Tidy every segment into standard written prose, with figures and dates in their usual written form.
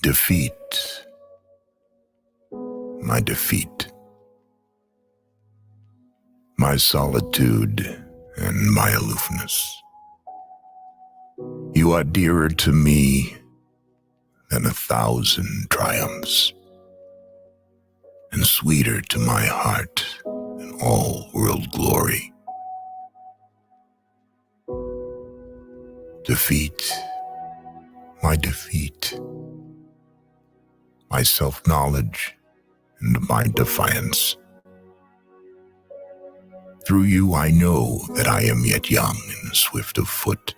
Defeat, my defeat, my solitude and my aloofness. You are dearer to me than 1,000 triumphs, and sweeter to my heart than all world glory. Defeat, my defeat, my self-knowledge and my defiance. Through you I know that I am yet young and swift of foot,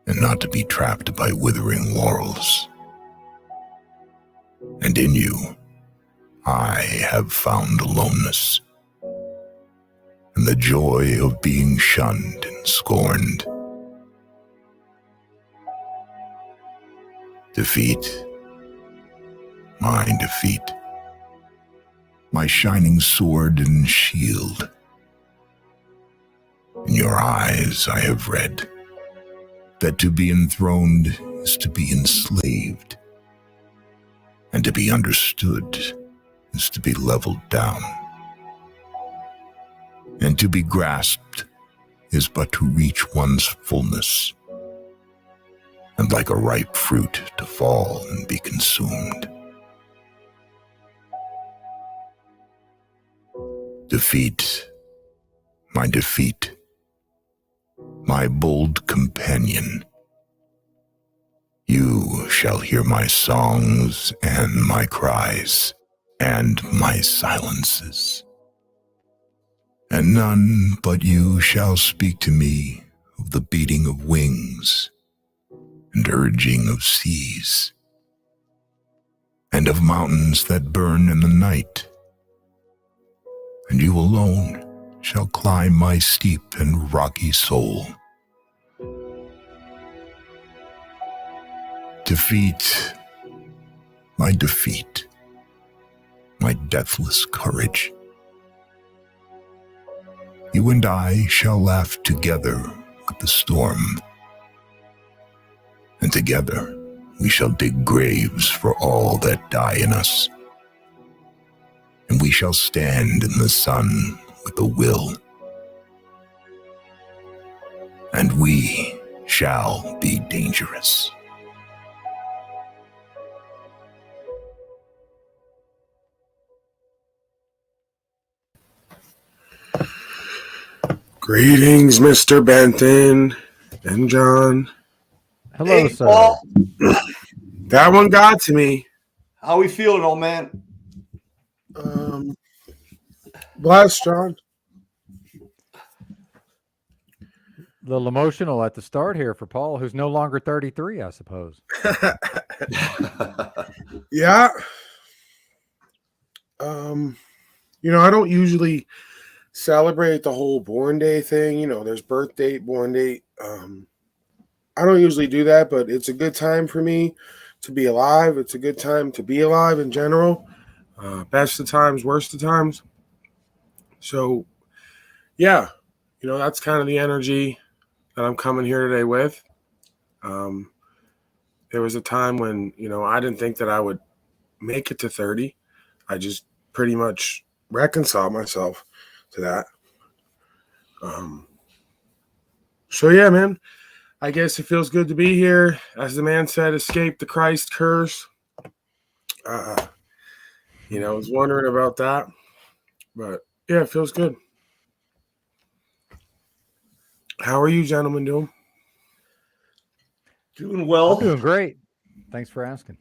and not to be trapped by withering laurels. And in you I have found aloneness, and the joy of being shunned and scorned. Defeat, my defeat, my shining sword and shield. In your eyes I have read that to be enthroned is to be enslaved, and to be understood is to be leveled down, and to be grasped is but to reach one's fullness, and like a ripe fruit to fall and be consumed. Defeat, my defeat, my bold companion. You shall hear my songs and my cries and my silences, and none but you shall speak to me of the beating of wings and urging of seas, and of mountains that burn in the night. And you alone shall climb my steep and rocky soul. Defeat, my defeat, my deathless courage. You and I shall laugh together with the storm, and together we shall dig graves for all that die in us, and we shall stand in the sun with a will, and we shall be dangerous. Greetings, Mr. Benton and John. Hello, Hey, sir. Paul. That one got to me. How we feeling, old man? Bless, John. A little emotional at the start here for Paul, who's no longer 33, I suppose. Yeah. I don't usually celebrate the whole born day thing. There's birth date, born date. I don't usually do that, but it's a good time for me to be alive. It's a good time to be alive in general. Best of times, worst of times. So, yeah, that's kind of the energy that I'm coming here today with. There was a time when, I didn't think that I would make it to 30. I just pretty much reconciled myself to that. So, yeah, man, I guess it feels good to be here. As the man said, escape the Christ curse. I was wondering about that. But, yeah, it feels good. How are you gentlemen doing? Doing well. I'm doing great. Thanks for asking.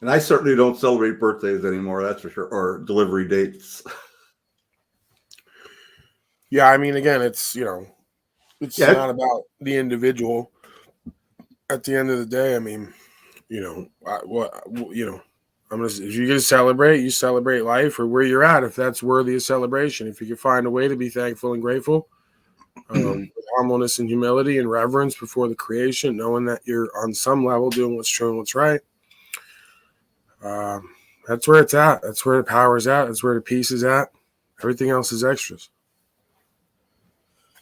And I certainly don't celebrate birthdays anymore, that's for sure, or delivery dates. Yeah, I mean, again, it's, it's not about the individual. At the end of the day, I mean, if you're gonna celebrate, you celebrate life or where you're at. If that's worthy of celebration, if you can find a way to be thankful and grateful, with humbleness and humility and reverence before the creation, knowing that you're on some level doing what's true and what's right. That's where it's at. That's where the power is at. That's where the peace is at. Everything else is extras.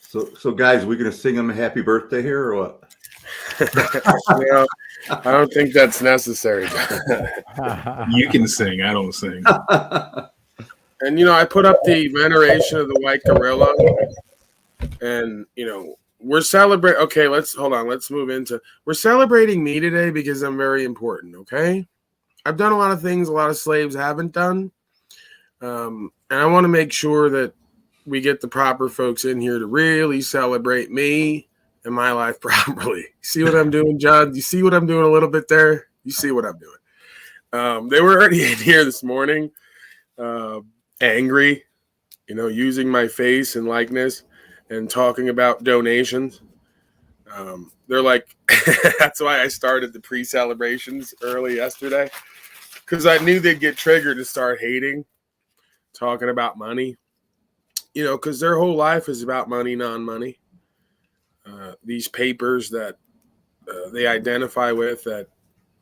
So guys, we gonna sing him a happy birthday here or what? know, I don't think that's necessary. You can sing. I don't sing. And I put up the veneration of the white gorilla, and we're celebrating. Okay, hold on. Let's move into. We're celebrating me today because I'm very important. Okay, I've done a lot of things a lot of slaves haven't done, and I want to make sure that we get the proper folks in here to really celebrate me and my life properly. See what I'm doing, John? You see what I'm doing a little bit there? You see what I'm doing? They were already in here this morning, angry, using my face and likeness and talking about donations. They're like, that's why I started the pre-celebrations early yesterday, because I knew they'd get triggered to start hating, talking about money, because their whole life is about money, non-money. These papers that they identify with that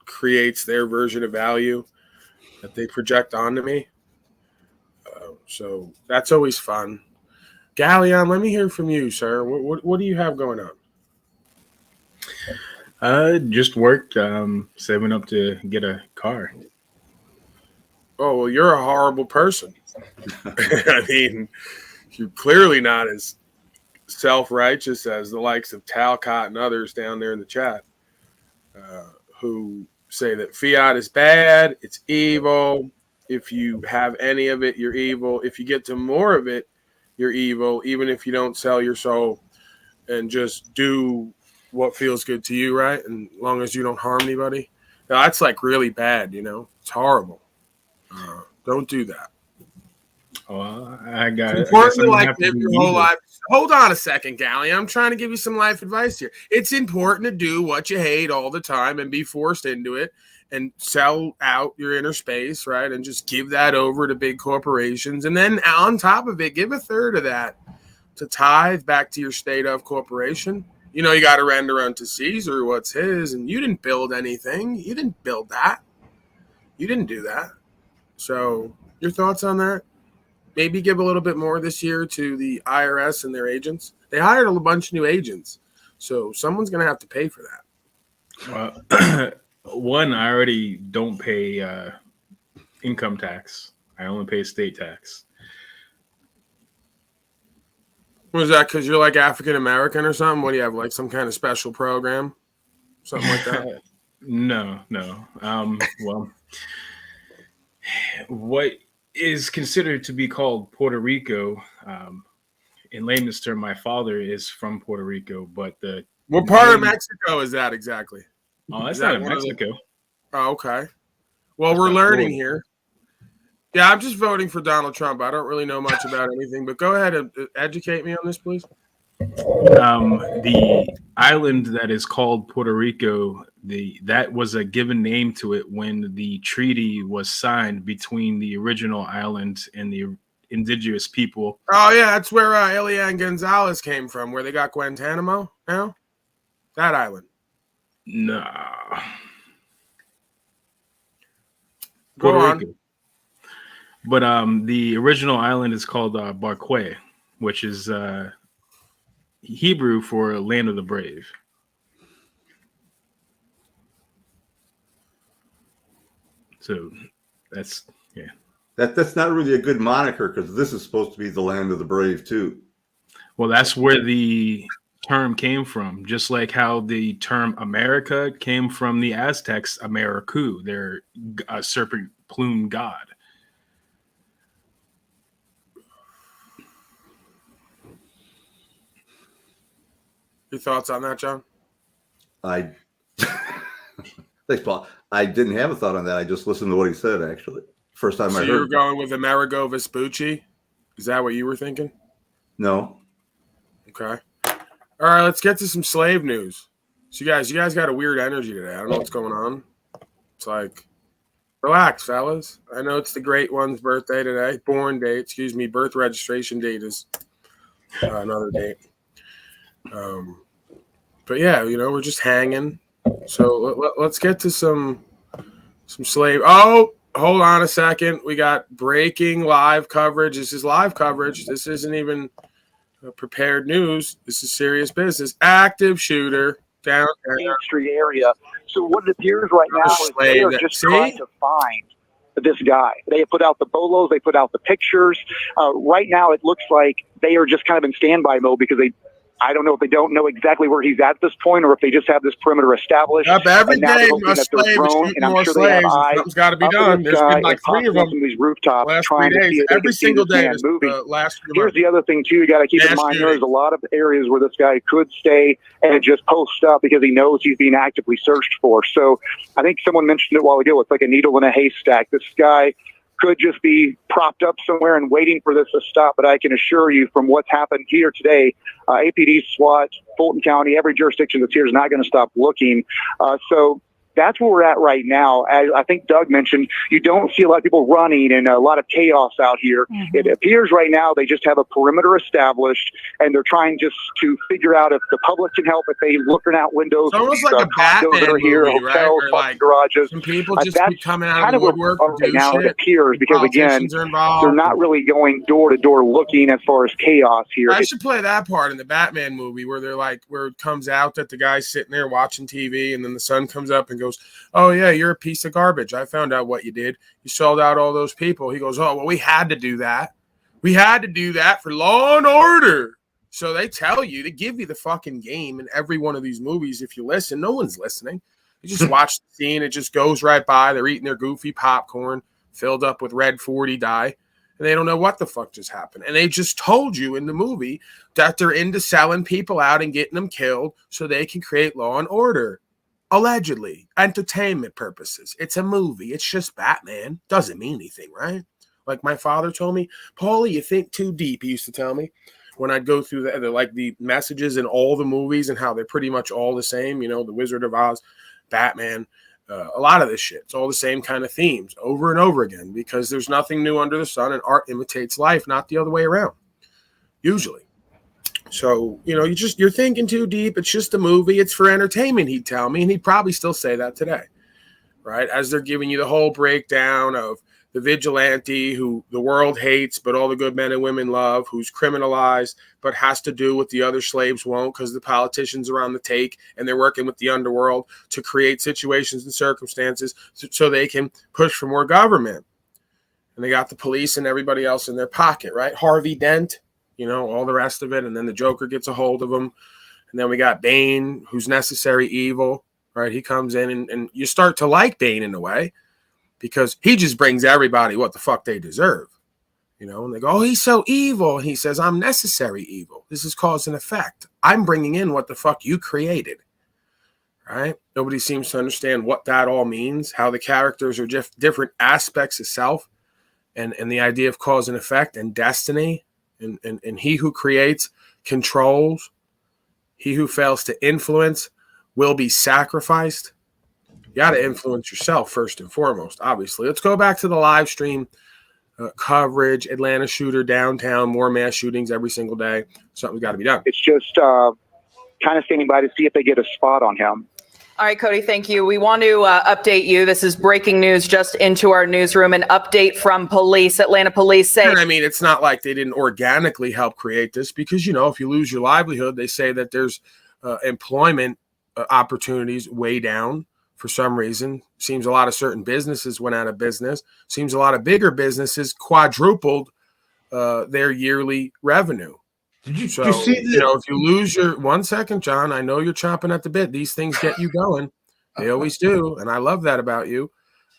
creates their version of value that they project onto me. So that's always fun. Galleon, let me hear from you, sir. What do you have going on? Just worked, saving up to get a car. Oh, well, you're a horrible person. I mean, you're clearly not as self-righteous as the likes of Talcott and others down there in the chat, who say that fiat is bad, it's evil. If you have any of it, you're evil. If you get to more of it, you're evil, even if you don't sell your soul and just do what feels good to you, right? And as long as you don't harm anybody. Now, that's like really bad, It's horrible. Don't do that. Oh, I got It's it. important to I live your whole life. Hold on a second, Gally. I'm trying to give you some life advice here. It's important to do what you hate all the time and be forced into it and sell out your inner space, right? And just give that over to big corporations. And then on top of it, give a third of that to tithe back to your state of corporation. You got to render unto Caesar what's his, and you didn't build anything. You didn't build that. You didn't do that. So your thoughts on that? Maybe give a little bit more this year to the IRS and their agents. They hired a bunch of new agents, so someone's going to have to pay for that. One, I already don't pay income tax. I only pay state tax. Was that because you're like African American or something? What do you have, like some kind of special program? Something like that? No. Well, what is considered to be called Puerto Rico, in layman's term, my father is from Puerto Rico, but what part of Mexico is that exactly? Oh, that's not in Mexico. Oh, okay. Well, we're learning here. Yeah, I'm just voting for Donald Trump. I don't really know much about anything, but go ahead and educate me on this, please. The island that is called Puerto Rico, that was a given name to it when the treaty was signed between the original island and the indigenous people. Oh yeah, that's where Elian Gonzalez came from, where they got Guantanamo now. That island. No. Go on. Rico. But the original island is called Barqué, which is Hebrew for land of the brave. So that's That's not really a good moniker, because this is supposed to be the land of the brave too. Well, that's where the term came from, just like how the term America came from the Aztecs, Americu, their serpent plume god. Your thoughts on that, John? Thanks, Paul. I didn't have a thought on that. I just listened to what he said, actually. First time I heard. So you were going with Amerigo Vespucci? Is that what you were thinking? No. Okay. All right, let's get to some slave news. So you guys got a weird energy today. I don't know what's going on. It's like, relax, fellas. I know it's the great one's birthday today. Birth registration date is another date. But yeah, we're just hanging. So let's get to some slave. Oh, hold on a second. We got breaking live coverage. This is live coverage. This isn't even prepared news. This is serious business. Active shooter down. Main Street area. So what it appears right now is they are just trying to find this guy. They have put out the bolos, they put out the pictures. Right now, it looks like they are just kind of in standby mode because I don't know if they don't know exactly where he's at this point, or if they just have this perimeter established. Up every and now day, they're hoping that they're drone, and I'm sure they have eyes. Something's got to be up at done. this There's guy been like and 3 of possibly them on some of these rooftops last 3 trying to days. see if they Every can see single this day man this moving. last few Here's months. the other thing, too. You got to keep in mind there's a lot of areas where this guy could stay and just post up because he knows he's being actively searched for. So I think someone mentioned it a while ago. It's like a needle in a haystack. This guy could just be propped up somewhere and waiting for this to stop. But I can assure you from what's happened here today, APD, SWAT, Fulton County, every jurisdiction that's here is not going to stop looking. So that's where we're at right now. As I think Doug mentioned, you don't see a lot of people running and a lot of chaos out here. Mm-hmm. It appears right now they just have a perimeter established, and they're trying just to figure out if the public can help, if they looking out windows. It's almost like a Batman that are here, movie, hotels, right? Like garages. Some people just keep coming out of the woodwork right now. It appears because again, they're not really going door to door looking as far as chaos here. I should play that part in the Batman movie where they're like, where it comes out that the guy's sitting there watching TV, and then the sun comes up and goes, "Oh yeah, you're a piece of garbage. I found out what you did. You sold out all those people." He goes, "Oh well, we had to do that. We had to do that for law and order." So they tell you, to give you the fucking game in every one of these movies. If you listen, no one's listening. You just watch the scene. It just goes right by. They're eating their goofy popcorn filled up with red 40 dye. And they don't know what the fuck just happened. And they just told you in the movie that they're into selling people out and getting them killed so they can create law and order. Allegedly. Entertainment purposes. It's a movie. It's just Batman. Doesn't mean anything, right? Like my father told me, "Paulie, you think too deep," he used to tell me. When I'd go through the messages in all the movies and how they're pretty much all the same, you know, The Wizard of Oz, Batman, a lot of this shit. It's all the same kind of themes over and over again because there's nothing new under the sun, and art imitates life, not the other way around, usually. So, you know, you're thinking too deep. It's just a movie. It's for entertainment, he'd tell me, and he'd probably still say that today, right? As they're giving you the whole breakdown of the vigilante who the world hates, but all the good men and women love, who's criminalized, but has to do what the other slaves won't because the politicians are on the take and they're working with the underworld to create situations and circumstances so they can push for more government. And they got the police and everybody else in their pocket, right? Harvey Dent, you know, all the rest of it. And then the Joker gets a hold of him. And then we got Bane, who's necessary evil, right? He comes in and you start to like Bane in a way, because he just brings everybody what the fuck they deserve, you know, and they go, "Oh, he's so evil." And he says, "I'm necessary evil. This is cause and effect. I'm bringing in what the fuck you created," right? Nobody seems to understand what that all means, how the characters are just different aspects of self and the idea of cause and effect and destiny. And he who creates controls. He who fails to influence will be sacrificed. You got to influence yourself first and foremost, obviously. Let's go back to the live stream coverage. Atlanta shooter downtown, more mass shootings every single day. Something's got to be done. It's just kind of standing by to see if they get a spot on him. All right, Cody, thank you. We want to update you. This is breaking news just into our newsroom. An update from police. Atlanta police say. I mean, it's not like they didn't organically help create this because, you know, if you lose your livelihood, they say that there's employment opportunities way down. For some reason, seems a lot of certain businesses went out of business. Seems a lot of bigger businesses quadrupled their yearly revenue. Did you see that? You know, if you lose your 1 second, John, I know you're chomping at the bit. These things get you going. They always do, and I love that about you.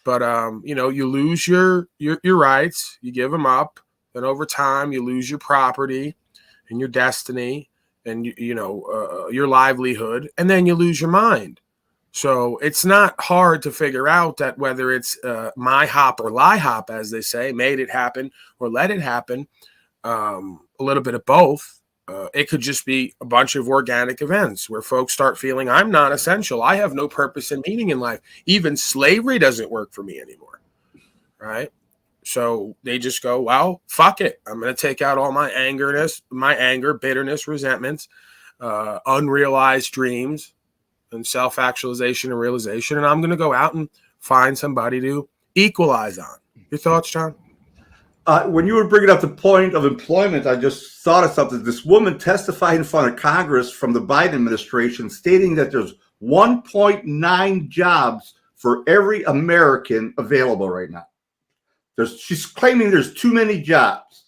But you know, you lose your rights, you give them up, and over time, you lose your property and your destiny, and you know your livelihood, and then you lose your mind. So it's not hard to figure out that whether it's my hop or lie hop, as they say, made it happen or let it happen, a little bit of both. It could just be a bunch of organic events where folks start feeling I'm not essential. I have no purpose and meaning in life. Even slavery doesn't work for me anymore, right? So they just go, well, fuck it. I'm going to take out all my anger, bitterness, resentments, unrealized dreams, and self-actualization and realization, and I'm going to go out and find somebody to equalize on. Your thoughts, John? when you were bringing up the point of employment, I just thought of something. This woman testified in front of Congress from the Biden administration stating that there's 1.9 jobs for every American available right now. She's claiming there's too many jobs.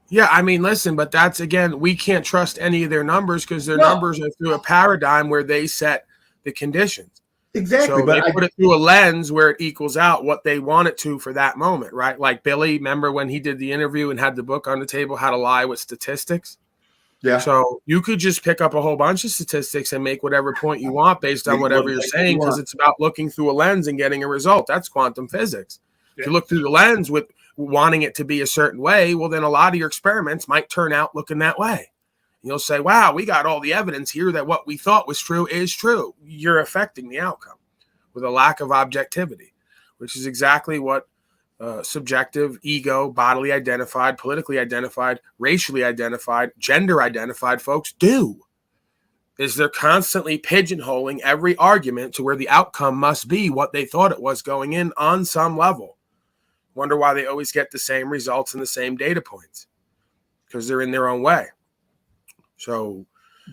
Yeah, I mean, listen, but that's, again, we can't trust any of their numbers because their numbers are through a paradigm where they set the conditions. Exactly. So they put it through a lens where it equals out what they want it to for that moment, right? Like Billy, remember when he did the interview and had the book on the table, How to Lie with Statistics? Yeah. So you could just pick up a whole bunch of statistics and make whatever point you want based on whatever you're saying, because it's about looking through a lens and getting a result. That's quantum physics. If you look through the lens with wanting it to be a certain way, well, then a lot of your experiments might turn out looking that way. You'll say, wow, we got all the evidence here that what we thought was true is true. You're affecting the outcome with a lack of objectivity, which is exactly what subjective, ego, bodily identified, politically identified, racially identified, gender identified folks do. Is they're constantly pigeonholing every argument to where the outcome must be what they thought it was going in on some level. Wonder why they always get the same results and the same data points, because they're in their own way. So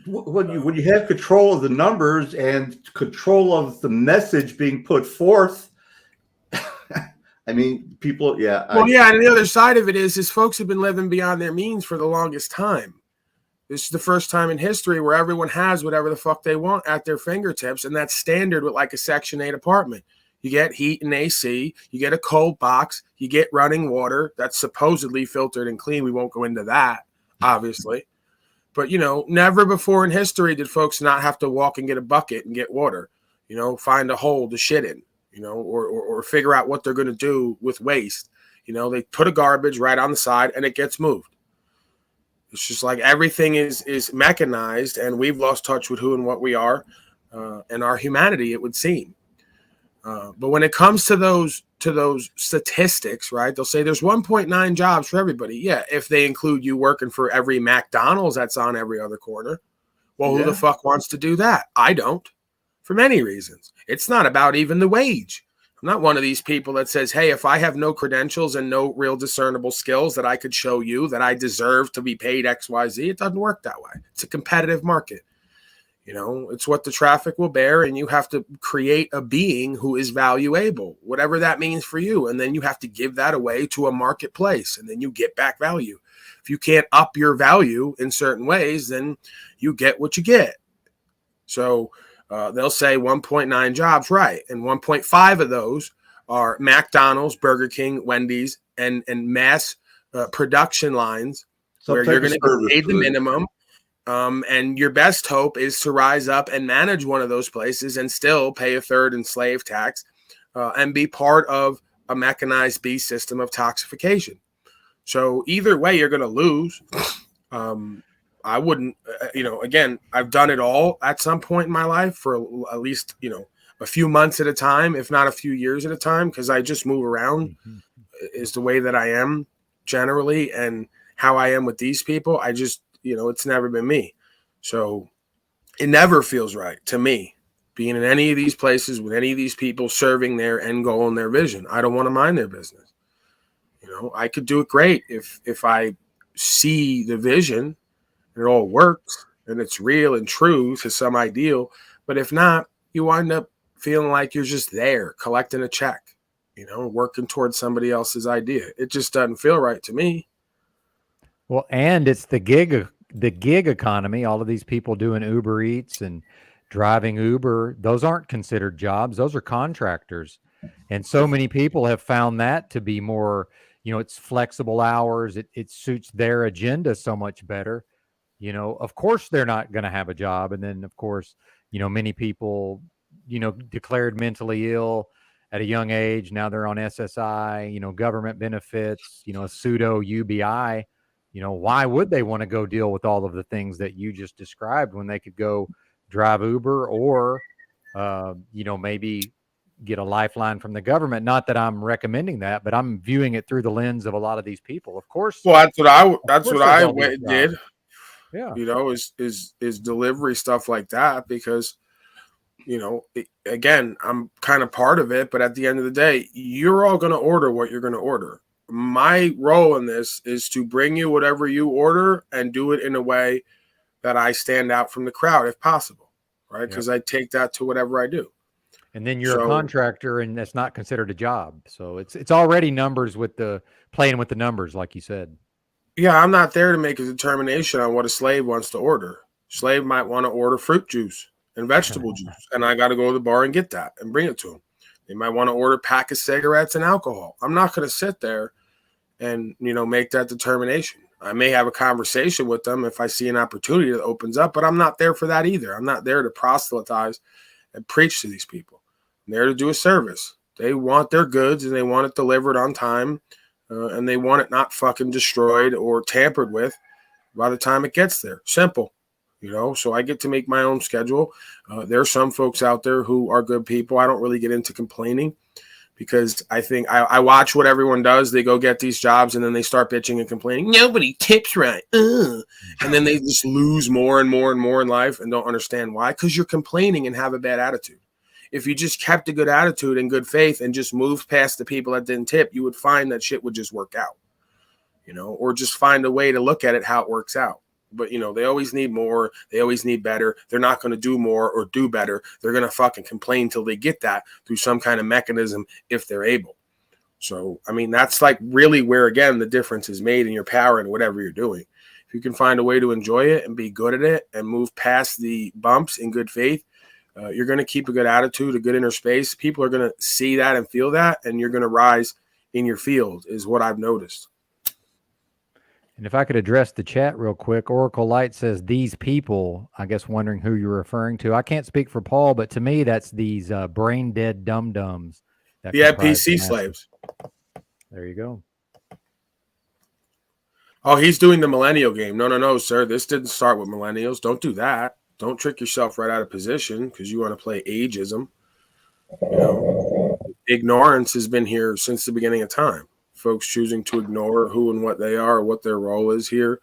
when you have control of the numbers and control of the message being put forth, I mean, people, and the other side of it is folks have been living beyond their means for the longest time. This is the first time in history where everyone has whatever the fuck they want at their fingertips, and that's standard with like a Section 8 apartment. You get heat and AC, you get a cold box, you get running water that's supposedly filtered and clean. We won't go into that, obviously. But, never before in history did folks not have to walk and get a bucket and get water, find a hole to shit in, or figure out what they're going to do with waste. They put a garbage right on the side and it gets moved. It's just like everything is mechanized, and we've lost touch with who and what we are and our humanity, it would seem. But when it comes to those statistics, right, they'll say there's 1.9 jobs for everybody. Yeah, if they include you working for every McDonald's that's on every other corner. Well, who the fuck wants to do that? I don't, for many reasons. It's not about even the wage. I'm not one of these people that says, hey, if I have no credentials and no real discernible skills that I could show you that I deserve to be paid XYZ, it doesn't work that way. It's a competitive market. It's what the traffic will bear, and you have to create a being who is valuable, whatever that means for you. And then you have to give that away to a marketplace, and then you get back value. If you can't up your value in certain ways, then you get what you get. So they'll say 1.9 jobs, right? And 1.5 of those are McDonald's, Burger King, Wendy's, and mass production lines where you're going to get paid the minimum. And your best hope is to rise up and manage one of those places and still pay a third in slave tax and be part of a mechanized beast system of toxification. So either way, you're going to lose. I wouldn't, again, I've done it all at some point in my life for at least, a few months at a time, if not a few years at a time, because I just move around is the way that I am generally, and how I am with these people. I just, it's never been me. So it never feels right to me being in any of these places with any of these people serving their end goal and their vision. I don't want to mind their business. I could do it great if I see the vision and it all works and it's real and true to some ideal. But if not, you wind up feeling like you're just there collecting a check, working towards somebody else's idea. It just doesn't feel right to me. Well, and it's the gig economy. All of these people doing Uber Eats and driving Uber, those aren't considered jobs. Those are contractors. And so many people have found that to be more, it's flexible hours. It suits their agenda so much better. Of course, they're not going to have a job. And then, of course, many people, declared mentally ill at a young age. Now they're on SSI, government benefits, a pseudo UBI. Why would they want to go deal with all of the things that you just described when they could go drive Uber or, maybe get a lifeline from the government? Not that I'm recommending that, but I'm viewing it through the lens of a lot of these people. Of course. Well, that's what I did. Yeah. Is delivery stuff like that, because, again, I'm kind of part of it, but at the end of the day, you're all going to order what you're going to order. my role in this is to bring you whatever you order and do it in a way that I stand out from the crowd if possible, right? Because I take that to whatever I do. And then you're a contractor, and that's not considered a job. So it's already numbers with the playing with the numbers, like you said. Yeah, I'm not there to make a determination on what a slave wants to order. Slave might want to order fruit juice and vegetable juice, and I got to go to the bar and get that and bring it to them. They might want to order a pack of cigarettes and alcohol. I'm not going to sit there and, make that determination. I may have a conversation with them if I see an opportunity that opens up, but I'm not there for that either. I'm not there to proselytize and preach to these people. I'm there to do a service. They want their goods and they want it delivered on time, and they want it not fucking destroyed or tampered with by the time it gets there. Simple. So I get to make my own schedule. There are some folks out there who are good people. I don't really get into complaining because I think I watch what everyone does. They go get these jobs and then they start bitching and complaining. Nobody tips right. And then they just lose more and more and more in life and don't understand why. Because you're complaining and have a bad attitude. If you just kept a good attitude and good faith and just moved past the people that didn't tip, you would find that shit would just work out, or just find a way to look at it how it works out. But, they always need more. They always need better. They're not going to do more or do better. They're going to fucking complain till they get that through some kind of mechanism if they're able. So, that's like really where, again, the difference is made in your power and whatever you're doing. If you can find a way to enjoy it and be good at it and move past the bumps in good faith, you're going to keep a good attitude, a good inner space. People are going to see that and feel that, and you're going to rise in your field is what I've noticed. And if I could address the chat real quick, Oracle Light says these people, I guess wondering who you're referring to. I can't speak for Paul, but to me, that's these brain dead dum-dums. Yeah, PC slaves. There you go. Oh, he's doing the millennial game. No, sir. This didn't start with millennials. Don't do that. Don't trick yourself right out of position because you want to play ageism. Ignorance has been here since the beginning of time. Folks choosing to ignore who and what they are, what their role is here,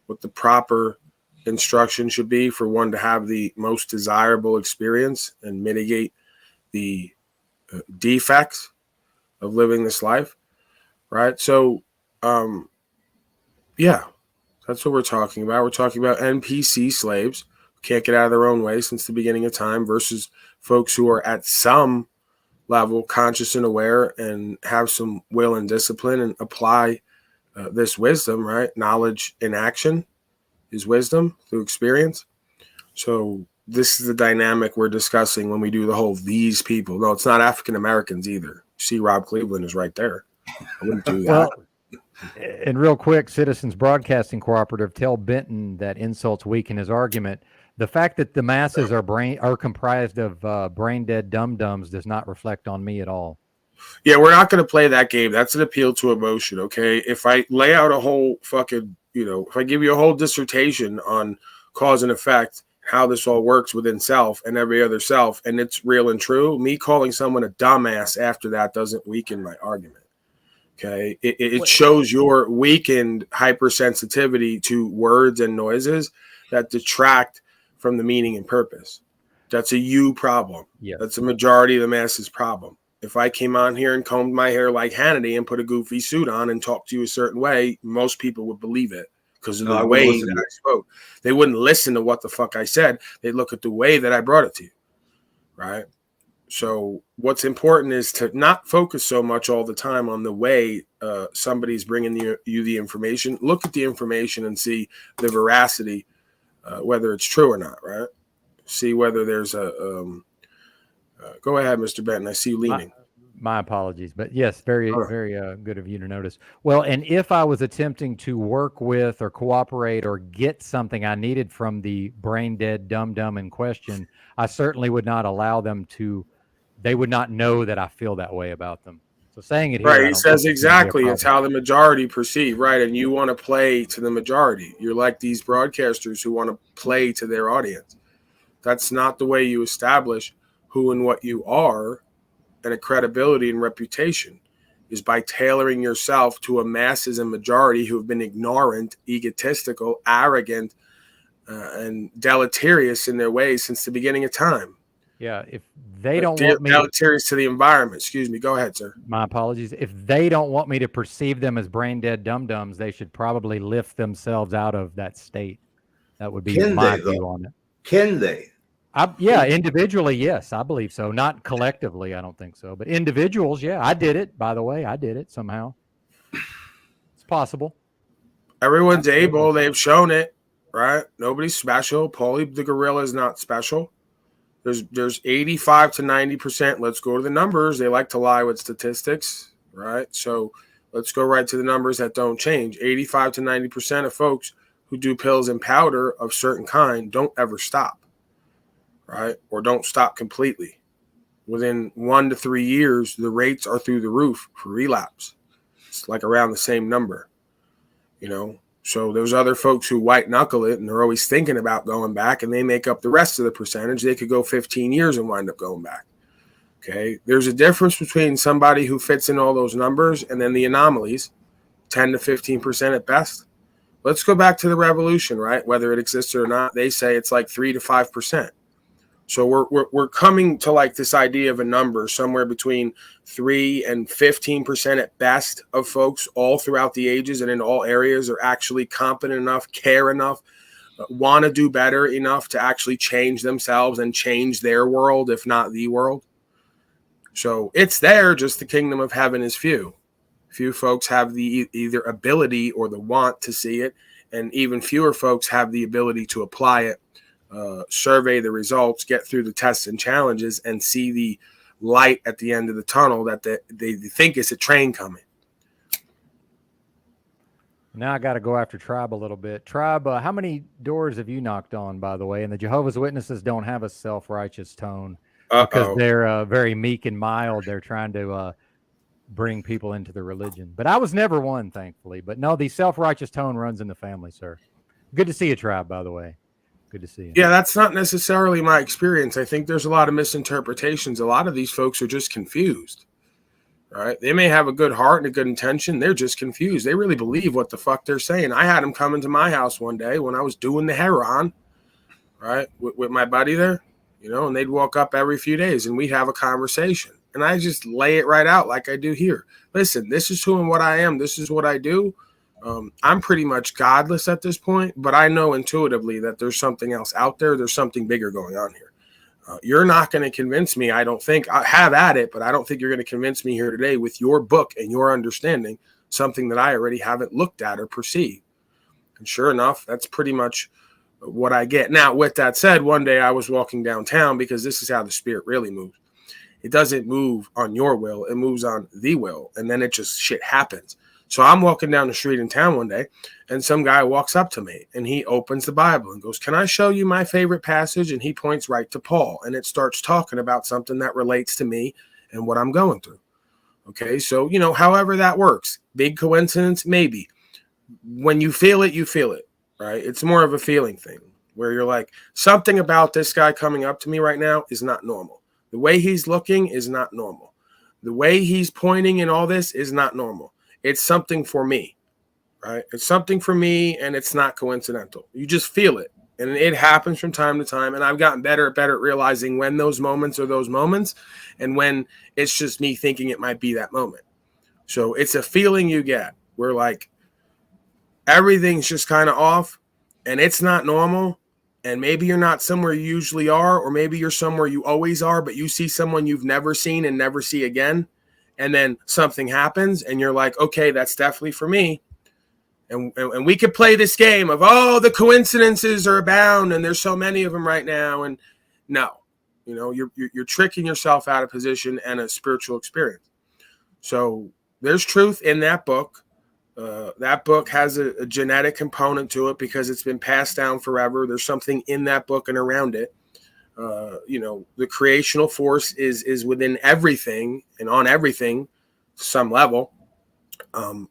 what the proper instruction should be for one to have the most desirable experience and mitigate the defects of living this life, right? So, yeah, that's what we're talking about. We're talking about NPC slaves who can't get out of their own way since the beginning of time versus folks who are at some level conscious and aware and have some will and discipline and apply this wisdom, right? Knowledge in action is wisdom through experience. So this is the dynamic we're discussing when we do the whole these people. No, it's not African Americans either. See, Rob Cleveland is right there. I wouldn't do that. Well, and real quick, Citizens Broadcasting Cooperative, tell Benton that insults weaken his argument. The fact that the masses are comprised of brain dead dum-dums does not reflect on me at all. Yeah, we're not going to play that game. That's an appeal to emotion, okay? If I lay out a whole fucking, if I give you a whole dissertation on cause and effect, how this all works within self and every other self, and it's real and true, me calling someone a dumbass after that doesn't weaken my argument. Okay, it shows your weakened hypersensitivity to words and noises that detract from the meaning and purpose. That's a you problem. Yeah, that's a majority of the masses problem. If I came on here and combed my hair like Hannity and put a goofy suit on and talked to you a certain way, most people would believe it because of the way that I spoke. They wouldn't listen to what the fuck I said. They'd look at the way that I brought it to you, right? So what's important is to not focus so much all the time on the way somebody's bringing you the information. Look at the information and see the veracity, whether it's true or not, right? See whether there's a go ahead, Mr. Benton. I see you leaning. My apologies, but yes, very good of you to notice. Well, and if I was attempting to work with or cooperate or get something I needed from the brain dead dum-dum in question, I certainly would not allow them to. They would not know that I feel that way about them. So saying it here, right? He says exactly. It's how the majority perceive, right? And you want to play to the majority. You're like these broadcasters who want to play to their audience. That's not the way you establish who and what you are, and a credibility and reputation is by tailoring yourself to a masses and majority who have been ignorant, egotistical, arrogant, and deleterious in their ways since the beginning of time. Yeah, if they don't want me deleterious to the environment. Excuse me. Go ahead, sir. My apologies. If they don't want me to perceive them as brain dead dum-dums, they should probably lift themselves out of that state. That would be my view on it. Can they? Yeah, individually, yes, I believe so. Not collectively, I don't think so. But individuals, yeah, I did it. By the way, I did it somehow. It's possible. Everyone's able. They've shown it, right? Nobody's special. Paulie the gorilla is not special. There's 85 to 90%. Let's go to the numbers. They like to lie with statistics, right? So let's go right to the numbers that don't change. 85 to 90% of folks who do pills and powder of certain kind don't ever stop, right? Or don't stop completely. Within 1 to 3 years, the rates are through the roof for relapse. It's like around the same number, you know? So there's other folks who white knuckle it and they're always thinking about going back and they make up the rest of the percentage. They could go 15 years and wind up going back. Okay. There's a difference between somebody who fits in all those numbers and then the anomalies, 10 to 15% at best. Let's go back to the revolution, right? Whether it exists or not, they say it's like 3 to 5%. So we're coming to like this idea of a number somewhere between 3 and 15% at best of folks all throughout the ages and in all areas are actually competent enough, care enough, want to do better enough to actually change themselves and change their world, if not the world. So it's there, just the kingdom of heaven is few. Few folks have the either ability or the want to see it, and even fewer folks have the ability to apply it. Survey the results, get through the tests and challenges, and see the light at the end of the tunnel that they think is a train coming. Now I got to go after Tribe a little bit. Tribe, how many doors have you knocked on, by the way? And the Jehovah's Witnesses don't have a self-righteous tone because they're very meek and mild. They're trying to bring people into the religion. But I was never one, thankfully. But no, the self-righteous tone runs in the family, sir. Good to see you, Tribe, by the way. Good to see you. Yeah, that's not necessarily my experience. I think there's a lot of misinterpretations. A lot of these folks are just confused, right? They may have a good heart and a good intention. They're just confused. They really believe what the fuck they're saying. I had them come into my house one day when I was doing the heron, right, with my buddy there, you know, and they'd walk up every few days and we'd have a conversation. And I just lay it right out like I do here. Listen, this is who and what I am. This is what I do. I'm pretty much godless at this point, but I know intuitively that there's something else out there. There's something bigger going on here. You're not going to convince me. I don't think. I have at it, but I don't think you're going to convince me here today with your book and your understanding, something that I already haven't looked at or perceived. And sure enough, that's pretty much what I get. Now, with that said, one day I was walking downtown because this is how the spirit really moves. It doesn't move on your will. It moves on the will. And then it just shit happens. So I'm walking down the street in town one day and some guy walks up to me and he opens the Bible and goes, "Can I show you my favorite passage?" And he points right to Paul and it starts talking about something that relates to me and what I'm going through. Okay. So, you know, however that works, big coincidence, maybe. When you feel it, you feel it, right? It's more of a feeling thing where you're like, something about this guy coming up to me right now is not normal. The way he's looking is not normal. The way he's pointing and all this is not normal. It's something for me, right? It's something for me, and it's not coincidental. You just feel it, and it happens from time to time, and I've gotten better at realizing when those moments are those moments and when it's just me thinking it might be that moment. So it's a feeling you get where, like, everything's just kind of off, and it's not normal, and maybe you're not somewhere you usually are, or maybe you're somewhere you always are, but you see someone you've never seen and never see again. And then something happens and you're like, okay, that's definitely for me. And we could play this game of, oh, the coincidences are abound and there's so many of them right now. And no, you know, you're tricking yourself out of position and a spiritual experience. So there's truth in that book. That book has a genetic component to it because it's been passed down forever. There's something in that book and around it. You know, the creational force is within everything and on everything to some level.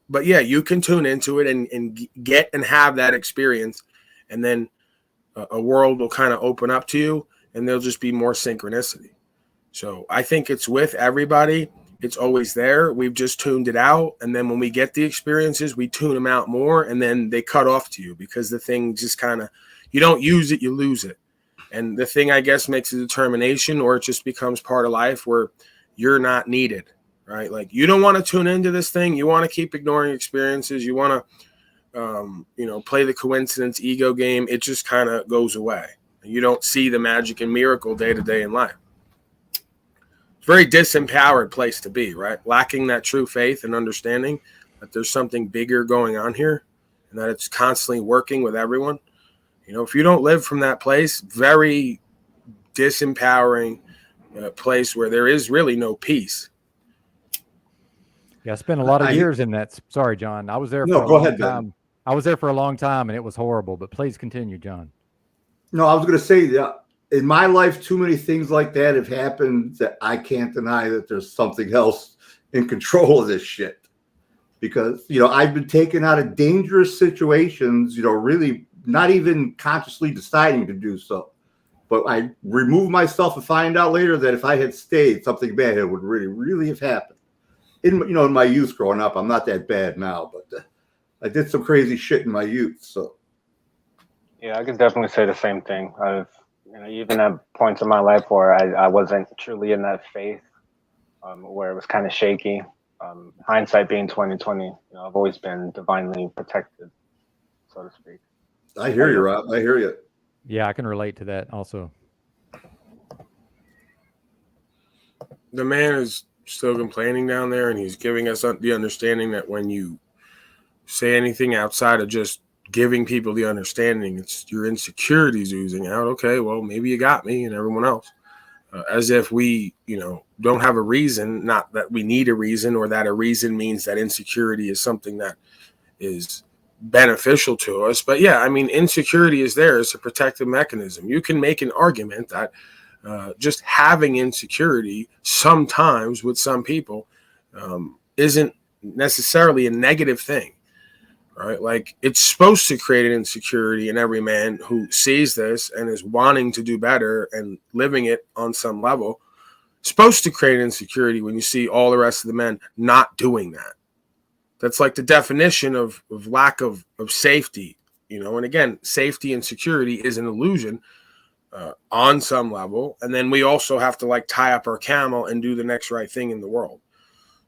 But yeah, you can tune into it and get and have that experience. And then a world will kind of open up to you and there'll just be more synchronicity. So I think it's with everybody. It's always there. We've just tuned it out. And then when we get the experiences, we tune them out more and then they cut off to you because the thing just kind of, you don't use it, you lose it. And the thing, I guess, makes a determination, or it just becomes part of life where you're not needed, right? Like, you don't want to tune into this thing. You want to keep ignoring experiences. You want to, play the coincidence ego game. It just kind of goes away. You don't see the magic and miracle day to day in life. It's a very disempowered place to be, right? Lacking that true faith and understanding that there's something bigger going on here and that it's constantly working with everyone. If you don't live from that place, very disempowering place where there is really no peace. Yeah, I spent a lot of years in that. Sorry, John. I was there No, for a go long ahead, time. Ben. I was there for a long time, and it was horrible. But please continue, John. No, I was going to say that in my life, too many things like that have happened that I can't deny that there's something else in control of this shit. Because, I've been taken out of dangerous situations, really not even consciously deciding to do so. But I remove myself and find out later that if I had stayed, something bad would really, really have happened. In my youth growing up, I'm not that bad now, but I did some crazy shit in my youth. So, yeah, I could definitely say the same thing. I've, even at points in my life where I wasn't truly in that faith, where it was kind of shaky. Hindsight being 2020, I've always been divinely protected, so to speak. I hear you, Rob. I hear you. Yeah, I can relate to that also. The man is still complaining down there, and he's giving us the understanding that when you say anything outside of just giving people the understanding, it's your insecurities oozing out. Okay, well, maybe you got me and everyone else. As if we, don't have a reason, not that we need a reason, or that a reason means that insecurity is something that is beneficial to us. But yeah, I mean, insecurity is there as a protective mechanism. You can make an argument that just having insecurity sometimes with some people isn't necessarily a negative thing, right? Like, it's supposed to create an insecurity in every man who sees this and is wanting to do better and living it on some level. It's supposed to create an insecurity when you see all the rest of the men not doing that. That's like the definition of lack of safety, and again, safety and security is an illusion on some level. And then we also have to tie up our camel and do the next right thing in the world.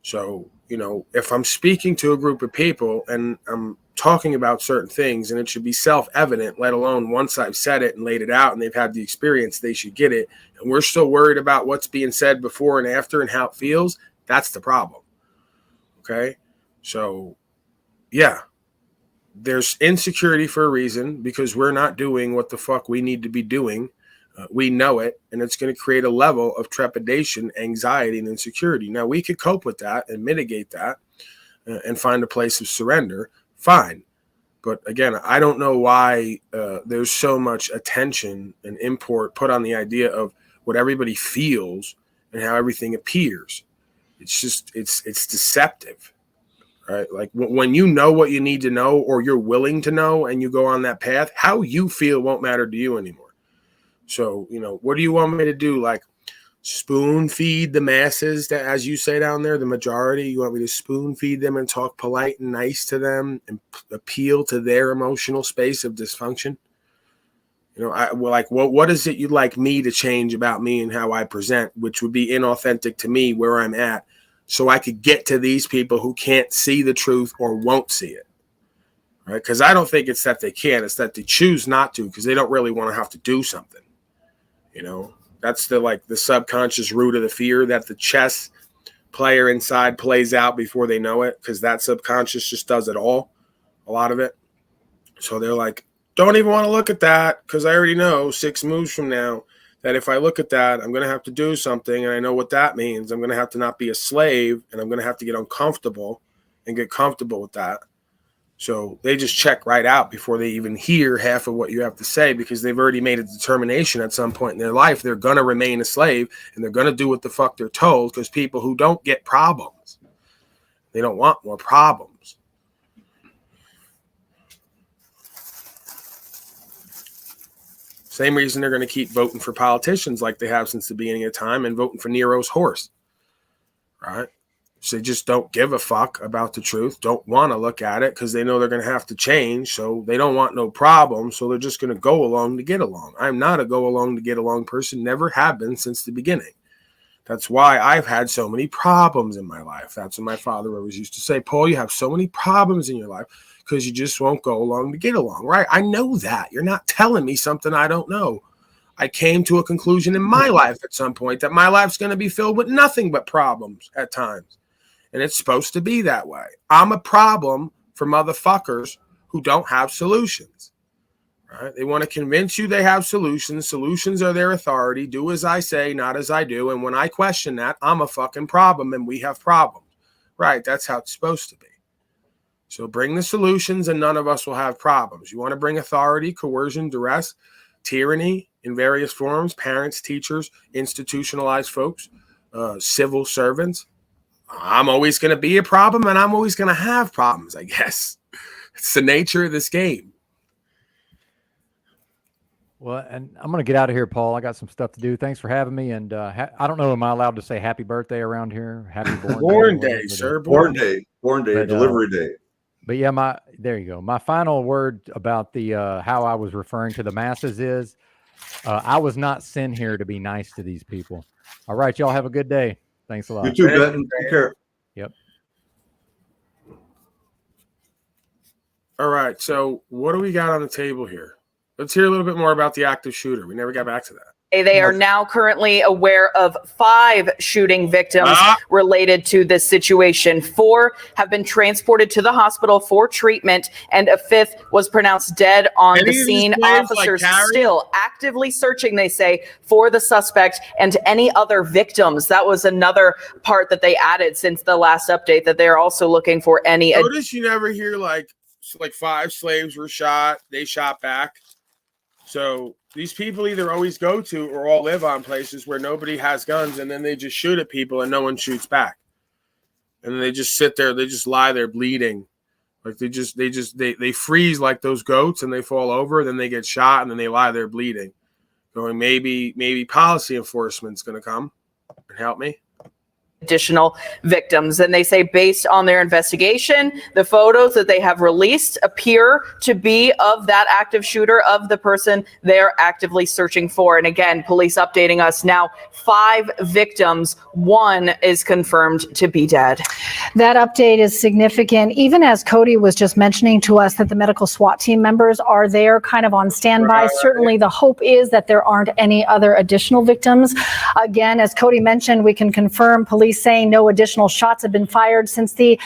So, if I'm speaking to a group of people and I'm talking about certain things, and it should be self-evident, let alone once I've said it and laid it out and they've had the experience, they should get it. And we're still worried about what's being said before and after and how it feels. That's the problem. Okay. So yeah, there's insecurity for a reason, because we're not doing what the fuck we need to be doing. We know it, and it's going to create a level of trepidation, anxiety, and insecurity. Now, we could cope with that and mitigate that and find a place of surrender. Fine. But again, I don't know why there's so much attention and import put on the idea of what everybody feels and how everything appears. It's just, it's deceptive, right? Like, when you know what you need to know, or you're willing to know, and you go on that path, how you feel won't matter to you anymore. So, what do you want me to do? Like, spoon feed the masses, that, as you say down there, the majority? You want me to spoon feed them and talk polite and nice to them and appeal to their emotional space of dysfunction? What is it you'd like me to change about me and how I present, which would be inauthentic to me where I'm at, so I could get to these people who can't see the truth or won't see it? Right? Because I don't think it's that they can't, it's that they choose not to, because they don't really want to have to do something. That's the subconscious root of the fear that the chess player inside plays out before they know it, because that subconscious just does it all, a lot of it. So they're like, don't even want to look at that, because I already know 6 moves from now that if I look at that, I'm going to have to do something, and I know what that means. I'm going to have to not be a slave, and I'm going to have to get uncomfortable and get comfortable with that. So they just check right out before they even hear half of what you have to say, because they've already made a determination at some point in their life they're going to remain a slave, and they're going to do what the fuck they're told, because people who don't get problems, they don't want more problems. Same reason they're going to keep voting for politicians like they have since the beginning of time, and voting for Nero's horse, right? So they just don't give a fuck about the truth, don't want to look at it because they know they're going to have to change. So they don't want no problem. So they're just going to go along to get along. I'm not a go along to get along person, never have been since the beginning. That's why I've had so many problems in my life. That's what my father always used to say. Paul, you have so many problems in your life because you just won't go along to get along, right? I know that. You're not telling me something I don't know. I came to a conclusion in my life at some point that my life's going to be filled with nothing but problems at times. And it's supposed to be that way. I'm a problem for motherfuckers who don't have solutions. Right? They want to convince you they have solutions. Solutions are their authority. Do as I say, not as I do. And when I question that, I'm a fucking problem and we have problems. Right? That's how it's supposed to be. So bring the solutions and none of us will have problems. You want to bring authority, coercion, duress, tyranny in various forms, parents, teachers, institutionalized folks, civil servants. I'm always going to be a problem and I'm always going to have problems, I guess. It's the nature of this game. Well, and I'm going to get out of here, Paul. I got some stuff to do. Thanks for having me. And I don't know, am I allowed to say happy birthday around here? Happy born day, sir. Born day, delivery day. But yeah, there you go. My final word about the how I was referring to the masses is I was not sent here to be nice to these people. All right, y'all have a good day. Thanks a lot. You too, Benton. Take care. Yep. All right. So what do we got on the table here? Let's hear a little bit more about the active shooter. We never got back to that. They are now currently aware of 5 shooting victims related to this situation. 4 have been transported to the hospital for treatment, and a 5th was pronounced dead on the scene. Officers still actively searching, they say, for the suspect and any other victims. That was another part that they added since the last update, that they're also looking for any. Notice you never hear like 5 slaves were shot, they shot back. So these people either always go to or all live on places where nobody has guns, and then they just shoot at people and no one shoots back. And then they just sit there, they just lie there bleeding. Like they freeze like those goats and they fall over, then they get shot and then they lie there bleeding. Going, maybe policy enforcement's gonna come and help me. Additional victims. And they say based on their investigation, the photos that they have released appear to be of that active shooter, of the person they're actively searching for. And again, police updating us now, 5 victims, 1 is confirmed to be dead. That update is significant, even as Cody was just mentioning to us that the medical SWAT team members are there kind of on standby. Right. Certainly the hope is that there aren't any other additional victims. Again, as Cody mentioned, we can confirm police saying no additional shots have been fired since the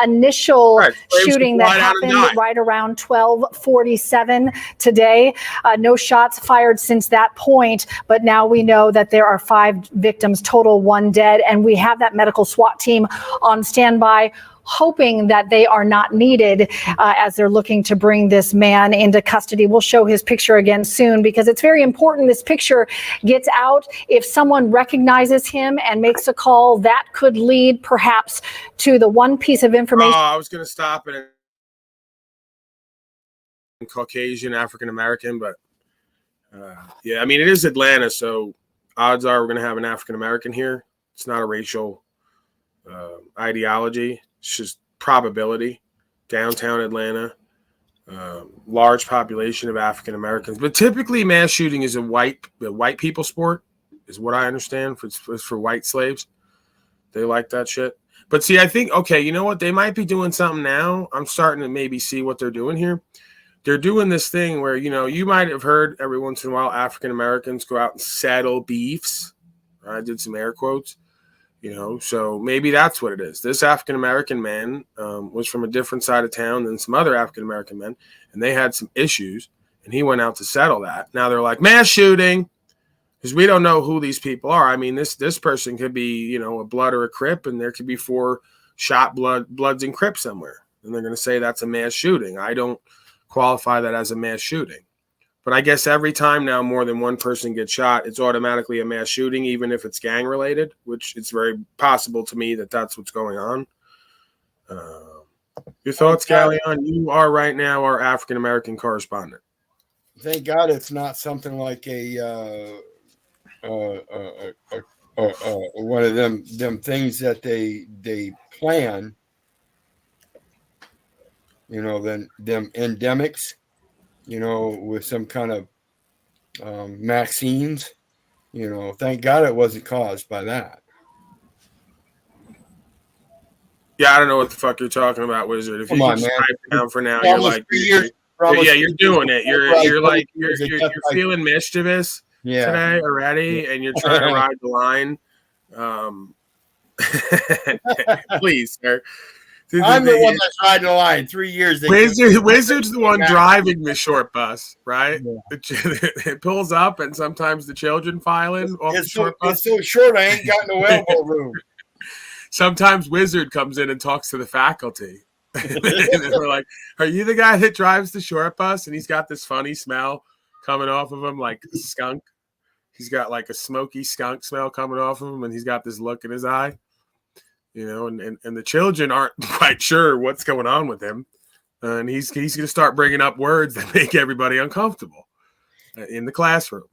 initial shooting that happened right around 12:47 today. No shots fired since that point, but now we know that there are 5 victims total, 1 dead, and we have that medical SWAT team on standby, hoping that they are not needed as they're looking to bring this man into custody. We'll show his picture again soon because it's very important this picture gets out. If someone recognizes him and makes a call, that could lead perhaps to the one piece of information. I was going to stop it in Caucasian, African-American, but yeah, I mean, it is Atlanta, so odds are we're going to have an African-American here. It's not a racial ideology. It's just probability. Downtown Atlanta, large population of African Americans, but typically mass shooting is a white people sport, is what I understand. For white slaves, they like that shit. But see, I think you know what? They might be doing something now. I'm starting to maybe see what they're doing here. They're doing this thing where you might have heard every once in a while African Americans go out and settle beefs. I did some air quotes. So maybe that's what it is. This African-American man was from a different side of town than some other African-American men, and they had some issues, and he went out to settle that. Now they're like, mass shooting, because we don't know who these people are. I mean, this person could be, a Blood or a Crip, and there could be 4 shot Bloods and Crips somewhere, and they're going to say that's a mass shooting. I don't qualify that as a mass shooting. But I guess every time now more than one person gets shot, it's automatically a mass shooting, even if it's gang related, which it's very possible to me that that's what's going on. Your thoughts, Galleon? You are right now our African-American correspondent. Thank God it's not something like one of them things that they plan, you know, than them endemics, you know, with some kind of vaccines. You know, thank God it wasn't caused by that. Yeah, I don't know what the fuck you're talking about, Wizard. If Come you can on, just man. pipe it down for now, For you're almost like, 3 years. for almost yeah, 3 you're years doing it. You're before I like told you you're it was just feeling mischievous Yeah. today already, and you're trying to ride the line. Please, sir. I'm the one that's riding the line. 3 years. Wizard's the one driving the short bus, right? Yeah. It pulls up, and sometimes the children file in off the short bus. It's so short, I ain't got no elbow room. Sometimes Wizard comes in and talks to the faculty. And we're like, are you the guy that drives the short bus? And he's got this funny smell coming off of him, like a skunk. He's got like a smoky skunk smell coming off of him, and he's got this look in his eye. You know, and the children aren't quite sure what's going on with him. And he's going to start bringing up words that make everybody uncomfortable in the classroom.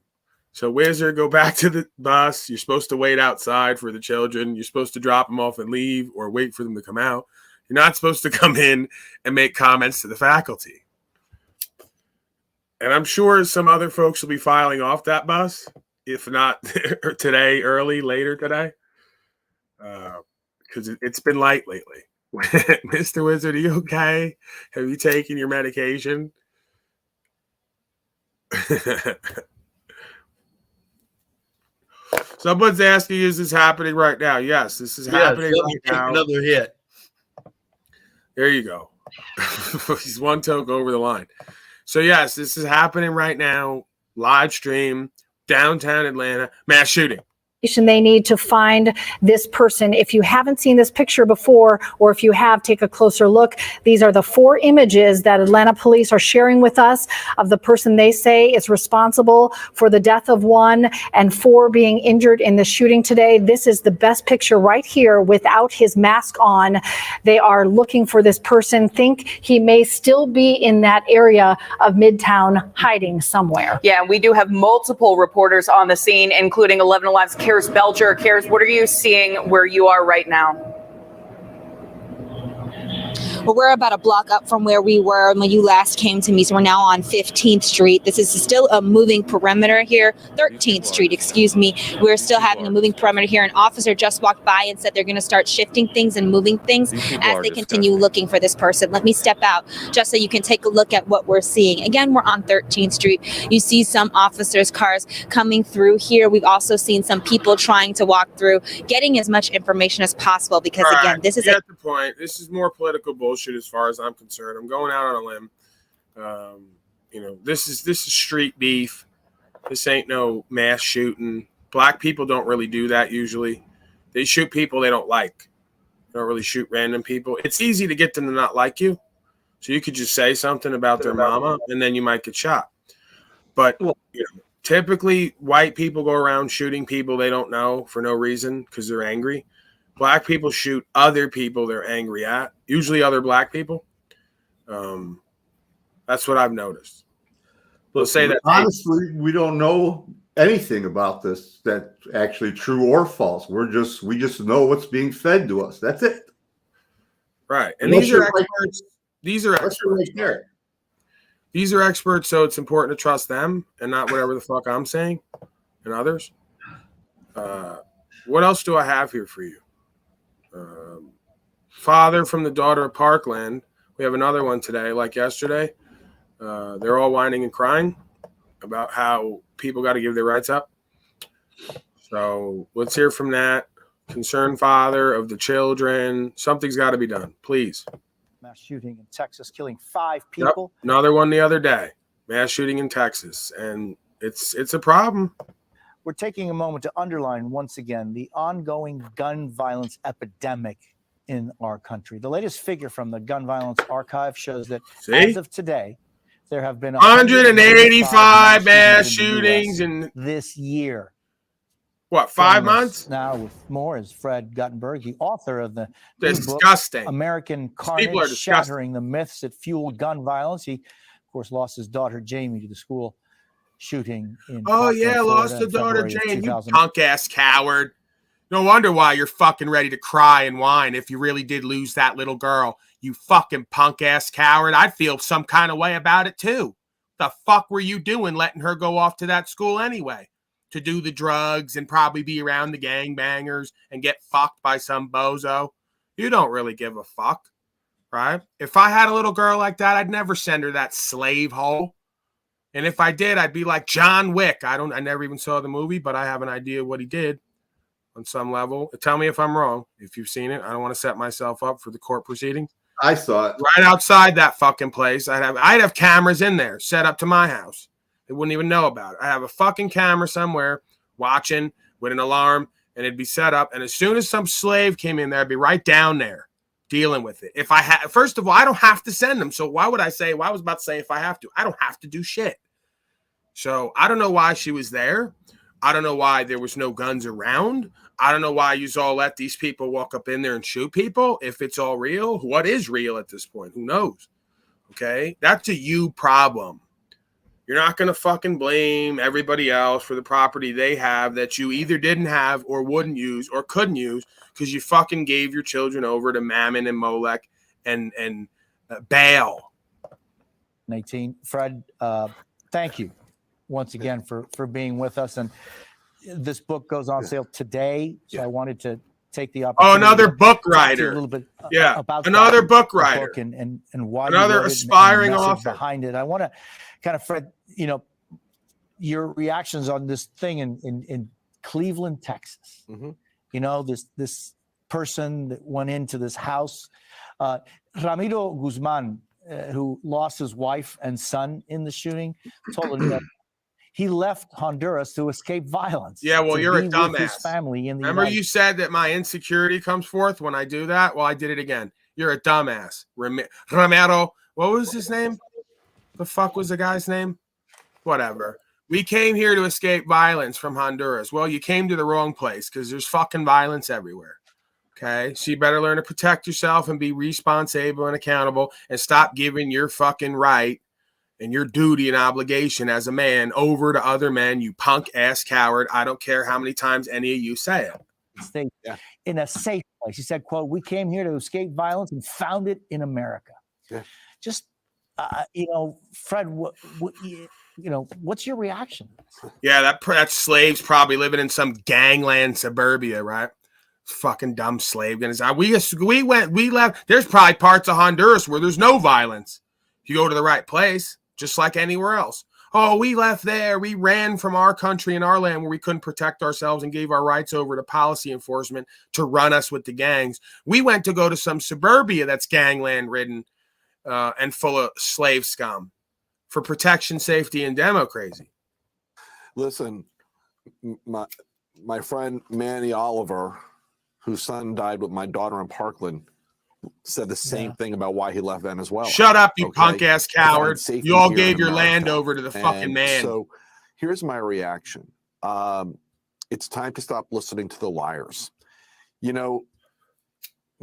So Wizard, go back to the bus. You're supposed to wait outside for the children. You're supposed to drop them off and leave or wait for them to come out. You're not supposed to come in and make comments to the faculty. And I'm sure some other folks will be filing off that bus, if not today, later today. Because it's been light lately. Mr. Wizard, are you okay? Have you taken your medication? Someone's asking, is this happening right now? Yes, this is happening right now. Another hit. There you go. He's one toke over the line. So, yes, this is happening right now. Live stream, downtown Atlanta, mass shooting. They need to find this person. If you haven't seen this picture before, or if you have, take a closer look. These are the 4 images that Atlanta police are sharing with us of the person they say is responsible for the death of 1 and 4 being injured in the shooting today. This is the best picture right here without his mask on. They are looking for this person. Think he may still be in that area of Midtown hiding somewhere. Yeah, we do have multiple reporters on the scene, including 11 Alive's Karis Belcher. Karis, what are you seeing where you are right now? Well, we're about a block up from where we were when you last came to me. So we're now on 15th Street. This is still a moving perimeter here. 13th Street, excuse me. We're still having a moving perimeter here. An officer just walked by and said they're going to start shifting things and moving things as they continue looking for this person. Let me step out just so you can take a look at what we're seeing. Again, we're on 13th Street. You see some officers' cars coming through here. We've also seen some people trying to walk through, getting as much information as possible because, again, this is the point. This is more political bullshit as far as I'm concerned. I'm going out on a limb. You know, this is street beef. This ain't no mass shooting. Black people don't really do that usually. They shoot people they don't like. They don't really shoot random people. It's easy to get them to not like you. So you could just say something about their mama and then you might get shot. But you know, typically white people go around shooting people they don't know for no reason because they're angry. Black people shoot other people they're angry at, usually other black people. That's what I've noticed. Let's say that. Honestly, we don't know anything about this that's actually true or false. We just know what's being fed to us. That's it. Right. And these are experts. These are experts right there. These are experts, so it's important to trust them and not whatever the fuck I'm saying and others. What else do I have here for you? Father from the daughter of Parkland. We have another one today, like yesterday. They're all whining and crying about how people got to give their rights up. So let's hear from that concerned father of the children. Something's got to be done, please. Mass shooting in Texas, killing 5 people. Yep. Another one the other day. Mass shooting in Texas, and it's a problem. We're taking a moment to underline once again the ongoing gun violence epidemic in our country. The latest figure from the Gun Violence Archive shows that as of today, there have been 185 mass shootings in this year. What, 5 months? Now with more is Fred Guttenberg, the author of the disgusting book, American Carnage, Shattering the Myths That Fueled Gun Violence. He, of course, lost his daughter Jamie to the school shooting in Lost the daughter Jane. You punk ass coward. No wonder why you're fucking ready to cry and whine if you really did lose that little girl. You fucking punk-ass coward. I'd feel some kind of way about it, too. The fuck were you doing letting her go off to that school anyway? To do the drugs and probably be around the gangbangers and get fucked by some bozo? You don't really give a fuck, right? If I had a little girl like that, I'd never send her that slave hole. And if I did, I'd be like John Wick. I never even saw the movie, but I have an idea what he did on some level. Tell me if I'm wrong. If you've seen it, I don't want to set myself up for the court proceeding. I saw it. Right outside that fucking place. I'd have cameras in there set up to my house. They wouldn't even know about it. I have a fucking camera somewhere watching with an alarm, and it'd be set up. And as soon as some slave came in there, I'd be right down there dealing with it. If I had, first of all, I don't have to send them. So why would I say? Well, I was about to say if I have to, I don't have to do shit. So I don't know why she was there. I don't know why there was no guns around. I don't know why you all let these people walk up in there and shoot people. If it's all real, what is real at this point? Who knows? Okay, that's a you problem. You're not going to fucking blame everybody else for the property they have that you either didn't have or wouldn't use or couldn't use because you fucking gave your children over to Mammon and Molech and Baal. 18. Fred, thank you once again for being with us. And this book goes on sale today, so I wanted to take the opportunity. Oh, another book writer. A little bit about another book writer book and why another aspiring and author behind it. I want to kind of, Fred, your reactions on this thing in Cleveland, Texas. Mm-hmm. This person that went into this house, Ramiro Guzman, who lost his wife and son in the shooting, told him that he left Honduras to escape violence. Yeah, well, you're a dumbass. With his family in the Remember you said that my insecurity comes forth when I do that? Well, I did it again. You're a dumbass. Ramiro, what was his name? The fuck was the guy's name? Whatever. We came here to escape violence from Honduras. Well, you came to the wrong place because there's fucking violence everywhere. Okay? So you better learn to protect yourself and be responsible and accountable and stop giving your fucking right and your duty and obligation as a man over to other men, you punk-ass coward. I don't care how many times any of you say it. Stay in a safe place. He said, quote, "We came here to escape violence and found it in America." Yeah. Just, Fred, what's your reaction? Yeah, that slave's probably living in some gangland suburbia, right? Fucking dumb slave. We left. There's probably parts of Honduras where there's no violence. If you go to the right place, just like anywhere else. Oh, we left there. We ran from our country and our land where we couldn't protect ourselves and gave our rights over to policy enforcement to run us with the gangs. We went to go to some suburbia that's gangland ridden and full of slave scum for protection, safety, and democracy. Listen, my friend Manny Oliver, whose son died with my daughter in Parkland, said the same thing about why he left then as well. Shut up, you punk-ass coward. You all gave your land over to the fucking man. So here's my reaction. It's time to stop listening to the liars.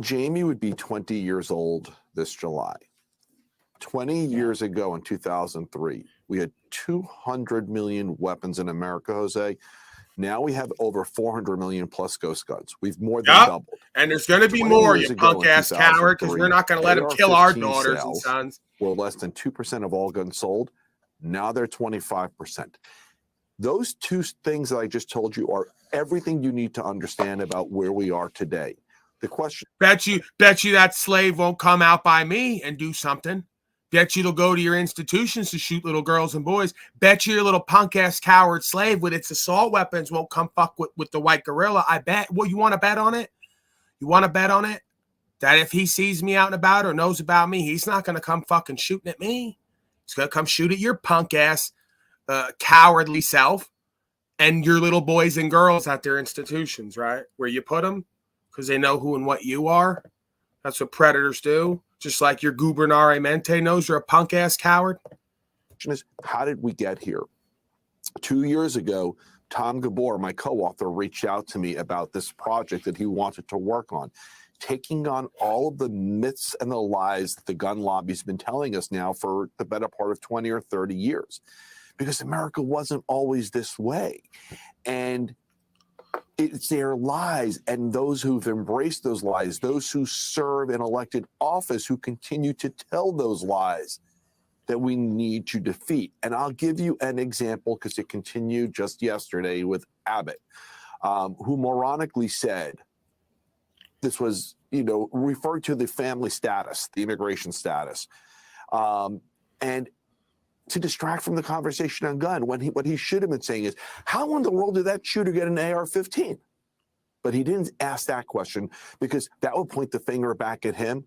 Jamie would be 20 years old this July. 20 years ago in 2003, we had 200 million weapons in America, Jose. Now we have over 400 million plus ghost guns. We've more than doubled. And there's going to be more, you punk-ass coward, because we're not going to let them kill our daughters and sons. Were less than 2% of all guns sold. Now they're 25%. Those two things that I just told you are everything you need to understand about where we are today. The question... Bet you that slave won't come out by me and do something. Bet you it'll go to your institutions to shoot little girls and boys. Bet you your little punk-ass coward slave with its assault weapons won't come fuck with the white gorilla. I bet. Well, you want to bet on it? You want to bet on it? That if he sees me out and about or knows about me, he's not going to come fucking shooting at me. He's going to come shoot at your punk-ass cowardly self and your little boys and girls at their institutions, right? Where you put them because they know who and what you are. That's what predators do. Just like your Gubernare Mente knows you're a punk-ass coward. Is how did we get here? 2 years ago, Tom Gabor, my co-author, reached out to me about this project that he wanted to work on, taking on all of the myths and the lies that the gun lobby's been telling us now for the better part of 20 or 30 years. Because America wasn't always this way. And It's their lies, and those who've embraced those lies, those who serve in elected office who continue to tell those lies, that we need to defeat. And I'll give you an example because it continued just yesterday with Abbott, who moronically said, this was, referred to the family status, the immigration status, and to distract from the conversation on gun, when what he should have been saying is, how in the world did that shooter get an AR-15? But he didn't ask that question because that would point the finger back at him.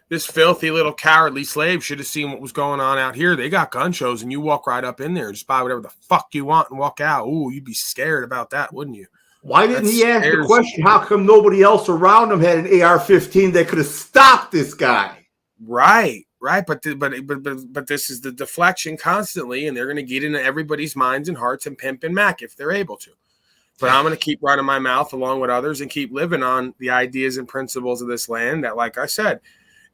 This filthy little cowardly slave should have seen what was going on out here. They got gun shows, and you walk right up in there and just buy whatever the fuck you want and walk out. Ooh, you'd be scared about that, wouldn't you? Why didn't he ask the question, how come nobody else around him had an AR-15 that could have stopped this guy? Right. But this is the deflection constantly, and they're going to get into everybody's minds and hearts and pimp and Mac if they're able to. But I'm going to keep running my mouth along with others and keep living on the ideas and principles of this land that, like I said,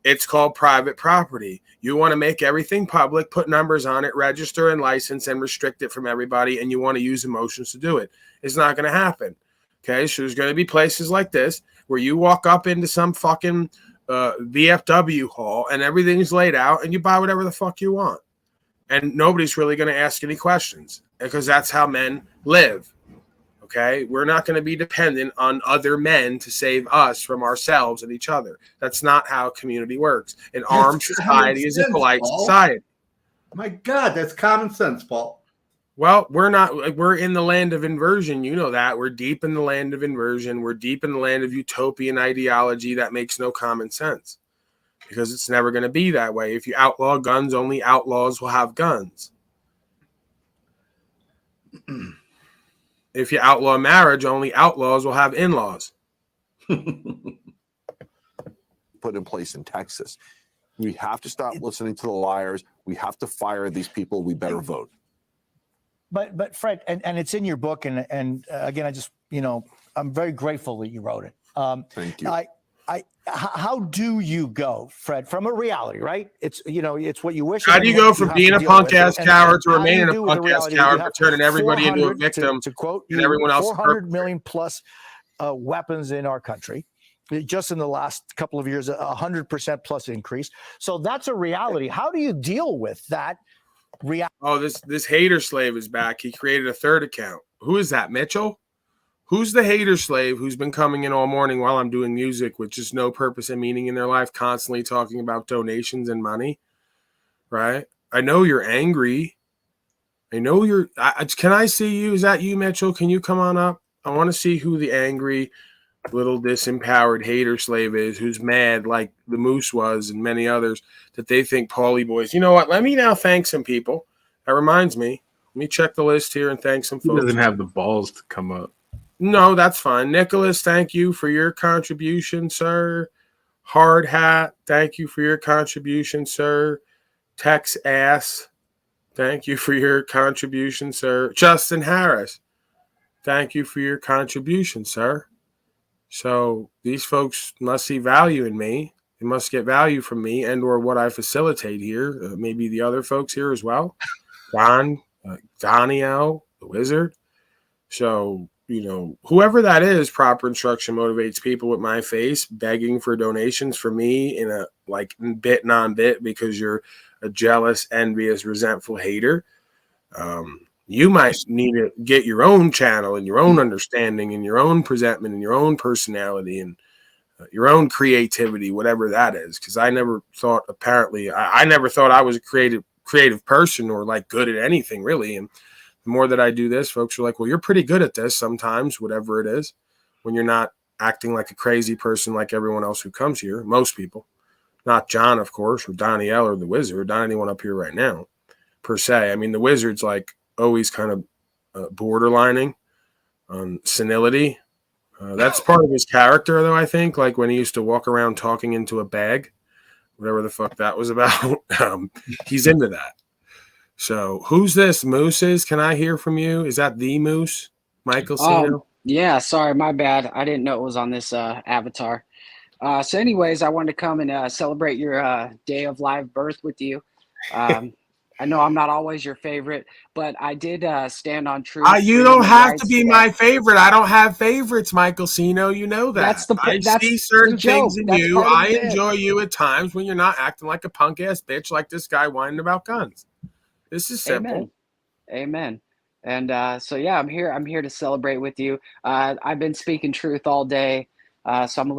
it's called private property. You want to make everything public, put numbers on it, register and license and restrict it from everybody, and you want to use emotions to do it. It's not going to happen. Okay, so there's going to be places like this where you walk up into some fucking VFW hall and everything's laid out and you buy whatever the fuck you want. And nobody's really going to ask any questions because that's how men live. Okay, we're not going to be dependent on other men to save us from ourselves and each other. That's not how community works. An armed society is a polite society. My God, that's common sense, Paul. Well, we're in the land of inversion. You know that. We're deep in the land of inversion. We're deep in the land of utopian ideology that makes no common sense because it's never going to be that way. If you outlaw guns, only outlaws will have guns. If you outlaw marriage, only outlaws will have in-laws. Put in place in Texas. We have to stop listening to the liars. We have to fire these people. We better vote. But Fred, and it's in your book, and again, I just, I'm very grateful that you wrote it. Thank you. How do you go, Fred, from a reality, right? It's it's what you wish. How do you go from being a punk ass coward to remaining a punk ass coward, for turning everybody into a victim, to quote and everyone else 400 million plus weapons in our country? Just in the last couple of years, 100% plus increase. So that's a reality. How do you deal with that? Oh, this hater slave is back. He created a third account. Who is that, Mitchell? Who's the hater slave who's been coming in all morning while I'm doing music with just no purpose and meaning in their life, constantly talking about donations and money, right? I know you're angry. I know you're – can I see you? Is that you, Mitchell? Can you come on up? I want to see who the angry little disempowered hater slave is who's mad like the Moose was and many others that they think Paulie boys. You know what? Let me now thank some people. That reminds me. Let me check the list here and thank some folks. He doesn't have the balls to come up. No, that's fine. Nicholas, thank you for your contribution, sir. Hard Hat, thank you for your contribution, sir. Tex Ass, thank you for your contribution, sir. Justin Harris, thank you for your contribution, sir. So these folks must see value in me. They must get value from me and or what I facilitate here. Maybe the other folks here as well. Daniel, the wizard. So, whoever that is, proper instruction motivates people with my face begging for donations for me in a bit non-bit because you're a jealous, envious, resentful hater. You might need to get your own channel and your own understanding and your own presentment and your own personality and your own creativity, whatever that is. Because I never thought, I never thought I was a creative person or good at anything really. And the more that I do this, folks are like, well, you're pretty good at this sometimes, whatever it is, when you're not acting like a crazy person like everyone else who comes here. Most people, not John, of course, or Danielle or the wizard, not anyone up here right now per se. I mean, the wizard's always kind of borderlining on senility. That's part of his character, though, I think, when he used to walk around talking into a bag, whatever the fuck that was about. He's into that. So who's this? Mooses? Can I hear from you? Is that the Moose? Michael Cino? Yeah, sorry, my bad. I didn't know it was on this avatar. So anyways, I wanted to come and celebrate your day of live birth with you. I I know I'm not always your favorite, but I did stand on truth. You don't have to be my favorite. I don't have favorites, Michael Sino. You know that. I see certain things in you. I enjoy you at times when you're not acting like a punk ass bitch like this guy whining about guns. This is simple. Amen. And so yeah, I'm here to celebrate with you. I've been speaking truth all day, so I'm a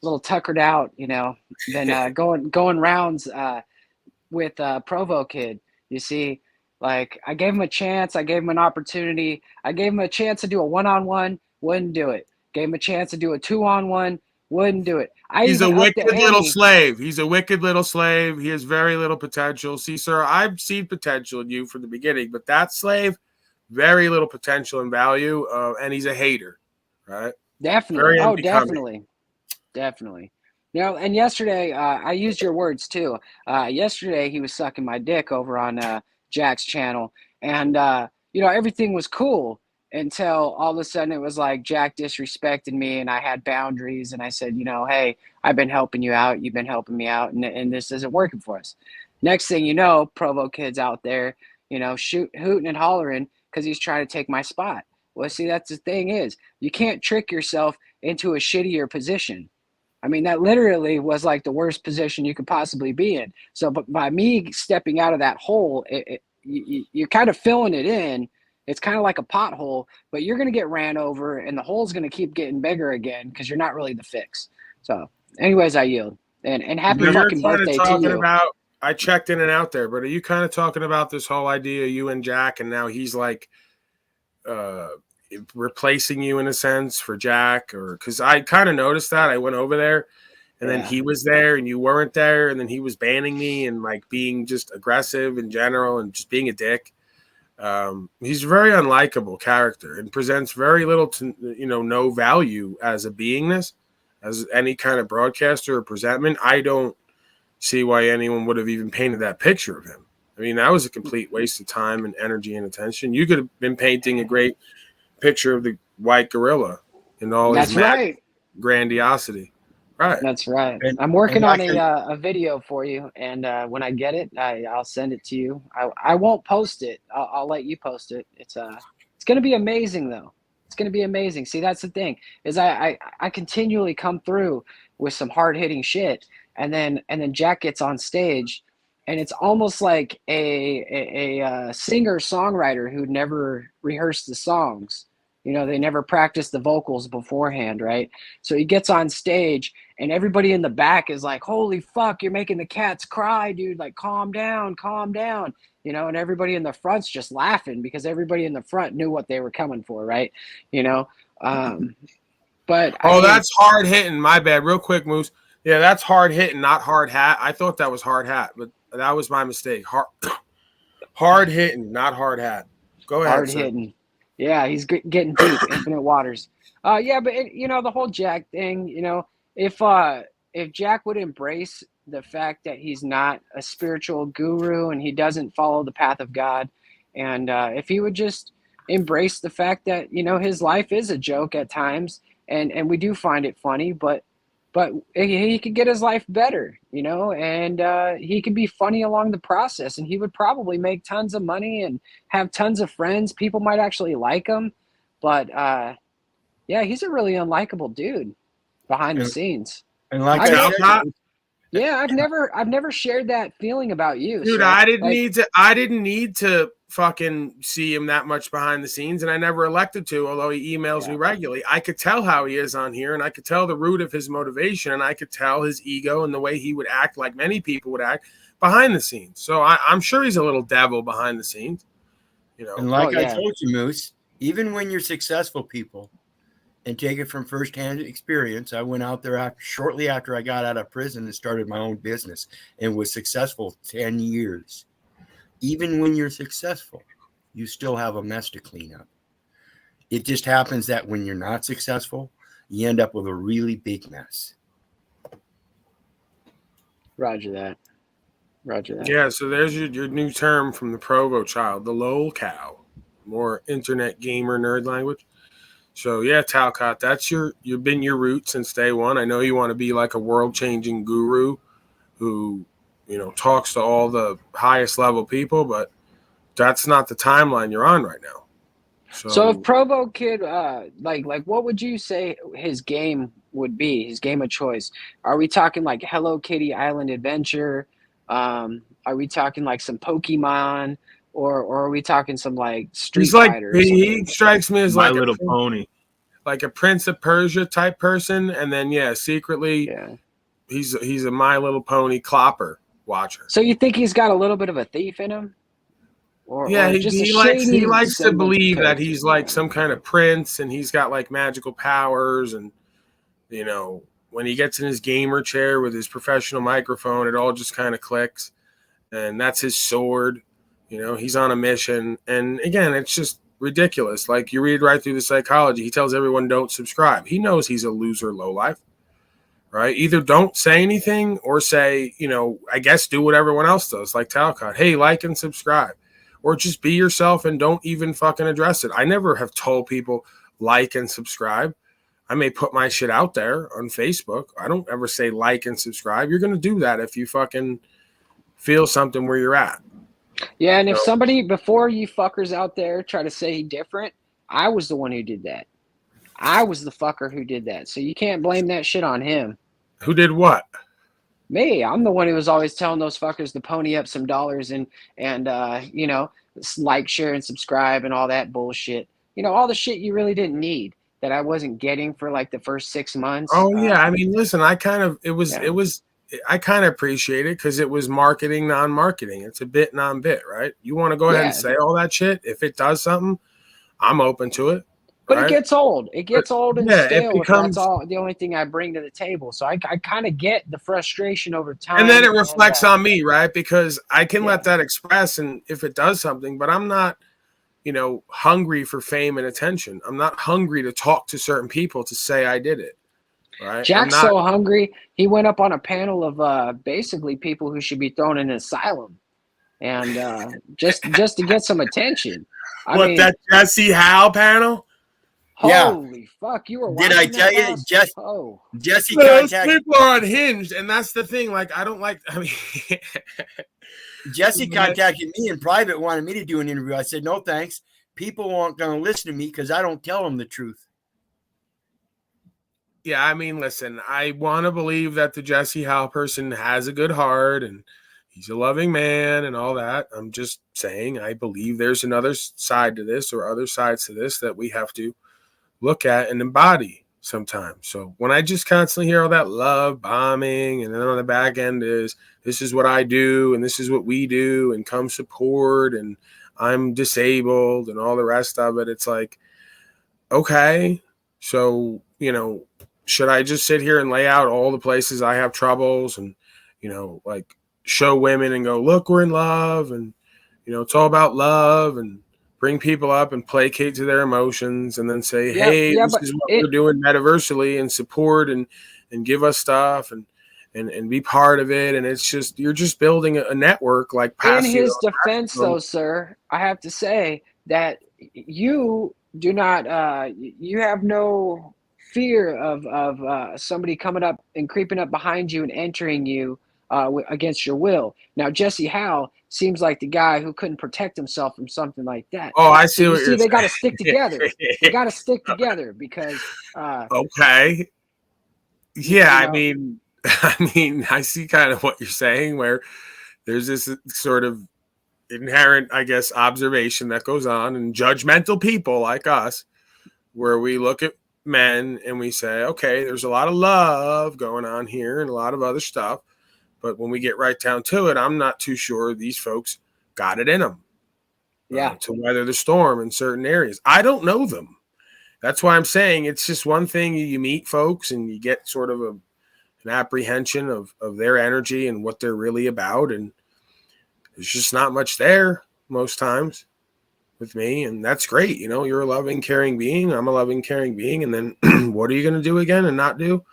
little tuckered out, you know. Been going rounds with Provo Kid. You see, like I gave him a chance, I gave him an opportunity, I gave him a chance to do a 1-on-1, wouldn't do it. Gave him a chance to do a 2-on-1, wouldn't do it. He's a wicked little slave. He's a wicked little slave. He has very little potential. See, sir, I've seen potential in you from the beginning, but that slave, very little potential and value, and he's a hater, right? Definitely. Oh, definitely. You know, and yesterday, I used your words too. Yesterday, he was sucking my dick over on Jack's channel, and you know, everything was cool until all of a sudden it was like Jack disrespected me, and I had boundaries, and I said, you know, hey, I've been helping you out, you've been helping me out, and this isn't working for us. Next thing you know, Provo Kid's out there, you know, hooting and hollering because he's trying to take my spot. Well, see, that's the thing is, you can't trick yourself into a shittier position. I mean, that literally was like the worst position you could possibly be in. So, but by me stepping out of that hole, you're kind of filling it in. It's kind of like a pothole, but you're going to get ran over, and the hole's going to keep getting bigger again because you're not really the fix. So, anyways, I yield. And happy fucking birthday to you. I checked in and out there, but are you kind of talking about this whole idea, you and Jack, and now he's like replacing you in a sense for Jack? Or because I kind of noticed that I went over there and then he was there and you weren't there, and then he was banning me and like being just aggressive in general and just being a dick. He's a very unlikable character and presents very little to no value as a beingness, as any kind of broadcaster or presentment. I don't see why anyone would have even painted that picture of him. I mean, that was a complete waste of time and energy and attention. You could have been painting a great picture of the white gorilla in all his grandiosity. Right. That's right. I'm working on a video for you, and when I get it, I'll send it to you. I won't post it. I'll let you post it. It's going to be amazing, though. It's going to be amazing. See, that's the thing is I continually come through with some hard hitting shit, and then Jack gets on stage, and it's almost like a singer songwriter who never rehearsed the songs. You know, they never practiced the vocals beforehand, right? So he gets on stage, and everybody in the back is like, holy fuck, you're making the cats cry, dude. Like, calm down, you know, and everybody in the front's just laughing because everybody in the front knew what they were coming for, right? You know, but that's hard hitting. My bad. Real quick, Moose. Yeah, that's hard hitting, not hard hat. I thought that was hard hat, but that was my mistake. Hard hitting, not hard hat. Go ahead. Hard hitting. Yeah, he's getting deep, infinite waters. Yeah, but you know, the whole Jack thing, you know, if Jack would embrace the fact that he's not a spiritual guru and he doesn't follow the path of God, and if he would just embrace the fact that, you know, his life is a joke at times, and we do find it funny, but he could get his life better, you know, and he could be funny along the process, and he would probably make tons of money and have tons of friends. People might actually like him, but yeah, he's a really unlikable dude behind the scenes. And like I've never shared that feeling about you, dude. So, I didn't need to fucking see him that much behind the scenes, and I never elected to, although he emails me regularly. I could tell how he is on here, and I could tell the root of his motivation, and I could tell his ego and the way he would act, like many people would act behind the scenes. So I'm sure he's a little devil behind the scenes, you know. And like I told you, Moose, even when you're successful people, and take it from firsthand experience, I went out there shortly after I got out of prison and started my own business and was successful 10 years. Even when you're successful, you still have a mess to clean up. It just happens that when you're not successful, you end up with a really big mess. Roger that. Yeah, so there's your new term from the Provo child, the lol cow, more internet gamer nerd language. So yeah, Talcott, that's you've been your route since day one. I know you want to be like a world-changing guru who talks to all the highest level people, but that's not the timeline you're on right now. So if Provo Kid, like what would you say his game would be? His game of choice? Are we talking like Hello Kitty Island Adventure? Are we talking like some Pokemon, or are we talking some like Street Fighter? He strikes me as My like Little Pony, like a Prince of Persia type person, and then secretly, he's a My Little Pony clopper watcher. So you think he's got a little bit of a thief in him? Or just he likes to believe that he's like some kind of prince, and he's got like magical powers, and when he gets in his gamer chair with his professional microphone, it all just kind of clicks, and that's his sword. He's on a mission, and again, it's just ridiculous. Like, you read right through the psychology. He tells everyone don't subscribe. He knows he's a loser, lowlife, right? Either don't say anything or say, I guess do what everyone else does, like Talcott. Hey, like and subscribe. Or just be yourself and don't even fucking address it. I never have told people like and subscribe. I may put my shit out there on Facebook. I don't ever say like and subscribe. You're going to do that if you fucking feel something where you're at. Yeah, and if somebody before you fuckers out there try to say different, I was the one who did that. I was the fucker who did that. So you can't blame that shit on him. Who did what? Me. I'm the one who was always telling those fuckers to pony up some dollars and like, share, and subscribe and all that bullshit. All the shit you really didn't need that I wasn't getting for like the first 6 months. Oh yeah, I mean, listen, I kind of appreciate it because it was marketing, non-marketing. It's a bit non-bit, right? You want to go ahead and say all that shit. If it does something, I'm open to it. But right? it gets old. It gets old and stale if becomes, that's all the only thing I bring to the table. So I kind of get the frustration over time. And then it reflects on me, right? Because I can let that express, and if it does something, but I'm not, hungry for fame and attention. I'm not hungry to talk to certain people to say I did it. Right? Jack's so hungry. He went up on a panel of basically people who should be thrown in an asylum, and just to get some attention. I mean, that Jesse Howe panel? Holy fuck! You were watching. Did I tell you, Jesse Those contacted people are unhinged, and that's the thing. Like, I don't like. I mean, Jesse contacted me in private, wanted me to do an interview. I said no, thanks. People aren't going to listen to me because I don't tell them the truth. Yeah, I mean, listen, I want to believe that the Jesse Howe person has a good heart and he's a loving man and all that. I'm just saying I believe there's another side to this or other sides to this that we have to look at and embody sometimes. So when I just constantly hear all that love bombing, and then on the back end is this is what I do and this is what we do and come support and I'm disabled and all the rest of it, it's like, okay, so, should I just sit here and lay out all the places I have troubles and, like show women and go, look, we're in love and, it's all about love and bring people up and placate to their emotions and then say, hey, this is what we're doing metaversally and support and give us stuff and be part of it. And it's just, you're just building a network like in his defense though, sir, I have to say that you do not, you have no fear of somebody coming up and creeping up behind you and entering you against your will. Now, Jesse Howe seems like the guy who couldn't protect himself from something like that. Oh, I see. So what you're they got to stick together. They got to stick together because. Okay. Yeah, I mean, I see kind of what you're saying, where there's this sort of inherent, I guess, observation that goes on, and judgmental people like us, where we look at men and we say, okay, there's a lot of love going on here and a lot of other stuff. But when we get right down to it, I'm not too sure these folks got it in them to weather the storm in certain areas. I don't know them. That's why I'm saying it's just one thing. You meet folks and you get sort of an apprehension of their energy and what they're really about. And there's just not much there most times with me. And that's great. You're a loving, caring being. I'm a loving, caring being. And then what are you going to do again and not do?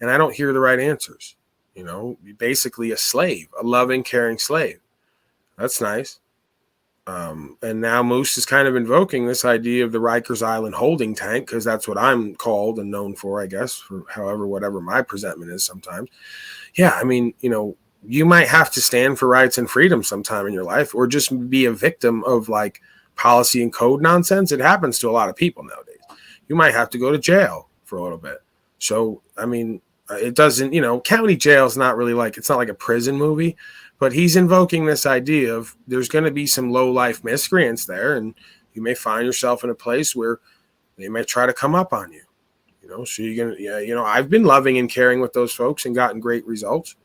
And I don't hear the right answers. Basically a slave, a loving, caring slave. That's nice. And now Moose is kind of invoking this idea of the Rikers Island holding tank, because that's what I'm called and known for, I guess, for whatever my presentment is sometimes. Yeah, I mean, you might have to stand for rights and freedom sometime in your life, or just be a victim of like policy and code nonsense. It happens to a lot of people nowadays. You might have to go to jail for a little bit. So, I mean, it doesn't, county jail is not really like, it's not like a prison movie, but he's invoking this idea of there's going to be some low life miscreants there, and you may find yourself in a place where they might try to come up on you. So you're gonna, I've been loving and caring with those folks and gotten great results.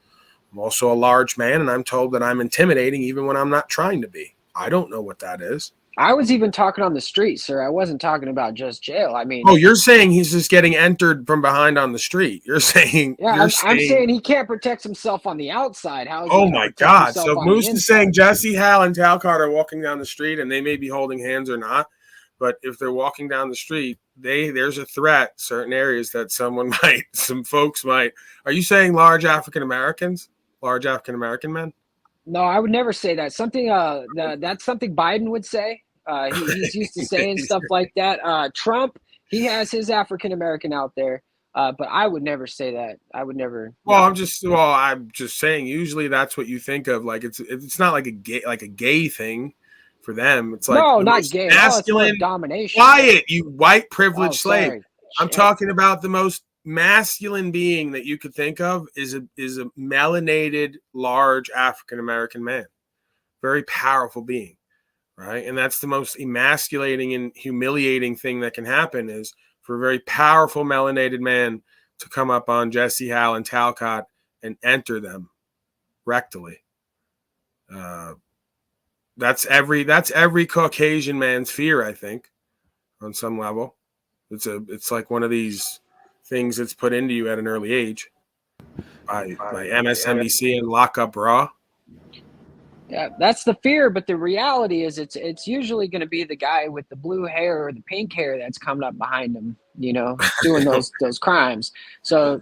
I'm also a large man, and I'm told that I'm intimidating even when I'm not trying to be. I don't know what that is. I was even talking on the street, sir. I wasn't talking about just jail. I mean, oh, you're saying he's just getting entered from behind on the street. You're saying, I'm saying he can't protect himself on the outside. How is he oh my God. So Moose is saying Jesse, Hal, and Talcott are walking down the street, and they may be holding hands or not. But if they're walking down the street, there's a threat, certain areas that some folks might. Are you saying large African American men? No, I would never say that. That's something Biden would say. He's used to saying stuff like that. Trump, he has his African American out there, but I would never say that. I would never. Well, I'm just saying. Usually, that's what you think of. Like it's not like a gay thing for them. It's like no, not gay. Masculine domination. Quiet, you white privileged slave. Sorry. I'm talking about the most masculine being that you could think of is a melanated, large African American man, very powerful being. Right. And that's the most emasculating and humiliating thing that can happen is for a very powerful melanated man to come up on Jesse, Hal, and Talcott and enter them rectally. That's every Caucasian man's fear, I think, on some level. It's like one of these things that's put into you at an early age by MSNBC and Lockup Raw. Yeah, that's the fear, but the reality is it's usually going to be the guy with the blue hair or the pink hair that's coming up behind him, doing those crimes. So,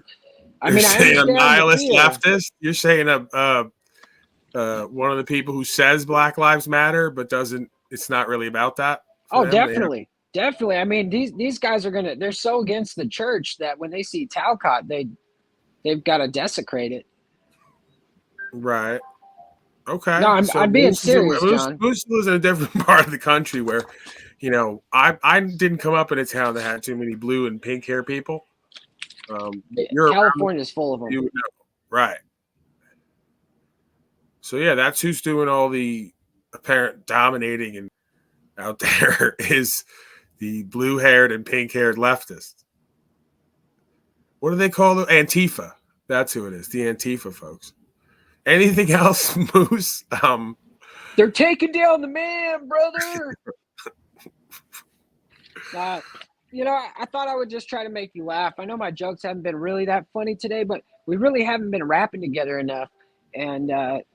I mean, I understand a nihilist the fear. leftist. You're saying one of the people who says Black Lives Matter, but doesn't. It's not really about that. Oh, definitely. I mean, these guys they're so against the church that when they see Talcott, they've got to desecrate it. Right. Okay. No, I'm being serious, John. Moose lives in a different part of the country where, I didn't come up in a town that had too many blue and pink hair people. California's full of them. Right. So yeah, that's who's doing all the apparent dominating and out there is the blue-haired and pink-haired leftists. What do they call them? Antifa. That's who it is. The Antifa folks. Anything else, Moose? They're taking down the man, brother. I thought I would just try to make you laugh. I know my jokes haven't been really that funny today, but we really haven't been rapping together enough. And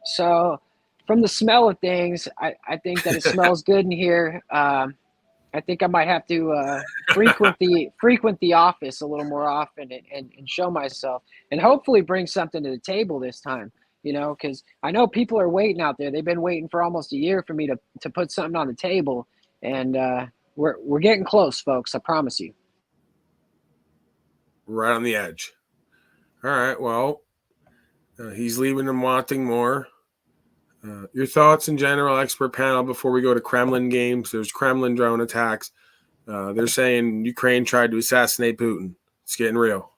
so from the smell of things, I think that it smells good in here. I think I might have to frequent the office a little more often and show myself and hopefully bring something to the table this time. Because I know people are waiting out there. They've been waiting for almost a year for me to put something on the table, and we're getting close, folks. I promise you. Right on the edge. All right. Well, he's leaving them wanting more. Your thoughts in general, expert panel, before we go to Kremlin games. There's Kremlin drone attacks. They're saying Ukraine tried to assassinate Putin. It's getting real.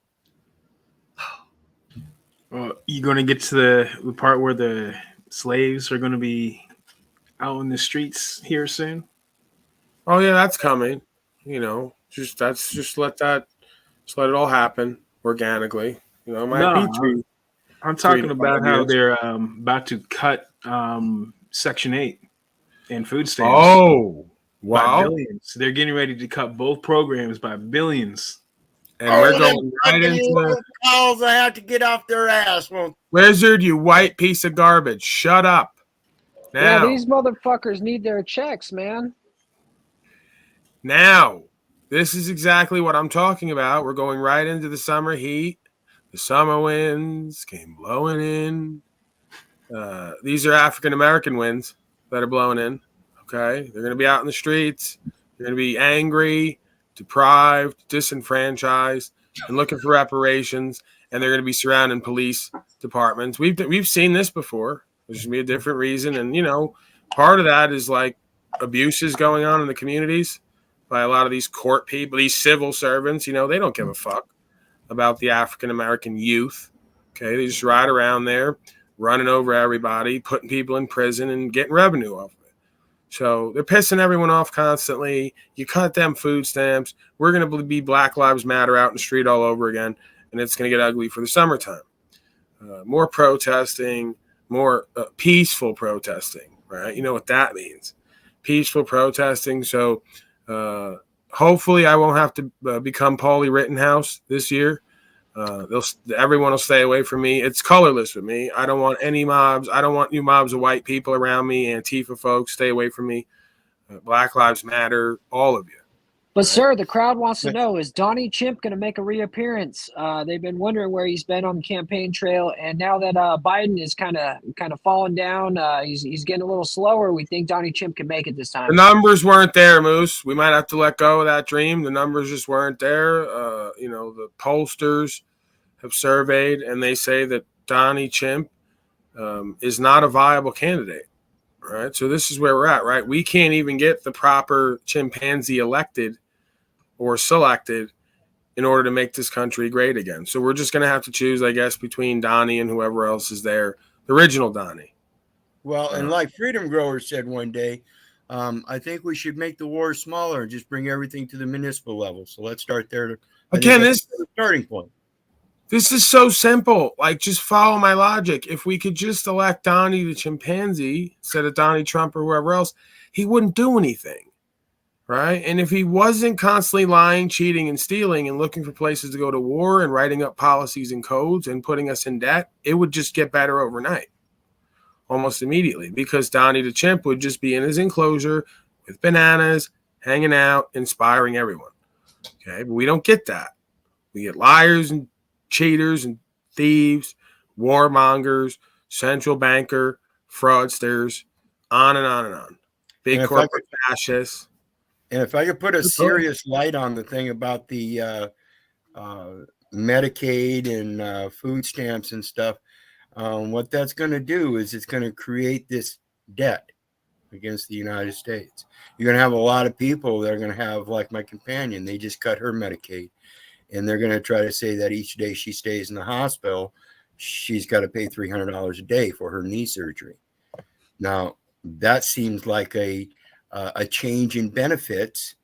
Well, you going to get to the part where the slaves are going to be out in the streets here soon? Oh yeah, that's coming. Just let it all happen organically. I'm talking about how they're about to cut Section 8 and food stamps. Oh, wow! By billions. They're getting ready to cut both programs by billions. And we're going right into calls. I have to get off their ass. Wizard, you white piece of garbage. Shut up. Now. Yeah, these motherfuckers need their checks, man. Now, this is exactly what I'm talking about. We're going right into the summer heat. The summer winds came blowing in. These are African-American winds that are blowing in. Okay? They're going to be out in the streets. They're going to be angry, deprived, disenfranchised. and looking for reparations, and they're going to be surrounding police departments. We've seen this before. There's going to be a different reason, and part of that is like abuses going on in the communities by a lot of these court people, these civil servants. They don't give a fuck about the African American youth. Okay, they just ride around there, running over everybody, putting people in prison, and getting revenue off of it. So they're pissing everyone off constantly. You cut them food stamps. We're going to be Black Lives Matter out in the street all over again, and it's going to get ugly for the summertime. More protesting, more peaceful protesting, right? You know what that means. Peaceful protesting. So hopefully I won't have to become Paulie Rittenhouse this year. Everyone will stay away from me. It's colorless with me. I don't want any mobs. I don't want you mobs of white people around me. Antifa folks, stay away from me. Black Lives Matter, all of you. But, sir, the crowd wants to know, is Donnie Chimp going to make a reappearance? They've been wondering where he's been on the campaign trail, and now that Biden is kind of falling down, he's getting a little slower. We think Donnie Chimp can make it this time. The numbers weren't there, Moose. We might have to let go of that dream. The numbers just weren't there. The pollsters have surveyed, and they say that Donnie Chimp is not a viable candidate. All right, so this is where we're at, right? We can't even get the proper chimpanzee elected or selected in order to make this country great again. So we're just going to have to choose, I guess, between Donnie and whoever else is there, the original Donnie. Well, and like Freedom Grower said one day, I think we should make the war smaller and just bring everything to the municipal level. So let's start there. Again, this the starting point. This is so simple. Like, just follow my logic. If we could just elect Donnie the chimpanzee instead of Donnie Trump or whoever else, he wouldn't do anything. Right? And if he wasn't constantly lying, cheating, and stealing and looking for places to go to war and writing up policies and codes and putting us in debt, it would just get better overnight, almost immediately, because Donnie the chimp would just be in his enclosure with bananas, hanging out, inspiring everyone. Okay, but we don't get that. We get liars and cheaters and thieves, warmongers, central banker, fraudsters, on and on and on. Big corporate fascists. And if I could put a serious light on the thing about the Medicaid and food stamps and stuff, what that's going to do is it's going to create this debt against the United States. You're going to have a lot of people that are going to have, like my companion, they just cut her Medicaid. And they're going to try to say that each day she stays in the hospital, she's got to pay $300 a day for her knee surgery. Now, that seems like a change in benefits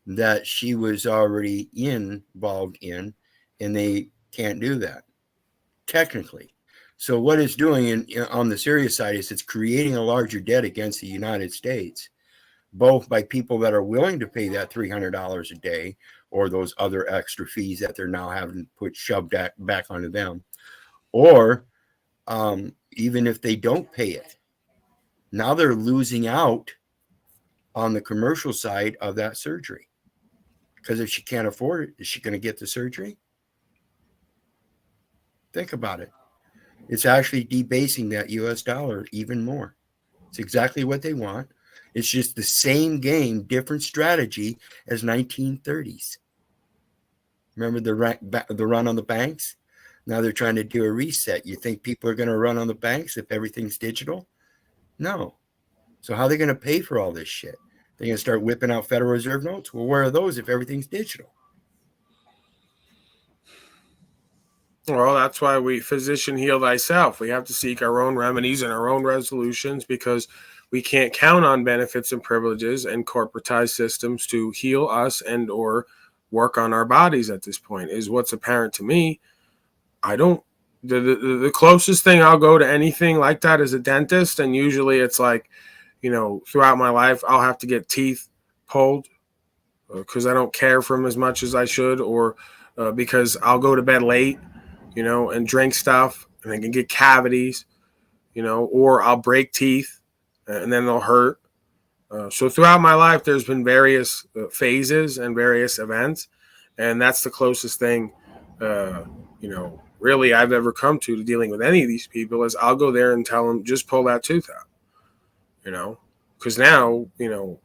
that she was already involved in, and they can't do that technically. So what it's doing on the serious side is it's creating a larger debt against the United States, both by people that are willing to pay that $300 a day or those other extra fees that they're now having shoved back onto them, or even if they don't pay it. Now they're losing out on the commercial side of that surgery, because if she can't afford it, is she going to get the surgery? Think about it. It's actually debasing that US dollar even more. It's exactly what they want. It's just the same game, different strategy as 1930s. Remember the run on the banks? Now they're trying to do a reset. You think people are going to run on the banks if everything's digital? No. So how are they going to pay for all this shit? They're going to start whipping out Federal Reserve notes? Well, where are those if everything's digital? Well, that's why we physician heal thyself. We have to seek our own remedies and our own resolutions, because we can't count on benefits and privileges and corporatized systems to heal us and or work on our bodies at this point, is what's apparent to me. The closest thing I'll go to anything like that is a dentist. And usually it's like, throughout my life, I'll have to get teeth pulled because I don't care for them as much as I should, or because I'll go to bed late, and drink stuff and I can get cavities, or I'll break teeth and then they'll hurt. So throughout my life, there's been various phases and various events. And that's the closest thing, really I've ever come to dealing with any of these people, is I'll go there and tell them, just pull that tooth out, because now, I'm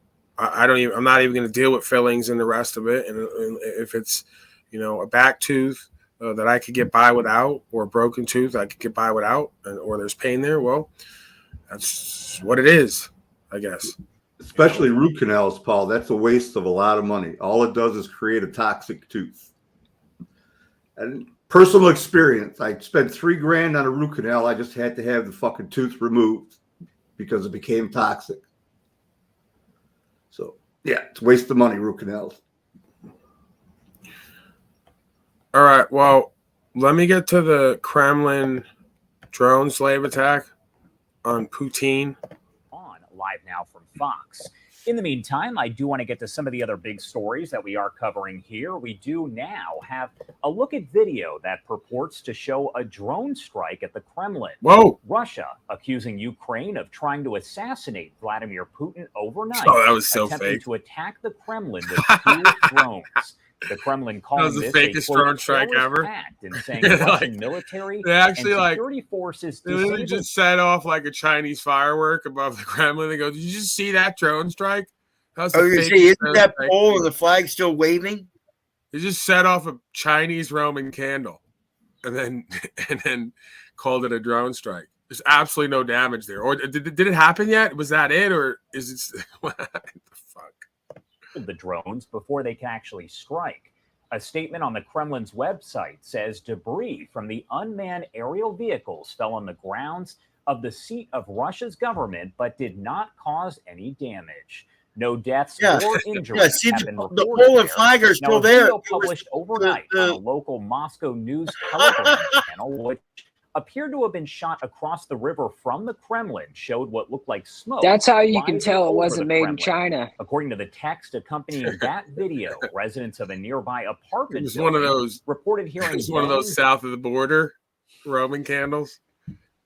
not even going to deal with fillings and the rest of it. And if it's, a back tooth that I could get by without, or a broken tooth I could get by without, or there's pain there, well, that's what it is, I guess. Especially root canals, Paul. That's a waste of a lot of money. All it does is create a toxic tooth. And personal experience, I spent $3,000 on a root canal. I just had to have the fucking tooth removed because it became toxic. So, yeah, it's a waste of money, root canals. All right, well, let me get to the Kremlin drone slave attack on Putin. On live now from Fox. In the meantime, I do want to get to some of the other big stories that we are covering here. We do now have a look at video that purports to show a drone strike at the Kremlin. Whoa! Russia accusing Ukraine of trying to assassinate Vladimir Putin overnight. Oh, that was so attempting fake. to attack the Kremlin with two drones. The Kremlin calling that was this the fakest drone strike ever. Act and saying Russian military they actually and security forces they literally just set off like a Chinese firework above the Kremlin. They go, "Did you just see that drone strike?" That was you see, isn't that pole and the flag still waving? They just set off a Chinese Roman candle, and then called it a drone strike. There's absolutely no damage there. Or did it happen yet? Was that it, or is it? What the fuck? The drones before they can actually strike. A statement on the Kremlin's website says debris from the unmanned aerial vehicles fell on the grounds of the seat of Russia's government, but did not cause any damage. No deaths or injuries have been reported. The pole and flag are still there. Video published overnight on a local Moscow news telegram channel, which appeared to have been shot across the river from the Kremlin, showed what looked like smoke. That's how you can rising tell it over wasn't the made in Kremlin. China. According to the text accompanying that video, residents of a nearby apartment It was one of those reported hearing It's one of those south of the border Roman candles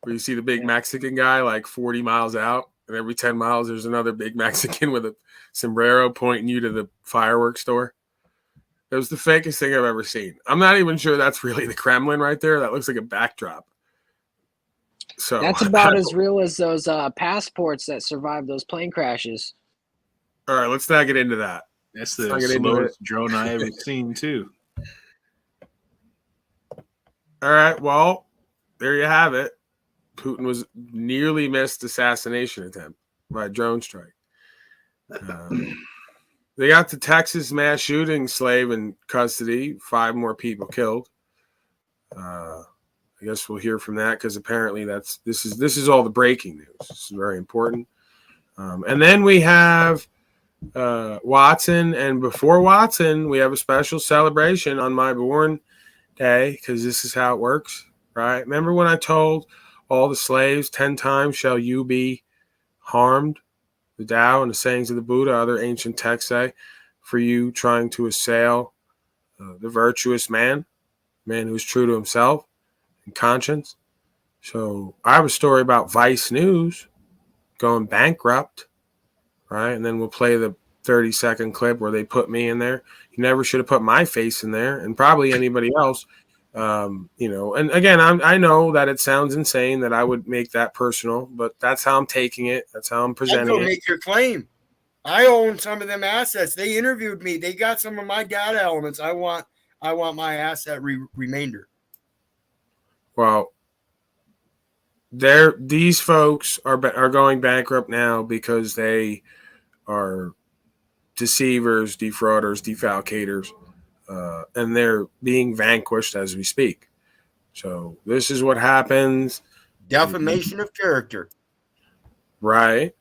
where you see the big Mexican guy like 40 miles out, and every 10 miles there's another big Mexican with a sombrero pointing you to the fireworks store. It was the fakest thing I've ever seen. I'm not even sure that's really the Kremlin right there. That looks like a backdrop. So That's about as real as those passports that survived those plane crashes. All right, let's not get into that. That's the slowest drone I ever seen too. All right, well, there you have it. Putin was nearly missed assassination attempt by a drone strike. They got the Texas mass shooting slave in custody. 5 more people killed. I guess we'll hear from that because apparently this is all the breaking news. This is very important. And then we have Watson, and before Watson, we have a special celebration on my born day because this is how it works, right? Remember when I told all the slaves 10 times shall you be harmed? The Tao and the sayings of the Buddha, other ancient texts say, for you trying to assail the virtuous man who is true to himself and conscience. So I have a story about Vice News going bankrupt, right? And then we'll play the 30-second clip where they put me in there. You never should have put my face in there, and probably anybody else. And again, I know that it sounds insane that I would make that personal, but that's how I'm taking it. That's how I'm presenting it. Make your claim. I own some of them assets. They interviewed me. They got some of my data elements. I want my asset remainder. Well, these folks are going bankrupt now because they are deceivers, defrauders, defalcators, and they're being vanquished as we speak. So this is what happens. Defamation of character. Right.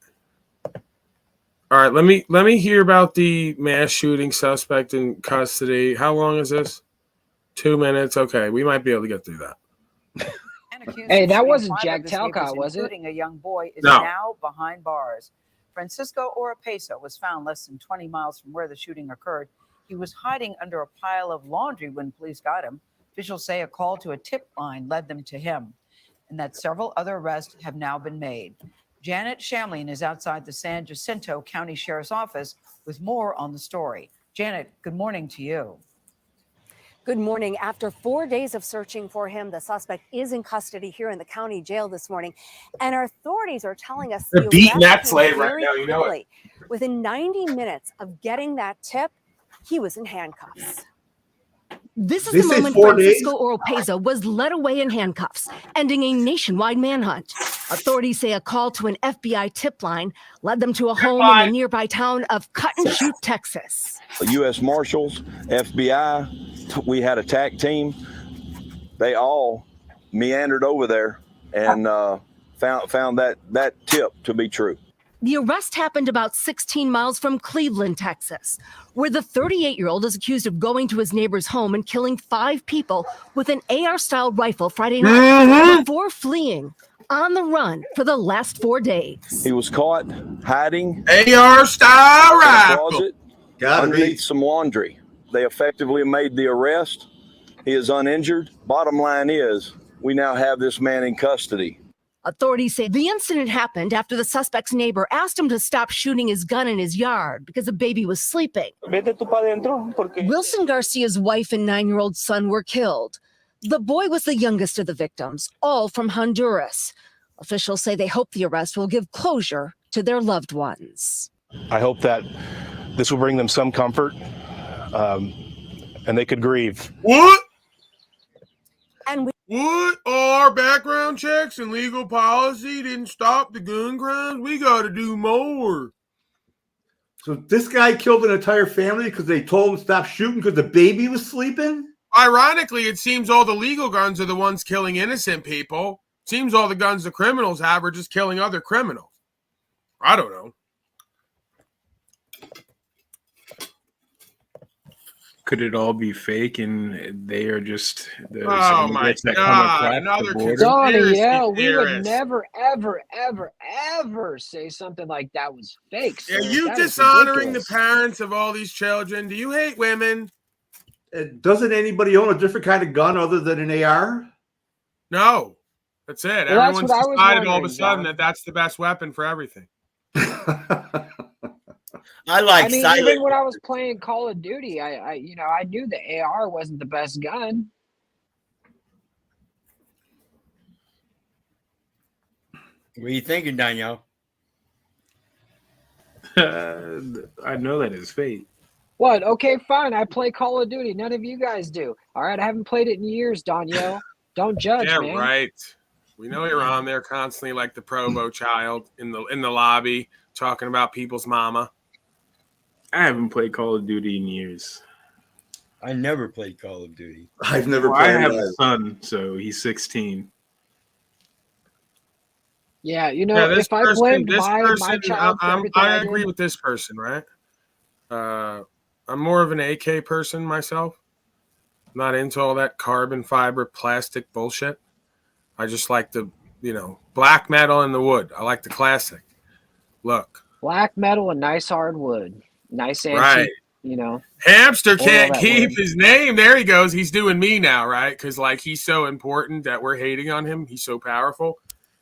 All right, let me hear about the mass shooting suspect in custody. How long is this? 2 minutes. Okay, we might be able to get through that. Hey, that wasn't Jack Talcott, was it? Including a young boy is No. now behind bars. Francisco Oropesa was found less than 20 miles from where the shooting occurred. He was hiding under a pile of laundry when police got him. Officials say a call to a tip line led them to him, and that several other arrests have now been made. Janet Shamlian is outside the San Jacinto County Sheriff's Office with more on the story. Janet, good morning to you. Good morning. After 4 days of searching for him, the suspect is in custody here in the county jail this morning. And our authorities are telling us They're beating that slave right now, you know it. Within 90 minutes of getting that tip, he was in handcuffs. This is They the say moment 4 days? Francisco Oropeza was led away in handcuffs, ending a nationwide manhunt. Authorities say a call to an FBI tip line led them to a home in the nearby town of Cut and Shoot, Texas. U.S. Marshals, FBI, we had a TAC team. They all meandered over there and found that tip to be true. The arrest happened about 16 miles from Cleveland, Texas, where the 38-year-old is accused of going to his neighbor's home and killing 5 people with an AR-style rifle Friday night before fleeing on the run for the last 4 days. He was caught hiding AR-style in a rifle closet underneath some laundry. They effectively made the arrest. He is uninjured. Bottom line is, we now have this man in custody. Authorities say the incident happened after the suspect's neighbor asked him to stop shooting his gun in his yard because the baby was sleeping. Wilson Garcia's wife and 9-year-old son were killed. The boy was the youngest of the victims, all from Honduras. Officials say they hope the arrest will give closure to their loved ones. I hope that this will bring them some comfort, and they could grieve. What? And what are background checks and legal policy didn't stop the gun crimes? We got to do more. So this guy killed an entire family because they told him to stop shooting because the baby was sleeping? Ironically, it seems all the legal guns are the ones killing innocent people. Seems all the guns the criminals have are just killing other criminals. I don't know. Could it all be fake and they are just the Oh my God, another Donnie, yeah, we would theorist. never, ever, ever, ever say something like that was fake. Are sir. you That is dishonoring the ridiculous. parents of all these children? Do you hate women? Doesn't anybody own a different kind of gun other than an AR? No. That's it. Well, that's Everyone's what I was decided all of a wondering, sudden John. that's the best weapon for everything. I like I mean, silent. even when I was playing Call of Duty, I knew the AR wasn't the best gun. What are you thinking, Danielle? I know that is fake. What? Okay, fine. I play Call of Duty. None of you guys do. All right, I haven't played it in years, Danielle. Don't judge, Yeah, man. right. We know you're on there constantly like the Provo child in the lobby talking about people's mama. I haven't played Call of Duty in years. I never played Call of Duty. I've never Well, I played have it. a son, so he's 16. Yeah, if I blamed my child for everything I I agree did, with this person, right? I'm more of an AK person myself. Not into all that carbon fiber plastic bullshit. I just like the, black metal and the wood. I like the classic. Look. black metal and nice hard wood. Nice antique, Right. Hamster All can't that keep wood. his name. There he goes. He's doing me now, right? Because he's so important that we're hating on him. He's so powerful.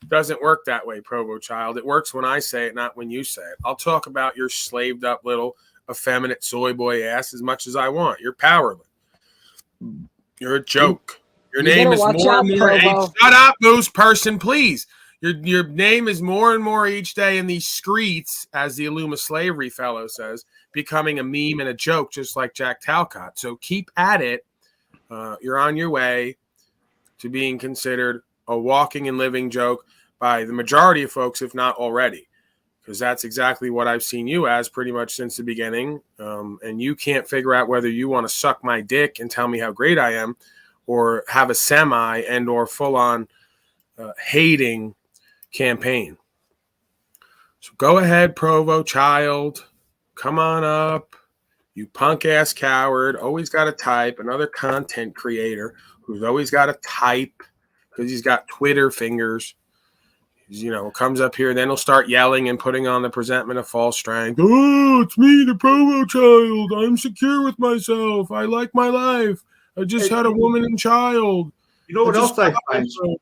Doesn't work that way, Provo child. It works when I say it, not when you say it. I'll talk about your slaved up little effeminate soy boy ass as much as I want. You're powerless. You're a joke. Your You name better is watch more out, and more. Hey, Provo. shut up, moose person, please. Your name is more and more each day in these streets, as the Illuma Slavery fellow says, becoming a meme and a joke, just like Jack Talcott. So keep at it. You're on your way to being considered a walking and living joke by the majority of folks, if not already, because that's exactly what I've seen you as pretty much since the beginning. And you can't figure out whether you want to suck my dick and tell me how great I am or have a semi and or full-on hating campaign. So go ahead, Provo child. Come on up. You punk-ass coward. Always got to type. Another content creator who's always got to type because he's got Twitter fingers. Comes up here, then he'll start yelling and putting on the presentment of false strength. Oh, it's me, the Provo child. I'm secure with myself. I like my life. I just had a woman and child. You know what else I find so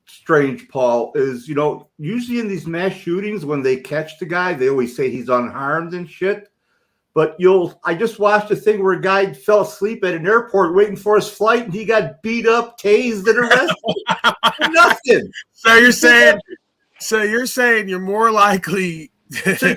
strange, Paul, is, usually in these mass shootings, when they catch the guy, they always say he's unharmed and shit. But I just watched a thing where a guy fell asleep at an airport waiting for his flight and he got beat up, tased, and arrested. Nothing. So you're saying you're more likely to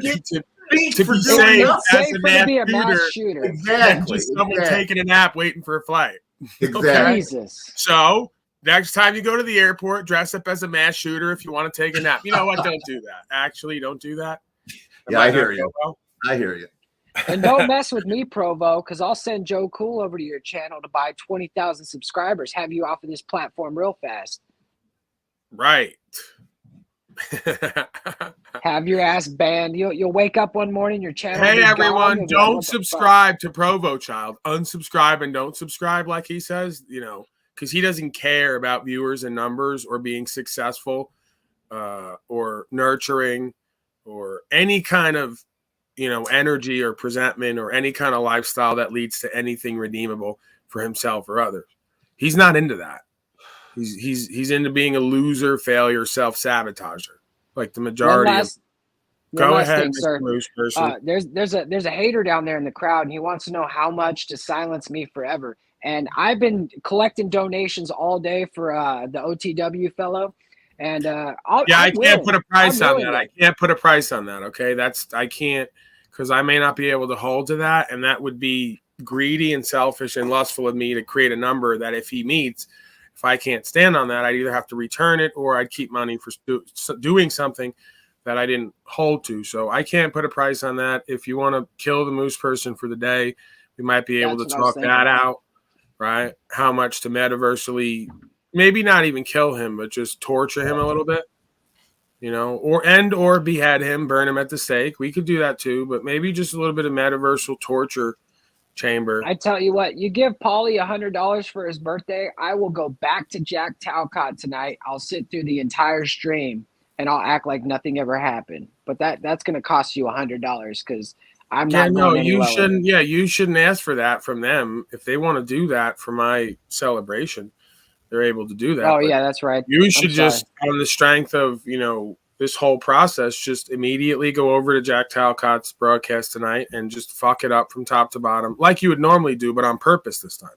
be for safe doing as a mass be a mass shooter shooter. than just someone taking a nap waiting for a flight. Exactly. Jesus. So next time you go to the airport, dress up as a mass shooter if you want to take a nap. You know what? Don't do that. Actually, don't do that. Yeah, I hear you. I hear you. And don't mess with me, Provo, because I'll send Joe Cool over to your channel to buy 20,000 subscribers, have you off of this platform real fast. Right. Have your ass banned. You'll wake up one morning, your channel will Hey be gone. everyone, You'll be like, don't what the fuck? subscribe to Provo Child. Unsubscribe and don't subscribe, like he says, because he doesn't care about viewers and numbers or being successful or nurturing or any kind of energy or presentment or any kind of lifestyle that leads to anything redeemable for himself or others. He's not into that. He's into being a loser, failure, self-sabotager, like the majority of. Go ahead, thing, sir. Bruce person. There's a hater down there in the crowd, and he wants to know how much to silence me forever. And I've been collecting donations all day for the OTW fellow. And I can't put a price on that. I can't put a price on that. Okay, I can't, because I may not be able to hold to that, and that would be greedy and selfish and lustful of me to create a number that if he meets, if I can't stand on that, I'd either have to return it or I'd keep money for doing something that I didn't hold to. So I can't put a price on that. If you want to kill the moose person for the day, we might be able to talk that out, right? How much to metaversally, maybe not even kill him, but just torture him a little bit, or behead him, burn him at the stake. We could do that too, but maybe just a little bit of metaversal torture chamber. I tell you what, you give Paulie $100 for his birthday, I will go back to Jack Talcott tonight. I'll sit through the entire stream and I'll act like nothing ever happened. But that's going to cost you $100 because I'm not going any lower. Shouldn't. Yeah, you shouldn't ask for that from them. If they want to do that for my celebration, they're able to do that. Oh, yeah, that's right. You should just, on the strength of this whole process, just immediately go over to Jack Talcott's broadcast tonight and just fuck it up from top to bottom, like you would normally do, but on purpose this time,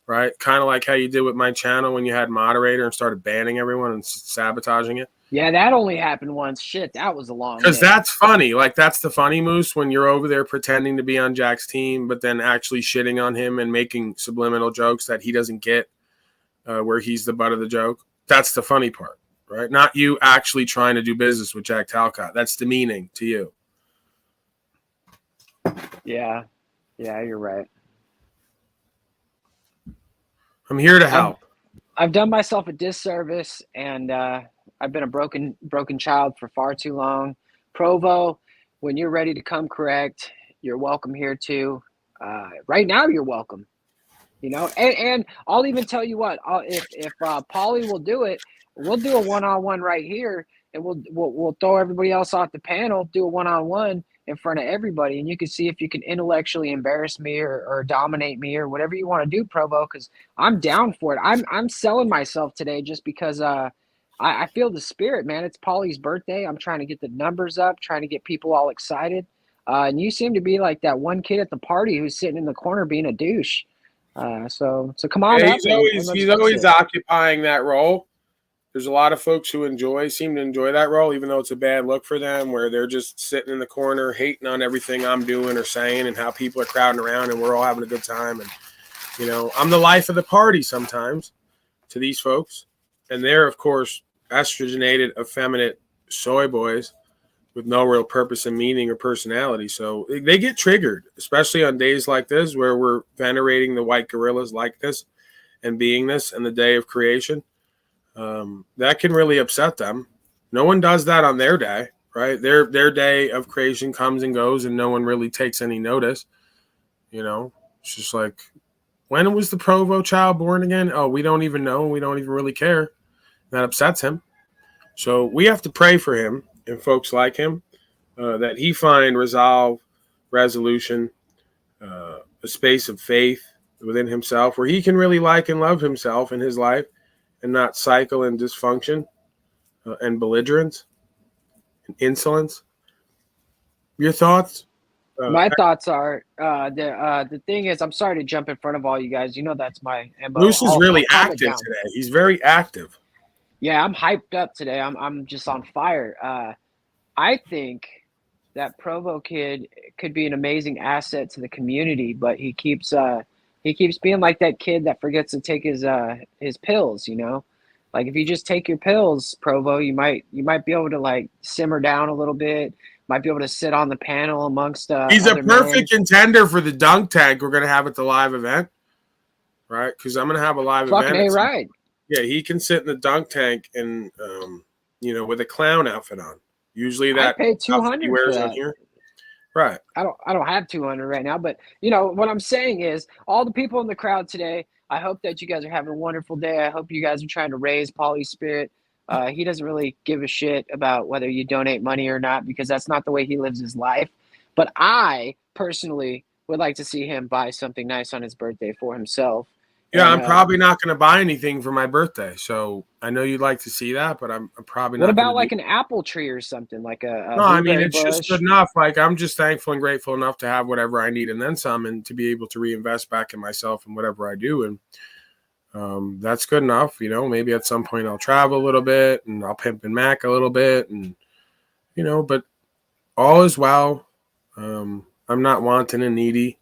right? Kind of like how you did with my channel when you had moderator and started banning everyone and sabotaging it. Yeah, that only happened once. Shit, that was a long. Because that's funny. Like, that's the funny moose when you're over there pretending to be on Jack's team, but then actually shitting on him and making subliminal jokes that he doesn't get, where he's the butt of the joke. That's the funny part. Right? Not you actually trying to do business with Jack Talcott. That's demeaning to you. Yeah, you're right. I'm here to help. I've done myself a disservice, and I've been a broken child for far too long. Provo, when you're ready to come correct, you're welcome here too. Right now, you're welcome. And I'll even tell you what, if Paulie will do it, we'll do a one-on-one right here, and we'll throw everybody else off the panel, do a one-on-one in front of everybody, and you can see if you can intellectually embarrass me or dominate me or whatever you want to do, Provo, because I'm down for it. I'm selling myself today just because I feel the spirit, man. It's Paulie's birthday. I'm trying to get the numbers up, trying to get people all excited, and you seem to be like that one kid at the party who's sitting in the corner being a douche. So come on up. He's always occupying that role. There's a lot of folks who seem to enjoy that role, even though it's a bad look for them, where they're just sitting in the corner hating on everything I'm doing or saying and how people are crowding around and we're all having a good time. And, I'm the life of the party sometimes to these folks. And they're, of course, estrogenated, effeminate soy boys with no real purpose and meaning or personality. So they get triggered, especially on days like this where we're venerating the white gorillas like this and being this and the day of creation. That can really upset them. No one does that on their day, right? Their day of creation comes and goes and no one really takes any notice. It's just like, when was the Provo child born again? Oh, we don't even know. We don't even really care. That upsets him. So we have to pray for him and folks like him, that he find resolution, a space of faith within himself where he can really like and love himself in his life and not cycle in dysfunction and belligerence and insolence. Your thoughts? My thoughts are the thing is, I'm sorry to jump in front of all you guys. That's my MO. Moose is really active today. He's very active. Yeah, I'm hyped up today. I'm just on fire. I think that Provo kid could be an amazing asset to the community, but he keeps He keeps being like that kid that forgets to take his pills, you know? Like if you just take your pills, Provo, you might be able to like simmer down a little bit, might be able to sit on the panel amongst He's a other perfect men. contender for the dunk tank we're gonna have at the live event. Right? Because I'm gonna have a live Fucking event. right. Yeah, he can sit in the dunk tank and with a clown outfit on. Usually I that pay outfit he 200 for wears on that. here. Right. I don't have 200 right now, but you know what I'm saying is all the people in the crowd today. I hope that you guys are having a wonderful day. I hope you guys are trying to raise Paulie's spirit. He doesn't really give a shit about whether you donate money or not because that's not the way he lives his life. But I personally would like to see him buy something nice on his birthday for himself. Yeah, And, I'm probably not going to buy anything for my birthday. So I know you'd like to see that, but I'm probably what not about going to like an apple tree or something, like a No, I mean, blueberry it's just bush? good enough. Like, I'm just thankful and grateful enough to have whatever I need and then some, and to be able to reinvest back in myself and whatever I do. And that's good enough. You know, maybe at some point I'll travel a little bit and I'll pimp and Mac a little bit. And, but all is well. I'm not wanting and needy.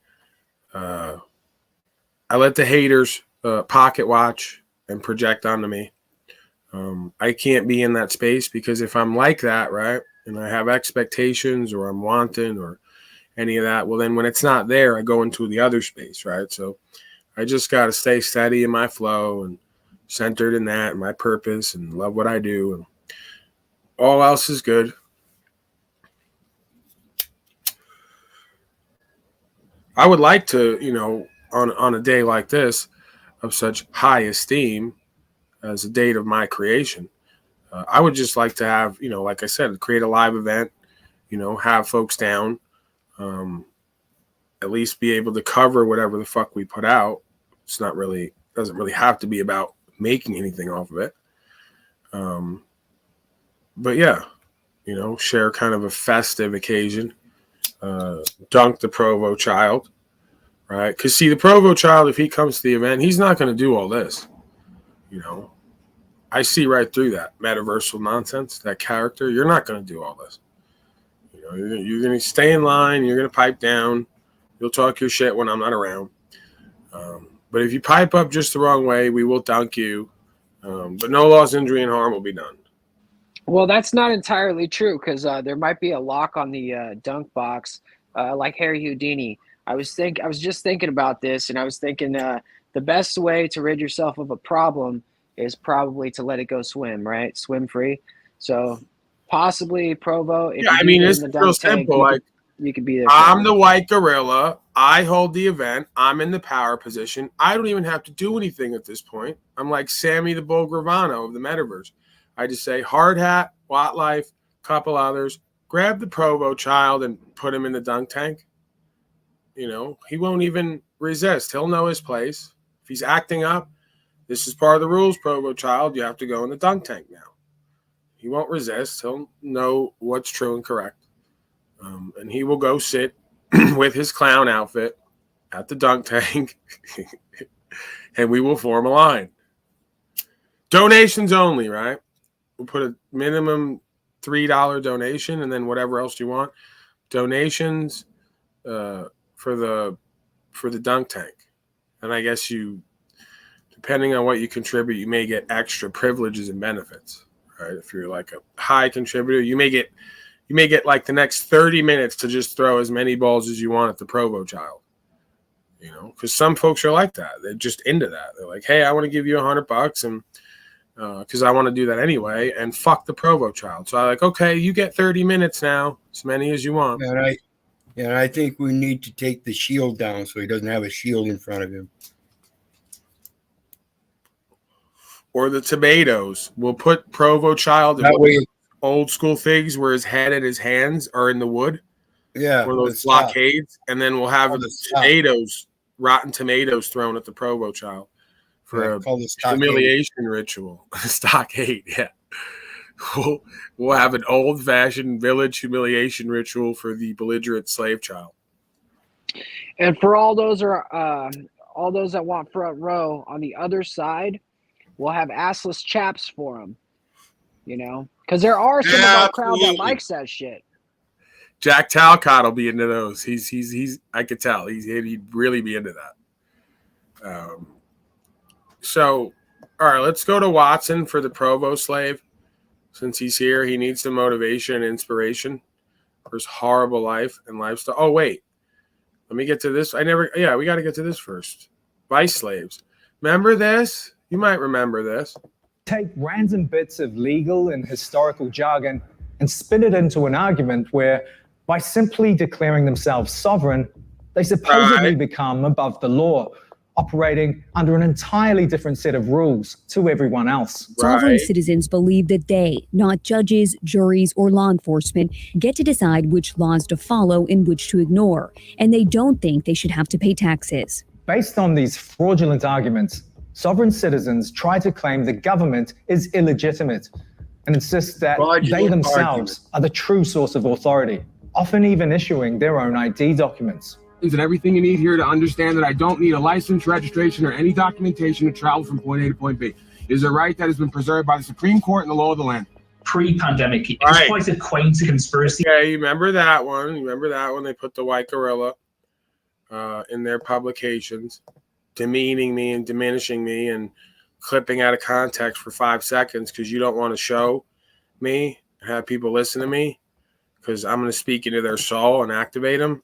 I let the haters pocket watch and project onto me. I can't be in that space because if I'm like that, right, and I have expectations or I'm wanting or any of that, well, then when it's not there, I go into the other space, right? So I just got to stay steady in my flow and centered in that and my purpose and love what I do. And all else is good. I would like to, on a day like this of such high esteem as a date of my creation, I would just like to have, like I said, create a live event, have folks down, at least be able to cover whatever the fuck we put out. It's not really, doesn't really have to be about making anything off of it. But yeah, share kind of a festive occasion, dunk the Provo child, right? Because see, the Provo child, if he comes to the event, he's not going to do all this, I see right through that metaversal nonsense, that character. You're not going to do all this. You're going to stay in line. You're going to pipe down. You'll talk your shit when I'm not around. But if you pipe up just the wrong way, we will dunk you. But no loss, injury, and harm will be done. Well, that's not entirely true because there might be a lock on the dunk box, like Harry Houdini. I was just thinking about this, and I was thinking the best way to rid yourself of a problem is probably to let it go swim, right? Swim free. So possibly Provo. If Yeah, you I do mean, get it's in the real dunk tank, simple. you could be there. I'm the white gorilla. I hold the event. I'm in the power position. I don't even have to do anything at this point. I'm like Sammy the Bull Gravano of the metaverse. I just say hard hat, Watt Life, couple others, grab the Provo child and put him in the dunk tank. He won't even resist. He'll know his place. If he's acting up, this is part of the rules, Provo child. You have to go in the dunk tank now. He won't resist. He'll know what's true and correct. And he will go sit with his clown outfit at the dunk tank and we will form a line. Donations only, right? We'll put a minimum $3 donation and then whatever else you want. Donations for the dunk tank. And I guess depending on what you contribute, you may get extra privileges and benefits, right? If you're like a high contributor, you may get like the next 30 minutes to just throw as many balls as you want at the Provo child. Because some folks are like that. They're just into that. They're like, hey, I want to give you $100 and because I want to do that anyway, and fuck the Provo child. So I'm like, okay, you get 30 minutes now, as many as you want. And I think we need to take the shield down so he doesn't have a shield in front of him. Or the tomatoes. We'll put Provo child in old school things where his head and his hands are in the wood. Yeah. Or those blockades. And then we'll have tomatoes, rotten tomatoes thrown at the Provo child for a humiliation ritual. Stockade, yeah. We'll have an old-fashioned village humiliation ritual for the belligerent slave child. And for all those that want front row on the other side, we'll have assless chaps for them. Because there are some of our crowd that likes that shit. Jack Talcott will be into those. He's I could tell he'd really be into that. So, all right, let's go to Watson for the provost slave. Since he's here, he needs some motivation and inspiration for his horrible life and lifestyle. Oh, wait. Let me get to this. We got to get to this first. Vice slaves. Remember this? You might remember this. Take random bits of legal and historical jargon and spin it into an argument where, by simply declaring themselves sovereign, they supposedly become above the law, operating under an entirely different set of rules to everyone else. Sovereign citizens believe that they, not judges, juries, or law enforcement, get to decide which laws to follow and which to ignore, and they don't think they should have to pay taxes. Based on these fraudulent arguments, sovereign citizens try to claim the government is illegitimate and insist that they themselves are the true source of authority, often even issuing their own ID documents. And everything you need here to understand that I don't need a license, registration, or any documentation to travel from point A to point B. It is a right that has been preserved by the Supreme Court and the law of the land. Pre-pandemic, it was quite a quaint conspiracy. Yeah, you remember that one? You remember that when they put the white gorilla in their publications, demeaning me and diminishing me and clipping out of context for 5 seconds because you don't want to show me and have people listen to me because I'm going to speak into their soul and activate them.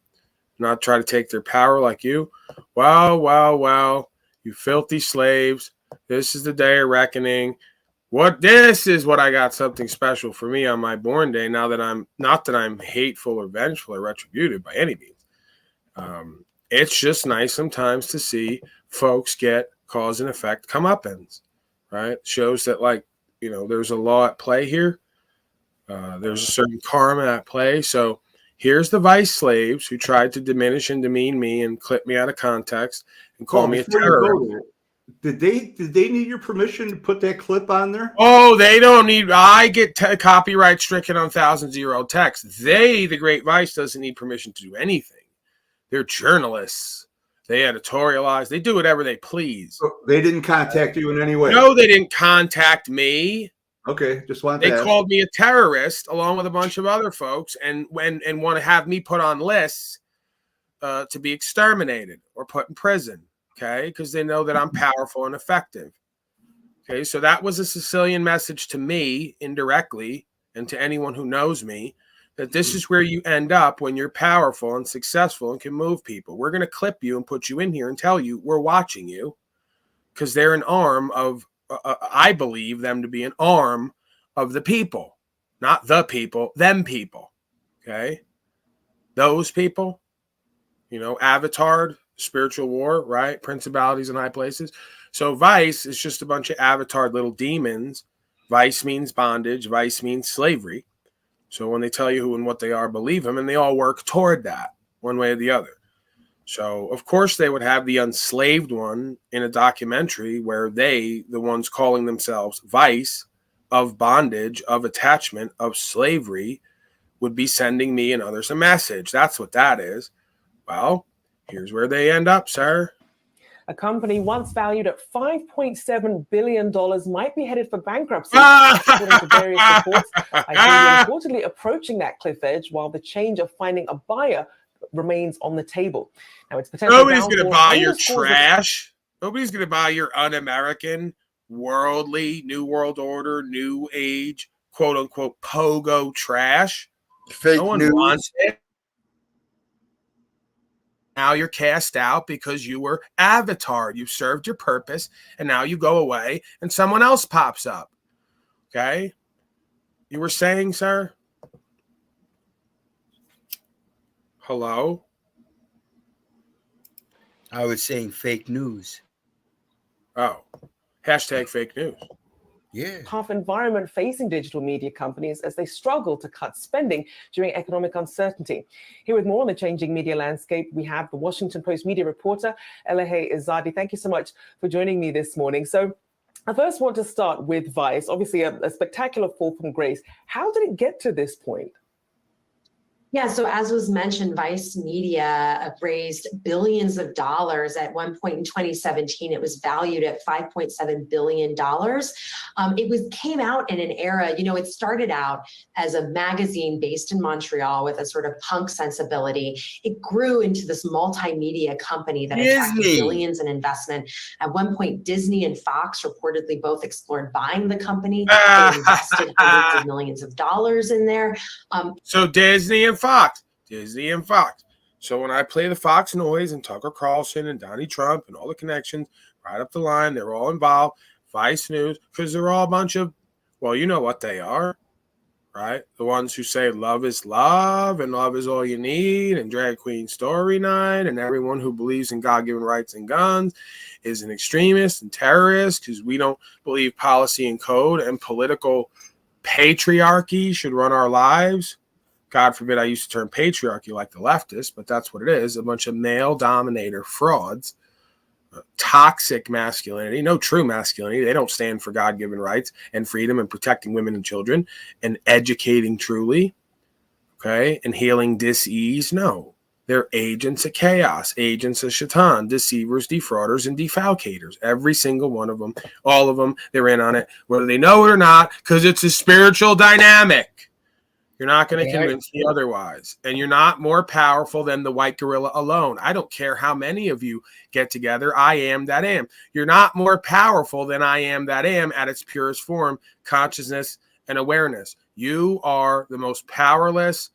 Not try to take their power like you. Well, you filthy slaves. This is the day of reckoning. This is what I got something special for me on my born day. Now that I'm not that I'm hateful or vengeful or retributive by any means. It's just nice sometimes to see folks get cause and effect comeuppance, right? Shows that there's a law at play here. There's a certain karma at play. So here's the vice slaves who tried to diminish and demean me and clip me out of context and call me a terrorist. Did they need your permission to put that clip on there? Oh, they don't need. I get copyright stricken on thousands-year-old text. The Great Vice doesn't need permission to do anything. They're journalists. They editorialize. They do whatever they please. So they didn't contact you in any way? No, they didn't contact me. Okay, just wanted to They ask. called me a terrorist along with a bunch of other folks and want to have me put on lists to be exterminated or put in prison, okay? Because they know that I'm powerful and effective. Okay, so that was a Sicilian message to me indirectly and to anyone who knows me that this is where you end up when you're powerful and successful and can move people. We're going to clip you and put you in here and tell you we're watching you because they're an arm of I believe them to be an arm of the people, not the people, them people. Okay. Those people, Avatar, spiritual war, right? Principalities in high places. So vice is just a bunch of avatar little demons. Vice means bondage. Vice means slavery. So when they tell you who and what they are, believe them, and they all work toward that one way or the other. So, of course, they would have the unslaved one in a documentary where they, the ones calling themselves vice, of bondage, of attachment, of slavery, would be sending me and others a message. That's what that is. Well, here's where they end up, sir. A company once valued at $5.7 billion might be headed for bankruptcy, according to various reports. Ideally, reportedly approaching that cliff edge, while the change of finding a buyer remains on the table. Now, it's potential. Nobody's going to buy your trash. Nobody's going to buy your un-American, worldly, new world order, new age, quote unquote, pogo trash. Fake no one news. wants it. Now you're cast out because you were avatared. You served your purpose, and now you go away, and someone else pops up. Okay? You were saying, sir? Hello? I was saying fake news. Oh. Hashtag fake news. Yeah. Tough environment facing digital media companies as they struggle to cut spending during economic uncertainty. Here with more on the changing media landscape, we have the Washington Post media reporter, Elahe Izadi. Thank you so much for joining me this morning. So I first want to start with Vice, obviously a spectacular fall from grace. How did it get to this point? Yeah, so as was mentioned, Vice Media raised billions of dollars. At one point in 2017, it was valued at $5.7 billion. Came out in an era, it started out as a magazine based in Montreal with a sort of punk sensibility. It grew into this multimedia company that attracted billions in investment. At one point, Disney and Fox reportedly both explored buying the company. They invested hundreds of millions of dollars in there. So Disney and Fox. So when I play the Fox noise and Tucker Carlson and Donnie Trump and all the connections right up the line, they're all involved. Vice News, because they're all a bunch of, well, you know what they are, right? The ones who say love is love and love is all you need and drag queen story night, and everyone who believes in God-given rights and guns is an extremist and terrorist because we don't believe policy and code and political patriarchy should run our lives. God forbid I used to term patriarchy like the leftists, but that's what it is. A bunch of male dominator frauds, toxic masculinity, no true masculinity. They don't stand for God-given rights and freedom and protecting women and children and educating truly, okay, and healing dis-ease. No, they're agents of chaos, agents of Shaitan, deceivers, defrauders, and defalcators. Every single one of them, all of them, they're in on it, whether they know it or not, because it's a spiritual dynamic. You're not going to convince me otherwise. And you're not more powerful than the white gorilla alone. I don't care how many of you get together. I am that am. You're not more powerful than I am that am at its purest form, consciousness and awareness. You are the most powerless,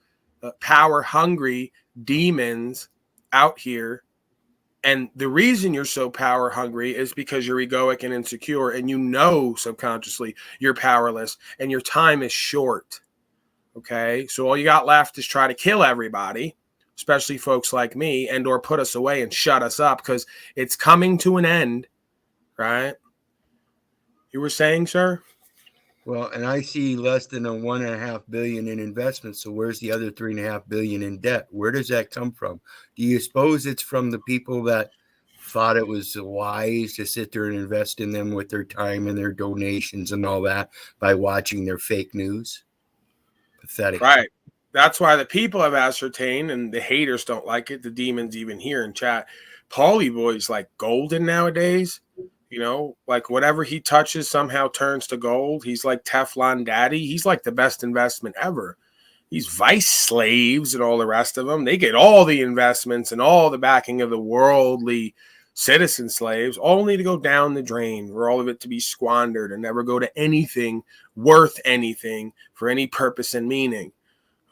power-hungry demons out here. And the reason you're so power-hungry is because you're egoic and insecure, and you know subconsciously you're powerless, and your time is short. Okay, so all you got left is try to kill everybody, especially folks like me, and or put us away and shut us up because it's coming to an end, right? You were saying, sir? Well, and I see less than $1.5 billion in investments. So where's the other $3.5 billion in debt? Where does that come from? Do you suppose it's from the people that thought it was wise to sit there and invest in them with their time and their donations and all that by watching their fake news? Pathetic. Right. That's why the people have ascertained, and the haters don't like it. The demons even here in chat. Paulie Boy's like golden nowadays. Like whatever he touches somehow turns to gold. He's like Teflon Daddy. He's like the best investment ever. These vice slaves and all the rest of them, they get all the investments and all the backing of the worldly citizen slaves, only to go down the drain, for all of it to be squandered and never go to anything worth anything for any purpose and meaning.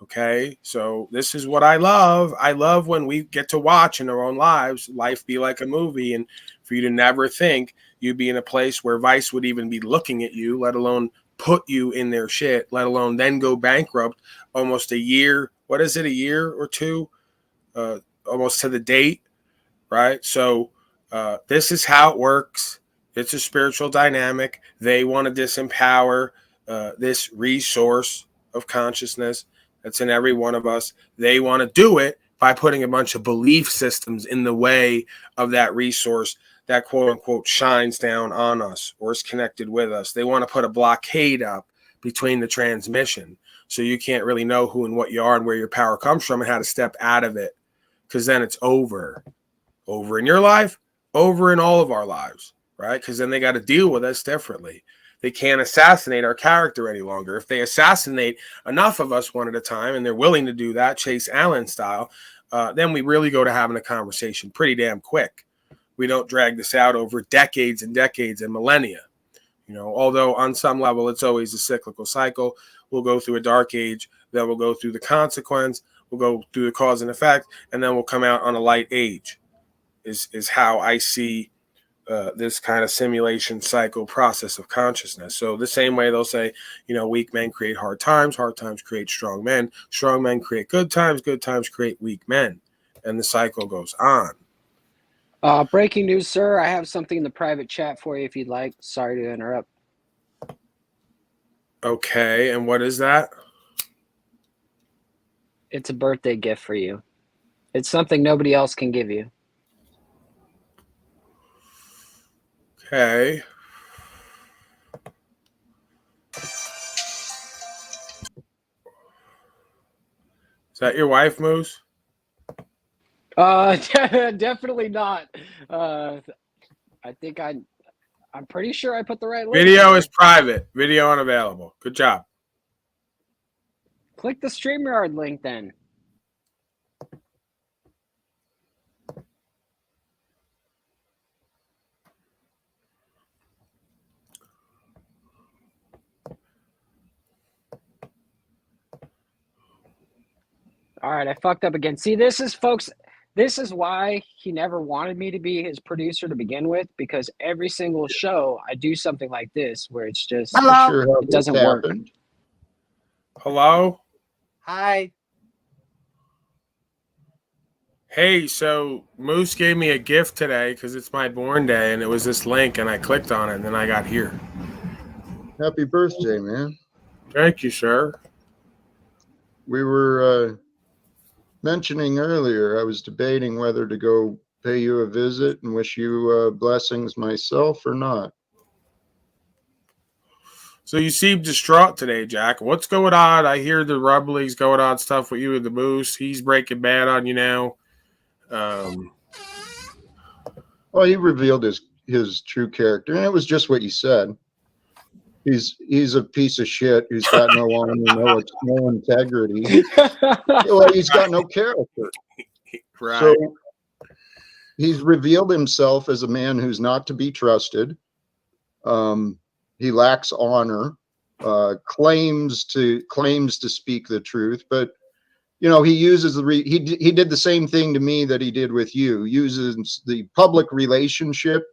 Okay, so this is what I love. I love when we get to watch in our own lives, life be like a movie, and for you to never think you'd be in a place where Vice would even be looking at you, let alone put you in their shit, let alone then go bankrupt almost a year. What is it, a year or two? Almost to the date, right? So this is how it works. It's a spiritual dynamic. They want to disempower this resource of consciousness that's in every one of us. They want to do it by putting a bunch of belief systems in the way of that resource that quote unquote shines down on us or is connected with us. They want to put a blockade up between the transmission so you can't really know who and what you are and where your power comes from and how to step out of it, because then it's over in your life, over in all of our lives, right? Because then they got to deal with us differently. They can't assassinate our character any longer. If they assassinate enough of us one at a time, and they're willing to do that, Chase Allen style, then we really go to having a conversation pretty damn quick. We don't drag this out over decades and decades and millennia. Although on some level it's always a cyclical cycle. We'll go through a dark age, then we'll go through the consequence, we'll go through the cause and effect, and then we'll come out on a light age. Is how I see this kind of simulation cycle process of consciousness. So the same way they'll say, weak men create hard times create strong men create good times create weak men, and the cycle goes on. Breaking news, sir. I have something in the private chat for you if you'd like. Sorry to interrupt. Okay, and what is that? It's a birthday gift for you. It's something nobody else can give you. Okay. Is that your wife, Moose? Definitely not. I think I'm pretty sure I put the right link. Video is private. Video unavailable. Good job. Click the StreamYard link then. All right, I fucked up again. See, this is, folks, this is why he never wanted me to be his producer to begin with, because every single show I do something like this where it's just, it doesn't work. Hello? Hi. Hey, so Moose gave me a gift today because it's my born day, and it was this link, and I clicked on it, and then I got here. Happy birthday, man. Thank you, sir. We were mentioning earlier, I was debating whether to go pay you a visit and wish you blessings myself or not. So you seem distraught today, Jack. What's going on? I hear the rumblings going on stuff with you and the Moose. He's breaking bad on you now. Well, he revealed his true character, and it was just what you said. He's a piece of shit who's got no honor, no integrity. Well, he's got no character. Right. So he's revealed himself as a man who's not to be trusted. He lacks honor. Claims to speak the truth, but you know, he uses he did the same thing to me that he did with you. Uses the public relationship.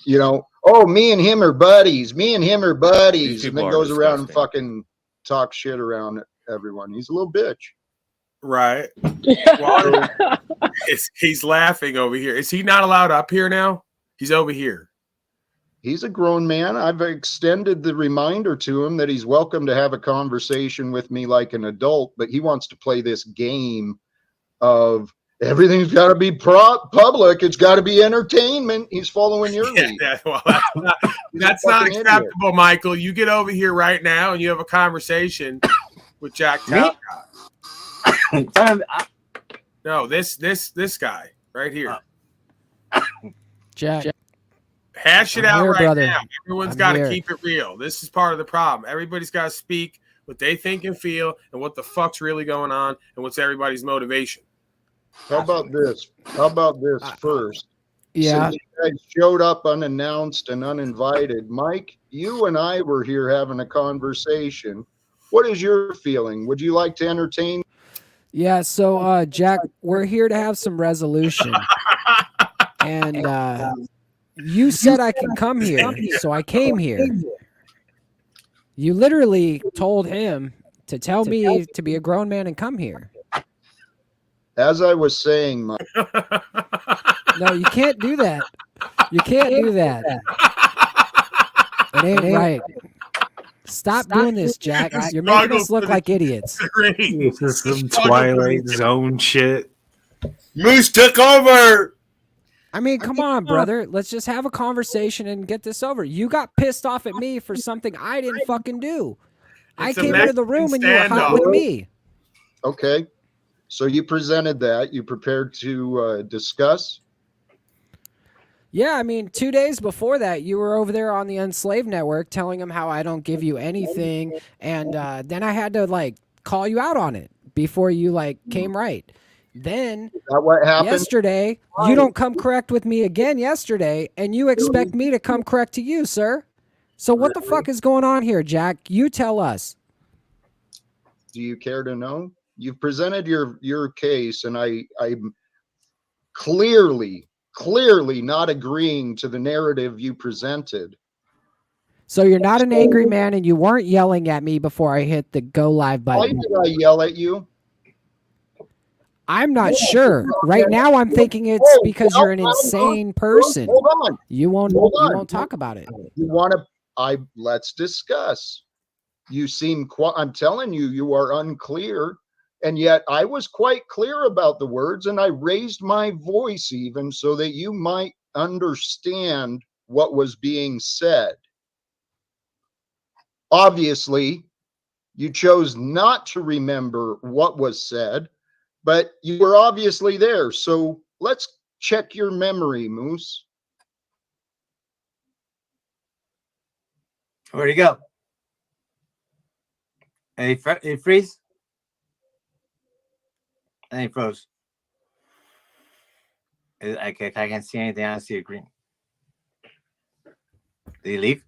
You know, oh, me and him are buddies. Me and him are buddies, and then goes around and fucking talks shit around everyone. He's a little bitch. Right. Well, he's laughing over here. Is he not allowed up here now? He's over here. He's a grown man. I've extended the reminder to him that he's welcome to have a conversation with me like an adult, but he wants to play this game of everything's got to be public. It's got to be entertainment. He's following your lead. Yeah, well, that's not acceptable, idiot. Michael. You get over here right now and you have a conversation with Jack Talcott. No, this guy right here. Jack. Hash it out here, right brother. now. Everyone's got to keep it real. This is part of the problem. Everybody's got to speak what they think and feel and what the fuck's really going on and what's everybody's motivation. How about this? First? Yeah. Since you guys showed up unannounced and uninvited, Mike, you and I were here having a conversation. What is your feeling? Would you like to entertain? Yeah, so Jack, we're here to have some resolution. And you said I can come here, so I came here. You literally told him to tell me to be a grown man and come here. As I was saying, Mike. No, you can't do that. You can't do that. It ain't right. Stop doing this, Jack. You're making us look like idiots. This is some Twilight Zone shit. Moose took over. I mean, come on, brother. Let's just have a conversation and get this over. You got pissed off at me for something I didn't fucking do. I came into the room and you were hot with me. Okay. So you presented that. You prepared to discuss? Yeah, I mean, 2 days before that, you were over there on the Enslaved Network telling him how I don't give you anything. And then I had to, like, call you out on it before you, like, came right. Then what happened? Yesterday, you don't come correct with me again yesterday, and you expect me to come correct to you, sir. So what the fuck is going on here, Jack? You tell us. Do you care to know? You've presented your case, and I'm clearly not agreeing to the narrative you presented. So you're not an angry man, and you weren't yelling at me before I hit the go live button. Why did I yell at you? I'm not sure. Right now, I'm thinking it's because you're an insane person. Hold on. You won't talk about it. You want to? Let's discuss. You seem I'm telling you, you are unclear. And yet I was quite clear about the words, and I raised my voice even so that you might understand what was being said. Obviously, You chose not to remember what was said, but you were obviously there. So let's check your memory, Moose. Where'd he go? And he freeze? And he froze. I can't see anything. I see a green. Did he leave?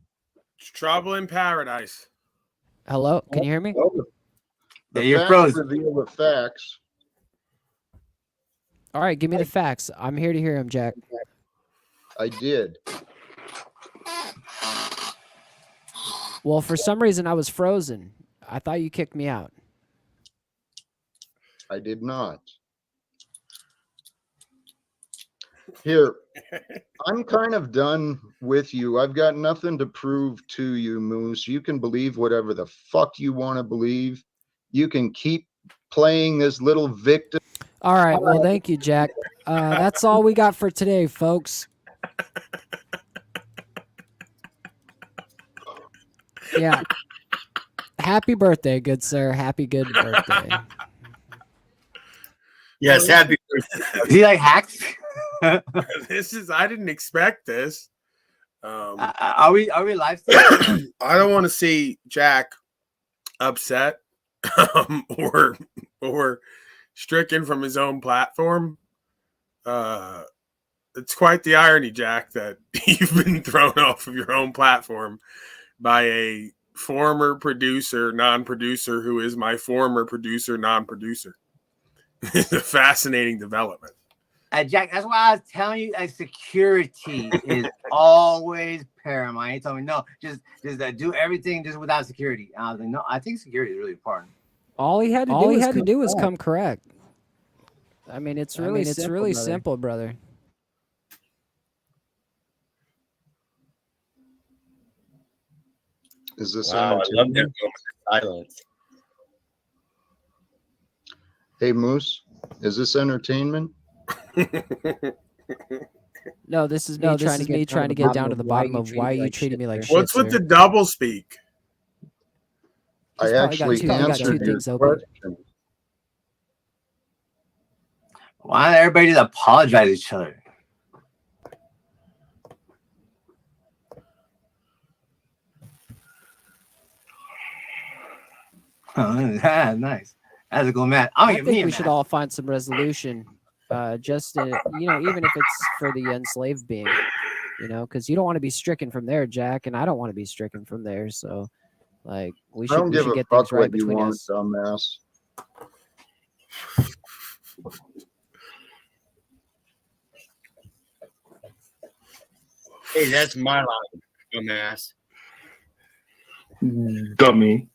It's trouble in paradise. Hello, can you hear me? The you're facts froze. reveal the facts. All right, give me the facts. I'm here to hear him, Jack. I did. Well, for some reason, I was frozen. I thought you kicked me out. I did not. Here, I'm kind of done with you. I've got nothing to prove to you, Moose. You can believe whatever the fuck you want to believe. You can keep playing this little victim. All right, well, thank you, Jack. That's all we got for today, folks. Yeah. Happy birthday, good sir. Happy good birthday. Yes, happy birthday. Is he like hacked? I didn't expect this. Are we live still? I don't want to see Jack upset or stricken from his own platform. It's quite the irony, Jack, that you've been thrown off of your own platform by a former producer, non-producer, who is my former producer, non-producer. It's a fascinating development. Jack, that's why I was telling you, security is always paramount. He told me, no, just do everything just without security. I was like, no, I think security is really important. All he had to do was come correct. I mean, it's really simple, brother. Is this wow, I love that moment of silence. Hey, Moose, is this entertainment? No, this is me trying to get down to the bottom of why you treated me like shit. What's with the double speak? I actually answered your question. Why don't everybody just apologize to each other? Oh, nice. That's a cool match. I think we should all find some resolution. Just to, even if it's for the enslaved being, because you don't want to be stricken from there, Jack, and I don't want to be stricken from there. So, we should get things right between us. Dumbass. Hey, that's my line, dumbass. Dummy.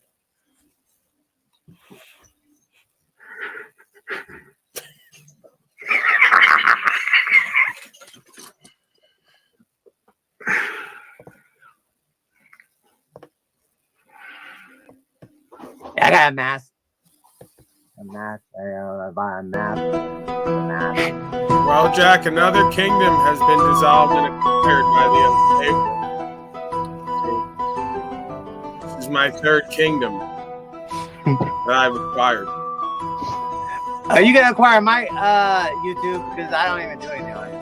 I got a mask. A mask. I buy a mask. Well, Jack, another kingdom has been dissolved and acquired by the enslaved. This is my third kingdom that I've acquired. Are you gonna acquire my YouTube? Because I don't even do anything on it.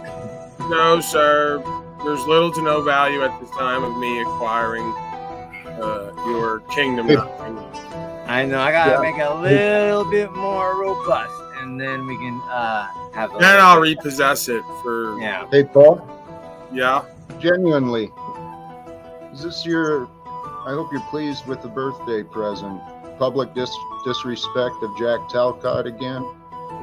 No, sir. There's little to no value at this time of me acquiring your kingdom. I know. I gotta make it a little bit more robust, and then we can have. Then I'll repossess it for. Yeah. Hey, Paul. Yeah. Genuinely, is this your? I hope you're pleased with the birthday present. Public disrespect of Jack Talcott again.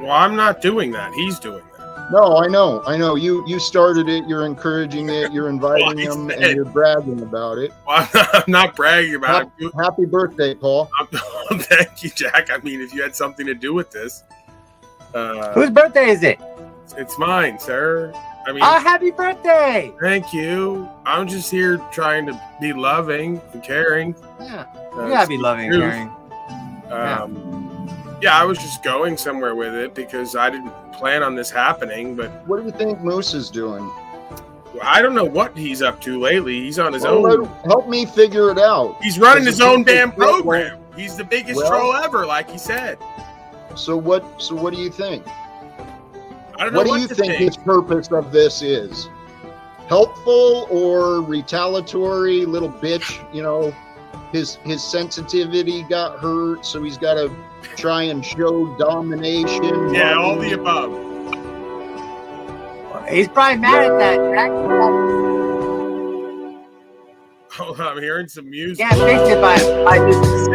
Well, I'm not doing that. He's doing that. No, I know. You started it. You're encouraging it. You're inviting him, and you're bragging about it. Well, I'm not bragging about it. Happy birthday, Paul. Thank you, Jack. I mean, if you had something to do with this. Whose birthday is it? It's mine, sir. I mean, oh, happy birthday! Thank you. I'm just here trying to be loving and caring. Yeah, you gotta be loving and caring. Yeah, I was just going somewhere with it because I didn't plan on this happening. But what do you think Moose is doing? I don't know what he's up to lately. He's on his own. Help me figure it out. He's running his own damn program. He's the biggest Well- troll ever, like he said. So what do you think? I don't know What do you think his purpose of this is? Helpful or retaliatory? Little bitch, you know, his sensitivity got hurt, so he's got to try and show domination. Yeah, all the above. He's probably mad at that. Hold on, I'm hearing some music. Yeah, fix it by just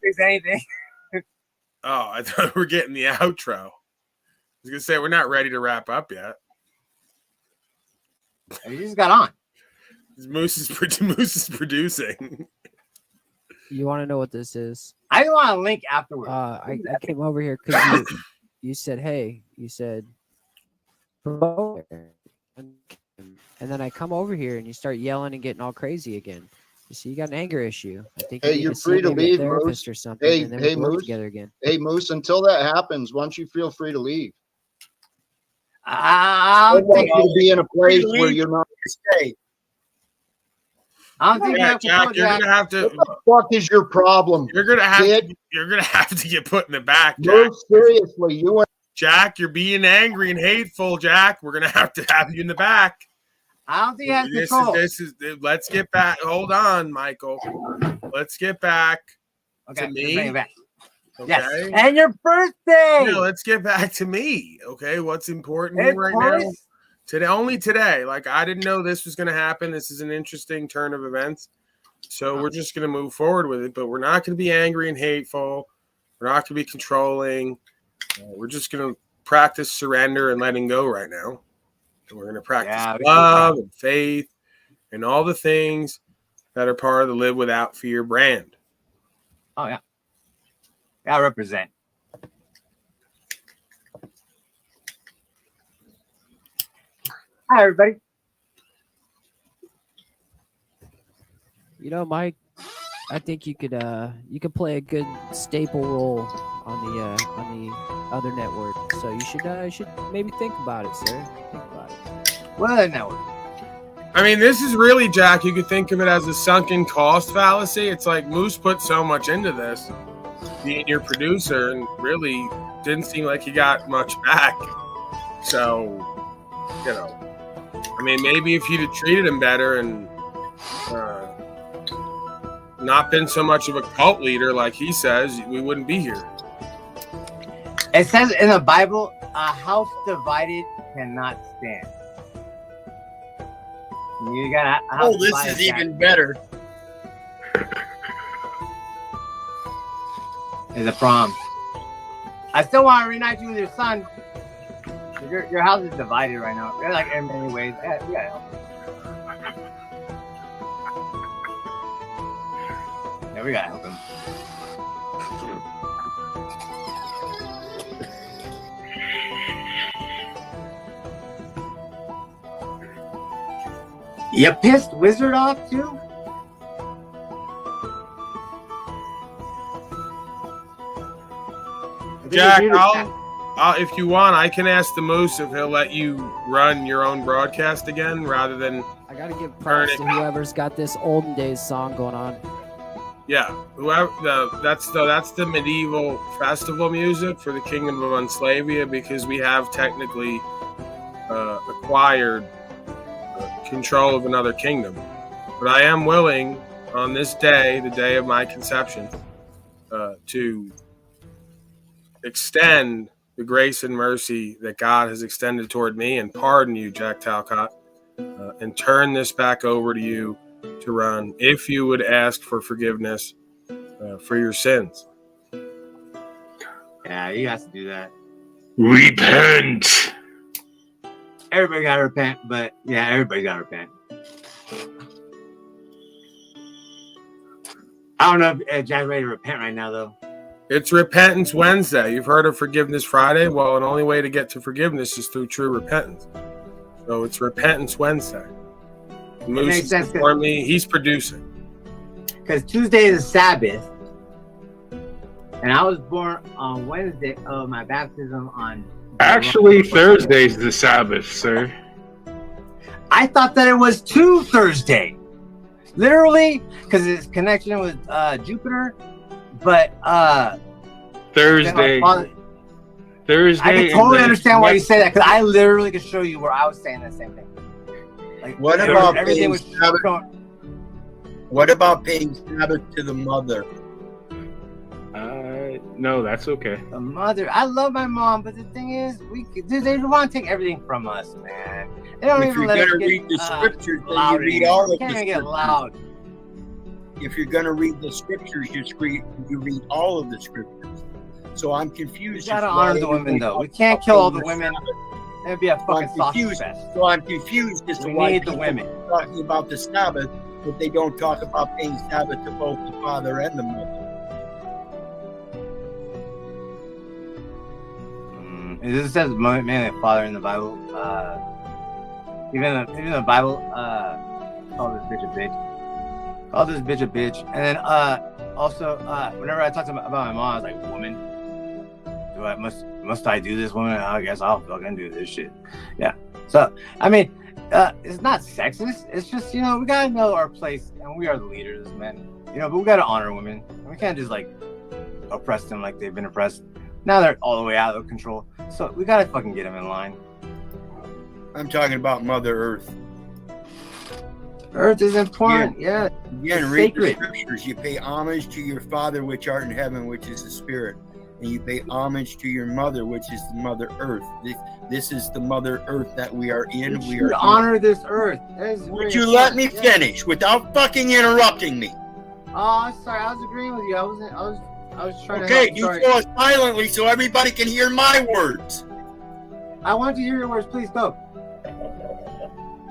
fix anything. Oh, I thought we were getting the outro. I was gonna say we're not ready to wrap up yet. You just got on. Moose is producing. You want to know what this is? I want a link afterwards. I came over here because you said, hey, you said, promote it. And then I come over here and you start yelling and getting all crazy again. You see, you got an anger issue. I think Hey, you need you're see free to maybe a leave, therapist Moose. or something, Hey, and then we hey, can work Moose. together again. Hey, Moose, until that happens, why don't you feel free to leave? I don't want you to be in a place where you're not. Stay. I don't think Yeah, Jack, you're gonna have to. What the fuck is your problem? You're gonna have. Kid? You're gonna have to get put in the back, Jack. No, seriously, you and Jack, you're being angry and hateful, Jack. We're gonna have to have you in the back. I don't think he has This control. is. Let's get back. Hold on, Michael. Let's get back Okay, to bring me. it back. Okay. Yes, and your birthday. No, let's get back to me. Okay, what's important Hey, here right now? Boris. Today, only today. Like I didn't know this was going to happen. This is an interesting turn of events. So we're just going to move forward with it. But we're not going to be angry and hateful. We're not going to be controlling. We're just going to practice surrender and letting go right now. And we're going to practice love and faith and all the things that are part of the Live Without Fear brand. Oh yeah, I represent. Hi, everybody. You know, Mike, I think you could play a good staple role on the other network. So you should maybe think about it, sir. Think about it. What other network? I mean, this is really, Jack, you could think of it as a sunken cost fallacy. It's like Moose put so much into this, being your producer, and really didn't seem like he got much back. So, you know, I mean, maybe if you'd have treated him better and not been so much of a cult leader like he says, we wouldn't be here. It says in the Bible, a house divided cannot stand. You got a house This divided, is even better. Is a prom. I still want to reunite you with your son. Your house is divided right now. They're like in many ways. Yeah, we gotta help. Yeah, we gotta help him. You pissed Wizard off too? Jack, I'll, if you want, I can ask the Moose if he'll let you run your own broadcast again rather than. I gotta give props to whoever's got this olden days song going on. Yeah, whoever that's the medieval festival music for the Kingdom of Unslavia, because we have technically acquired control of another kingdom. But I am willing on this day, the day of my conception, to extend the grace and mercy that God has extended toward me and pardon you, Jack Talcott, and turn this back over to you to run if you would ask for forgiveness for your sins. Yeah, you have to do that. Repent. Everybody gotta repent, but yeah, everybody gotta repent. I don't know if Jack's ready to repent right now, though. It's Repentance Wednesday. You've heard of Forgiveness Friday? Well, an only way to get to forgiveness is through true repentance. So it's Repentance Wednesday. Moose makes sense, for me, he's producing. Because Tuesday is a Sabbath, and I was born on Wednesday of my baptism on. Actually, Thursday's the Sabbath, sir. I thought that it was Thursday. literally, because it's connection with Jupiter. But Thursday. Thursday. I can totally understand why you say that, because I literally could show you where I was saying the same thing. Like, What about everything was What about paying Sabbath to the mother? No, that's okay. The mother. I love my mom, but the thing is, they want to take everything from us, man. They don't If even you're let us gonna get read the scriptures, then you loud read anymore. all We of the can't even get scriptures. loud. If you're going to read the scriptures, you read all of the scriptures. So I'm confused. We gotta honor the women, though. We can't kill all the women. It'd be a fucking sausage fest. So I'm confused as to We why need the people women. are talking about the Sabbath, but they don't talk about paying Sabbath to both the father and the mother. It says mainly a father in the Bible. Even the Bible call this bitch a bitch. Call this bitch a bitch. And then also whenever I talk about my mom, I was like, woman. Must I do this, woman? I guess I'll fucking do this shit. Yeah. So I mean, it's not sexist. It's just, we gotta know our place, and we are the leaders, men. But we gotta honor women. We can't just like oppress them like they've been oppressed. Now they're all the way out of control. So we gotta fucking get them in line. I'm talking about Mother Earth. Earth is important. Yeah. Again, It's read the sacred. scriptures. You pay homage to your Father which art in heaven, which is the Spirit. And you pay homage to your mother, which is the Mother Earth. This is the Mother Earth that we are in. We should honor this earth. Would you let me finish without fucking interrupting me? Oh, sorry. I was agreeing with you. I was trying to Okay, help. you Sorry. go silently so everybody can hear my words. I want to hear your words. Please go.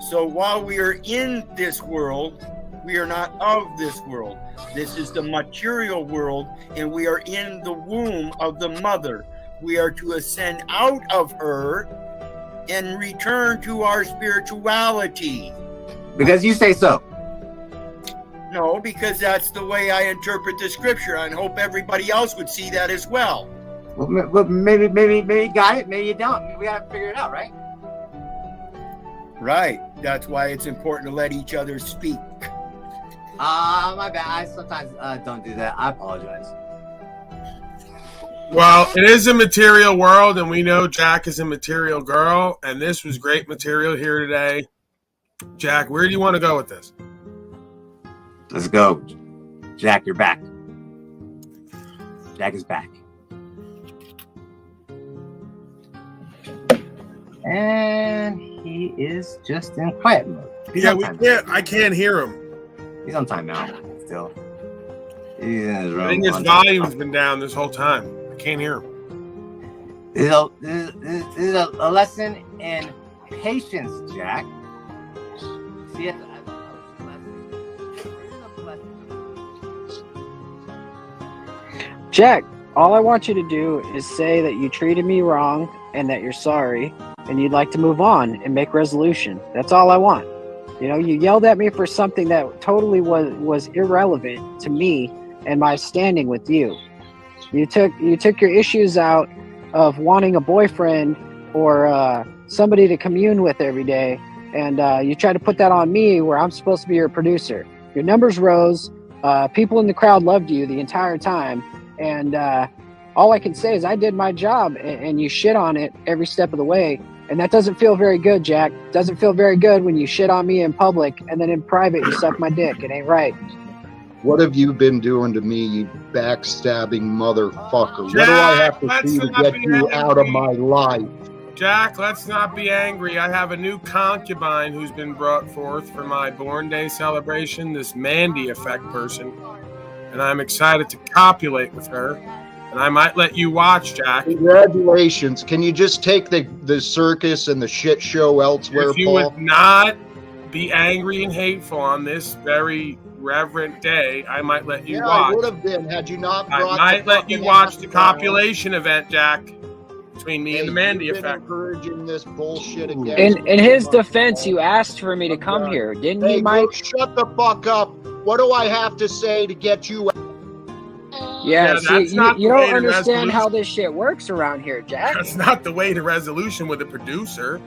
So while we are in this world, we are not of this world. This is the material world, and we are in the womb of the mother. We are to ascend out of her and return to our spirituality. Because you say so. No, because that's the way I interpret the scripture. I hope everybody else would see that as well. Well, maybe you got it. Maybe you don't. We gotta figure it out, right? Right. That's why it's important to let each other speak. My bad. I sometimes don't do that. I apologize. Well, it is a material world, and we know Jack is a material girl, and this was great material here today. Jack, where do you want to go with this? Let's go. Jack, you're back. Jack is back. And he is just in quiet mode. I can't hear him. He's on timeout still. He's in his room. I think his volume's been down this whole time. I can't hear him. This is a lesson in patience, Jack. See it. Jack, all I want you to do is say that you treated me wrong and that you're sorry and you'd like to move on and make resolution. That's all I want. You yelled at me for something that totally was irrelevant to me and my standing with you. You took your issues out of wanting a boyfriend or somebody to commune with every day, and you tried to put that on me where I'm supposed to be your producer. Your numbers rose. People in the crowd loved you the entire time, and all I can say is I did my job, and you shit on it every step of the way. And that doesn't feel very good, Jack. Doesn't feel very good when you shit on me in public and then in private you suck my dick. It ain't right. What have you been doing to me, you backstabbing motherfucker? What do I have to see to get you out of my life? Jack, let's not be angry. I have a new concubine who's been brought forth for my born day celebration, this Mandy Effect person. And I'm excited to copulate with her. And I might let you watch, Jack. Congratulations. Can you just take the circus and the shit show elsewhere, If you Paul? would not be angry and hateful on this very reverent day, I might let you watch. I would have been had you not I brought might the let you fucking watch the ass down. copulation event, Jack, between me and the Mandy You've been Effect. encouraging this bullshit again. In his defense, you asked for me to come here, didn't you, Mike? Go shut the fuck up. What do I have to say to get you out? Yeah, that's see, not you the way don't to understand resolution. how this shit works around here, Jack. That's not the way to resolution with a producer.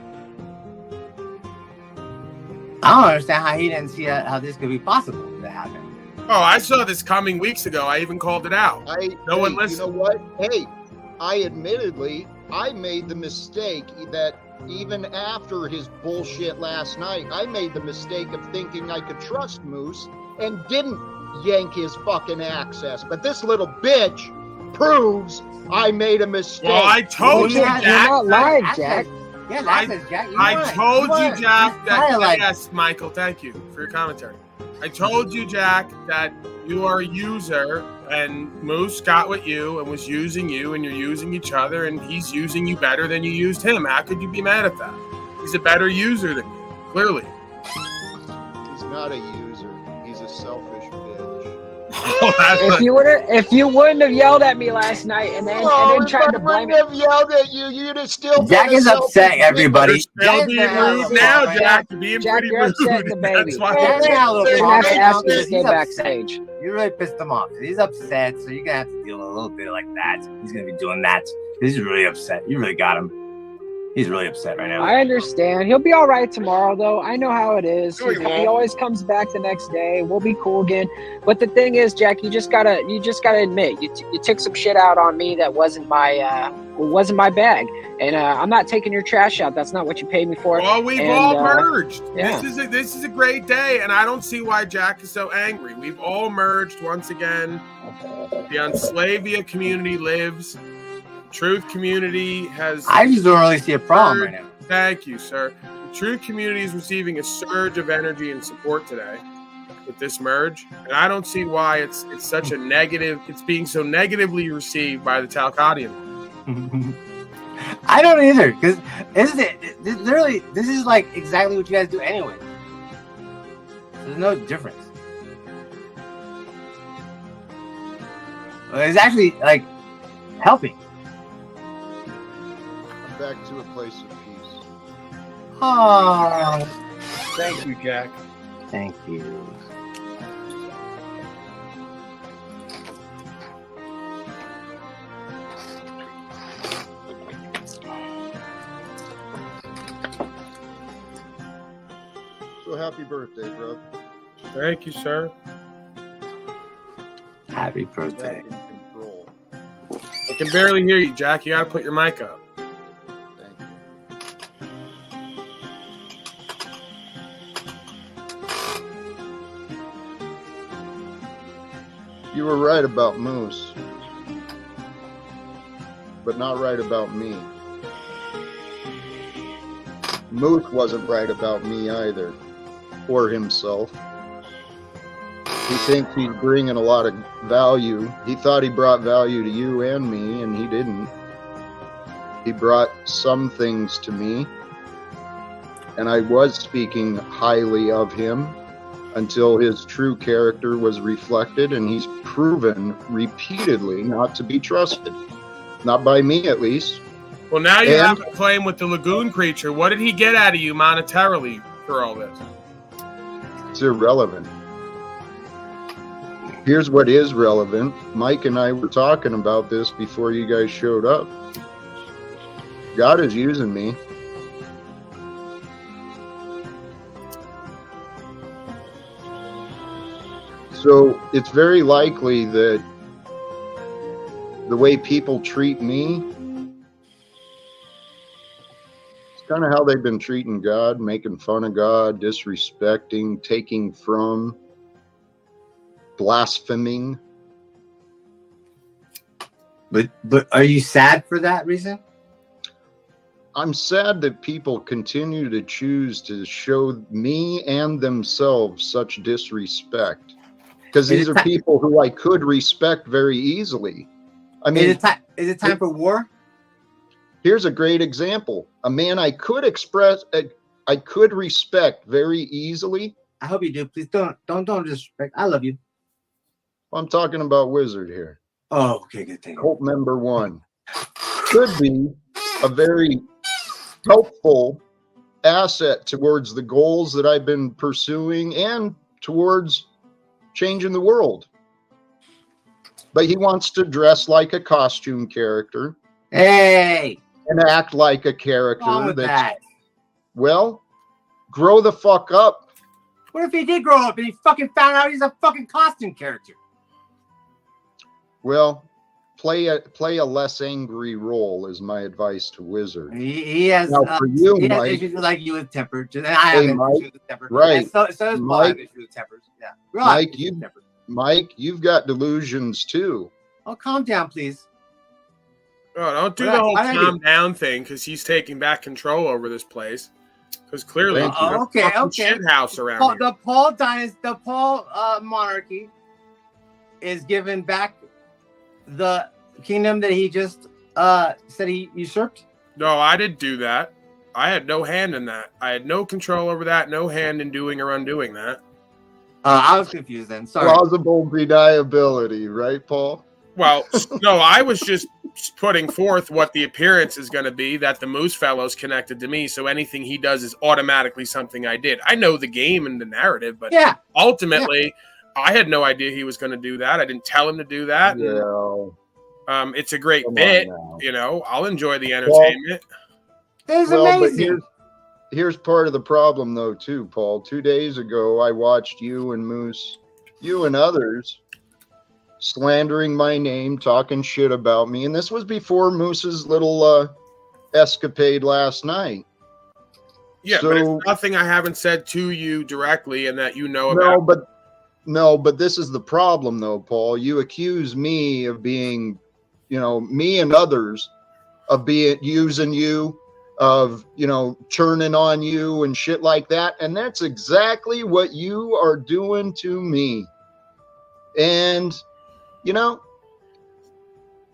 I don't understand how he didn't see how this could be possible to happen. Oh, I saw this coming weeks ago. I even called it out. No one listened. You know what? Hey, I made the mistake that even after his bullshit last night, I made the mistake of thinking I could trust Moose and didn't yank his fucking access. But this little bitch proves I made a mistake. Well, I told you, Jack. You're not lying, Jack. Yeah, that's it, Jack. I told you, Jack, that yes, Michael, thank you for your commentary. I told you, Jack, that you are a user and Moose got with you and was using you and you're using each other and he's using you better than you used him. How could you be mad at that? He's a better user than you, clearly. He's not a user. He's a selfish bitch. If you wouldn't have yelled at me last night and then tried to blame have yelled at you, you'd have still Jack is upset, everybody. Still being rude now, Jack. You're being pretty you're rude. upsetting the baby. That's why You're gonna have to ask him to stay He's backstage. You really pissed him off. He's upset, so you're gonna have to deal with a little bit like that. He's gonna be doing that. He's really upset. You really got him. He's really upset right now. I understand. He'll be all right tomorrow, though. I know how it is. No, he won't. He always comes back the next day. We'll be cool again. But the thing is, Jack, you just gotta admit you took some shit out on me that wasn't my bag, and I'm not taking your trash out. That's not what you paid me for. Well, we've all merged. Yeah. This is a great day, and I don't see why Jack is so angry. We've all merged once again. The Unslavia community lives. Truth community has. I just don't really see a problem right now. Thank you, sir. The Truth community is receiving a surge of energy and support today with this merge, and I don't see why it's such a negative. It's being so negatively received by the Talcottian. I don't either, because this is like exactly what you guys do anyway. There's no difference. It's actually like helping. Back to a place of peace. Oh, thank you, Jack. Thank you. So happy birthday, bro. Thank you, sir. Happy birthday. Back in control. I can barely hear you, Jack. You got to put your mic up. You were right about Moose, but not right about me. Moose wasn't right about me either, or himself. He thinks he's bringing a lot of value. He thought he brought value to you and me, and he didn't. He brought some things to me, and I was speaking highly of him until his true character was reflected, and he's proven repeatedly not to be trusted. Not by me, at least. Well, now you have a claim with the Lagoon creature. What did he get out of you monetarily for all this? It's irrelevant. Here's what is relevant. Mike and I were talking about this before you guys showed up. God is using me. So it's very likely that the way people treat me, it's kind of how they've been treating God, making fun of God, disrespecting, taking from, blaspheming. But are you sad for that reason? I'm sad that people continue to choose to show me and themselves such disrespect. Because these are people who I could respect very easily. I mean, is it time for war? Here's a great example. A man I could respect very easily. I hope you do. Please don't disrespect. I love you. I'm talking about Wizard here. Oh, okay, good thing. Cult member 1 could be a very helpful asset towards the goals that I've been pursuing and towards changing the world. But he wants to dress like a costume character. Hey! And act like a character that. Well, grow the fuck up What if he did grow up and he fucking found out he's a fucking costume character? Well, play a less angry role is my advice to Wizard. He has, now, for you, he has Mike, issues like you with temper. I have Mike, issues with temper. right. And so does Paul have issues with tempers. Yeah. Mike, you've got delusions too. Oh, calm down, please. Oh, don't do the whole calm down thing because he's taking back control over this place. Because clearly, okay. Shit house around here. The Paul dynasty, the Paul monarchy is given back the kingdom that he just said he usurped. No, I didn't do that. I had no hand in that. I had no control over that. No hand in doing or undoing that. I was confused then. Sorry. Plausible deniability, right, Paul? Well, no, I was just putting forth what the appearance is going to be, that the Moose Fellow's connected to me, so anything he does is automatically something I did. I know the game and the narrative, but ultimately, I had no idea he was going to do that. I didn't tell him to do that. Yeah. It's a great bit, you know. I'll enjoy the entertainment. It's amazing. But here's part of the problem, though, too, Paul. 2 days ago, I watched you and Moose, you and others, slandering my name, talking shit about me. And this was before Moose's little escapade last night. Yeah, so, but it's nothing I haven't said to you directly and that you know about. But this is the problem, though, Paul. You accuse me of being, you know, me and others of being using you, of, you know, churning on you and shit like that. And that's exactly what you are doing to me. And, you know,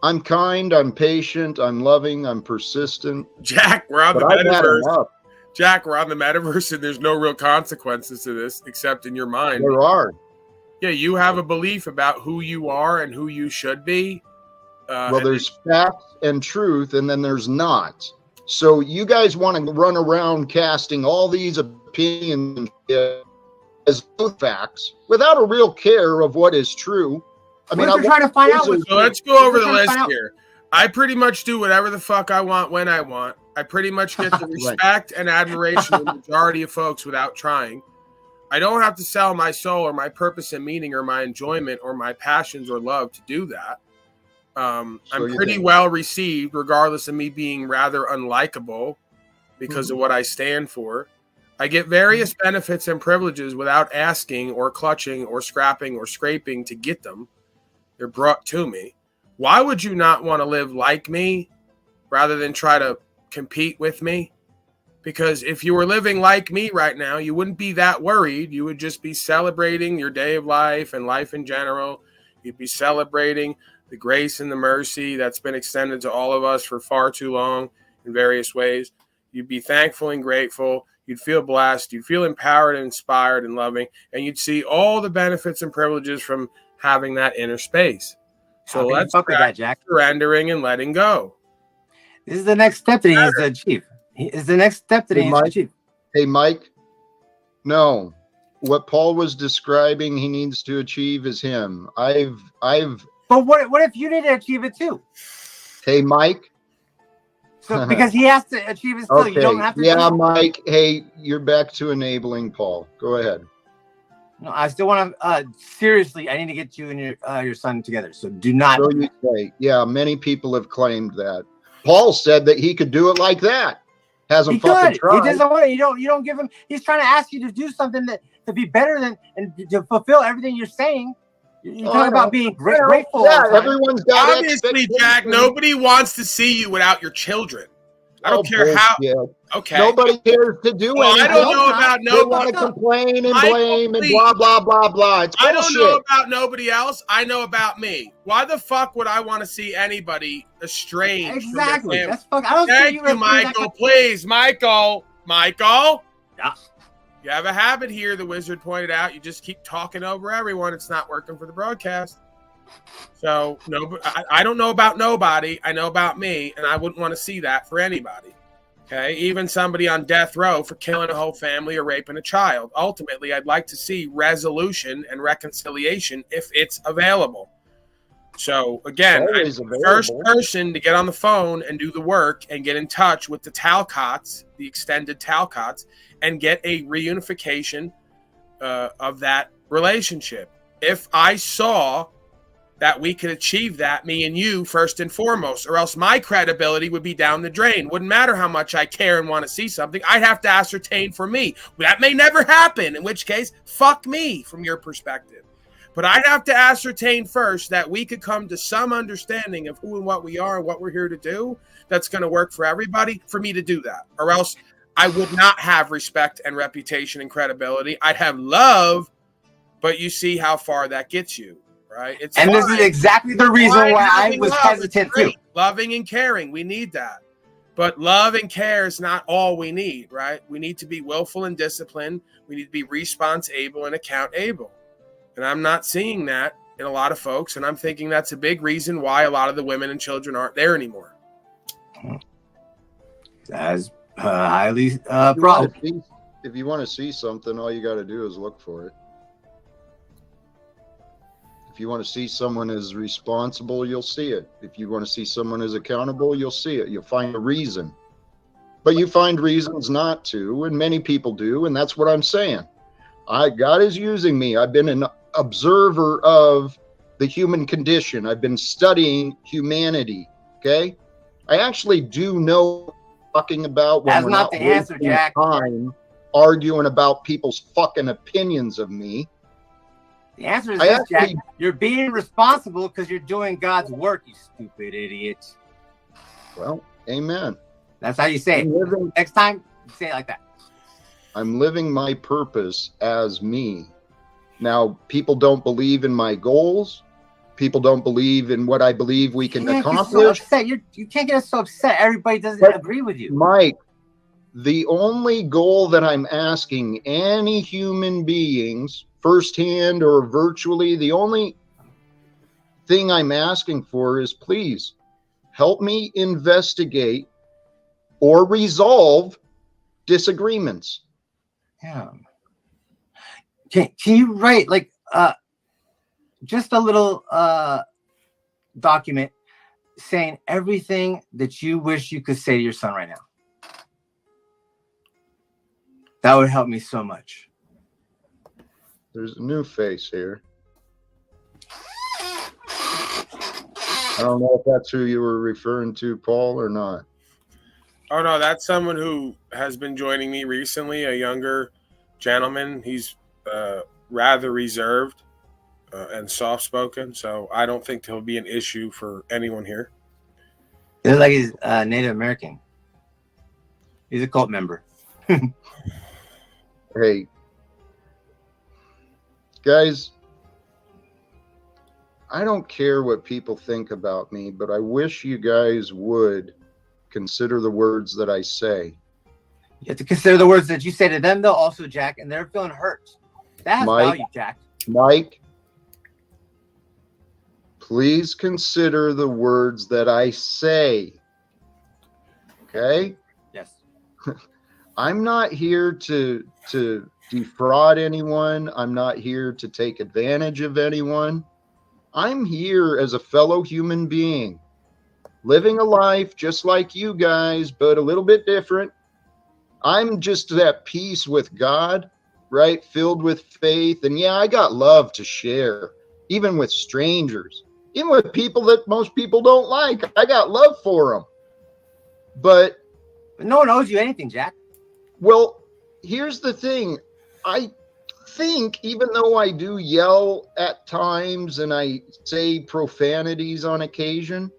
I'm kind, I'm patient, I'm loving, I'm persistent. Jack, we're on the metaverse. Jack, we're on the metaverse, and there's no real consequences to this except in your mind. There are. Yeah, you have a belief about who you are and who you should be. Well, there's facts and truth, and then there's not. So you guys want to run around casting all these opinions as facts without a real care of what is true. I mean, I'm trying to find out. So let's go over the list here. I pretty much do whatever the fuck I want when I want. I pretty much get the respect and admiration of the majority of folks without trying. I don't have to sell my soul or my purpose and meaning or my enjoyment or my passions or love to do that. I'm pretty well received, regardless of me being rather unlikable because of what I stand for. I get various benefits and privileges without asking or clutching or scrapping or scraping to get them. They're brought to me. Why would you not want to live like me rather than try to compete with me? Because if you were living like me right now, you wouldn't be that worried. You would just be celebrating your day of life and life in general. You'd be celebrating the grace and the mercy that's been extended to all of us for far too long in various ways. You'd be thankful and grateful. You'd feel blessed. You'd feel empowered and inspired and loving. And you'd see all the benefits and privileges from having that inner space. So let's fuck with that, Jack. Surrendering and letting go. This is the next step that he needs to achieve. Is the next step that he needs to achieve. Hey, Mike. No, what Paul was describing he needs to achieve is him. But what if you didn't achieve it too? Hey, Mike. So because he has to achieve it still, Okay. you don't have to. Yeah, Mike. Hey, you're back to enabling Paul. Go ahead. No, I still want to. Seriously, I need to get you and your son together. So do not. So you say. Yeah, many people have claimed that. Paul said that he could do it like that. Hasn't fucking tried. He doesn't want it. You don't give him. He's trying to ask you to do something to be better than and to fulfill everything you're saying. You're talking about being grateful. Yeah, everyone's got obviously, Jack. Nobody wants to see you without your children. I don't care how. Okay. Nobody cares to do anything. I don't know about They nobody. want to complain and blame and blah blah blah blah. It's I bullshit. don't know about nobody else. I know about me. Why the fuck would I want to see anybody estranged? Exactly. From their That's fuck. I don't Thank see you, Michael. Please, Michael. Yeah. You have a habit here. The wizard pointed out. You just keep talking over everyone. It's not working for the broadcast. So no, I don't know about nobody. I know about me, and I wouldn't want to see that for anybody. Okay, even somebody on death row for killing a whole family or raping a child. Ultimately, I'd like to see resolution and reconciliation if it's available. So again, I'm the first person to get on the phone and do the work and get in touch with the Talcots, the extended Talcots, and get a reunification of that relationship. If I saw that we could achieve that, me and you, first and foremost, or else my credibility would be down the drain. Wouldn't matter how much I care and want to see something. I'd have to ascertain for me. That may never happen, in which case, fuck me from your perspective. But I'd have to ascertain first that we could come to some understanding of who and what we are and what we're here to do that's going to work for everybody for me to do that. Or else I would not have respect and reputation and credibility. I'd have love, but you see how far that gets you. Right. This is exactly the reason why I was hesitant too. Loving and caring, we need that. But love and care is not all we need, right? We need to be willful and disciplined. We need to be response-able and account-able. And I'm not seeing that in a lot of folks, and I'm thinking that's a big reason why a lot of the women and children aren't there anymore. That's highly probable. If you want to see something, all you got to do is look for it. If you want to see someone as responsible, you'll see it. If you want to see someone as accountable, you'll see it. You'll find a reason. But you find reasons not to, and many people do, and that's what I'm saying. God is using me. I've been an observer of the human condition. I've been studying humanity, okay? I actually do know what I'm talking about when That's we're not the answer, wasting Jack. time arguing about people's fucking opinions of me. The answer is this, Jack. You're being responsible because you're doing God's work, you stupid idiot. Well, amen. That's how you say it. Next time, say it like that. I'm living my purpose as me. Now, people don't believe in my goals. People don't believe in what I believe we can accomplish. So you can't get so upset. Everybody doesn't agree with you. Mike, the only goal that I'm asking any human beings, firsthand or virtually, the only thing I'm asking for is please help me investigate or resolve disagreements. Yeah. Can you write like just a little document saying everything that you wish you could say to your son right now? That would help me so much. There's a new face here. I don't know if that's who you were referring to, Paul, or not. Oh, no, that's someone who has been joining me recently, a younger gentleman. He's rather reserved and soft-spoken, so I don't think there'll be an issue for anyone here. He looks like he's Native American. He's a cult member. Hey, guys, I don't care what people think about me, but I wish you guys would consider the words that I say. You have to consider the words that you say to them, though, also, Jack, and they're feeling hurt. That has value, Jack. Mike, please consider the words that I say. Okay? Yes. I'm not here to defraud anyone. I'm not here to take advantage of anyone. I'm here as a fellow human being, living a life just like you guys, but a little bit different. I'm just at peace with God, right? Filled with faith. And yeah, I got love to share, even with strangers, even with people that most people don't like. I got love for them. But no one owes you anything, Jack. Well, here's the thing. I think even though I do yell at times and I say profanities on occasion,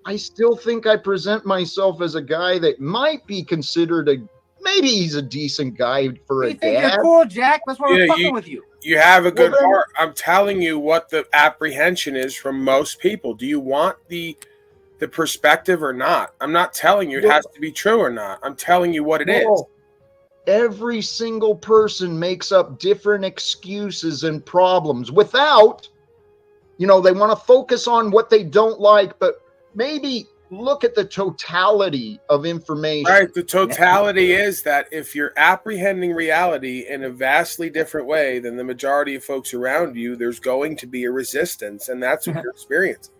I still think I present myself as a guy that might be considered maybe he's a decent guy for a dad. You're cool, Jack. That's why we're fucking with you. You have a good heart. I'm telling you what the apprehension is from most people. Do you want the perspective or not? I'm not telling you it has to be true or not. I'm telling you what it is. Every single person makes up different excuses and problems without, they want to focus on what they don't like, but maybe look at the totality of information. Right. The totality is that if you're apprehending reality in a vastly different way than the majority of folks around you, there's going to be a resistance, and that's what you're experiencing.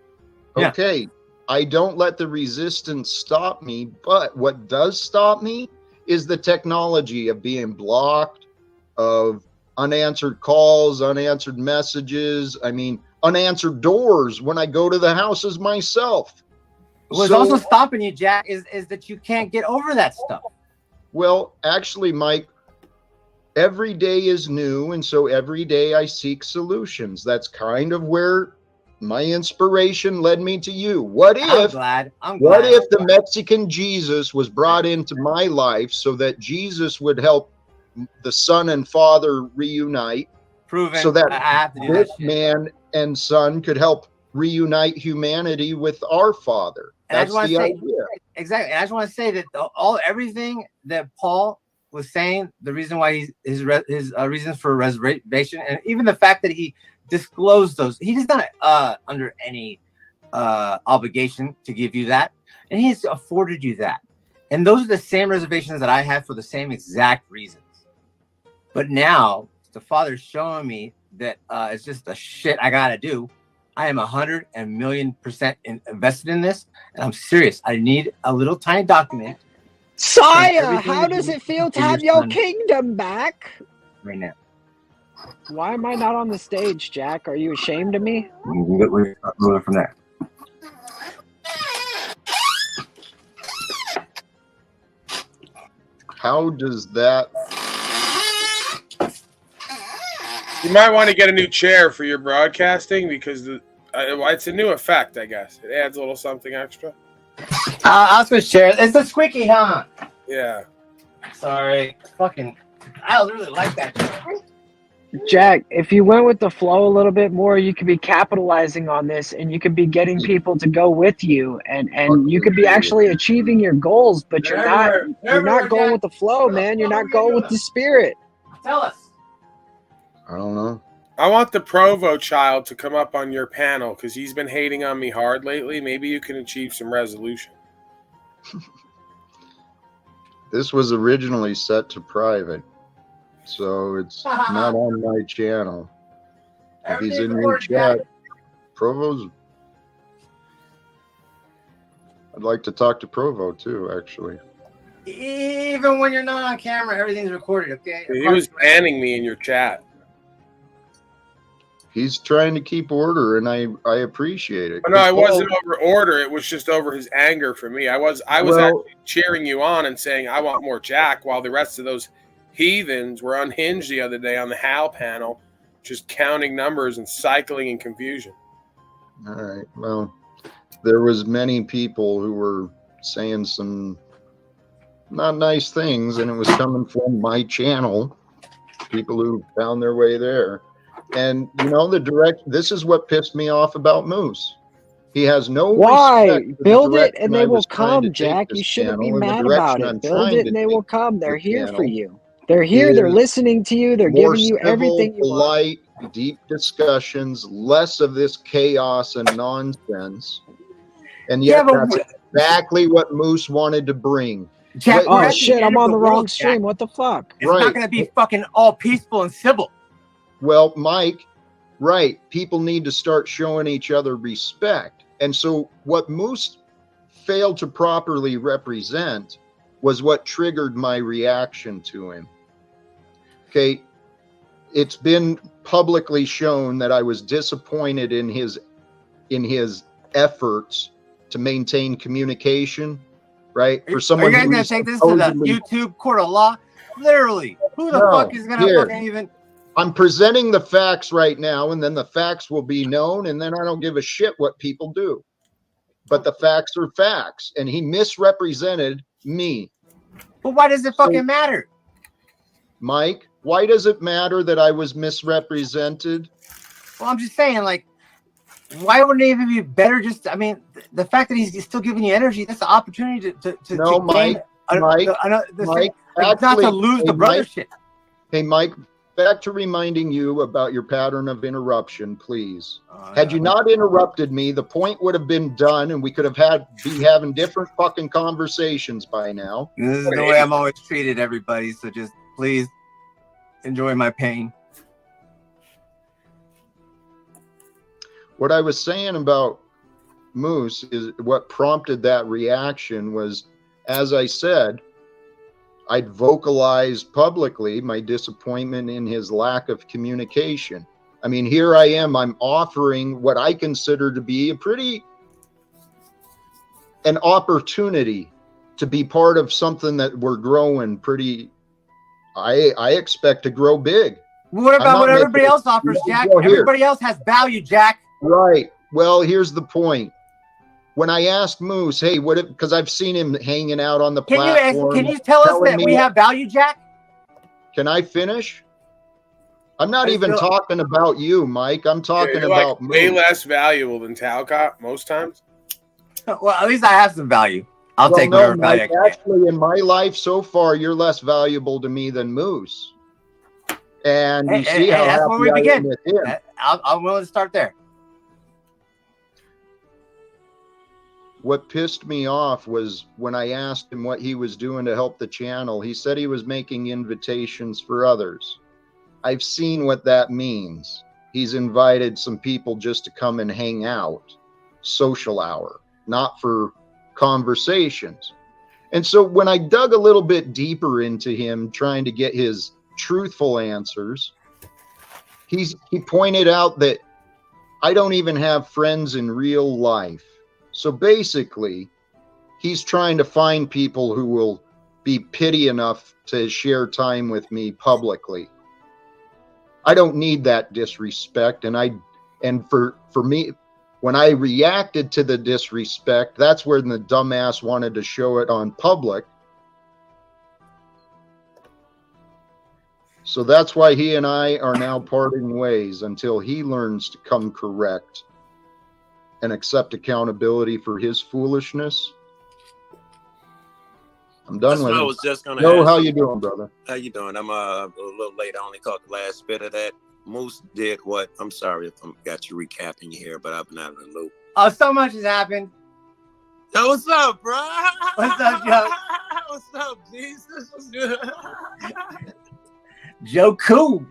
Okay. I don't let the resistance stop me, but what does stop me is the technology of being blocked, of unanswered calls, unanswered messages. I mean, unanswered doors when I go to the houses myself. What's also stopping you, Jack, is that you can't get over that stuff. Well, actually, Mike, every day is new, and so every day I seek solutions. That's kind of where my inspiration led me to you. What if the Mexican Jesus was brought into my life so that Jesus would help the son and father reunite? Proven. So that I have to do this that shit. man and son could help reunite humanity with our Father. And That's the idea. Exactly. And I just want to say that everything that Paul was saying, the reason why his reasons for reservation, and even the fact that he disclosed those, he is not under any obligation to give you that, and he's afforded you that. And those are the same reservations that I have for the same exact reasons. But now the Father's showing me that it's just the shit I gotta do. I am 100,000,000% invested in this, and I'm serious. I need a little tiny document. Sire, how does it feel to have your kingdom back? Right now. Why am I not on the stage, Jack? Are you ashamed of me? We're moving from there. How does that? You might want to get a new chair for your broadcasting because it's a new effect, I guess. It adds a little something extra. I'll switch chairs. It's the squeaky, huh? Yeah. Sorry. Fucking, I really like that chair. Jack, if you went with the flow a little bit more, you could be capitalizing on this, and you could be getting people to go with you, and you could be actually achieving your goals, but you're not going with the flow, man. You're not going with the spirit. Tell us. I don't know. I want the Provo child to come up on your panel because he's been hating on me hard lately. Maybe you can achieve some resolution. This was originally set to private, so it's not on my channel. If he's in your chat, Provo's. I'd like to talk to Provo too, actually. Even when you're not on camera, everything's recorded, okay? He was banning me in your chat. He's trying to keep order, and I appreciate it. But no, it wasn't over order. It was just over his anger for me. I was actually cheering you on and saying I want more Jack, while the rest of those heathens were unhinged the other day on the Hal panel, just counting numbers and cycling in confusion. All right. Well, there was many people who were saying some not nice things, and it was coming from my channel. People who found their way there. And you know, this is what pissed me off about Moose. He has no respect for build the it and direction they I will was trying to come, take Jack. this You shouldn't be channel, and the mad about direction it. I'm Build trying it to and they take will come. They're the here for channel you. They're here. They're is listening to you. They're more giving you civil, everything you want. polite, deep discussions, less of this chaos and nonsense. And yet that's exactly what Moose wanted to bring. Jack, oh shit, I'm on the wrong stream. What the fuck? It's not going to be fucking all peaceful and civil. Well, Mike, right. People need to start showing each other respect. And so what Moose failed to properly represent was what triggered my reaction to him. Okay. It's been publicly shown that I was disappointed in his efforts to maintain communication, right? For someone are you guys going to take this to the YouTube court of law? Literally. Who the fuck is going to fucking even... I'm presenting the facts right now, and then the facts will be known, and then I don't give a shit what people do. But the facts are facts, and he misrepresented me. But why does it fucking matter? Mike, why does it matter that I was misrepresented? Well, I'm just saying, like, why wouldn't it even be better just, I mean, the fact that he's still giving you energy, that's the opportunity to Mike, not to lose the brothership. Hey, Mike, back to reminding you about your pattern of interruption, please. Had you not interrupted me, the point would have been done, and we could have be having different fucking conversations by now. This is the way I'm always treated, everybody. So just please enjoy my pain. What I was saying about Moose is what prompted that reaction was, as I said, I'd vocalize publicly my disappointment in his lack of communication. I mean, here I am, I'm offering what I consider to be an opportunity to be part of something that we're growing pretty. I expect to grow big. What about what everybody else offers, Jack? Everybody else has value, Jack. Right. Well, here's the point. When I asked Moose, hey, because I've seen him hanging out on the platform. Can you tell us that we have value, Jack? Can I finish? I'm not even talking about you, Mike. I'm talking about like way less valuable than Talcott most times. Well, at least I have some value. I'll take whatever value I can get. Actually, in my life so far, you're less valuable to me than Moose. And you see how that's where we happy I am begin. with him. I'm willing to start there. What pissed me off was when I asked him what he was doing to help the channel. He said he was making invitations for others. I've seen what that means. He's invited some people just to come and hang out, social hour, not for conversations. And so when I dug a little bit deeper into him, trying to get his truthful answers, he pointed out that I don't even have friends in real life. So basically, he's trying to find people who will be pity enough to share time with me publicly. I don't need that disrespect. And for me, when I reacted to the disrespect, that's when the dumbass wanted to show it on public. So that's why he and I are now parting ways until he learns to come correct and accept accountability for his foolishness. I'm done with it. I was just gonna Joe, ask how you doing, brother? How you doing? I'm a little late. I only caught the last bit of that. Moose did what? I'm sorry if I got you recapping here, but I've been out of the loop. Oh, so much has happened. Yo, what's up, bro? What's up, Joe? What's up, Jesus? What's good? Joe Cool.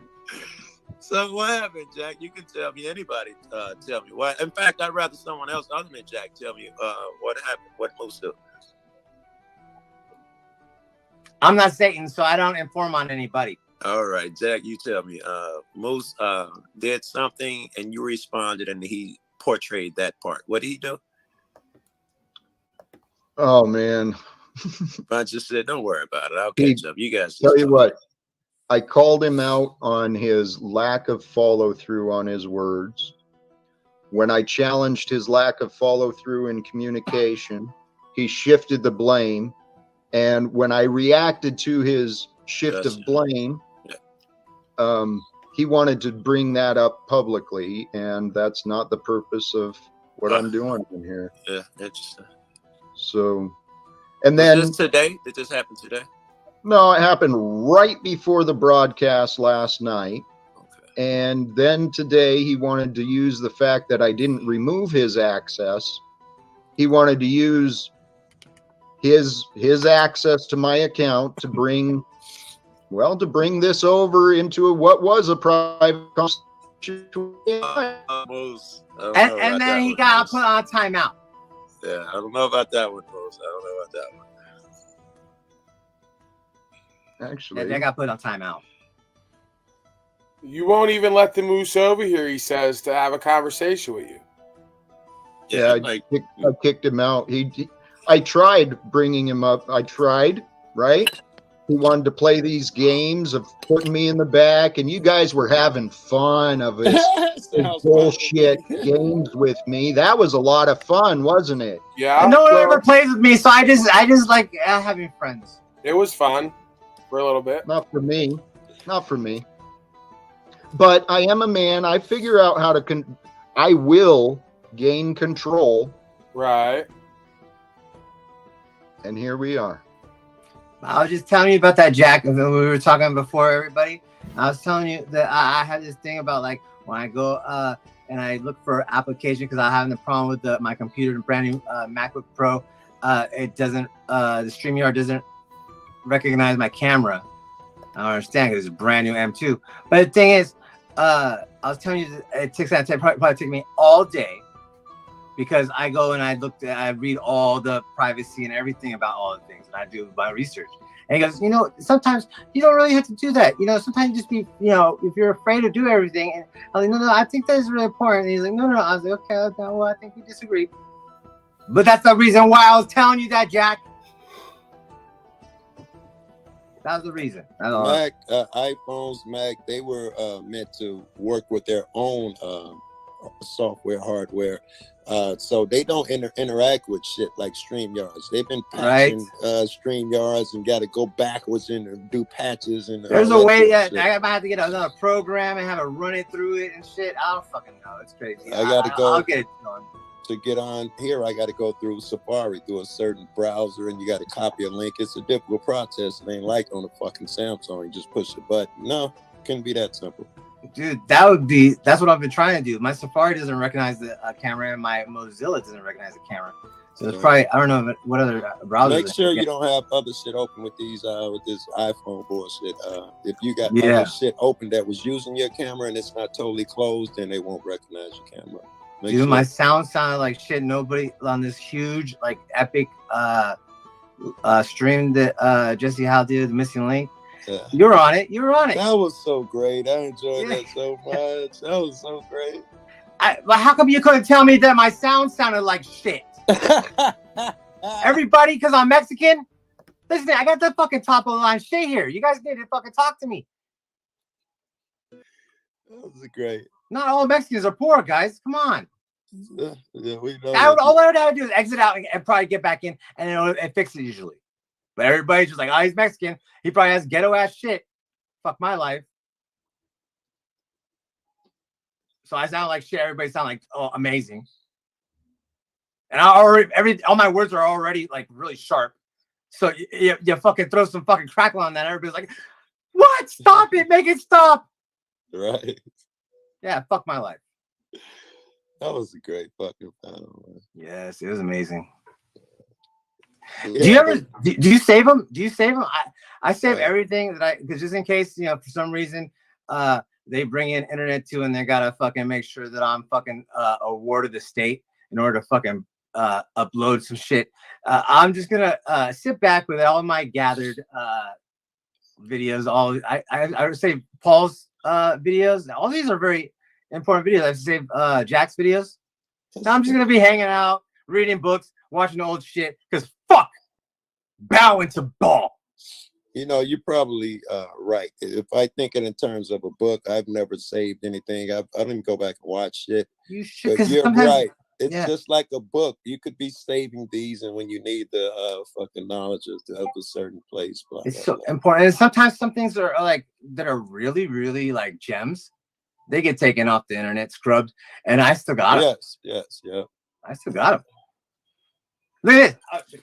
So what happened, Jack? You can tell me. Anybody tell me what. In fact, I'd rather someone else other than Jack tell me what happened. What Moose did. I'm not Satan, so I don't inform on anybody. All right, Jack, you tell me. Moose did something and you responded and he portrayed that part. What did he do? Oh, man. I just said, don't worry about it. I'll catch up. You guys just tell you what. I called him out on his lack of follow through on his words. When I challenged his lack of follow through in communication, he shifted the blame. And when I reacted to his shift of blame, he wanted to bring that up publicly. And that's not the purpose of what I'm doing in here. Yeah, interesting. So, and then was this today? Did this happen today? No, it happened right before the broadcast last night. Okay. And then today he wanted to use the fact that I didn't remove his access. He wanted to use his access to my account to bring this over into what was a private conversation. And then he got put on timeout. Yeah, I don't know about that one, Mose. I don't know about that one. Actually, they got put on timeout. You won't even let the Moose over here, he says, to have a conversation with you. Yeah, I kicked him out. I tried bringing him up. I tried, right? He wanted to play these games of putting me in the back, and you guys were having fun of his bullshit games with me. That was a lot of fun, wasn't it? Yeah. And no one ever plays with me, so I just like having friends. It was fun for a little bit. Not for me. Not for me. But I am a man. I figure out how to I will gain control. Right. And here we are. I was just telling you about that, Jack. We were talking before, everybody. I was telling you that I have this thing about like when I go and I look for application because I'm having a problem with my computer, the brand new MacBook Pro. It doesn't, the StreamYard doesn't recognize my camera. I don't understand because it's a brand new M2. But the thing is, I was telling you, it takes probably take me all day because I go and I read all the privacy and everything about all the things and I do my research. And he goes, you know, sometimes you don't really have to do that. You know, sometimes you just be, you know, if you're afraid to do everything. And I was like, no, I think that's really important. And he's like, no. I was like, okay, well, I think we disagree. But that's the reason why I was telling you that, Jack. That was the reason. Mac, iPhones, Mac, they were meant to work with their own software, hardware. So they don't interact with shit like StreamYards. They've been patching StreamYards and got to go backwards and do patches. And there's a way that I might have to get another program and have to run it through it and shit. I don't fucking know. It's crazy. I got to go. I'll get it done. To get on here, I got to go through Safari, through a certain browser, and you got to copy a link. It's a difficult process. It ain't like on a fucking Samsung. You just push a button. No, couldn't be that simple. Dude, that's what I've been trying to do. My Safari doesn't recognize the camera, and my Mozilla doesn't recognize the camera. So it's probably, I don't know what other browser. Make sure you don't have other shit open with these with this iPhone bullshit. If you got other shit open that was using your camera and it's not totally closed, then they won't recognize your camera. Dude, my sound sounded like shit. Nobody on this huge, like, epic stream that Jesse Howe did, The Missing Link. Yeah. You were on it. That was so great. I enjoyed that so much. That was so great. But how come you couldn't tell me that my sound sounded like shit? Everybody, because I'm Mexican? Listen, I got the fucking top of the line shit here. You guys need to fucking talk to me. That was great. Not all Mexicans are poor, guys. Come on. Yeah, we know. All I would have to do is exit out and probably get back in, and it fix it usually. But everybody's just like, oh, he's Mexican. He probably has ghetto ass shit. Fuck my life. So I sound like shit. Everybody sound like, oh, amazing. And all my words are already like really sharp. So you fucking throw some fucking crackle on that. Everybody's like, what? Stop it. Make it stop. Right. Yeah, fuck my life. That was a great fucking panel, man. Yes, it was amazing. Yeah, do you save them? I save everything that because just in case, you know, for some reason they bring in internet too, and they gotta fucking make sure that I'm fucking awarded the state in order to fucking upload some shit. I'm just gonna sit back with all my gathered videos. I would say Paul's videos. All these are very important videos. I save Jack's videos. Now I'm just gonna be hanging out, reading books, watching old shit. Because fuck, bowing to ball. You know, you're probably right. If I think it in terms of a book, I've never saved anything. I don't even go back and watch shit. You should. But you're right. It's just like a book. You could be saving these, and when you need the fucking knowledge of a certain place, blah, it's blah, so important. And sometimes some things are like that are really, really like gems. They get taken off the internet, scrubbed, and I still got them. Yes, yeah. I still got them. Look at this.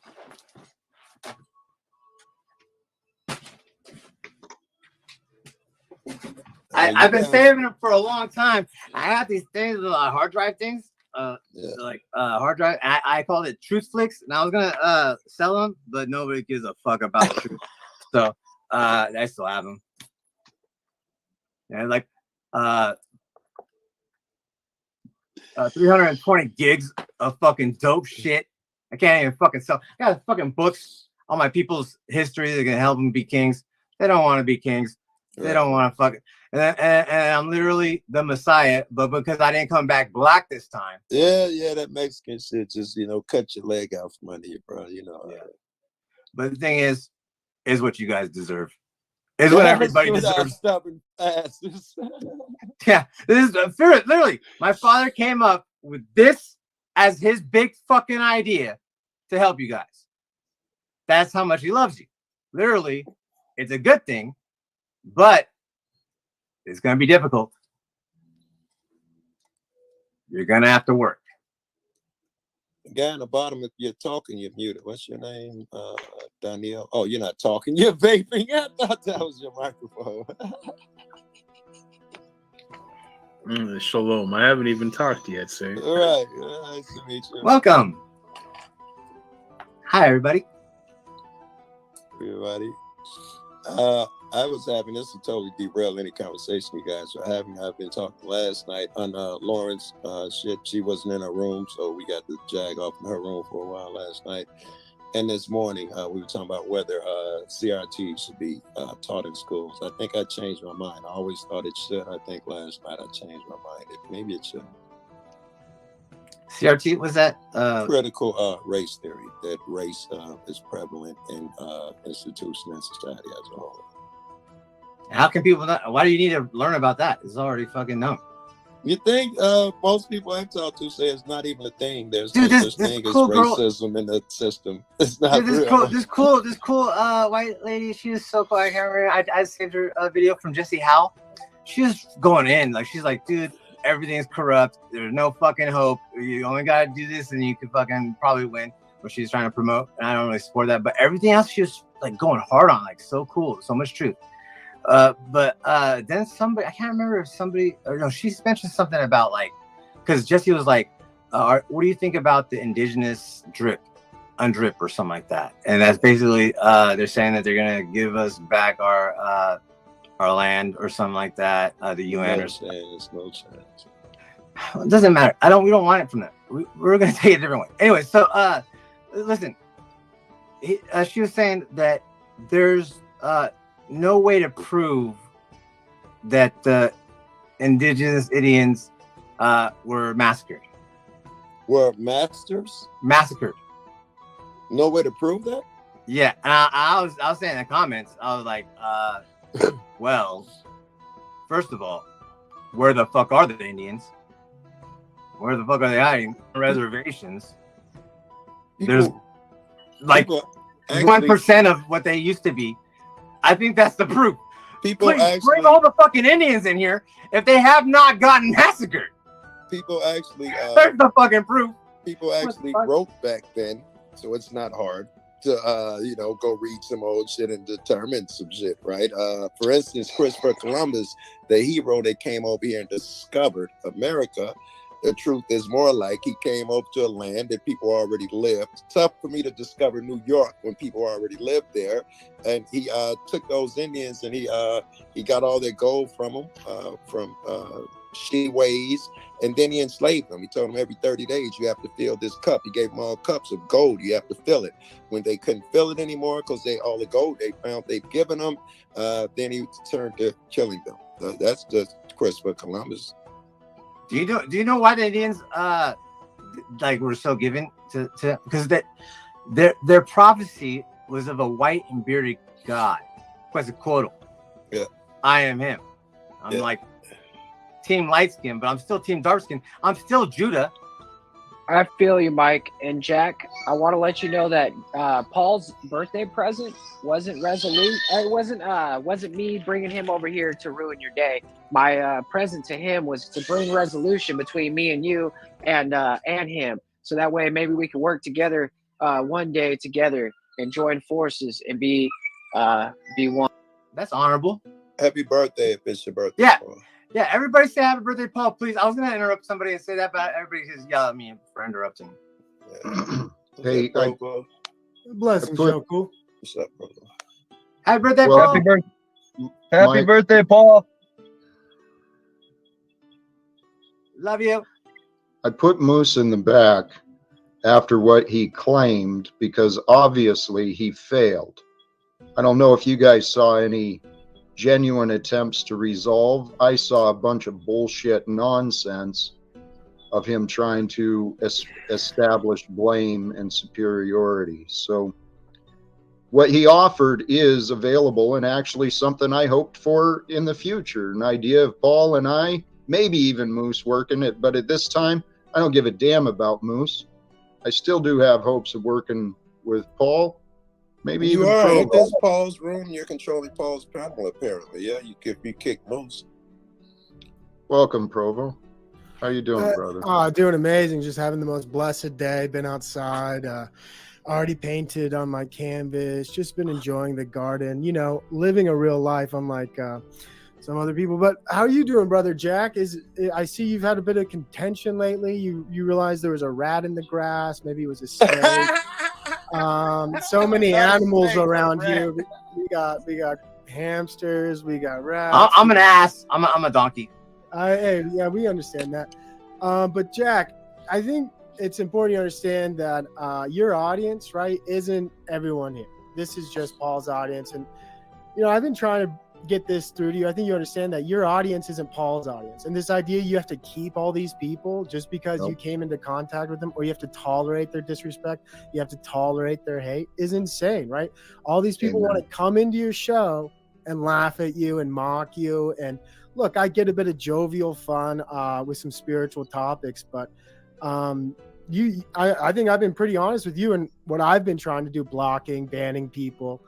I've been saving them for a long time. I have these things, hard drive things, hard drive. I called it Truth Flicks, and I was gonna sell them, but nobody gives a fuck about the truth. So I still have them. And like 320 gigs of fucking dope shit. I can't even fucking sell. I got fucking books on my people's history that can help them be kings. They don't want to be kings. They don't want to fucking. And I'm literally the Messiah, but because I didn't come back black this time. Yeah, that Mexican shit just, you know, cut your leg out from under you, bro. You know. Yeah. But the thing is what you guys deserve. Is what everybody deserves. Stubborn asses. Yeah, this is literally my father came up with this as his big fucking idea to help you guys. That's how much he loves you. Literally, it's a good thing, but it's going to be difficult. You're going to have to work. The guy in the bottom, if you're talking, you're muted. What's your name? Danielle. Oh, you're not talking. You're vaping. I thought that was your microphone. Shalom. I haven't even talked yet, sir. All right. Nice to meet you. Welcome. Hi, everybody. Everybody. I was having this to totally derail any conversation you guys are having. I've been talking last night on Lauren's shit. She wasn't in her room, so we got to jag off in her room for a while last night. And this morning, we were talking about whether CRT should be taught in schools. I think I changed my mind. I always thought it should. I think last night I changed my mind. Maybe it should. CRT, was that? Critical race theory, that race is prevalent in institutions and society as a whole. How can people not? Why do you need to learn about that? It's already fucking known. You think most people I've talked to say it's not even a thing. There's Dude, no this such thing cool as girl- racism in the system. It's not Dude, real. this cool white lady. She was so cool. I can't remember. I saved her video from Jesse Howe. She was going in she's like, dude, everything's corrupt. There's no fucking hope. You only gotta do this, and you can fucking probably win. What she's trying to promote, and I don't really support that. But everything else, she was like going hard on, like so cool, so much truth. But then somebody, I can't remember if somebody, or no, she mentioned something about because Jesse was like, what do you think about the indigenous undrip or something like that? And that's basically they're saying that they're gonna give us back our land or something like that. The UN No or chance, no chance. it doesn't matter. We don't want it from them. We're gonna take it a different way. Anyway, so listen, she was saying that there's no way to prove that the indigenous Indians were massacred. Were massacred? No way to prove that? Yeah, and I was saying in the comments, I was like, well, first of all, where the fuck are the Indians? Where the fuck are they hiding? Reservations. There's like 1% of what they used to be. I think that's the proof. Please bring all the fucking Indians in here if they have not gotten massacred. People actually there's the fucking proof. People actually wrote back then, so it's not hard to go read some old shit and determine some shit, right? For instance, Christopher Columbus, the hero that came over here and discovered America. The truth is more like he came over to a land that people already lived. It's tough for me to discover New York when people already lived there. And he took those Indians and he got all their gold from them, from sheways, and then he enslaved them. He told them every 30 days you have to fill this cup. He gave them all cups of gold. You have to fill it. When they couldn't fill it anymore because all the gold they found they'd given them, then he turned to killing them. That's just Christopher Columbus. Do you know why the Indians were so given to because their prophecy was of a white and bearded god, Quetzalcoatl. Yeah, I am him. I'm like team light skin, but I'm still team dark skin. I'm still Judah. I feel you, Mike. And Jack, I want to let you know that Paul's birthday present wasn't resolute. It wasn't me bringing him over here to ruin your day. My present to him was to bring resolution between me and you and him. So that way maybe we can work together one day together and join forces and be one. That's honorable. Happy birthday if it's your birthday. Yeah. Paul. Yeah, everybody say happy birthday, Paul, please. I was going to interrupt somebody and say that, but everybody just yell at me for interrupting. Hey, blessings, Joku. What's up, brother? Happy birthday, Paul. Happy birthday, Paul. Love you. I put Moose in the back after what he claimed because obviously he failed. I don't know if you guys saw any genuine attempts to resolve. I saw a bunch of bullshit nonsense of him trying to establish blame and superiority. So what he offered is available and actually something I hoped for in the future. An idea of Paul and I, maybe even Moose working it, but at this time, I don't give a damn about Moose. I still do have hopes of working with Paul. Maybe you even are. Provo. Ain't this Paul's room? You're controlling Paul's panel, apparently. Yeah, you kick Moose. Welcome, Provo. How you doing, brother? Doing amazing. Just having the most blessed day. Been outside. Already painted on my canvas. Just been enjoying the garden. Living a real life, unlike some other people. But how are you doing, brother Jack? I see you've had a bit of contention lately. You realized there was a rat in the grass. Maybe it was a snake. So many animals around you. We got hamsters. We got rats. I'm an ass. I'm a donkey. Hey, yeah, we understand that. But Jack, I think it's important to understand that your audience, right, isn't everyone here. This is just Paul's audience. And, I've been trying to get this through to you. I think you understand that your audience isn't Paul's audience. And this idea you have to keep all these people just because you came into contact with them, or you have to tolerate their disrespect, you have to tolerate their hate, is insane, right? All these people want to come into your show and laugh at you and mock you. And look, I get a bit of jovial fun with some spiritual topics, but I think I've been pretty honest with you and what I've been trying to do, blocking, banning people.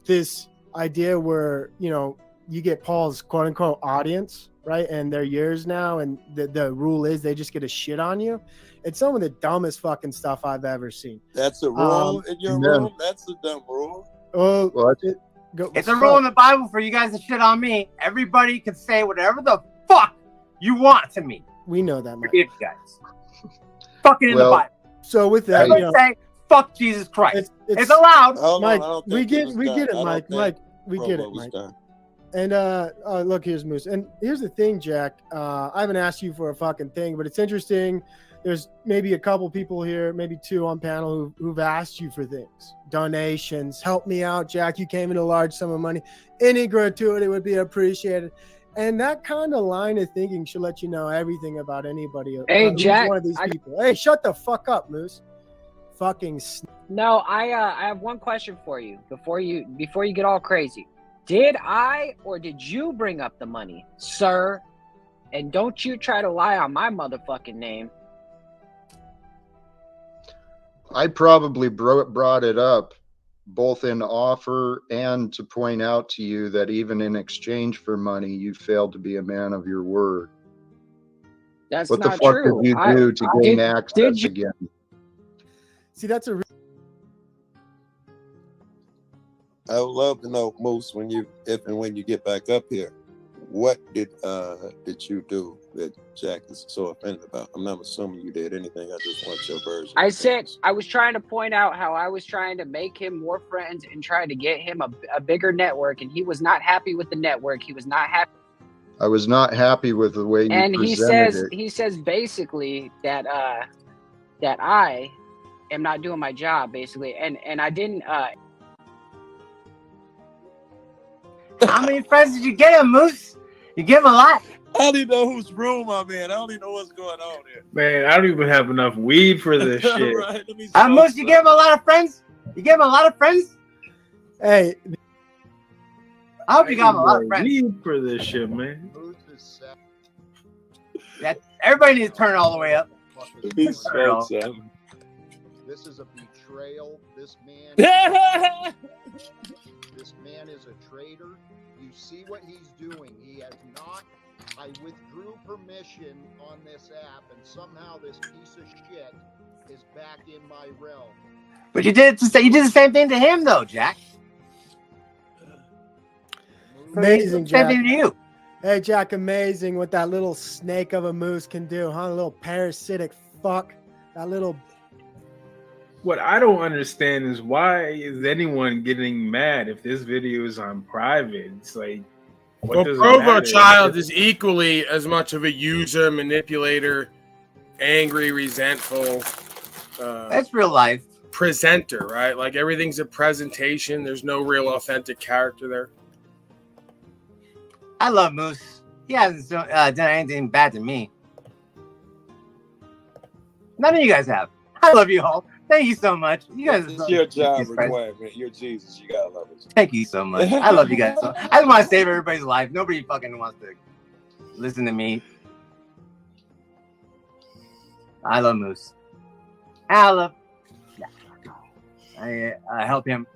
This idea where, you get Paul's quote unquote audience, right? And they're yours now. And the rule is they just get a shit on you. It's some of the dumbest fucking stuff I've ever seen. That's a rule in your room? That's a dumb rule. Oh, well, it's a rule in the Bible for you guys to shit on me. Everybody can say whatever the fuck you want to me. We know that, Mike. Forgive you guys. Fucking in the Bible. So with that, everybody say fuck Jesus Christ. It's allowed. Mike, we get it, Mike. Mike, we get it, Mike. And look, here's Moose. And here's the thing, Jack. I haven't asked you for a fucking thing, but it's interesting. There's maybe a couple people here, maybe two on panel who've asked you for things, donations. Help me out, Jack. You came in a large sum of money. Any gratuity would be appreciated. And that kind of line of thinking should let you know everything about anybody. Hey, Jack. One of these people. Hey, shut the fuck up, Moose. Fucking. No, I have one question for you before you get all crazy. Did I or did you bring up the money, sir? And don't you try to lie on my motherfucking name. I probably brought it up both in offer and to point out to you that even in exchange for money, you failed to be a man of your word. That's what not the fuck true. did you do to gain access again? See, that's a. I would love to know, Moose, if and when you get back up here, what did you do that Jack is so offended about? I'm not assuming you did anything. I just want your version. I said I was trying to point out how I was trying to make him more friends and trying to get him a bigger network, and he was not happy with the network. He was not happy. I was not happy with the way you presented it. He says basically that that I am not doing my job, basically, and I didn't. How many friends did you get him, Moose? You give him a lot. I don't even know whose room I'm in. I don't even know what's going on here. Man, I don't even have enough weed for this shit. Right, Moose, you give him a lot of friends? You give him a lot of friends? Hey. I hope you got him a lot of friends. Weed for this shit, man. Yeah, everybody needs to turn all the way up. This is a betrayal. This man. This man is a traitor. You see what he's doing. He has not. I withdrew permission on this app, and somehow this piece of shit is back in my realm. But you did the same thing to him, though, Jack. Amazing, Jack. Same thing to you. Hey, Jack, amazing what that little snake of a moose can do, huh? A little parasitic fuck. That little. What I don't understand is why is anyone getting mad if this video is on private? It's like, what does it Provo matter? Child is equally as much of a user, manipulator, angry, resentful. That's real life. Presenter, right? Like everything's a presentation. There's no real authentic character there. I love Moose. He hasn't done anything bad to me. None of you guys have. I love you all. Thank you so much. You guys. It's your job required, man. You're Jesus. You gotta love it. Thank you so much. I love you guys. I just want to save everybody's life. Nobody fucking wants to listen to I love Moose. I help him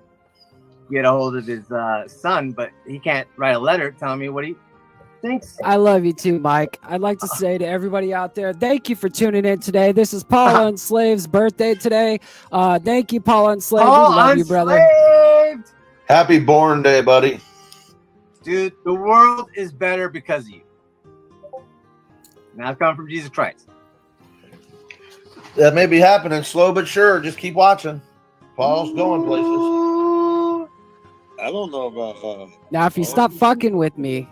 get a hold of his son, but he can't write a letter telling me what he thinks. I love you too, Mike. I'd like to say to everybody out there, thank you for tuning in today. This is Paula Enslaved's birthday today. Thank you, Paula Enslaved. We love you, brother. Happy born day, buddy. Dude, the world is better because of you. Now it's coming from Jesus Christ. That may be happening slow but sure. Just keep watching. Paul's going places. I don't know about Now, if you stop fucking with me,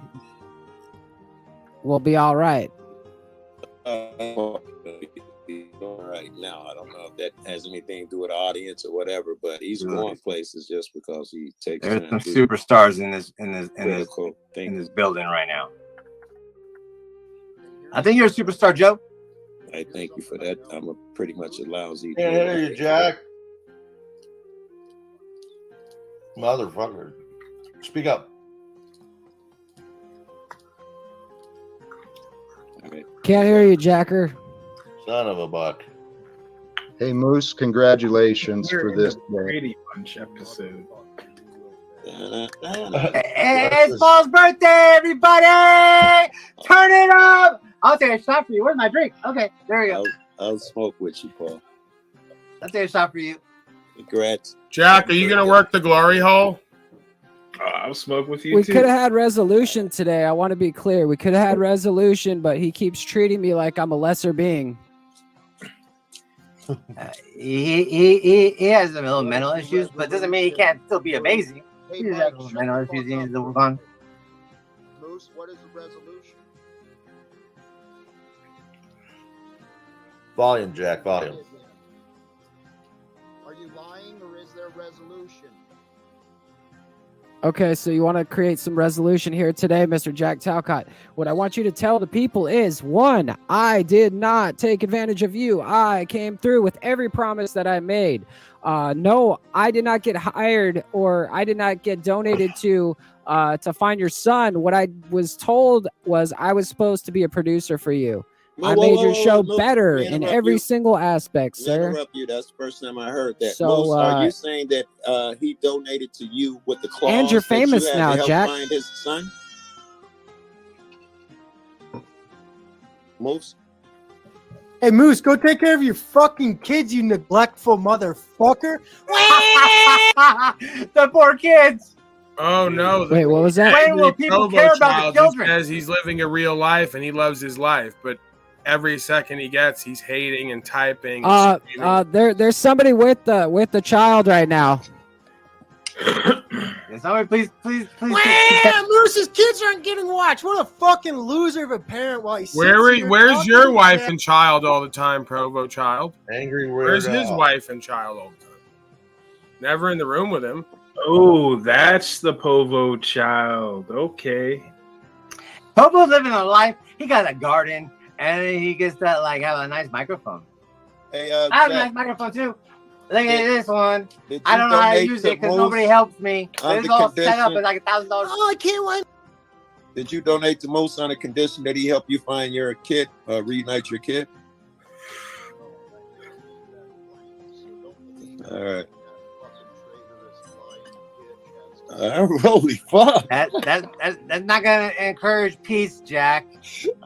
we'll be all right. Now, I don't know if that has anything to do with the audience or whatever, but he's going places just because he takes There's time some to do superstars in this building right now. I think you're a superstar, Joe. I thank you for that. I'm pretty much a lousy. Can't hear you, Jack. Motherfucker. Speak up. Can't hear you, Jacker. Son of a buck. Hey, Moose, congratulations We're for in this the day. Brady Bunch episode. It's Paul's birthday, everybody! Turn it up! I'll take a shot for you. Where's my drink? Okay, there you go. I'll smoke with you, Paul. I'll take a shot for you. Congrats. Jack, are you going to work the glory hole? I'll smoke with you We too. could have had resolution today. I want to be clear. We could have had resolution, but he keeps treating me like I'm a lesser being. He has some little mental issues, but doesn't mean he can't still be amazing. He just has little mental issues he needs to work on. Moose, what is the resolution? Volume, Jack, volume. Are you lying or is there resolution? Okay, so you want to create some resolution here today, Mr. Jack Talcott. What I want you to tell the people is, 1, I did not take advantage of you. I came through with every promise that I made. No, I did not get hired or I did not get donated to find your son. What I was told was I was supposed to be a producer for you. I made your show better in every single aspect, sir. Interrupt you. That's the first time I heard that. So, Moose, are you saying that he donated to you with the clause and you're that famous you had now, to help Jack. find his son? Moose? Hey, Moose, go take care of your fucking kids, you neglectful motherfucker. The poor kids. Oh no! Wait, what was that? When will people care about the children? Says he's living a real life and he loves his life, but every second he gets, he's hating and typing. And There's somebody with the child right now. Can somebody please. Wow, Moose's kids aren't getting watched. What a fucking loser of a parent while he sits here Where's talking your to wife Jack. and child all the time, Provo child? Angry Where's weirdo. his wife and child all the time? Never in the room with him. Oh, that's the Povo child. Okay. Popo's living a life. He got a garden, and he gets to have a nice microphone. Hey, I have a nice microphone too. Look at this one. I don't know how to use it because nobody helps me. But it's all set up as like $1,000. Oh, I can't wait. Did you donate to Moose on the condition that he help you find your kid, reunite your kid? All right. Holy fuck! That's not gonna encourage peace, Jack.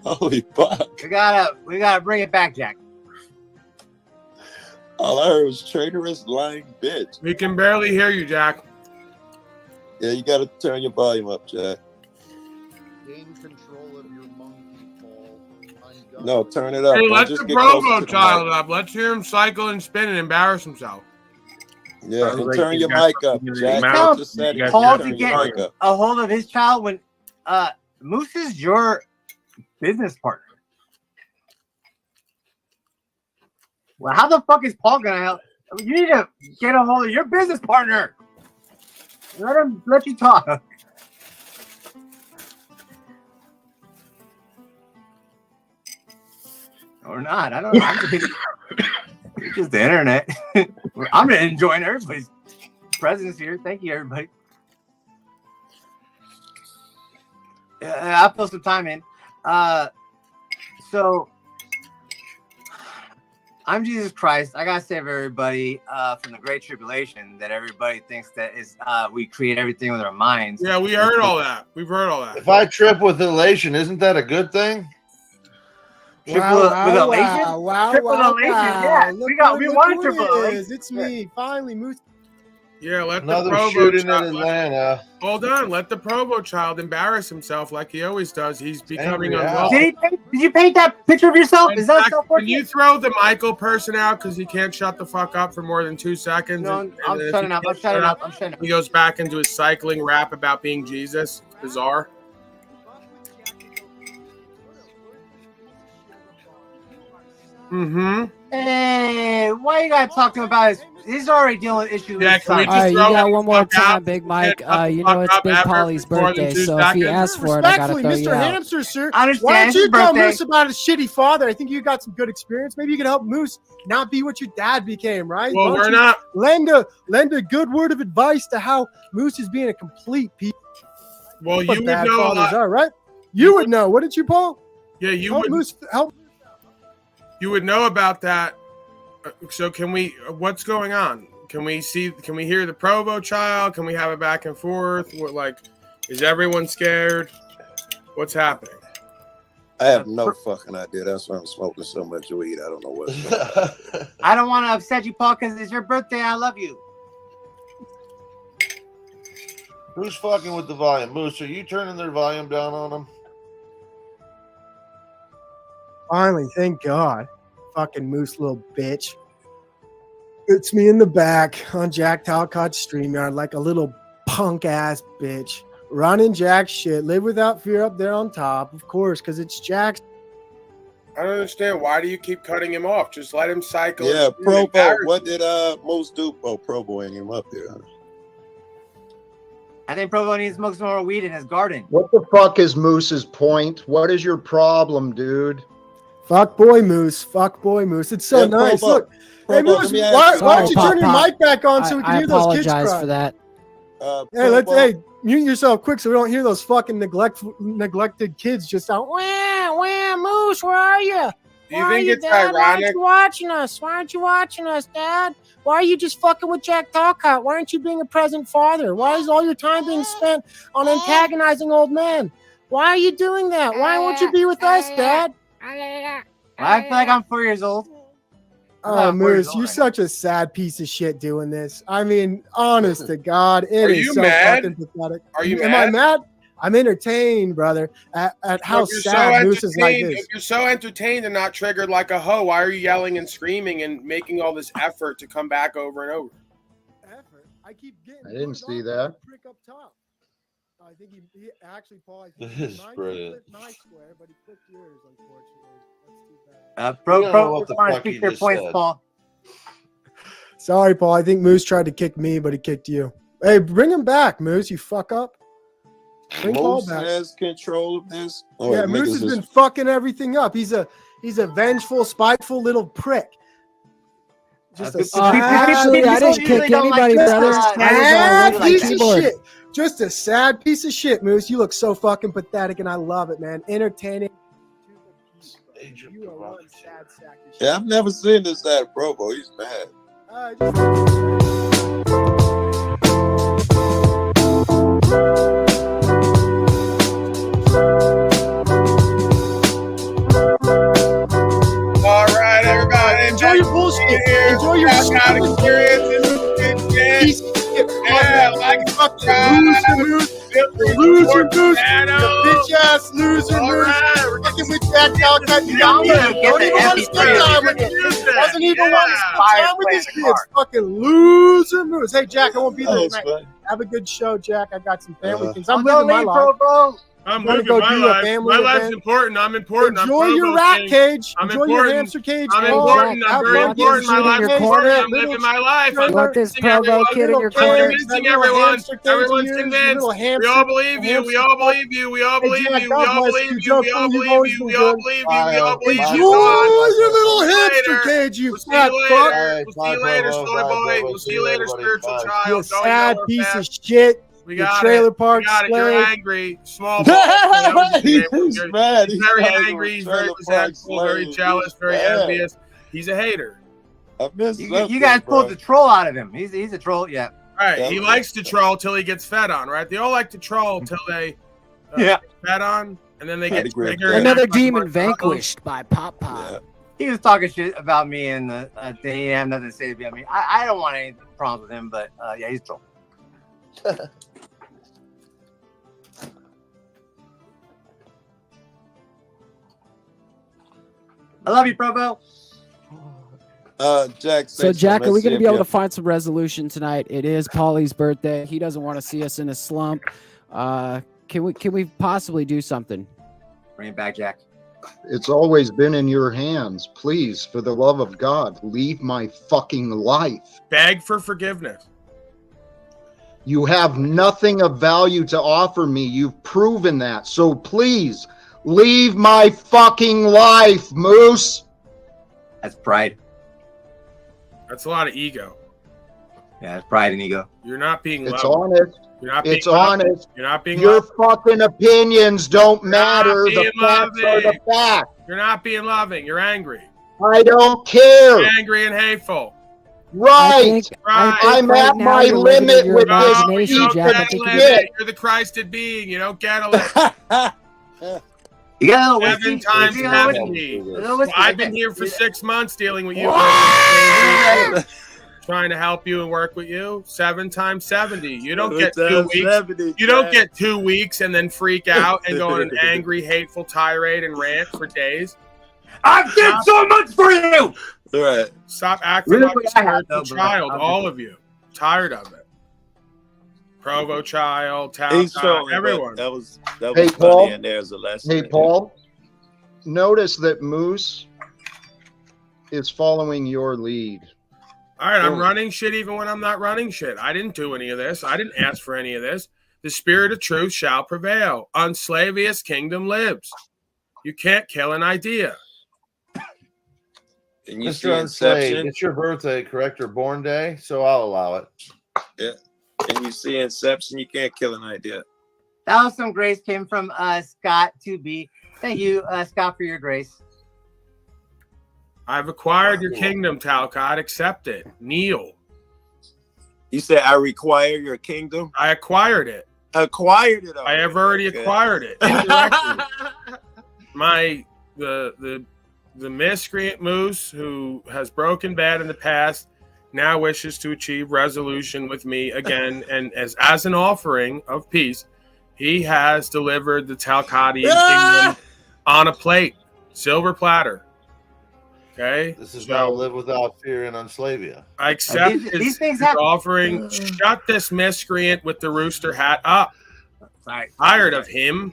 Holy fuck! We gotta bring it back, Jack. All I heard was traitorous, lying bitch. We can barely hear you, Jack. Yeah, you gotta turn your volume up, Jack. Gain control of your monkey, Paul. No, turn it up. Hey, Don't let just the get closer Provo to the child mic. up. Let's hear him cycle and spin and embarrass himself. Yeah, Sounds and like turn he's your got mic up, something in his Jack. mouth. I just said You it. got Paul Turn to your get mic up. a hold of his child when Moose is your business partner. Well, how the fuck is Paul gonna help? You need to get a hold of your business partner. Let you talk. Or not. I don't know. It's just the internet. I'm enjoying everybody's presence here. Thank you, everybody. I'll put some time in. So I'm Jesus Christ. I gotta save everybody from the great tribulation that everybody thinks that is we create everything with our minds. Yeah, we heard all that. We've heard all that. If I trip with elation, isn't that a good thing? Triple with elation? Triple elation, yeah. We want triple elation. It's me, finally, Moose. Yeah, let Another the Provo shooting in child. Atlanta. Hold on, let the Provo child embarrass himself like he always does. He's becoming Angry unwelcome. Did you paint that picture of yourself? Is that so Can you throw the Michael person out because he can't shut the fuck up for more than 2 seconds? No, I'm then if shutting he up. I'm can't shutting shut up. I'm shutting up. He goes back into his cycling rap about being Jesus. Bizarre. And Hey, why you gotta talk to him about his? He's already dealing with issues. Yeah, with can we his All son. right, you throw got him one the more fuck out? time, Big Mike. You know it's Big Polly's more than birthday, 2 so if he seconds. asks for it, I gotta Respectfully, throw Mr. you out. Hamster, sir. I understand. Why don't It's you his tell birthday. Moose about his shitty father? I think you got some good experience. Maybe you can help Moose not be what your dad became, right? Well, Why don't we're you not. lend a good word of advice to how Moose is being a complete piece. Well, What you would bad know a fathers lot. are, right? You would know, wouldn't you, Paul? Yeah, you Help would. Moose help. You would know about that. So can we? What's going on? Can we see? Can we hear the Provo child? Can we have a back and forth? What, like, is everyone scared? What's happening? I have no fucking idea. That's why I'm smoking so much weed. I don't know what's going on. I don't want to upset you, Paul, because it's your birthday. I love you. Who's fucking with the volume? Moose, are you turning their volume down on them? Finally, thank God. Fucking Moose, little bitch. It's me in the back on Jack Talcott's StreamYard like a little punk ass bitch. Running Jack shit. Live without fear up there on top, of course, because it's Jack's. I don't understand. Why do you keep cutting him off? Just let him cycle. Yeah, and Provo. embarrass What did Moose do? Oh, Provoing him up there. I think Provo needs to smoke some more weed in his garden. What the fuck is Moose's point? What is your problem, dude? Fuck boy Moose. Fuck boy Moose. It's so Yeah, nice. Provo. Look. Provo, Hey Moose, let me ask why you- don't you Sorry, turn your Pop. mic back on so we can I hear those kids apologize cry? for that. Hey, let's Provo, mute yourself quick so we don't hear those fucking neglected kids just out. Wah, wah, Moose, where are you? Do you think it's ironic? watching us? Why aren't you watching us, Dad? Why are you just fucking with Jack Talcott? Why aren't you being a present father? Why is all your time being spent on antagonizing old men? Why are you doing that? Why won't you be with us, Dad? I feel like I'm 4 years old. Oh, Moose, you're such a sad piece of shit doing this. I mean, honest to God, it Are is you so mad? fucking pathetic. Are you Am I mad? mad? I'm entertained, brother, at how If you're sad Moose is like entertained- this. If you're so entertained and not triggered like a hoe, why are you yelling and screaming and making all this effort to come back over and over? I keep getting. I didn't see that. Prick up top. I think he actually, Paul. I think This is brilliant. my square, but he clicked yours, unfortunately. That's too bad. We don't know Pro what the want to fuck he speak their just points, said. Paul. Sorry, Paul. I think Moose tried to kick me, but he kicked you. Hey, bring him back, Moose. You fuck up. Bring Paul Moose back. has control of this. Or Yeah, Moose niggas has is- been fucking everything up. He's a vengeful, spiteful little prick. Just a Actually, I didn't kick anybody, brother. I was sad with my piece of keyboard. shit. Just a sad piece of shit, Moose. You look so fucking pathetic, and I love it, man. Entertaining. You are one sad sack of shit. Yeah, I've never seen this side of Provo. He's mad. All right, everybody. Enjoy your bullshit. Enjoy your Talcott experience. Yeah, like fucking loser, Moose. Loser, Moose. Bitch ass loser, Moose. Fucking with Jack Talcott. You don't even want to spend time with him. Doesn't even want to spend time with his kids. Fucking loser, Moose. Hey, Jack, I won't be there tonight. Have a good show, Jack. I got some family things. I'm living my life. I'm Gonna living go my do a life. family My life's event. important. I'm important. Enjoy I'm your Provo rat King. cage. I'm Enjoy important. your hamster cage. I'm Paul. important. I'm Have very fun important. My getting life's shit in your important. corner. I'm living my life. I'm Let this convincing Provo everyone. kid in your I'm corner. convincing everyone. Everyone's convinced. We all believe you. We all believe you. We all believe you. We all believe you. We all believe you. We all believe you. We all believe you. Enjoy your little hamster cage, you fat fuck. We'll see you later, soy boy. We'll see you later, spiritual child. You Going sad nowhere piece fast. of shit. We You got trailer it. park We got it. You're slave. angry. Small ball. He's mad. He's very He's angry. He's trailer very park resentful, very slave. jealous, He's very mad. envious. He's a hater. I missed You guys pulled the troll out of him. He's a troll. Yeah. Right. Yeah. He likes to troll till he gets fed on, right? They all like to troll till they Yeah. get fed on, and then they get agree. bigger. and Another act like demon more vanquished by Pop Pop. Yeah. He was talking shit about me and he didn't have nothing to say about me. I don't want any problems with him, but yeah, he's a troll. I love you, Provo. Jack. So, Jack, are we going to be able to to? find some resolution tonight? It is Paulie's birthday. He doesn't want to see us in a slump. Can we possibly do something? Bring it back, Jack. It's always been in your hands. Please, for the love of God, leave my fucking life. Beg for forgiveness. You have nothing of value to offer me. You've proven that. So please, leave my fucking life, Moose. That's pride. That's a lot of ego. Yeah, it's pride and ego. You're not being It's loving. honest. You're not being It's loving. honest. You're not being Your loving. fucking opinions don't matter. The being facts are the loving. facts. You're not being loving. You're angry. I don't care. You're angry and hateful. Right. I'm right at now my you're living in limit your with this imagination, piece Jack. of I think shit. You're the Christed being. You don't get a limit. You got 7 times You got 70. whiskey. I've been here for 6 months dealing with you. Trying to help you and work with you. 7 times 70. You don't get 2 weeks. You don't get 2 weeks and then freak out and go on an angry, hateful tirade and rant for days. I did so much for you. Right. Stop acting Really, like a I have spiritual no, bro. child, I'm all of you. Tired of it. Provo child, He's Tal, trolling, everyone. but that was Hey, funny, Paul. and there's a lesson. Hey, Paul. Notice that Moose is following your lead. All right, I'm running shit even when I'm not running shit. I didn't do any of this. I didn't ask for any of this. The spirit of truth shall prevail. Unslavious kingdom lives. You can't kill an idea. And you see Mr. Enslaved, Inception. it's your birthday, correct? Or born day, so I'll allow it. Yeah. And you see Inception, you can't kill an idea. That was some grace came from Scott 2B. Thank you, Scott, for your grace. I've acquired your kingdom, Talcott. Accept it. Kneel. You said I require your kingdom? I acquired it. Acquired it. I have already acquired it. Indirectly. The miscreant Moose, who has broken bad in the past, now wishes to achieve resolution with me again, and as an offering of peace, he has delivered the Talcottian kingdom on a plate, silver platter. Okay, This is how to live without fear and unslavia. I accept These things his happen. offering. Shut this miscreant with the rooster hat up. Tired of him.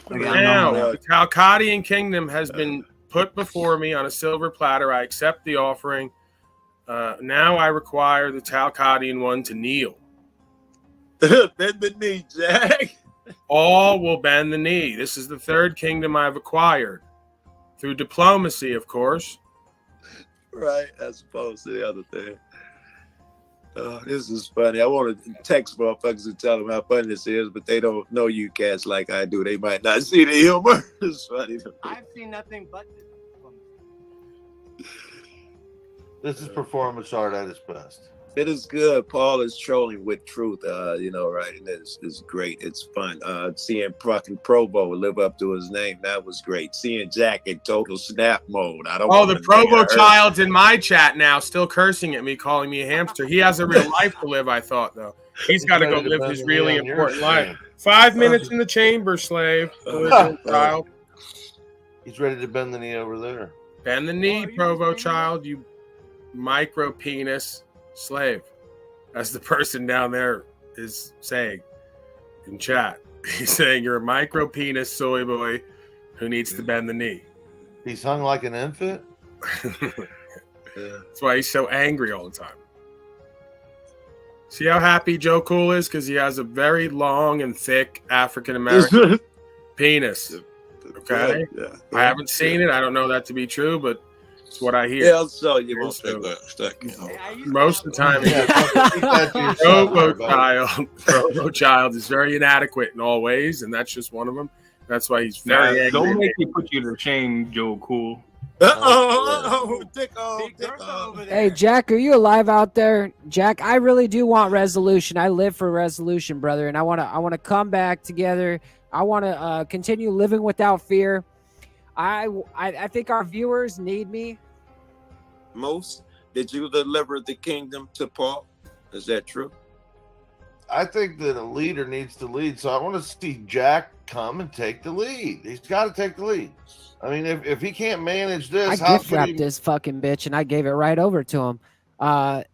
Now, the Talcottian kingdom has been put before me on a silver platter. I accept the offering. Now I require the Talcottian one to kneel. Bend the knee, Jack. All will bend the knee. This is the third kingdom I've acquired. Through diplomacy, of course. Right, as opposed to the other thing. This is funny. I want to text motherfuckers and tell them how funny this is, but they don't know you cats like I do. They might not see the humor. It's funny. I've seen nothing but this. This is performance art at its best. It is good. Paul is trolling with truth, right? And it's great. It's fun. Seeing fucking Provo live up to his name, that was great. Seeing Jack in total snap mode. I don't. Oh, the Provo child's in my chat now, still cursing at me, calling me a hamster. He has a real life to live, I thought, though. He's got to go live his really important life. 5 minutes in the chamber, slave. Child. He's ready to bend the knee over there. Bend the knee, Provo child, you micro penis slave. As the person down there is saying in chat. He's saying you're a micro penis soy boy who needs to bend the knee. He's hung like an infant. That's why he's so angry all the time. See how happy Joe Cool is? Because he has a very long and thick African American penis. Okay? Yeah. I haven't seen it. I don't know that to be true, but it's what I hear. Yeah, I'll show you. Most of the time, Provo child is very inadequate in all ways, and that's just one of them. That's why he's very angry. Don't make me put you to shame, Joe Cool. Hey, Jack, are you alive out there? Jack, I really do want resolution. I live for resolution, brother, and I want to come back together. I want to continue living without fear. I think our viewers need me. Most, did you deliver the kingdom to Paul? Is that true? I think that a leader needs to lead, so I want to see Jack come and take the lead. He's got to take the lead. I mean, if he can't manage this, I gift wrapped this fucking bitch and I gave it right over to him.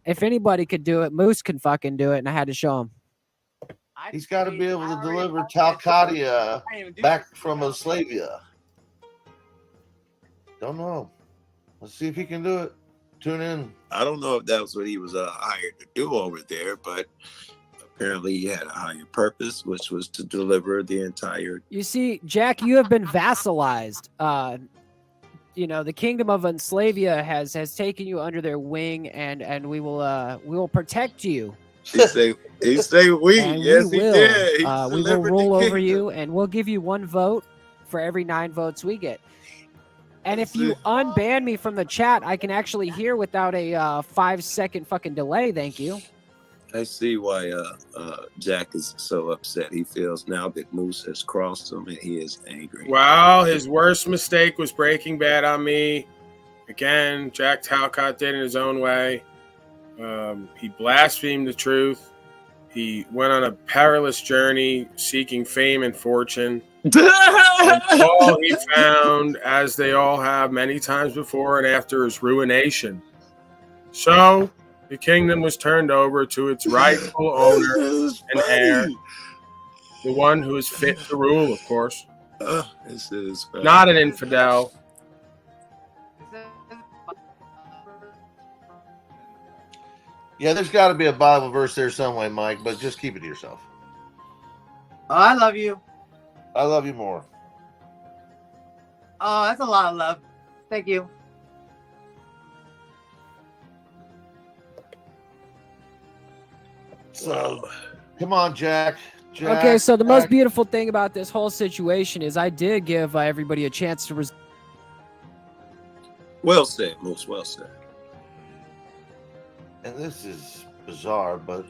If anybody could do it, Moose can fucking do it, and I had to show him. He's got to be able to deliver Talcadia back from Oslavia. Don't know. Let's see if he can do it. Tune in. I don't know if that was what he was hired to do over there, but apparently he had a higher purpose, which was to deliver the entire. You see, Jack, you have been vassalized. The kingdom of Enslavia has taken you under their wing, and we will protect you. He say we. And Yes, we he will. did. He We will delivered rule the over kingdom. you, and we'll give you 1 vote for every 9 votes we get. And if you unban me from the chat, I can actually hear without a 5-second fucking delay. Thank you. I see why Jack is so upset. He feels now that Moose has crossed him, and he is angry. Well, his worst mistake was Breaking Bad on me. Again, Jack Talcott did in his own way. He blasphemed the truth. He went on a perilous journey seeking fame and fortune. And all he found, as they all have many times before and after, is ruination. So the kingdom was turned over to its rightful owner and heir, the one who is fit to rule, of course. This is funny. Not an infidel. Yeah, there's got to be a Bible verse there some way, Mike, but just keep it to yourself. Oh, I love you. I love you more. Oh, that's a lot of love. Thank you. So, come on, Jack. Okay, so the most beautiful thing about this whole situation is I did give everybody a chance to. Well said, Moose. Well said. And this is bizarre, but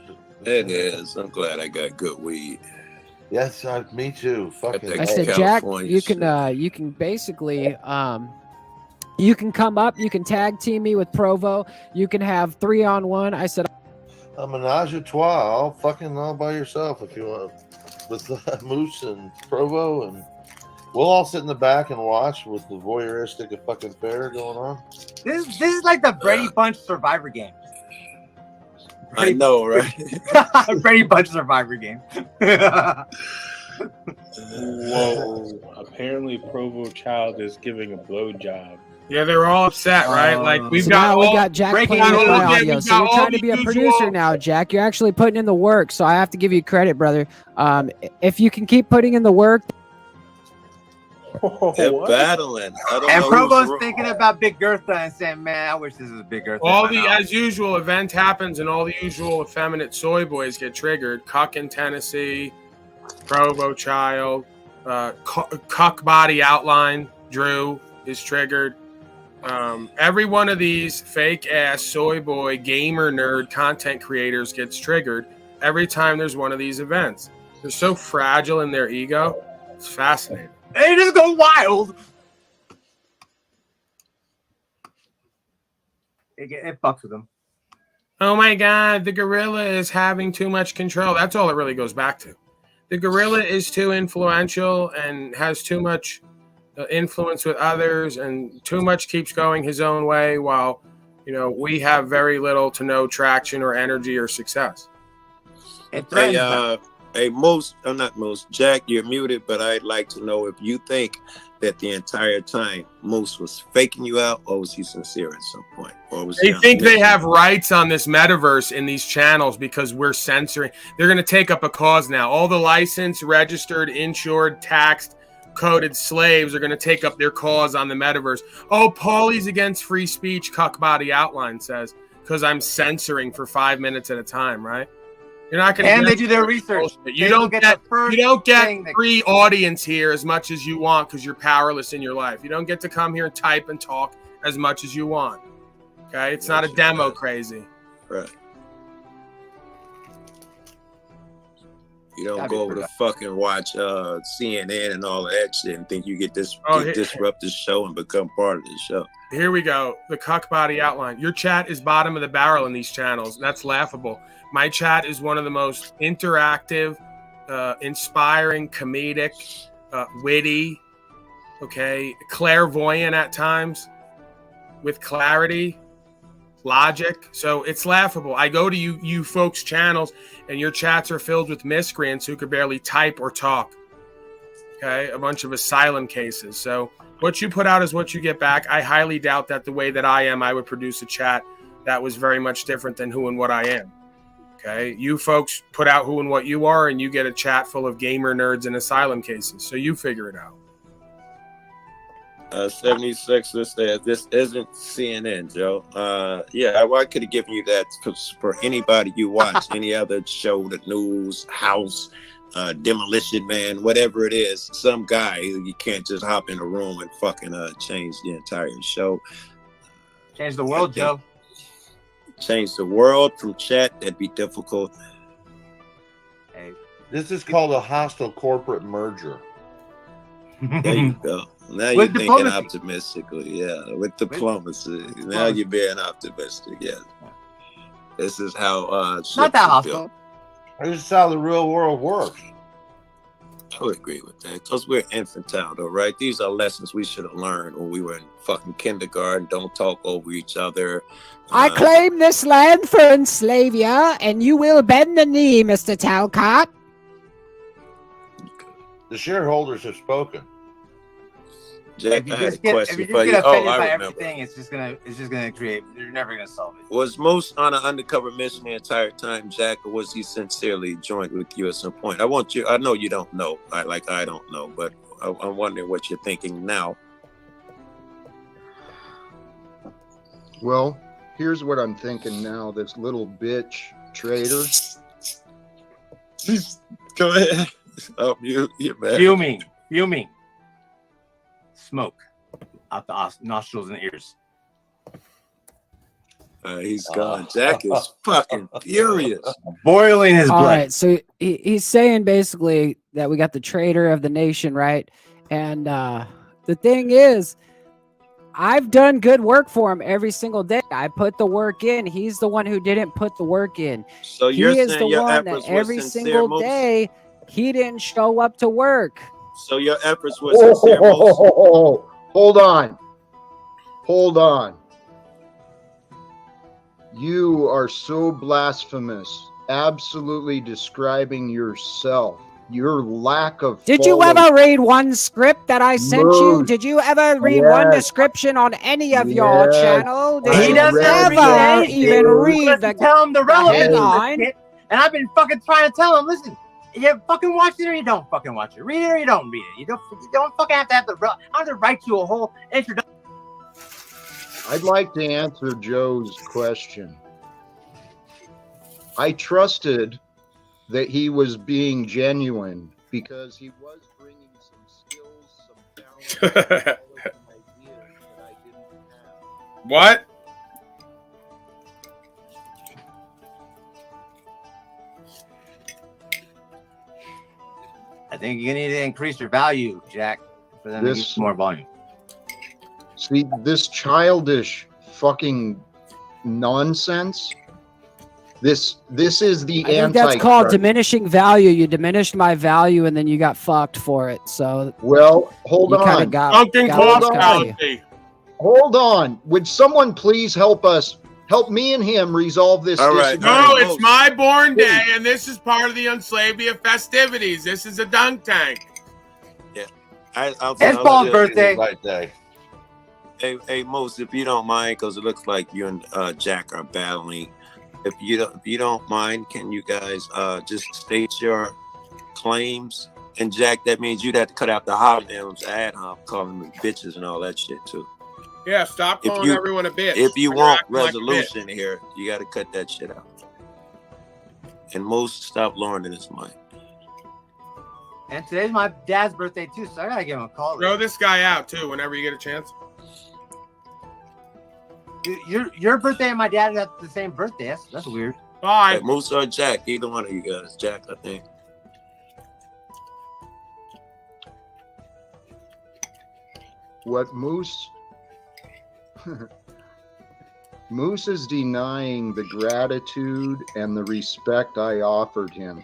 it is. I'm glad I got good weed. Yes, me too. Fucking. I said, Jack, you can basically you can come up, you can tag team me with Provo, you can have 3-on-1. I said, a menage a trois, all by yourself if you want, with Moose and Provo, and we'll all sit in the back and watch with the voyeuristic fucking affair going on. This is like the Brady Bunch Survivor game. I know, right? Brady Bunch Survivor game. Whoa! Apparently, Provo Child is giving a blowjob. Yeah, they're all upset, right? Like we got Jack playing with my audio. So you're trying to be a producer now, Jack. You're actually putting in the work. So I have to give you credit, brother. If you can keep putting in the work. They're battling. And Provo's thinking about Big Gertha and saying, "Man, I wish this was Big Gertha." As usual, event happens, and all the usual effeminate soy boys get triggered. Cuck in Tennessee, Provo Child, Cuck Body Outline, Drew is triggered. Every one of these fake ass soy boy gamer nerd content creators gets triggered every time there's one of these events. They're so fragile in their ego. It's fascinating. They just go wild. It fucks with them. Oh my God, the gorilla is having too much control. That's all it really goes back to. The gorilla is too influential and has too much influence with others, and too much keeps going his own way, while we have very little to no traction or energy or success. Hey, Moose, not Moose, Jack, you're muted, but I'd like to know if you think that the entire time Moose was faking you out, or was he sincere at some point? Or was they think they have rights on this metaverse in these channels because we're censoring. They're going to take up a cause now. All the licensed, registered, insured, taxed, coded slaves are going to take up their cause on the metaverse. Oh, Paulie's against free speech, Cuck Body Outline says, because I'm censoring for 5 minutes at a time, right? You're not going to. And they do their research. You don't get free audience here as much as you want because you're powerless in your life. You don't get to come here and type and talk as much as you want. Okay, it's not a demo crazy. Right. You don't go over to fucking watch CNN and all of that shit and think you get disrupt the show and become part of the show. Here we go. The Cuck Body Outline. Your chat is bottom of the barrel in these channels. That's laughable. My chat is one of the most interactive, inspiring, comedic, witty, clairvoyant at times, with clarity, logic. So it's laughable. I go to you folks' channels, and your chats are filled with miscreants who could barely type or talk. Okay, a bunch of asylum cases. So what you put out is what you get back. I highly doubt that the way that I am, I would produce a chat that was very much different than who and what I am. Okay, you folks put out who and what you are, and you get a chat full of gamer nerds and asylum cases. So you figure it out. 76 says this isn't CNN, Joe. Yeah, I could have given you that for anybody you watch, any other show, the news, House, Demolition Man, whatever it is, some guy, you can't just hop in a room and fucking change the entire show. Change the world, Joe. Change the world from chat, that'd be difficult. Hey, this is called a hostile corporate merger. There you go. Now you're thinking optimistically, yeah. With diplomacy, now you're being optimistic, yeah. This is how not that hostile. This is how the real world works. I would agree with that because we're infantile, though, right? These are lessons we should have learned when we were in fucking kindergarten. Don't talk over each other. I claim this land for enslavia, and you will bend the knee, Mr. Talcott. The shareholders have spoken. Jack, If you I had just a get question for you. offended Oh, by I remember. everything, it's just gonna create. You're never gonna solve it. Was Moose on an undercover mission the entire time, Jack, or was he sincerely joined with you at some point? I want you. I know you don't know. I don't know, but I'm wondering what you're thinking now. Well, here's what I'm thinking now. This little bitch traitor. Go ahead. Oh, you're mad. Fuming. Smoke out the nostrils and ears. He's gone. Jack is fucking furious. Boiling his blood. All right, so he's saying basically that we got the traitor of the nation, right? And the thing is, I've done good work for him every single day. I put the work in. He's the one who didn't put the work in. So he you're is saying the your one that efforts were every sincere, single Moose? day he didn't show up to work. So your efforts were sincere, Moose? Hold on. You are so blasphemous, absolutely describing yourself. Your lack of Did you ever read one script that I sent you? Did you ever read one description on any of your channel? Did you ever even read the tell him the relevance headline? of it, and I've been fucking trying to tell him, listen, you fucking watch it or you don't fucking watch it. Read it or you don't read it. You don't fucking have to have I have to write you a whole introduction. I'd like to answer Joe's question. I trusted that he was being genuine because he was bringing some skills, some talent, ideas that I didn't have. What? I think you need to increase your value, Jack, for them to get more volume. See, this childish fucking nonsense. This is the I think that's called diminishing value. You diminished my value, and then you got fucked for it. So well, hold you on. Hold on. Would someone please help us? Help me and him resolve this. All right. disagreement. No, it's my born day, and this is part of the Unslavia festivities. This is a dunk tank. Yeah. It's Paul's birthday. Right day. Hey, Moose, if you don't mind, because it looks like you and Jack are battling. If you don't mind, can you guys just state your claims? And Jack, that means you'd have to cut out the holograms ad hoc, calling them bitches and all that shit too. Yeah, stop calling everyone a bitch. If you when you're want acting like a resolution bitch. here, you got to cut that shit out. And Moose, stop lowering his mic. And today's my dad's birthday too, so I gotta give him a call. Throw this guy out too whenever you get a chance. Your birthday and my dad have the same birthday. That's weird. Bye. Hey, Moose or Jack, either one of you guys. Jack, I think. What Moose? Moose is denying the gratitude and the respect I offered him.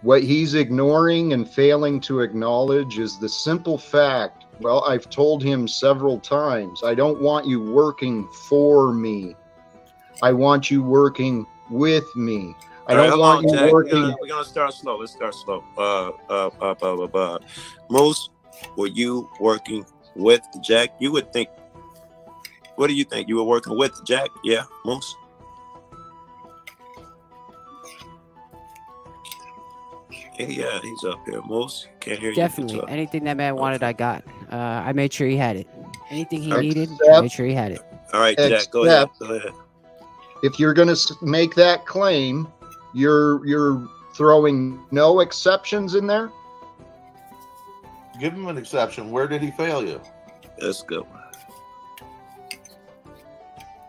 What he's ignoring and failing to acknowledge is the simple fact, well, I've told him several times, I don't want you working for me. I want you working with me. I don't want you Jack. working. We're gonna start slow. Let's start slow. Moose, were you working with Jack? You would think. What do you think? You were working with Jack? Yeah, Moose. Yeah, he's up here. Moose, can't hear Definitely. you. Anything that man wanted, I got. I made sure he had it. Anything he needed, I Except- made sure he had it. All right, Jack, go ahead. Go ahead. If you're going to make that claim, you're throwing no exceptions in there. Give him an exception. Where did he fail you? Let's go.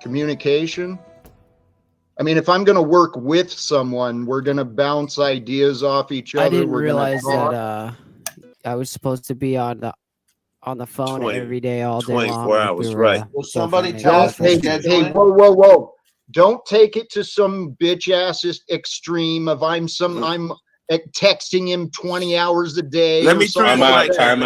Communication. I mean, if I'm going to work with someone, we're going to bounce ideas off each other. I didn't we're realize gonna that I was supposed to be on the phone 20 every day, all day 24 long. like hours, we were, right. Will both somebody running tell a us business. Hey, whoa. Don't take it to some bitch ass extreme of I'm texting him 20 hours a day. Let me Time translate. out. I'm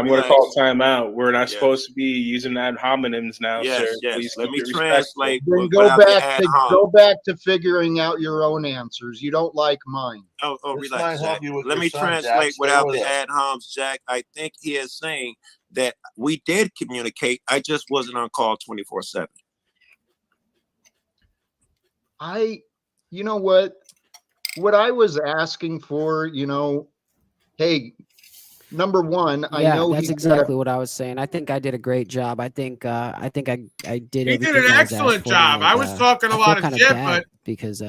going to Relax. call time out. We're not supposed to be using ad hominems now, Yes, sir. yes. Please Let keep me it respectful. translate Then without the ad hom. go back to figuring out your own answers. You don't like mine. Oh, This relax, might help Jack. you with Let your me son, Jack. translate Stay without with the us. ad homs, Jack. I think he is saying that we did communicate. I just wasn't on call 24/7. You know what I was asking for, hey, number one, I Yeah, know that's exactly what I was saying. I think I did a great job. I think I did He everything did an I was asked excellent for, job. and, I was talking a I lot feel of kind of shit, bad but because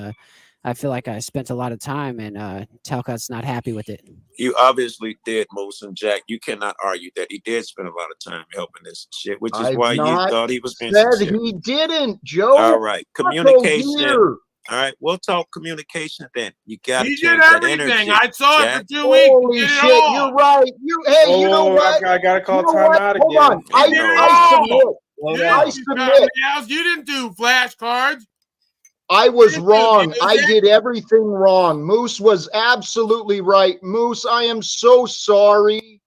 I feel like I spent a lot of time, and Talcott's not happy with it. You obviously did, Moose and Jack. You cannot argue that he did spend a lot of time helping this shit, which is I've why you not thought he was being said sincere. he didn't, Joe. All right, Not communication. here. All right, we'll talk communication then. You got to he change did that everything. energy. I saw it Jack. for 2 weeks. Holy He did it shit, all. you're right. Hey, you know what? I got to call You know time what? out Hold again. on. I He did it I all. submit. You I didn't do submit. else. You didn't do flashcards. I was You didn't do wrong. I music. did everything wrong. Moose was absolutely right. Moose, I am so sorry.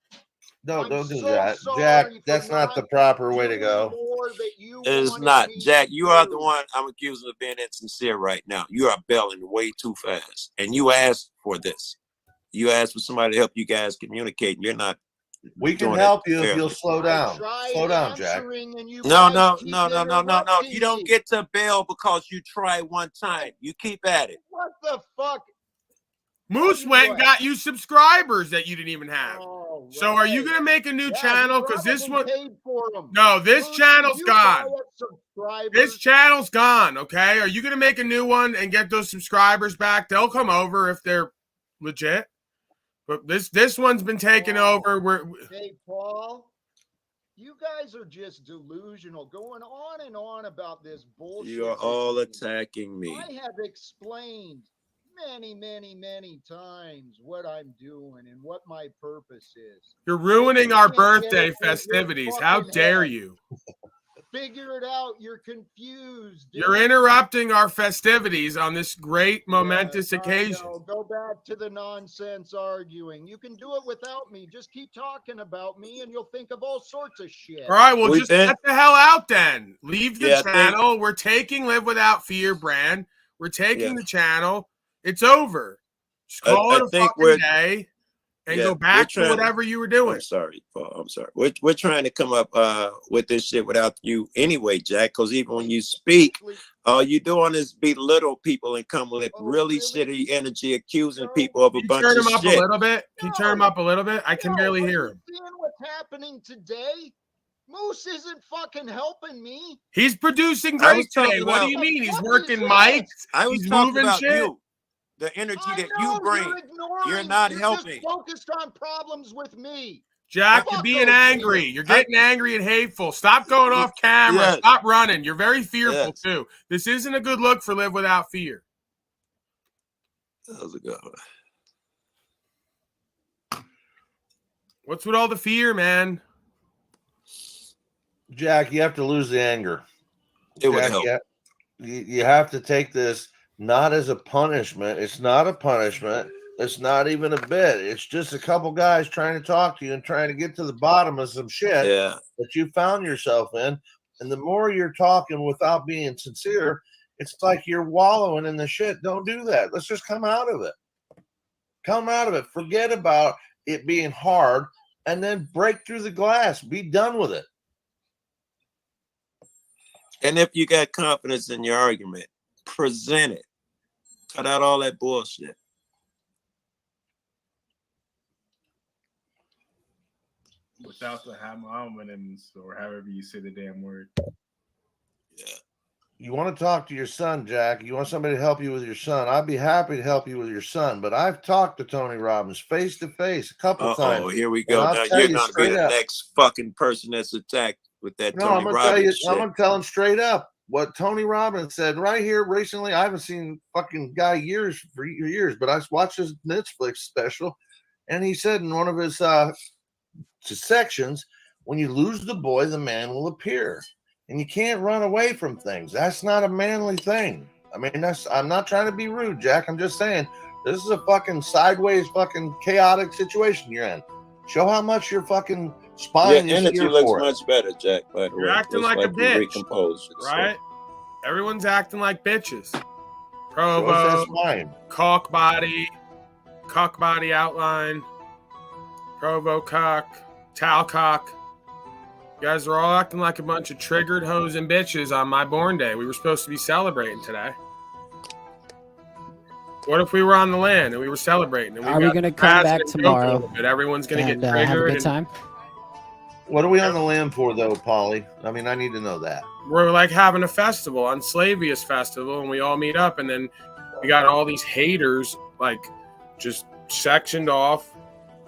No, I'm don't do so that. sorry Jack, for that's not the not proper way to doing go. more that you It's wanted not. me Jack, to you are the do. one I'm accusing of being insincere right now. You are belling way too fast. And you asked for this. You asked for somebody to help you guys communicate. You're not. We can doing help it you if fairly. you'll slow down. Slow down, Jack. No. You don't get to bail because you try one time. You keep at it. What the fuck? Moose went and got you subscribers that you didn't even have. Oh, So are you going to make a new channel? Because this one. paid for them. No, this Moose, channel's did you buy gone. us subscribers? This channel's gone, okay? Are you going to make a new one and get those subscribers back? They'll come over if they're legit. But this one's been taken over. Hey, Paul, you guys are just delusional, going on and on about this bullshit. You are all attacking me. I have explained many times what I'm doing and what my purpose is. You're ruining our You can't get birthday it with your festivities. How fucking dare head. you? Figure it out. You're confused. dude. You're interrupting our festivities on this great, momentous occasion. No, go back to the nonsense arguing. You can do it without me. Just keep talking about me and you'll think of all sorts of shit. All right, well, just get the hell out then. Leave the Yeah, I think- channel. We're taking Live Without Fear brand. We're taking the channel. It's over. Just call I it a think fucking day and go back to we're trying whatever you were doing. I'm sorry, Paul. I'm sorry. We're trying to come up with this shit without you anyway, Jack, because even when you speak, all you doing is belittle people and come with really shitty energy, accusing people of a bunch Turn of him up shit. a little bit. Can you turn him up a little bit? I can barely hear him. Seeing what's happening today? Moose isn't fucking helping me. He's producing I great was talking today. What do about- you mean? He's What working is mics. this? I was He's talking moving about shit. you, the energy that you bring. You're ignoring. You're not You're helping. just focused on problems with me. Jack, you're Fuck being those angry. people. You're getting angry and hateful. Stop going off camera. Yes. Stop running. You're very fearful Yes. too. This isn't a good look for Live Without Fear. How's it going? What's with all the fear, man? Jack, you have to lose the anger. It would Jack, help. you have to take this not as a punishment. It's not a punishment. It's not even a bit. It's just a couple guys trying to talk to you and trying to get to the bottom of some shit Yeah. that you found yourself in. And the more you're talking without being sincere, It's like you're wallowing in the shit. Don't do that. Let's just come out of it. Come out of it. Forget about it being hard and then break through the glass. Be done with it. And if you got confidence in your argument, present it. Cut out all that bullshit. Without the homonyms or however you say the damn word. Yeah. You want to talk to your son, Jack. You want somebody to help you with your son. I'd be happy to help you with your son. But I've talked to Tony Robbins face to face a couple times. Oh, here we go. Now you're going to be the next fucking person that's attacked with that Tony Robbins shit. I'm going to tell him straight up what Tony Robbins said right here recently. I haven't seen fucking guy for years, but I watched his Netflix special, and he said in one of his sections, when you lose the boy, the man will appear. And you can't run away from things. That's not a manly thing. I mean, I'm not trying to be rude, Jack. I'm just saying this is a fucking sideways, fucking chaotic situation you're in. Show how much your fucking spine is here looks for much better, Jack. By the way, You're acting like a bitch, recomposed, right? Everyone's acting like bitches. Provo, cock body outline, Provo cock, Talcock. You guys are all acting like a bunch of triggered hoes and bitches on my born day. We were supposed to be celebrating today. What if we were on the land and we were celebrating? And are we going to come back tomorrow? But everyone's going to get triggered. Have a good time. What are we on the land for, though, Polly? I mean, I need to know that. We're like having a festival, Unslavious Festival, and we all meet up, and then we got all these haters, like, just sectioned off,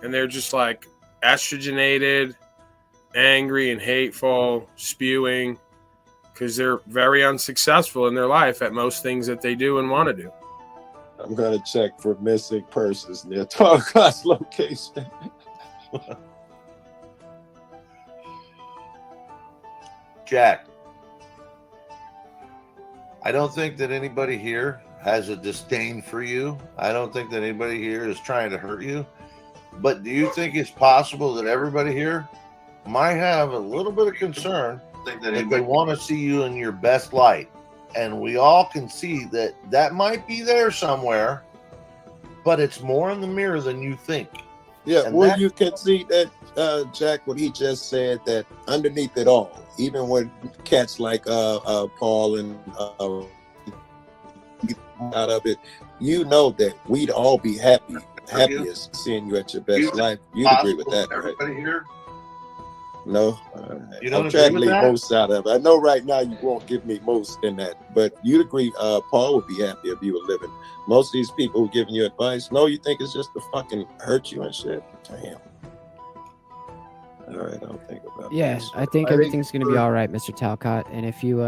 and they're just like estrogenated, angry and hateful, spewing, because they're very unsuccessful in their life at most things that they do and want to do. I'm going to check for missing persons near Talcott's location. Jack, I don't think that anybody here has a disdain for you. I don't think that anybody here is trying to hurt you. But do you think it's possible that everybody here might have a little bit of concern that they want to see you in your best light? And we all can see that that might be there somewhere, but it's more in the mirror than you think. Yeah, and well, you can see that, Jack, what he just said, that underneath it all, even when cats like Paul and out of it, you know that we'd all be happiest seeing you at your best life. You'd agree with that, right? Everybody here? No, you don't I'm trying to agree with leave that? most out of it. I know right now you won't give me most in that, but you'd agree. Paul would be happy if you were living. Most of these people who giving you advice, no, you think it's just to fucking hurt you and shit. Damn. All right, I'll think about. Yeah, I think everything's going to be all right, Mr. Talcott. And if you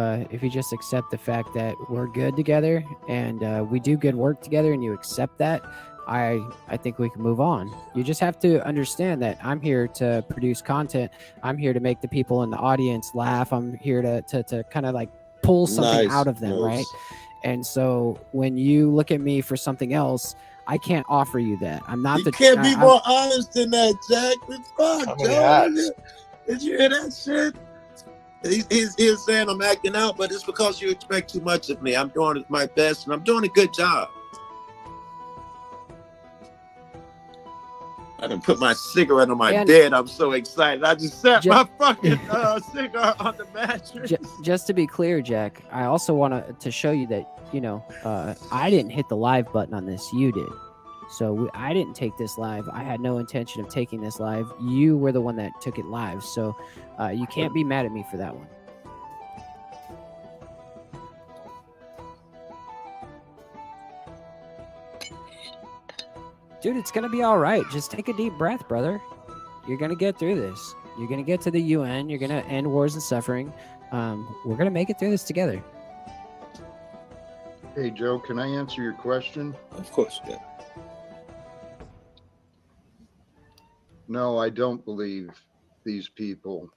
just accept the fact that we're good together and we do good work together, and you accept that, I think we can move on. You just have to understand that I'm here to produce content. I'm here to make the people in the audience laugh. I'm here to kind of like pull something out of them, right? And so when you look at me for something else, I can't offer you that. I'm not You can't be more honest than that, Jack. Fuck, Joe. Did you hear that shit? He's saying I'm acting out, but it's because you expect too much of me. I'm doing my best, and I'm doing a good job. I done put my cigarette on my bed. I'm so excited. I just set my fucking cigar on the mattress. Just to be clear, Jack, I also want to show you that, I didn't hit the live button on this. You did. So I didn't take this live. I had no intention of taking this live. You were the one that took it live. So you can't be mad at me for that one. Dude, it's going to be all right. Just take a deep breath, brother. You're going to get through this. You're going to get to the UN. You're going to end wars and suffering. We're going to make it through this together. Hey, Joe, can I answer your question? Of course, yeah. No, I don't believe these people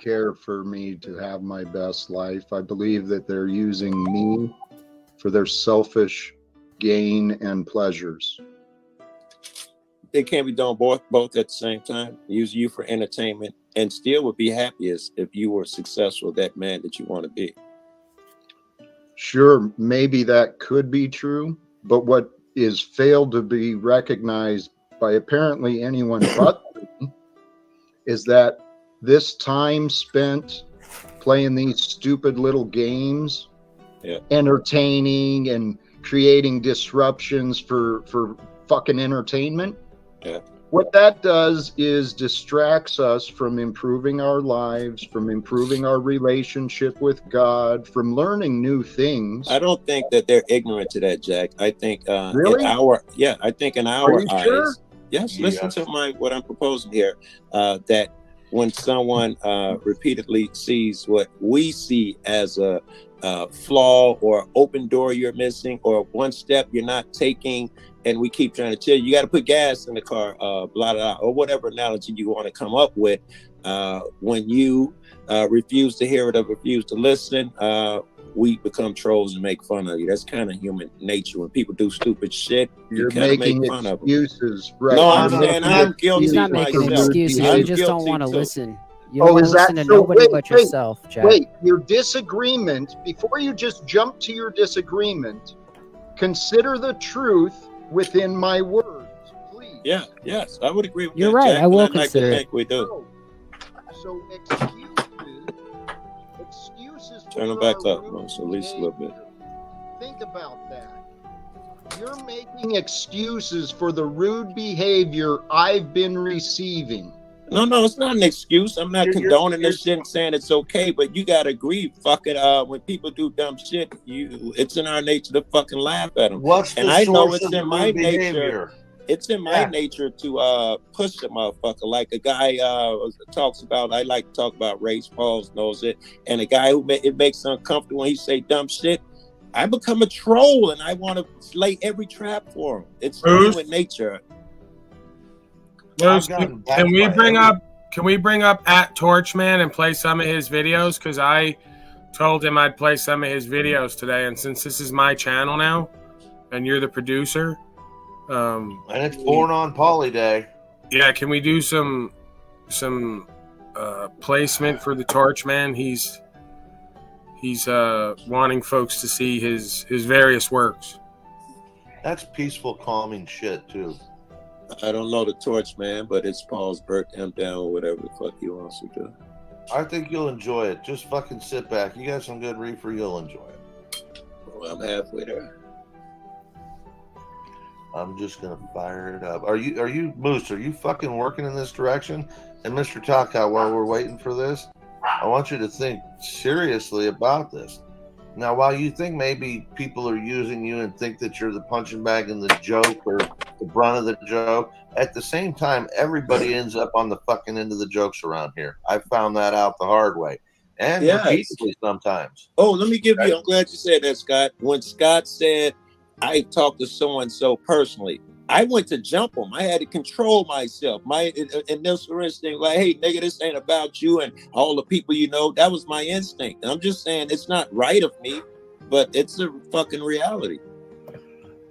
care for me to have my best life. I believe that they're using me for their selfish gain and pleasures. They can't be doing both at the same time. Use you for entertainment and still would be happiest if you were successful, that man that you want to be. Sure, maybe that could be true, but what is failed to be recognized by apparently anyone but me is that this time spent playing these stupid little games, entertaining and creating disruptions for fucking entertainment. What that does is distracts us from improving our lives, from improving our relationship with God, from learning new things. I don't think that they're ignorant to that, Jack. I think Really? I think in our you eyes, sure? yes, listen to what I'm proposing here. That when someone repeatedly sees what we see as a flaw or open door you're missing, or one step you're not taking, and we keep trying to tell you, you got to put gas in the car, blah, blah, blah, or whatever analogy you want to come up with. When you refuse to hear it or refuse to listen, we become trolls and make fun of you. That's kind of human nature. When people do stupid shit, you kind of make fun of them. Excuses, right? No, I'm saying I'm guilty. He's not making myself. excuses. I'm You just don't guilty want to too. listen. You don't want to listen to nobody but yourself, Jack. Wait, your disagreement, before you just jump to your disagreement, consider the truth within my words, please. Yeah, yes, I would agree with You're that, right. Jack, I will and I'd like to consider it. think we do. So excuses Turn them back up, so at least a little bit. Think about that. You're making excuses for the rude behavior I've been receiving. No, it's not an excuse. I'm not condoning this shit and saying it's okay, but you gotta agree, fuck it. When people do dumb shit, it's in our nature to fucking laugh at them. What's and the I know source it's of in the my rude nature. behavior? It's in my nature to push the motherfucker, like a guy talks about. I like to talk about race. Pauls knows it, and a guy who it makes uncomfortable when he say dumb shit. I become a troll and I want to lay every trap for him. It's human nature. Bruce, can we bring up at Torchman and play some of his videos? Because I told him I'd play some of his videos today, and since this is my channel now, and you're the producer, and it's Born on Poly Day. Yeah, can we do some placement for the Torchman? He's wanting folks to see his various works. That's peaceful, calming shit too. I don't know the Torchman, but it's Paul's birthday. I'm down with whatever the fuck he wants to do. I think you'll enjoy it. Just fucking sit back. You got some good reefer, you'll enjoy it. Well, I'm halfway there. I'm just gonna fire it up. Are you Moose? Are you fucking working in this direction? And Mr. Taka, while we're waiting for this, I want you to think seriously about this. Now, while you think maybe people are using you and think that you're the punching bag in the joke or the brunt of the joke, at the same time, everybody ends up on the fucking end of the jokes around here. I found that out the hard way. And repeatedly sometimes. Oh, let me give you, I'm glad you said that, Scott. When Scott said, I talked to so-and-so personally, I went to jump him. I had to control myself. My initial instinct, like, hey, nigga, this ain't about you and all the people you know. That was my instinct. And I'm just saying it's not right of me, but it's a fucking reality.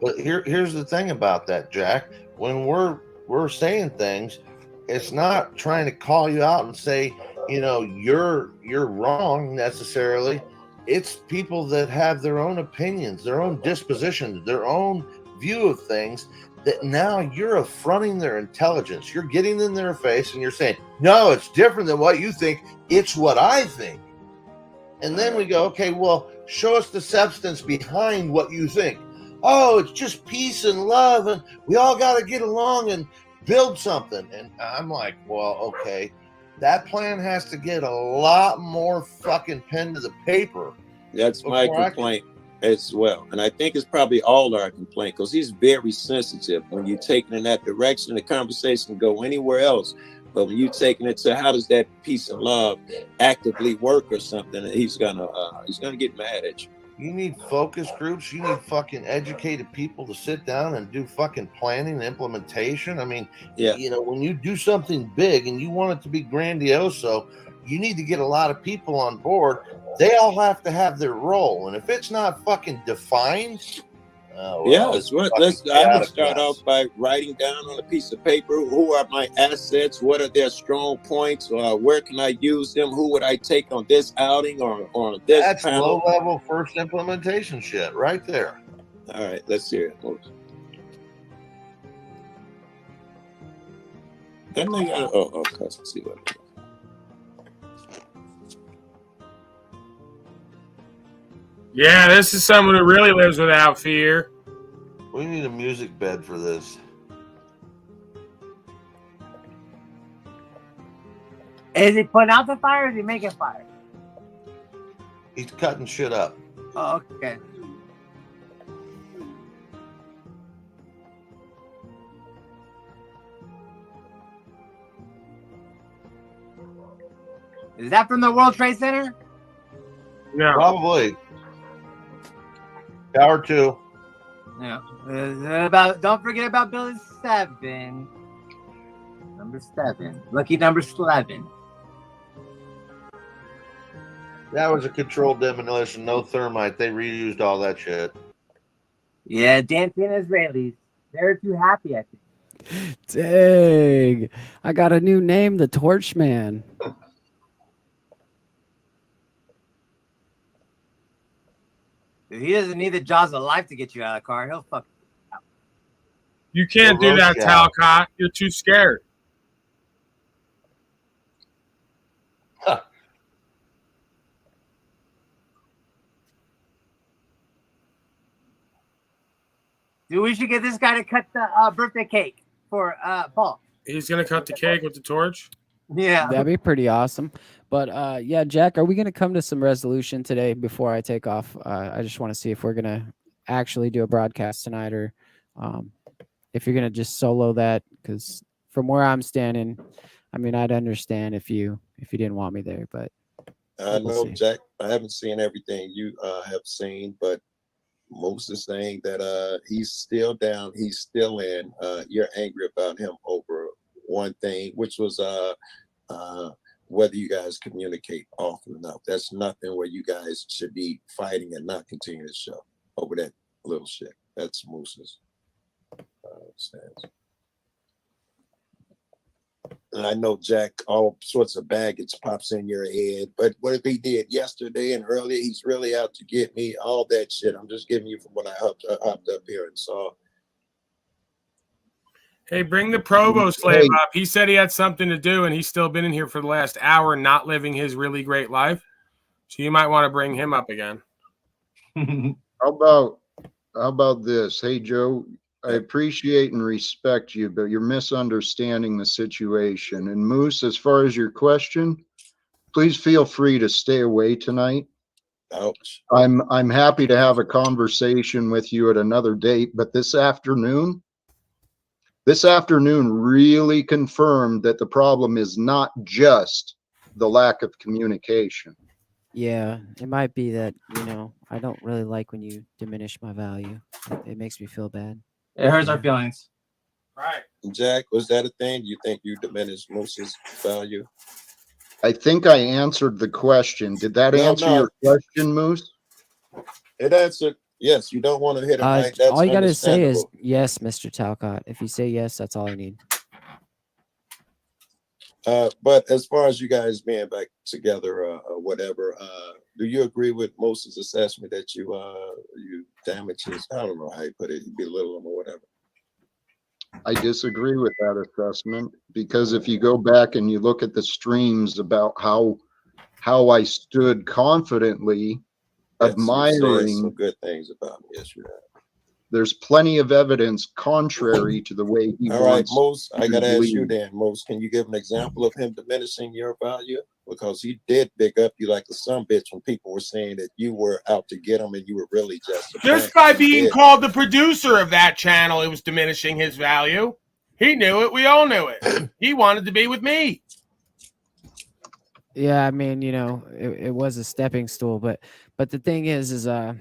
But here's the thing about that, Jack. When we're saying things, it's not trying to call you out and say, you're wrong necessarily. It's people that have their own opinions, their own dispositions, their own view of things, that now you're affronting their intelligence. You're getting in their face and you're saying, no, it's different than what you think. It's what I think. And then we go, okay, well, show us the substance behind what you think. Oh, it's just peace and love, and we all got to get along and build something. And I'm like, well, okay, that plan has to get a lot more fucking pen to the paper. That's my complaint as well. And I think it's probably all our complaint, because he's very sensitive. When you take it in that direction, the conversation can go anywhere else. But when you're taking it to how does that peace and love actively work or something, he's gonna get mad at you. You need focus groups. You need fucking educated people to sit down and do fucking planning and implementation. I mean, when you do something big and you want it to be grandioso, you need to get a lot of people on board. They all have to have their role. And if it's not fucking defined, Oh, Yes, I would start off by writing down on a piece of paper who are my assets, what are their strong points, where can I use them, who would I take on this outing or on this That's panel. low-level first implementation shit right there. All right, let's hear it. Let's see what it is. Yeah, this is someone who really lives without fear. We need a music bed for this. Is he putting out the fire or is he making fire? He's cutting shit up. Oh, okay. Is that from the World Trade Center? No. Probably. Tower 2. Yeah. Don't forget about Building 7. Number 7. Lucky number 11. That was a controlled demolition, no thermite. They reused all that shit. Yeah, dancing Israelis. They're too happy, I think. Dang. I got a new name, the Torch Man. He doesn't need the jaws of life to get you out of the car. He'll fuck you out. You can't do that, Talcott. You're too scared. Dude, we should get this guy to cut the birthday cake for Paul. He's going to cut the cake with the torch? Yeah. That'd be pretty awesome. But yeah, Jack, are we going to come to some resolution today before I take off? I just want to see if we're going to actually do a broadcast tonight or if you're going to just solo that, because from where I'm standing, I mean, I'd understand if you didn't want me there, but we'll see. Jack, I haven't seen everything you have seen, but Moose is saying that he's still down, he's still in. You're angry about him over one thing, which was whether you guys communicate often enough. That's nothing where you guys should be fighting and not continue the show over that little shit. That's Moose's stance. And I know, Jack, all sorts of baggage pops in your head, but what if he did yesterday and earlier, he's really out to get me, all that shit. I'm just giving you from what I hopped up here and saw. Hey, bring the provost slave up. He said he had something to do, and he's still been in here for the last hour not living his really great life. So you might want to bring him up again. How about this? Hey, Joe, I appreciate and respect you, but you're misunderstanding the situation. And Moose, as far as your question, please feel free to stay away tonight. Ouch. I'm happy to have a conversation with you at another date, but this afternoon really confirmed that the problem is not just the lack of communication. yeah, it might be that, I don't really like when you diminish my value. It makes me feel bad. It hurts our feelings. Right. Jack, was that a thing? You think you diminished Moose's value? I think I answered the question. Did that answer your question, Moose? It answered. Yes, you don't want to hit it right. That's all you got to say is understandable. yes, Mr. Talcott. If you say yes, that's all I need. But as far as you guys being back together or whatever, do you agree with Moses' assessment that you damage his, I don't know how you put it, you belittle him or whatever? I disagree with that assessment, because if you go back and you look at the streams about how I stood confidently admiring some good things about me. Yes, you have. There's plenty of evidence contrary to the way he All right, wants. Mose, I to gotta ask you lead. then, Mose, can you give an example of him diminishing your value? Because he did big up you like a sumbitch when people were saying that you were out to get him and you were really just Just by being called the producer of that channel, it was diminishing his value. He knew it. We all knew it. He wanted to be with me. Yeah, I mean, it was a stepping stool, but the thing is so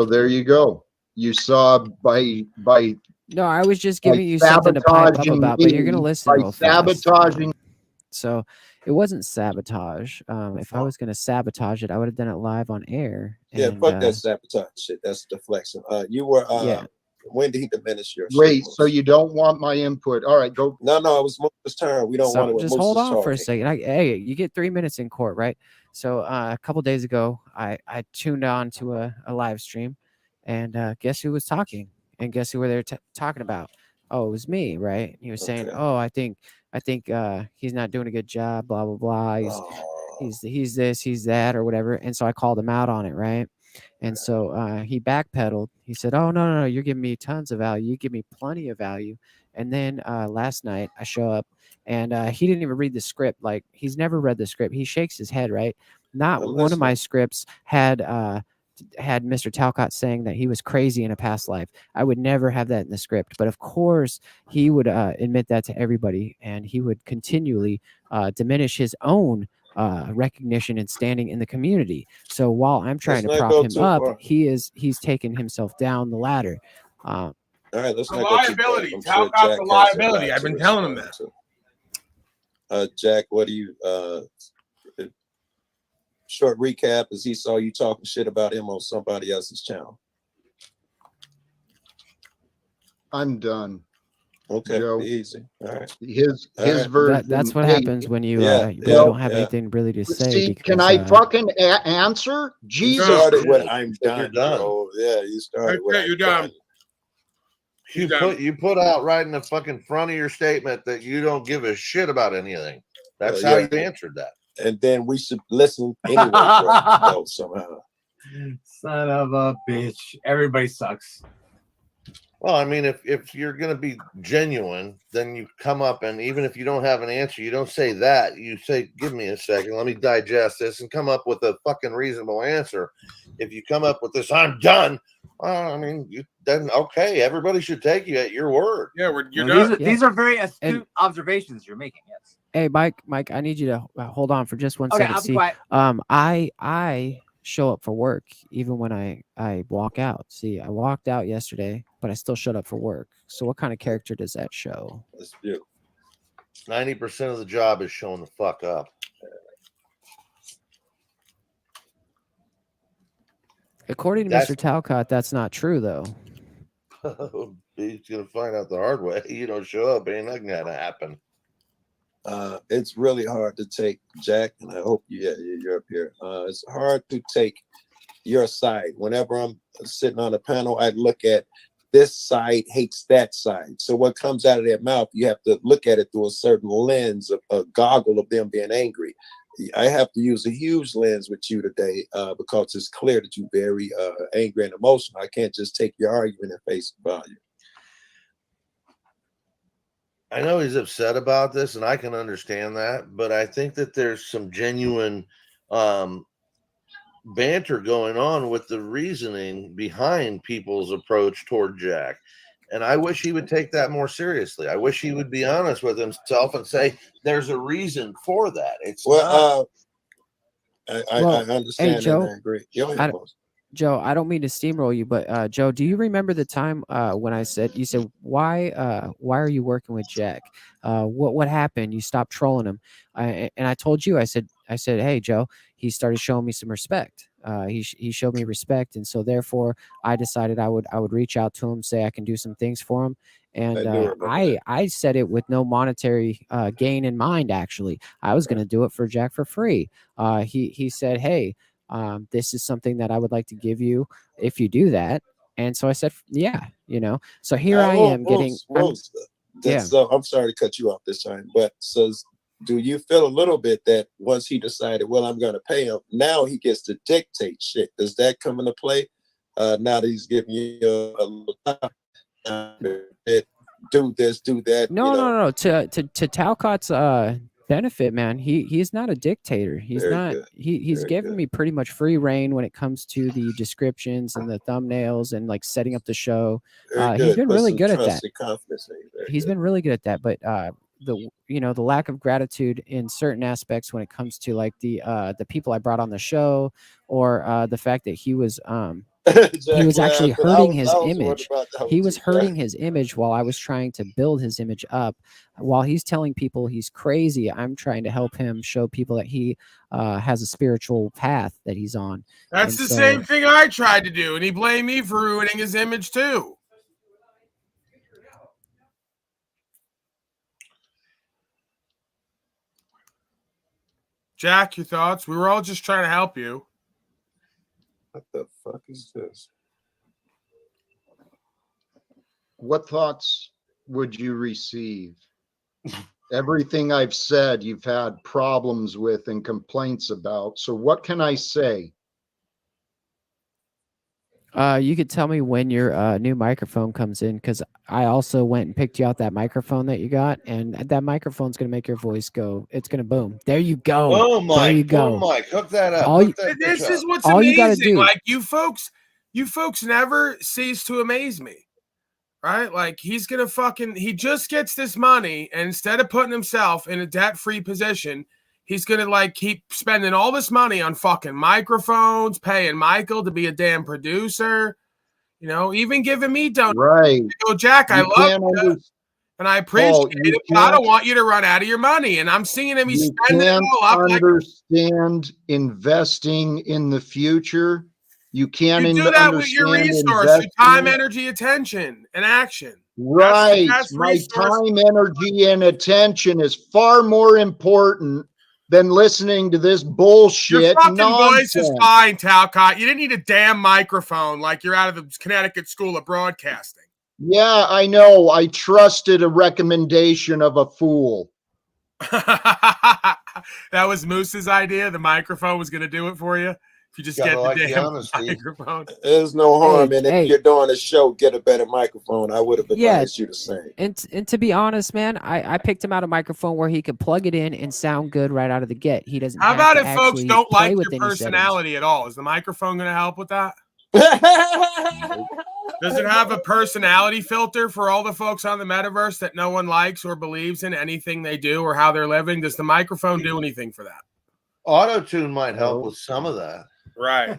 there you go. You saw by no, I was just giving you something to pipe up about, but you're gonna listen real fast. Sabotaging. So it wasn't sabotage. If I was gonna sabotage it, I would have done it live on air. Yeah, and, fuck that sabotage shit. That's deflection. You were yeah. When did he diminish your shit? Wait, so you don't want my input? All right, go. No, it was Moose's turn. We don't want to. Just hold on for a second. Hey, you get 3 minutes in court, right? So a couple days ago, I tuned on to a live stream, and guess who was talking? And guess who were they talking about? Oh, it was me, right? He was saying, "Oh, I think he's not doing a good job. Blah blah blah. He's this, he's that, or whatever." And so I called him out on it, right? And so he backpedaled. He said, "Oh no, you're giving me tons of value. You give me plenty of value." And then last night I show up, and he didn't even read the script. Like, he's never read the script. He shakes his head, right? Not one of my scripts had Mr. Talcott saying that he was crazy in a past life. I would never have that in the script. But of course, he would admit that to everybody, and he would continually diminish his own recognition and standing in the community. So while I'm trying to prop him up, he's taking himself down the ladder. All right, let's The not go too liability. far. I'm Talk sure about Jack the has a lot liability. I've to been telling him respond to. Jack, what do you short recap as he saw you talking shit about him on somebody else's channel? I'm done. Okay, Joe. easy. All right. His version. That's what Hey, happens when you yeah, don't have anything really to say. See, because, can I fucking answer? You Jesus. started with "I'm done." You're done. Bro. Yeah, you started with You're done. You put out right in the fucking front of your statement that you don't give a shit about anything. That's Yeah. how you answered that. And then we should listen anyway, bro, somehow. Son of a bitch. Everybody sucks. Well, I mean, if you're going to be genuine, then you come up, and even if you don't have an answer, you don't say that. You say, "Give me a second, let me digest this," and come up with a fucking reasonable answer. If you come up with this, "I'm done," I mean, then okay, everybody should take you at your word. Yeah, you're done. These are very astute observations you're making. Yes. Hey, Mike, I need you to hold on for just one Okay, second. I'll be See, quiet. I show up for work even when I walk out. See, I walked out yesterday, but I still showed up for work. So what kind of character does that show? That's beautiful. 90% of the job is showing the fuck up. According to Mr. Talcott, that's not true, though. He's gonna find out the hard way. You don't show up, ain't nothing gonna happen. It's really hard to take, Jack, and I hope you're up here. It's hard to take your side. Whenever I'm sitting on a panel, I look at this side hates that side. So what comes out of their mouth, you have to look at it through a certain lens, a goggle of them being angry. I have to use a huge lens with you today because it's clear that you're very angry and emotional. I can't just take your argument at face value. I know he's upset about this, and I can understand that, but I think that there's some genuine banter going on with the reasoning behind people's approach toward Jack. And I wish he would take that more seriously. I wish he would be honest with himself and say, there's a reason for that. It's I understand. Hey, Joe, and I agree. Joe, I don't mean to steamroll you, but Joe, do you remember the time when you said, why are you working with Jack? What happened? You stopped trolling him. And I told you, I said, hey, Joe, he started showing me some respect. He showed me respect. And so therefore I decided I would reach out to him, say I can do some things for him. And I said it with no monetary gain in mind. Actually, I was going to do it for Jack for free. He said, hey, this is something that I would like to give you if you do that. And so I said, yeah, so here I am getting. So I'm sorry to cut you off this time, but so do you feel a little bit that once he decided, well, I'm going to pay him, now he gets to dictate shit? Does that come into play? Now that he's giving you a little time, do this, do that. No. To Talcott's benefit, man, he's not a dictator. He's Very not. good. He's given me pretty much free reign when it comes to the descriptions and the thumbnails and like setting up the show. He's been really good at that. He's been really good at that, but the lack of gratitude in certain aspects when it comes to like the people I brought on the show, or the fact that he was he was actually hurting his image. He was hurting his image while I was trying to build his image up. While he's telling people he's crazy, I'm trying to help him show people that he has a spiritual path that he's on. That's the same thing I tried to do, and he blamed me for ruining his image too. Jack, your thoughts? We were all just trying to help you. What the fuck is this? What thoughts would you receive? Everything I've said, you've had problems with and complaints about. So what can I say? You could tell me when your new microphone comes in, because I also went and picked you out that microphone that you got, and that microphone's gonna make your voice go. It's gonna boom. There you go. Boom, There Mike. you Boom, go. Mike. Hook that up. All Hook you- that This bitch is up. what's All you gotta amazing. do- Like you folks never cease to amaze me. Right? Like he's gonna he just gets this money, and instead of putting himself in a debt-free position, he's gonna like keep spending all this money on fucking microphones, paying Michael to be a damn producer, you know, even giving me donations. Right. Go, Jack, I You love can't you, and I appreciate Paul, it, but I don't want you to run out of your money. And I'm seeing him, he's You spending it can't all up. Like, understand investing in the future. You can't you do that with your understand resource, your time, investing. energy, attention, and action. Right. That's My resource. time, energy, and attention is far more important than listening to this bullshit Your fucking nonsense. voice is fine, Talcott. You didn't need a damn microphone like you're out of the Connecticut School of Broadcasting. Yeah, I know. I trusted a recommendation of a fool. That was Moose's idea. The microphone was going to do it for you. If you just Gotta get the like the damn honesty. microphone. There's no harm Hey, in if hey. you're doing a show, get a better microphone. I would have Yeah. advised you the same. And to be honest, man, I picked him out a microphone where he could plug it in and sound good right out of the get. He doesn't. How have about to if folks actually don't play like with your any settings. personality at all? Is the microphone going to help with that? Does it have a personality filter for all the folks on the metaverse that no one likes or believes in anything they do or how they're living? Does the microphone do anything for that? Auto-tune might help with some of that. Right.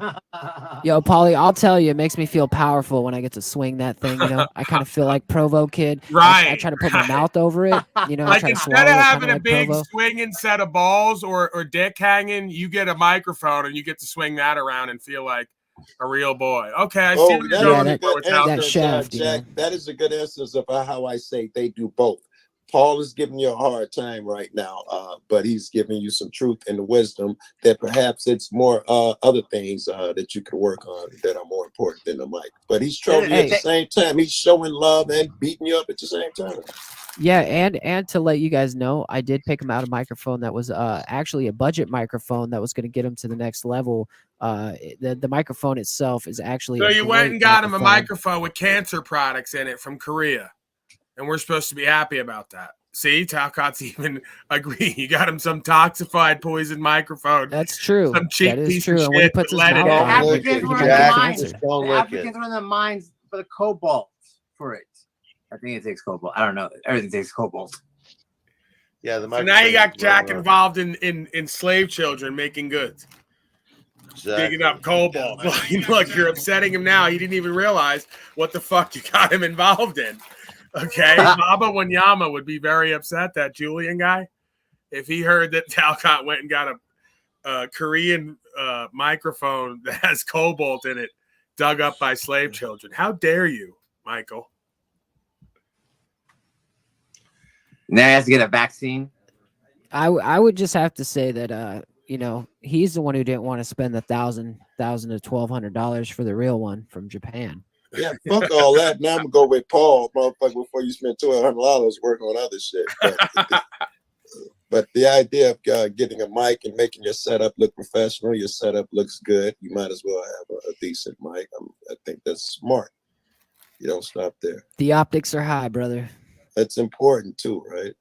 Yo, Paulie, I'll tell you, it makes me feel powerful when I get to swing that thing. You know, I kind of feel like Provo Kid. I Right. try to put my mouth over it. You know, I Like try to instead swallow of it, having kind a of like big Provo. swinging set of balls or dick hanging, you get a microphone and you get to swing that around and feel like a real boy. Okay, I see Oh, what you're that going is a for good with Talcott. that instance, shaft, you Jack. know. That is a good instance of how I say they do both. Paul is giving you a hard time right now, but he's giving you some truth and the wisdom that perhaps it's more other things that you can work on that are more important than the mic. But he's trolling you at the same time. He's showing love and beating you up at the same time. Yeah, and to let you guys know, I did pick him out a microphone that was actually a budget microphone that was going to get him to the next level. The microphone itself is actually So a you went great and got him a microphone. microphone with cancer products in it from Korea. And we're supposed to be happy about that. See, Talcott's even agreeing. You got him some toxified poison microphone. That's true. Some cheap That is piece true. of And when he shit puts with his lead in mouth it. on it, Africans he were in might the get mines. cancer. The Africans were in the mines for the cobalt for it. I think it takes cobalt. I don't know. Everything takes cobalt. Yeah, the So now you got Jack involved in slave children making goods. Digging up cobalt. Look, you're upsetting him now. He didn't even realize what the fuck you got him involved in. Okay, Baba Wanyama would be very upset, that Julian guy, if he heard that Talcott went and got a Korean microphone that has cobalt in it dug up by slave children. How dare you, Michael? Now he has to get a vaccine. I would just have to say that you know, he's the one who didn't want to spend the $1,000 to $1,200 for the real one from Japan. Yeah, fuck all that. Now I'm gonna go with Paul, motherfucker, before you spend $200 working on other shit. But the idea of getting a mic and making your setup look professional, your setup looks good. You might as well have a decent mic. I think that's smart. You don't stop there. The optics are high, brother. That's important too, right?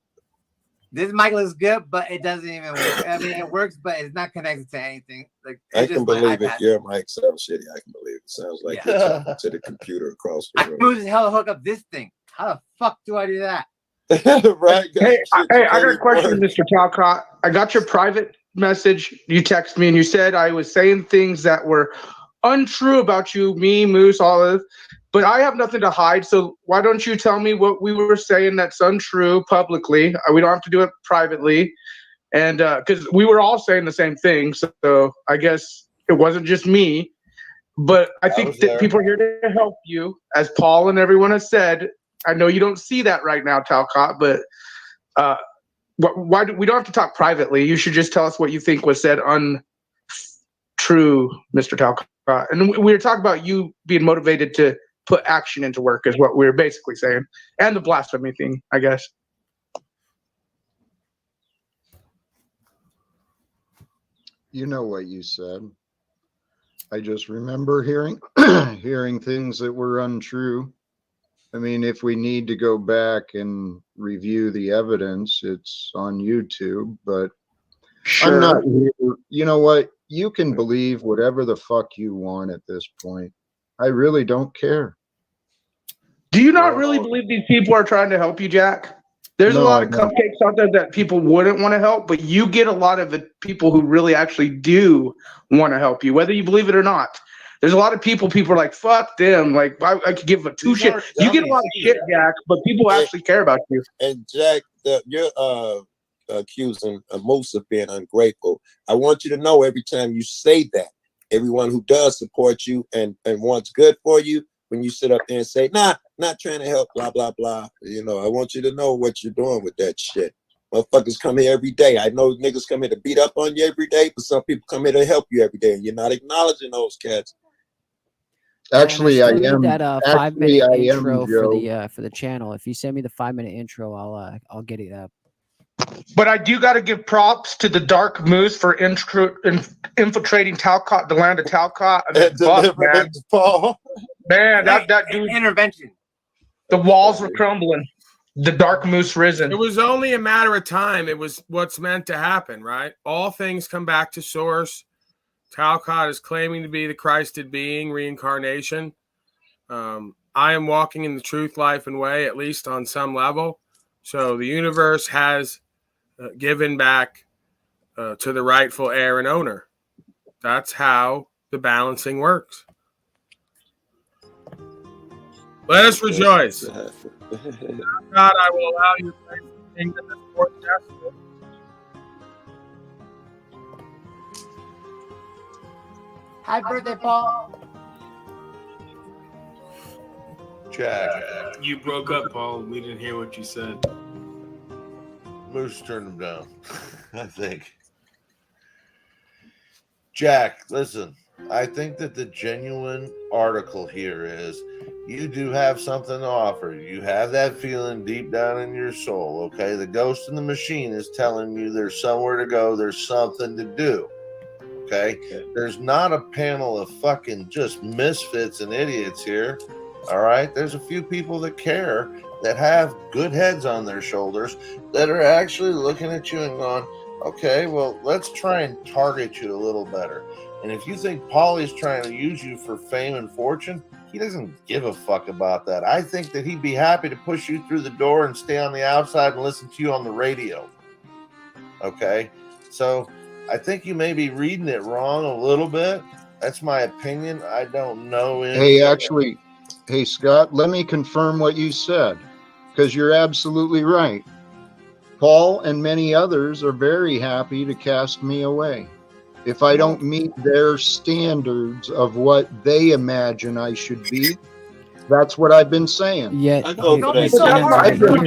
This mic looks good, but it doesn't even work. I mean, it works, but it's not connected to anything. Like I can believe it. Your mic sounds shitty. I can believe it. Sounds like you're talking to the computer across the I room. smooth as hell to hook up this thing. How the fuck do I do that? Right? Hey, I got a question, Mr. Talcott. I got your private message. You text me and you said I was saying things that were untrue about you, me, Moose, Olive. But I have nothing to hide, so why don't you tell me what we were saying that's untrue publicly? We don't have to do it privately, and because we were all saying the same thing, so I guess it wasn't just me. But I think that people are here to help you, as Paul and everyone has said. I know you don't see that right now, Talcott, but why do we don't have to talk privately? You should just tell us what you think was said untrue, Mr. Talcott. And we were talking about you being motivated to put action into work, is what we were basically saying, and the blasphemy thing, I guess. You know what you said. I just remember hearing hearing things that were untrue. I mean, if we need to go back and review the evidence, it's on YouTube, but sure. I'm not here. You know what? You can believe whatever the fuck you want at this point. I really don't care. Do you not really believe these people are trying to help you, Jack? There's a lot of cupcakes out there that people wouldn't want to help, but you get a lot of the people who really actually do want to help you, whether you believe it or not. There's a lot of people are like, fuck them. Like, I could give a two shit. You get a lot of shit, Jack, but people actually care about you. And Jack, you're accusing Moose of being ungrateful. I want you to know every time you say that, everyone who does support you and wants good for you, when you sit up there and say, nah, not trying to help, blah, blah, blah. You know, I want you to know what you're doing with that shit. Motherfuckers come here every day. I know niggas come here to beat up on you every day, but some people come here to help you every day, and you're not acknowledging those cats. Actually, I am. That Actually, 5-minute I intro am, for the channel. If you send me the 5-minute intro, I'll get it up. But I do got to give props to the Dark Moose for infiltrating Talcott, the land of Talcott. I mean, fuck, man. Paul. Man, that dude. Intervention. The walls were crumbling. The Dark Moose risen. It was only a matter of time. It was what's meant to happen, right? All things come back to source. Talcott is claiming to be the Christed being, reincarnation. I am walking in the truth, life, and way, at least on some level. So the universe has given back to the rightful heir and owner. That's how the balancing works. Let us rejoice. God, I will allow you to place the kingdom in fourth decimal. Happy birthday, Paul. Jack. You broke up, Paul. We didn't hear what you said. Moose turned him down, I think. Jack, listen, I think that the genuine article here is you do have something to offer. You have that feeling deep down in your soul, okay? The ghost in the machine is telling you there's somewhere to go, there's something to do, okay? There's not a panel of fucking just misfits and idiots here, all right? There's a few people that care, that have good heads on their shoulders, that are actually looking at you and going, okay, well, let's try and target you a little better. And if you think Paulie's trying to use you for fame and fortune, he doesn't give a fuck about that. I think that he'd be happy to push you through the door and stay on the outside and listen to you on the radio. Okay? So I think you may be reading it wrong a little bit. That's my opinion. I don't know. Hey, Scott, let me confirm what you said, because you're absolutely right. Paul and many others are very happy to cast me away. If I don't meet their standards of what they imagine I should be, that's what I've been saying. Yeah, Jack, when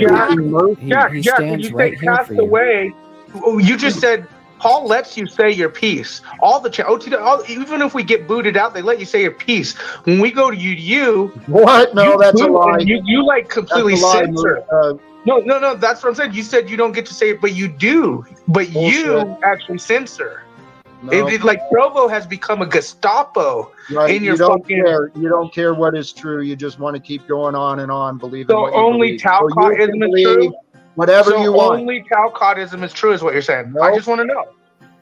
you say cast away, you just said Paul lets you say your piece. All the even if we get booted out, they let you say your piece. When we go to you what? No, that's a lie. You like completely censor. No, that's what I'm saying. You said you don't get to say it, but you do. But bullshit. You actually censor. No. It's like Provo has become a Gestapo in your fucking. You don't care what is true. You just want to keep going on and on believing. So only Talcottism is true. Whatever you want. Only Talcottism is true, is what you're saying. Nope. I just want to know.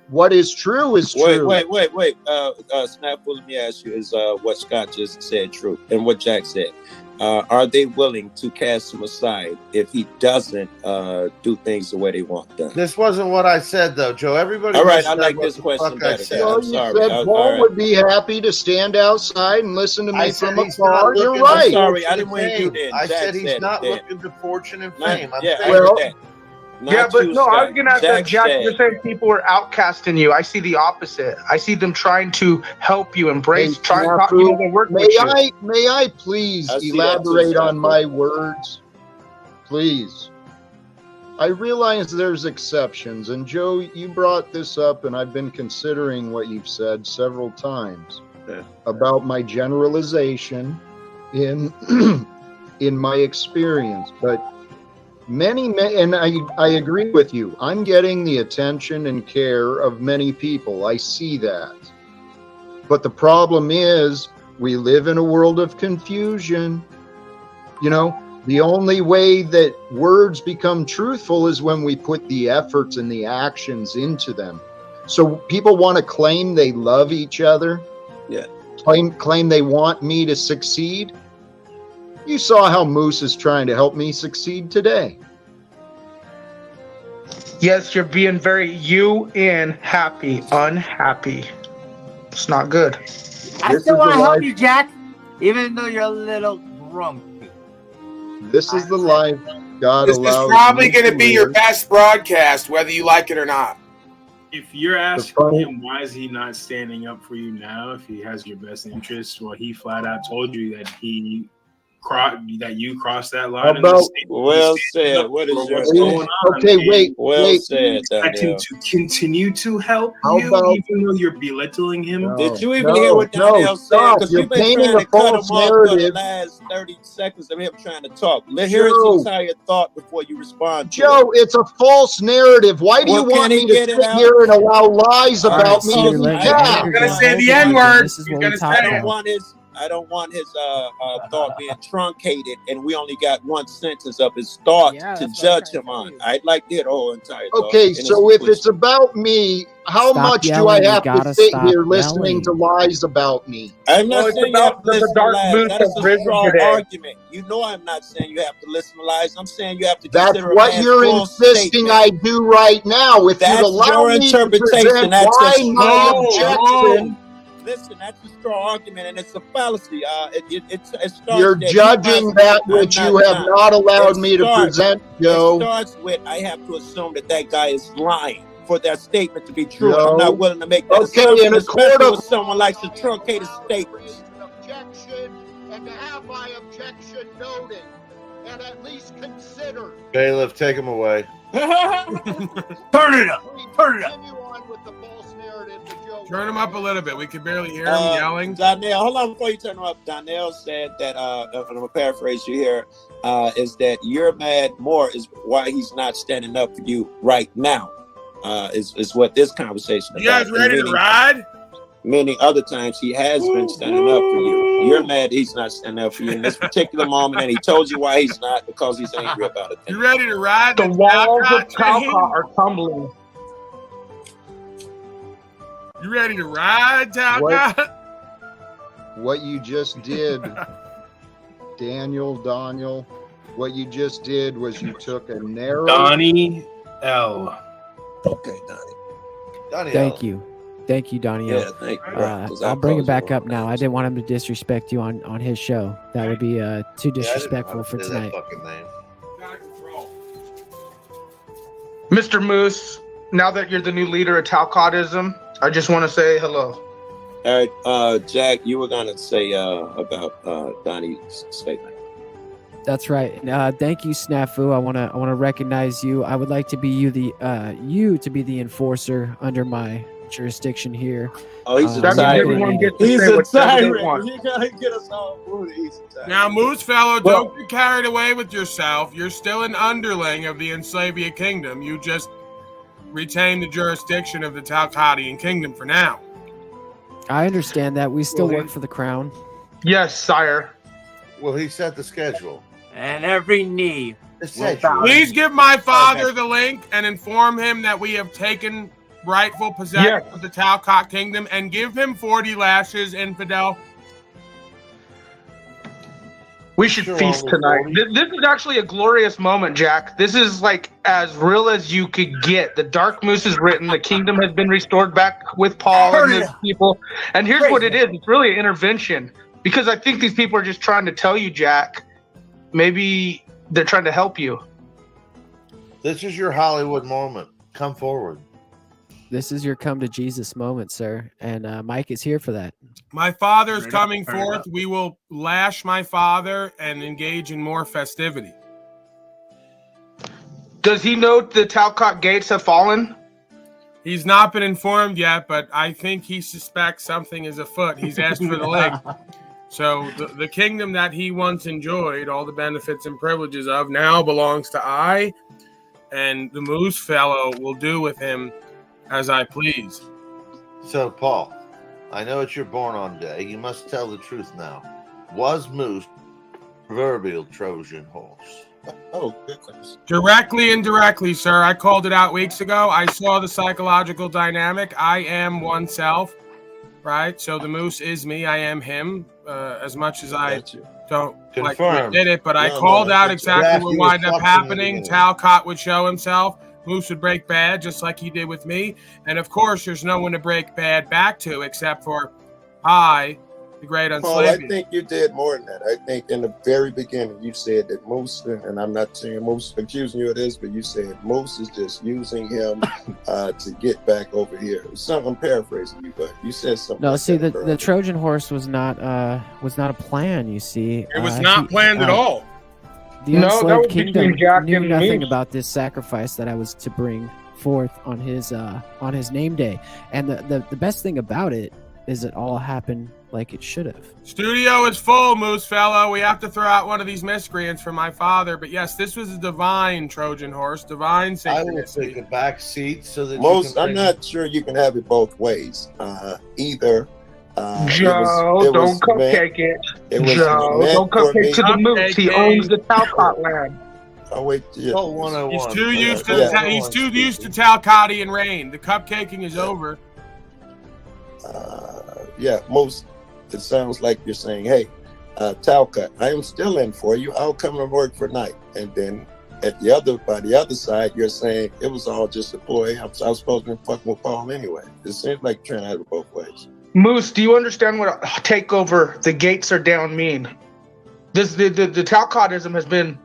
What is true is true. Wait. Snapple, let me ask you: is what Scott just said true, and what Jack said? Are they willing to cast him aside if he doesn't do things the way they want done? This wasn't what I said, though, Joe. Everybody. All right, I like this question better. So you said Paul would be happy to stand outside and listen to me from afar. You're right. I'm sorry, I didn't want to do that. I said he's not looking to fortune and fame. But no, I was going to ask that, Jack. You're saying people are outcasting you. I see the opposite. I see them trying to help you, embrace, try to talk you and work with you. May I please elaborate on my words? Please. I realize there's exceptions, and Joe, you brought this up, and I've been considering what you've said several times about my generalization in in my experience. But and I agree with you. I'm getting the attention and care of many people. I see that. But the problem is, we live in a world of confusion. You know, the only way that words become truthful is when we put the efforts and the actions into them. So people want to claim they love each other. Yeah. Claim they want me to succeed. You saw how Moose is trying to help me succeed today. Yes, you're being very unhappy. It's not good. I still want to help you, Jack, even though you're a little grumpy. This is the life God This allows. is probably me going to be your live. best broadcast, whether you like it or not. If you're asking him why is he not standing up for you now, if he has your best interest, well, he flat out told you that you crossed that line. Well said. What is your going on? Okay, wait. Well said, Expect him Danielle. to continue to help How you, about- even though you're belittling him. Did you even hear what Danielle said? stop. Because You're you've been painting trying a to cut him false off for the narrative. last 30 seconds of him trying to talk. Here's his Joe. entire thought before you respond to Joe, it. it's a false narrative. Why do Well, you want can he me to get it sit out? here and allow lies All about right, me so to be I- Jack? He's going to say the N-word. He's going to say I it. don't want his thought being truncated, and we only got one sentence of his thought to judge him on. I'd like to hear the whole entire thought. Okay, and so if it's about me, how Stop much do yelling, I you have to gotta sit stop here listening to yelling. lies about me? I'm not Well, it's saying you have about to listen the to dark lies. mood That is of a risen strong today. argument. You know I'm not saying you have to listen to lies. I'm saying you have to That's consider a what man's you're full insisting statement. I do right now. If you'd That's allow your me to interpretation. present That's why a my strong objection. Listen, that's a strong argument, and it's a fallacy. It starts You're that judging that which you have not allowed me to present, Joe. It starts with I have to assume that guy is lying for that statement to be true, and I'm Joe. not willing to make that Okay, assumption, in a especially court of when someone likes to truncate his statements. And to have my objection noted and at least considered. Bailiff, take him away. Turn it up. Turn it up. Turn him up a little bit. We can barely hear him yelling. Donnell, hold on before you turn him up. Donnell said that, I'm going to paraphrase you here, is that you're mad more is why he's not standing up for you right now, is what this conversation is You guys about. ready to ride? Many other times he has been standing up for you. You're mad he's not standing up for you in this particular moment, and he told you why he's not, because he's angry about it. You ready to ride? The walls of Talcott are tumbling. You ready to ride, Talcott? What you just did, Daniel, what you just did was you took a narrow... Donnie L. Okay, Donnie. Thank you, Donnie. Yeah, thank you. I'll bring him back up now. I didn't want him to disrespect you on his show. That would be too disrespectful for tonight. Mr. Moose, now that you're the new leader of Talcottism, I just want to say hello. All right, Jack, you were going to say about Donnie's statement. That's right. Thank you, Snafu. I want to recognize you. I would like to be you to be the enforcer under my jurisdiction here. Oh, he's a tyrant. He's a tyrant. You're going to get us all booted. He's a tyrant. Now, Moose Fellow, don't get carried away with yourself. You're still an underling of the Enslavia Kingdom. You just retain the jurisdiction of the Talcottian Kingdom for now. I understand that. We still work for the crown. Yes, sire. Well, he set the schedule. And every knee. Please give my father the link and inform him that we have taken rightful possession of the Talcott Kingdom, and give him 40 lashes, infidel. We should feast tonight. This is actually a glorious moment, Jack. This is like as real as you could get. The Dark Moose is written. The kingdom has been restored back with Paul and his people. And here's what it is. It's really an intervention. Because I think these people are just trying to tell you, Jack, maybe they're trying to help you. This is your Hollywood moment. Come forward. This is your come to Jesus moment, sir. And Mike is here for that. My father's coming forth. We will lash my father and engage in more festivity. Does he know the Talcott gates have fallen? He's not been informed yet, but I think he suspects something is afoot. He's asked for the link. So the kingdom that he once enjoyed, all the benefits and privileges of, now belongs to I, and the Moose fellow will do with him as I please. So, Paul, I know it's your born-on day. You must tell the truth now. Was Moose proverbial Trojan horse? Oh, goodness. Directly, indirectly, sir. I called it out weeks ago. I saw the psychological dynamic. I am oneself, right? So the Moose is me. I am him. As much as I don't like to admit it, but I called out exactly what wound up happening. Talcott would show himself. Moose would break bad just like he did with me. And of course, there's no one to break bad back to except for I, the great Paul, I unslaved. think you did more than that. I think in the very beginning you said that Moose, and I'm not saying Moose accusing you of this, but you said Moose is just using him to get back over here. I'm paraphrasing you, but you said something. No, like see, that, the Trojan horse was not a plan. You see, It was not planned at all. The No, that enslaved was kingdom between Jack knew and nothing Moose. about this sacrifice that I was to bring forth on his name day. And the best thing about it is it all happened like it should have. Studio is full, Moose fellow. We have to throw out one of these miscreants for my father. But yes, this was a divine Trojan horse, divine I will synchronicity. take a back seat so that Most, you I'm can not sure you can have it both ways. Either Joe, don't cupcake it. Joe, don't cupcake to the Moose. He owns the Talcott land. Oh wait, yeah. He's too used to he's too used to Talcottian rain. The cupcaking is over. Yeah, most. It sounds like you're saying, "Hey, Talcott, I am still in for you. I'll come and work for night." And then by the other side, you're saying it was all just a ploy. I was supposed to be fucking with Paul anyway. It seems like you're trying to have it both ways. Moose, do you understand what a takeover the gates are down mean? The Talcottism has been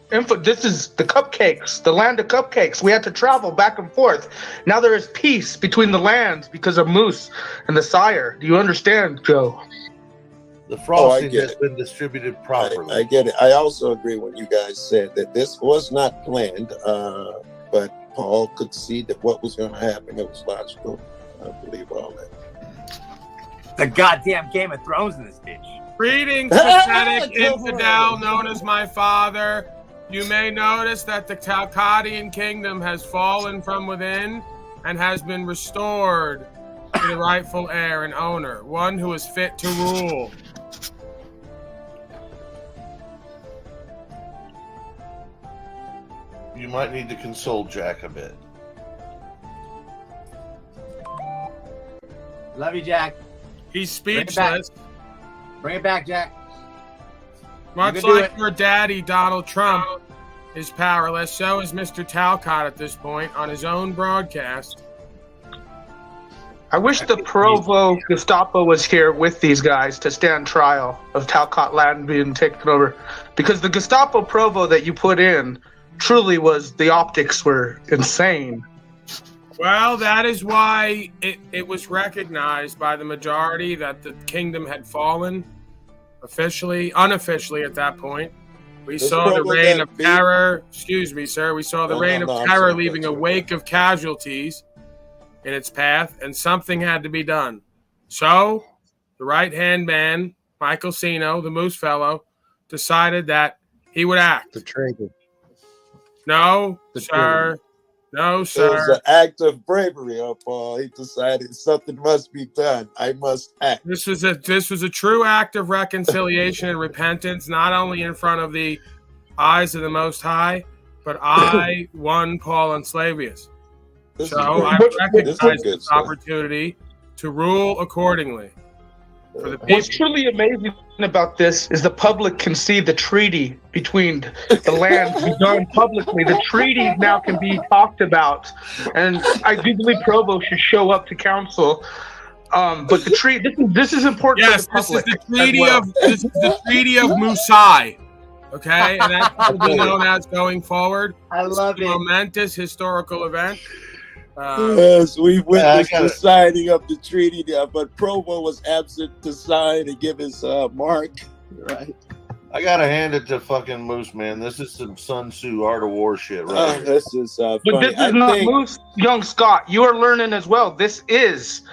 this is the cupcakes, the land of cupcakes. We had to travel back and forth. Now there is peace between the lands because of Moose and the sire. Do you understand, Joe? The frosting has been distributed properly. I get it. I also agree when you guys said that this was not planned, but Paul could see that what was going to happen. It was logical. I believe all that. The goddamn Game of Thrones in this bitch. Greetings, pathetic infidel known as my father. You may notice that the Talcottian kingdom has fallen from within and has been restored to the rightful heir and owner, one who is fit to rule. You might need to console Jack a bit. Love you, Jack. He's speechless. Bring it back, Jack. Much like your daddy, Donald Trump, is powerless, so is Mr. Talcott at this point on his own broadcast. I wish the Provo Gestapo was here with these guys to stand trial of Talcott land being taken over. Because the Gestapo Provo that you put in truly was, the optics were insane. Well, that is why it was recognized by the majority that the kingdom had fallen. Officially, unofficially at that point. We saw the reign of terror. Excuse me, sir. We saw the reign of terror leaving a wake of casualties in its path, and something had to be done. So, the right-hand man, Michael Sino, the Moose fellow, decided that he would act. The traitor. No, sir. No, sir. It was an act of bravery, Paul. He decided something must be done. I must act. This was a true act of reconciliation and repentance, not only in front of the eyes of the Most High, but I won Paul and Slavius. So I recognize this opportunity to rule accordingly. For the people. What's truly amazing about this is the public can see the treaty between the lands be done publicly. The treaty now can be talked about, and I do believe Provo should show up to council. But the treaty, this is important. Yes, for the public this is the treaty of Musai. Okay, and that's what we're known as going forward. I love it. Momentous historical event. Yes, we witnessed the signing of the treaty there, but Provo was absent to sign and give his mark. Right. I gotta hand it to fucking Moose, man. This is some Sun Tzu Art of War shit, right? Here. This is But funny. this is not Moose, young Scott. You are learning as well. This is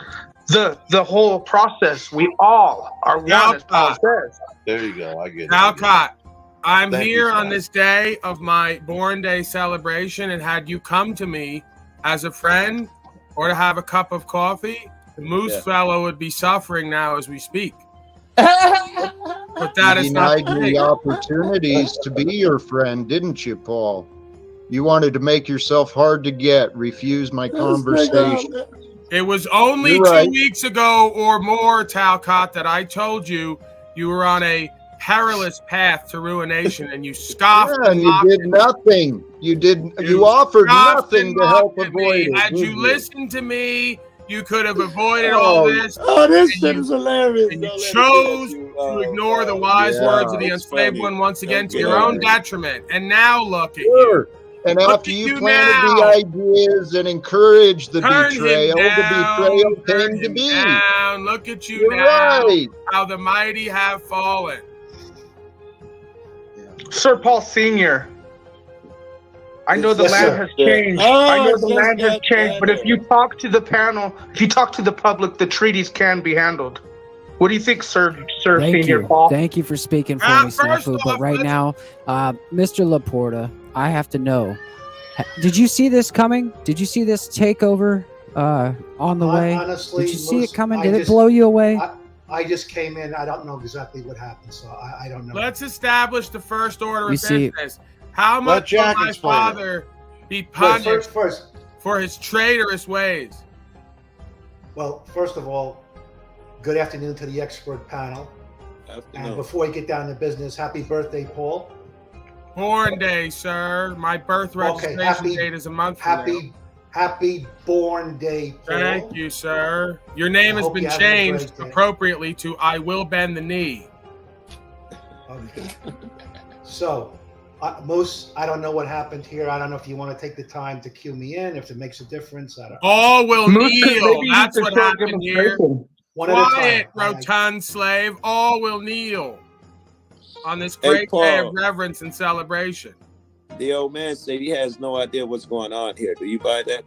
the whole process. We all are one, as Paul says. There you go. I get it. Alcott, I'm Thank here you, on Scott. this day of my born day celebration, and had you come to me as a friend or to have a cup of coffee, the Moose fellow would be suffering now as we speak. But that You is not denied me opportunities to be your friend, didn't you, Paul? You wanted to make yourself hard to get, refuse my conversation. It was only You're 2 right. weeks ago or more, Talcott, that I told you you were on a perilous path to ruination, and you scoffed Yeah, and you mocked did nothing. You offered scoffed nothing and to help mocked at avoid me. it. Had did you you? listened to me, you could have avoided all this. Oh, this and shit you- is hilarious. And you Don't let it chose get you. to ignore the wise words of the It's enslaved funny. one once again Don't to get your own angry. detriment. And now look at Sure. you. And Look after at you you planted now. the ideas and encouraged the Turn him betrayal, the betrayal down. Turn came to him be. down. Look at you You're now. right. How the mighty have fallen. Sir Paul Sr., I know the Yes, land sir. has changed. Oh, I know it's the just land has got changed, but if better. you talk to the panel, if you talk to the public, the treaties can be handled. What do you think, Sir Thank Senior you. Paul? Thank you for speaking for me, First Snafu. But off, right let's- now, Mr. Laporta, I have to know. Did you see this coming? Did you see this takeover on the way? Honestly, Did you see Moose, it coming? I Did it just- blow you away? I just came in. I don't know exactly what happened, so I don't know. Let's establish the first order You of see- business. How Let much will Jack my explain it. father be Wait, punished first, for his traitorous ways? well, first of all, good afternoon to the expert panel. And before we get down to business, happy birthday, Paul. Born day, sir. My birth Okay, registration date is a month from now. Happy born day, Paul. Thank you, sir. Your name I has hope been you're having a changed great day. appropriately to I will bend the knee. Okay. So, Moose, I don't know what happened here. I don't know if you want to take the time to cue me in, if it makes a difference. I don't. All will Moose, kneel. That's what happened here. One at a time. Quiet, rotund slave. All will kneel on this Hey, great day Paul. of reverence and celebration. The old man said he has no idea what's going on here. Do you buy that?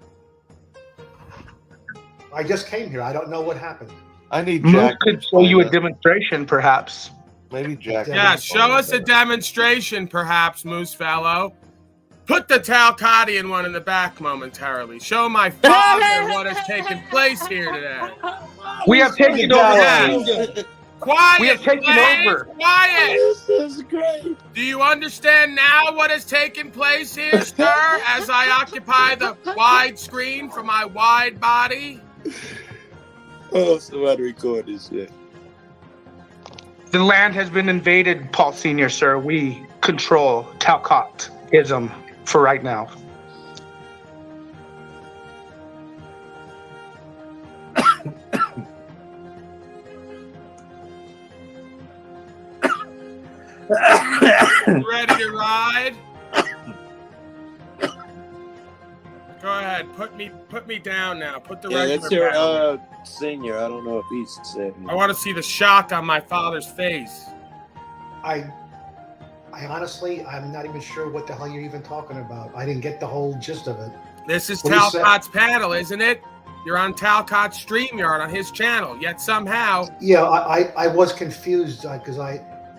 I just came here. I don't know what happened. I need Moose Jack. could show you a demonstration, perhaps. Maybe Jack. Yeah, show us a demonstration, perhaps, Moose Fellow. Put the Talcottian one in the back momentarily. Show my father what has taken place here today. We have taken over Yes. the kingdom. Quiet, We have taken slave, over. Quiet. This is great. Do you understand now what has taken place here, sir, as I occupy the wide screen for my wide body? Oh, somebody record this shit. The land has been invaded, Paul Sr., sir. We control Talcott-ism for right now. Ready to ride? Go ahead. Put me down now. Put the Yeah, regular that's your down. senior. I don't know if he's said. I want to see the shock on my father's face. I honestly, I'm not even sure what the hell you're even talking about. I didn't get the whole gist of it. This is What do you say? Talcott's panel, isn't it? You're on Talcott's StreamYard on his channel, yet somehow... Yeah, I was confused because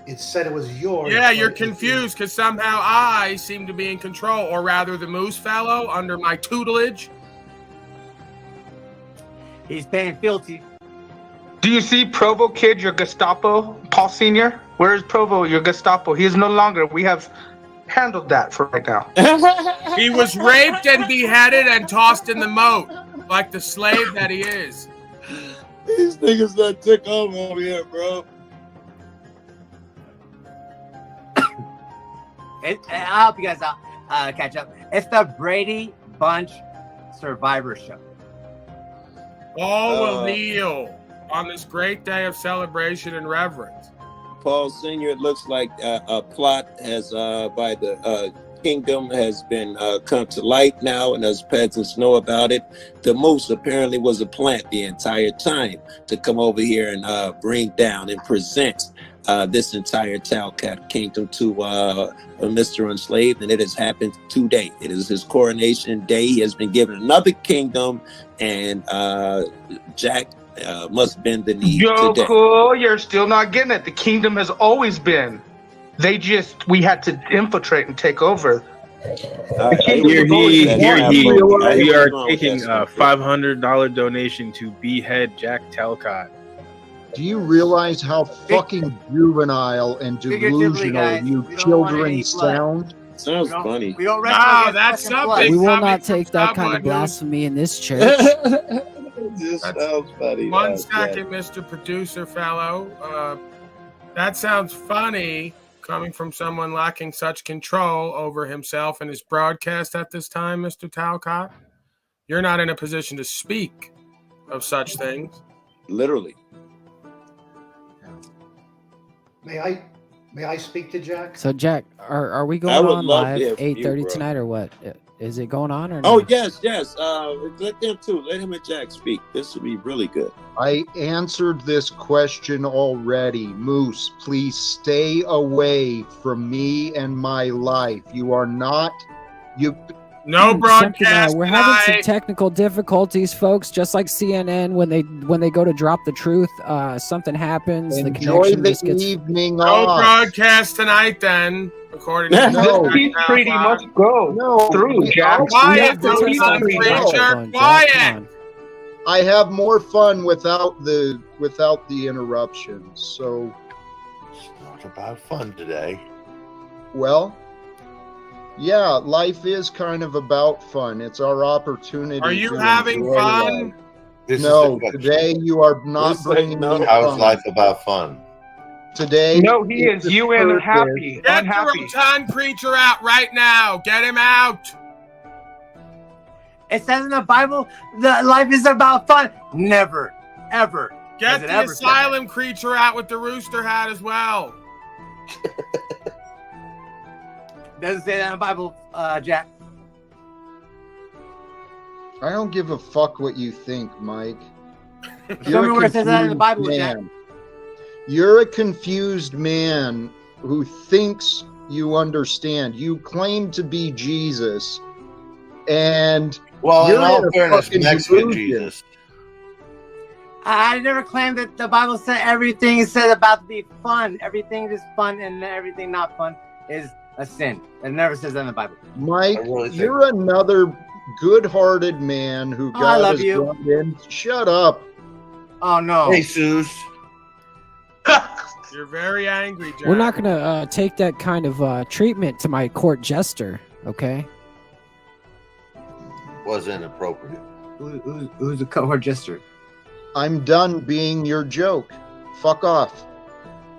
it said it was yours. Yeah, but you're it- confused because somehow I seem to be in control, or rather the Moose Fellow under my tutelage. He's paying fealty. Do you see Provo Kid, your Gestapo, Paul Sr.? Where is Provo, your Gestapo? He is no longer. We have handled that for right now. He was raped and beheaded and tossed in the moat, like the slave that he is. These niggas that took over here, bro. I'll help you guys out. Catch up. It's the Brady Bunch Survivor Show. All will kneel on this great day of celebration and reverence. Paul Sr., it looks like a plot has by the kingdom has been come to light now, and us peasants know about it. The moose apparently was a plant the entire time to come over here and bring down and present this entire Talcott kingdom to Mr. Enslaved, and it has happened today. It is his coronation day. He has been given another kingdom, and Jack must bend the knee today. Cool, you're still not getting it. The kingdom has always been. We had to infiltrate and take over. Here he. We are taking a $500 donation to behead Jack Talcott. Do you realize how fucking juvenile and delusional you children sound? Sounds funny. We don't No, that's something. We will not take that kind of blasphemy in this church. Sounds funny. One second, Mr. Producer Fellow. That sounds funny coming from someone lacking such control over himself and his broadcast at this time, Mr. Talcott. You're not in a position to speak of such things. Literally. May I speak to Jack? So Jack, are we I going would on love to live hear from you, 8:30 bro. tonight or what? Is it going on or Oh no? yes. Let them too. Let him and Jack speak. This would be really good. I answered this question already. Moose, please stay away from me and my life. You are not. No broadcast We're having some tonight. technical difficulties, folks. Just like CNN, when they go to drop the truth, something happens. Enjoy the connection the just gets. evening No off. broadcast tonight, then. According to No. Peace treaty must go through, Jack. Quiet, We have to don't test out the preacher. microphone, Jack. Quiet. Come on. I have more fun without the interruptions. So, It's not about fun today. well, yeah, life is kind of about fun. It's our opportunity. Are you to having enjoy fun? life. This No, is the today you are not This bringing me How is fun. life about fun? Today, No, he it's is the UN purpose. happy. Get Unhappy. the rotund creature out right now. Get him out. It says in the Bible that life is about fun. Never, ever. Get has it the ever said. asylum creature out with the rooster hat as well. Doesn't say that in the Bible, Jack. I don't give a fuck what you think, Mike. Show me where it says that in the Bible, Jack. You're a confused man who thinks you understand. You claim to be Jesus, and Well, you're in all in a fairness, fucking Mexican delusion. Jesus. I never claimed that the Bible said everything is said about to be fun. Everything is fun and everything not fun is a sin. It never says that in the Bible. Mike, really think- you're another good-hearted man who I God love has you. brought in. Shut up. Oh no. Hey, Suze. You're very angry, Jack. We're not gonna take that kind of treatment to my court jester, okay? Was inappropriate. Who's a cohort jester? I'm done being your joke. Fuck off.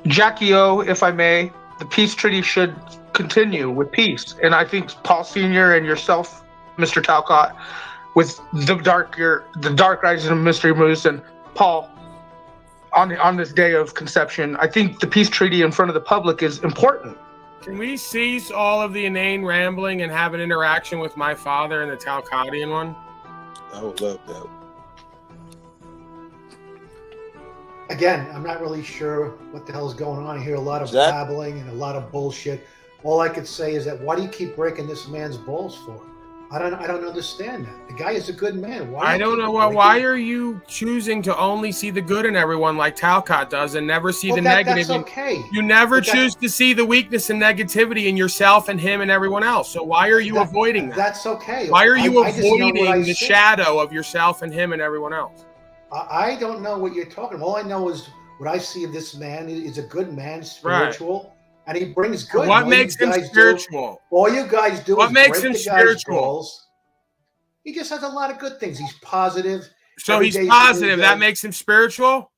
Jackie O, if I may, the peace treaty should continue with peace. And I think Paul Sr. and yourself, Mr. Talcott, with the dark rising of Mystery Moose and Paul on this day of conception, I think the peace treaty in front of the public is important. Can we cease all of the inane rambling and have an interaction with my father and the Talcottian one? I would love that. Again, I'm not really sure what the hell's going on. I hear a lot of Jack? babbling and a lot of bullshit. All I could say is that why do you keep breaking this man's balls for? I don't understand that. The guy is a good man. Why I do you don't keep know breaking- why are you choosing to only see the good in everyone like Talcott does and never see Well, the that's negative? okay. You never But that's- choose to see the weakness and negativity in yourself and him and everyone else. So why are you avoiding that? That's okay. Why are you I just know what I avoiding the said. shadow of yourself and him and everyone else? I don't know what you're talking about. All I know is what I see of this man. He's a good man, spiritual, and he brings good. What All makes you him guys spiritual? All you guys do What is makes break him the guy's spiritual? balls. He just has a lot of good things. He's positive. So Every he's day's positive. good. That makes him spiritual?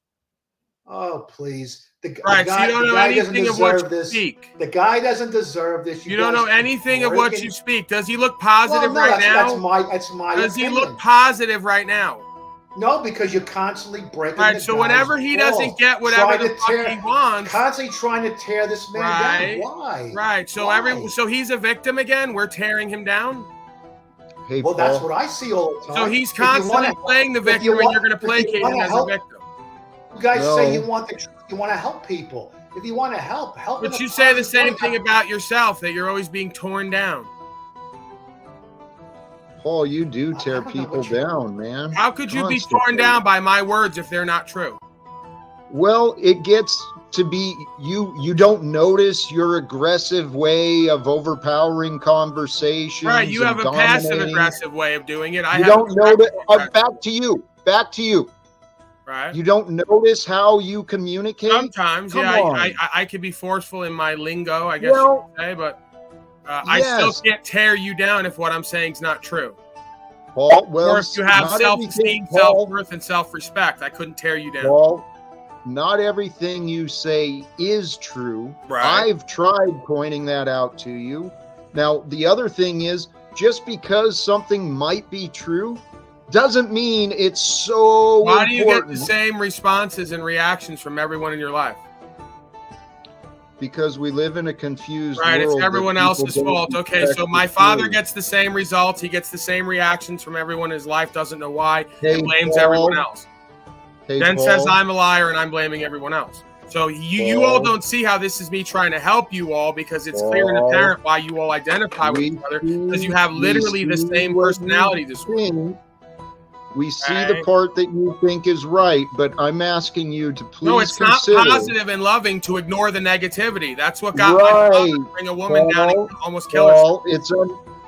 Oh, please. Right, so you don't know anything of what you speak. The guy doesn't deserve this. You don't know guys anything of keep what breaking- you speak. Does he look positive Well, no, right now? That's my Does he opinion. look positive right now? No, because you're constantly breaking. Right. the So guy's whenever he doesn't balls, get whatever trying the to fuck tear- he wants, constantly trying to tear this man right? down. Why? Right. So Why? so he's a victim again. We're tearing him down. Hey, well, Paul. that's what I see all the time. So he's If you wanna constantly help- playing the if you victim, and want- you're going to if you placate him wanna as help- a victim. You guys say No. you want the truth. You want to help people. If you want to help But in a you say the positive same way. thing about yourself, that you're always being torn down. Paul, you do tear people down, man. How could you be Constantly. torn down by my words if they're not true? Well, it gets to be you don't notice your aggressive way of overpowering conversations. Right. You have and a passive dominating. aggressive way of doing it. You don't notice. Back to you. Back to you. Right. You don't notice how you communicate. Sometimes, Come yeah, on. I could be forceful in my lingo, I guess Well, you could say, but I still yes. can't tear you down if what I'm saying is not true. Paul, well, Or if you have not self-esteem, everything, Paul. self-worth, and self-respect, I couldn't tear you down. Paul, not everything you say is true. Right. I've tried pointing that out to you. Now, the other thing is, just because something might be true doesn't mean it's so Why do you get the important. same responses and reactions from everyone in your life? Because we live in a confused Right, world. it's that everyone people else's don't fault. Okay, respect so my the father truth. gets the same results. He gets the same reactions from everyone in his life, doesn't know why, Hey, and blames Paul. everyone else. Hey, Then Paul. says I'm a liar and I'm blaming everyone else. So you all Paul. don't see how this is me trying to help you all, because it's clear and Paul. apparent why you all identify with each other, because you have literally the same personality disorder. We see the part that you think is right, but I'm asking you to please No, it's consider. not positive and loving to ignore the negativity. That's what got my father to bring a woman down and almost kill Paul, herself.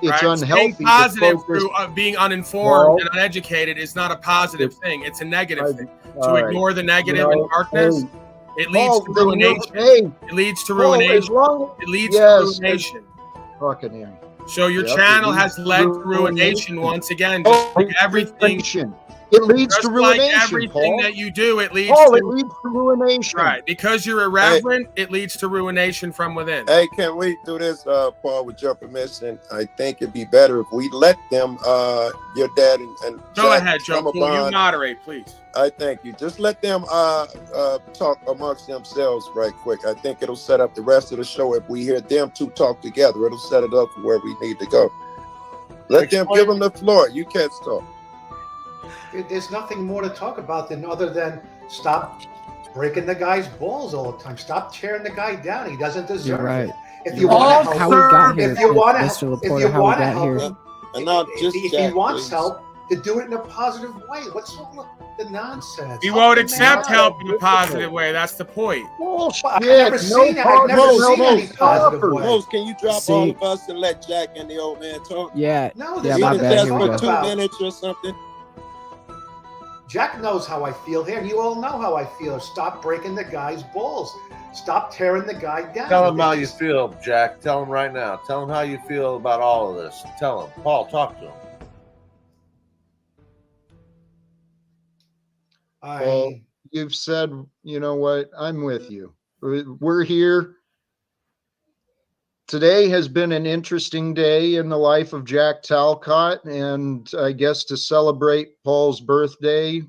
it's Right? unhealthy. Being positive to focus. through being uninformed Paul. and uneducated is not a positive thing. It's a negative thing. all To right. ignore the negative You know, and darkness, hey, it leads Paul, to then ruination. hey, It leads to Paul, as ruination. long- It leads yes, to ruination. Fucking him. So your Yep, channel it has leads led to to ruination once again. Oh, Just like everything. It leads Just to like ruination, everything Paul. that you do, it leads Paul, to it leads to ruination. right. Because you're irreverent, it leads to ruination from within. Hey, can we do this, Paul, with your permission? I think it'd be better if we let them, your dad and Go Jack ahead, Joe. come Cool. You upon. moderate, please. I thank you. Just let them talk amongst themselves right quick. I think it'll set up the rest of the show. If we hear them two talk together, it'll set it up for where we need to go. Let them give them the floor. You can't talk. There's nothing more to talk about other than stop breaking the guy's balls all the time. Stop tearing the guy down. He doesn't deserve You're right. it. If you want to help, How we got here, if you want to, Mr. if Laporta, you how we want to got help here. him, And now just if Jack, he wants please. help, to do it in a positive way. What's all the nonsense? He Help won't the man accept out. help in a positive way. That's the point. I've never seen it. I've never seen any positive way. Rose, can you drop See- all of us and let Jack and the old man talk? Yeah. No, Yeah, there's my nothing bad. to Here we talk go. For 2 about. minutes or something. Jack knows how I feel here, and you all know how I feel. Stop breaking the guy's balls. Stop tearing the guy down. Tell him how you feel, Jack. Tell him right now. Tell him how you feel about all of this. Tell him. Paul, talk to him. Paul, you've said, you know what? I'm with you. We're here. Today has been an interesting day in the life of Jack Talcott, and I guess to celebrate Paul's birthday,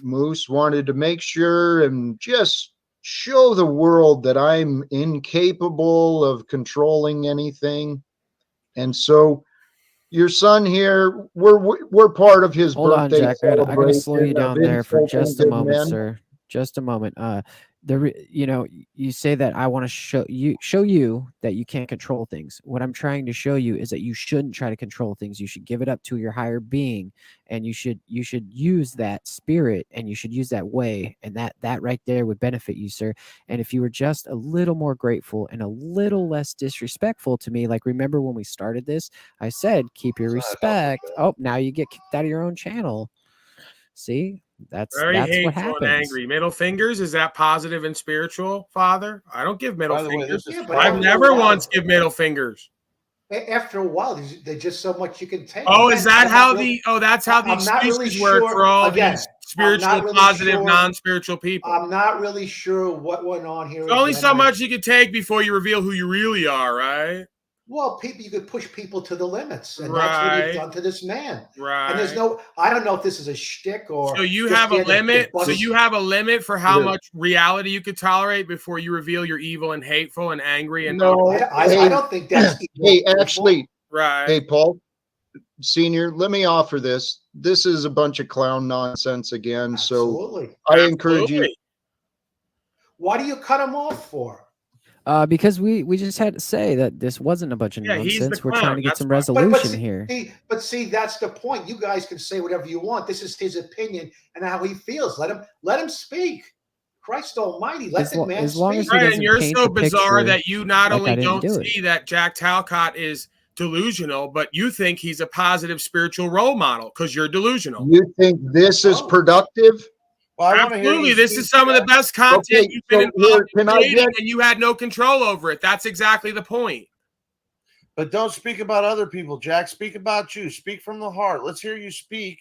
Moose wanted to make sure and just show the world that I'm incapable of controlling anything. And so your son here, we're part of his Hold on, birthday Jack. I gotta slow you celebration of down there for insulting just a good moment, men. sir. Just a moment. You know, you say that I want to show you that you can't control things. What I'm trying to show you is that you shouldn't try to control things. You should give it up to your higher being, and you should use that spirit, and you should use that way, and that right there would benefit you, sir. And if you were just a little more grateful and a little less disrespectful to me, like remember when we started this, I said keep your respect. Oh, now you get kicked out of your own channel. See, that's Very what hateful and happens. angry. Middle fingers, is that positive and spiritual, Father? I don't give middle By the way, fingers. this is I've never once give middle fingers. After a while, there's just so much you can take. Oh, Again, is that I'm how not really- that's how the I'm not really excuses work sure- for all again, these I'm spiritual, not really positive, sure- non-spiritual people? I'm not really sure what went on here. There's only again. so much you can take before you reveal who you really are, right? Well, you could push people to the limits, and that's what you've done to this man. Right. And there's I don't know if this is a shtick or. So you just have a there to limit. So bust- you have a limit for how much reality you could tolerate before you reveal you're evil and hateful and angry and. No, I don't think that's. Hey, actually, right. Hey, Paul Senior, let me offer this. This is a bunch of clown nonsense again. Absolutely. So I encourage you. Why do you cut him off for? Because we just had to say that this wasn't a bunch of nonsense. We're trying to get some resolution here. But see, that's the point. You guys can say whatever you want. This is his opinion and how he feels. Let him speak. Christ Almighty, let the man speak. Right, and you're so bizarre that you not only don't see that Jack Talcott is delusional, but you think he's a positive spiritual role model because you're delusional. You think this is productive? Well, absolutely. This is some of the best content you've been involved in creating, and you had no control over it. That's exactly the point. But don't speak about other people, Jack. Speak about you. Speak from the heart. Let's hear you speak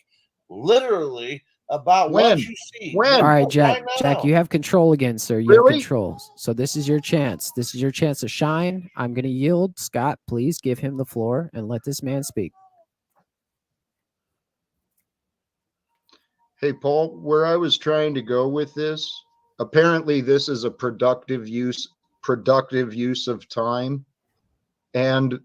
literally about what you see. All right, Jack. Jack, you have control again, sir. You have control. So this is your chance. This is your chance to shine. I'm going to yield. Scott, please give him the floor and let this man speak. Hey, Paul, where I was trying to go with this, apparently this is a productive use of time. And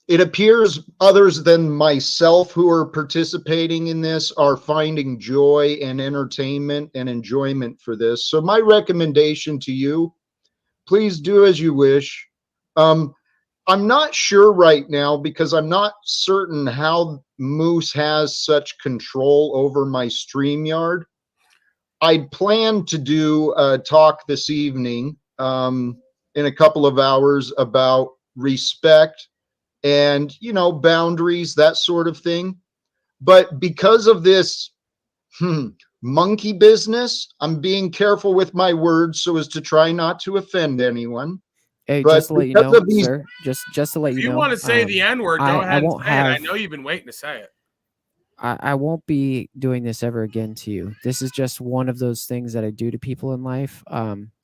it appears others than myself who are participating in this are finding joy and entertainment and enjoyment for this. So my recommendation to you, please do as you wish. I'm not sure right now because I'm not certain how Moose has such control over my StreamYard. I'd planned to do a talk this evening in a couple of hours about respect and, boundaries, that sort of thing. But because of this monkey business, I'm being careful with my words so as to try not to offend anyone. Hey, but just to let you know, sir, just to let you know. If you want to say the N-word, go ahead and say it. I know you've been waiting to say it. I won't be doing this ever again to you. This is just one of those things that I do to people in life.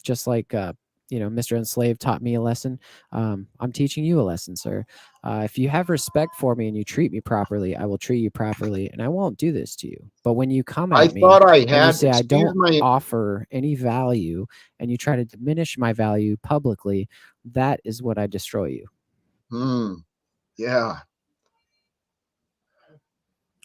Just like, Mr. Enslaved taught me a lesson. I'm teaching you a lesson, sir. If you have respect for me and you treat me properly, I will treat you properly, and I won't do this to you. But when you come at me and you say I don't offer any value and you try to diminish my value publicly, that is what I destroy you. Yeah.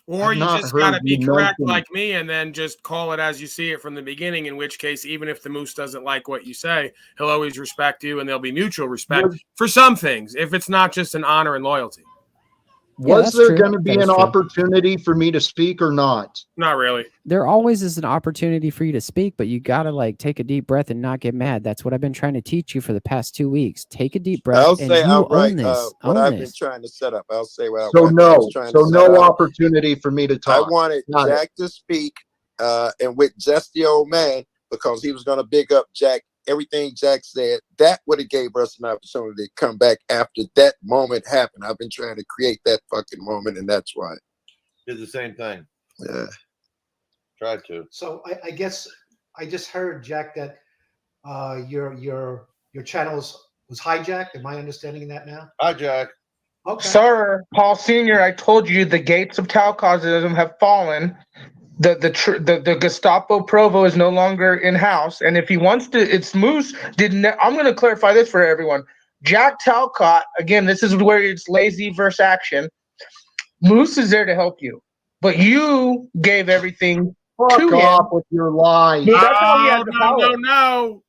Or you just got to be correct like me and then just call it as you see it from the beginning, in which case, even if the Moose doesn't like what you say, he'll always respect you and there'll be mutual respect for some things, if it's not just an honor and loyalty. Was there going to be an opportunity for me to speak or not? Not really. There always is an opportunity for you to speak, but you got to take a deep breath and not get mad. That's what I've been trying to teach you for the past 2 weeks. Take a deep breath. I'll say outright what I've been trying to set up. I'll say what no opportunity for me to talk. I wanted Jack to speak and with just the old man, because he was going to big up Jack. Everything Jack said, that would have gave us an opportunity to come back after that moment happened. I've been trying to create that fucking moment, and that's why. Did the same thing. Yeah. Tried to. So I guess I just heard, Jack, that your channel was hijacked. Am I understanding that now? Hijacked. Okay. Sir, Paul Senior, I told you the gates of Talcottism have fallen. The Gestapo Provo is no longer in house, and if he wants to, it's Moose. I'm going to clarify this for everyone. Jack Talcott, again, this is where it's lazy versus action. Moose is there to help you, but you gave everything to him. Off with your lies. No.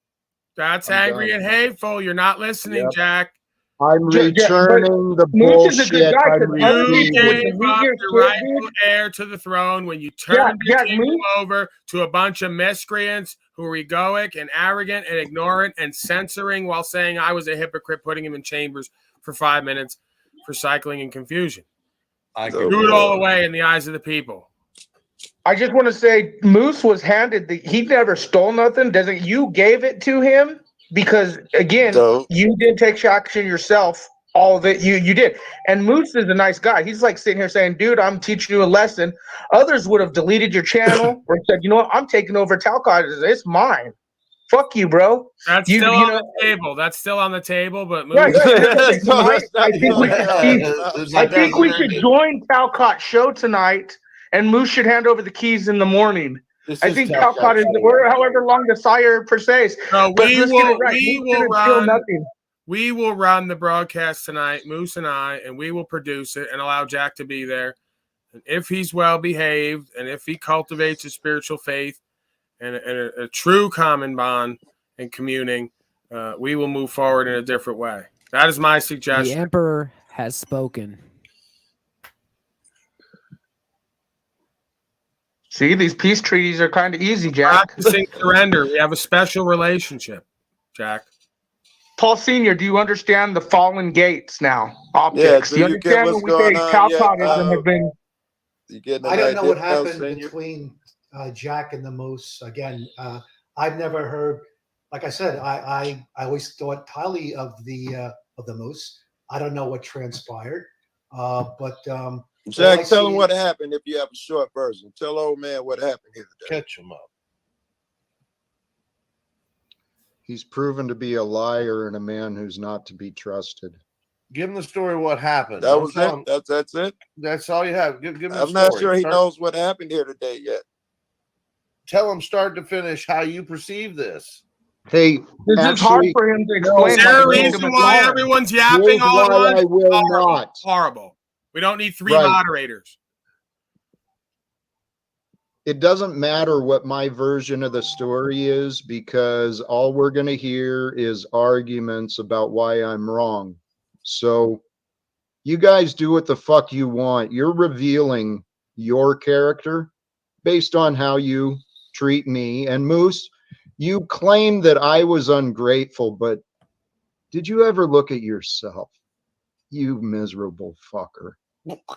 That's angry and hateful. You're not listening, Jack. I'm returning the bullshit. You gave up the rightful heir to the throne when you turned the kingdom over to a bunch of miscreants who were egoic and arrogant and ignorant and censoring while saying I was a hypocrite, putting him in chambers for 5 minutes for cycling and confusion. I threw it all away in the eyes of the people. I just want to say Moose was handed he never stole nothing. You gave it to him. Because again, you didn't take action yourself. All of it, you did. And Moose is a nice guy. He's sitting here saying, "Dude, I'm teaching you a lesson." Others would have deleted your channel or said, "You know what? I'm taking over Talcott. It's mine." Fuck you, bro. That's You still on know, the table. That's still on the table, but right, Moose. right. Tonight, I think we It's I like think we should resurrected. join Talcott's show tonight, and Moose should hand over the keys in the morning. This I is think Talcott's Talcott is, show. or however long the sire per se is. No, But we let's get it will. right. We Moose will didn't steal run. nothing. We will run the broadcast tonight, Moose and I, and we will produce it and allow Jack to be there. And if he's well behaved, and if he cultivates a spiritual faith and a true common bond and communing, we will move forward in a different way. That is my The suggestion. Emperor has spoken. See, these peace treaties are kind of easy, Jack. Practicing surrender. We have a special relationship, Jack. Paul Senior, do you understand the fallen gates now? Optics. Yeah, Do do you you get understand what's when we say going on yet? Talcottism have been? You getting I an don't know idea, what Mel happened Senior? between Jack and the Moose. Again, I've never heard. Like I said, I always thought highly of the Moose. I don't know what transpired, but all I Jack, tell him see- what happened if you have a short version. Tell old man what happened here today. Catch him up. He's proven to be a liar and a man who's not to be trusted. Give him the story of what happened. That Don't was tell him- it. That's it. That's all you have. Give him I'm the not story. sure he Start- knows what happened here today yet. Tell him start to finish how you perceive this. Hey, This is hard for him to explain. Is there a like, reason why everyone's yapping Here's all at why once? I will Horrible. not. Horrible. We don't need three Right. moderators. It doesn't matter what my version of the story is because all we're going to hear is arguments about why I'm wrong. So you guys do what the fuck you want. You're revealing your character based on how you treat me. And Moose, you claim that I was ungrateful, but did you ever look at yourself? You miserable fucker.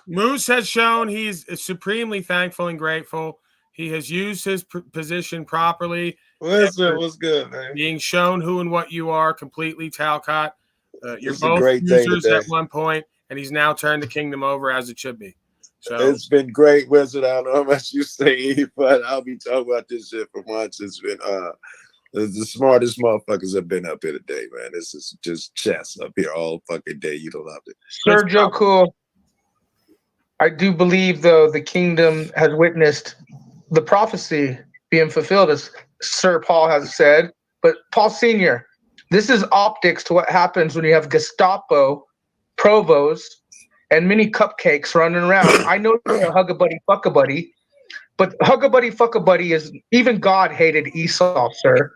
Moose has shown he's supremely thankful and grateful. He has used his position properly. What's good, man? Being shown who and what you are completely, Talcott. You're It's a both great day users today. at one point, and he's now turned the kingdom over as it should be. So It's been great, Wizard. I don't know how much you say, but I'll be talking about this shit for months. It's been the smartest motherfuckers have been up here today, man. This is just chess up here all fucking day. You don't love it. Sergio Cool. I do believe, though, the kingdom has witnessed the prophecy being fulfilled, as Sir Paul has said. But Paul Senior, this is optics to what happens when you have Gestapo, Provost, and mini cupcakes running around. I know you're a hug a buddy, fuck a buddy, but hug a buddy, fuck a buddy is even God hated Esau, sir.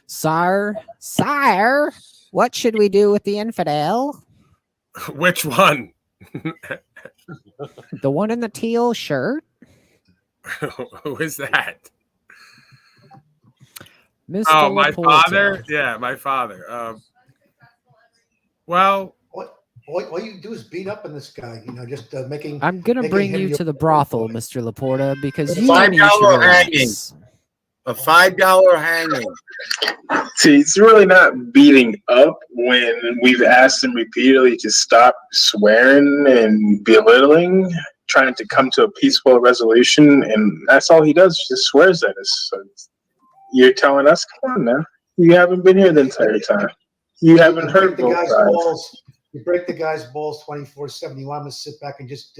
Sire, what should we do with the infidel? Which one? The one in the teal shirt? Who is that? Mr. Oh, my Laporta. father? Yeah, my father. Well, all you do is beat up on this guy. You know, just making. I'm going to making bring him you your- to the brothel, Mr. Laporta, because you $5 need to hanging. relax. A $5 hanging. See, it's really not beating up when we've asked him repeatedly to stop swearing and belittling, trying to come to a peaceful resolution, and that's all he does, just swears at us. So you're telling us, come on now, you haven't been here the entire time. You haven't heard the both guy's sides. balls. You break the guy's balls 24/7. You want him to sit back and just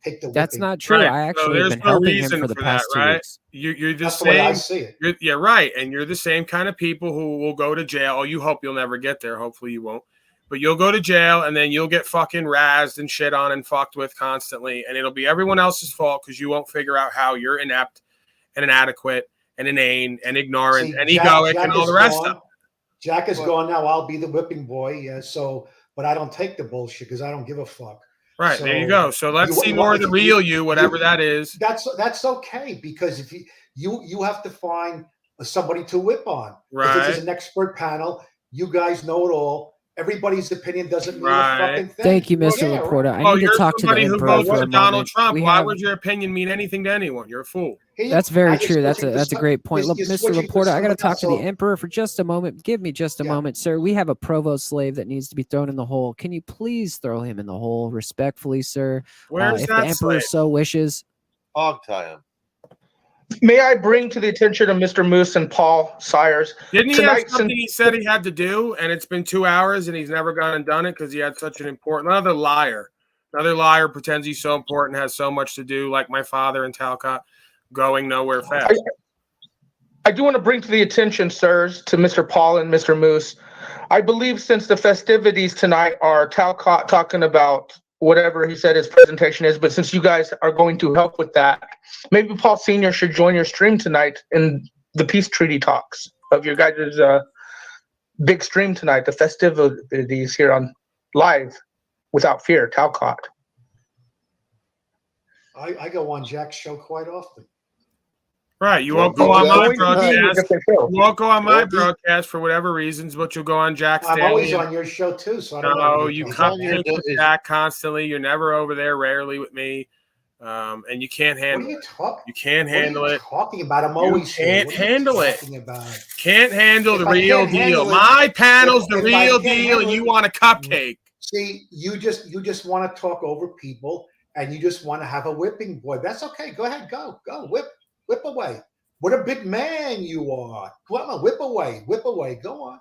take the. That's whipping. not true. I actually have there's been no helping him reason for the for past that, 2 right? weeks. You're the That's the way I same. see it. Yeah, right. And you're the same kind of people who will go to jail. Oh, you hope you'll never get there. Hopefully you won't. But you'll go to jail and then you'll get fucking razzed and shit on and fucked with constantly. And it'll be everyone else's fault because you won't figure out how you're inept and inadequate and inane and ignorant See, and Jack- egoic Jack and all is the rest gone. of it. Jack is gone now. I'll be the whipping boy. Yeah. So, but I don't take the bullshit because I don't give a fuck. Right. So, there you go. So let's you- see you more want of the to- real you, whatever that is. That's okay because if you have to find somebody to whip on. Right. This is an expert panel. You guys know it all. Everybody's opinion doesn't mean Right. a fucking thing. Thank you, Mr. Yeah, Laporta. right. I need to talk to the somebody who Emperor votes for for a Donald moment. Trump. We Why have- would your opinion mean anything to anyone? You're a fool. That's very I just true. That's switching a to great point. you're Look, Mr. switching to Laporta, I got to something talk to the else. Emperor for just a moment. Give me just a moment, sir. We have a provost slave that needs to be thrown in the hole. Can you please throw him in the hole respectfully, sir? Where's If that the Emperor slave? so wishes. Hog tie him. May I bring to the attention of Mr. Moose and Paul Sires Didn't he have tonight? something he said he had to do, and it's been 2 hours, and he's never gone and done it because he had such an important another liar pretends he's so important, has so much to do, like my father in Talcott, going nowhere fast. I do want to bring to the attention, sirs, to Mr. Paul and Mr. Moose. I believe since the festivities tonight are Talcott talking about whatever he said his presentation is, but since you guys are going to help with that, maybe Paul Sr. should join your stream tonight in the peace treaty talks of your guys' big stream tonight, the festivities here on live without fear, Talcott. I go on Jack's show quite often. Right, you won't go on my broadcast. You won't go on my broadcast for whatever reasons, but you'll go on Jack's. I'm always on your show too, so I don't know. No, you cupcake with Jack constantly. You're never over there. Rarely with me, and you can't handle it. You can't handle it. Talking about I'm always can't handle it. About? Can't handle the If I real can't handle deal. it- My panel's the if I real can't deal, handle and you it- want a cupcake. See, you just want to talk over people, and you just want to have a whipping boy. That's okay. Go ahead, go whip away. What a big man you are. Come on, whip away. Go on.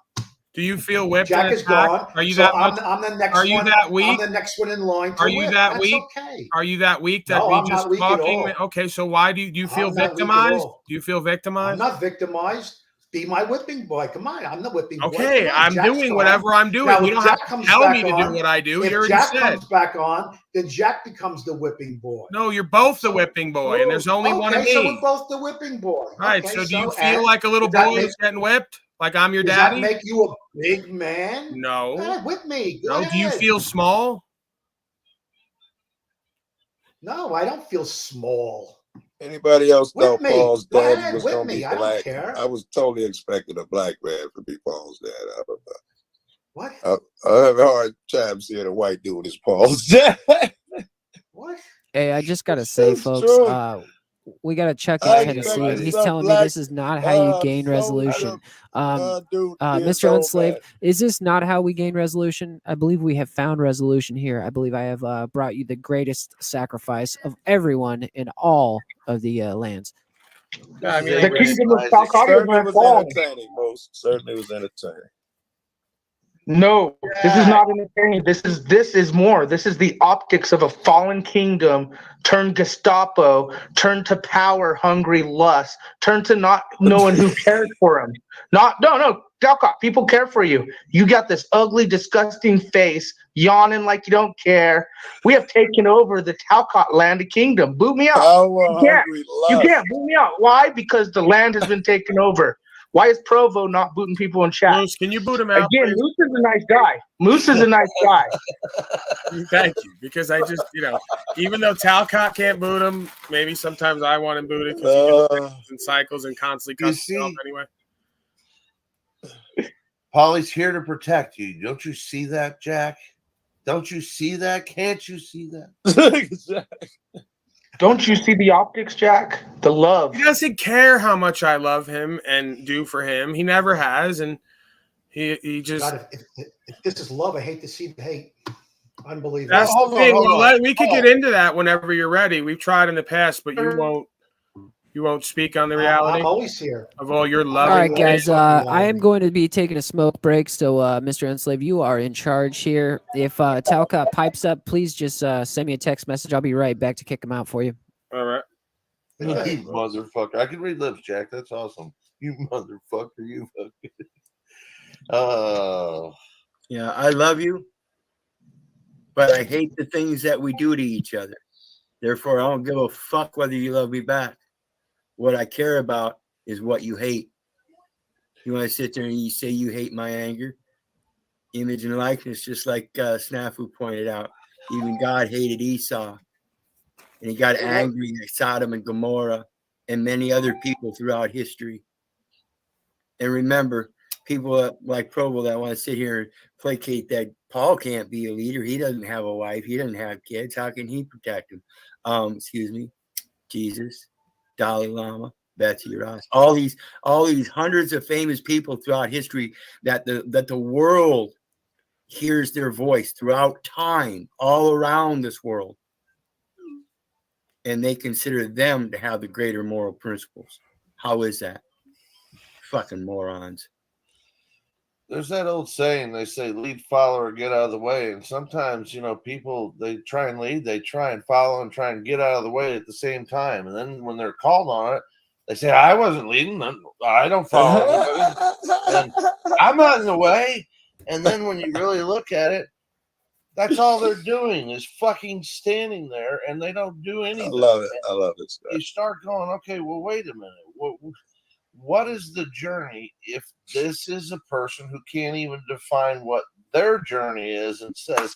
Do you feel whipped? Jack is gone. Are you so that? I'm the next Are you one. that weak? I'm the next one in line. To Are you whip. that That's weak? Okay. Are you that weak that No, be I'm just not weak at talking? all. Okay, so why do you feel I'm not weak at victimized? all. Do you feel victimized? I'm not victimized. Be my whipping boy. Come on, I'm the whipping boy. Okay, Come on, I'm Jack's doing gone. whatever I'm doing. Now, You if don't Jack have to comes tell back me to on, do what I do. If You already Jack said. comes back on, then Jack becomes the whipping boy. No, you're both the whipping boy, and there's only one of me. So we're both the whipping boy. Right. Okay, So do you so feel like a little does that boy make- who's getting whipped? Like I'm your Does daddy? that make you a big man? No. Go ahead, whip me. Go No. Do you ahead. feel small? No, I don't feel small. Anybody else Whip thought me. Paul's Go daddy ahead, was whip going to me. be I don't black? care. I was totally expecting a black man to be Paul's dad. I don't know. What? I have a hard time seeing a white dude as Paul's dad. What? Hey, I just gotta say, That's folks, true. we got a Chuck in I Tennessee, expected and he's some telling me black this is not how you gain resolution. dude Mr. so Enslaved, is this not how we gain resolution? I believe we have found resolution here. I believe I have brought you the greatest sacrifice of everyone in all of the lands. I mean, The kingdom of Talcott certainly is was falling. entertaining, most certainly was entertaining. No, this is not entertaining. This is more. This is the optics of a fallen kingdom turned Gestapo, turned to power hungry lust, turned to not knowing who cares for him. No, Talcott, people care for you. You got this ugly, disgusting face, yawning like you don't care. We have taken over the Talcott land of kingdom. Boot me out. You can't boot me out. Why? Because the land has been taken over. Why is Provo not booting people in chat? Moose, can you boot him out? Again, please? Moose is a nice guy. Moose is a nice guy. Thank you, because I just, even though Talcott can't boot him, maybe sometimes I want him booted because he gets in cycles and constantly cuts himself anyway. Polly's here to protect you. Don't you see that, Jack? Don't you see that? Can't you see that? Don't you see the optics, Jack? The love. He doesn't care how much I love him and do for him. He never has, and he just. God, if this is love, I hate to see the hate. Unbelievable. That's the thing. We could get into that whenever you're ready. We've tried in the past, but you won't. You won't speak on the reality. I'm always here. Of all your All loving. right, guys. I am going to be taking a smoke break. So, Mr. Enslave, you are in charge here. If Talcott pipes up, please just send me a text message. I'll be right back to kick him out for you. All right. You motherfucker. I can read lips, Jack. That's awesome. You motherfucker. You fucking. Oh. Yeah, I love you, but I hate the things that we do to each other. Therefore, I don't give a fuck whether you love me back. What I care about is what you hate. You want to sit there and you say you hate my anger? Image and likeness, just like Snafu pointed out. Even God hated Esau. And he got angry at Sodom and Gomorrah and many other people throughout history. And remember, people like Provo that want to sit here and placate that Paul can't be a leader. He doesn't have a wife. He doesn't have kids. How can he protect him? Jesus, Dalai Lama, Betsy Ross, all these hundreds of famous people throughout history that the world hears their voice throughout time, all around this world. and they consider them to have the greater moral principles. How is that? Fucking morons. There's that old saying, they say lead, follow, or get out of the way. And sometimes, people, they try and lead, they try and follow and try and get out of the way at the same time. And then when they're called on it, they say, I wasn't leading. I don't follow anybody. And I'm not in the way. And then when you really look at it, that's all they're doing is fucking standing there, and they don't do anything. I love it. Scott. You start going, okay, well, wait a minute. What is the journey if this is a person who can't even define what their journey is and says,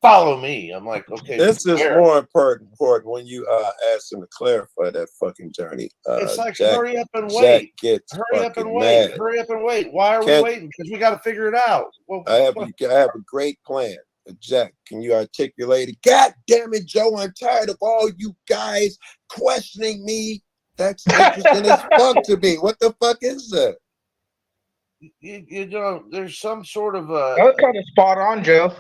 follow me? I'm like, okay. This is more important when you ask them to clarify that fucking journey. It's like, Jack, hurry up and Jack wait. gets Hurry up and fucking wait. mad. Hurry up and wait. Why are we waiting? Because we got to figure it out. Well, I have a great plan. Jack, can you articulate it? God damn it, Joe, I'm tired of all you guys questioning me. That's interesting as fuck to me. What the fuck is that? There's some sort of That's kind of spot on, Joe.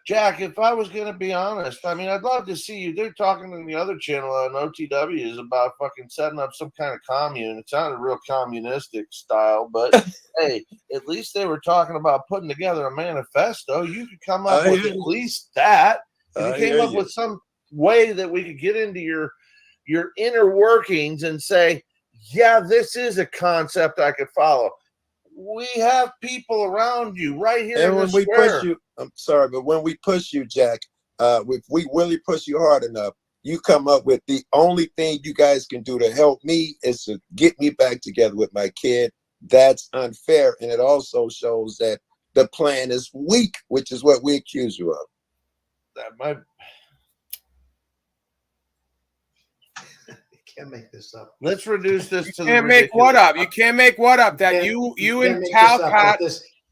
Jack, if I was going to be honest, I mean, I'd love to see you. They're talking in the other channel on OTW is about fucking setting up some kind of commune. It sounded real communistic style, but hey, at least they were talking about putting together a manifesto. You could come up with at least that. If you came up with some way that we could get into your inner workings and say, yeah, this is a concept I could follow. We have people around you right here. And when we push you, I'm sorry, but when we push you, Jack, if we really push you hard enough, you come up with the only thing you guys can do to help me is to get me back together with my kid. That's unfair. And it also shows that the plan is weak, which is what we accuse you of. That might. Can't make this up. Let's reduce this to You can't make what up? You can't make what up? That you and Talcott.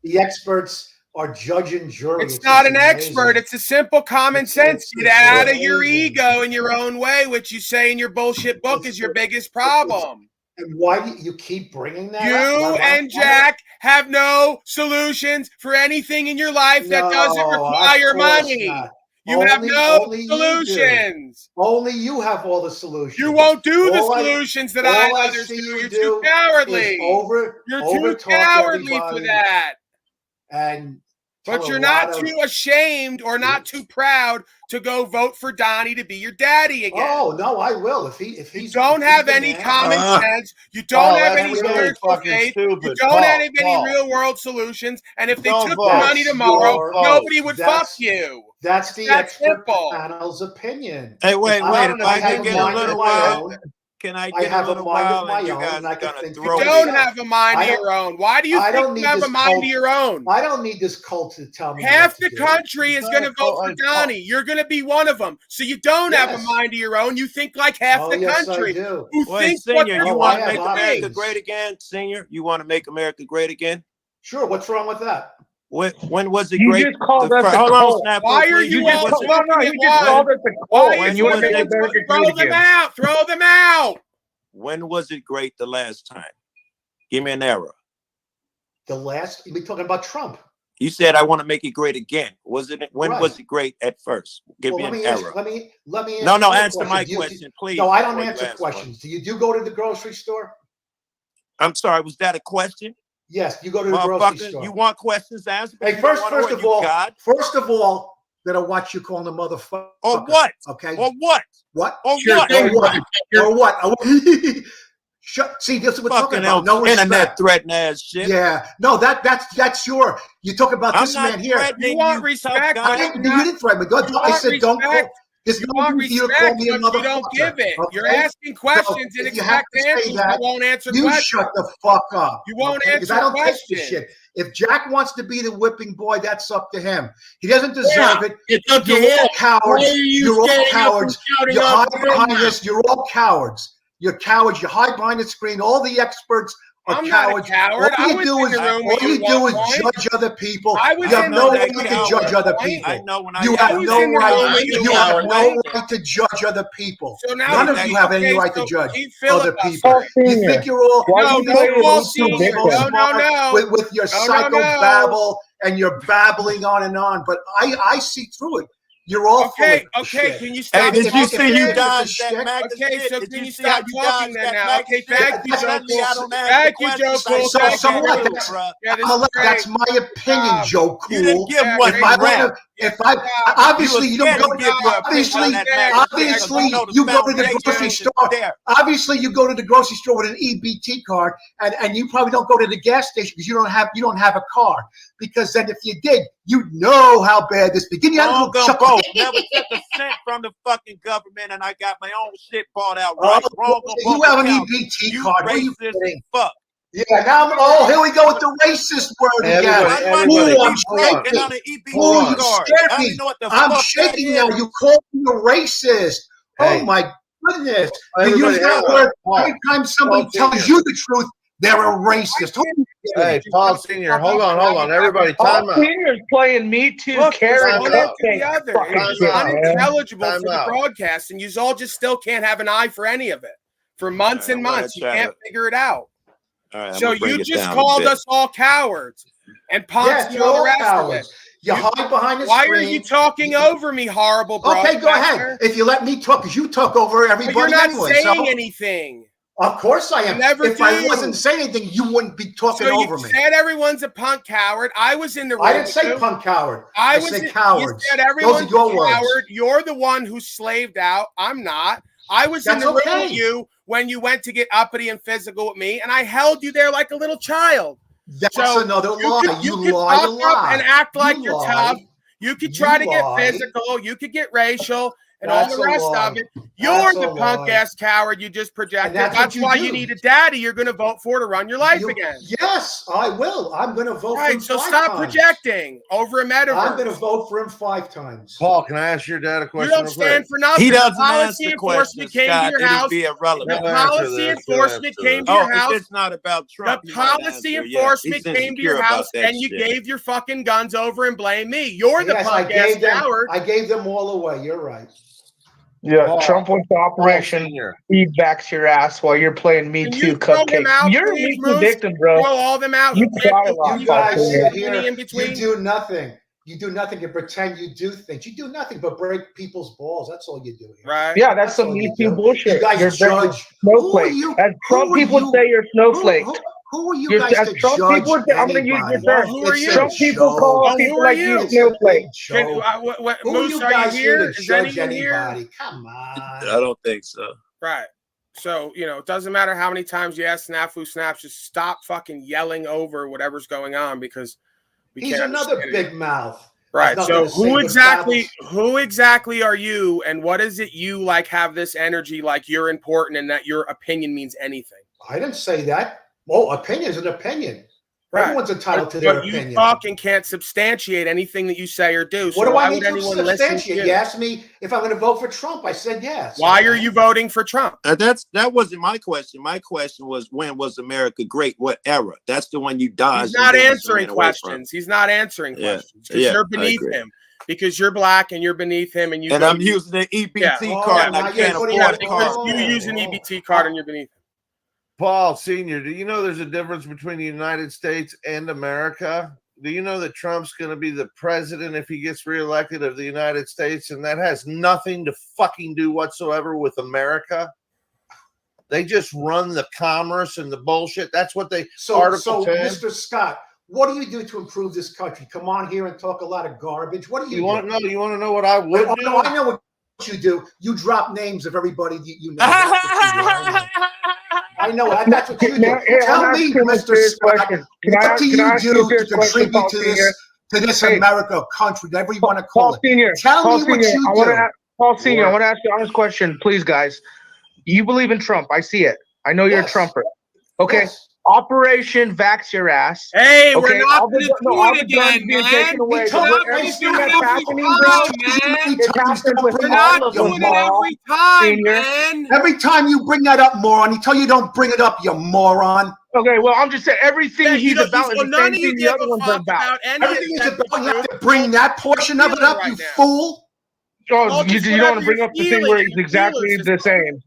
The experts are judge and jury. It's not an expert. It's a simple common sense. Get out of your ego in your own way, which you say in your bullshit book is your biggest problem. And why do you keep bringing that up? You and Jack have no solutions for anything in your life that doesn't require money. You have no solutions. Only you have all the solutions. You won't do the solutions that others do. You're too cowardly. You're too cowardly for that. But you're not too ashamed or not too proud to go vote for Donnie to be your daddy again. Oh no, I will. If you don't have any common sense, you don't have any spiritual faith, you don't have any real world solutions, and if they took the money tomorrow, nobody would fuck you. That's the expert panel's opinion. Hey, wait. If I can get a little wild, can I get a little wild? And you guys are gonna throw you don't have a mind of your own. Why do you think you have a mind of your own? I don't need this cult to tell me. Half the country is going to vote for Donnie. You're going to be one of them. So you don't have a mind of your own. You think like half the country. Who thinks Senior, you want to make America great again? Senior, you want to make America great again? Sure. What's wrong with that? When was it great? You just called us a cult. Why are you all you just called us a cult and you want to make America great again. Throw them out. Throw them out. When was it great the last time? Give me an era. We're talking about Trump. You said I want to make it great again. Was it? When was it great at first? Give me an era. Let me. No. Answer my question, please. No, I don't answer questions. Do you go to the grocery store? I'm sorry. Was that a question? Yes, you go to the grocery store. You want questions answered? Hey, first of all, that I watch you calling the motherfucker. Or what? Okay. Or what? What? Or what? Or what? See, this is what we're talking about. No internet threatening ass shit. Yeah. No, that's your. You talk about this man here. You want respect? You didn't threaten me. I said don't call. You want respect, but you don't give it. Okay? You're asking questions and expect answers, but won't answer questions. You shut the fuck up. You won't answer I don't questions. take this shit. If Jack wants to be the whipping boy, that's up to him. He doesn't deserve it. It's up to You're him. all cowards. You're all cowards. You hide behind this. You're all cowards. You're cowards. You hide behind the screen. All the experts are cowards. Coward. All you do is judge other people. You have no right to judge other people. You have no right. You have no right to judge other people. None of you have any right to judge other people. You think you're all with your psycho babble and you're babbling on and on. But I see through it. You're all okay. full of Okay, shit. can you stop? Hey, did you see you talking? dodged that MAGA Okay, shit? so Did can you you see how stop you talking dodged then that now? MAGA Okay, shit? thank you, Joe Suddenly I Cool. don't ask the Thank you, Joe questions. I Cool. just Thank So you, what? Rachel. That's, Yeah, this is look, great. that's my opinion, Job. Joe You didn't Cool. give Yeah, one If great I you job. rap. want to, Yeah, if great I job. You were obviously you don't scared go to to give your opinion on obviously that MAGA shit because you know the you go to the foundation grocery is store. there. Obviously, you go to the grocery store with an EBT card, and you probably don't go to the gas station because you don't have a car. Because then, if you did, you'd know how bad this begin. Wrong on both. Never took a cent from the fucking government, and I got my own shit bought out right. Wrong on both. You have an accounts. EBT You card. What are you racist kidding? fuck. Yeah, now here we go with the racist word again. Everybody, Ooh, I'm broke and shaking. on an Ooh, EBT you card. scared I don't me. even know what the I'm fuck shaking that now. is. You called me a racist. Hey. Oh my goodness. You Everybody, use that hang on. word Paul. every time somebody Paul tells Senior. you the truth, they're a racist. Who are you kidding? Hey, Paul Senior, hold on. Everybody, time out. Senior's playing Me Too, Look, there's Karen one Time after the Cupcake. other. Fucking It's just shit, man. unintelligible Time for the out. broadcast, and you all just still can't have an eye for any of it. For months All right, and I'm gonna months, you try can't to- figure it out. All right, I'm So gonna bring you it just down a called bit. us all cowards and punks Yes, and you're all the all rest cowards. of it. You hide behind the Why screen. are you talking over me, horrible broadcaster? Okay, go ahead. If you let me talk, because you talk over But everybody you're not anyway. saying So, anything. of course I am. You never If I do. wasn't saying anything, you wouldn't be talking So you over me. said everyone's a punk coward. I was in the room. I didn't say with you. punk coward. I I was. said You cowards. said Those everyone's are your a words. coward. You're the one who's slaved out. I'm not. I was in That's the room okay. with you when you went to get uppity and physical with me, and I held you there like a little child. That's So another lie. You could lie, pop you up lie. and act like You you're lie. tough. You could try to get lie. physical. You could get racial and That's all the a rest lie. of it. You're That's the a punk lie. ass coward you just projected. And that's That's what you why do. you need a daddy you're going to vote for to run your life again. Yes, I will. I'm going to vote for him Right. So 5 stop times. projecting over a metaverse. I'm going to vote for him 5 times. Paul, can I ask your dad a You question don't real quick? stand for nothing. He The doesn't policy answer enforcement questions, came to Scott. your It'd house. be irrelevant. The He'll answer policy this. enforcement He'll answer came to Oh, your house. if it's not about Trump, The he might policy answer. Yeah, enforcement he's came to your insecure house about that and you shit. gave your fucking guns over and blamed me. You're the Yes, I punk ass gave them. coward. I gave them all away. You're right. Yeah, Paul, Trump went to Operation Senior. Feedback to your ass while you're playing Me Can Too you throw them Cupcake. out, You're a please, Me Too Moose? victim, bro. Throw all them out. You Who cry a can't lot, You do guys anything sit in here. between? You do nothing. You do nothing and pretend you do things. You do nothing but break people's balls. That's all you do here. Right. Yeah, that's some all Me you Too do. bullshit. You guys You're judge. snowflake. you? As Trump Who are people you? would say, you're snowflake. Who are you You're, guys as to Trump judge people would say, I'm going to use your anybody? term. Who are you? Trump people call Who people are like you? you It's a snowflake. big show. Who are Moose, you are guys you here here? to Is judge anyone here? anybody? Come on. I don't think so. Right. So, it doesn't matter how many times you ask Snafu Snaps, just stop fucking yelling over whatever's going on because we He's can't another understand it. big mouth. Right. Has So nothing to say who but exactly are you and what is it you like have this energy like you're important and that your opinion means anything? I didn't say that. Well, opinion is an opinion. Right. Everyone's entitled to their But you opinion. talk and can't substantiate anything that you say or do. So What do why I need would to anyone listen to substantiate? you? You asked me if I'm going to vote for Trump. I said yes. Why are you voting for Trump? That wasn't my question. My question was, when was America great? What era? That's the one you dodged. He's not and then answering ran away from. questions. He's not answering Yeah. questions because Yeah, you're I beneath agree. him. Because you're black and you're beneath him, and you. And I'm using the EBT card, and I can't afford the because card. you use an EBT card and you're beneath him. Paul Senior, do you know there's a difference between the United States and America? Do you know that Trump's going to be the president if he gets reelected of the United States, and that has nothing to fucking do whatsoever with America? They just run the commerce and the bullshit. That's what they. So, Article 10. Mr. Scott, what do you do to improve this country? Come on here and talk a lot of garbage. What do you do? Want to know? You want to know what I would do? No, I know what you do. You drop names of everybody you know. That's what you do. I know that. That's what you do. Tell me, Mr. Scott, what do you do to contribute to this America country, whatever you want to call it? Tell me what you do. Paul Senior, I want to ask you an honest question, please, guys. You believe in Trump. I see it. I know you're a Trumper. Okay. Yes. Operation Vax Your Ass. Hey, okay? we're not going to do it again, man. Everything that's happening, bro, it's happened with all of them, every time, man. Every time you bring that up, moron, you tell you don't bring it up, you moron. Okay, well, I'm just saying everything he's about is the same thing the other ones are about. Everything is about, you have to bring that portion of it up, you fool. Oh, you don't want to bring up the thing where it's exactly the same.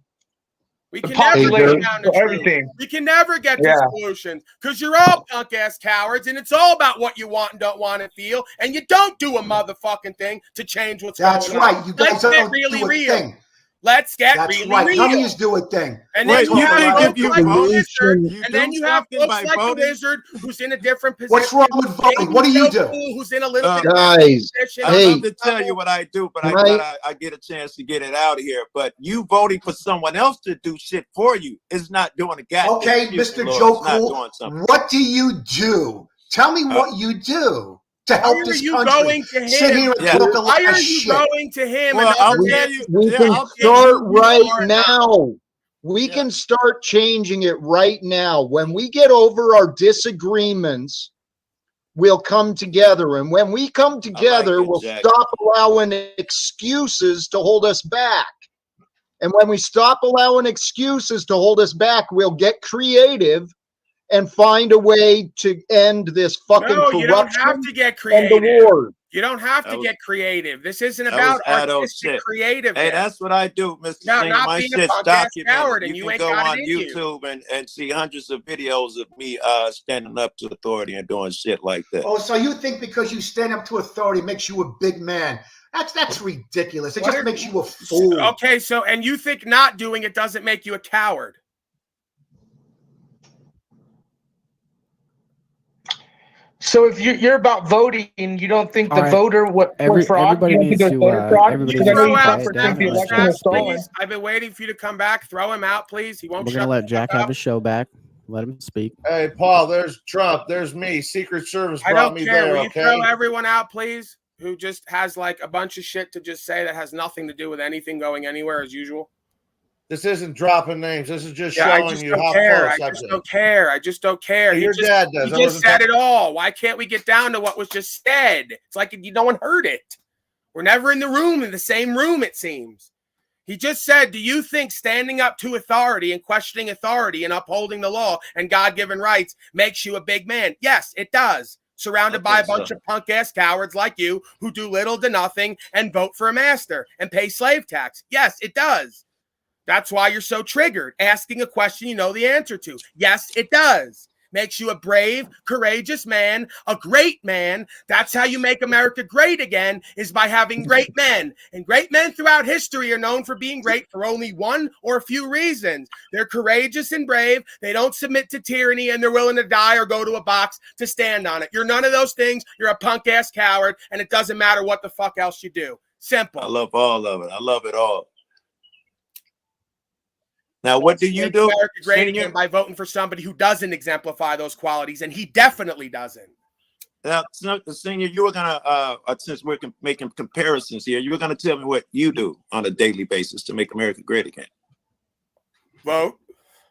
We The can never population get down to for truth. everything. We can never get to Yeah. solutions because you're all punk ass cowards, and it's all about what you want and don't want to feel, and you don't do a motherfucking thing to change what's That's going right. on. You guys Let's get don't really do a real. thing. Let's get That's really right. real. None of you do a thing. And We're then you have talking about folks like the solution. Wizard, and then you have folks like the Wizard, who's in a different position. What's wrong with voting? What do you do? Who's in a little bit Guys, position. I'd love to tell you what I do, but I thought I get a chance to get it out of here. But you voting for someone else to do shit for you is not doing a goddamn. Okay, Mr. Joe Cool, what do you do? Tell me what you do to help this country. Sit here and talk a lot of shit. Going to him? Well, I'll tell you. We can start right now. We can start changing it right now. When we get over our disagreements, we'll come together. And when we come together, we'll stop allowing excuses to hold us back. And when we stop allowing excuses to hold us back, we'll get creative and find a way to end this fucking corruption. You don't have to get and creative. the war. You don't have to get creative. This isn't That about was adult artistic shit. creative. Hey, that's what I do, Mr. No, Singer. not My being a shit's punk-ass coward, documented. and You you can ain't go got on it in you. YouTube and see hundreds of videos of me standing up to authority and doing shit like that. Oh, so you think because you stand up to authority makes you a big man? That's ridiculous. It just makes you a fool. Okay, so and you think not doing it doesn't make you a coward? So if you're about voting, you don't think the All right. voter was fraud? Everybody You don't think needs it was to, voter fraud? everybody Because I needs know to you quiet talked for down. think the Let election was Jack speak. stolen. I've been waiting for you to come back. Throw him out, please. He won't We're shut gonna let the Jack fuck have up. his show back. Let him speak. Hey, Paul, there's Trump. There's me. Secret Service I brought don't me care. there, Will you okay? throw everyone out, please? Who just has like a bunch of shit to just say that has nothing to do with anything going anywhere as usual? This isn't dropping names. This is just Yeah, I showing just you don't how care. close I I've just been. don't care. I just don't care. Hey, your just, dad does. He I just wasn't said it all. Why can't we get down to what was just said? It's like no one heard it. We're never in the same room, it seems. He just said, do you think standing up to authority and questioning authority and upholding the law and God-given rights makes you a big man? Yes, it does. Surrounded by a bunch of punk-ass cowards like you who do little to nothing and vote for a master and pay slave tax. Yes, it does. That's why you're so triggered. Asking a question you know the answer to. Yes, it does. Makes you a brave, courageous man, a great man. That's how you make America great again, is by having great men. And great men throughout history are known for being great for only one or a few reasons. They're courageous and brave. They don't submit to tyranny, and they're willing to die or go to a box to stand on it. You're none of those things. You're a punk-ass coward, and it doesn't matter what the fuck else you do. Simple. I love all of it. I love it all. Now, what do you do? America great again by voting for somebody who doesn't exemplify those qualities, and he definitely doesn't. Now, Senior, you were gonna since we're making comparisons here, you were gonna tell me what you do on a daily basis to make America great again. Vote,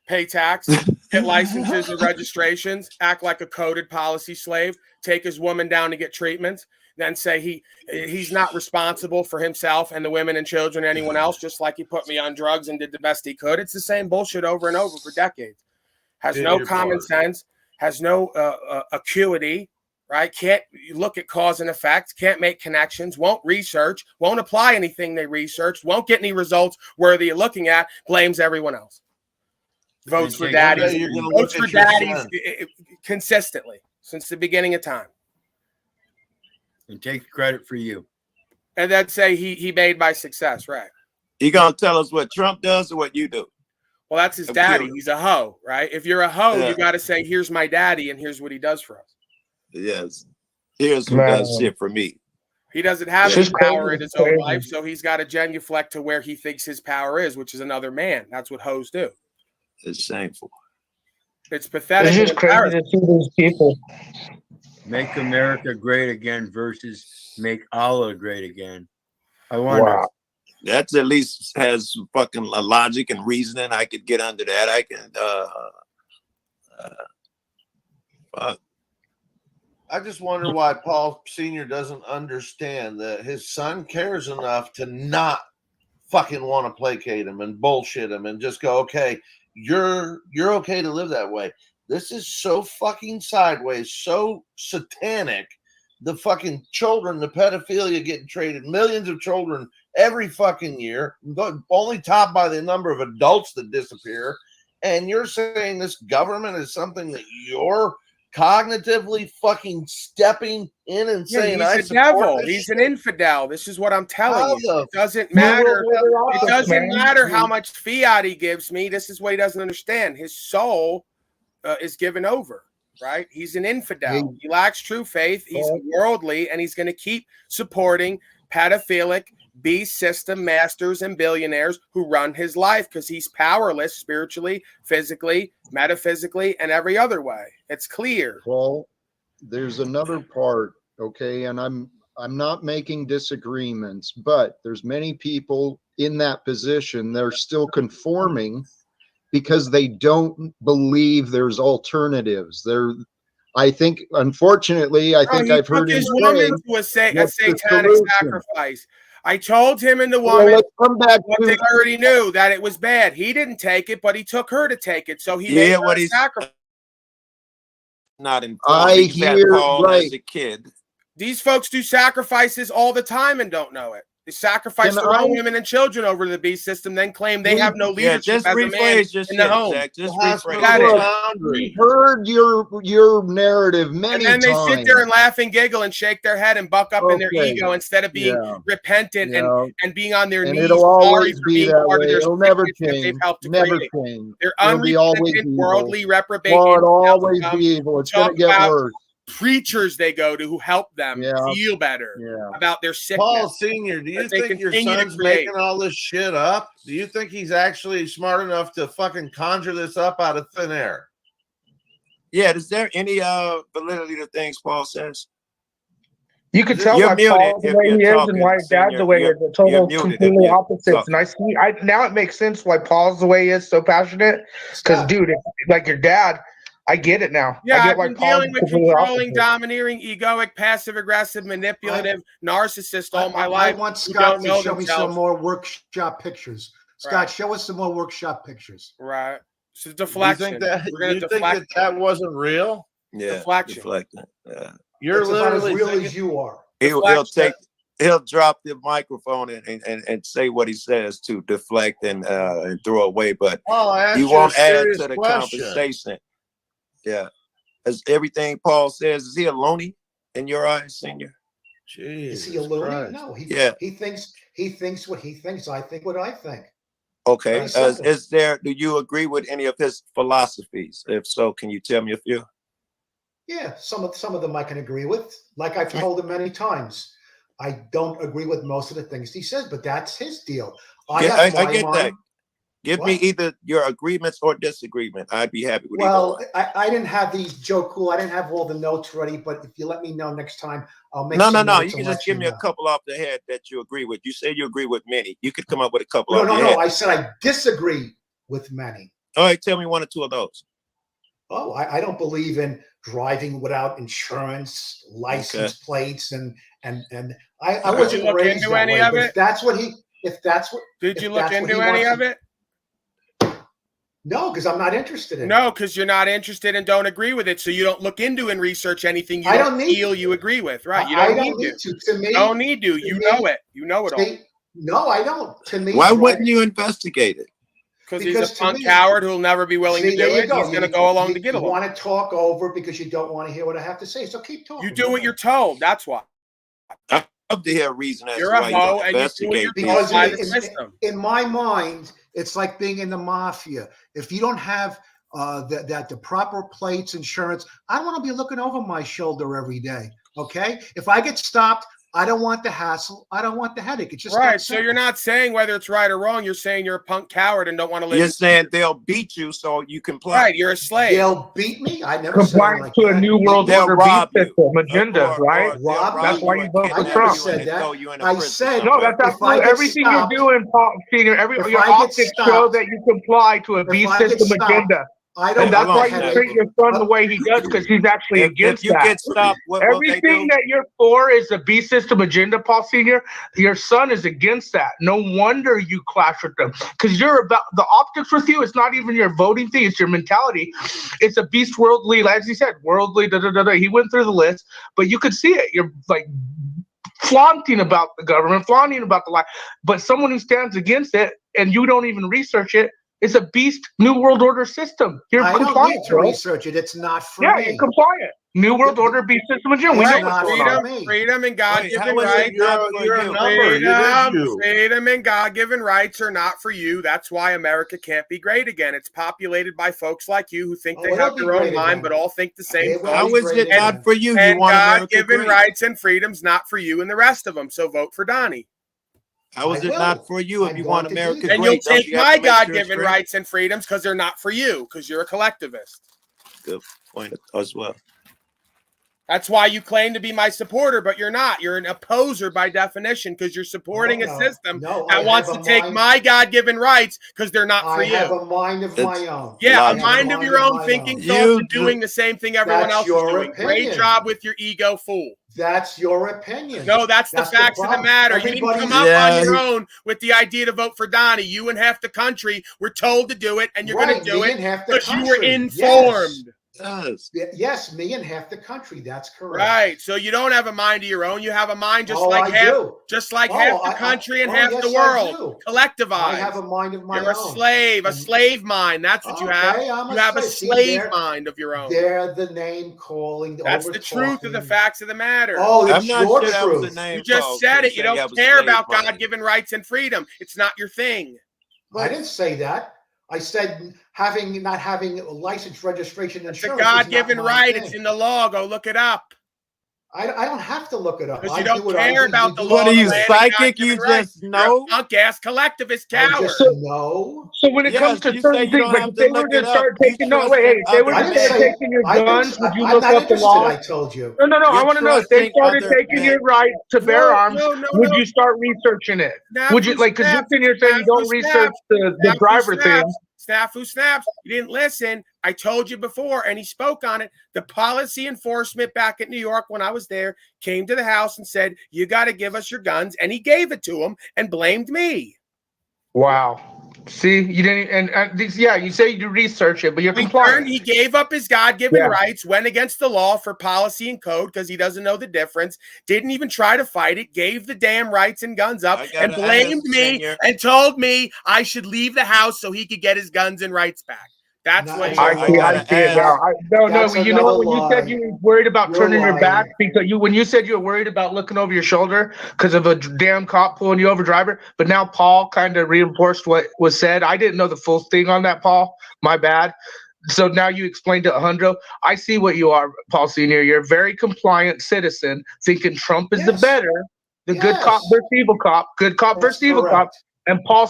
pay tax, get licenses and registrations, act like a coded policy slave, take his woman down to get treatments, then say he's not responsible for himself and the women and children and anyone else, just like he put me on drugs and did the best he could. It's the same bullshit over and over for decades. Has no common sense, has no acuity, right? Can't look at cause and effect, can't make connections, won't research, won't apply anything they researched, won't get any results worthy of looking at, blames everyone else. Votes for daddies. Votes for daddies consistently since the beginning of time. And take credit for you. And then say he made my success, right? You gonna tell us what Trump does or what you do? Well, that's his daddy. He's a hoe, right? If you're a hoe, you got to say, here's my daddy and here's what he does for us. Yes. Here's who does shit for me. He doesn't have any power in his own life, so he's got to genuflect to where he thinks his power is, which is another man. That's what hoes do. It's shameful. It's pathetic. It's just crazy to see these people. Make America great again versus make Allah great again. I wonder. Wow. That's at least has fucking logic and reasoning. I could get under that. I can fuck. I just wonder why Paul Sr. doesn't understand that his son cares enough to not fucking want to placate him and bullshit him and just go, okay, you're okay to live that way. This is so fucking sideways, so satanic the fucking children, the pedophilia getting traded, millions of children every fucking year, only topped by the number of adults that disappear. And you're saying this government is something that you're cognitively fucking stepping in and saying, he's I a support devil. this He's shit? an infidel. This is what I'm telling How you. the It doesn't fuck- matter. It doesn't man. matter how much fiat he gives me. This is what he doesn't understand. His soul is given over, right? He's an infidel. He lacks true faith. He's worldly, and he's going to keep supporting pedophilic beast system masters and billionaires who run his life because he's powerless spiritually, physically, metaphysically, and every other way. It's clear. Well, there's another part, okay, and I'm not making disagreements, but there's many people in that position. They're still conforming because they don't believe there's alternatives. I think, unfortunately, I've heard him his say, woman to a what's the satanic solution? sacrifice. I told him and the Well, woman let's come back what to- they already knew, that it was bad. He didn't take it, but he took her to take it. So he made her a sacrifice. Not informed. I He's had hear, Paul right. as a kid. These folks do sacrifices all the time and don't know it. They sacrifice Can their own I- women and children over to the beast system, then claim they have no Yeah, leadership just as a man rephrase your in the shit, home. Zach. Just Look rephrase at your it. We heard your narrative And many then they times. sit there and laugh and giggle and shake their head and buck up in their Okay. ego instead of being Yeah. repentant Yeah. and being on their And knees it'll sorry always for be being that part way. of their It'll never sickness that they've change. helped to Never create. change. They're It'll be always unrepentant, evil. worldly, reprobate. Well, it'll always incels be evil. who It's going to talk get about worse. preachers they go to who help them feel better about their sickness. Paul Sr., do you that they think your continue to son's create. making all this shit up? Do you think he's actually smart enough to fucking conjure this up out of thin air? Yeah, is there any validity to things Paul says? You could tell You're why muted Paul the if way you're he is talking, and why his dad's Senior. the way he is. The total You're muted if completely you're opposites. And now it makes sense why Paul's the way he is, so passionate. Because, dude, like your dad, I get it now. Yeah, I I've get why been Paul's dealing with completely controlling, opposite. domineering, egoic, passive-aggressive, manipulative, narcissist all my I life want who Scott don't to know show me some themselves. more workshop pictures. Scott, Right. show us some more workshop pictures. Right. It's a You deflection. think that We're going to you think deflect. that wasn't real? Yeah, Deflection. deflecting. Yeah. You're It's about as literally real thinking- as you are. He'll drop the microphone and say what he says to deflect and throw away, but Oh, I asked he you won't a add serious to the question. conversation. Yeah. As everything Paul says, is he a loony in your eyes, Senior? Is he a loony? Christ. No, he thinks what he thinks. I think what I think. Okay. Very simple. Do you agree with any of his philosophies? If so, can you tell me a few? Yeah, some of them I can agree with. Like I've told him many times, I don't agree with most of the things he says, but that's his deal. I I get that. Give me What? either your agreements or disagreement. I'd be happy with Well, either. I didn't have these Joe Cool. I didn't have all the notes ready, but if you let me know next time, I'll make No. some notes You and can let just give me know. a couple off the head that you agree with. You say you agree with many. You could come up with a couple No, off no, the no. head. I said I disagree with many. All right, tell me one or two of those. Oh, I don't believe in driving without insurance, license plates, and I Did wasn't you look raised into that any way. of But it? if that's what he, if that's what, Did if you look that's what into he any wants of to- it? No, because I'm not interested in it. No, because you're not interested and don't agree with it, so you don't look into and research anything you I don't don't need feel you agree with. Right? You I don't, don't need need to. to. To me, Don't need to. to You me- know it. You know it all. See, no, I don't. To me, Why driving- wouldn't you investigate it? Because he's a Because to punk me- coward who'll never be willing See, to do there you it. go. He's going to go along to get You along. want to talk over because you don't want to hear what I have to say. So keep talking. You do what you're told. That's why. I'd love to hear a reason as You're to a why you hoe don't and you do what investigate you're these told Because by things. the system. in my mind, it's like being in the mafia. If you don't have the proper plates, insurance, I don't want to be looking over my shoulder every day. Okay, if I get stopped, I don't want the hassle. I don't want the headache. It's just Right. that So simple. you're not saying whether it's right or wrong. You're saying you're a punk coward and don't want to live. You're in saying they'll beat you so you comply. Right. You're a slave. They'll beat me. I never said it Compliance like to a that. new world They'll order rob beat you. system agenda, right? Rob That's me? why you vote I for never Trump. said that. throw you in a I prison said No, somewhere. that's if I absolutely get everything stopped- you're doing, Senior. if Your I get optics show stopped- that you comply to a if beast I get system stopped- agenda. I don't. And that's want why to you headache. treat your son the way he does, because he's actually If against you that. get stopped, what will they Everything do? that you're for is a B system agenda, Paul Senior. Your son is against that. No wonder you clash with them, because you're about the optics with you. It's not even your voting thing; it's your mentality. It's a beast, worldly, as he said, worldly. Da da da da. He went through the list, but you could see it. You're like flaunting about the government, flaunting about the lie. But someone who stands against it and you don't even research it, it's a beast New World Order system. You're I don't compliant, need to bro. research it. It's not for Yeah, me. you're compliant. New World Order beast system agenda. We know what's going on. Freedom and God-given how is it rights. not for You're a you? number. It is you. Freedom and God-given rights are not for you. That's why America can't be great again. It's populated by folks like you who think they it'll have be their own great mind, again. but all think the same It will thing. How be is great it again. not for you? You And want America God-given great. rights and freedoms not for you and the rest of them. So vote for Donnie. How is I it will. not for you if I'm you going want to do America that. And you'll great? Don't take you have my to make sure it's God-given great? rights and freedoms because they're not for you, because you're a collectivist. Good point as well. That's why you claim to be my supporter, but you're not. You're an opposer by definition because you're supporting Oh, no. a system No, I that wants have to a take mind- my God-given rights because they're not for I have you. a mind of my own. Yeah, I a have mind of your own, my thinking own. thoughts and doing the same thing everyone That's else is your doing. Great opinion. job with your ego, fool. That's your opinion. No, that's the facts of the problem. matter. You didn't come up on your own with the idea to vote for Donnie. You and half the country were told to do it, and you're going to do me it and half the because you were country. informed. Yes, me and half the country. That's correct. Right. So you don't have a mind of your own. You have a mind just Oh, like I half, do. just like Oh, half the I- country and oh, half yes, the I world. do. Collectivized. I have a mind of my You're own. a slave mind. That's what you have. Okay, I'm You have a See, slave they're- mind of your own. They're the name calling. That's the truth of the over-talking. facts of the matter. Oh, I'm it's not your sure that was truth. the name You just called. said Couldn't it. You say I don't was care slave about mind. God-given rights and freedom. It's not your thing. I didn't say that. I said not having a license, registration, It's a insurance. is not God-given my right. thing. It's in the law. Go look it up. I don't have to look it up. Because I you do don't what I care do. about the do law What of are the you, land and psychic? God-given You rights. just You're know? a punk-ass collectivist I coward. just know. So when it comes Yes, to you say certain you things, don't like have if to they were look to it up. start You taking trust in if they were other to start men. taking your guns, would you I'm look not up the interested. law? I told you. No, I You're want to know if they trusting started other taking men. your right to bear arms. No. Would you start researching it? Would you because you're sitting here saying you don't research the driver thing? Snaps. You didn't listen. I told you before, and he spoke on it. The policy enforcement back at New York when I was there came to the house and said, you got to give us your guns. And he gave it to him and blamed me. Wow. See, you didn't, you say you research it, but you're He compliant. he gave up his God-given Yeah. rights, went against the law for policy and code because he doesn't know the difference, didn't even try to fight it, gave the damn rights and guns up, I and gotta blamed ask, me Senior. and told me I should leave the house so he could get his guns and rights back. That's what he I did. see it now. That's You know another what? When you said lie. you were worried about You're turning your lying. back when you said you were worried about looking over your shoulder because of a damn cop pulling you over, driver. But now Paul kind of reinforced what was said. I didn't know the full thing on that, Paul. My bad. So now you explained to Alejandro. I see what you are, Paul Senior. You're a very compliant citizen, thinking Trump is the better, good cop versus evil cop, good cop versus evil cop. And Paul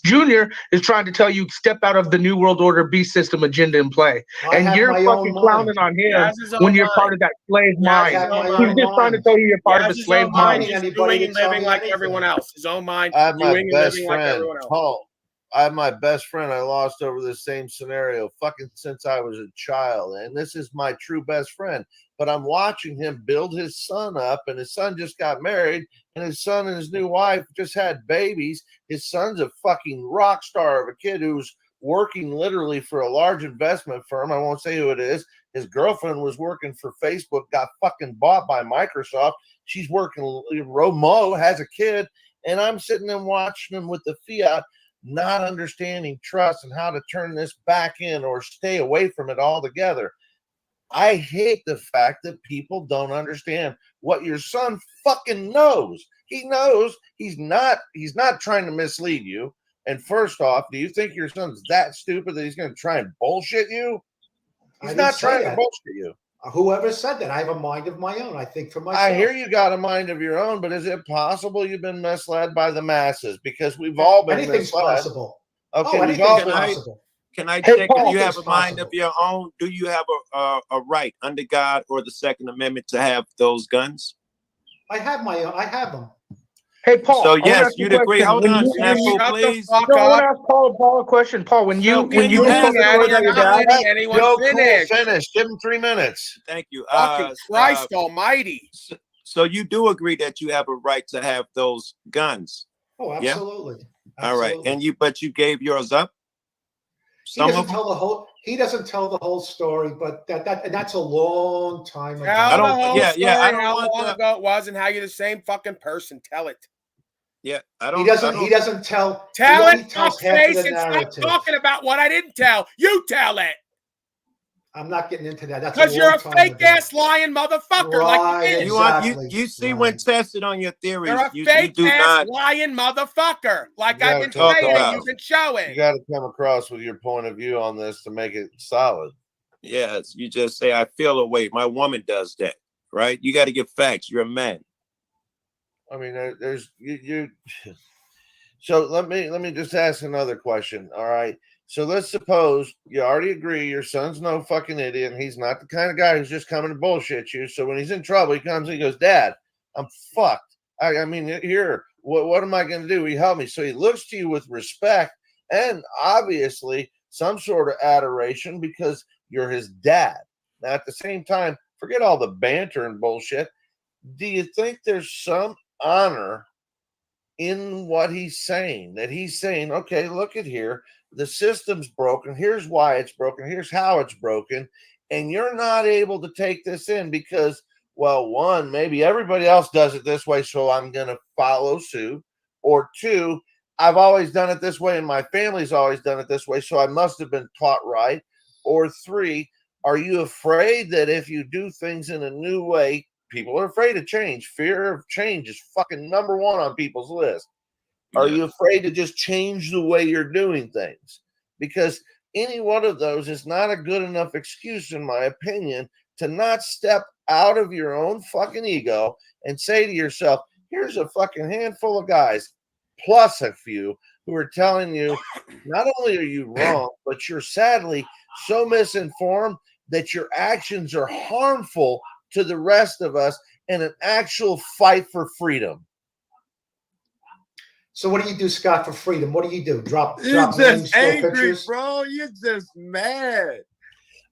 Jr. is trying to tell you step out of the New World Order beast system agenda and play. I have you're my fucking own clowning mind. on He him has his own when you're mind. part of that slave He has mind. his own He's mind. just trying to tell you you're part He of a has his slave own mind, mind. just doing and living like everyone else. His own mind, I have my doing and best living like friend, everyone else. Paul. I have my best friend I lost over this same scenario fucking since I was a child. And this is my true best friend. But I'm watching him build his son up, and his son just got married, and his son and his new wife just had babies. His son's a fucking rock star of a kid who's working literally for a large investment firm. I won't say who it is. His girlfriend was working for Facebook, got fucking bought by Microsoft. She's working, Romo has a kid. And I'm sitting and watching them with the fiat, not understanding trust and how to turn this back in or stay away from it altogether. I hate the fact that people don't understand what your son fucking knows. He knows he's not trying to mislead you. And first off, do you think your son's that stupid that he's going to try and bullshit you? He's not trying to bullshit you. Whoever said that, I have a mind of my own. I think for myself. I hear you got a mind of your own, but is it possible you've been misled by the masses? Because we've all been Anything's misled. possible. Okay, anything's possible. Can I Hey, check Paul. if you have a mind Possible. of your own? Do you have a right under God or the Second Amendment to have those guns? I have my own. I have them. Hey, Paul. So I want to yes, ask you a you'd agree. question. Hold When on, you, when Snafu, you, Shut the please. fuck no, I want to up. ask Paul a question. Paul, when So you can just you told the again? story You're about your not dad. letting anyone Yo, finish. cool. Finish. Give him 3 minutes. Thank you. Fucking Christ Almighty. So you do agree that you have a right to have those guns? Oh, Yeah. absolutely. All right. And but you gave yours up. He doesn't tell the whole. He doesn't tell the whole story, but that's a long time ago. Tell the whole story, I don't how want long ago it was, and how you're the same fucking person. Tell it. Yeah, He doesn't tell. He Tell only it, tells half of fuckface, the and stop narrative. talking about what I didn't tell. You tell it. I'm not getting into that. That's Because you're a time fake ago. ass lying motherfucker. Like Right, you is. exactly. You see, when tested on your theories, You're a you fake do ass not lying motherfucker. Like You I've gotta been come saying and across. you've been showing. You got to come across with your point of view on this to make it solid. Yes, you just say I feel a way. My woman does that, right? You got to give facts. You're a man. I mean, there's you. So let me just ask another question. All right. So let's suppose you already agree your son's no fucking idiot, and he's not the kind of guy who's just coming to bullshit you. So when he's in trouble, he comes and he goes, "Dad, I'm fucked. I mean, here, what am I going to do? Will you help me?" So he looks to you with respect and obviously some sort of adoration because you're his dad. Now, at the same time, forget all the banter and bullshit. Do you think there's some honor in what he's saying? That he's saying, okay, look at here, the system's broken. Here's why it's broken. Here's how it's broken. And you're not able to take this in because, well, one, maybe everybody else does it this way, so I'm going to follow suit. Or two, I've always done it this way and my family's always done it this way, so I must have been taught right. Or three, are you afraid that if you do things in a new way, people are afraid of change? Fear of change is fucking number one on people's list. Are you afraid to just change the way you're doing things? Because any one of those is not a good enough excuse, in my opinion, to not step out of your own fucking ego and say to yourself, here's a fucking handful of guys, plus a few, who are telling you not only are you wrong, but you're sadly so misinformed that your actions are harmful to the rest of us in an actual fight for freedom. So what do you do, Scott, for freedom? What do you do? Drop You're names, just throw angry, pictures? bro. You're just mad.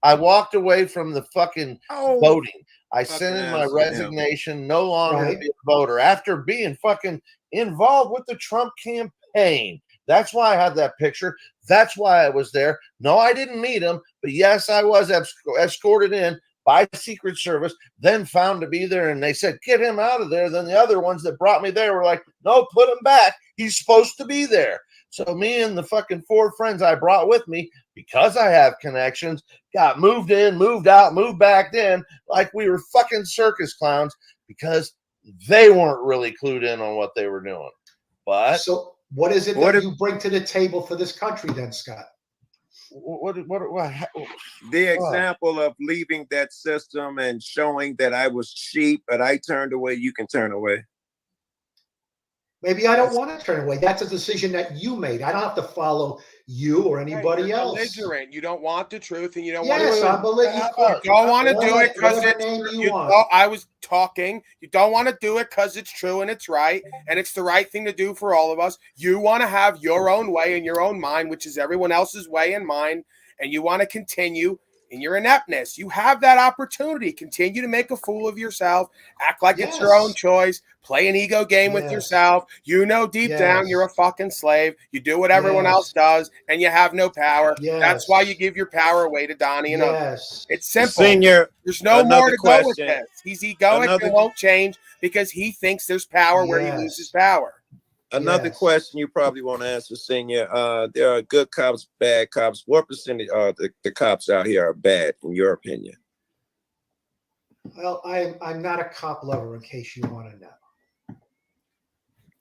I walked away from the fucking voting. I Fucking sent in my ass, resignation, no longer Right. to be a voter after being fucking involved with the Trump campaign. That's why I had that picture. That's why I was there. No, I didn't meet him, but yes, I was escorted in by Secret Service, then found to be there. And they said, get him out of there. Then the other ones that brought me there were like, no, put him back. He's supposed to be there. So me and the fucking 4 friends I brought with me, because I have connections, got moved in, moved out, moved back in, like we were fucking circus clowns because they weren't really clued in on what they were doing. But so what is it that you bring to the table for this country then, Scott? The example of leaving that system and showing that I was cheap, but I turned away, you can turn away. Maybe I don't want to turn away. That's a decision that you made. I don't have to follow you or anybody You're else. belligerent. You don't want the truth, and you don't Yes, I want to. believe You don't want to do it because whatever it's. name you You want. don't, I was talking. You don't want to do it because it's true and it's right, and it's the right thing to do for all of us. You want to have your own way in your own mind, which is everyone else's way and mind, and you want to continue in your ineptness. You have that opportunity. Continue to make a fool of yourself. Act like it's your own choice. Play an ego game with yourself. You know deep down you're a fucking slave. You do what everyone else does, and you have no power. That's why you give your power away to Donnie and others. It's simple. Senior, There's no more to go with question. this. He's egoic and won't change because he thinks there's power where he loses power. Another question you probably want to answer, Senior. There are good cops, bad cops. What percentage of the cops out here are bad, in your opinion? Well, I'm not a cop lover, in case you want to know.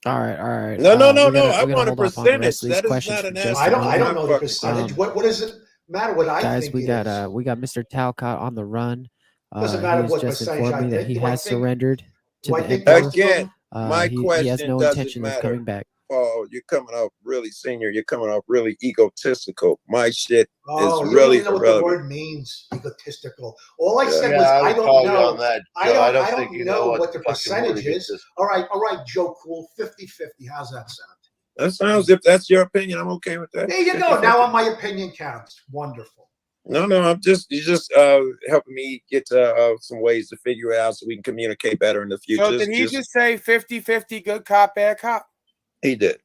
All right. No. We I gotta want a hold off on the percentage. rest of these That is questions not for an just answer. a I don't moment. know the percentage. What does it matter what I Guys, think we it got is? we got Mr. Talcott on the run. Doesn't matter He's what just percentage informed me I that think. he Do I has think- surrendered to do I the think emperor. most of them- My He has question no doesn't intention of matter. coming back. Paul, you're coming off really senior. You're coming off really egotistical. My shit Oh, is you really don't even know what the irrelevant. word means, egotistical. All I said Yeah, was, I I would don't call you know. on that, I Joe. don't, I don't I think don't you know know what the fucking word percentage is. All right, Joe Cool, 50-50. How's that sound? That sounds, if that's your opinion, I'm okay with that. There you go. 50-50. Now my opinion counts. Wonderful. No, you're just helping me get some ways to figure it out so we can communicate better in the future. So did he just say 50-50 good cop, bad cop? He did.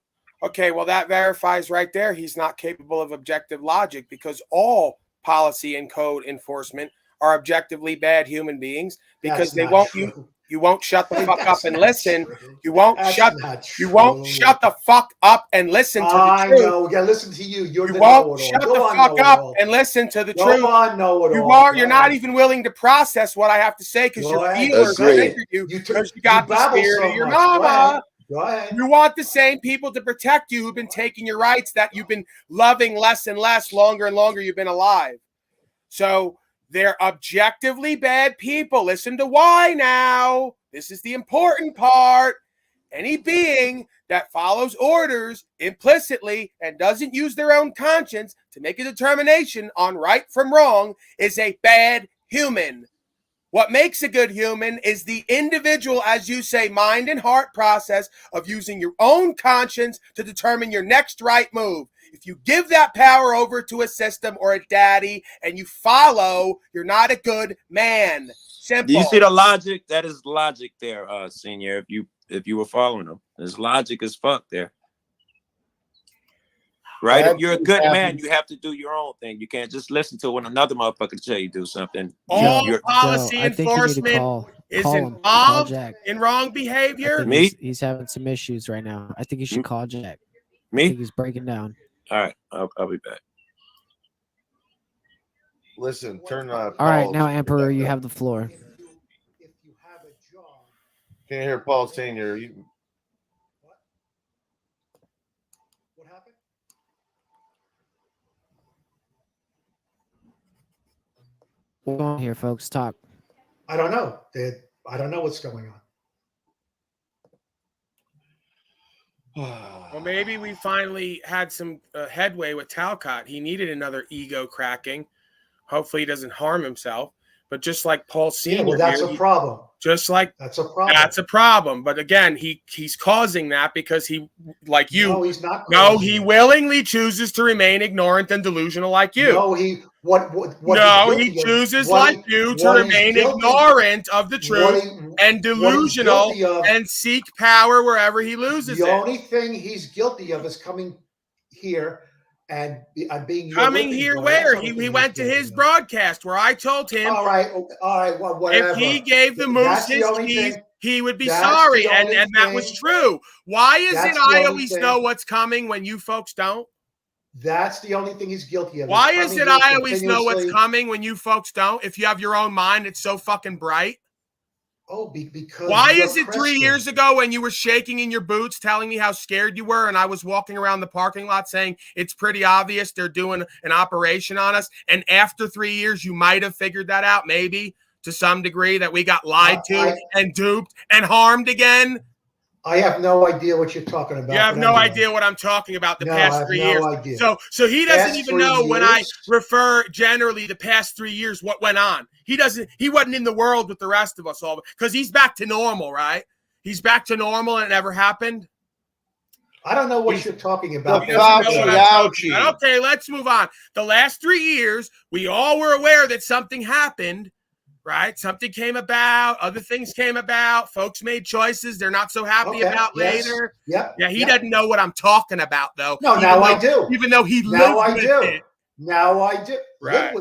Okay, well, that verifies right there he's not capable of objective logic, because all policy and code enforcement are objectively bad human beings, because That's they not won't true. you won't shut the fuck up That's and not listen. true. You won't That's shut not the fuck up and listen to the I truth. know. We gotta listen to you. You're You the won't know-it-all. shut Go the on, fuck up know-it-all. and listen to the Go truth. on, know-it-all. You are. You're Go not ahead. even willing to process what I have to say, because your Go ahead. feelers Agreed. trigger you because you got the babble spirit so of your much. Go ahead. mama. Go ahead. You want the same people to protect you who've been taking your rights, that you've been loving less and less, longer and longer you've been alive. So they're objectively bad people. Listen to why now. This is the important part. Any being that follows orders implicitly and doesn't use their own conscience to make a determination on right from wrong is a bad human. What makes a good human is the individual, as you say, mind and heart process of using your own conscience to determine your next right move. If you give that power over to a system or a daddy and you follow, you're not a good man. Simple. Do you see the logic? That is logic there, senior. If you were following him, there's logic as fuck there. Right? If you're a good man, you have to do your own thing. You can't just listen to when another motherfucker tell you to do something. All Joe, policy I think you need to enforcement is call him. Call involved Jack. in wrong I behavior. think he's having some issues right now. I think you should call Jack. I Me? think he's breaking down. All right, I'll be back. Listen, turn All right, now Emperor, you have the floor. Can't hear Paul Senior. What happened? What's going on here, folks? Talk. I don't know. I don't know what's going on. Well, maybe we finally had some headway with Talcott. He needed another ego cracking. Hopefully he doesn't harm himself. But just like Paul Sr. Yeah, well, that's a problem. Just like that's a problem. That's a problem. But again, he's causing that because he, like you. No, he's not. No, he willingly chooses to remain ignorant and delusional like you. No, he chooses like you to remain ignorant of the truth and delusional and seek power wherever he loses it. The only thing he's guilty of is coming here and being coming here where he went to his broadcast where I told him, all right, well, whatever. If he gave the moose his keys, he would be sorry, and that was true. Why is it I always know what's coming when you folks don't? That's the only thing he's guilty of. Why is it I always know what's coming when you folks don't? If you have your own mind, it's so fucking bright. Oh, because why is it 3 years ago when you were shaking in your boots telling me how scared you were and I was walking around the parking lot saying it's pretty obvious they're doing an operation on us, and after 3 years you might have figured that out, maybe to some degree, that we got lied to and duped and harmed again? I have no idea what you're talking about. You have no idea what I'm talking about the past 3 years. Idea. So he doesn't even know when I refer generally the past 3 years what went on. He wasn't in the world with the rest of us all because he's back to normal, right? He's back to normal and it never happened. I don't know what you're talking about. Okay, let's move on. The last 3 years, we all were aware that something happened. Right? Something came about, other things came about, folks made choices they're not so happy about later. Yep. Yeah, he doesn't know what I'm talking about, though. No, now I do. Even though he now I lived do. with it. Now I do. Right.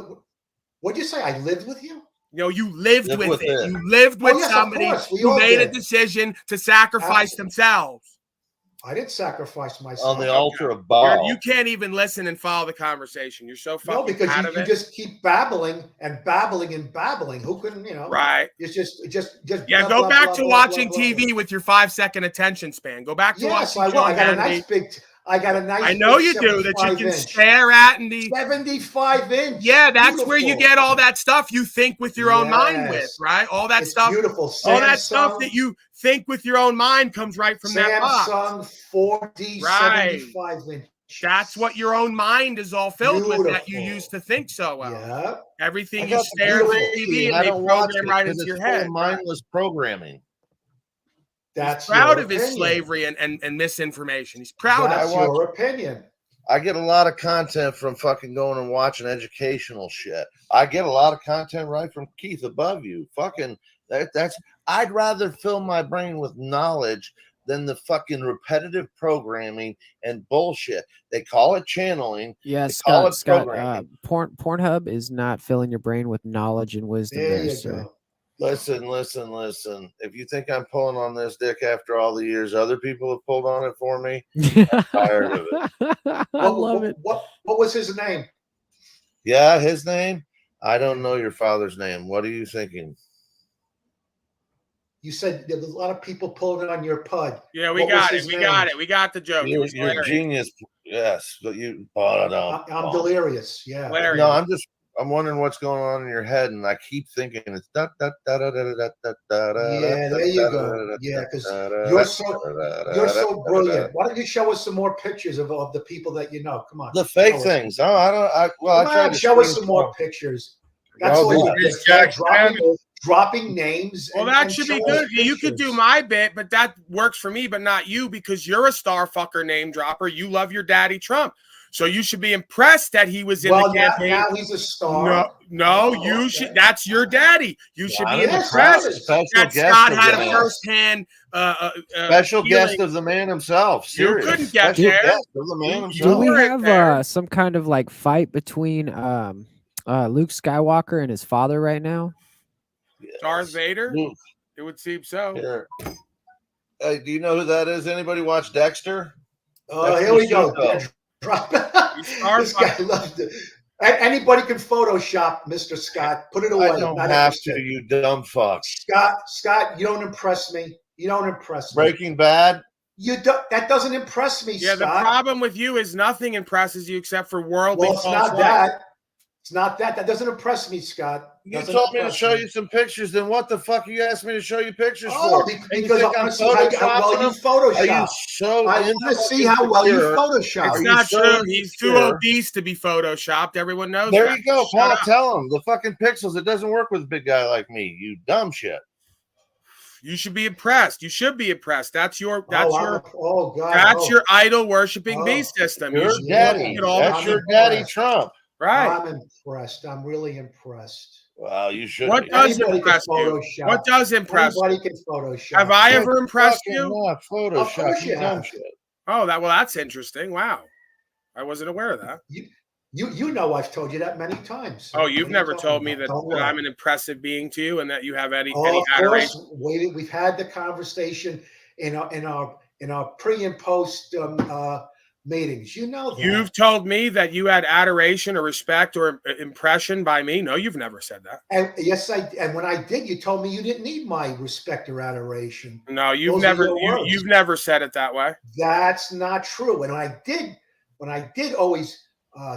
What'd you say? I lived with you? No, you lived with it. You lived with somebody who made a decision to sacrifice themselves. I didn't sacrifice myself. On the altar of Baal. You can't even listen and follow the conversation. You're so fucking because out of you it. just keep babbling and babbling and babbling. Who couldn't, Right. It's just yeah, blah, go blah, back blah, to blah, watching blah, TV with your 5-second attention span. Go back to watching I John got a Hannity. I got a nice. I know you do, that you can stare at and the 75-inch. Yeah, that's where you get all that stuff you think with your own mind with, right? All that It's stuff. beautiful. All that stuff Samsung- that you think with your own mind comes right from that box. Samsung 4D Right. 75-inch. That's what your own mind is all filled with that you Beautiful. used to think so well. Yeah. Everything I you got the stare at the beautiful TV and and I they don't watch program it right 'cause into it's your full of head. Right. mindless programming. That's He's proud your of his opinion. slavery and misinformation. He's proud That's of it. your opinion. I get a lot of content from fucking going and watching educational shit. I get a lot of content right from Keith above you. Fucking that's I'd rather fill my brain with knowledge than the fucking repetitive programming and bullshit. They call it channeling. Yeah, they call it Scott. programming. Pornhub is not filling your brain with knowledge and wisdom. There There, you sir. go. Listen. If you think I'm pulling on this dick after all the years other people have pulled on it for me, I'm tired of it. I love it. What was his name? Yeah, his name? I don't know your father's name. What are you thinking? You said there was a lot of people pulling it on your pud. Yeah, we What was got it. his We name? got it. We got the joke. It You're was hilarious. genius. Yes, but I'm delirious. Yeah. Hilarious. No, I'm wondering what's going on in your head, and I keep thinking it's da da da da da da da da da. Yeah, there you go. Yeah, because you're so brilliant. Why don't you show us some more pictures of the people that you know? Come on. The fake Show us. things. Oh, I don't. I Come tried on, to show us screen some more some. pictures. That's Oh, all you this did. Dropping names. Well, and- that and should be showing us good. You could do pictures. my bit, but that works for me, but not you because you're a star fucker name dropper. You love your daddy Trump. So you should be impressed that he was in the campaign. now he's a star. No, you should. That's your daddy. You should be Yes, impressed special that guest Scott of had the a man. firsthand Special guest feeling. of the man himself. You Serious. couldn't get Special there. guest of the man Do himself. we weren't have there. some kind of like fight between Luke Skywalker and his father right now? Darth Vader? Luke. It would seem so. Here. Hey, do you know who that is? Anybody watch Dexter? Oh, Dexter here we go. Suso. This guy loved it. Anybody can Photoshop, Mr. Scott. Put it away. I don't Not have interested. to, you dumb fuck. Scott, you don't impress me. You don't impress me. Breaking Bad. That doesn't impress me, Yeah, the Scott. problem with you is nothing impresses you except for worldly Well, it's false not light. that. It's not that. That doesn't impress me, Scott. You Doesn't told me to impress show you some pictures. Then what the fuck you asked me to show you pictures Oh, for? And you because think I I'm want to see how well you photoshopping them? Are you Photoshop. so I want to see how well you Photoshop. It's Are you not so true. He's too insecure? obese to be photoshopped. Everyone knows There that. you go, Shut Paul. up. Tell him the fucking pixels. It doesn't work with a big guy like me. You dumb shit. You should be impressed. You should be impressed. That's your God. your idol worshiping beast system. You Your should daddy. look at all That's the- your daddy Trump. Right. I'm impressed. I'm really impressed. Well, you should. What be. does Anybody impress can you? Photoshop. What does impress you? Anybody can Photoshop. Have I Good ever impressed fucking you? luck, Of Photoshop. course you dumb have. shit. Oh, that's interesting. Wow. I wasn't aware of that. You know I've told you that many times. Oh, you've What are never talking told me about? that, Don't that lie. I'm an impressive being to you and that you have any Oh, of adoration. course. We've had the conversation in our pre and post meetings. You know that. You've told me that you had adoration or respect or impression by me. No, you've never said that. And yes, and when I did, you told me you didn't need my respect or adoration. No, you've Those are never your words. you've never said it that way. That's not true. And when I did always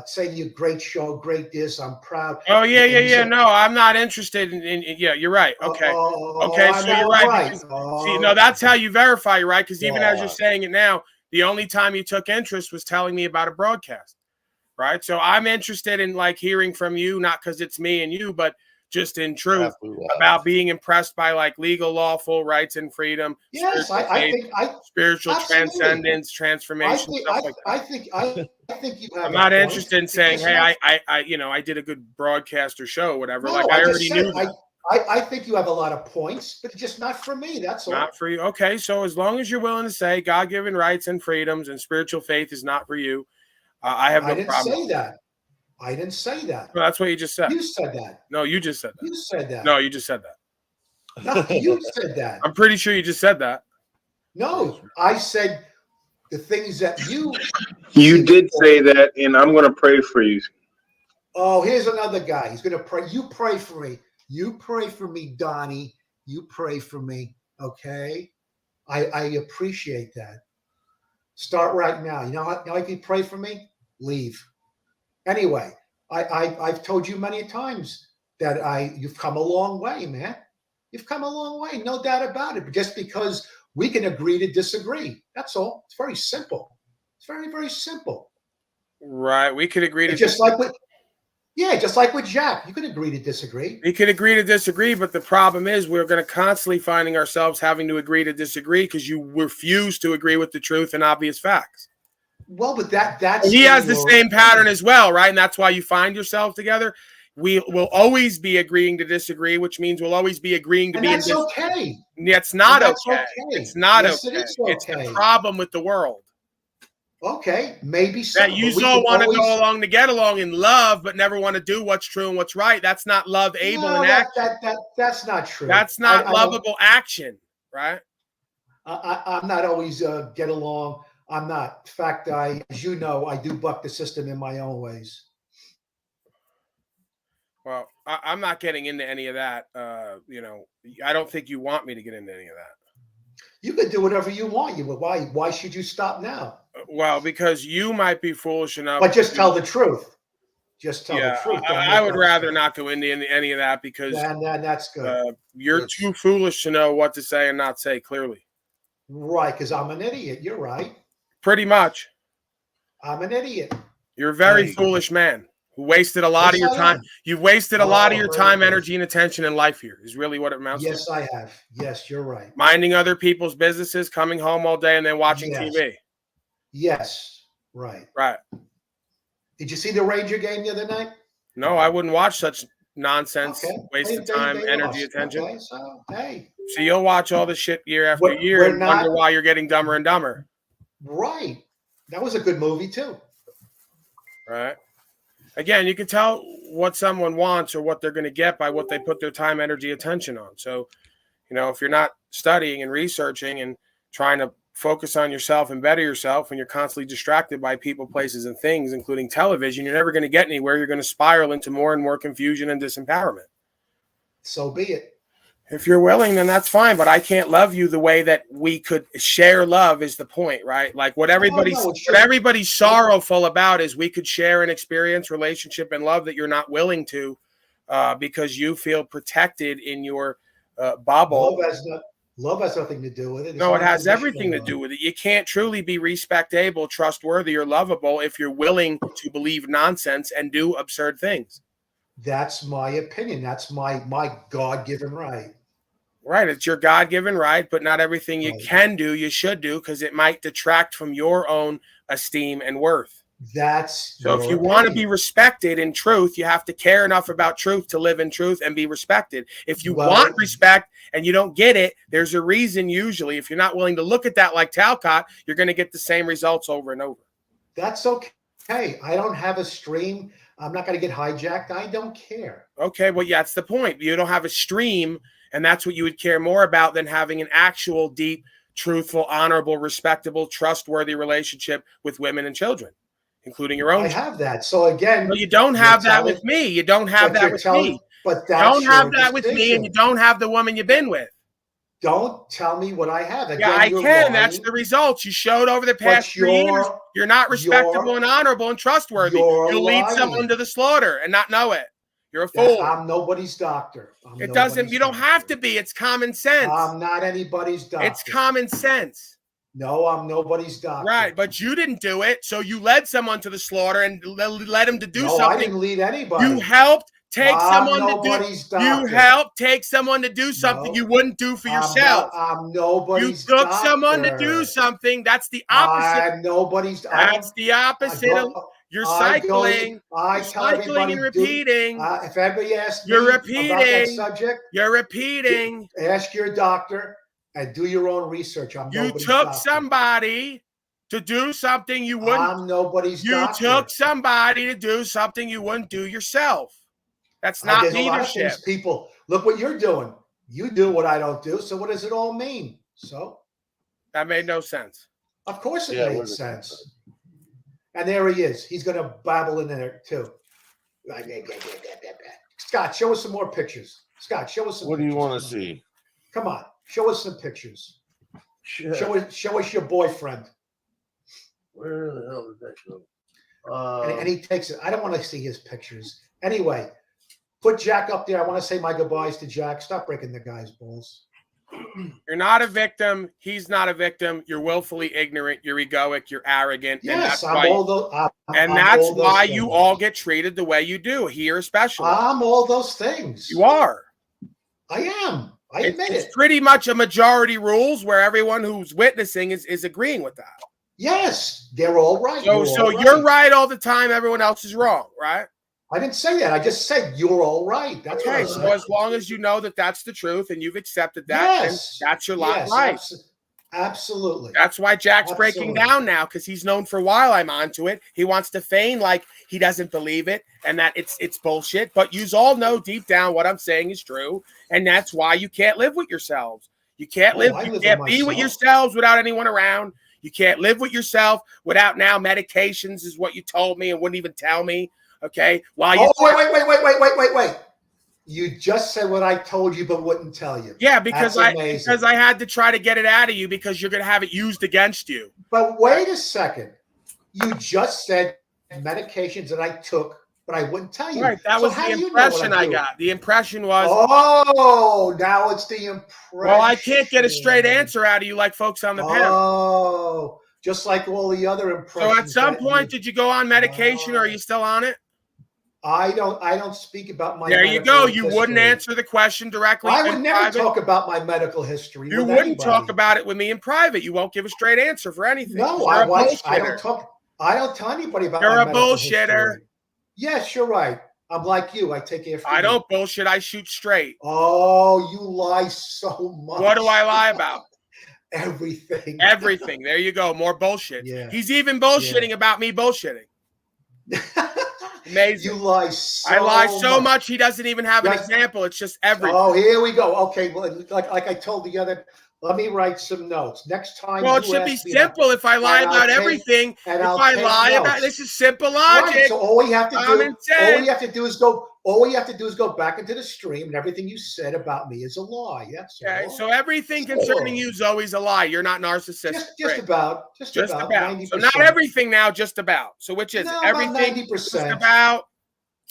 say to you, great show, great this, I'm proud. Oh yeah, And yeah, you yeah. said, No, I'm not interested in yeah, you're right. Okay. Okay, I'm so you're not right. right. Because, see, no, that's how you verify, you're right? Because even as you're Yeah. saying it now, the only time you took interest was telling me about a broadcast. Right. So I'm interested in like hearing from you, not because it's me and you, but just in truth about being impressed by like legal, lawful rights and freedom. Yes, spiritual I faith, think spiritual absolutely. transcendence, transformation, stuff like that. I think you have. I'm a not point. interested in saying, It's hey, not- I did a good broadcast or show, whatever. No, like I just already said, knew that. I think you have a lot of points, but just not for me. That's all. Not for you. Okay, so as long as you're willing to say God-given rights and freedoms and spiritual faith is not for you, I have no I didn't problem. say that. I didn't say that. Well, that's what you just said. You said that. No, you just said that. You said that. No, you just said that. No, you said that. I'm pretty sure you just said that. No, I said the things that you. You did say that, and I'm going to pray for you. Oh, here's another guy. He's going to pray. You pray for me. You pray for me, Donnie. You pray for me. Okay. I appreciate that. Start right now. You know if you pray for me, leave. Anyway, I've told you many times that you've come a long way, man. You've come a long way, no doubt about it. But just because we can agree to disagree, that's all. It's very simple. It's very, very simple. Right. We could agree to just like with Jack, you could agree to disagree. We could agree to disagree, but the problem is we're going to constantly finding ourselves having to agree to disagree because you refuse to agree with the truth and obvious facts. Well, but that's he has the same pattern as well, right? And that's why you find yourself together. We will always be agreeing to disagree, which means we'll always be agreeing to be. That's okay. It's not okay. It's not yes, okay. It is okay. It's the problem with the world. Okay, maybe so. That you all want to go along to get along in love, but never want to do what's true and what's right. That's not love, able, and action. That's not true. That's not lovable action, right? I'm not always get along. I'm not. In fact, as you know, I do buck the system in my own ways. Well, I'm not getting into any of that. I don't think you want me to get into any of that. You can do whatever you want. Why should you stop now? Well, because you might be foolish enough. But just tell the truth. Just tell the truth. I would rather not go into any of that because that's good. You're too foolish to know what to say and not say clearly. Right, because I'm an idiot. You're right. Pretty much. I'm an idiot. You're a very foolish man who wasted a lot of your time. You've wasted a lot of your time, energy, and attention in life here is really what it amounts to. Yes, I have. Yes, you're right. Minding other people's businesses, coming home all day, and then watching TV. Yes, right. Right. Did you see the Ranger game the other night? No, I wouldn't watch such nonsense, waste of time, energy, attention. Okay, so, hey. So you'll watch all this shit year after year and wonder why you're getting dumber and dumber. Right. That was a good movie, too. Right. Again, you can tell what someone wants or what they're going to get by what they put their time, energy, attention on. So, if you're not studying and researching and trying to focus on yourself and better yourself, and you're constantly distracted by people, places, and things, including television, you're never going to get anywhere. You're going to spiral into more and more confusion and disempowerment. So be it. If you're willing, then that's fine. But I can't love you the way that we could share love is the point, right? Like what everybody's sorrowful about is we could share an experience, relationship, and love that you're not willing to because you feel protected in your bubble. Love has nothing to do with it. No, it has everything to do with it. You can't truly be respectable, trustworthy, or lovable if you're willing to believe nonsense and do absurd things. That's my opinion. That's my God-given right. Right. It's your God-given right, but not everything you can do, you should do, because it might detract from your own esteem and worth. So if you want to be respected in truth, you have to care enough about truth to live in truth and be respected. If you want respect and you don't get it, there's a reason usually. If you're not willing to look at that like Talcott, you're going to get the same results over and over. That's okay. I don't have a stream. I'm not going to get hijacked. I don't care. Okay, well, yeah, that's the point. You don't have a stream, and that's what you would care more about than having an actual, deep, truthful, honorable, respectable, trustworthy relationship with women and children, including your own. I have that. So again, well, you don't have that with me. You don't have that with me. But you don't have that with me, and you don't have the woman you've been with. Don't tell me what I have. Again, yeah, I can. Lying. That's the results you showed over the past 3 years. You're not respectable and honorable and trustworthy. You'll lead someone to the slaughter and not know it. You're a fool. I'm nobody's doctor. It doesn't. You don't have to be. It's common sense. I'm not anybody's doctor. It's common sense. No, I'm nobody's doctor. Right, but you didn't do it, so you led someone to the slaughter and led him to do something. I didn't lead anybody. You helped take someone to do. You helped take someone to do something you wouldn't do for yourself. I'm nobody's doctor. You took someone to do something. That's the opposite. I'm nobody's. That's the opposite of. You're cycling. You're cycling and repeating. If anybody asks me about that subject, you're repeating. Ask your doctor and do your own research. You took somebody to do something you wouldn't. I'm nobody's doctor. You took somebody to do something you wouldn't do yourself. That's not leadership. People, look what you're doing. You do what I don't do. So what does it all mean? So that made no sense. Of course it made sense. And there he is. He's going to babble in there too. Scott, show us some more pictures. Scott, show us some What do you pictures. want to see? Come on. Show us some pictures. Show us your boyfriend. Where the hell did that go? And he takes it. I don't want to see his pictures. Anyway, put Jack up there. I want to say my goodbyes to Jack. Stop breaking the guy's balls. You're not a victim. He's not a victim. You're willfully ignorant. You're egoic. You're arrogant. Yes, and I'm all those. that's why you all get treated the way you do here, especially. I'm all those things. You are. I am. I admit it. It's pretty much a majority rules where everyone who's witnessing is agreeing with that. Yes, they're all right. So you're right all the time. Everyone else is wrong, right? I didn't say that. I just said you're all right. That's okay. What I So said. as long as you know that that's the truth and you've accepted that, then that's your lot life. Absolutely. That's why Jack's breaking down now, because he's known for a while I'm onto it. He wants to feign like he doesn't believe it and that it's bullshit. But you all know deep down what I'm saying is true, and that's why you can't live with yourselves. You can't live. You can't be with yourselves without anyone around. You can't live with yourself without now medications, is what you told me and wouldn't even tell me. Okay. While you wait. You just said what I told you, but wouldn't tell you. Yeah, because I had to try to get it out of you because you're going to have it used against you. But wait a second. You just said medications that I took, but I wouldn't tell you. Right. That was the impression I got. The impression was. Oh, now it's the impression. Well, I can't get a straight answer out of you like folks on the panel. Oh, just like all the other impressions. So at some point, did you go on medication or are you still on it? I don't speak about my There you go. You history. wouldn't answer the question directly. I would never talk about my medical history. You wouldn't talk about it with me in private. You won't give a straight answer for anything. No, I don't talk. I don't tell anybody about You're my a medical bullshitter. history. Yes, you're right. I'm like you. I take after I don't bullshit. I shoot straight. Oh, you lie so much. What do I lie about? Everything. Everything. There you go. More bullshit. Yeah. He's even bullshitting about me bullshitting. Amazing. You lie so I lie so much he doesn't even have an example. It's just everything. Oh, here we go. Okay, well, like I told the other, let me write some notes. Next time. Well, it should be simple if I lie about everything. If I lie about this is simple logic. Right, so all we have to do is go back into the stream, and everything you said about me is a lie. That's okay. So everything concerning you is always a lie. You're not narcissistic. Just about. 90%. So not everything now, just about. So which is everything? 90%. Just about.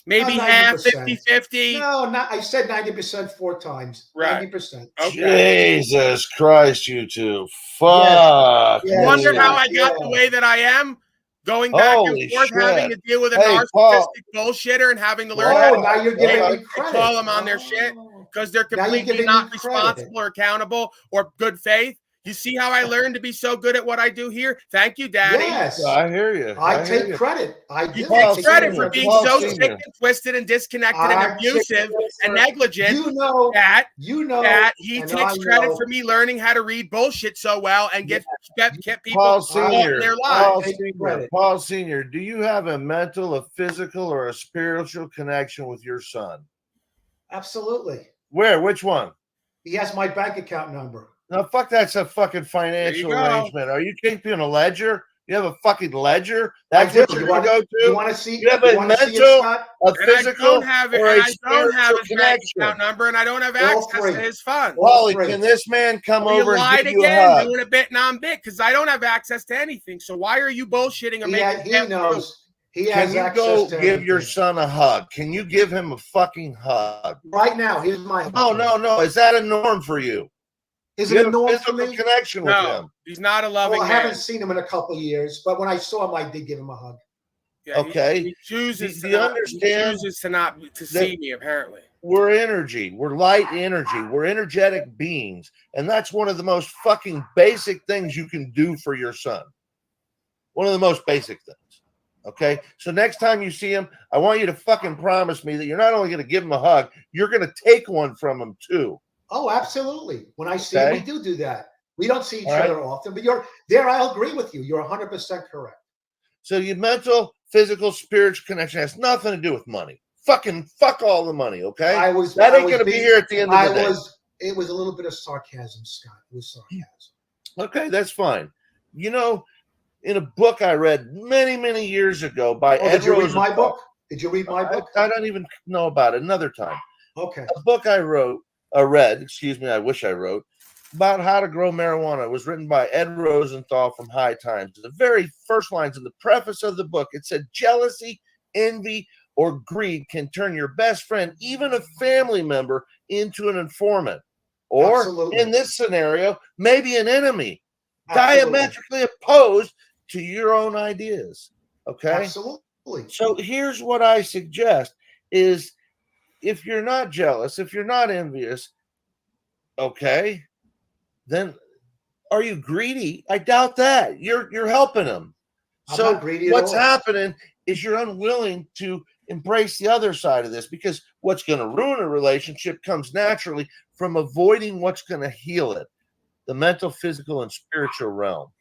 Maybe half, 50-50. No, I said 90% 4 times. Right. 90%. Okay. Jesus Christ, you two. Fuck. You wonder how I got the way that I am? Going back and forth, having to deal with a narcissistic bullshitter and having to learn how to now you're giving me credit. call them on their shit because they're completely not responsible or accountable or good faith. You see how I learned to be so good at what I do here? Thank you, Daddy. Yes. I hear you. I take credit. I do. You take credit for being so sick and twisted and disconnected and abusive and negligent. That he takes credit for me learning how to read bullshit so well and get people Paul caught in their lives. Paul Sr., do you have a mental, a physical, or a spiritual connection with your son? Absolutely. Where? Which one? He has my bank account number. No, fuck, that's a fucking financial arrangement. Are you keeping a ledger? You have a fucking ledger? That's what you're going to go to? You want to see? You have a mental, a physical, or a spiritual connection? Account number, and I don't have access to his funds. Wally, can this man come over and give you a hug? Doing a bit non-bit because I don't have access to anything. So why are you bullshitting? He knows. He has Can you go give your son a hug? Can you give him a fucking hug? Right now, here's my hug. No. Is that a norm for you? Is it a norm for me? Connection with him? He's not a loving man. I haven't seen him in a couple of years, but when I saw him, I did give him a hug. Yeah, okay. He chooses to not to see me, apparently. We're energy. We're light energy. We're energetic beings. And that's one of the most fucking basic things you can do for your son. One of the most basic things. Okay? So next time you see him, I want you to fucking promise me that you're not only going to give him a hug, you're going to take one from him too. Oh, absolutely. When I see him, we do that. We don't see each other often, but I'll agree with you. You're 100% correct. So your mental, physical, spiritual connection has nothing to do with money. Fucking fuck all the money, okay? That ain't going to be here at the end of the day. It was a little bit of sarcasm, Scott. It was sarcasm. Okay, that's fine. You know, in a book I read many, many years ago by Ed Did you read my Rosenthal. book? Did you read my book? I don't even know about it. Another time. Okay. A book I read, I wish I wrote, about how to grow marijuana. It was written by Ed Rosenthal from High Times. The very first lines in the preface of the book, it said, jealousy, envy, or greed can turn your best friend, even a family member, into an informant. Or, Absolutely. in this scenario, maybe an enemy, Absolutely. diametrically opposed to your own ideas. Okay? Absolutely. So here's what I suggest is, if you're not jealous, if you're not envious, okay, then are you greedy? I doubt that. You're helping them. I'm So not greedy at what's all. happening is you're unwilling to embrace the other side of this, because what's going to ruin a relationship comes naturally from avoiding what's going to heal it, the mental, physical, and spiritual realms.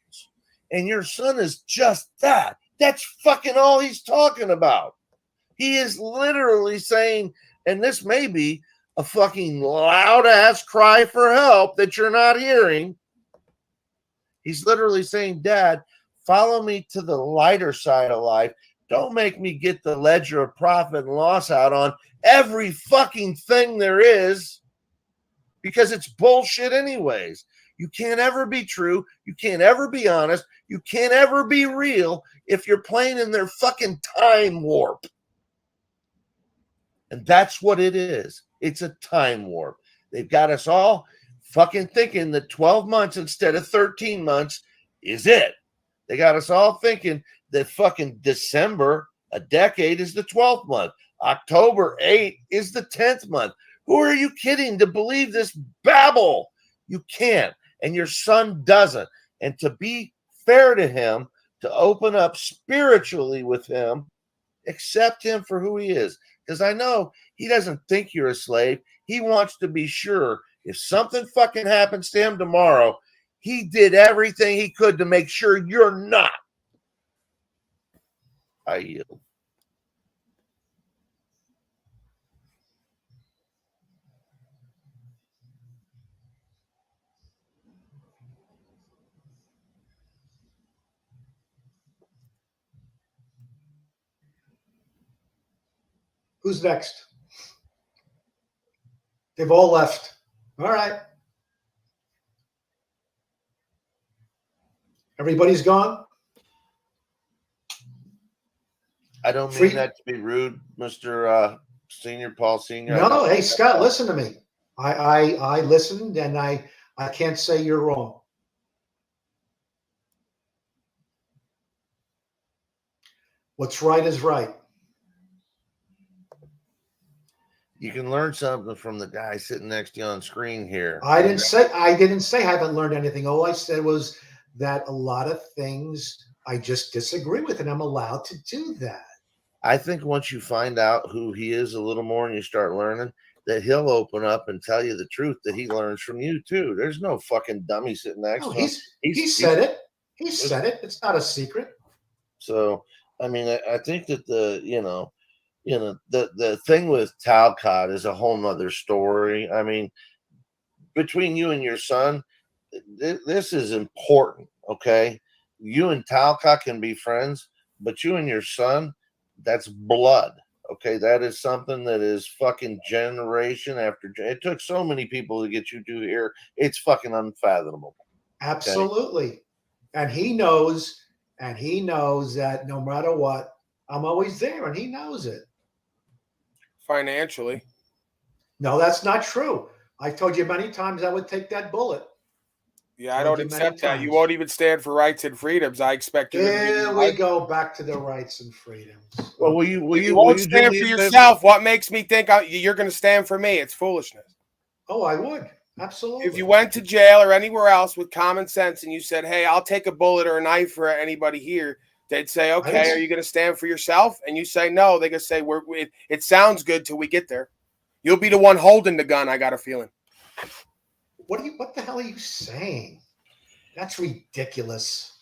And your son is just that. That's fucking all he's talking about. He is literally saying, and this may be a fucking loud ass cry for help that you're not hearing. He's literally saying, Dad, follow me to the lighter side of life. Don't make me get the ledger of profit and loss out on every fucking thing there is, because it's bullshit anyways. You can't ever be true. You can't ever be honest. You can't ever be real if you're playing in their fucking time warp. And that's what it is. It's a time warp. They've got us all fucking thinking that 12 months instead of 13 months is it. They got us all thinking that fucking December, a decade, is the 12th month. October 8 is the 10th month. Who are you kidding to believe this babble? You can't. And your son doesn't. And to be fair to him, to open up spiritually with him, accept him for who he is. Because I know he doesn't think you're a slave. He wants to be sure if something fucking happens to him tomorrow, he did everything he could to make sure you're not. I yield. Who's next? They've all left. All right. Everybody's gone? I don't mean that to be rude, Mr. Senior, Paul Senior. No, hey, Scott, listen to me. I listened, and I can't say you're wrong. What's right is right. You can learn something from the guy sitting next to you on screen here. I didn't say I haven't learned anything. All I said was that a lot of things I just disagree with, and I'm allowed to do that. I think once you find out who he is a little more and you start learning, that he'll open up and tell you the truth that he learns from you too. There's no fucking dummy sitting next to him. He said it. He said it. It's not a secret. So, I mean, I think that the thing with Talcott is a whole nother story. I mean, between you and your son, this is important, okay? You and Talcott can be friends, but you and your son, that's blood, okay? That is something that is fucking generation after it took so many people to get you to here. It's fucking unfathomable. Absolutely. Okay? And he knows that no matter what, I'm always there, and he knows it. Financially. No, that's not true. I've told you many times I would take that bullet. Yeah, I don't accept that. You won't even stand for rights and freedoms. I expect you to. Here we go back to the rights and freedoms. Well, will you won't stand for yourself? What makes me think you're going to stand for me? It's foolishness. Oh, I would. Absolutely. If you went to jail or anywhere else with common sense and you said, hey, I'll take a bullet or a knife for anybody here, they'd say, okay, are you going to stand for yourself? And you say no. They're going to say, it sounds good till we get there. You'll be the one holding the gun, I got a feeling. What the hell are you saying? That's ridiculous.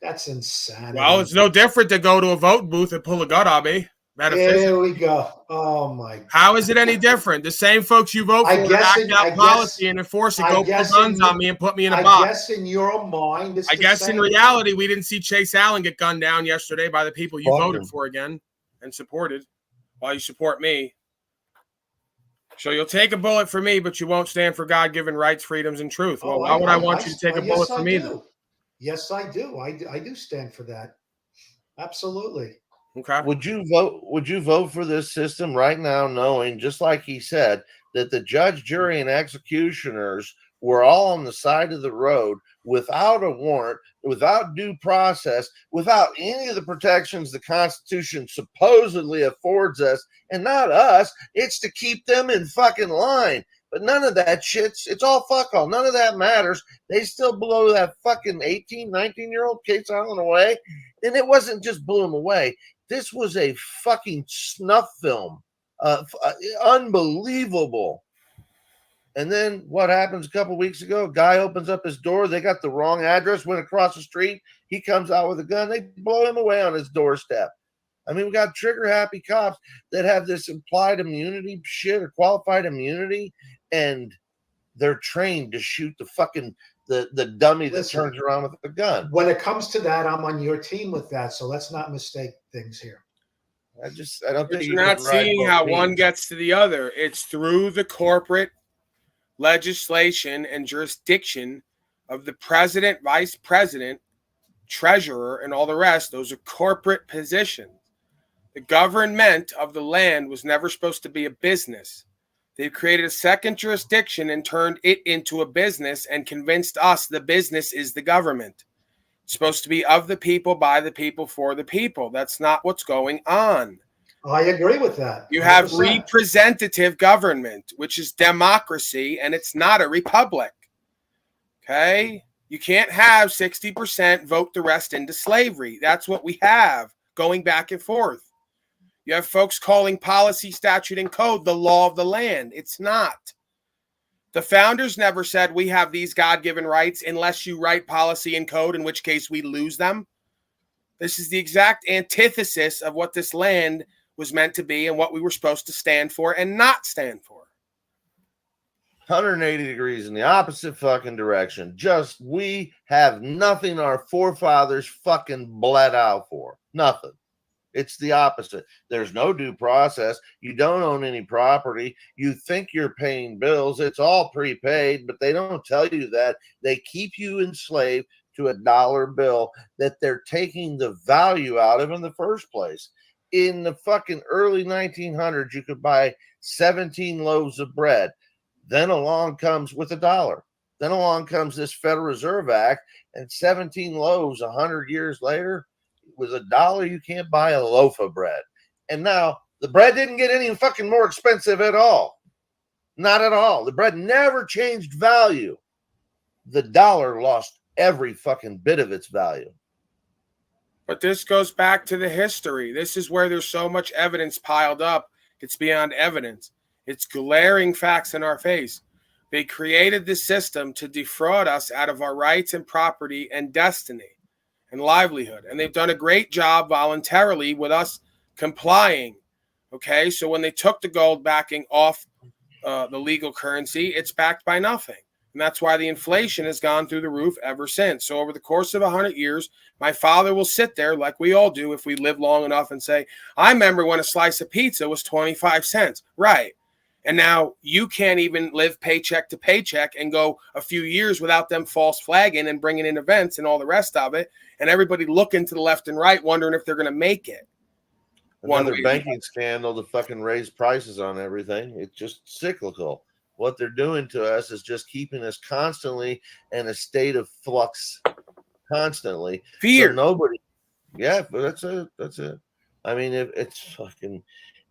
That's insanity. Well, it's no different to go to a vote booth and pull a gun on me. There we go. Oh my God. How is it any different? The same folks you vote for act out policy and enforce it, go pull guns on me and put me in a box. I guess in your mind, I guess in reality, we didn't see Chase Allen get gunned down yesterday by the people you voted for again and supported while you support me. So you'll take a bullet for me, but you won't stand for God-given rights, freedoms, and truth. Well, why would I want you to take a bullet for me then? Yes, I do. I do stand for that. Absolutely. Okay. Would you vote for this system right now, knowing, just like he said, that the judge, jury, and executioners were all on the side of the road without a warrant, without due process, without any of the protections the Constitution supposedly affords us, and not us? It's to keep them in fucking line. But none of that shit's, it's all fuck all. None of that matters. They still blow that fucking 18, 19-year-old Case Island away. And it wasn't just blew him away. This was a fucking snuff film. Unbelievable. And then what happens a couple weeks ago? Guy opens up his door. They got the wrong address, went across the street. He comes out with a gun. They blow him away on his doorstep. I mean, we got trigger-happy cops that have this implied immunity shit or qualified immunity, and they're trained to shoot the fucking the dummy that turns around with a gun. When it comes to that, I'm on your team with that. So let's not mistake things here. I don't think you're not seeing how one gets to the other. It's through the corporate legislation and jurisdiction of the president, vice president, treasurer, and all the rest. Those are corporate positions. The government of the land was never supposed to be a business. They created a second jurisdiction and turned it into a business and convinced us the business is the government. It's supposed to be of the people, by the people, for the people. That's not what's going on. I agree with that. You have 100%. representative government, which is democracy, and it's not a republic. Okay? You can't have 60% vote the rest into slavery. That's what we have going back and forth. You have folks calling policy, statute, and code the law of the land. It's not. The founders never said we have these God-given rights unless you write policy and code, in which case we lose them. This is the exact antithesis of what this land was meant to be and what we were supposed to stand for and not stand for. 180 degrees in the opposite fucking direction. Just we have nothing our forefathers fucking bled out for. Nothing. It's the opposite. There's no due process. You don't own any property. You think you're paying bills. It's all prepaid, but they don't tell you that. They keep you enslaved to a dollar bill that they're taking the value out of in the first place. In the fucking early 1900s, you could buy 17 loaves of bread. Then along comes with $1. Then along comes this Federal Reserve Act, and 17 loaves 100 years later, with $1, you can't buy a loaf of bread. And now the bread didn't get any fucking more expensive at all. Not at all. The bread never changed value. The dollar lost every fucking bit of its value. But this goes back to the history. This is where there's so much evidence piled up. It's beyond evidence. It's glaring facts in our face. They created this system to defraud us out of our rights and property and destiny and livelihood. And they've done a great job voluntarily with us complying. Okay, so when they took the gold backing off the legal currency, it's backed by nothing. And that's why the inflation has gone through the roof ever since. So over the course of 100 years, my father will sit there like we all do if we live long enough and say, I remember when a slice of pizza was 25 cents. Right. And now you can't even live paycheck to paycheck and go a few years without them false flagging and bringing in events and all the rest of it. And everybody looking to the left and right, wondering if they're going to make it. Another banking scandal to fucking raise prices on everything. It's just cyclical. What they're doing to us is just keeping us constantly in a state of flux, constantly. Fear. So nobody. Yeah, but that's it. That's it. I mean,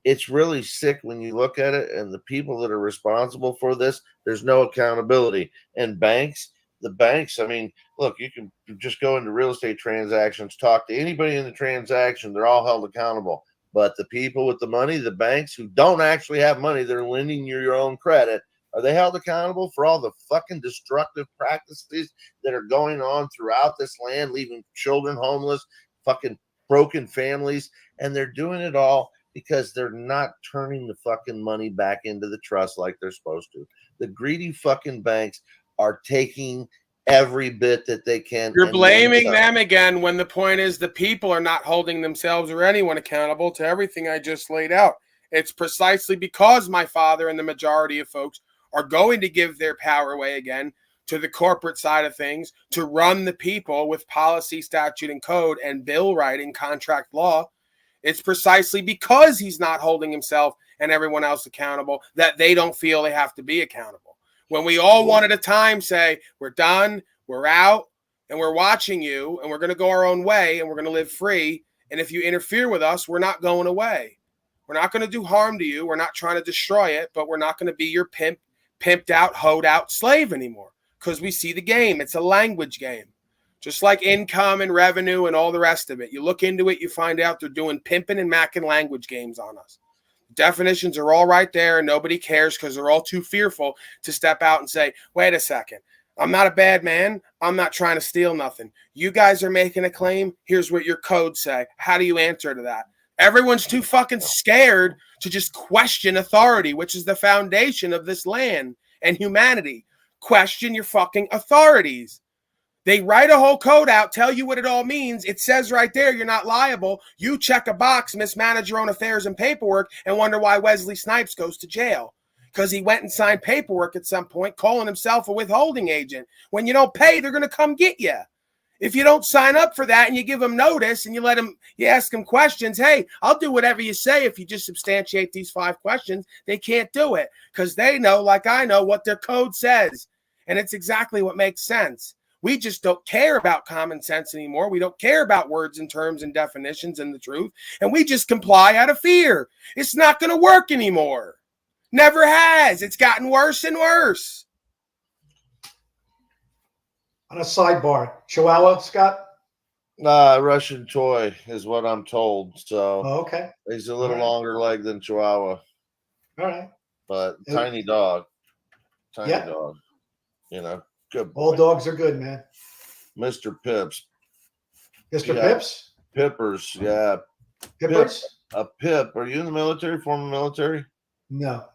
it's really sick when you look at it, and the people that are responsible for this, there's no accountability. And the banks, I mean, look, you can just go into real estate transactions, talk to anybody in the transaction, they're all held accountable. But the people with the money, the banks who don't actually have money, they're lending you your own credit. Are they held accountable for all the fucking destructive practices that are going on throughout this land, leaving children homeless, fucking broken families? And they're doing it all because they're not turning the fucking money back into the trust like they're supposed to. The greedy fucking banks are taking every bit that they can. You're blaming them again when the point is the people are not holding themselves or anyone accountable to everything I just laid out. It's precisely because my father and the majority of folks are going to give their power away again to the corporate side of things to run the people with policy, statute, and code and bill writing, contract law. It's precisely because he's not holding himself and everyone else accountable that they don't feel they have to be accountable. When we all one at a time say, we're done, we're out, and we're watching you, and we're going to go our own way, and we're going to live free, and if you interfere with us, we're not going away. We're not going to do harm to you. We're not trying to destroy it, but we're not going to be your pimped out, hoed out slave anymore because we see the game. It's a language game. Just like income and revenue and all the rest of it. You look into it, you find out they're doing pimping and macking language games on us. Definitions are all right there, and nobody cares because they're all too fearful to step out and say, wait a second, I'm not a bad man. I'm not trying to steal nothing. You guys are making a claim. Here's what your codes say. How do you answer to that? Everyone's too fucking scared to just question authority, which is the foundation of this land and humanity. Question your fucking authorities. They write a whole code out, tell you what it all means. It says right there, you're not liable. You check a box, mismanage your own affairs and paperwork, and wonder why Wesley Snipes goes to jail. Because he went and signed paperwork at some point, calling himself a withholding agent. When you don't pay, they're going to come get you. If you don't sign up for that and you give them notice and you ask them questions, hey, I'll do whatever you say if you just substantiate these 5 questions. They can't do it because they know, like I know, what their code says. And it's exactly what makes sense. We just don't care about common sense anymore. We don't care about words and terms and definitions and the truth. And we just comply out of fear. It's not going to work anymore. Never has. It's gotten worse and worse. On a sidebar, Chihuahua, Scott? Russian toy is what I'm told. So okay. He's a little longer leg than Chihuahua. All right. But tiny dog. Tiny dog. You know, good boy. All dogs are good, man. Mr. Pips. Mr. Pips? Pippers, yeah. Pippers? A pip. Are you in the military, former military? No.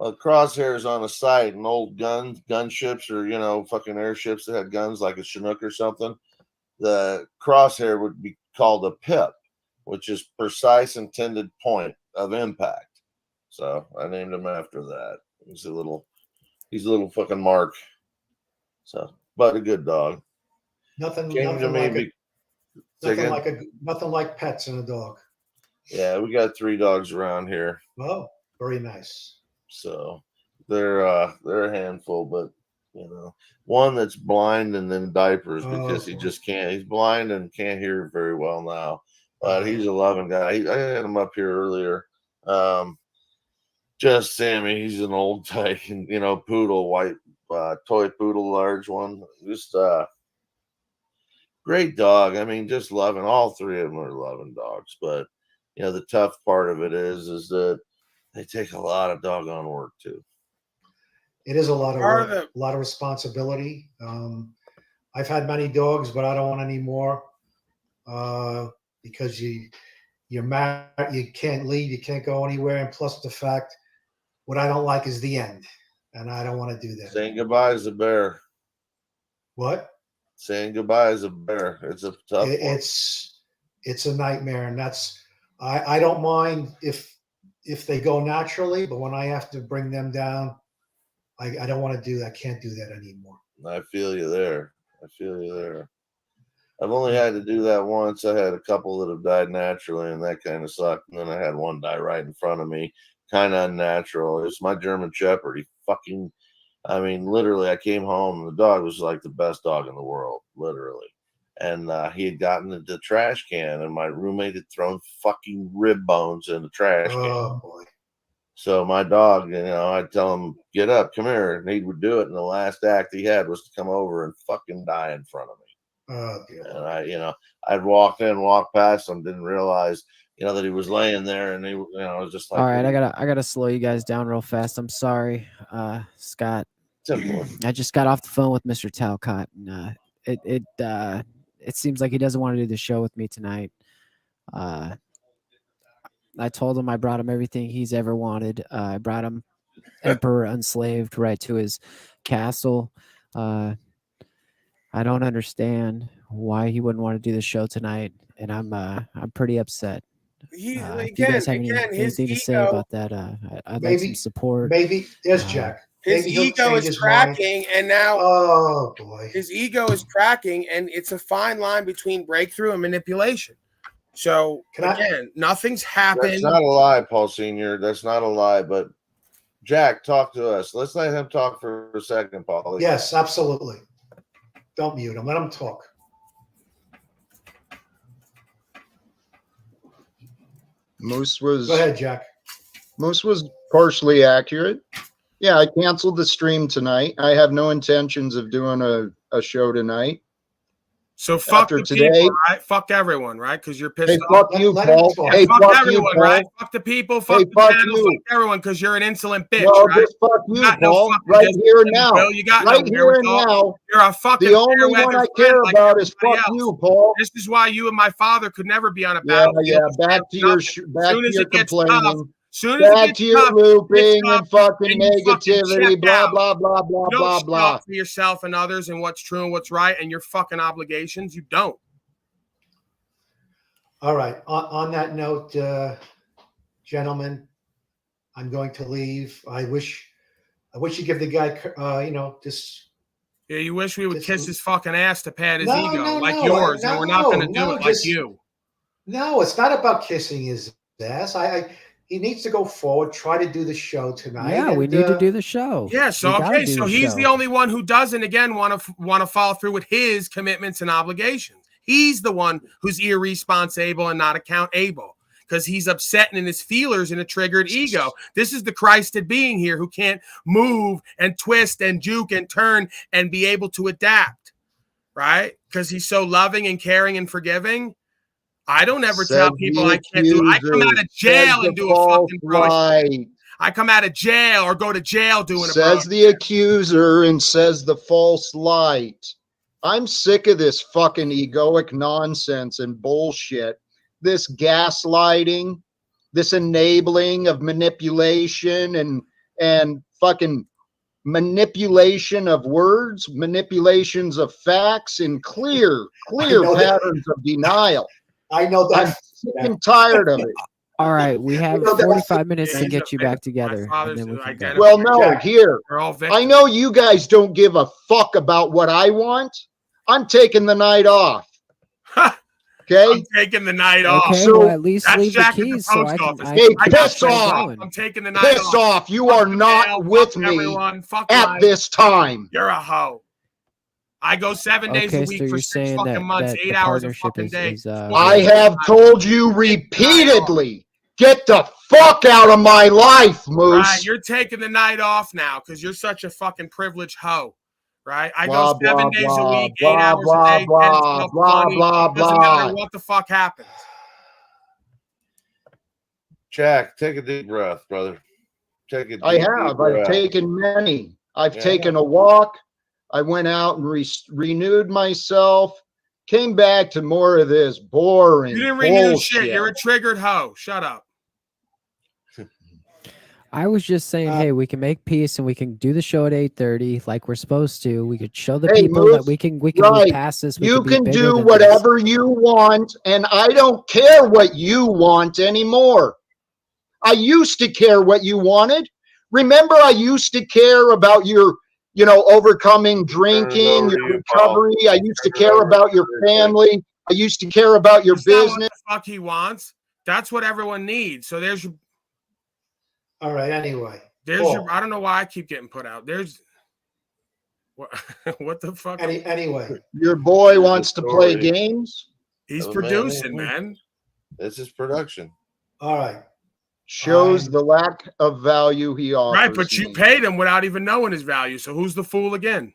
Crosshairs on a site and old gunships or, fucking airships that had guns like a Chinook or something. The crosshair would be called a pip, which is precise intended point of impact. So I named him after that. He's a little fucking mark. So, but a good dog. Nothing like pets and a dog. Yeah, we got 3 dogs around here. Oh, very nice. So they're a handful, but one that's blind and in diapers because he just can't. He's blind and can't hear very well now. But he's a loving guy. I had him up here earlier. Just Sammy. He's an old tyke, and poodle, white toy poodle, large one. Just great dog. I mean, just loving. All 3 of them are loving dogs. But the tough part of it is that they take a lot of doggone work too. It is a lot of work, a lot of responsibility. I've had many dogs, but I don't want any more because you're married, you can't leave, you can't go anywhere, and plus the fact, what I don't like is the end, and I don't want to do that. Saying goodbye is a bear. What? Saying goodbye is a bear. It's a tough one. It's a nightmare, and that's I don't mind if they go naturally, but when I have to bring them down, I don't want to do that. I can't do that anymore. I feel you there. I've only had to do that once. I had a couple that have died naturally, and that kind of sucked. And then I had one die right in front of me, kind of unnatural. It's my German Shepherd. Literally, I came home, and the dog was like the best dog in the world, literally. And he had gotten into the trash can, and my roommate had thrown fucking rib bones in the trash can. Oh, boy. So my dog, I'd tell him, get up, come here. And he would do it. And the last act he had was to come over and fucking die in front of me. Oh, dear. And I'd walk past him, didn't realize, that he was laying there. And he, was just like, all right, I gotta slow you guys down real fast. I'm sorry, Scott. I just got off the phone with Mr. Talcott, and it seems like he doesn't want to do the show with me tonight. I told him I brought him everything he's ever wanted. I brought him Emperor Unslaved right to his castle. I don't understand why he wouldn't want to do the show tonight, and I'm pretty upset. If you guys have anything to say about that, I'd like some support. Maybe there's Jack. His Maybe he'll ego change is his mind. cracking, and now oh boy, his ego is cracking, and it's a fine line between breakthrough and manipulation. So nothing's happened. That's not a lie, Paul Senior. That's not a lie. But Jack, talk to us. Let's let him talk for a second, Paul. Yes, absolutely. Don't mute him. Let him talk. Moose was. Go ahead, Jack. Moose was partially accurate. Yeah, I canceled the stream tonight. I have no intentions of doing a show tonight. So fuck After the today, people, right? Fuck everyone, right? Because you're pissed hey, off. fuck you, Paul. Yeah, Hey, fuck fuck everyone, you, right? Paul. Fuck the people, fuck Hey, the fuck channel, you. fuck everyone, because you're an insolent bitch, No, right? just fuck you, got Paul. no fucking Right here and discipline, now. Bill. You got Right no here and wherewithal. now. You're a fucking The only one fair-weather I friend care like about is everybody fuck else. you, Paul. This is why you and my father could never be on a Yeah, battlefield. back to your complaining. Soon as it Back gets to your tough, looping and fucking and you fucking negativity, check blah out. blah blah blah You don't blah show blah. up for yourself and others and what's true and what's right and your fucking obligations. You don't. All right. On that note, gentlemen, I'm going to leave. I wish you give the guy, just. Yeah, you wish we would kiss his fucking ass to pad his No, ego no, like no, yours, and we're not going to do no, it like just- you. No, it's not about kissing his ass. He needs to go forward, try to do the show tonight. Yeah, we and, need to do the show. Yeah, so We gotta okay, do so the he's show. the only one who doesn't again want to follow through with his commitments and obligations. He's the one who's irresponsible and not accountable because he's upset and in his feelers and a triggered ego. This is the Christed being here who can't move and twist and juke and turn and be able to adapt, right? Because he's so loving and caring and forgiving. I don't ever tell people I can't do it. I come out of jail and do a fucking pro. I come out of jail or go to jail doing a pro. Says the accuser and says the false light. I'm sick of this fucking egoic nonsense and bullshit. This gaslighting, this enabling of manipulation and fucking manipulation of words, manipulations of facts, and clear patterns of denial. I know that. I'm sick and tired of it. All right, we have 45 minutes to get you back together. And then we can go. Well, no, here. I know you guys don't give a fuck about what I want. I'm taking the night off. Okay? I'm taking the night off. Okay, So- well, at least That's leave the Jack at the keys so I post can. office. I Hey, can piss get off. going. I'm taking the night Piss off. You are not with me everyone. Fuck at life. this time. You're a hoe. I go 7 days a Okay, week so for you're 6 saying fucking that, months, that 8 the hours a partnership fucking is, day. I have told you repeatedly, get the fuck out of my life, Moose. Right, you're taking the night off now because you're such a fucking privileged hoe. Right? I Blah, go 7 blah, days blah, a week, 8 blah, hours blah, a day, 10, blah, 12, blah, 20. blah, Doesn't blah. matter what the fuck happens. Jack, take a deep breath, brother. Take a deep, I deep have. breath. I've taken many. I've Yeah. taken a walk. I went out and renewed myself. Came back to more of this boring You didn't renew bullshit. shit. You're a triggered hoe. Shut up. I was just saying, hey, we can make peace and we can do the show at 8:30 like we're supposed to. We could show the Hey, people Moose, that we can move past this. We You be can bigger do than whatever you want, and I don't care what you want anymore. I used to care what you wanted. Remember, I used to care about your, overcoming drinking, your recovery. I used to care about your family. I used to care about your That's not business. what the fuck he wants. That's what everyone needs. So there's your. All right. Anyway, There's Paul. your. I don't know why I keep getting put out. There's. What the fuck? Anyway, Your boy wants to play games. He's Oh, producing, man. This is production. All right. Shows the lack of value he offers. Right, but you me. paid him without even knowing his value. So who's the fool again?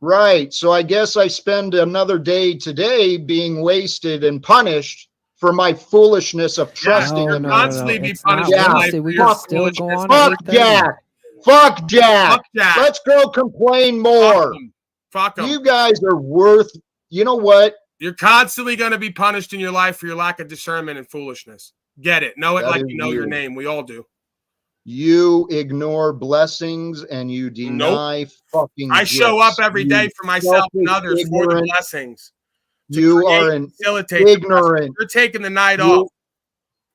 Right. So I guess I spend another day today being wasted and punished for my foolishness of trusting him. Constantly be It's not punished. for life wasted. for We your can still go foolishness. on Fuck at 8:30. Jack. Fuck Jack. Fuck Jack. Let's go complain more. Fuck him. You guys are worth, you know what? You're constantly going to be punished in your life for your lack of discernment and foolishness. Get it. Know it That like is you know your you. name. We all do. You ignore blessings and you deny fucking I show up gifts. every day You for myself and selfish, others for the ignorant- blessings. To You create are and an facilitate the blessings. ignorant. You're taking the night You- off.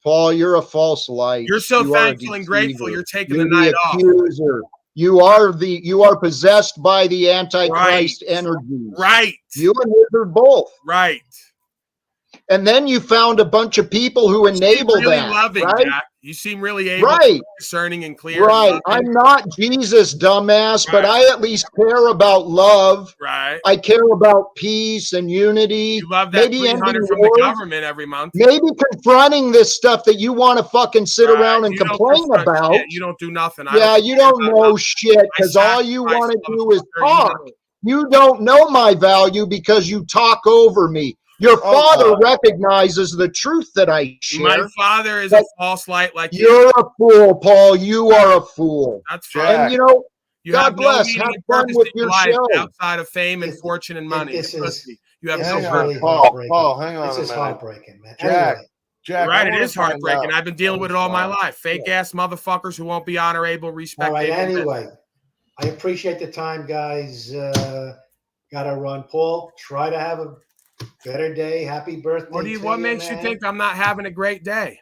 Paul, you're a false light. You're so You are a thankful and grateful deceiver. you're taking You're the night off. accuser. You are possessed by the Antichrist energy. Right. You and him are both. Right. And then you found a bunch of people who enable really that. loving, right? Jack. You seem really able, Right. discerning, and clear. Right. And I'm not Jesus, dumbass, but I at least care about love. Right. I care about peace and unity. You love that maybe 300 ending from wars. the government every month. Maybe confronting this stuff that you want to fucking sit around and You don't complain confront about. shit. You don't do nothing. Yeah, you don't know shit because all you want to do is talk. You don't know my value because you talk over me. Your father recognizes the truth that I share. My father is a false light like you. You're a fool, Paul. You are a fool. That's fine. And you know, You God have no bless. meaning Have and fun purpose with in your life show. outside of fame and fortune and money. this and is- pussy. You have this no is purpose. really heartbreaking. Paul, hang on This a is minute. heartbreaking, man. Jack, Anyway. Jack, Right, I it wanna is find heartbreaking. out- I've been dealing with it all my life. Fake ass motherfuckers who won't be honorable, respect. All right. Anyway, I appreciate the time, guys. Gotta run. Paul, try to have a better day. Happy birthday. What makes you think I'm not having a great day?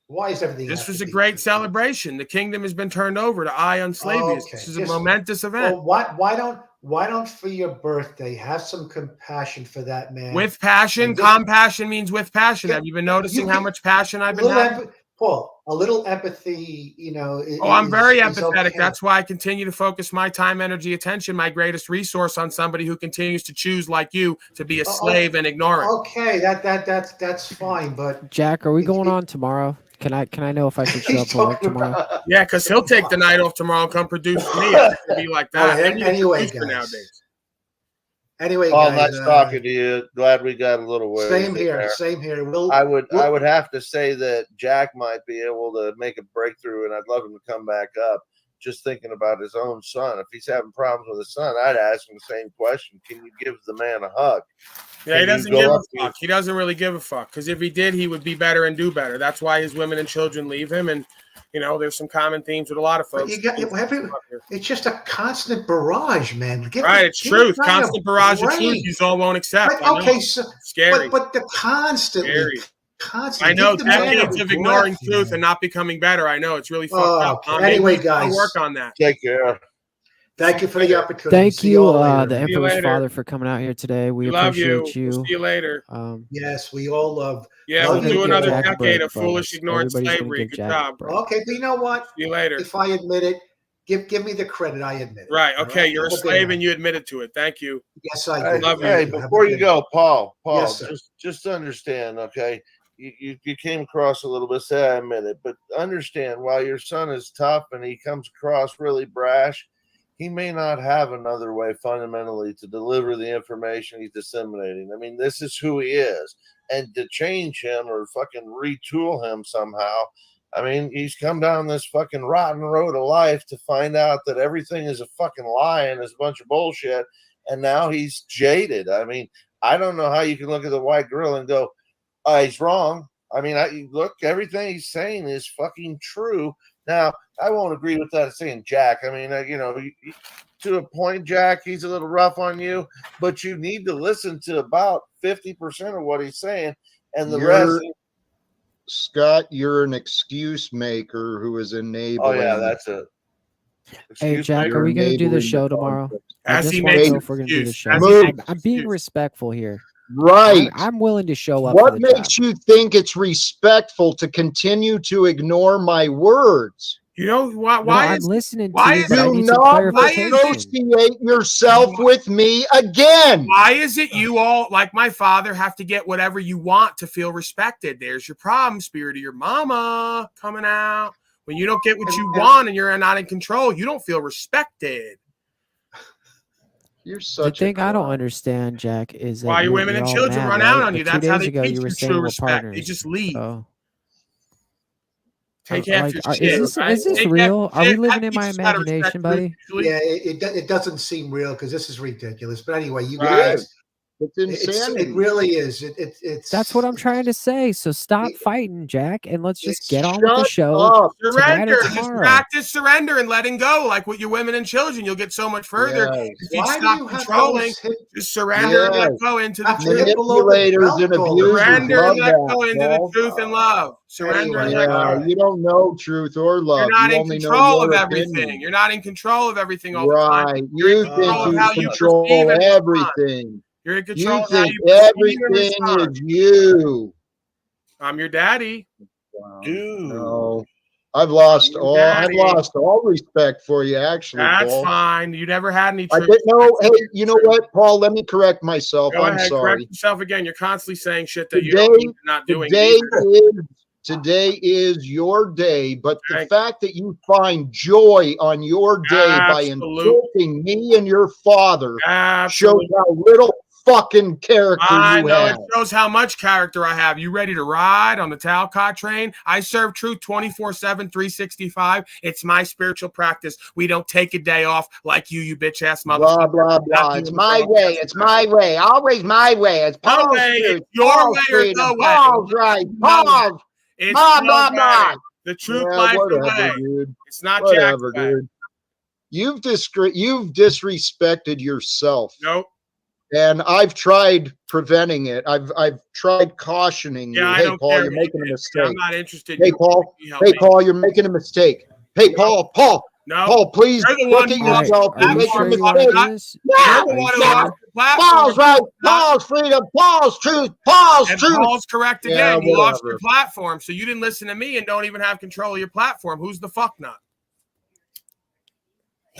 Why is everything? This was a great celebration. The kingdom has been turned over to I Unslavius. Okay, This is a momentous event. Well, why don't for your birthday have some compassion for that man? With passion, And compassion means with passion. Have you been noticing how much passion I've been having? Paul, a little empathy, you know. I'm very is empathetic. okay. That's why I continue to focus my time, energy, attention, my greatest resource on somebody who continues to choose, like you, to be a slave and ignore it. Okay, that's fine, but Jack, are we going on tomorrow? Can I know if I should show up for work tomorrow? Yeah, because he'll take the night off tomorrow and come produce for me. It's gonna be like that. All right, I need a anyway, producer guys. nowadays. Anyway, Paul, guys, nice talking to you. Glad we got a little way. Same here. Same here. I would have to say that Jack might be able to make a breakthrough, and I'd love him to come back up. Just thinking about his own son. If he's having problems with his son, I'd ask him the same question: can you give the man a hug? Yeah, he Can you doesn't go give a up to- fuck. He doesn't really give a fuck. Because if he did, he would be better and do better. That's why his women and children leave him. And you know, there's some common themes with a lot of But folks. you got it's just a constant barrage, man. Right, it's truth. Constant barrage of truth. You all won't accept. But, I know. okay, so Scary. but the constantly, Scary. constantly. I know give the man a decades of ignoring breath, truth man. and not becoming better. I know it's really fucked up. Okay. Maybe Anyway, we can guys, work on that. Take care. Thank you for the opportunity. Thank See you, all later. the See you Emperor's later. father, for coming out here today. We We love you. appreciate you. We'll see you later. Yes, we all love. Yeah, love we'll you do another Jack a decade break, of foolish, brothers. ignoring Everybody's gonna slavery. give Good Jack a job. break. Okay, but you know what? See you later. If I admit it, give me the credit. I admit it. Right. All Okay. You're a Have good slave night. and you admitted to it. Thank you. Yes, I Hey, do. Love you. hey, Have a before you good go, Paul, Yes, sir. just understand, okay? You came across a little bit, say I admit it, but understand while your son is tough and he comes across really brash, he may not have another way fundamentally to deliver the information he's disseminating. I mean, this is who he is. And to change him or fucking retool him somehow, I mean, he's come down this fucking rotten road of life to find out that everything is a fucking lie and is a bunch of bullshit. And now he's jaded. I mean, I don't know how you can look at the white gorilla and go, he's wrong. I mean, look, everything he's saying is fucking true. Now, I won't agree with that saying Jack. I mean, you know, to a point, Jack, he's a little rough on you, but you need to listen to about 50% of what he's saying, and the rest. Scott, you're an excuse maker who is enabling. Oh yeah, that's it. Hey, Jack, are we going to do the show tomorrow? I As just he want to makes know if we're going to do the excuse. show. As he makes I'm being respectful here. Right. I'm willing to show up. What for the job. makes you think it's respectful to continue to ignore my words? You know why? No, Why I'm is listening to why you, is but I Do need some not clarification. associate yourself with me again. Why is it you all, like my father, have to get whatever you want to feel respected? There's your problem, spirit of your mama coming out. When you don't get what you want and you're not in control, you don't feel respected. You're The such thing I don't understand, Jack, is that Why your you're, women you're and all children mad, run right? out on But you. 2 That's how days they ago, teach you were you saying true we're respect. partners. They just leave. So, Take half your like, shit. is right? this Take real? half Are we your shit. living That in my teaches you how to respect imagination, truth buddy? usually. Yeah, it doesn't seem real because this is ridiculous. But anyway, you Right. guys, It's insanity. It really is. It's That's what I'm trying to say. So stop fighting, Jack, and let's just get on with the show up. tonight or Surrender. Just tomorrow. practice surrender and letting go, like with your women and children. You'll get so much further Yes. if you Why do stop you have controlling. those hip- Just surrender and let Yes. go into the Have to truth. hit below the Manipulators belt and all the abusers Surrender love and let that, go into Paul. the truth and love. Surrender and let Yeah, go. you don't know truth or love. You're not You in only know control of your everything. opinion. You're not in control of everything all the time. Right. You're in You control of think how you you control perceive and respond. everything. You're in control You of how think you perceive and everything respond. is you. I'm your daddy. Dude. No. I've lost I'm your I've daddy. lost all respect for you, actually, That's Paul. fine. You never had any I truth. didn't know. Hey, you know what, Paul? Let me correct myself. Go I'm ahead, correct sorry. yourself again. You're constantly saying shit that you Today, don't mean, you're not doing it either. today is your day, but the Thank fact that you find joy on your day by Absolute. insulting me and your father shows Absolute. how little fucking character I you know have. it shows how much character I have. You ready to ride on the Talcott train? I serve truth 24/7, 365. It's my spiritual practice. We don't take a day off like you bitch ass motherfucker. Blah, blah, blah. It's my way. It's my way. Always my way. It's My Paul's way, truth. it's your Paul's way or freedom. the way. Paul's right. No way. Paul's. It's Blah, no blah, way. blah. The truth Yeah, lies the whatever, way. dude. It's not Whatever, Jack's way. dude. You've disrespected yourself. Nope. And I've tried preventing it. I've tried cautioning you. Yeah, I Hey, don't Paul, care you're what you making a did. mistake. I'm not interested. Hey, You Paul. help Hey, me. Paul, you're making a mistake. Hey, Paul. No. Paul, please You're the look one at who lost yourself. the You're making a platform. you wanna mistake. do this? Yeah, You're the one who yeah. lost the platform. Paul's right. Paul's freedom. Paul's truth. Paul's And truth. Paul's correct Yeah, again. You lost your whatever. platform, so you didn't listen to me and don't even have control of your platform. Who's the fuck nut?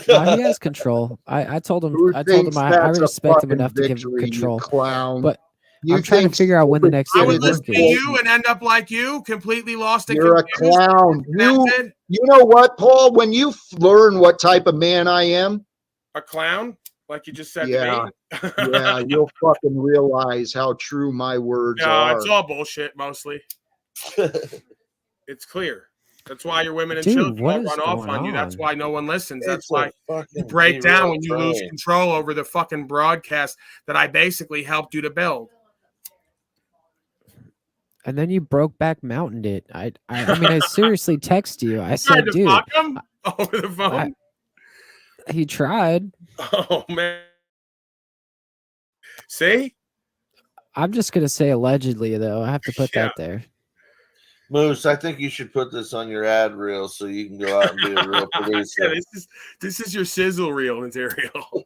No, he has control. I told him. Who I told him thinks I that's a respect him fucking enough to give him victory, you control. clown? But You I'm trying to think figure out when the next I would work listen to is. you and end up like you, completely lost and You're a confused. clown. Connected. You know what, Paul? When you learn what type of man I am, A clown, like you just said yeah, to me. yeah, you'll fucking realize how true my words No, are. it's all bullshit mostly. It's clear. That's why your women and Dude, children what don't is run off going on you. That's on? why no one listens. That's It's why a fucking you break down when you lose train. control over the fucking broadcast that I basically helped you to build. And then you broke back mountained it. I mean, I seriously text you. I Tried said, to dude, fuck him over the phone. he tried. Oh man. See? I'm just gonna say allegedly though. I have to put that there. Moose, I think you should put this on your ad reel so you can go out and be a real producer. Yeah, this is your sizzle reel material.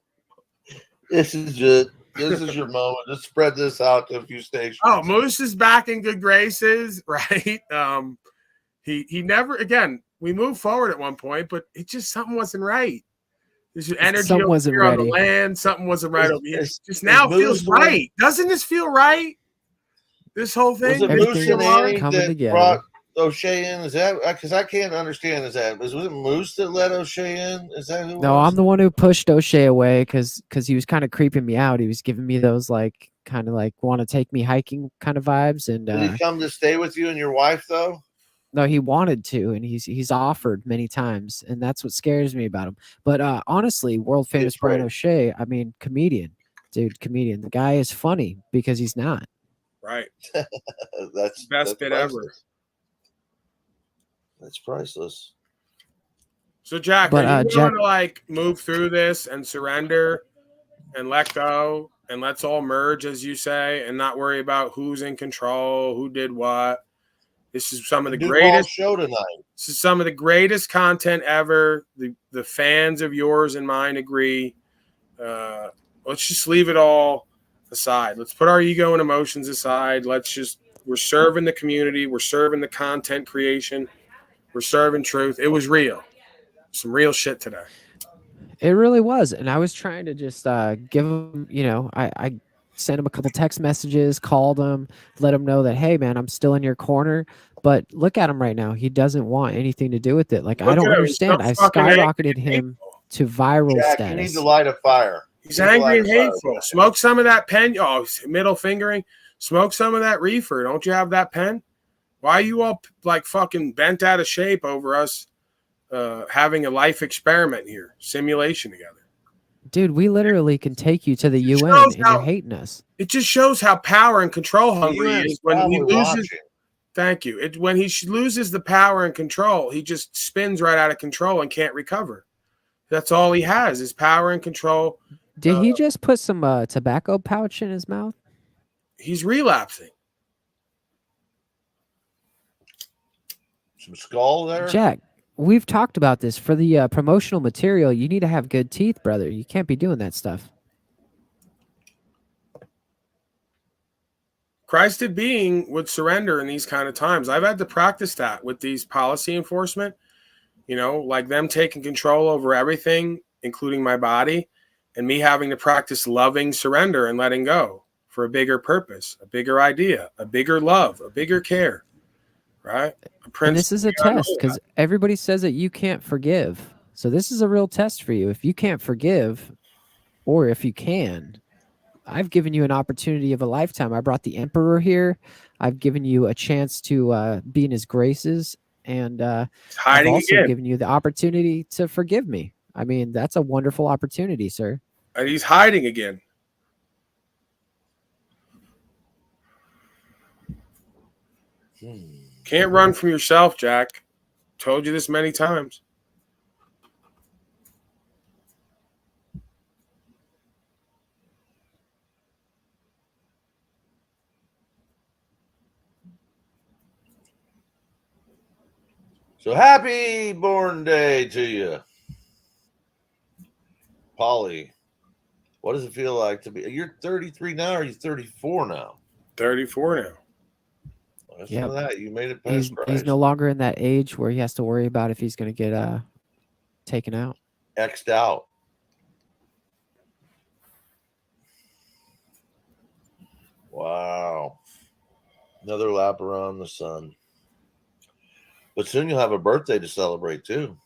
This is it. This is your moment. Just spread this out to a few stations. Oh, Moose is back in good graces, right? He never again. We moved forward at one point, but it just something wasn't right. There's energy Something over wasn't here on the ready. land. Something wasn't right over here. Is- Just is now Moose feels the one- right. Doesn't this feel right? This whole Was thing. it Moose Everything's and Annie coming that together. brought O'Shea in? Is that because I can't understand? Was it Moose that let O'Shea in? Is that who? it No, was? I'm the one who pushed O'Shea away because he was kind of creeping me out. He was giving me those like kind of like want to take me hiking kind of vibes. And Did he come to stay with you and your wife though? no, he wanted to, and he's offered many times, and that's what scares me about him. But honestly, world famous Brian O'Shea, I mean, comedian, dude, comedian. The guy is funny because he's not. Right. That's Best bit ever. priceless. That's priceless. So Jack, But, are you Jack- going to like move through this and surrender and let go and let's all merge, as you say, and not worry about who's in control, who did what? This is some of the Do greatest Paul's show tonight. This is some of the greatest content ever. The fans of yours and mine agree. Let's just leave it all aside. Let's put our ego and emotions aside. We're serving the community. We're serving the content creation. We're serving truth. It was real. Some real shit today. It really was, and I was trying to just give him, I sent him a couple text messages, called him, let him know that, hey man, I'm still in your corner. But look at him right now; he doesn't want anything to do with it. Like I Look don't at him. He's so understand. I fucking skyrocketed him to viral Jack, you need status. to light a fire. He's angry and hateful. Smoke some of that pen. Oh, middle fingering. Smoke some of that reefer. Don't you have that pen? Why are you all like fucking bent out of shape over us having a life experiment here, simulation together? Dude, we literally can take you to the UN shows and how- you're hating us. It just shows how power and control hungry he UN's is when he probably loses. watching. Thank you. When he loses the power and control, he just spins right out of control and can't recover. That's all he has is power and control. Did he just put some tobacco pouch in his mouth? He's relapsing. Some skull there. Jack, we've talked about this. For the promotional material, you need to have good teeth, brother. You can't be doing that stuff. Christed being would surrender in these kind of times. I've had to practice that with these policy enforcement, like them taking control over everything, including my body, and me having to practice loving surrender and letting go for a bigger purpose, a bigger idea, a bigger love, a bigger care, right? And this is a test because everybody says that you can't forgive. So this is a real test for you. If you can't forgive, or if you can, I've given you an opportunity of a lifetime. I brought the Emperor here. I've given you a chance to be in his graces. And I've also given you the opportunity to forgive me. I mean, that's a wonderful opportunity, sir. And he's hiding again. Can't run from yourself, Jack. Told you this many times. So happy born day to you, Polly. What does it feel like to be? You're 33 now, or are you 34 now? 34 now. That's Yep. that. You made it past He's no longer in that age where he has to worry about if he's going to get taken out. X'd out. Wow. Another lap around the sun. But soon you'll have a birthday to celebrate too.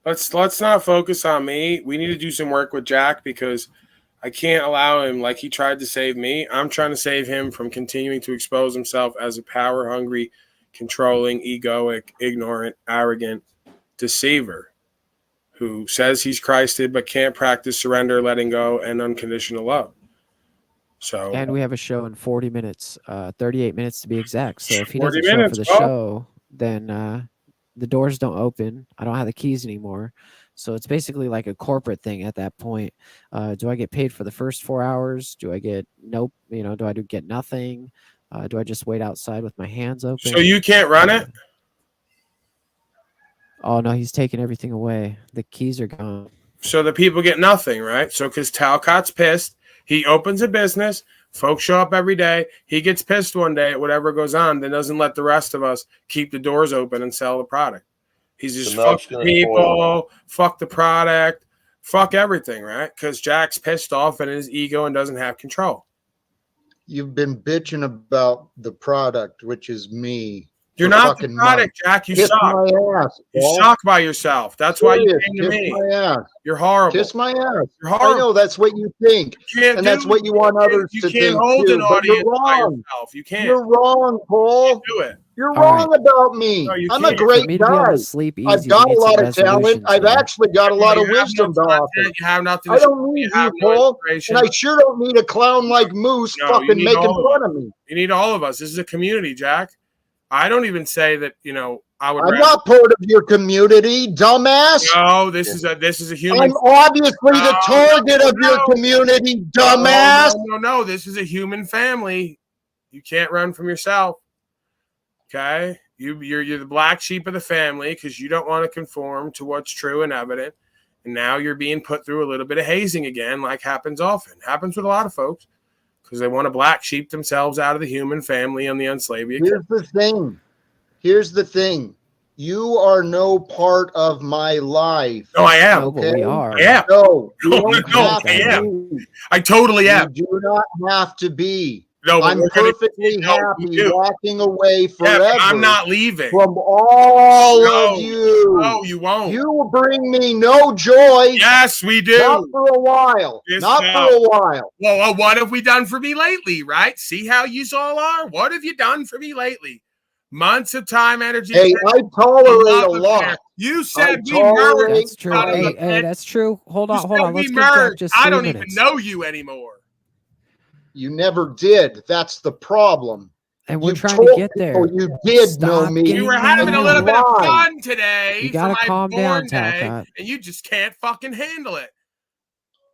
Let's not focus on me. We need to do some work with Jack because I can't allow him, like he tried to save me. I'm trying to save him from continuing to expose himself as a power-hungry, controlling, egoic, ignorant, arrogant deceiver who says he's Christed but can't practice surrender, letting go, and unconditional love. So, And we have a show in 40 minutes, 38 minutes to be exact. So if he 40 doesn't show up for minutes, the show, then the doors don't open. I don't have the keys anymore. So it's basically like a corporate thing at that point. Do I get paid for the first 4 hours? Do I get nope? Do I get nothing? Do I just wait outside with my hands open? So you can't run it? Oh, no, he's taking everything away. The keys are gone. So the people get nothing, right? So because Talcott's pissed, he opens a business. Folks show up every day. He gets pissed one day at whatever goes on, then doesn't let the rest of us keep the doors open and sell the product. He's just fuck the people, fuck the product, fuck everything, right? Because Jack's pissed off and his ego and doesn't have control. You've been bitching about the product, which is me. You're not the product, Jack. You suck. You suck by yourself. That's why you came to me. My ass. You're horrible. Kiss my ass. You're horrible. I know that's what you think, and that's what you want others to think You can't hold too. an But you're audience by wrong. yourself. You can't. You're wrong, Paul. Do it. You're All wrong right. about me. No, you I'm a can't. For great me to be able guy. to sleep easy, I've we got a need some lot of talent. resolutions I've here. actually got a lot of You have wisdom no to offer. content. You have nothing I to don't need you you, have no Paul, inspiration. and I sure don't need a clown like Moose No, you fucking need making all of fun us. of me. You need all of us. This is a community, Jack. I don't even say that, I would I'm rather. not part of your community, dumbass. No, this is a human. I'm obviously the target of your community, dumbass. No. This is a human family. You can't run from yourself. Okay? You're the black sheep of the family because you don't want to conform to what's true and evident. And now you're being put through a little bit of hazing again, like happens often. Happens with a lot of folks because they want to black sheep themselves out of the human family and the enslaved. Here's the thing. Here's the thing. You are no part of my life. No, I am. No, but we are. I am. No, you No, don't no, have I to am. be. I totally am. You do not have to be. No, but I'm we're gonna- perfectly no, happy you do. walking away Yeah, forever. but I'm not leaving. From all No, of you. No, you won't. You will bring me no joy. Yes, we do. Not for a while. Yes, not no. for a while. Well, what have we done for me lately, right? See how you all are? What have you done for me lately? Months of time, energy. Hey, I tolerate a love lot. affair. You said we tolerate- merged. That's true. son of a Hey, bitch. that's true. Hold You on, hold said on. we Let's give Jack merged. just I 3 don't minutes. even know you anymore. You never did. That's the problem. And we're You trying to told get people there. you did know Stop me. getting We were mad having a at little him. bit of lied. fun today You for gotta my calm down, born day, Talcott. and you just can't fucking handle it.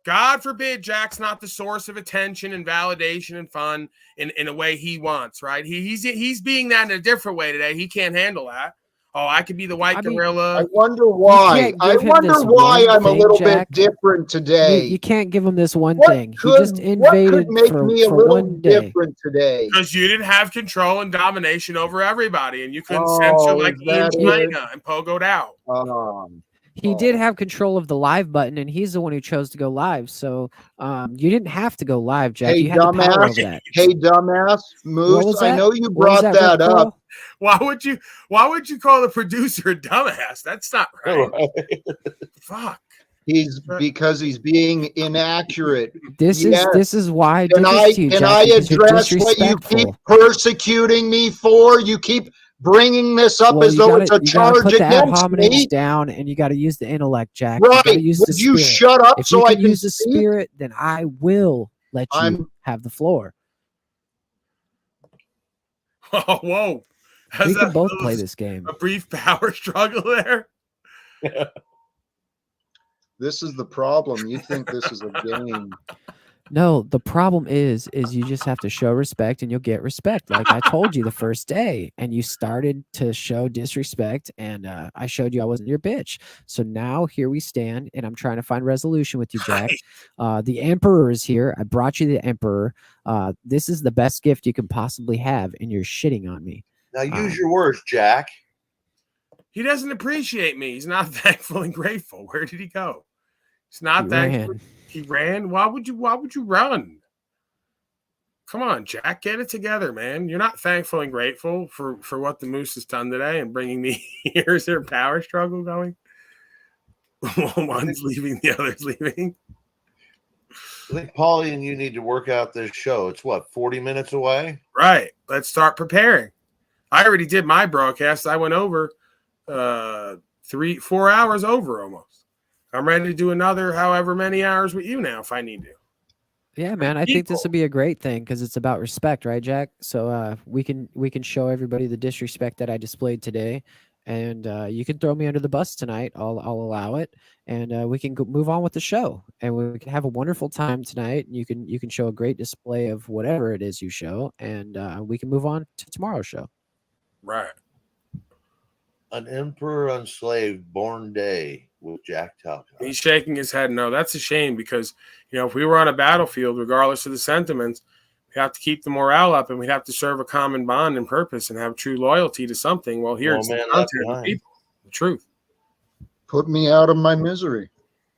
God forbid Jack's not the source of attention and validation and fun in a way he wants, right? He's being that in a different way today. He can't handle that. Oh, I could be the white gorilla. I wonder why. I wonder why I'm a little bit different today. You can't give him this one What thing. He could- just what invaded could make for, me a for little one day. different today? Because you didn't have control and domination over everybody, and you couldn't Oh, censor like is Ian that it? China and pogoed out. He did have control of the live button, and he's the one who chose to go live. So you didn't have to go live, Jack. Hey, you had the power over dumbass. that. Hey, dumbass. What was Moose, I that? know you What was brought that, that Rick up. Pearl? Why would you call the producer a dumbass? That's not right. Fuck. Because he's being inaccurate. This is why I did Can this I to you, can Jack, I because you're address what you keep disrespectful. persecuting me for? You keep bringing this up Well, as you though gotta, it's a you gotta charge put the ad against hominems me. down, and you got to use the intellect, Jack. You Right. got to use the Would you spirit. shut up If so you I can can use the speak? spirit, then I will let you I'm- have the floor. Oh, whoa. We can that both was play this game. a brief power struggle there? This is the problem. You think this is a game. No, the problem is you just have to show respect and you'll get respect. Like I told you the first day, and you started to show disrespect, and I showed you I wasn't your bitch. So now here we stand, and I'm trying to find resolution with you, Jack. The Emperor is here. I brought you the Emperor. This is the best gift you can possibly have, and you're shitting on me. Now use your words, Jack. He doesn't appreciate me. He's not thankful and grateful. Where did he go? He's not He thankful. ran. He ran. Why would you run? Come on, Jack, get it together, man. You're not thankful and grateful for what the Moose has done today and bringing me here. Is there a power struggle going? One's leaving, the other's leaving. I think Paulie and you need to work out this show. It's what, 40 minutes away? Right. Let's start preparing. I already did my broadcast. I went over 3-4 hours over almost. I'm ready to do another however many hours with you now if I need to. Yeah, man, I think this would be a great thing because it's about respect, right, Jack? So we can show everybody the disrespect that I displayed today, and you can throw me under the bus tonight. I'll allow it, and we can move on with the show, and we can have a wonderful time tonight. You can show a great display of whatever it is you show, and we can move on to tomorrow's show. Right. An Emperor Unslaved Born Day with Jack Talcott. He's shaking his head. No, that's a shame because, if we were on a battlefield, regardless of the sentiments, we have to keep the morale up and we'd have to serve a common bond and purpose and have true loyalty to something. Well, here it's the content of the people, the truth. Put me out of my misery.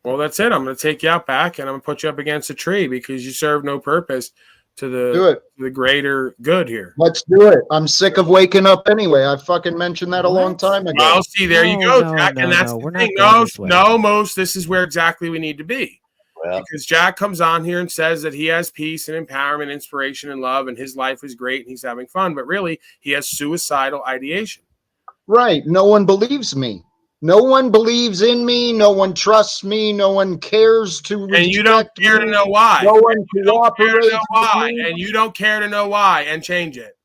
Well, that's it. I'm going to take you out back and I'm going to put you up against a tree because you serve no purpose to the greater good here. Let's do it. I'm sick of waking up anyway. I fucking mentioned that a long time ago. Well, see, there you go, no, Jack. no, and that's no, the we're not thing. going this way. No, Most, this is where exactly we need to be. Because Jack comes on here and says that he has peace and empowerment, inspiration, and love, and his life is great and he's having fun. But really, he has suicidal ideation. Right. No one believes me. No one believes in me. No one trusts me. No one cares to respect me. And you don't care to know why. No one cooperates with me. And you don't care to know why and change it.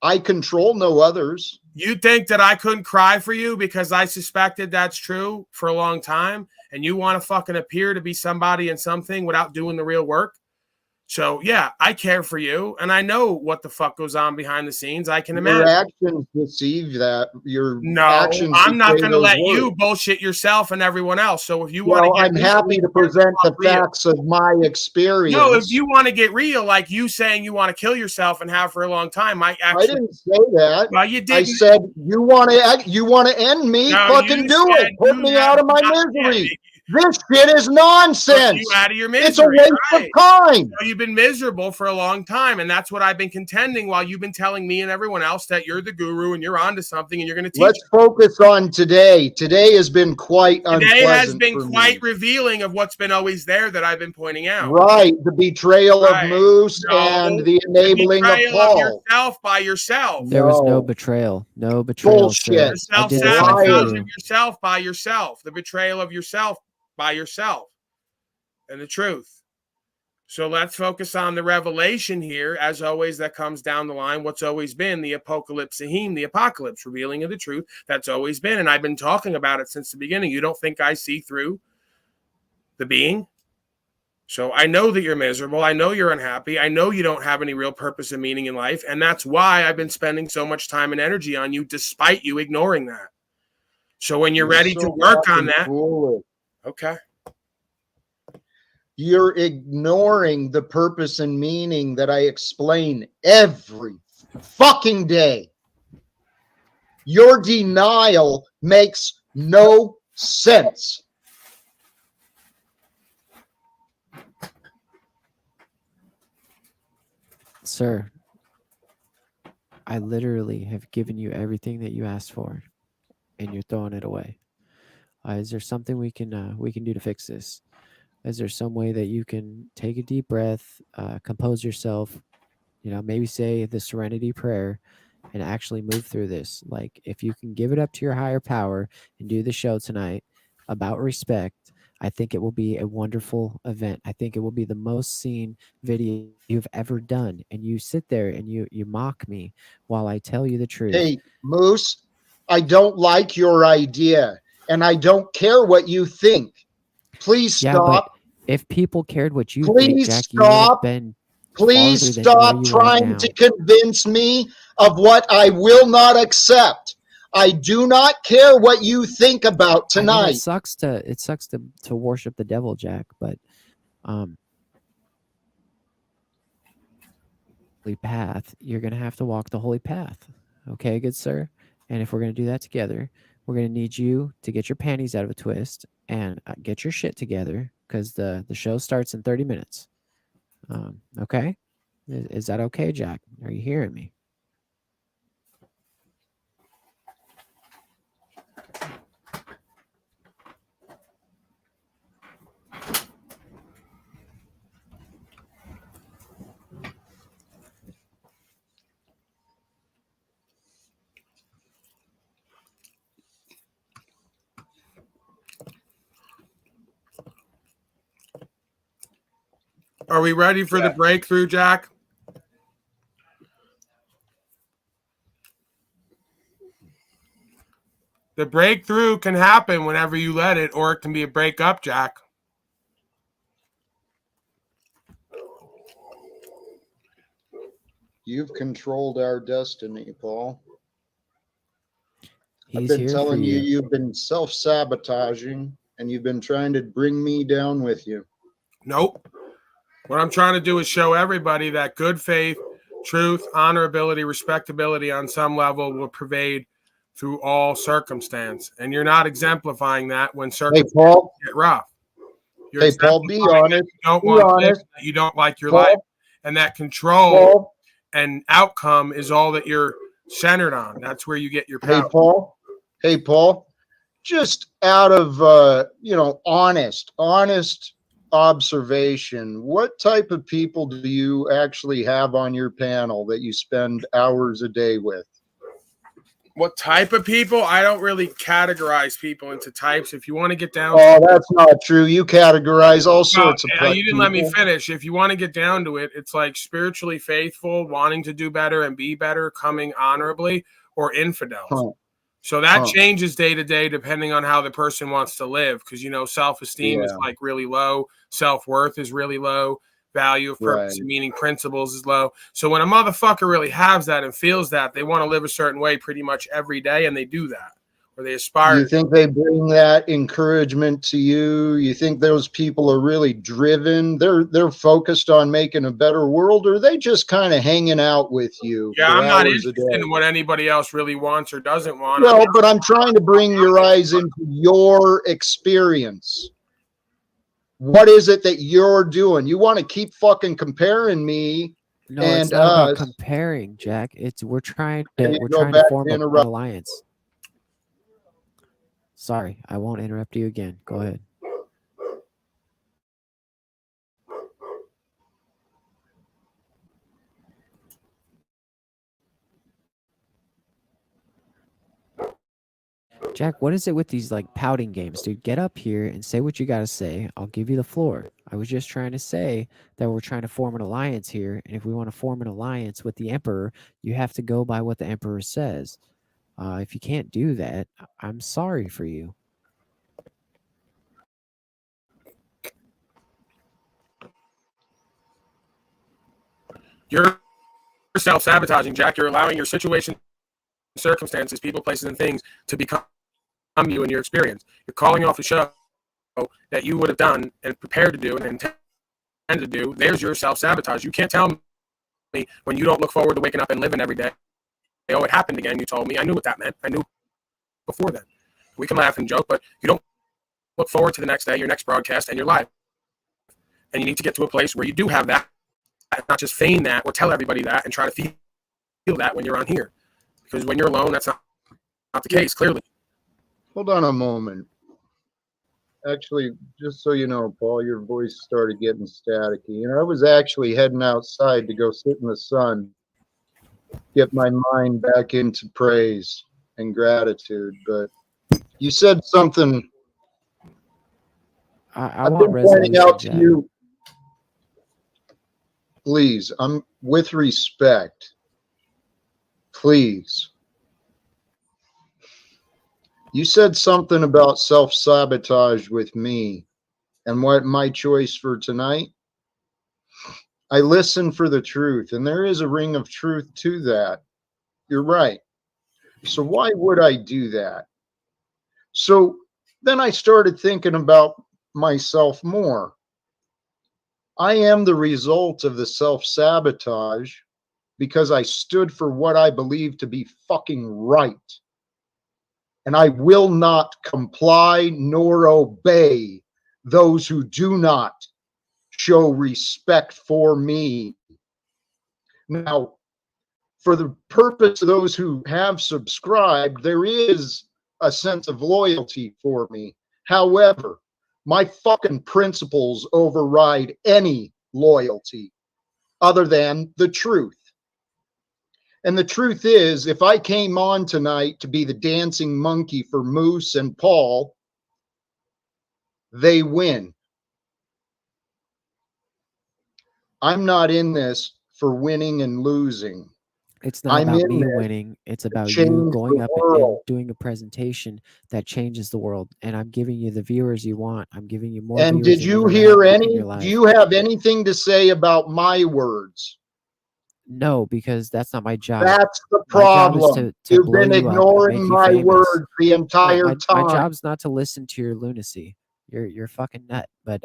I control no others. You think that I couldn't cry for you because I suspected that's true for a long time, and you want to fucking appear to be somebody and something without doing the real work? So, yeah, I care for you, and I know what the fuck goes on behind the scenes. I can imagine. Your actions deceive that. I'm not going to let you bullshit yourself and everyone else. So if you want to get I'm happy to present the facts of my experience. No, if you want to get real, like you saying you want to kill yourself and have for a long time, I didn't say that. Well, you didn't. I said you want to end me. No, fucking you do said it. Put you me have out of my not- misery. This shit is nonsense. You out of your misery. It's a waste of time. So you've been miserable for a long time, and that's what I've been contending while you've been telling me and everyone else that you're the guru and you're onto something and you're going to teach. Let's focus on today. Today has been quite unpleasant. Today has been for quite me. revealing of what's been always there that I've been pointing out. Right, the betrayal of Moose and the enabling the of betrayal Paul. yourself by yourself. There was no betrayal. No betrayal. Sir. The I did this self-sabotage for of you. yourself by yourself. The betrayal of yourself by yourself. And the truth. So let's focus on the revelation here. As always, that comes down the line. What's always been the apocalypse, the apocalypse, revealing of the truth. That's always been. And I've been talking about it since the beginning. You don't think I see through the being? So I know that you're miserable. I know you're unhappy. I know you don't have any real purpose and meaning in life. And that's why I've been spending so much time and energy on you, despite you ignoring that. So when you're ready to work on that. Okay. You're ignoring the purpose and meaning that I explain every fucking day. Your denial makes no sense. Sir, I literally have given you everything that you asked for, and you're throwing it away. Is there something we can do to fix this? Is there some way that you can take a deep breath, compose yourself, maybe say the serenity prayer and actually move through this? Like, if you can give it up to your higher power and do the show tonight about respect, I think it will be a wonderful event. I think it will be the most seen video you've ever done. And you sit there and you mock me while I tell you the truth. Hey, Moose, I don't like your idea, and I don't care what you think. Please Yeah, stop. but if people cared what you Please think, Jack, you would have stop. been Please farther than stop where you are trying now. to convince me of what I will not accept. I do not care what you think about I mean, tonight. it sucks to worship the devil, Jack, but holy path, you're gonna have to walk the holy path. Okay, good sir. And if we're gonna do that together, we're gonna need you to get your panties out of a twist and get your shit together, because the show starts in 30 minutes. Okay, is that okay, Jack? Are you hearing me? Are we ready for the breakthrough, Jack? The breakthrough can happen whenever you let it, or it can be a breakup, Jack. You've controlled our destiny, Paul. I've He's been here telling for you, you. you've been self-sabotaging, and you've been trying to bring me down with you. Nope. What I'm trying to do is show everybody that good faith, truth, honorability, respectability on some level will pervade through all circumstance. And you're not exemplifying that when circumstances get rough. You're Paul, be honest. You don't Be want to live, honest. that you don't like your Paul. life. And that control and outcome is all that you're centered on. That's where you get your power. Hey, Paul, just out of, honest observation, what type of people do you actually have on your panel that you spend hours a day with? What type of people? I don't really categorize people into types. If you want to get down that's not true. You categorize all sorts of you didn't let me people. finish. If you want to get down to it, it's like spiritually faithful, wanting to do better and be better, coming honorably, or infidels. So that changes day to day depending on how the person wants to live. Because, self-esteem is like really low. Self-worth is really low. Value of purpose and meaning principles is low. So when a motherfucker really has that and feels that, they want to live a certain way pretty much every day, and they do that, or they aspire. You think they bring that encouragement to you? You think those people are really driven? They're focused on making a better world, or are they just kind of hanging out with you? Yeah, for I'm not hours a interested day? in what anybody else really wants or doesn't want. Well, but I'm trying to bring your eyes into your experience. What is it that you're doing? You want to keep fucking comparing me No, and it's not about us. comparing, Jack. We're trying Can to you go back to form an interrupt? alliance. Sorry, I won't interrupt you again. Go ahead. Jack, what is it with these like pouting games, dude? Get up here and say what you got to say. I'll give you the floor. I was just trying to say that we're trying to form an alliance here. And if we want to form an alliance with the Emperor, you have to go by what the Emperor says. If you can't do that, I'm sorry for you. You're self-sabotaging, Jack. You're allowing your situation, circumstances, people, places, and things to become you in your experience. You're calling off a show that you would have done and prepared to do and intend to do. There's your self-sabotage. You can't tell me when you don't look forward to waking up and living every day. Oh, it happened again. You told me. I knew what that meant. I knew before then. We can laugh and joke, but you don't look forward to the next day, your next broadcast, and your life. And you need to get to a place where you do have that, not just feign that or tell everybody that and try to feel that when you're on here. Because when you're alone, that's not the case, clearly. Hold on a moment. Actually, just so you know, Paul, your voice started getting staticky. And I was actually heading outside to go sit in the sun, get my mind back into praise and gratitude. But you said something. I want resolution, pointing out Jack. to you. Please, I'm with respect. Please. You said something about self-sabotage with me and what my choice for tonight. I listen for the truth, and there is a ring of truth to that. You're right. So why would I do that? So then I started thinking about myself more. I am the result of the self-sabotage because I stood for what I believe to be fucking right. And I will not comply nor obey those who do not show respect for me. Now, for the purpose of those who have subscribed, there is a sense of loyalty for me. However, my fucking principles override any loyalty other than the truth. And the truth is, if I came on tonight to be the dancing monkey for Moose and Paul, they win. I'm not in this for winning and losing. It's not I'm about in me this winning. It's to about you change going the up and world. doing a presentation that changes the world. And I'm giving you the viewers you want. I'm giving you more And viewers did than you you've ever hear had in any? your Do life. you have anything to say about my words? No, because that's not my job. That's the My job is problem. to You've blow been you up and ignoring make you my famous. words the No, entire my time. job's not to listen to your lunacy. You're fucking nut. But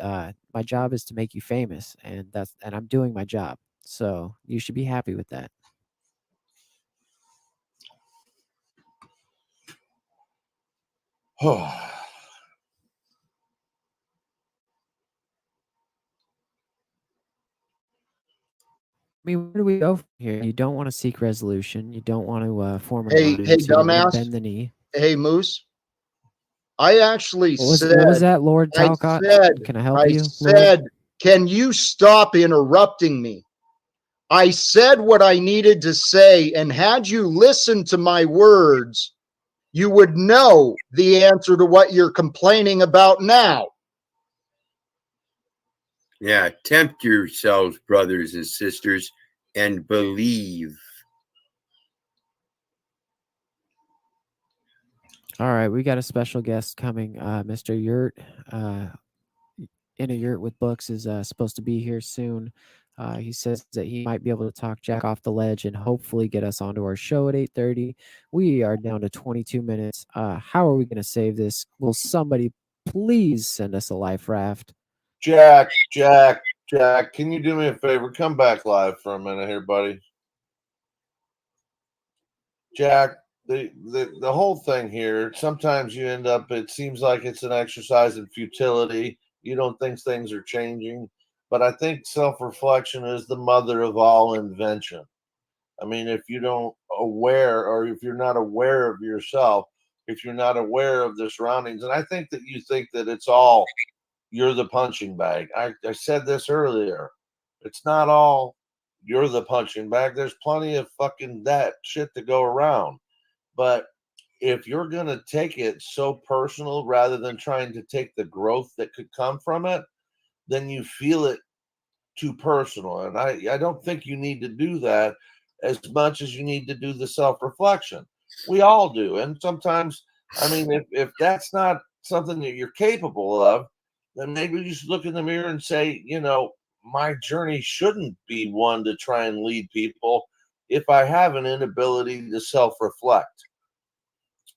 my job is to make you famous, and I'm doing my job. So you should be happy with that. I mean, where do we go from here? You don't want to seek resolution. You don't want to form an Hey, alliance. You don't want to dumbass. bend the knee. Hey, Moose. I actually What was said, that, Lord Talcott? Can I help you, Lord? said, can you stop interrupting me? I said what I needed to say, and had you listened to my words, you would know the answer to what you're complaining about now. Yeah, tempt yourselves, brothers and sisters, and believe. All right, we got a special guest coming. Mr. Yurt, in a Yurt with Books, is supposed to be here soon. He says that he might be able to talk Jack off the ledge and hopefully get us onto our show at 8:30. We are down to 22 minutes. How are we going to save this? Will somebody please send us a life raft? Jack, can you do me a favor? Come back live for a minute here, buddy. Jack, the whole thing here, sometimes you end up, it seems like it's an exercise in futility. You don't think things are changing. But I think self-reflection is the mother of all invention. I mean, if you don't aware, or if you're not aware of yourself, if you're not aware of the surroundings, and I think that you think that it's all you're the punching bag. I said this earlier. It's not all you're the punching bag. There's plenty of fucking that shit to go around. But if you're gonna take it so personal rather than trying to take the growth that could come from it, then you feel it too personal. And I don't think you need to do that as much as you need to do the self-reflection. We all do. And sometimes, I mean, if that's not something that you're capable of, then maybe you should look in the mirror and say, you know, my journey shouldn't be one to try and lead people if I have an inability to self-reflect.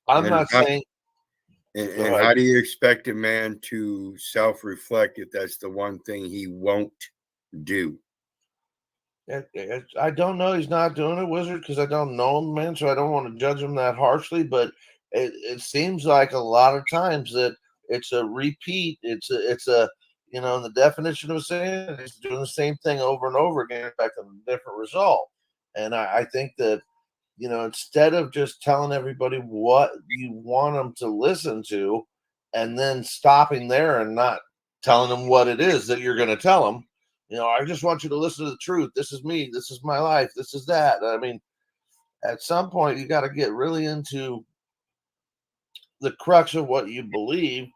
I'm not saying. And how do you expect a man to self-reflect if that's the one thing he won't do? I don't know. He's not doing it, Wizard, because I don't know him, man. So I don't want to judge him that harshly. But it seems like a lot of times that it's a repeat. It's a you know, the definition of saying is doing the same thing over and over again, expecting a different result. And I think that, you know, instead of just telling everybody what you want them to listen to, and then stopping there and not telling them what it is that you're going to tell them, you know, I just want you to listen to the truth. This is me. This is my life. This is that. I mean, at some point, you got to get really into the crux of what you believe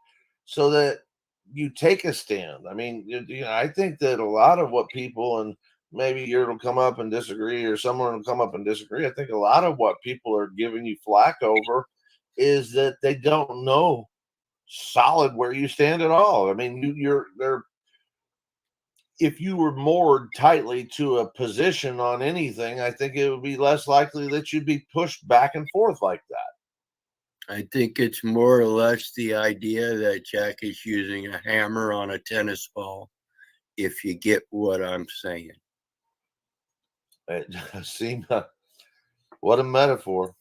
so that you take a stand. I mean, you know, I think that a lot of what people, and maybe you'll come up and disagree, or someone will come up and disagree. I think a lot of what people are giving you flack over is that they don't know solid where you stand at all. I mean, they're if you were moored tightly to a position on anything, I think it would be less likely that you'd be pushed back and forth like that. I think it's more or less the idea that Jack is using a hammer on a tennis ball, if you get what I'm saying. It seemed what a metaphor.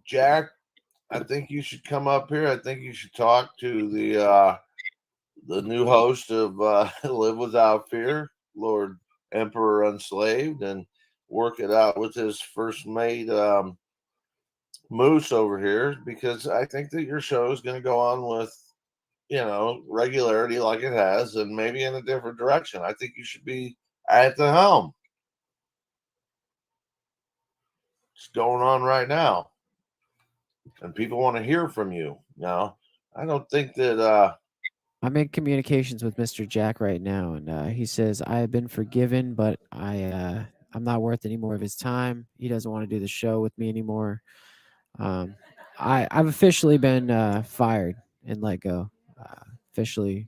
Jack, I think you should come up here. I think you should talk to the new host of Live Without Fear, Lord Emperor Unslaved, and work it out with his first mate Moose over here, because I think that your show is going to go on with, you know, regularity like it has, and maybe in a different direction. I think you should be at the helm. It's going on right now, and people want to hear from you. Now, I don't think that I'm in communications with Mr. Jack right now, and he says I have been forgiven, but I'm not worth any more of his time. He doesn't want to do the show with me anymore. I've officially been fired and let go. Officially,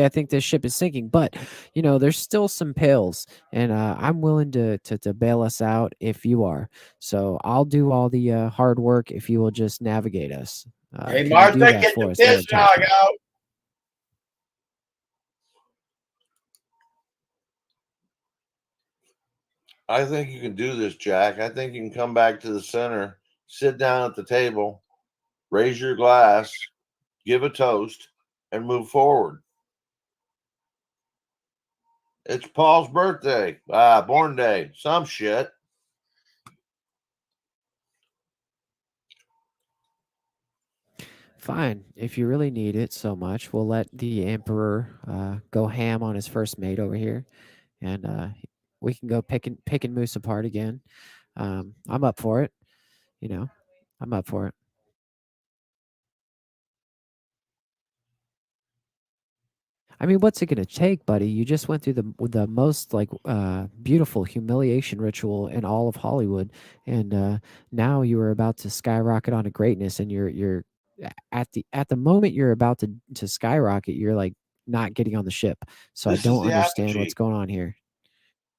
I think this ship is sinking. But you know, there's still some pills, and I'm willing to bail us out if you are. So I'll do all the hard work if you will just navigate us. hey, Can you do Martha, that get for the us, piss Lord dog Tolkien? out. I think you can do this, Jack. I think you can come back to the center, sit down at the table, raise your glass, give a toast, and move forward. It's Paul's birthday, born day, some shit. Fine. If you really need it so much, we'll let the Emperor go ham on his first mate over here, and we can go picking Moose apart again. I'm up for it. You know, I'm up for it. I mean, what's it gonna take, buddy? You just went through the most like beautiful humiliation ritual in all of Hollywood, and now you are about to skyrocket onto greatness. And you're at the moment you're about to skyrocket, you're like not getting on the ship. So I This is don't the understand what's apogee. going on here.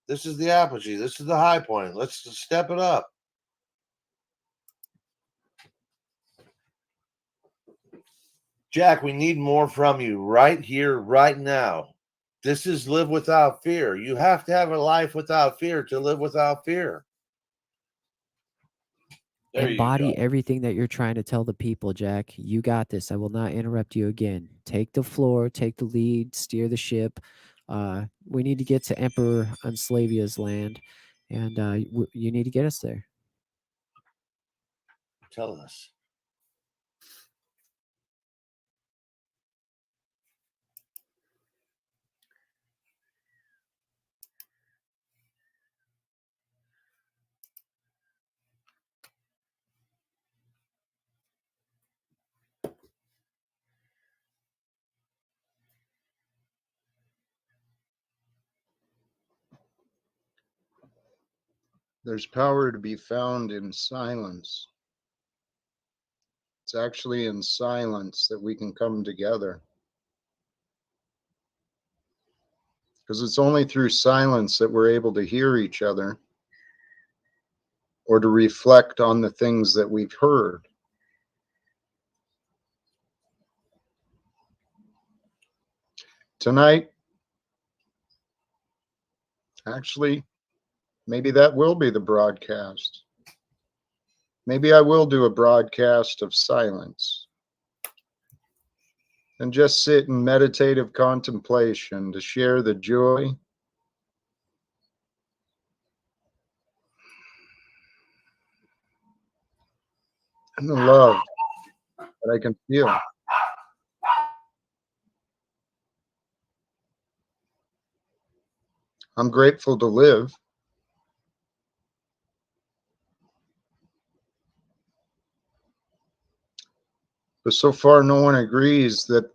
This is the apogee. This is the high point. Let's just step it up. Jack, we need more from you right here, right now. This is Live Without Fear. You have to have a life without fear to live without fear. embody everything that you're trying to tell the people, Jack. You got this. I will not interrupt you again. Take the floor, take the lead, steer the ship. We need to get to Emperor Unslavia's land, and you need to get us there. Tell us. There's power to be found in silence. It's actually in silence that we can come together. Because it's only through silence that we're able to hear each other or to reflect on the things that we've heard. Tonight, actually, maybe that will be the broadcast. Maybe I will do a broadcast of silence and just sit in meditative contemplation to share the joy and the love that I can feel. I'm grateful to live. But so far, no one agrees that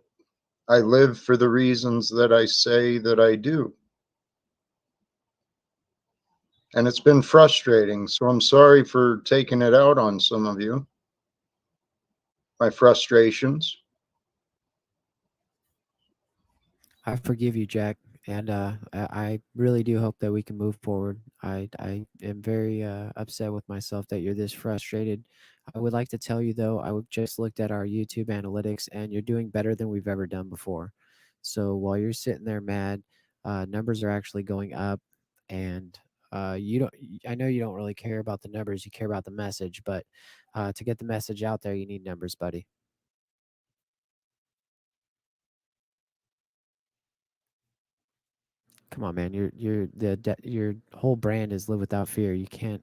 I live for the reasons that I say that I do. And it's been frustrating, so I'm sorry for taking it out on some of you. My frustrations. I forgive you, Jack, and I really do hope that we can move forward. I am very upset with myself that you're this frustrated. I would like to tell you, though, just looked at our YouTube analytics, and you're doing better than we've ever done before. So while you're sitting there mad, numbers are actually going up, and you don't. I know you don't really care about the numbers; you care about the message. But to get the message out there, you need numbers, buddy. Come on, man. Your whole brand is live without fear. You can't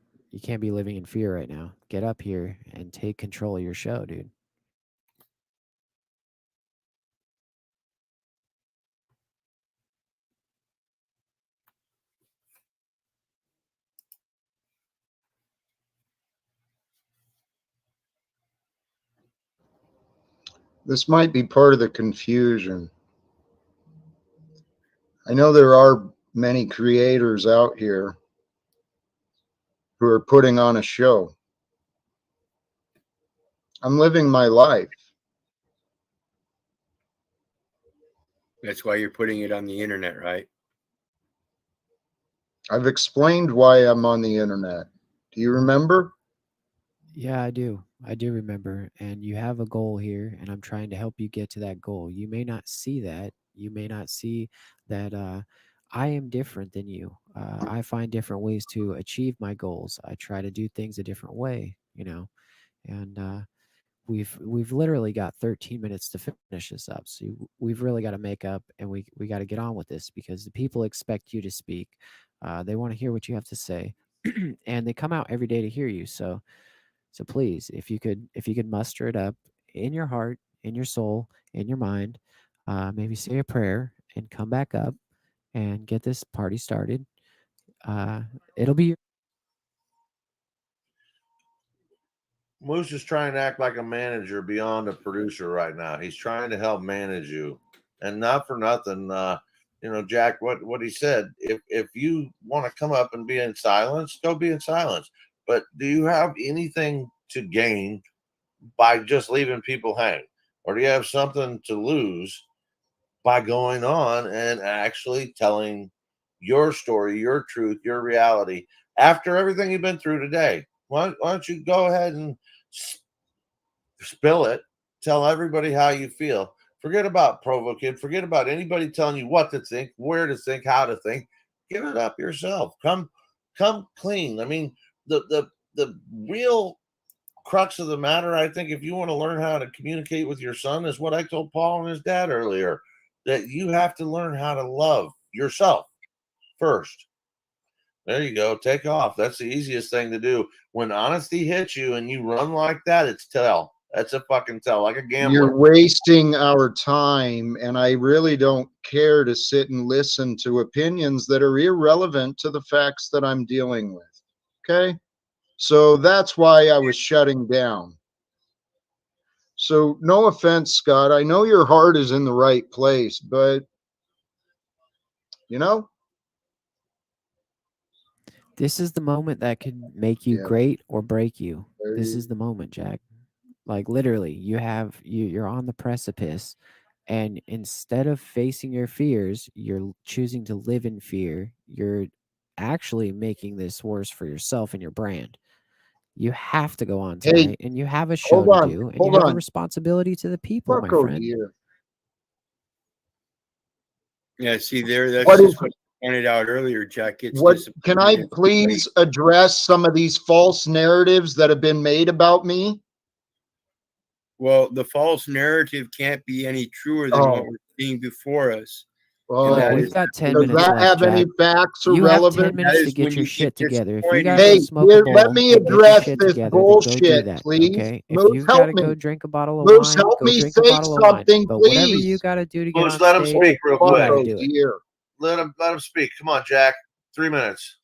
be living in fear right now. Get up here and take control of your show, dude. This might be part of the confusion. I know there are many creators out here who are putting on a show. I'm living my life. That's why you're putting it on the internet, right? I've explained why I'm on the internet. Do you remember? Yeah, I do. I do remember. And you have a goal here, and I'm trying to help you get to that goal. You may not see that. You may not see that I am different than you. I find different ways to achieve my goals. I try to do things a different way, and we've literally got 13 minutes to finish this up. So we've really got to make up, and we got to get on with this because the people expect you to speak. They want to hear what you have to say, and they come out every day to hear you. So please, if you could muster it up in your heart, in your soul, in your mind, maybe say a prayer and come back up and get this party started. It'll be. Moose is trying to act like a manager beyond a producer right now. He's trying to help manage you, and not for nothing. Jack, what he said. If you want to come up and be in silence, go be in silence. But do you have anything to gain by just leaving people hang, or do you have something to lose by going on and actually telling your story, your truth, your reality after everything you've been through today? Why don't you go ahead and spill it? Tell everybody how you feel. Forget about Provo Kid. Forget about anybody telling you what to think, where to think, how to think. Give it up yourself. Come clean. I mean, the real crux of the matter, I think if you want to learn how to communicate with your son, is what I told Paul and his dad earlier, that you have to learn how to love yourself first. There you go. Take off. That's the easiest thing to do. When honesty hits you and you run like that, it's tell. That's a fucking tell, like a gambler. You're wasting our time, and I really don't care to sit and listen to opinions that are irrelevant to the facts that I'm dealing with. Okay? So that's why I was shutting down. So no offense, Scott. I know your heart is in the right place, but you know, this is the moment that could make you great or break you. This is the moment, Jack. Like literally, you're on the precipice, and instead of facing your fears, you're choosing to live in fear. You're actually making this worse for yourself and your brand. You have to go on tonight, and you have a show to do, and you have a responsibility to the people, my friend. Yeah, see there, that's just what you pointed out earlier, Jack. Can I please address some of these false narratives that have been made about me? Well, the false narrative can't be any truer than what we're seeing before us. Oh, we've got 10 minutes left, Does that have any Jack. facts or You have 10 relevant? minutes to get your shit together. If you gotta Hey, go smoke a bowl let me and get your address shit this together, then go do bullshit, that, please. okay? If Moose, you've help gotta me. go drink a bottle of Moose, wine, help go me drink a say bottle of wine. something, But whatever please. you gotta do to get Moose, on let him stage, speak real you quick. gotta do it. Let him speak. Come on, Jack. 3 minutes.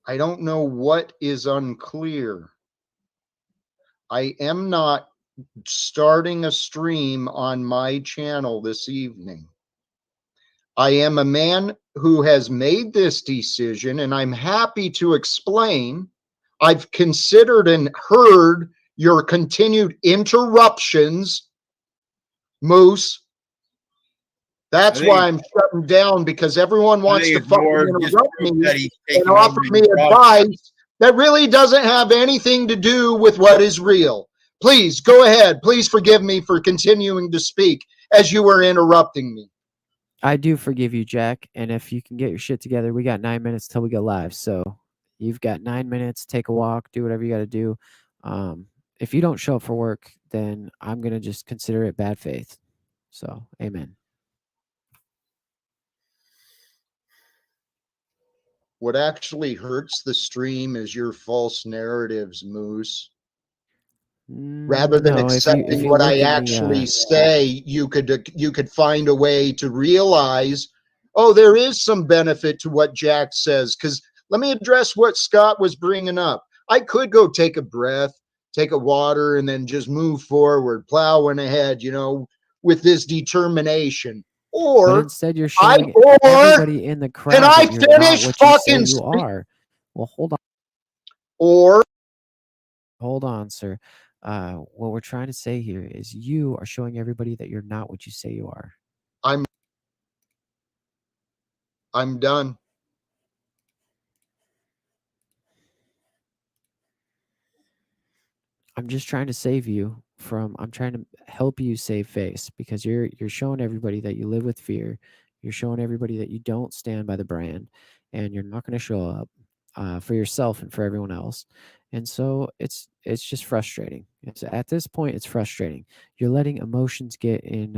I don't know what is unclear. I am not starting a stream on my channel this evening. I am a man who has made this decision, and I'm happy to explain. I've considered and heard your continued interruptions, Moose. That's why I'm shutting down, because everyone wants to fucking interrupt me and offer me advice that really doesn't have anything to do with what is real. Please go ahead. Please forgive me for continuing to speak as you were interrupting me. I do forgive you, Jack. And if you can get your shit together, we got 9 minutes till we go live. So you've got 9 minutes. Take a walk. Do whatever you got to do. If you don't show up for work, then I'm gonna just consider it bad faith. So, amen. What actually hurts the stream is your false narratives, Moose. Rather than No, if you accepting what look I in the, actually say, you could find a way to realize, oh, there is some benefit to what Jack says. Because let me address what Scott was bringing up. I could go take a breath, take a water, and then just move forward, plowing ahead, with this determination. but Or instead you're showing everybody in the crowd can I that you're not finish what you say fucking you are. Well, hold on, sir. What we're trying to say here is you are showing everybody that you're not what you say you are. I'm done. I'm just trying to save you from I'm trying to help you save face, because you're showing everybody that you live with fear. You're showing everybody that you don't stand by the brand, and you're not going to show up for yourself and for everyone else. And so it's just frustrating. At this point, it's frustrating. You're letting emotions get in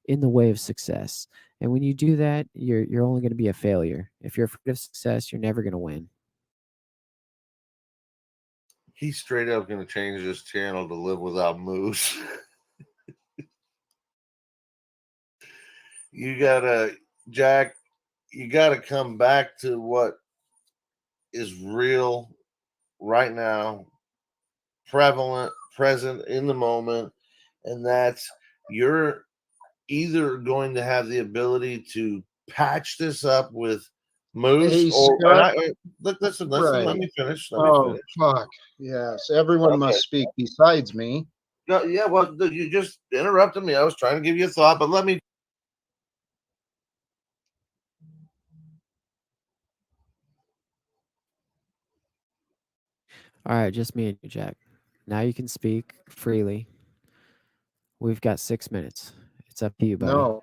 the way of success. And when you do that, you're only going to be a failure. If you're afraid of success, you're never going to win. He's straight up going to change his channel to live without Moose. Jack, you gotta come back to what is real right now, prevalent, present in the moment, and that's you're either going to have the ability to patch this up with Moose, Hey, or Scott. listen, Right. let me finish. Fuck. Yes, everyone must speak besides me. No, yeah, well, you just interrupted me. I was trying to give you a thought, but let me. All right, just me and you, Jack. Now you can speak freely. We've got 6 minutes. It's up to you, buddy.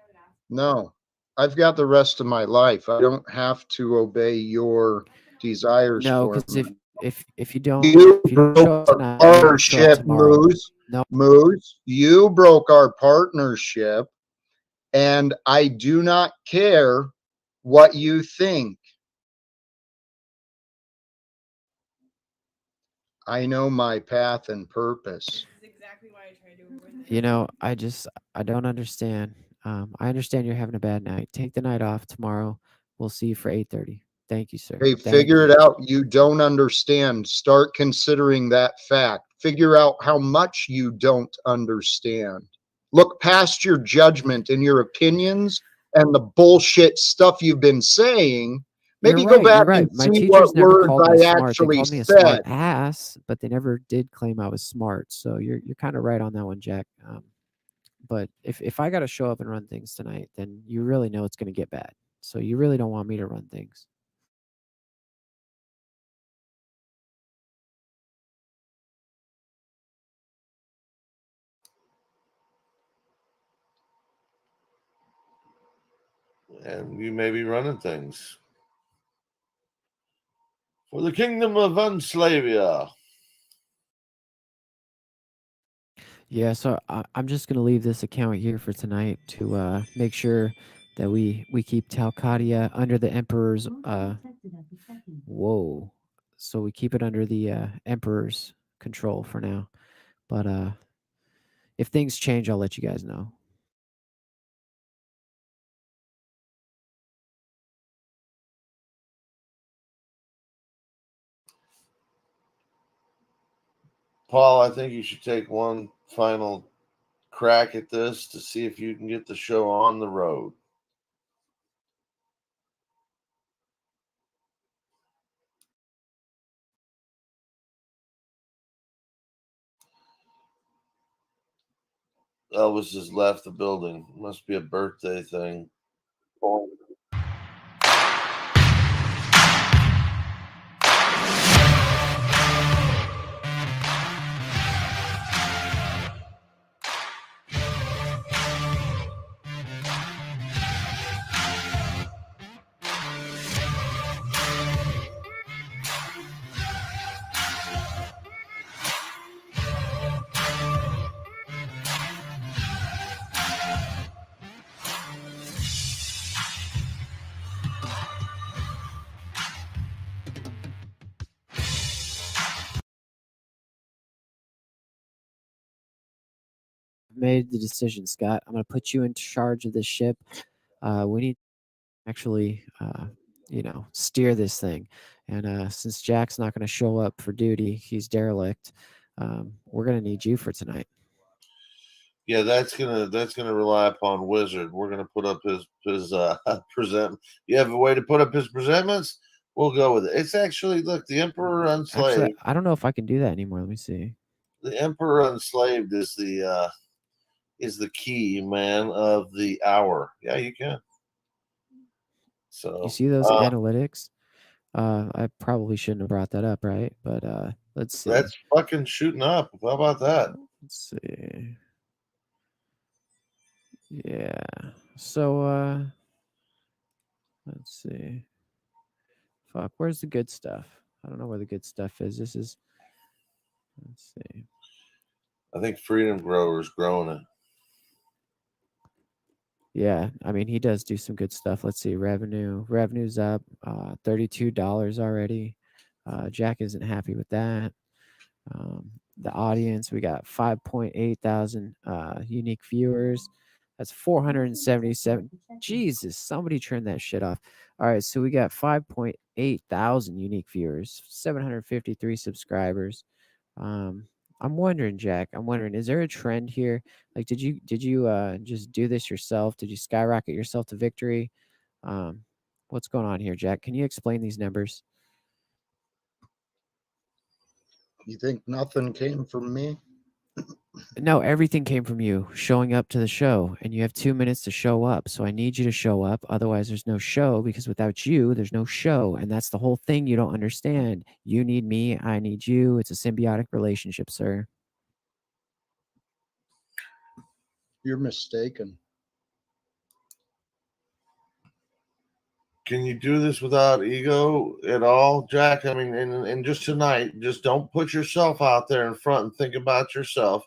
No. I've got the rest of my life. I don't have to obey your desires. No, for because me. if you don't You show up broke tonight, our you have to show up partnership, tomorrow. Moose. No. Moose, you broke our partnership, and I do not care what you think. I know my path and purpose. You know, I don't understand. I understand you're having a bad night. Take the night off tomorrow. We'll see you for 8:30. Thank you, sir. Hey, Thank figure you. it out. You don't understand. Start considering that fact. Figure out how much you don't understand. Look past your judgment and your opinions and the bullshit stuff you've been saying. Maybe You're go right. back You're right. and My see teachers what never words called me I smart. They actually called me a said. smart ass, but they never did claim I was smart. So you're kind of right on that one, Jack. But if I got to show up and run things tonight, then you really know it's going to get bad. So you really don't want me to run things. And you may be running things for the kingdom of Unslavia. Yeah, so I'm just gonna leave this account here for tonight to make sure that we keep Talcadia under the Emperor's. Whoa! So we keep it under the Emperor's control for now. But if things change, I'll let you guys know. Paul, I think you should take one final crack at this to see if you can get the show on the road. Elvis has left the building. Must be a birthday thing. Made the decision, Scott. I'm gonna put you in charge of this ship. We need to actually, steer this thing. And since Jack's not gonna show up for duty, he's derelict. We're gonna need you for tonight. Yeah, that's gonna rely upon Wizard. We're gonna put up his present. You have a way to put up his presentments? We'll go with it. It's actually look, the Emperor Unslaved. Actually, I don't know if I can do that anymore. Let me see. The Emperor Unslaved is the key man of the hour. Yeah, you can. So You see those analytics? I probably shouldn't have brought that up, right? But let's see. That's fucking shooting up. How about that? Let's see. Yeah. So let's see. Fuck, where's the good stuff? I don't know where the good stuff is. Let's see. I think Freedom Grower's growing it. Yeah, I mean he does do some good stuff. Let's see. Revenue's up $32 already. Jack isn't happy with that. The audience, we got 5.8 thousand unique viewers. That's 477. Jesus, somebody turn that shit off. All right, so we got 5.8 thousand unique viewers, 753 subscribers. I'm wondering, Jack, is there a trend here? Like, did you just do this yourself? Did you skyrocket yourself to victory? What's going on here, Jack? Can you explain these numbers? You think nothing came from me? No, everything came from you showing up to the show, and you have 2 minutes to show up. So I need you to show up. Otherwise, there's no show, because without you, there's no show. And that's the whole thing you don't understand. You need me. I need you. It's a symbiotic relationship, sir. You're mistaken. Can you do this without ego at all, Jack? I mean, and just tonight, just don't put yourself out there in front and think about yourself.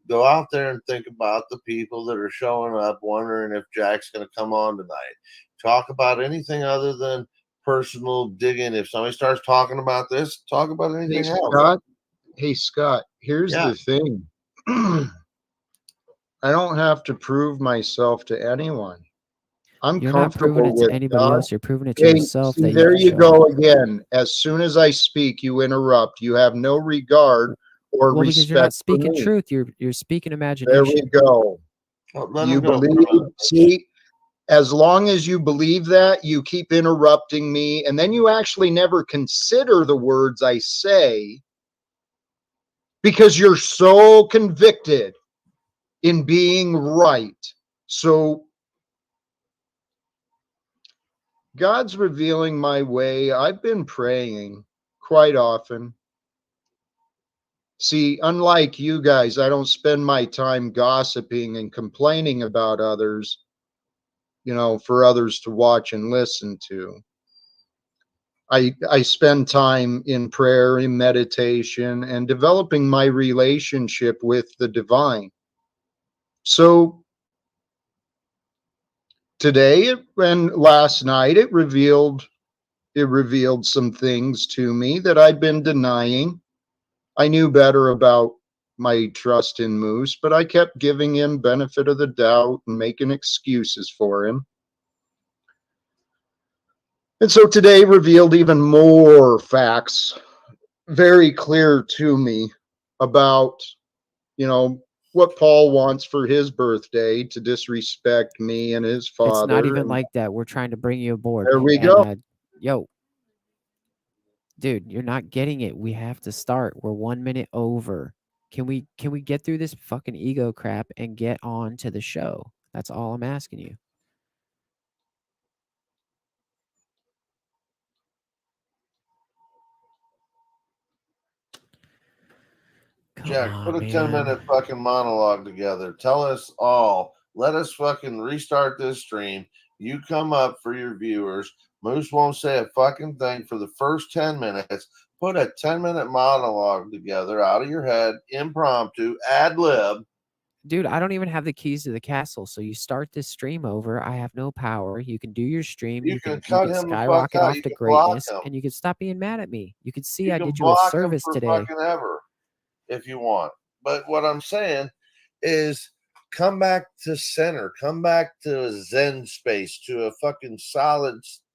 Go out there and think about the people that are showing up, wondering if Jack's going to come on tonight. Talk about anything other than personal digging. If somebody starts talking about this, talk about anything else. Hey, Scott, here's Yeah. the thing. I don't have to prove myself to anyone. I'm You're not proving comfortable it to with anybody God. else. You're proving it to Hey, yourself see, that there you you can go show up. again. As soon as I speak, you interrupt. You have no regard or Well, because you're not respect for speaking me. truth. You're speaking There imagination. we go. Well, let You him go. believe, see, as long as you believe that, you keep interrupting me, and then you actually never consider the words I say because you're so convicted in being right. So God's revealing my way. I've been praying quite often. See, unlike you guys, I don't spend my time gossiping and complaining about others, for others to watch and listen to. I spend time in prayer, in meditation, and developing my relationship with the divine. So today and last night, it revealed some things to me that I'd been denying. I knew better about my trust in Moose, but I kept giving him benefit of the doubt and making excuses for him. And so today revealed even more facts, very clear to me about, what Paul wants for his birthday, to disrespect me and his father. It's not even like that. We're trying to bring you aboard. There we go. Yo, dude, you're not getting it. We have to start. We're 1 minute over. Can we get through this fucking ego crap and get on to the show? That's all I'm asking you. Jack, put a 10-minute fucking monologue together. Tell us all. Let us fucking restart this stream. You come up for your viewers. Moose won't say a fucking thing for the first 10 minutes. Put a 10-minute monologue together out of your head, impromptu, ad lib. Dude, I don't even have the keys to the castle. So you start this stream over. I have no power. You can do your stream. You can cut him the fuck skyrocket out. off You to can block greatness, him. and you can stop being mad at me. You can see You I can did you a block him service for today. fucking ever if you want. But what I'm saying is come back to center, come back to a Zen space, to a fucking solid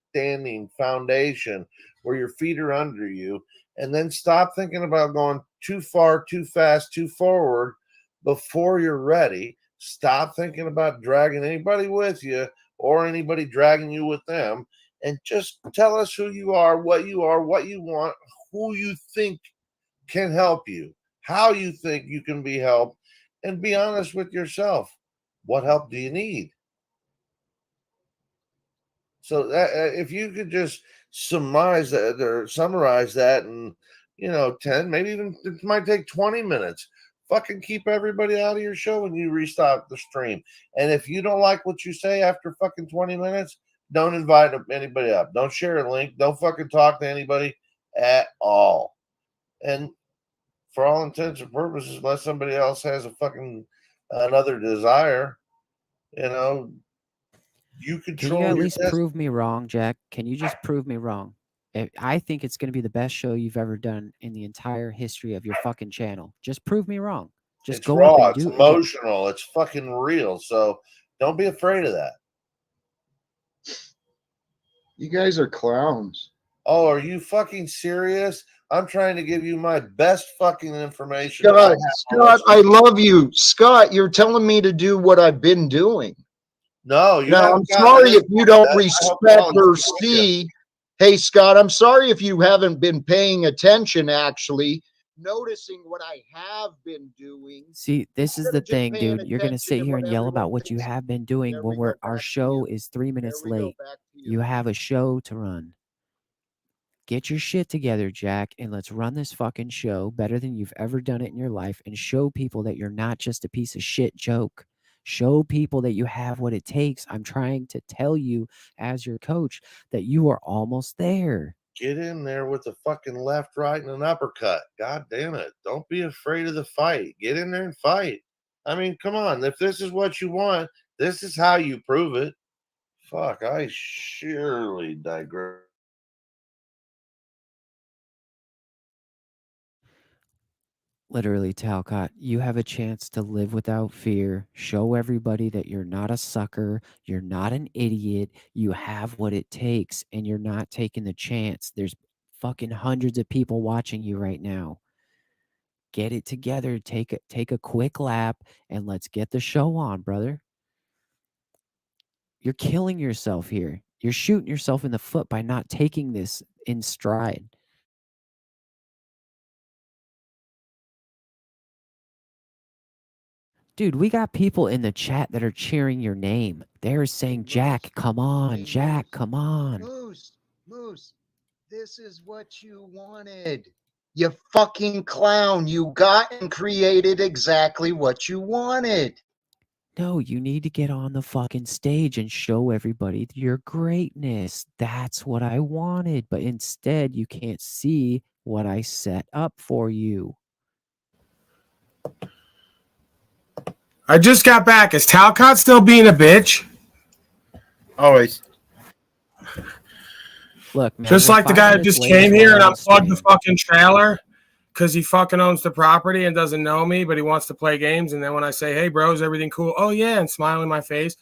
standing foundation where your feet are under you, and then stop thinking about going too far, too fast, too forward before you're ready. Stop thinking about dragging anybody with you or anybody dragging you with them, and just tell us who you are, what you want, who you think can help you, how you think you can be helped, and be honest with yourself. What help do you need? So that, if you could just summarize that in 10, maybe even it might take 20 minutes. Fucking keep everybody out of your show and you restart the stream. And if you don't like what you say after fucking 20 minutes, don't invite anybody up. Don't share a link. Don't fucking talk to anybody at all. And for all intents and purposes, unless somebody else has a fucking another desire, you control. Can you at your least destiny. prove me wrong, Jack? Can you just prove me wrong? I think it's going to be the best show you've ever done in the entire history of your fucking channel. Just prove me wrong. Just It's go raw. up and It's do emotional. It's fucking real. So don't be afraid of that. You guys are clowns. Oh, are you fucking serious? I'm trying to give you my best fucking information. Scott, I love you. Scott, you're telling me to do what I've been doing. No, you now, I'm sorry if you don't respect or see. Hey, Scott, I'm sorry if you haven't been paying attention, actually, noticing what I have been doing. See, this is the thing, dude. You're going to sit here and yell about what you have been doing when our show is 3 minutes late. You have a show to run. Get your shit together, Jack, and let's run this fucking show better than you've ever done it in your life and show people that you're not just a piece of shit joke. Show people that you have what it takes. I'm trying to tell you as your coach that you are almost there. Get in there with a fucking left, right, and an uppercut. God damn it. Don't be afraid of the fight. Get in there and fight. I mean, come on. If this is what you want, this is how you prove it. Fuck, I surely digress. Literally, Talcott, you have a chance to live without fear. Show everybody that you're not a sucker. You're not an idiot. You have what it takes, and you're not taking the chance. There's fucking hundreds of people watching you right now. Get it together. Take a quick lap, and let's get the show on, brother. You're killing yourself here. You're shooting yourself in the foot by not taking this in stride. Dude, we got people in the chat that are cheering your name. They're saying, Jack, come on. Jack, come on. Moose, this is what you wanted. You fucking clown. You got and created exactly what you wanted. No, you need to get on the fucking stage and show everybody your greatness. That's what I wanted. But instead, you can't see what I set up for you. I just got back. Is Talcott still being a bitch? Always. Look, man, just like the guy that just came here and unplugged the fucking trailer because he fucking owns the property and doesn't know me, but he wants to play games. And then when I say, hey, bro, is everything cool? Oh, yeah, and smiling in my face,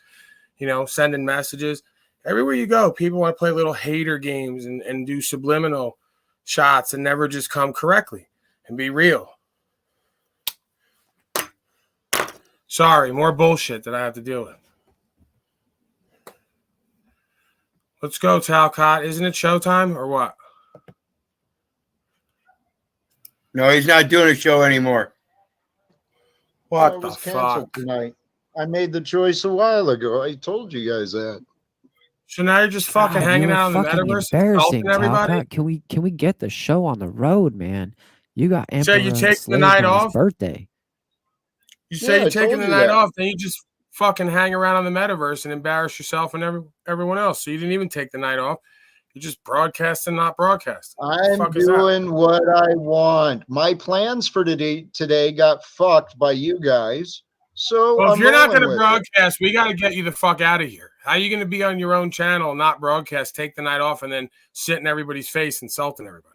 you know, sending messages. Everywhere you go, people want to play little hater games and do subliminal shots and never just come correctly and be real. Sorry, more bullshit that I have to deal with. Let's go, Talcott. Isn't it showtime or what? No, he's not doing a show anymore. What the fuck? Tonight. I made the choice a while ago. I told you guys that. So now you're just fucking hanging out in the metaverse, embarrassing, everybody. Talcott. Can we get the show on the road, man? You got Emperor So you take the night off? Birthday. You say you're taking the night off, then you just fucking hang around on the metaverse and embarrass yourself and everyone else. So you didn't even take the night off. You just broadcast and not broadcast. I'm doing what I want. My plans for today got fucked by you guys. So well, if you're not going to broadcast, we got to get you the fuck out of here. How are you going to be on your own channel, not broadcast, take the night off, and then sit in everybody's face insulting everybody?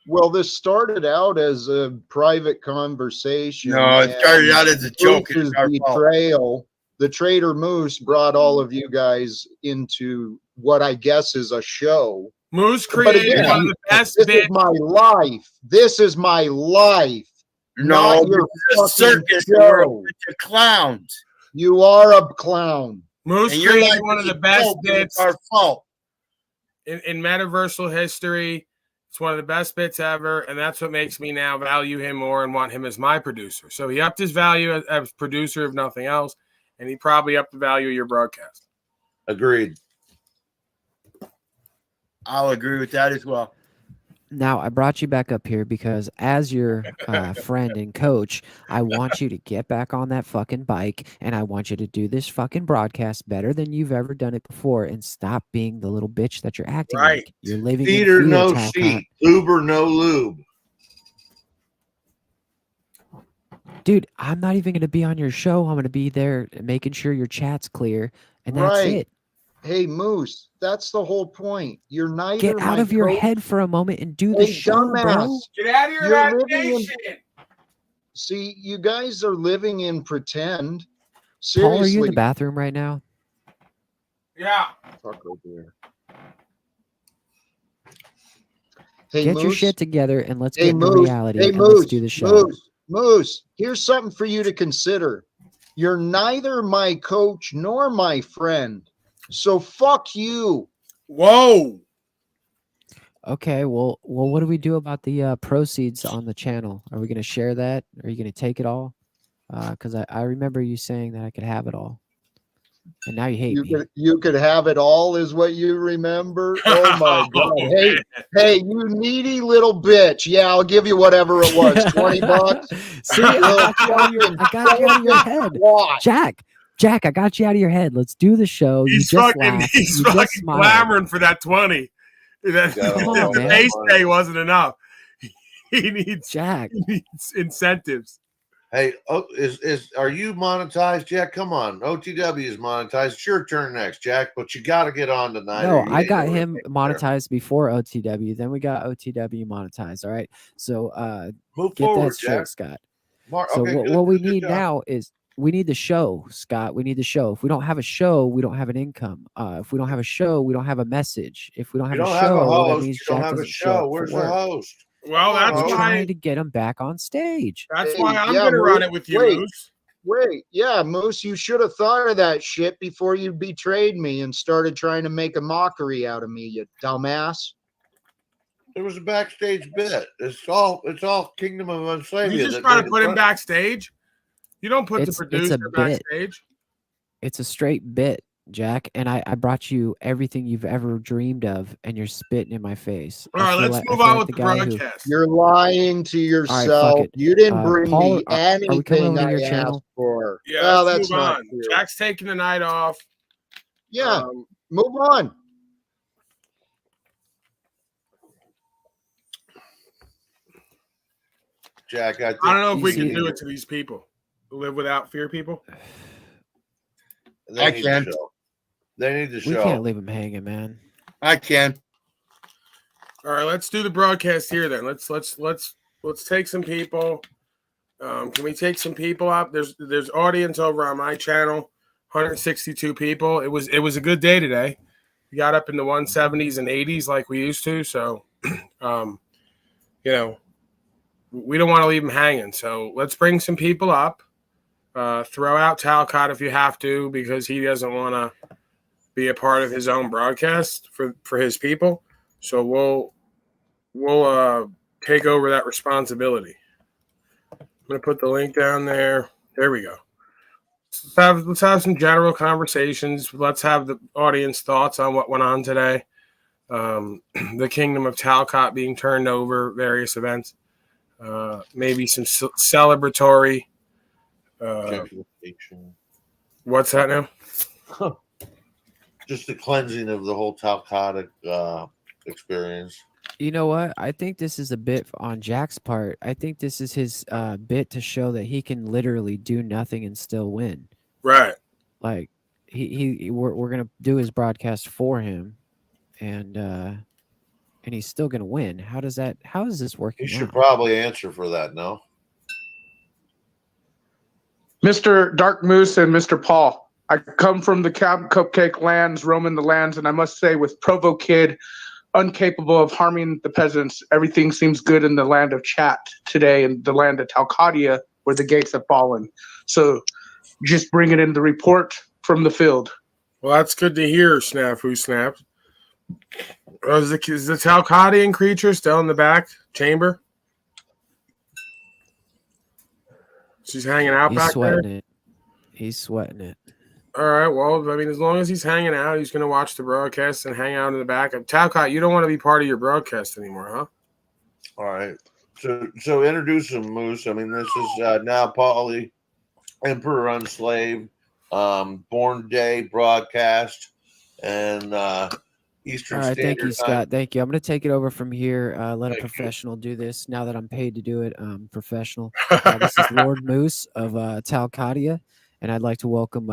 Well, this started out as a private conversation. No, it started out as a joke. Moose's betrayal. The traitor Moose brought all of you guys into what I guess is a show. Moose created one of the best bits. This is my life. This is my life. No, you're a circus. You're a bunch of clowns. You are a clown. Moose created one of the best bits. Our fault. In metaversal history. It's one of the best bits ever, and that's what makes me now value him more and want him as my producer. So he upped his value as producer, if nothing else, and he probably upped the value of your broadcast. Agreed. I'll agree with that as well. Now, I brought you back up here because as your friend and coach, I want you to get back on that fucking bike, and I want you to do this fucking broadcast better than you've ever done it before, and stop being the little bitch that you're acting like. You're living Feed in or fear, no Talcott. sheet. Lube or no lube. Dude, I'm not even going to be on your show. I'm going to be there making sure your chat's clear, and that's it. Hey, Moose, that's the whole point. You're neither Get out of your head for a moment and do the show, bro. Get out of your imagination. See, you guys are living in pretend. Seriously. Paul, are you in the bathroom right now? Yeah. Fuck over there. Hey, Get Moose. your shit together and let's Hey, get into Moose. reality Hey, and Moose. let's do the show. Moose, here's something for you to consider. You're neither my coach nor my friend. So fuck you. Whoa. Okay, well, what do we do about the proceeds on the channel? Are we going to share that? Are you going to take it all? Because I remember you saying that I could have it all, and now you hate me. You could have it all, is what you remember. Oh my god! Hey, you needy little bitch! Yeah, I'll give you whatever it was, $20. See, I got you out of your head, Jack. Jack, I got you out of your head. Let's do the show. He's you just fucking, laughed. he's you fucking just smiled. clamoring for that 20. That Come on, the man. base pay wasn't enough. He needs Jack. He needs incentives. Hey, are you monetized, Jack? Come on, OTW is monetized. It's your turn next, Jack. But you got to get on tonight. No, or you I ain't got gonna him make it monetized before OTW. Then we got OTW monetized. All right. So Move get forward, that straight, Jack. Scott. there. So Okay, what we good need job. now is we need the show, Scott. We need the show. If we don't have a show, we don't have an income. If we don't have a show, we don't have a message. If we don't have You a don't have a show, that host. means You don't Jack have a doesn't show show. up for Where's the work. host? Well, that's We're why trying to get him back on stage. that's Hey, why I'm yeah, gonna run Moose, it with you, wait. Moose. Wait, yeah, Moose, you should have thought of that shit before you betrayed me and started trying to make a mockery out of me, you dumbass. It was a backstage bit. It's all Kingdom of Unslavia. You just try to put him backstage. You don't put the It's a producer bit. backstage. It's a straight bit, Jack. And I brought you everything you've ever dreamed of, and you're spitting in my face. All right, let's move on with the broadcast. You're lying to All right, fuck yourself. it. You didn't bring Paul, me are we coming anything over to I your asked channel? for. Yeah, Well, let's that's move not on. true. Jack's taking the night off. Yeah, move on. Jack, I don't know if we can need do it to these people. Live without fear, people. They need to show. They need to show. We can't leave him hanging, man. I can. All right, let's do the broadcast here then. Let's take some people. Can we take some people up? There's audience over on my channel, 162 people. It was a good day today. We got up in the 170s and 80s like we used to. So, we don't want to leave them hanging. So let's bring some people up. Throw out Talcott if you have to, because he doesn't want to be a part of his own broadcast for his people. So we'll take over that responsibility. I'm going to put the link down there. There we go. Let's have some general conversations. Let's have the audience thoughts on what went on today. The Kingdom of Talcott being turned over, various events. Maybe some celebratory. What's that now? Just the cleansing of the whole Talcott experience. You know what? I think this is a bit on Jack's part. I think this is his bit to show that he can literally do nothing and still win. Right. Like we're gonna do his broadcast for him, and he's still gonna win. How is this working? He should out? probably answer for that. No. Mr. Dark Moose and Mr. Paul, I come from the Cupcake lands, roaming the lands, and I must say, with Provo Kid, incapable of harming the peasants, everything seems good in the land of Chat today, in the land of Talcadia, where the gates have fallen. So, just bringing in the report from the field. Well, that's good to hear, Snafu Snaps. Is the Talcadian creature still in the back chamber? She's hanging out He's back sweating there? it. He's sweating it. All right. Well, I mean, as long as he's hanging out, he's going to watch the broadcast and hang out in the back. Talcott, you don't want to be part of your broadcast anymore, huh? All right. So introduce him, Moose. I mean, this is now Paulie, Emperor Unslaved, Born Day broadcast, and Eastern All right, Standard thank you, Time. Scott. Thank you. I'm going to take it over from here. Let a professional do this. Now that I'm paid to do it, professional. This is Lord Moose of Talcadia, and I'd like to welcome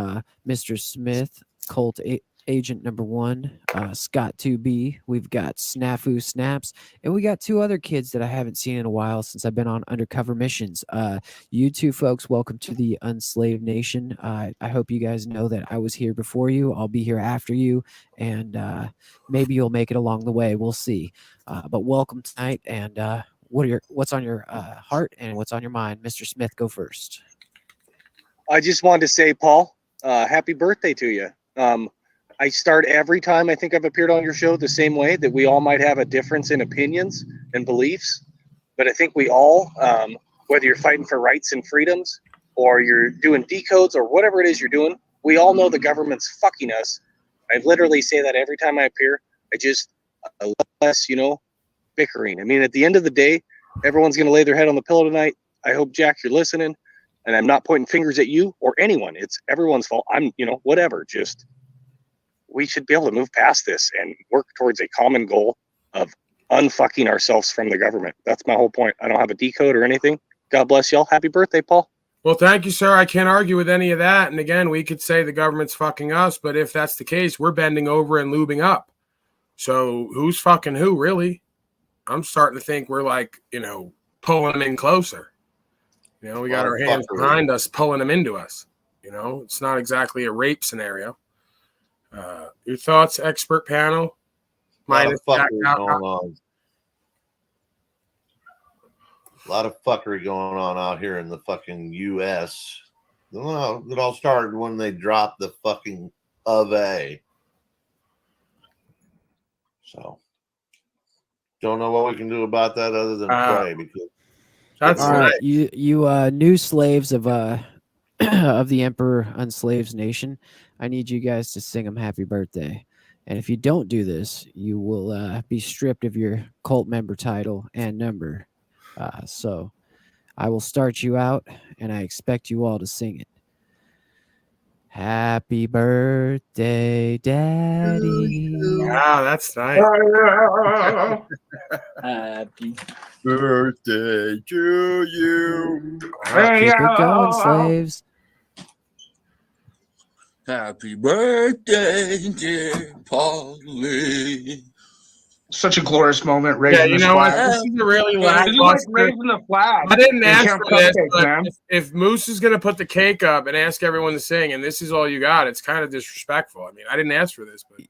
Mr. Smith, Cult Agent number 1, Scott 2B. We've got Snafu Snaps, and we got 2 other kids that I haven't seen in a while since I've been on undercover missions. You 2 folks, welcome to the Unslaved Nation. I hope you guys know that I was here before you. I'll be here after you, and maybe you'll make it along the way. We'll see. But welcome tonight, and what's on your heart and what's on your mind? Mr. Smith, go first. I just wanted to say, Paul, happy birthday to you. I start every time I think I've appeared on your show the same way, that we all might have a difference in opinions and beliefs. But I think we all, whether you're fighting for rights and freedoms or you're doing decodes or whatever it is you're doing, we all know the government's fucking us. I literally say that every time I appear. I less, bickering. I mean, at the end of the day, everyone's going to lay their head on the pillow tonight. I hope, Jack, you're listening. And I'm not pointing fingers at you or anyone. It's everyone's fault. I'm, whatever. Just we should be able to move past this and work towards a common goal of unfucking ourselves from the government. That's my whole point. I don't have a decode or anything. God bless y'all. Happy birthday, Paul. Well, thank you, sir. I can't argue with any of that. And again, we could say the government's fucking us, but if that's the case, we're bending over and lubing up. So who's fucking who, really? I'm starting to think we're like, pulling them in closer. We got our hands behind us, pulling them into us. It's not exactly a rape scenario. Your thoughts, expert panel? A lot of fuckery going on. A lot of fuckery going on out here in the fucking U.S. Well, it all started when they dropped the fucking of A. So, don't know what we can do about that other than pray. Because that's all right. You new slaves of of the Emperor Unslaves Nation. I need you guys to sing him happy birthday. And if you don't do this, you will be stripped of your cult member title and number. So I will start you out, and I expect you all to sing it. Happy birthday, Daddy. Wow, that's nice. Happy birthday to you. Keep it going, slaves. Happy birthday, dear Polly. Such a glorious moment. Raising the what? flag. This is a really This is like lackluster. raising the flag. I didn't in ask Camp for this, Cupcake, but man. if Moose is going to put the cake up and ask everyone to sing, and this is all you got, it's kind of disrespectful. I mean, I didn't ask for this, but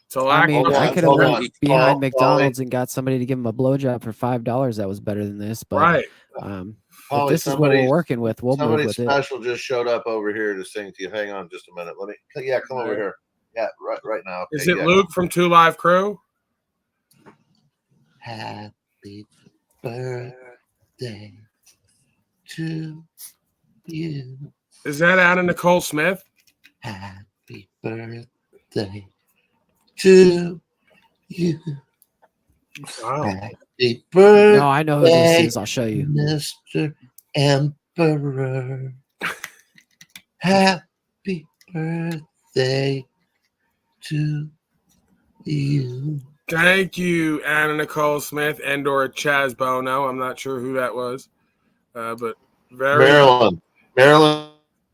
it's a I mean, I could have went behind Paul, McDonald's and got somebody to give him a blowjob for $5. That was better than this. But right. If this is what we're working with, we'll move with it. Somebody special just showed up over here to sing to you. Hang on just a minute. Come over here. Yeah, right now. Is it Luke from 2 Live Crew? Happy birthday to you. Is that Anna Nicole Smith? Happy birthday to you. Wow. Happy birthday. No, I know who this is. I'll show you. Mr. Emperor. Happy birthday to you. Thank you, Anna Nicole Smith and/or Chaz Bono. I'm not sure who that was, but Maryland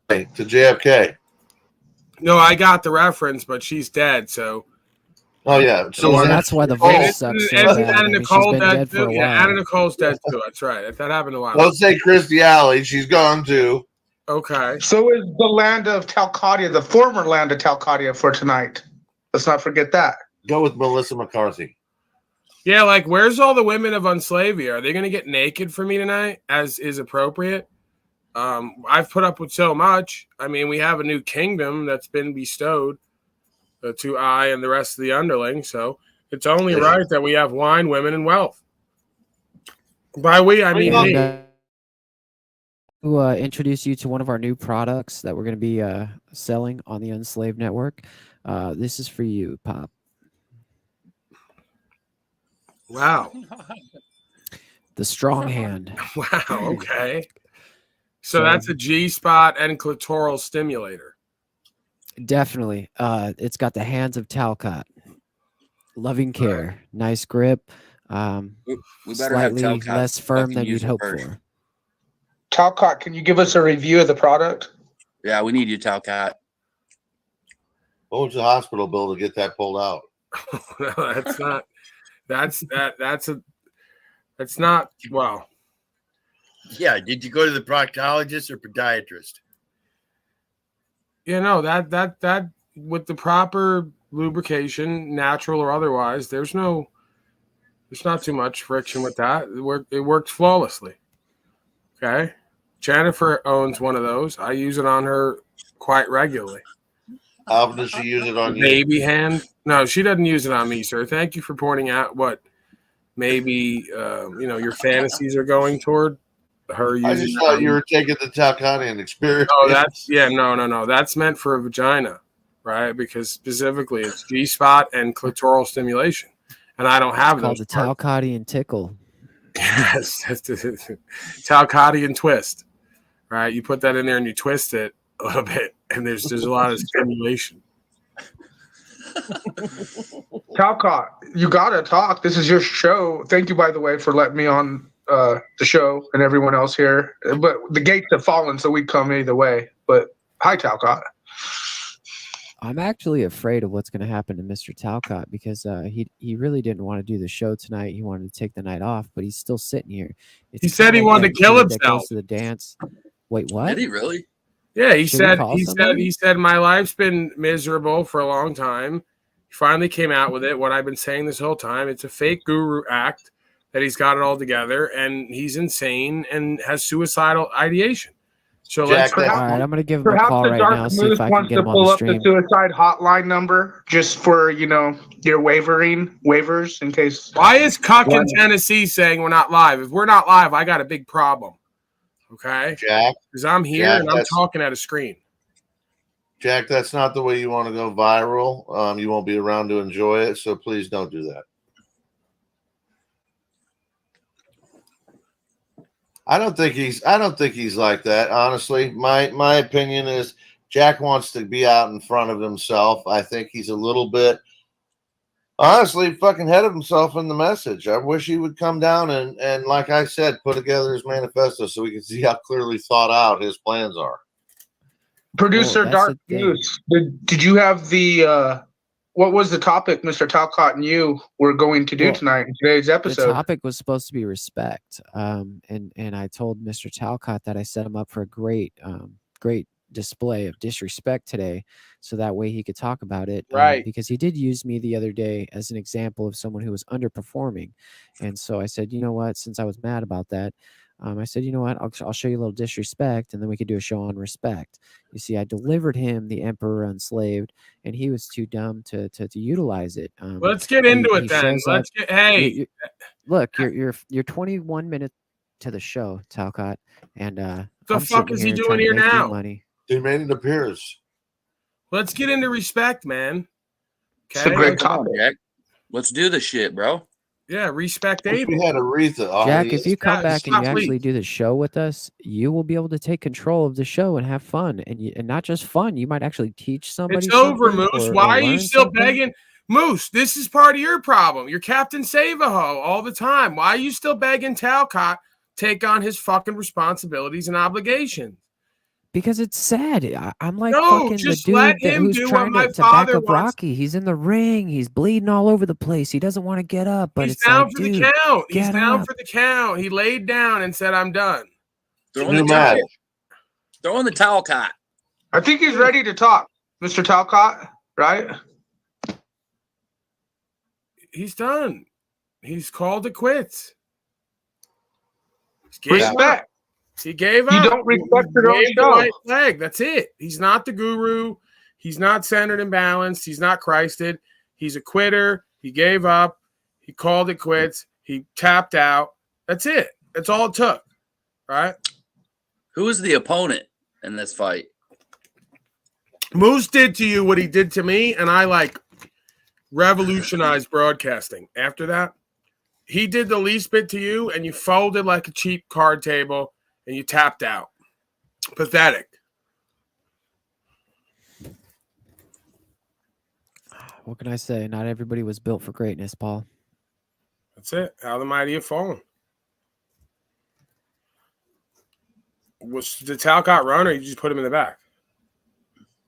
to JFK. No, I got the reference, but she's dead. So. Oh yeah, so that's why the voice sucks. So bad. Anna Nicole she's been dead for a while. Yeah, Anna Nicole's dead too. That's right. That happened a while. Don't say Christy Alley. She's gone too. Okay. So is the land of Talcadia, the former land of Talcadia, for tonight. Let's not forget that. Go with Melissa McCarthy. Yeah, like where's all the women of Unslavia? Are they going to get naked for me tonight, as is appropriate? I've put up with so much. I mean, we have a new kingdom that's been bestowed to I and the rest of the underlings, so it's only right that we have wine, women, and wealth. By we, I mean me. To introduce you to one of our new products that we're going to be selling on the Unslaved Network. This is for you, Pop. Wow. The strong hand. Wow, okay. So that's a G-spot and clitoral stimulator. Definitely. It's got the hands of Talcott. Loving care. Nice grip. We better Slightly have Talcott less firm than use you'd it hope first. for. Talcott, can you give us a review of the product? Yeah, we need you, Talcott. What was the hospital bill to get that pulled out? No, that's not. That's not. Well. Yeah. Did you go to the proctologist or podiatrist? You know, that with the proper lubrication, natural or otherwise, there's not too much friction with that. It worked flawlessly. Okay. Jennifer owns one of those. I use it on her quite regularly. How often does she use it on you? Baby hand? No, she doesn't use it on me, sir. Thank you for pointing out what maybe your fantasies are going toward. Her using I just thought you were taking the Talcottian experience. Oh, no. That's meant for a vagina, right? Because specifically it's G-spot and clitoral stimulation. And I don't have Called those. the Talcottian tickle. Yes, that's the Talcottian twist. right? You put that in there and you twist it a little bit, and there's a lot of stimulation. Talcott, you gotta talk. This is your show. Thank you, by the way, for letting me on the show and everyone else here. But the gates have fallen, so we come either way. But hi, Talcott. I'm actually afraid of what's going to happen to Mr. Talcott because he really didn't want to do the show tonight. He wanted to take the night off, but he's still sitting here. He said he wanted to kill himself. That goes to the dance. Wait, what? Did he really? Yeah, he Should said my life's been miserable for a long time. He finally came out with it. What I've been saying this whole time, it's a fake guru act that he's got it all together, and he's insane and has suicidal ideation. So Jack, all right, I'm going to give him a call right now. See if I can get him on the pull up stream. the suicide hotline number just for your waivers in case. Why is Cuck in Tennessee saying we're not live? If we're not live, I got a big problem. Okay, Jack, because I'm here Jack, and I'm talking at a screen. Jack, that's not the way you want to go viral. You won't be around to enjoy it, so please don't do that. I don't think he's like that. Honestly, my opinion is Jack wants to be out in front of himself. I think he's a little bit, honestly, fucking head of himself in the message. I wish he would come down and like I said, put together his manifesto so we can see how clearly thought out his plans are. Producer Dark Goose, did you have the what was the topic Mr. Talcott and you were going to do tonight in today's episode? The topic was supposed to be respect. And I told Mr. Talcott that I set him up for a great display of disrespect today, so that way he could talk about it. Right. Because he did use me the other day as an example of someone who was underperforming. And so I said, you know what, since I was mad about that, I said, you know what, I'll show you a little disrespect, and then we could do a show on respect. You see, I delivered him the Emperor Unslaved, and he was too dumb to utilize it. Let's get into it then. Let's get. Hey, look, you're 21 minutes to the show, Talcott, and the fuck is he doing here now? Money. He made an appearance. Let's get into respect, man. Okay? It's a great topic. Jack. Let's do this shit, bro. Yeah, respect Abel. We had Aretha. Jack, if you come back and you actually do the show with us, you will be able to take control of the show and have fun, and not just fun. You might actually teach somebody. It's over, Moose. Why are you still begging? Moose, this is part of your problem. You're Captain Save-A-Ho all the time. Why are you still begging Talcott take on his fucking responsibilities and obligations? Because it's sad. I'm like no, fucking just the let dude him who's do trying what my to back father up wants. Rocky. He's in the ring. He's bleeding all over the place. He doesn't want to get up, but He's it's down like, for dude, the count. He's get down up. for the count. He laid down and said, "I'm done." Throw in the towel. Throw in the Talcott. I think he's ready to talk, Mr. Talcott. Right? He's done. He's called it quits. Respect. He gave up. You don't respect your own show. Right leg. That's it. He's not the guru. He's not centered and balanced. He's not Christed. He's a quitter. He gave up. He called it quits. He tapped out. That's it. That's all it took. Right? Who is the opponent in this fight? Moose did to you what he did to me, and I revolutionized broadcasting. After that, he did the least bit to you, and you folded like a cheap card table, and you tapped out. Pathetic. What can I say? Not everybody was built for greatness, Paul. That's it. How the mighty have fallen. Was the Talcott run, or you just put him in the back?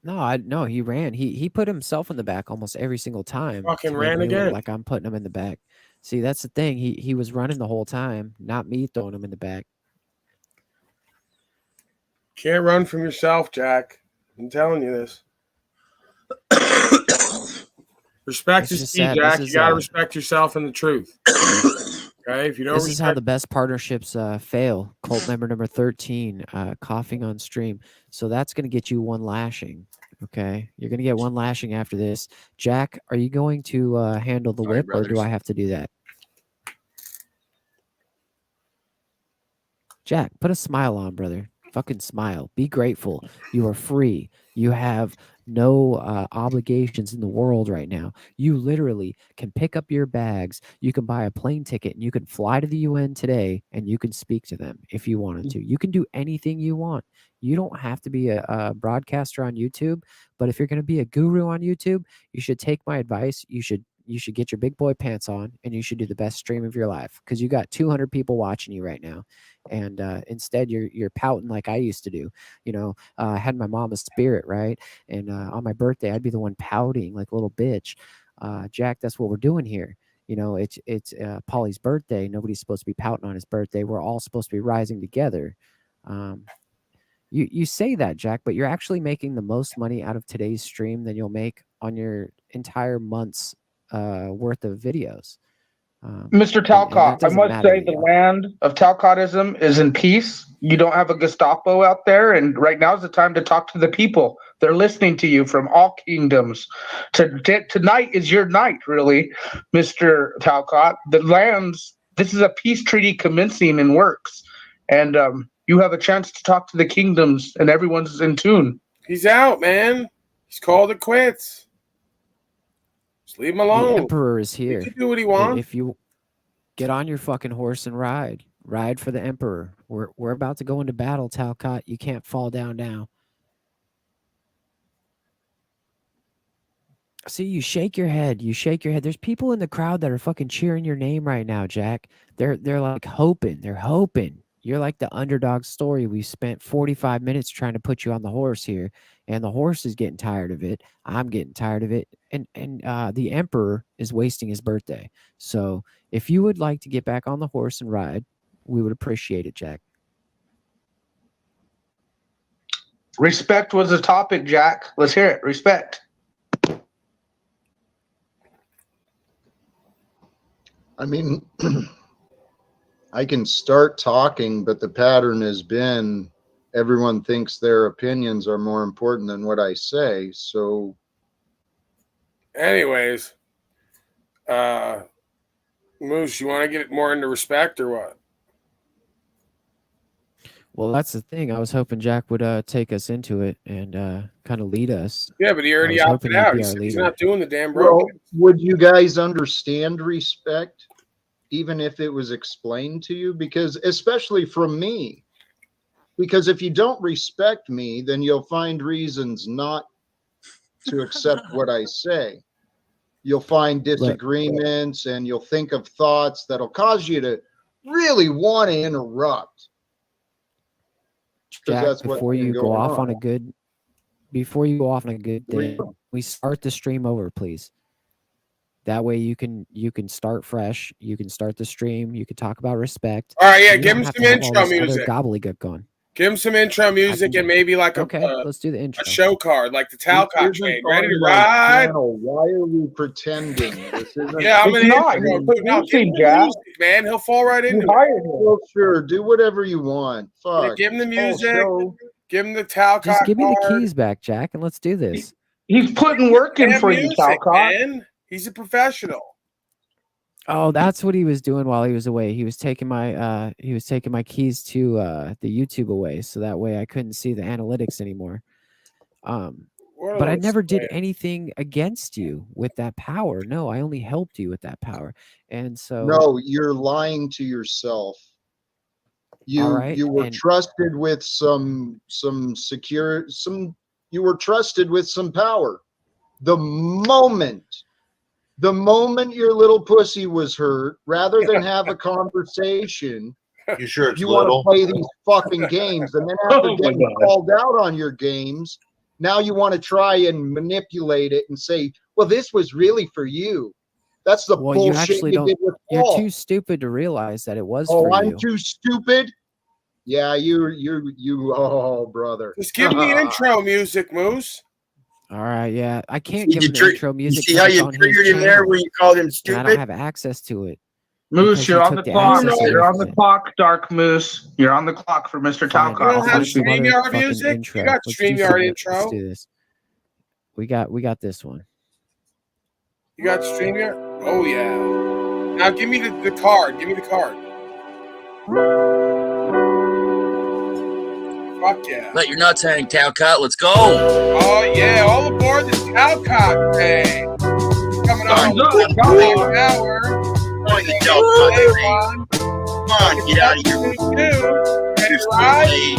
No, he ran. He put himself in the back almost every single time. Fucking to make ran me look again. like I'm putting him in the back. See, that's the thing. He was running the whole time, not me throwing him in the back. Can't run from yourself, Jack. I'm telling you this. Respect is key, Jack. You gotta respect yourself and the truth. Okay, if you don't. This is how the best partnerships fail. Cult member number 13, coughing on stream. So that's going to get you one lashing. Okay, you're going to get one lashing after this. Jack, are you going to handle the whip, or do I have to do that? Jack, put a smile on, brother. Fucking smile. Be grateful. You are free. You have no obligations in the world right now. You literally can pick up your bags, you can buy a plane ticket, and you can fly to the UN today, and you can speak to them if you wanted to. You can do anything you want. You don't have to be a broadcaster on YouTube, but if you're going to be a guru on YouTube, you should take my advice. You should get your big boy pants on, and you should do the best stream of your life, because you got 200 people watching you right now, and instead you're pouting like I used to do. I had my mama's spirit, right? And on my birthday, I'd be the one pouting like a little bitch. Jack, that's what we're doing here. It's Polly's birthday. Nobody's supposed to be pouting on his birthday. We're all supposed to be rising together. You say that, Jack, but you're actually making the most money out of today's stream than you'll make on your entire month's worth of videos. Mr. Talcott, I must say the land of Talcottism is in peace. You don't have a Gestapo out there, and right now is the time to talk to the people. They're listening to you from all kingdoms. Tonight is your night, really, Mr. Talcott. This is a peace treaty commencing in works, and you have a chance to talk to the kingdoms, and everyone's in tune. He's out, man. He's called it quits. Just leave him alone. The Emperor is here. He can do what he wants. If you get on your fucking horse and ride for the Emperor. We're about to go into battle, Talcott. You can't fall down now. See, you shake your head. There's people in the crowd that are fucking cheering your name right now, Jack. They're like hoping. They're hoping. You're like the underdog story. We spent 45 minutes trying to put you on the horse here, and the horse is getting tired of it. I'm getting tired of it. And the Emperor is wasting his birthday. So if you would like to get back on the horse and ride, we would appreciate it, Jack. Respect was the topic, Jack. Let's hear it. Respect. I mean, I can start talking, but the pattern has been everyone thinks their opinions are more important than what I say. So anyways, Moose, you want to get more into respect or what? Well, that's the thing. I was hoping Jack would take us into it and kind of lead us. Yeah, but he already opted out. He's not doing the damn broadcast. Would you guys understand respect, even if it was explained to you? Because especially from me, because if you don't respect me, then you'll find reasons not to accept what I say. You'll find disagreements and you'll think of thoughts that'll cause you to really want to interrupt. Jack, before you go off on a good day, we start the stream over, please. That way you can start fresh. You can start the stream. You can talk about respect. All right, yeah, give him some intro music. Gobbledygook going. Give him some intro music and maybe like let's do the intro. A show card, like the Talcott chain. Ready to ride? Why are we pretending? This isn't, yeah, I'm not. Music, man. He'll fall right into it. Well, sure, do whatever you want. Fuck. Yeah, give him the music. Give him the Talcott. Just give me the keys back, Jack, and let's do this. He's putting work in for you, Talcott. Man. He's a professional. Oh, that's what he was doing while he was away. He was taking my keys to the YouTube away, so that way I couldn't see the analytics anymore. But I never did anything against you with that power. No, I only helped you with that power. And so no, you're lying to yourself. You were trusted with some you were trusted with some power. The moment your little pussy was hurt, rather than have a conversation, you sure it's you little? want to play these fucking games, and then after getting called out on your games, now you want to try and manipulate it and say, "Well, this was really for you." That's the bullshit you did with Paul. You're too stupid to realize that it was for you. Oh, I'm too stupid? Yeah, you. Oh, brother. Just give me the intro music, Moose. All right, yeah. I can't give him the intro music. You see how you triggered him there where you called him stupid? I don't have access to it. Moose, you're on the clock. You're on the clock, Dark Moose. You're on the clock for Mr. Talcott. You don't have StreamYard music? You got StreamYard intro. Let's do this. We got this one. You got StreamYard? Oh, yeah. Now give me the card. Give me the card. Fuck yeah. Let your nuts hang, Talcott. Let's go. Oh yeah, all aboard the Talcott train. Coming on Come on, an hour. Join the Talcott train. One. Come on, get out of here. Ready to ride?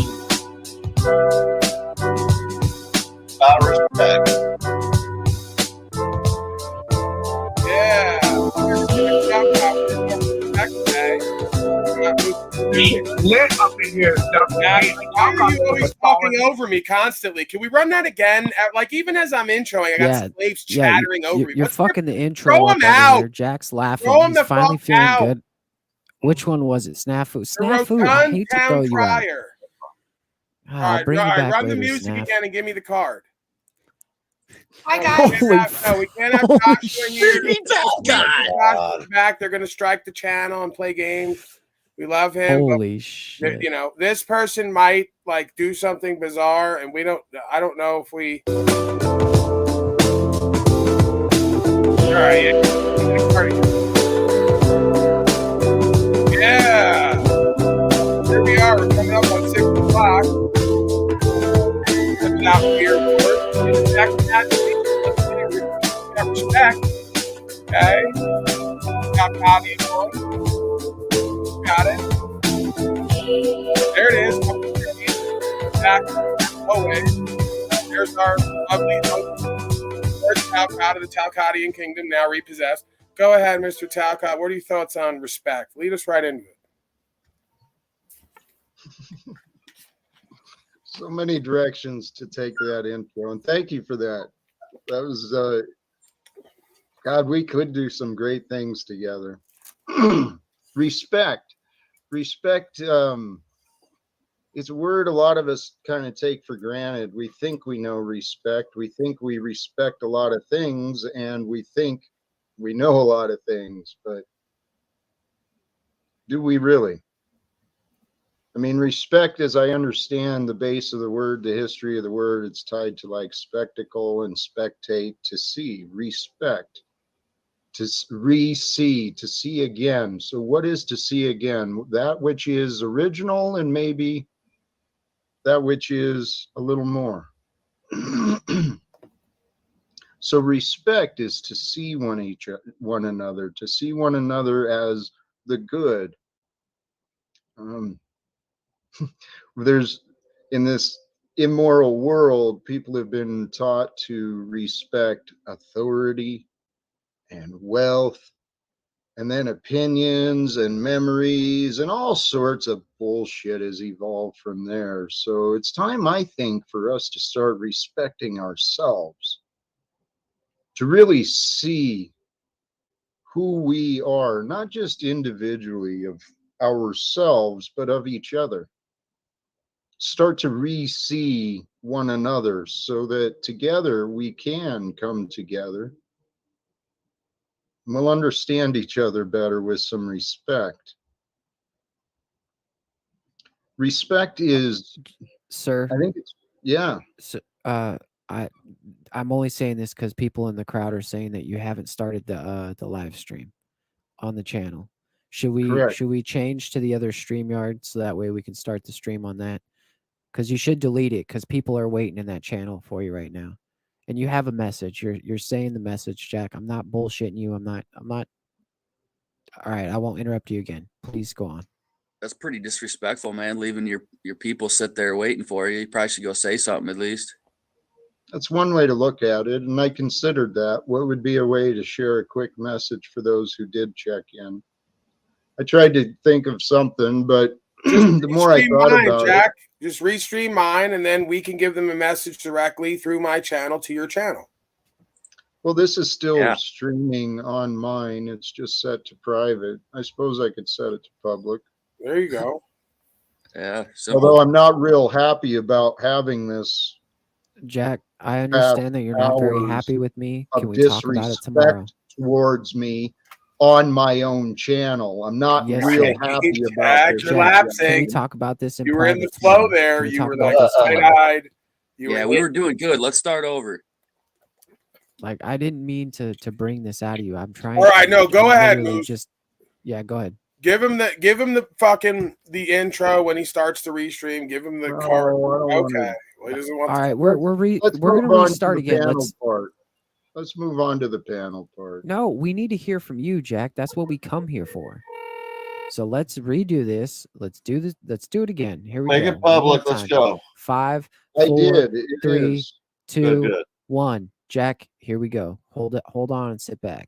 Respect. Yeah. Lit up in here. Why are you always talking over me constantly? Can we run that again? Like even as I'm introing, I got slaves chattering over me. You're What's fucking the intro throw up him over out. here. Jack's laughing. Throw him He's the finally fuck feeling out. good. Which one was it? Snafu. The Snafu. I rotund hate to town throw you out. crier. I'll bring you back run later, the music Snaf. again and give me the card. Hi guys. We can't have Joshua in here. God. Back. They're going to strike the channel and play games. We love him. Holy but, shit. You know, this person might like do something bizarre, and I don't know if we. All right. Yeah. Here we are. We're coming up on 6 o'clock. Out here. Respect. Okay. Got Bobby on. Got it. There it is. Back. Away. There's our lovely first Talcott of the Talcottian Kingdom, now repossessed. Go ahead, Mr. Talcott. What are your thoughts on respect? Lead us right into it. So many directions to take that intro, and thank you for that. That was God, we could do some great things together. Respect it's a word a lot of us kind of take for granted. We think we know respect, we think we respect a lot of things, and we think we know a lot of things, but do we really? I mean, respect, as I understand the base of the word, the history of the word, it's tied to like spectacle and spectate, to see, respect, to re-see, to see again. So what is to see again? That which is original and maybe that which is a little more. So respect is to see one another, to see one another as the good. There's, in this immoral world, people have been taught to respect authority and wealth, and then opinions and memories and all sorts of bullshit has evolved from there. So it's time, I think, for us to start respecting ourselves, to really see who we are, not just individually of ourselves, but of each other. Start to re-see one another so that together we can come together. We'll understand each other better with some respect. Respect is, sir. I think it's, yeah. So, I'm only saying this because people in the crowd are saying that you haven't started the live stream on the channel. Should we change to the other StreamYard so that way we can start the stream on that? Because you should delete it because people are waiting in that channel for you right now, and you have a message. You're saying the message, Jack. I'm not bullshitting you. I'm not. All right, I won't interrupt you again. Please go on. That's pretty disrespectful, man. Leaving your people sit there waiting for you. You probably should go say something at least. That's one way to look at it, and I considered that. What would be a way to share a quick message for those who did check in? I tried to think of something, but the more I thought about Jack, just restream mine, and then we can give them a message directly through my channel to your channel. Well, this is still streaming on mine. It's just set to private. I suppose I could set it to public. There you go. Yeah. Although I'm not real happy about having this. Jack, I understand that you're not very happy with me. Can we talk about it tomorrow? Towards me on my own channel. I'm not real happy about this. Can we talk about this in You were in the private flow tomorrow? there. Can we You talk were about like this tomorrow? side-eyed. Yeah, we were doing good. Let's start over. Like, I didn't mean to bring this out of you. I'm trying. All right, no, go ahead, literally Moose. yeah, go ahead. Give him the fucking the intro when he starts the restream. Give him the card. Okay. Well, he doesn't want. All right, Let's we're move gonna on to restart the again. panel part. Let's move on to the panel part. No, we need to hear from you, Jack. That's what we come here for. So let's redo this. Let's do this. Let's do it again. Here we Make go. it public. One more Let's time. go. 5, I 4, did. It 3, is. 2, Good. 1. Jack, here we go. Hold it. Hold on and sit back.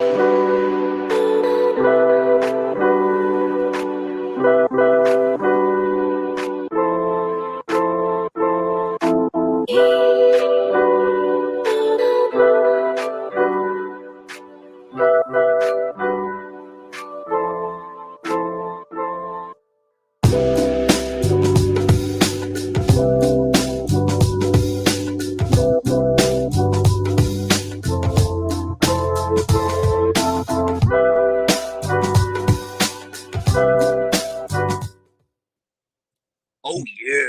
Oh yeah.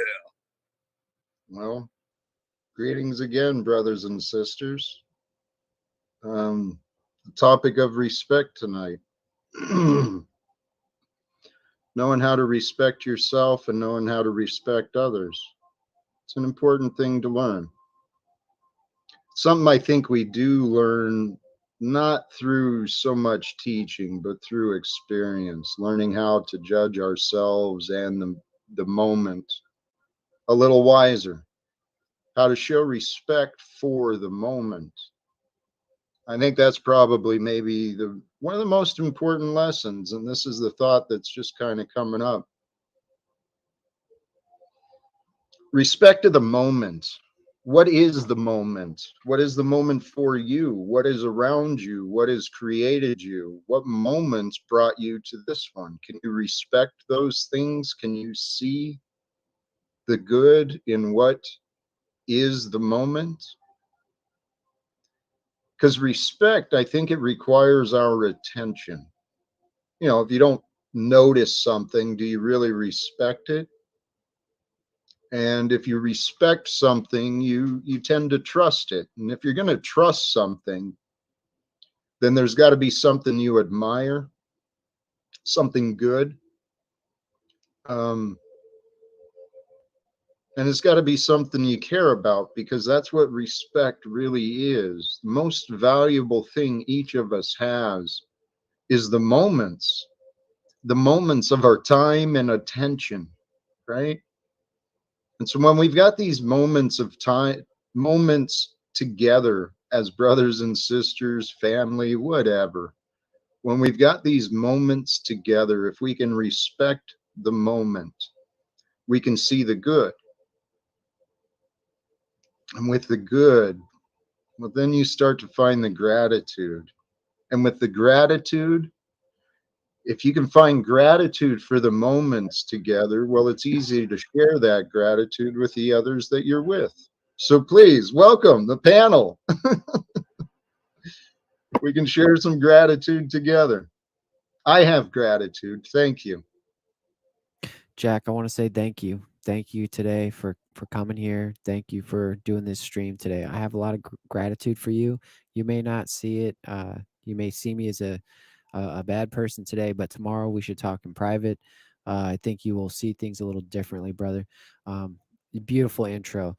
Well, greetings again, brothers and sisters. The topic of respect tonight. Knowing how to respect yourself and knowing how to respect others. It's an important thing to learn. Something I think we do learn not through so much teaching, but through experience, learning how to judge ourselves and the moment a little wiser, how to show respect for the moment. I think that's probably maybe one of the most important lessons, and this is the thought that's just kind of coming up. Respect to the moment. What is the moment? What is the moment for you? What is around you? What has created you? What moments brought you to this one? Can you respect those things? Can you see the good in what is the moment? Because respect, I think it requires our attention. You know, if you don't notice something, do you really respect it? And if you respect something, you tend to trust it. And if you're going to trust something, then there's got to be something you admire, something good. And it's got to be something you care about, because that's what respect really is. The most valuable thing each of us has is the moments of our time and attention, right? And so when we've got these moments of time, moments together as brothers and sisters, family, whatever, when we've got these moments together, if we can respect the moment, we can see the good. And with the good, well, then you start to find the gratitude. And with the gratitude, if you can find gratitude for the moments together, well, it's easy to share that gratitude with the others that you're with. So please welcome the panel. We can share some gratitude together. I have gratitude. Thank you. Jack, I want to say thank you. Thank you today for coming here. Thank you for doing this stream today. I have a lot of gratitude for you. You may not see it. You may see me as a bad person today, but tomorrow we should talk in private. I think you will see things a little differently, brother. Beautiful intro.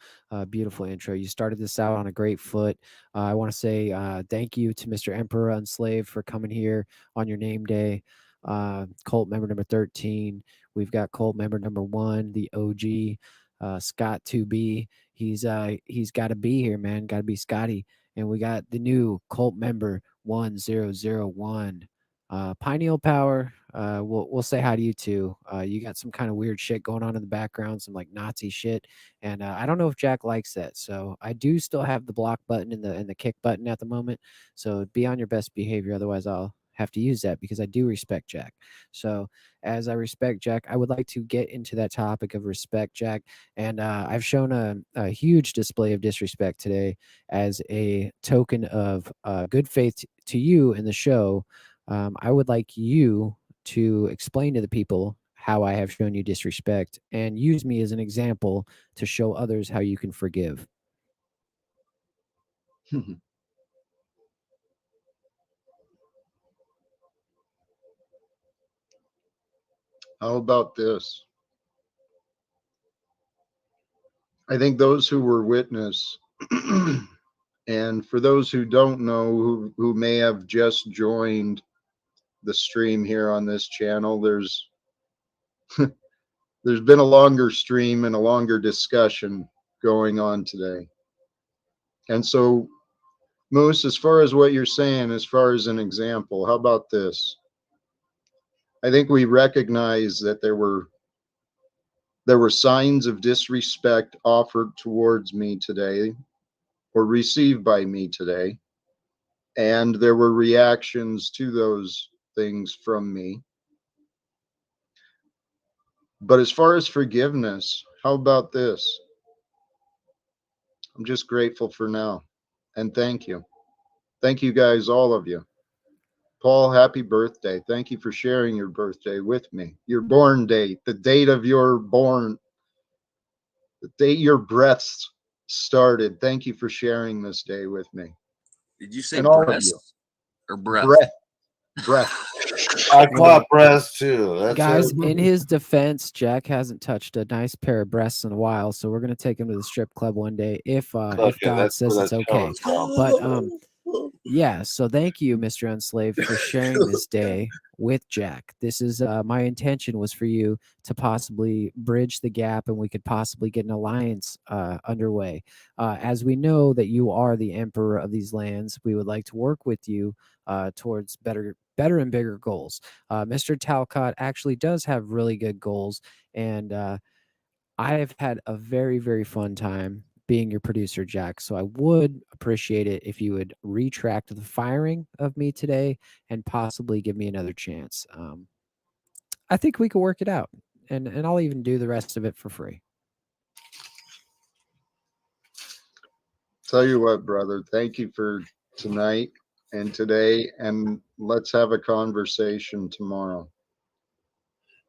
Beautiful intro. You started this out on a great foot. I want to say thank you to Mr. Emperor Unslaved for coming here on your name day. Cult member number 13. We've got cult member number 1, the OG, Scott 2B. He's got to be here, man. Got to be Scotty. And we got the new cult member 1001. Pineal Power, we'll say hi to you too. You got some kind of weird shit going on in the background, some like Nazi shit, and I don't know if Jack likes that. So I do still have the block button and the kick button at the moment. So be on your best behavior, otherwise I'll have to use that, because I do respect Jack. So as I respect Jack, I would like to get into that topic of respect, Jack. And I've shown a huge display of disrespect today as a token of good faith to you in the show. I would like you to explain to the people how I have shown you disrespect and use me as an example to show others how you can forgive. How about this? I think those who were witness, and for those who don't know, who may have just joined the stream here on this channel, there's been a longer stream and a longer discussion going on today. And so, Moose, as far as what you're saying, as far as an example, how about this? I think we recognize that there were signs of disrespect offered towards me today, or received by me today, and there were reactions to those things from me. But as far as forgiveness, how about this? I'm just grateful for now. And thank you. Thank you guys, all of you. Paul, happy birthday. Thank you for sharing your birthday with me. Your born date, the date of your born, the date your breaths started. Thank you for sharing this day with me. Did you say And all of breast you. or breath? Breath. I caught breast too. That's Guys, it. in his defense, Jack hasn't touched a nice pair of breasts in a while, so we're gonna take him to the strip club one day if God that's says where it's that okay. comes from. But yeah, so thank you, Mr. Unslaved, for sharing this day with Jack. This is my intention was for you to possibly bridge the gap and we could possibly get an alliance underway. As we know that you are the emperor of these lands, we would like to work with you towards better and bigger goals. Mr. Talcott actually does have really good goals, and I have had a very, very fun time being your producer, Jack. So I would appreciate it if you would retract the firing of me today and possibly give me another chance. I think we could work it out, and I'll even do the rest of it for free. Tell you what, brother, thank you for tonight and today, and let's have a conversation tomorrow.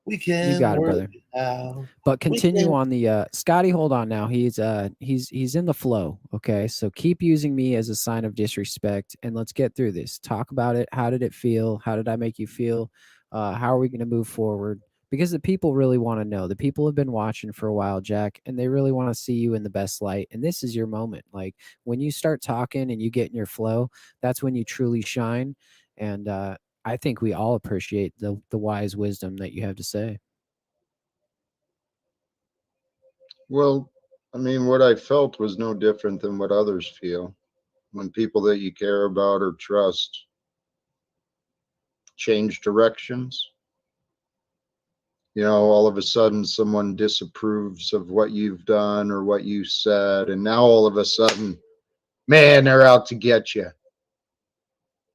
We can You got it, work brother. it out. But continue can- on the Scotty, hold on now. He's in the flow. Okay. So keep using me as a sign of disrespect and let's get through this. Talk about it. How did it feel? How did I make you feel? How are we going to move forward? Because the people really want to know. The people have been watching for a while, Jack, and they really want to see you in the best light. And this is your moment. Like when you start talking and you get in your flow, that's when you truly shine. And I think we all appreciate the wise wisdom that you have to say. Well, I mean, what I felt was no different than what others feel when people that you care about or trust change directions. You know, all of a sudden someone disapproves of what you've done or what you said, and now all of a sudden, man, they're out to get you,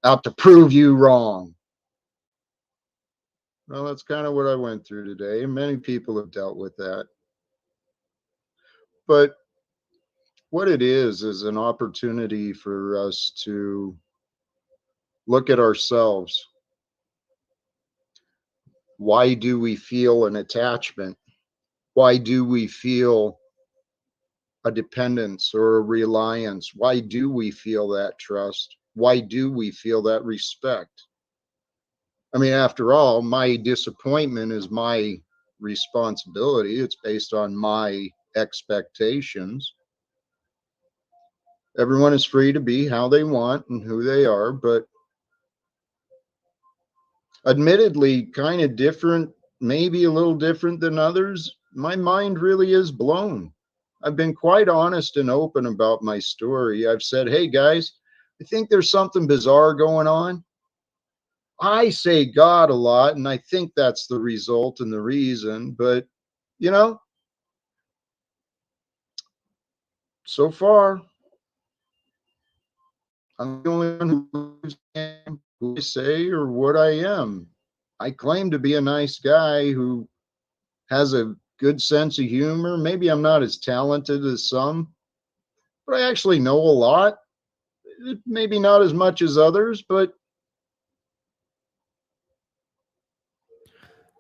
out to prove you wrong. Well, that's kind of what I went through today, and many people have dealt with that. But what it is an opportunity for us to look at ourselves. Why do we feel an attachment? Why do we feel a dependence or a reliance? Why do we feel that trust? Why do we feel that respect? I mean, after all, my disappointment is my responsibility. It's based on my expectations. Everyone is free to be how they want and who they are, but admittedly, kind of different, maybe a little different than others. My mind really is blown. I've been quite honest and open about my story. I've said, hey guys, I think there's something bizarre going on. I say God a lot, and I think that's the result and the reason, but you know, so far, I'm the only one who believes in who I say or what I am. I claim to be a nice guy who has a good sense of humor. Maybe I'm not as talented as some, but I actually know a lot. Maybe not as much as others, but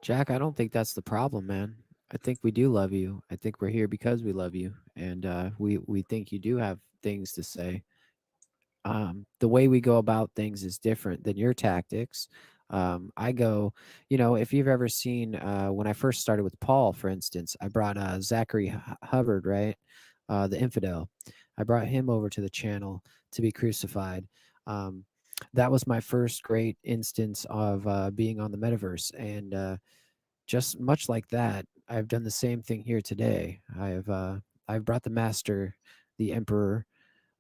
Jack, I don't think that's the problem, man. I think we do love you. I think we're here because we love you, and we think you do have things to say. The way we go about things is different than your tactics. I go, if you've ever seen when I first started with Paul, for instance, I brought Zachary Hubbard, right? The infidel. I brought him over to the channel to be crucified. That was my first great instance of being on the metaverse. And just much like that, I've done the same thing here today. I've brought the master, the emperor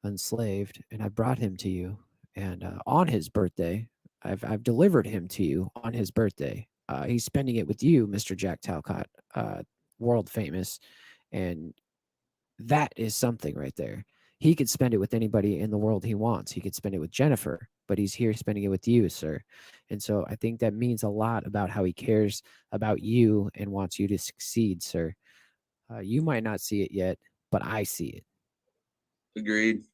unslaved, and I brought him to you. And on his birthday, I've delivered him to you on his birthday. He's spending it with you, Mr. Jack Talcott, world famous, and that is something right there. He could spend it with anybody in the world he wants. He could spend it with Jennifer, but he's here spending it with you, sir. And so I think that means a lot about how he cares about you and wants you to succeed, sir. You might not see it yet, but I see it. Agreed.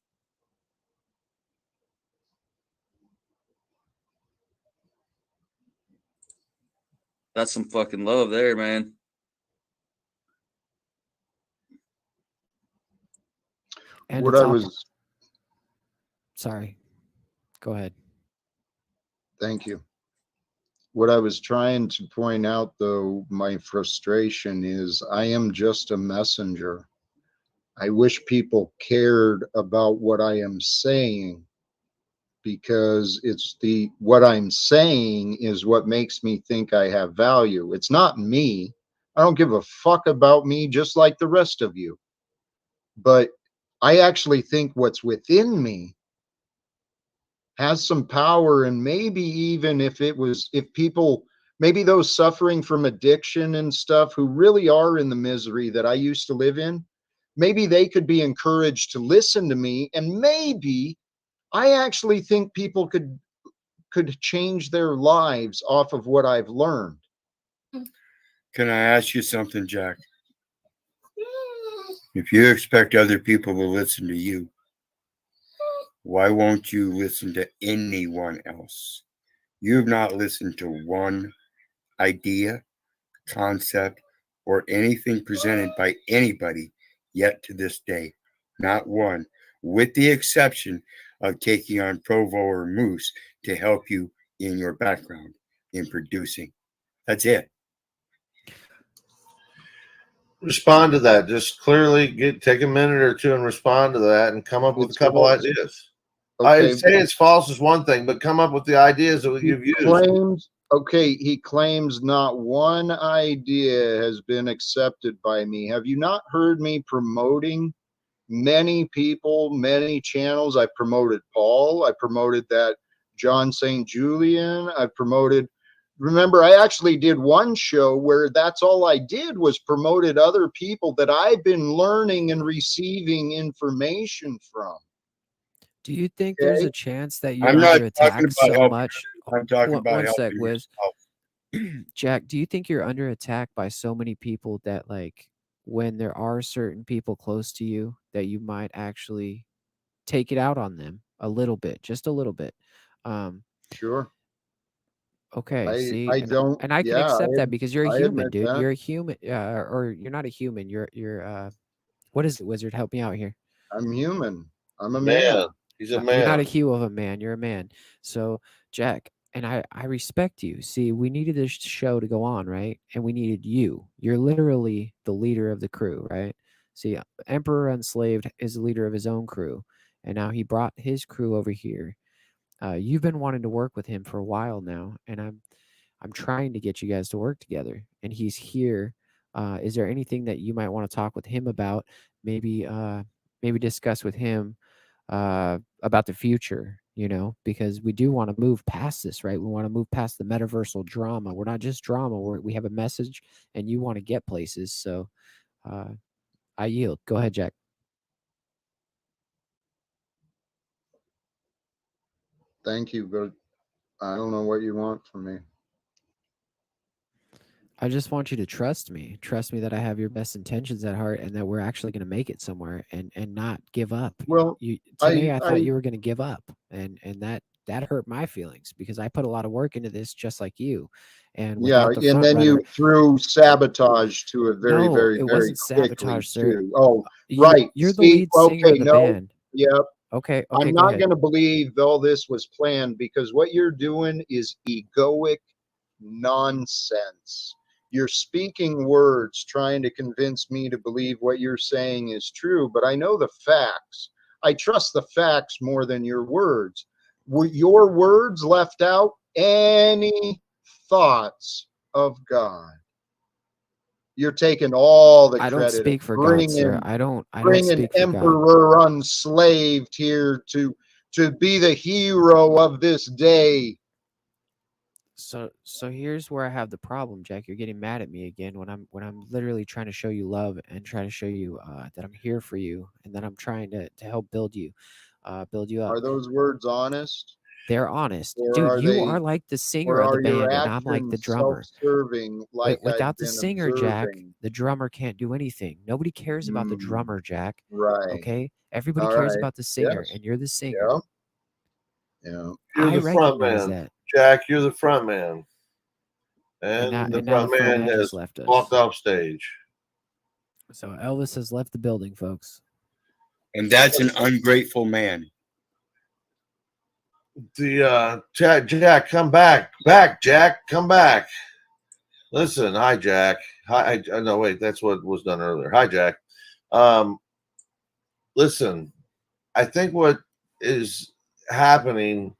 That's some fucking love there, man. And what I was. Sorry. Go ahead. Thank you. What I was trying to point out, though, my frustration is I am just a messenger. I wish people cared about what I am saying, because what I'm saying is what makes me think I have value. It's not me. I don't give a fuck about me, just like the rest of you. But I actually think what's within me has some power, and maybe even if people, maybe those suffering from addiction and stuff who really are in the misery that I used to live in, maybe they could be encouraged to listen to me, and maybe I actually think people could change their lives off of what I've learned. Can I ask you something, Jack? If you expect other people to listen to you, why won't you listen to anyone else? You've not listened to one idea, concept, or anything presented by anybody yet to this day. Not one, with the exception of taking on Provo or Moose to help you in your background in producing. That's it. Respond to that. Just clearly take a minute or two and respond to that and come up with a couple ideas. Okay. I say it's false is one thing, but come up with the ideas that you've used. He claims not one idea has been accepted by me. Have you not heard me promoting many people, many channels? I promoted Paul. I promoted that John St. Julian. I promoted, remember, I actually did one show where that's all I did was promoted other people that I've been learning and receiving information from. Do you think there's a chance that you're I'm not under attack talking about so helping. much? I'm talking about One sec, helping Wiz. yourself. Jack, do you think you're under attack by so many people that, like, when there are certain people close to you, that you might actually take it out on them a little bit, just a little bit? Sure. Okay, see, I and don't. I can Yeah, accept that because you're a I human, admit dude. that. You're a human, or you're not a human. You're what is it, Wizard? Help me out here. I'm human. I'm a man. He's a You're not a man. hue of a man. You're a man. So, Jack, and I respect you. See, we needed this show to go on, right? And we needed you. You're literally the leader of the crew, right? See, Emperor Unslaved is the leader of his own crew, and now he brought his crew over here. You've been wanting to work with him for a while now, and I'm trying to get you guys to work together, and he's here. Is there anything that you might want to talk with him about? Maybe discuss with him about the future, because we do want to move past this, right? We want to move past the metaversal drama. We're not just drama. We have a message, and you want to get places. So I yield. Go ahead, Jack. Thank you, but I don't know what you want from me. I just want you to trust me. Trust me that I have your best intentions at heart, and that we're actually going to make it somewhere, and not give up. Well, Today I thought you were going to give up, and that hurt my feelings, because I put a lot of work into this, just like you. And Yeah, without the and front then you runner, threw sabotage to it very, no, very, it very wasn't quickly sabotage, sir. too. Oh, You- right. You're the See, lead singer okay, of the no, band. yep. Okay, I'm go not ahead. going to believe all this was planned, because what you're doing is egoic nonsense. You're speaking words trying to convince me to believe what you're saying is true, but I know the facts. I trust the facts more than your words. Were your words left out any thoughts of God? You're taking all the I don't credit speak of for God, sir. I don't speak for God. Emperor unslaved here to be the hero of this day. So here's where I have the problem, Jack. You're getting mad at me again when I'm literally trying to show you love and trying to show you that I'm here for you and that I'm trying to help build you up. Are those words honest? They're honest. Or Dude, are you they, are like the singer or of the are your band and I'm like the actions drummer. self-serving, like I've Without the been singer, Jack, observing? the drummer can't do anything. Nobody cares about the drummer, Jack. Right. Okay? Everybody All cares right. about the singer, Yes. and you're the singer. Yeah. Yeah. You're I the front recognize man, that. Jack. You're the front man, And and the now the front front man man has just left us. walked off stage. So Elvis has left the building, folks. And that's an ungrateful man. The Jack, come back, Jack, come back. Listen, hi, Jack. Hi, no, wait, that's what was done earlier. Hi, Jack. Listen, I think what is happening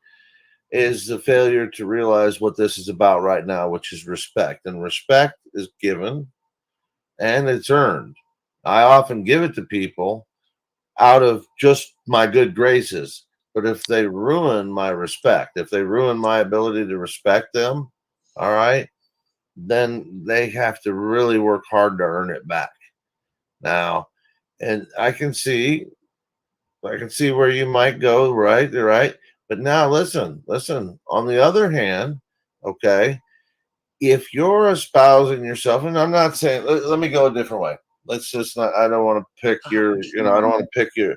is the failure to realize what this is about right now, which is respect. And respect is given and it's earned. I often give it to people out of just my good graces. But if they ruin my respect, if they ruin my ability to respect them, all right, then they have to really work hard to earn it back. Now, and I can see where you might go, right? Right. But now listen. On the other hand, okay, if you're espousing yourself, and I'm not saying, let me go a different way. Let's just not, I don't want to pick your, I don't want to pick your,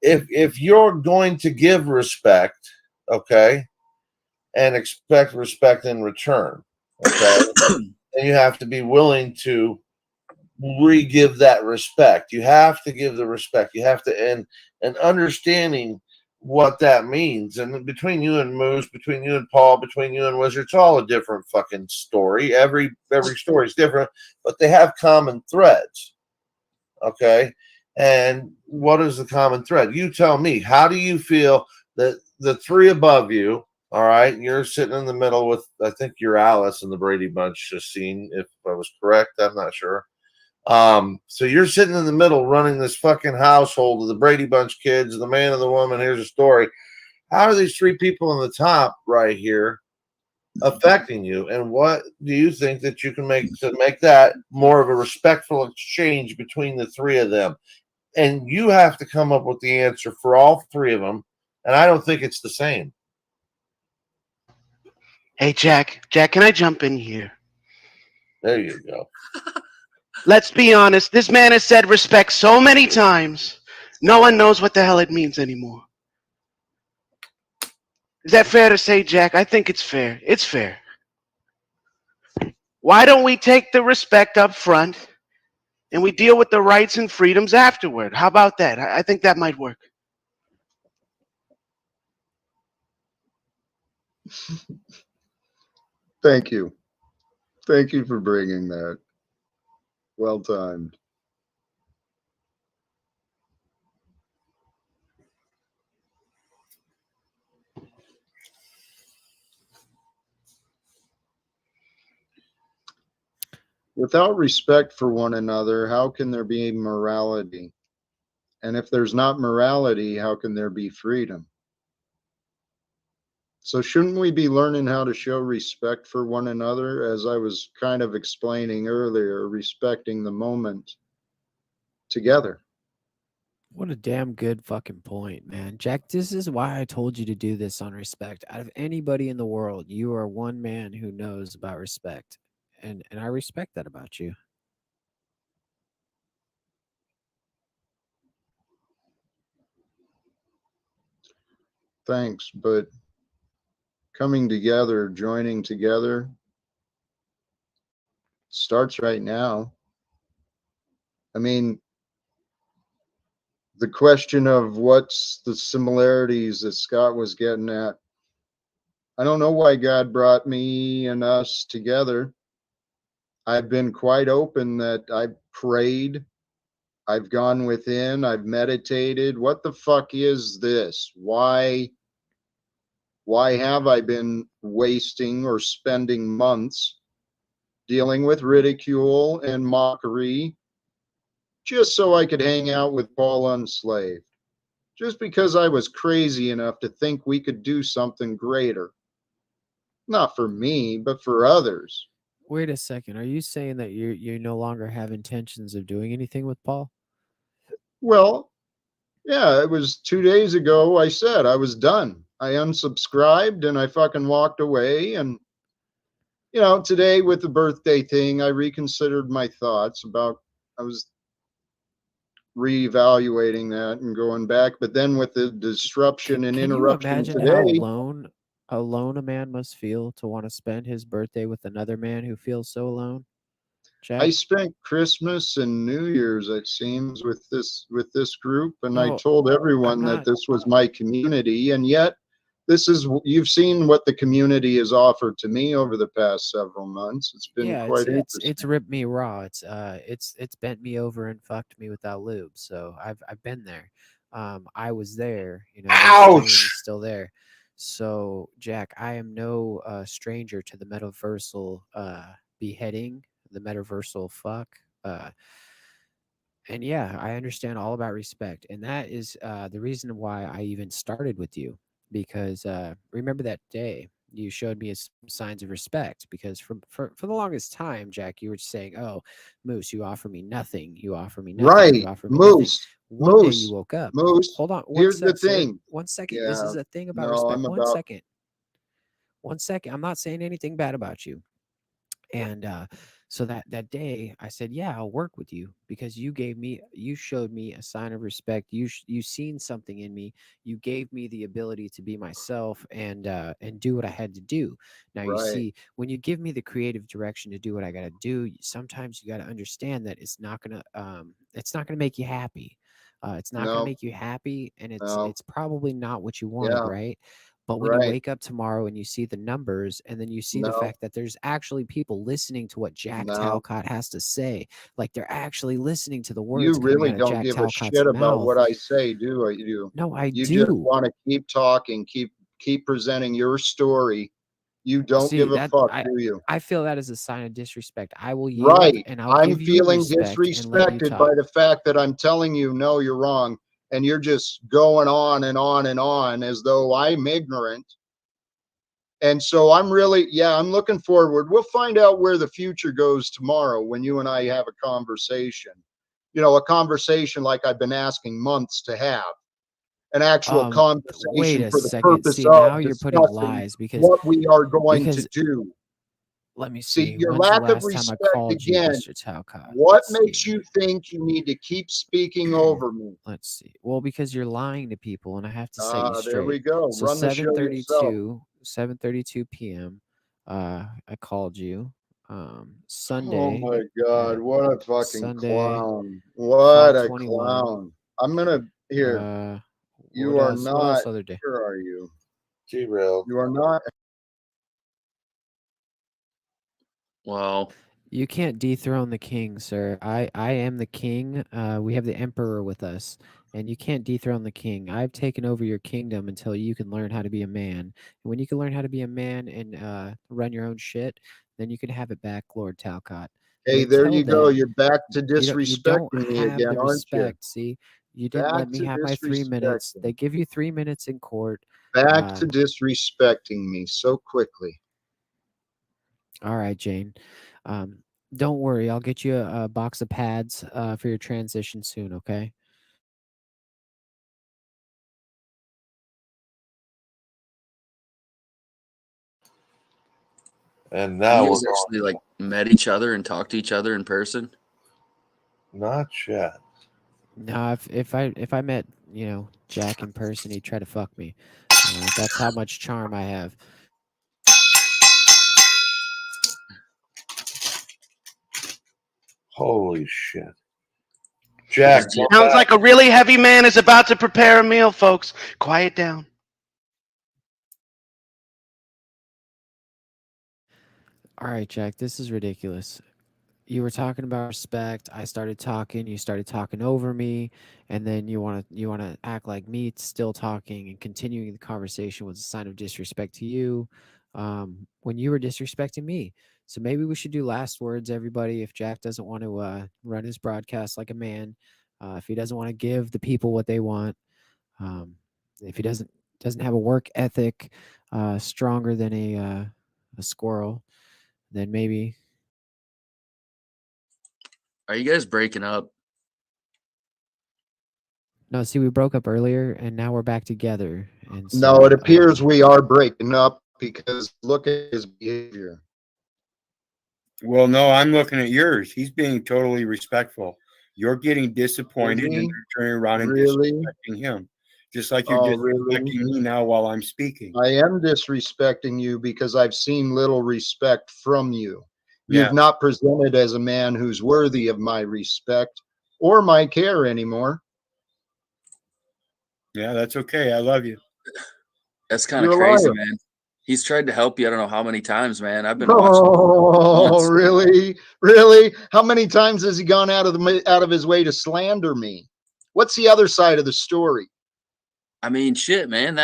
if you're going to give respect, okay, and expect respect in return, okay, then you have to be willing to re-give that respect. You have to give the respect. You have to, and understanding what that means. And between you and Moose, between you and Paul, between you and Wizard, it's all a different fucking story. Every story is different, but they have common threads. Okay. And what is the common thread? You tell me, how do you feel that the three above you, all right, you're sitting in the middle with, I think you're Alice in the Brady Bunch scene, if I was correct, I'm not sure. So you're sitting in the middle running this fucking household of the Brady Bunch kids, the man and the woman. Here's a story. How are these three people on the top right here affecting you? And what do you think that you can make to make that more of a respectful exchange between the three of them? And you have to come up with the answer for all three of them. And I don't think it's the same. Hey, Jack, can I jump in here? There you go. Let's be honest. This man has said respect so many times, no one knows what the hell it means anymore. Is that fair to say, Jack? I think it's fair. It's fair. Why don't we take the respect up front and we deal with the rights and freedoms afterward? How about that? I think that might work. Thank you. Thank you for bringing that. Well timed. Without respect for one another, how can there be morality? And if there's not morality, how can there be freedom? So shouldn't we be learning how to show respect for one another, as I was kind of explaining earlier, respecting the moment together? What a damn good fucking point, man. Jack, this is why I told you to do this on respect. Out of anybody in the world, you are one man who knows about respect. And I respect that about you. Thanks, but coming together, joining together starts right now. I mean, the question of what's the similarities that Scott was getting at. I don't know why God brought me and us together. I've been quite open that I've prayed, I've gone within, I've meditated. What the fuck is this? Why have I been wasting or spending months dealing with ridicule and mockery just so I could hang out with Paul Unslaved? Just because I was crazy enough to think we could do something greater. Not for me, but for others. Wait a second. Are you saying that you no longer have intentions of doing anything with Paul? Well, yeah, it was 2 days ago. I said I was done. I unsubscribed and I fucking walked away. And, you know, today with the birthday thing, I reconsidered my thoughts about, I was reevaluating that and going back. But then with the disruption and Can you interruption imagine how today, alone a man must feel to want to spend his birthday with another man who feels so alone? I Jack? spent Christmas and New Year's, it seems, with this group, and I No, told I'm everyone that not. this was my community, and yet this is, you've seen what the community has offered to me over the past several months. It's been Yeah, quite it's interesting. ripped me raw. It's bent me over and fucked me without lube. So I've been there. I was there. You know, this dream is still there. So Jack, I am no stranger to the metaversal beheading, the metaversal fuck. And yeah, I understand all about respect, and that is the reason why I even started with you, because remember that day you showed me some signs of respect, because for the longest time, Jack, you were saying, "Oh, Moose, you offer me nothing. You offer me nothing. You Right, offer me nothing." Moose, One day you Moose, woke up. Moose. Hold on, one Here's the sec, sir. thing. 1 second. This Yeah, is a thing about no, respect. I'm 1 about. second. 1 second. I'm not saying anything bad about you. And so that day I said, yeah, I'll work with you, because you showed me a sign of respect. You seen something in me. You gave me the ability to be myself and do what I had to do. Now you Right. see, when you give me the creative direction to do what I got to do, sometimes you got to understand that it's not gonna make you happy. It's not gonna No, make you happy, and no. it's probably not what you wanted, Yeah, right? But when you right. wake up tomorrow and you see the numbers, and then you see the No, fact that there's actually people listening to what Jack no. Talcott has to say, like they're actually listening to the You words coming really out of don't Jack give a Talcott's shit about mouth. what I say, do you? No, I You just do. want to keep talking, keep presenting your story. You don't See give a that fuck, do you? I feel that is a sign of disrespect. I will yield Right. and I'll I'm give you your feeling respect and let you disrespected by talk. the fact that I'm telling you, no, you're wrong. And you're just going on and on and on as though I'm ignorant. And so I'm really, yeah, I'm looking forward. We'll find out where the future goes tomorrow when you and I have a conversation. You know, a conversation like I've been asking months to have. An actual Wait conversation a for the second. purpose See, of now you're putting discussing lies, because what we are going to do. let me See, see. your When's the lack of last time I respect called you, again. Mr. Talcott? What Let's makes see. you think you need to keep speaking over me? Let's see. Well, because you're lying to people, and I have to set you There we straight. go. So Run the show yourself. 7:32 p.m. I called you. Oh Sunday my God, at what a fucking Sunday clown. What a 5:21. clown. I'm gonna here. You are What not, else other day? where are you? G-Rail. You are not. Well, You can't dethrone the king, sir. I am the king. We have the emperor with us, and you can't dethrone the king. I've taken over your kingdom until you can learn how to be a man. And when you can learn how to be a man and run your own shit, then you can have it back, Lord Talcott. But Hey, there until you go. then, You're back to you don't disrespecting me have again, the aren't you? respect. See, you didn't Back let me to have my 3 minutes. They disrespecting. give you 3 minutes in court. Back to disrespecting me so quickly. All right, Jane. Don't worry. I'll get you a box of pads for your transition soon, okay? And you now we're guys going. actually like met each other and talked to each other in person? Not yet. No, if I met, you know, Jack in person, he'd try to fuck me. That's how much charm I have. Holy shit. Jack, Sounds like a really heavy man is about to prepare a meal, folks. Quiet down. All right, Jack, this is ridiculous. You were talking about respect. I started talking. You started talking over me, and then you want to act like me still talking and continuing the conversation was a sign of disrespect to you, when you were disrespecting me. So maybe we should do last words, everybody. If Jack doesn't want to run his broadcast like a man, if he doesn't want to give the people what they want, if he doesn't have a work ethic stronger than a squirrel, then maybe. Are you guys breaking up? No, see, we broke up earlier, and now we're back together. And No, it so, appears we are breaking up because look at his behavior. Well, no, I'm looking at yours. He's being totally respectful. You're getting disappointed and Really? you're turning around and Really? disrespecting him. Just like you're Oh, disrespecting really? me now while I'm speaking. I am disrespecting you because I've seen little respect from you. Yeah. You've not presented as a man who's worthy of my respect or my care anymore. Yeah, that's okay. I love you. That's kind of You're a crazy, liar. man. He's tried to help you. I don't know how many times, man. I've been watching Oh, months. really? Really? How many times has he gone out of his way to slander me? What's the other side of the story? I mean, shit, man.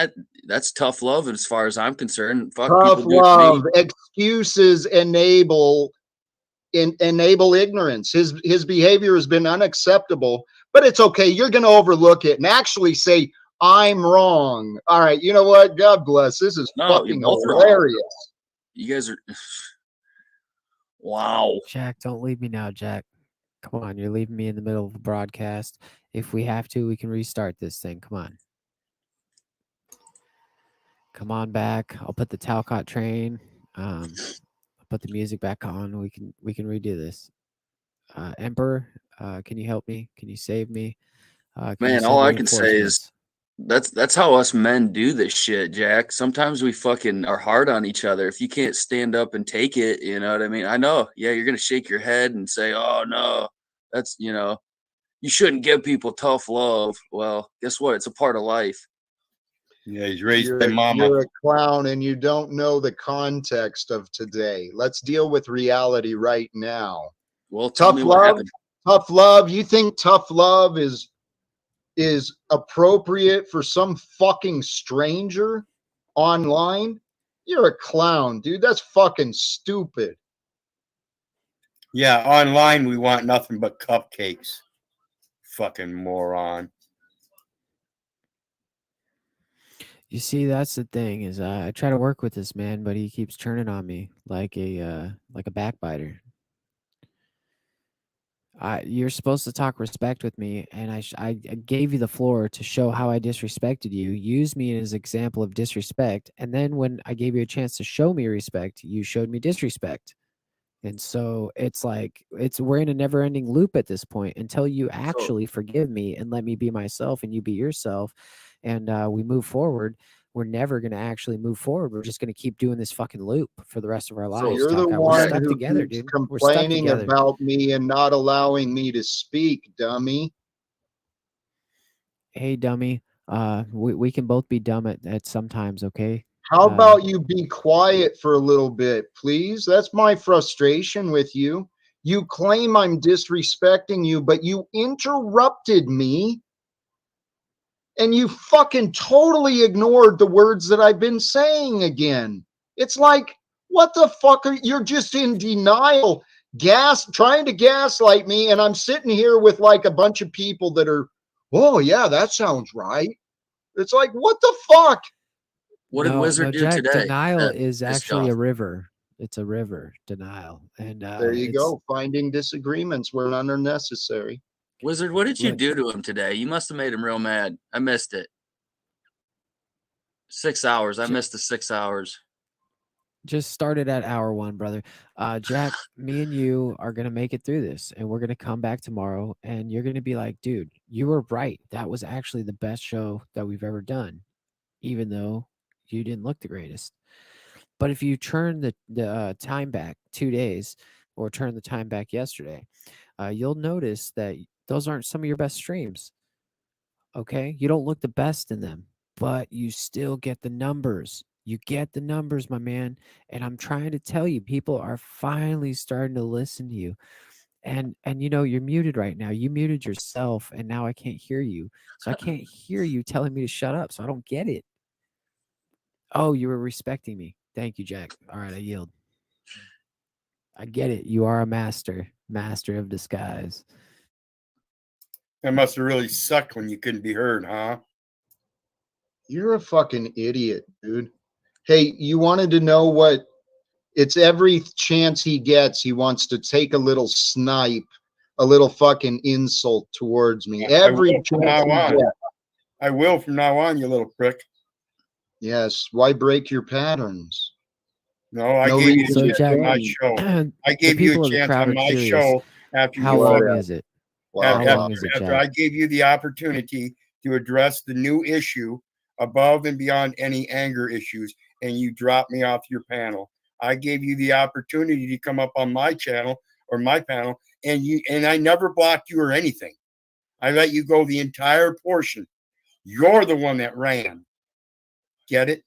That's tough love as far as I'm concerned. Fuck, Tough people do it to me. love. Excuses enable ignorance. His behavior has been unacceptable, but it's okay. You're going to overlook it and actually say, I'm wrong. All right. You know what? God bless. This is No, you're fucking both wrong. hilarious. You guys are. Wow. Jack, don't leave me now, Jack. Come on, you're leaving me in the middle of the broadcast. If we have to, we can restart this thing. Come on. Come on back. I'll put the Talcott train. I'll put the music back on. We can redo this. Emperor, can you help me? Can you save me? Can you Man, send all I can say reinforcements? is that's how us men do this shit, Jack. Sometimes we fucking are hard on each other. If you can't stand up and take it, you know what I mean? I know. Yeah, you're gonna shake your head and say, "Oh no, that's you shouldn't give people tough love." Well, guess what? It's a part of life. Yeah, he's raised You're by mama. you're a clown and you don't know the context of today. Let's deal with reality right now. Well, tell Tough me what love, happened. tough love. You think tough love is appropriate for some fucking stranger online? You're a clown, dude. That's fucking stupid. Yeah, online we want nothing but cupcakes. Fucking moron. You see, that's the thing is I try to work with this man, but he keeps turning on me like a backbiter. You're supposed to talk respect with me, and I gave you the floor to show how I disrespected you. Use me as an example of disrespect, and then when I gave you a chance to show me respect, you showed me disrespect. And so it's like we're in a never-ending loop at this point until you actually forgive me and let me be myself and you be yourself, and we move forward. We're never going to actually move forward. We're just going to keep doing this fucking loop for the rest of our So lives. you're the Talcott. We're one stuck who together, keeps dude. We're stuck complaining together. about me and not allowing me to speak, dummy. Hey, dummy. We can both be dumb at sometimes, okay? How about you be quiet for a little bit, please? That's my frustration with you. You claim I'm disrespecting you, but you interrupted me and you fucking totally ignored the words that I've been saying again. It's like, what the fuck you're just in denial, trying to gaslight me, and I'm sitting here with like a bunch of people that are, oh yeah, that sounds right. It's like, what the fuck? What did Wizard do Jack, today? denial that is pissed actually off? a river. It's a river, denial. And There you go. Finding disagreements where none are necessary. Wizard, what did you Look. do to him today? You must have made him real mad. I missed it. 6 hours. I missed the 6 hours. Just started at hour 1, brother. Jack, me and you are going to make it through this, and we're going to come back tomorrow, and you're going to be like, dude, you were right. That was actually the best show that we've ever done, even though you didn't look the greatest. But if you turn the time back 2 days or turn the time back yesterday, you'll notice that Those aren't some of your best streams. Okay, you don't look the best in them, but you still get the numbers. You get the numbers, my man. And I'm trying to tell you, people are finally starting to listen to you. And you know, you're muted right now. You muted yourself, and now I can't hear you. So I can't hear you telling me to shut up. So I don't get it. Oh, you were respecting me. Thank you, Jack. All right, I yield. I get it. You are a master of disguise. That must have really sucked when you couldn't be heard, huh? You're a fucking idiot, dude. Hey, you wanted to know what? It's every chance he gets, he wants to take a little snipe, a little fucking insult towards me. Every chance he gets. I will from now on, you little prick. Yes. Why break your patterns? No, I gave you a chance on my show. I gave you a chance on my show after how you long is it? After I gave you the opportunity to address the new issue above and beyond any anger issues, and you dropped me off your panel. I gave you the opportunity to come up on my channel or my panel, and I never blocked you or anything. I let you go the entire portion. You're the one that ran. Get it?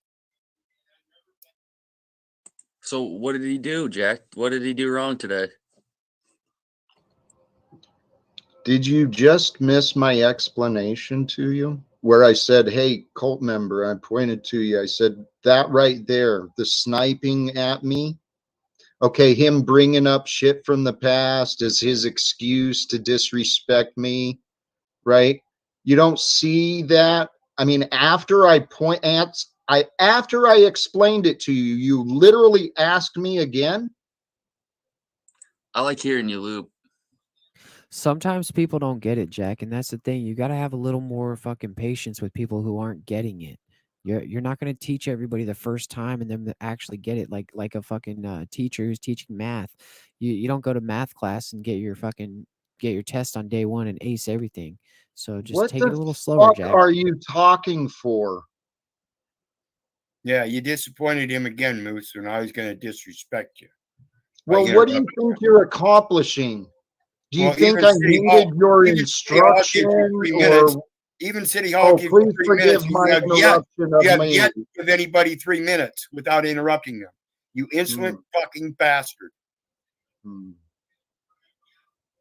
So what did he do, Jack? What did he do wrong today? Did you just miss my explanation to you? Where I said, hey, cult member, I pointed to you. I said, that right there, the sniping at me. Okay, him bringing up shit from the past as his excuse to disrespect me, right? You don't see that? I mean, after I explained it to you, you literally asked me again. I like hearing you, Loop. Sometimes people don't get it, Jack, and that's the thing. You got to have a little more fucking patience with people who aren't getting it. You're not going to teach everybody the first time and then actually get it like a fucking teacher who's teaching math. You don't go to math class and get your test on day 1 and ace everything. So just What take it a the little slower, fuck Jack. are you talking for? Yeah, you disappointed him again, Moose, and now he's going to disrespect you. Well, what do you think you're accomplishing? Do you think I needed your instruction? Or even City Hall gives you 3 minutes. You have yet to give anybody 3 minutes without interrupting them. You insolent fucking bastard.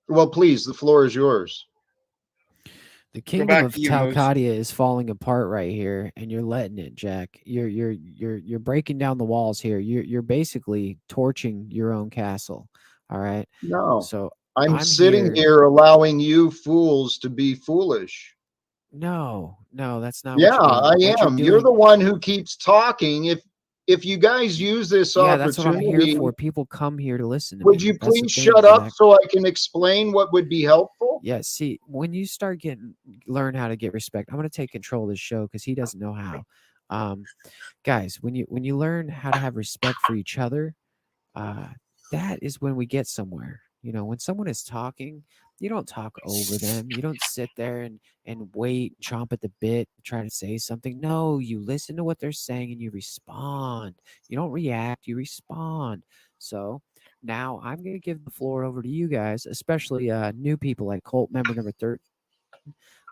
Well, please, the floor is yours. The kingdom of Talcadia is falling apart right here, and you're letting it, Jack. You're breaking down the walls here. You're basically torching your own castle. All right. No. So I'm sitting here allowing you fools to be foolish. No, that's not. Yeah, what you're doing. I am. You're the one who keeps talking. If you guys use this opportunity, that's what I'm here for. People come here to listen to would me. you please shut up so I can explain what would be helpful? Yeah, see, when you start learn how to get respect, I'm going to take control of this show because he doesn't know how. Guys, when you learn how to have respect for each other, that is when we get somewhere. You know, when someone is talking, you don't talk over them. You don't sit there and wait, chomp at the bit, try to say something. No, you listen to what they're saying and you respond. You don't react, you respond. So now I'm going to give the floor over to you guys, especially new people like Cult member number 13.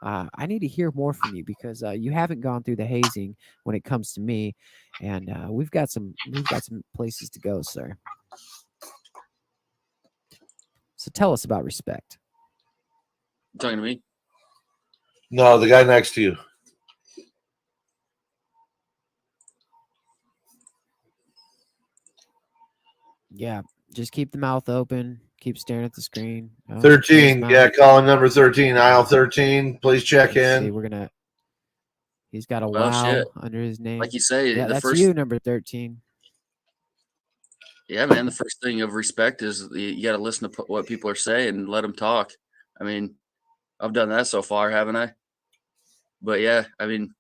I need to hear more from you because you haven't gone through the hazing when it comes to me, and we've got some places to go, sir. So tell us about respect. You talking to me? No, the guy next to you. Yeah, just keep the mouth open. Keep staring at the screen. 13. Yeah, calling number 13, aisle 13. Please check in. See, he's got a wow under his name. Like you say, yeah, the that's first, you, number 13. Yeah, man. The first thing of respect is you got to listen to what people are saying and let them talk. I mean, I've done that so far, haven't I? But yeah, I mean,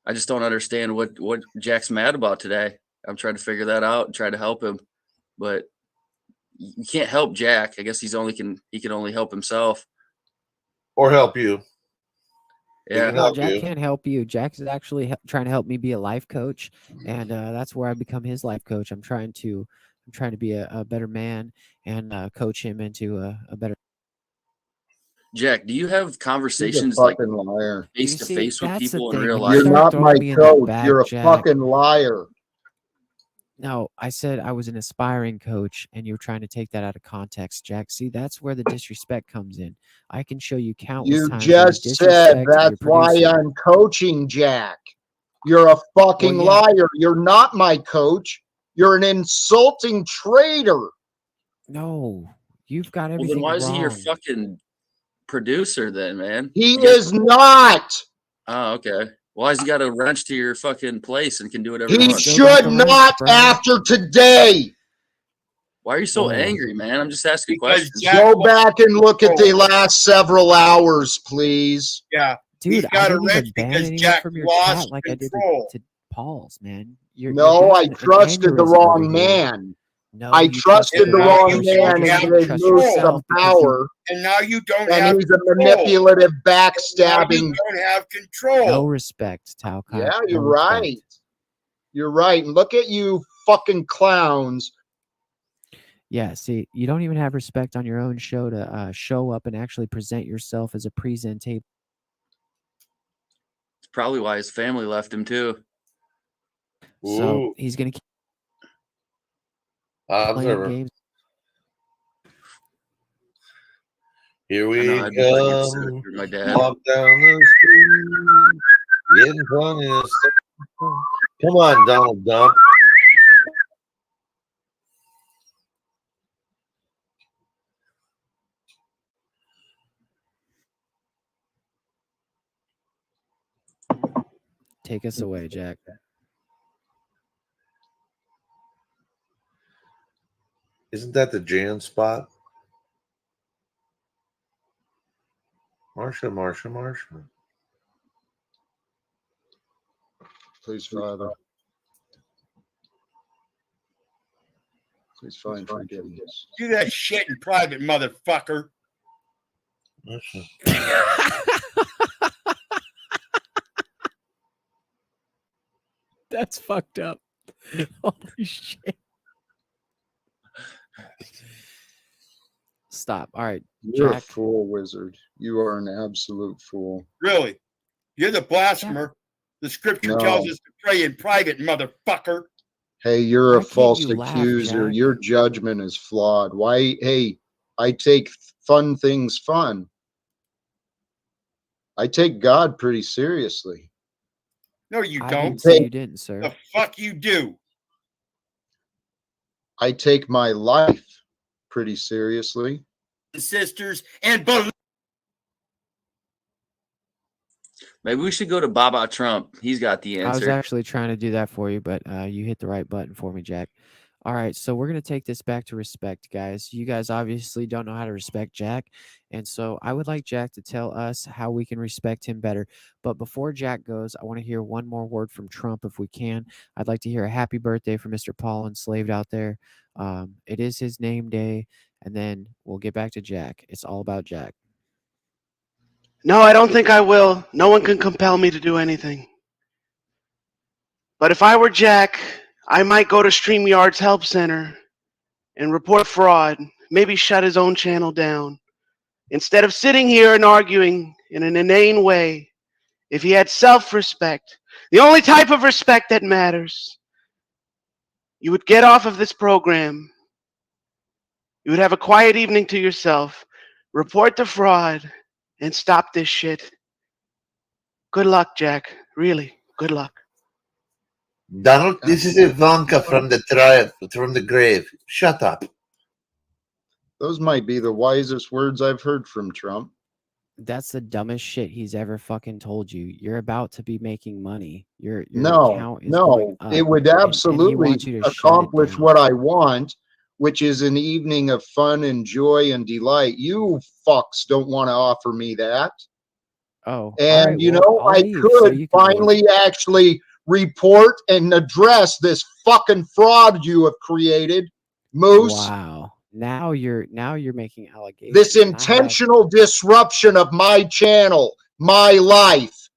I just don't understand what Jack's mad about today. I'm trying to figure that out and try to help him, but you can't help Jack. I guess he can only help himself or help you. Yeah, no, Jack can't help you. Jack is actually trying to help me be a life coach, and that's where I become his life coach. I'm trying to be a better man and coach him into a better. Jack, do you have He's a conversations like fucking liar. face to face with that's the people in thing. real When you life? You're start not my throwing me in the coach. back, You're a Jack. fucking liar. No, I said I was an aspiring coach, and you're trying to take that out of context, Jack. See, that's where the disrespect comes in. I can show you countless You times where you just said disrespected that's your why producer. I'm coaching Jack. You're a fucking Well, yeah. liar. You're not my coach. You're an insulting traitor. No, you've got Well, everything then why is he your wrong. fucking producer then, man? He You guys- is not. Oh, okay. Why has he got a wrench to your fucking place and can do whatever he He wants? should not after today. Why are you so Whoa. angry, man? I'm just asking Because questions. Jack Go back and look at the control. last several hours, please. Yeah. Dude, He's I got a didn't wrench even ban because anyone Jack from your lost chat like control. I did to Paul's, man. You're No, I getting an trusted the aneurysm over wrong here. man. No, I you trusted the wrong wrong person. man You and should gave trust Moose some yourself because you power. And now you don't And have he's a control. manipulative, Now backstabbing. you don't have control. no respect, Talcott. Yeah, No you're respect. right. You're right. And look at you fucking clowns. Yeah, see, you don't even have respect on your own show to show up and actually present yourself as a presentable. It's probably why his family left him too. So Ooh. he's gonna keep playing Observer. games. Here I we know, I'd be pretty upset if come. you're my dad. Walk down the street. Getting plenty of stuff. Come on, Donald Dump. Take us away, Jack. Isn't that the Jan spot? Marsha. Please, Father. Please find forgiveness. Do that shit in private, motherfucker. That's fucked up. Holy shit. Stop. All right, You're a Jack. fool, wizard. You are an absolute fool. Really? You're the blasphemer. The scripture No. tells us to pray in private, motherfucker. Hey, you're Why a can't false you laugh, accuser. Jack? Your judgment is flawed. Why? Hey, I take fun things fun. I take God pretty seriously. No, you I don't. didn't say you didn't, sir. The fuck you do. I take my life pretty seriously. Sisters and believe. Maybe we should go to Baba Trump. He's got the I was answer. actually trying to do that for you, but you hit the right button for me, Jack. All right, so we're going to take this back to respect, guys. You guys obviously don't know how to respect Jack, and so I would like Jack to tell us how we can respect him better. But before Jack goes, I want to hear one more word from Trump if we can. I'd like to hear a happy birthday from Mr. Paul Enslaved out there. It is his name day, and then we'll get back to Jack. It's all about Jack. No, I don't think I will. No one can compel me to do anything. But if I were Jack, I might go to StreamYard's help center and report fraud, maybe shut his own channel down. Instead of sitting here and arguing in an inane way, if he had self-respect, the only type of respect that matters, you would get off of this program. You would have a quiet evening to yourself, report the fraud, and stop this shit. Good luck, Jack. Really, good luck. Donald, this is Ivanka from the grave. Shut up. Those might be the wisest words I've heard from Trump. That's the dumbest shit he's ever fucking told you. You're about to be making money. Your No, account is going up, it would and he absolutely wants you to shut it accomplish down. what I want, which is an evening of fun and joy and delight. You fucks don't want to offer me that. Oh, And alright, you well, know, I'll I leave so could you can leave. finally actually report and address this fucking fraud you have created, Moose. Wow. Now you're making allegations. This and I have- intentional disruption of my channel, my life,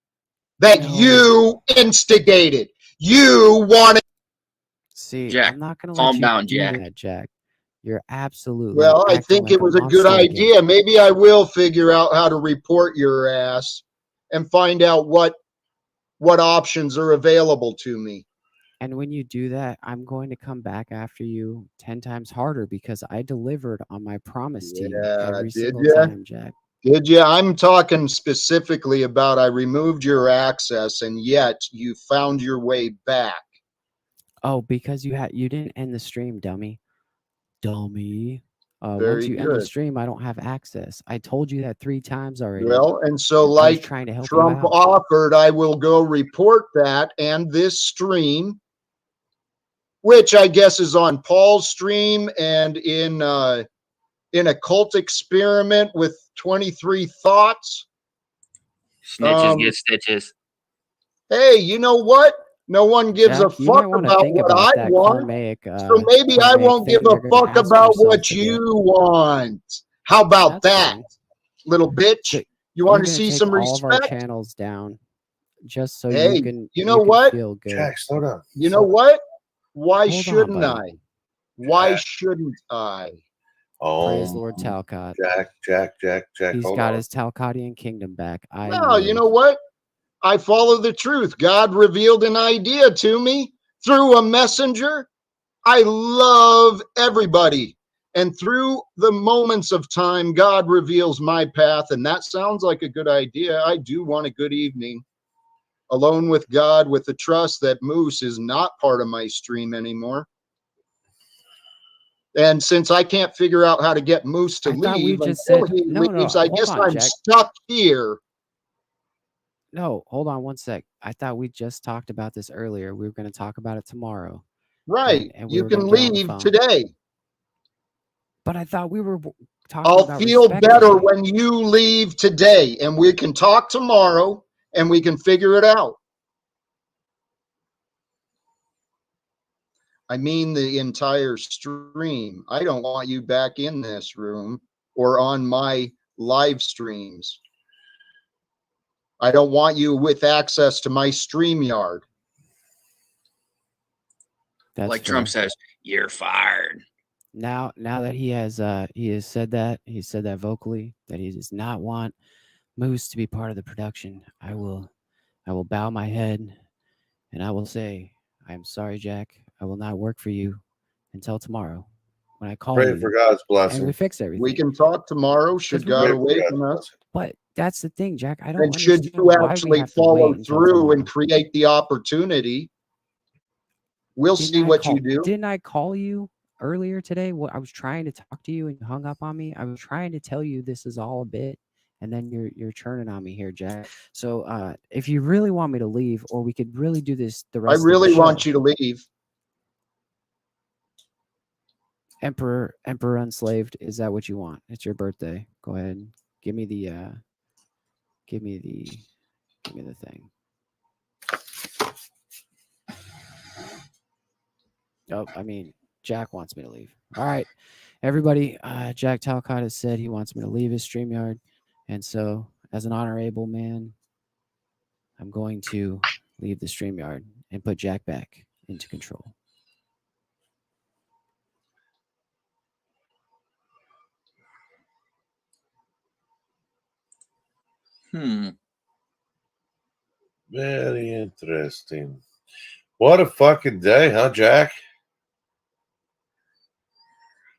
that you instigated. You wanted. See, Jack, I'm not gonna calm let you down, do Jack. that, Jack. You're absolutely Well, I acting think like it a was a good monster again. idea. Maybe I will figure out how to report your ass and find out what options are available to me. And when you do that, I'm going to come back after you 10 times harder because I delivered on my promise to you every Did single you? time, Jack. Did you? I'm talking specifically about I removed your access and yet you found your way back. Oh, because you didn't end the stream, dummy. Dummy. Once Very you end the good. stream, I don't have access. I told you that 3 times already. Well, and so I was like trying to help you Trump out. offered, I will go report that and this stream, which I guess is on Paul's stream and in a cult experiment with 23 thoughts. Snitches get stitches. Hey, you know what? No one gives a Jack, you might fuck want to about think what about I that want. So maybe I won't thing give a you're gonna fuck ask about yourself what to you do. want. How about That's that, fine. little bitch? So You you're want to gonna see take some all of our respect? channels down just so Hey, you know what? feel good. Jack, slow down. You know what? Why Hold on, shouldn't buddy. I? Why shouldn't I? Praise Lord Talcott. Jack. He's Hold got on. his Talcottian kingdom back. I No, you live. know what? I follow the truth. God revealed an idea to me through a messenger. I love everybody. And through the moments of time, God reveals my path. And that sounds like a good idea. I do want a good evening alone with God, with the trust that Moose is not part of my stream anymore. And since I can't figure out how to get Moose to I thought we leave just until said he no. leaves, I Hold guess on, I'm Jack. stuck here. No, hold on one sec. I thought we just talked about this earlier. We were going to talk about it tomorrow. Right. And we You were going can to get on the leave phone. today. But I thought we were talking I'll about feel better respectfully. when you leave today, and we can talk tomorrow and we can figure it out. I mean the entire stream. I don't want you back in this room or on my live streams. I don't want you with access to my StreamYard. That's like fair. Trump says, you're fired. Now that he has said that, he said that vocally, that he does not want Moose to be part of the production. I will bow my head and I will say, I am sorry, Jack. I will not work for you until tomorrow when I call Pray you for God's blessing. and we fix everything. We can talk tomorrow should God awaken us. But that's the thing, Jack. I don't And should understand you why we actually have to follow wait until through tomorrow. and create the opportunity, we'll see what you do. Didn't I call you earlier today? I was trying to talk to you and you hung up on me. I was trying to tell you this is all a bit, and then you're churning on me here, Jack. So if you really want me to leave, or we could really do this the I rest of really the show. want you to leave. Emperor Unslaved, is that what you want? It's your birthday. Go ahead. Give me the thing. Oh, I mean, Jack wants me to leave. All right, everybody. Jack Talcott has said he wants me to leave his StreamYard. And so, as an honorable man, I'm going to leave the StreamYard and put Jack back into control. Very interesting. What a fucking day, huh, Jack?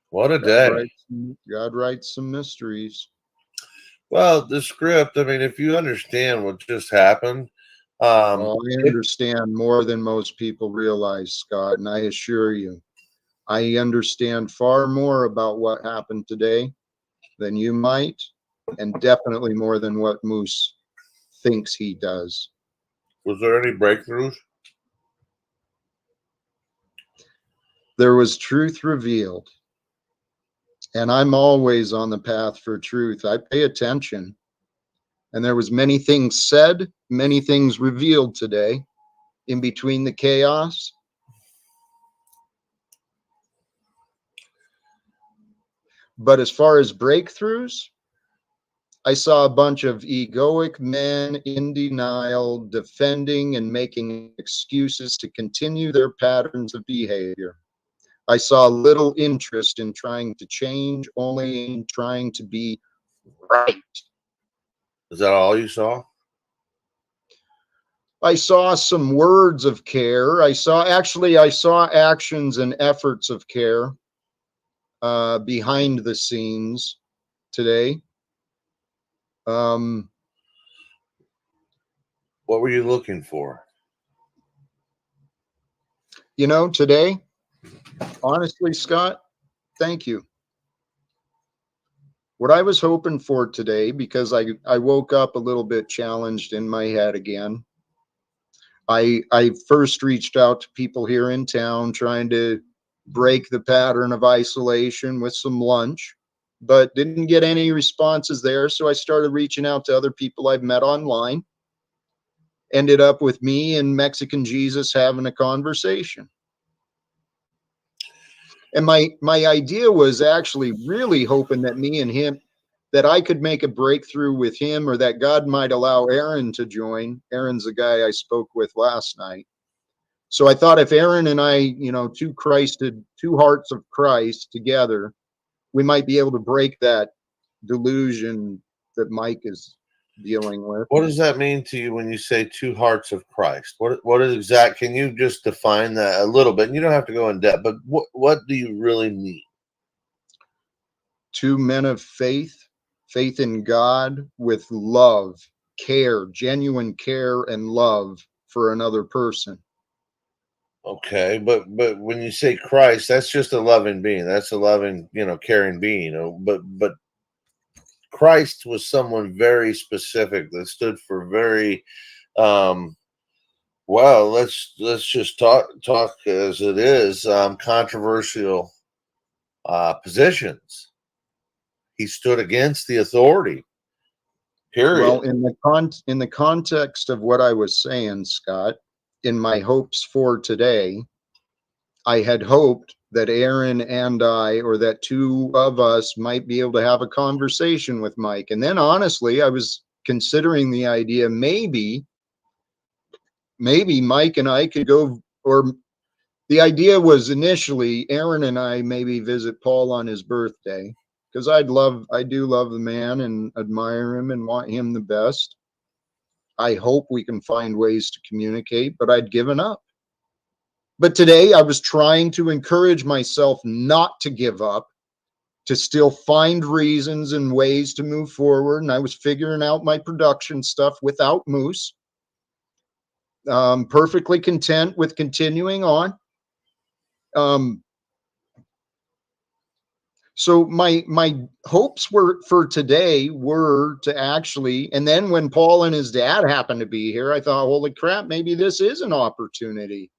What a day. God writes some mysteries. Well, the script, I mean, if you understand what just happened. I understand more than most people realize, Scott, and I assure you, I understand far more about what happened today than you might, and definitely more than what Moose thinks he does. Was there any breakthroughs? There was truth revealed, and I'm always on the path for truth. I pay attention, and there was many things said, many things revealed today in between the chaos. But as far as breakthroughs, I saw a bunch of egoic men in denial, defending and making excuses to continue their patterns of behavior. I saw little interest in trying to change, only in trying to be right. Is that all you saw? I saw some words of care. I saw actions and efforts of care behind the scenes today. What were you looking for? You know, today, honestly, Scott, thank you. What I was hoping for today, because I woke up a little bit challenged in my head again. I first reached out to people here in town trying to break the pattern of isolation with some lunch, but didn't get any responses there. So I started reaching out to other people I've met online. Ended up with me and Mexican Jesus having a conversation. And my idea was actually really hoping that me and him, that I could make a breakthrough with him, or that God might allow Aaron to join. Aaron's the guy I spoke with last night. So I thought if Aaron and I, you know, two hearts of Christ together, we might be able to break that delusion that Mike is dealing with. What does that mean to you when you say two hearts of Christ? What is exact? Can you just define that a little bit? You don't have to go in depth, but what do you really mean? Two men of faith in God, with love, care, genuine care and love for another person. Okay, but when you say Christ, that's just a loving being. That's a loving, caring being. But Christ was someone very specific that stood for very well, let's just talk as it is, controversial positions. He stood against the authority. Period. Well, in the context of what I was saying, Scott, in my hopes for today, I had hoped that Aaron and I, or that two of us, might be able to have a conversation with Mike. And then honestly, I was considering the idea, maybe Mike and I could go, or the idea was initially Aaron and I maybe visit Paul on his birthday, because I do love the man and admire him and want him the best. I hope we can find ways to communicate, but I'd given up. But today I was trying to encourage myself not to give up, to still find reasons and ways to move forward. And I was figuring out my production stuff without Moose. Perfectly content with continuing on. So my hopes for today were to actually, and then when Paul and his dad happened to be here, I thought, holy crap, maybe this is an opportunity.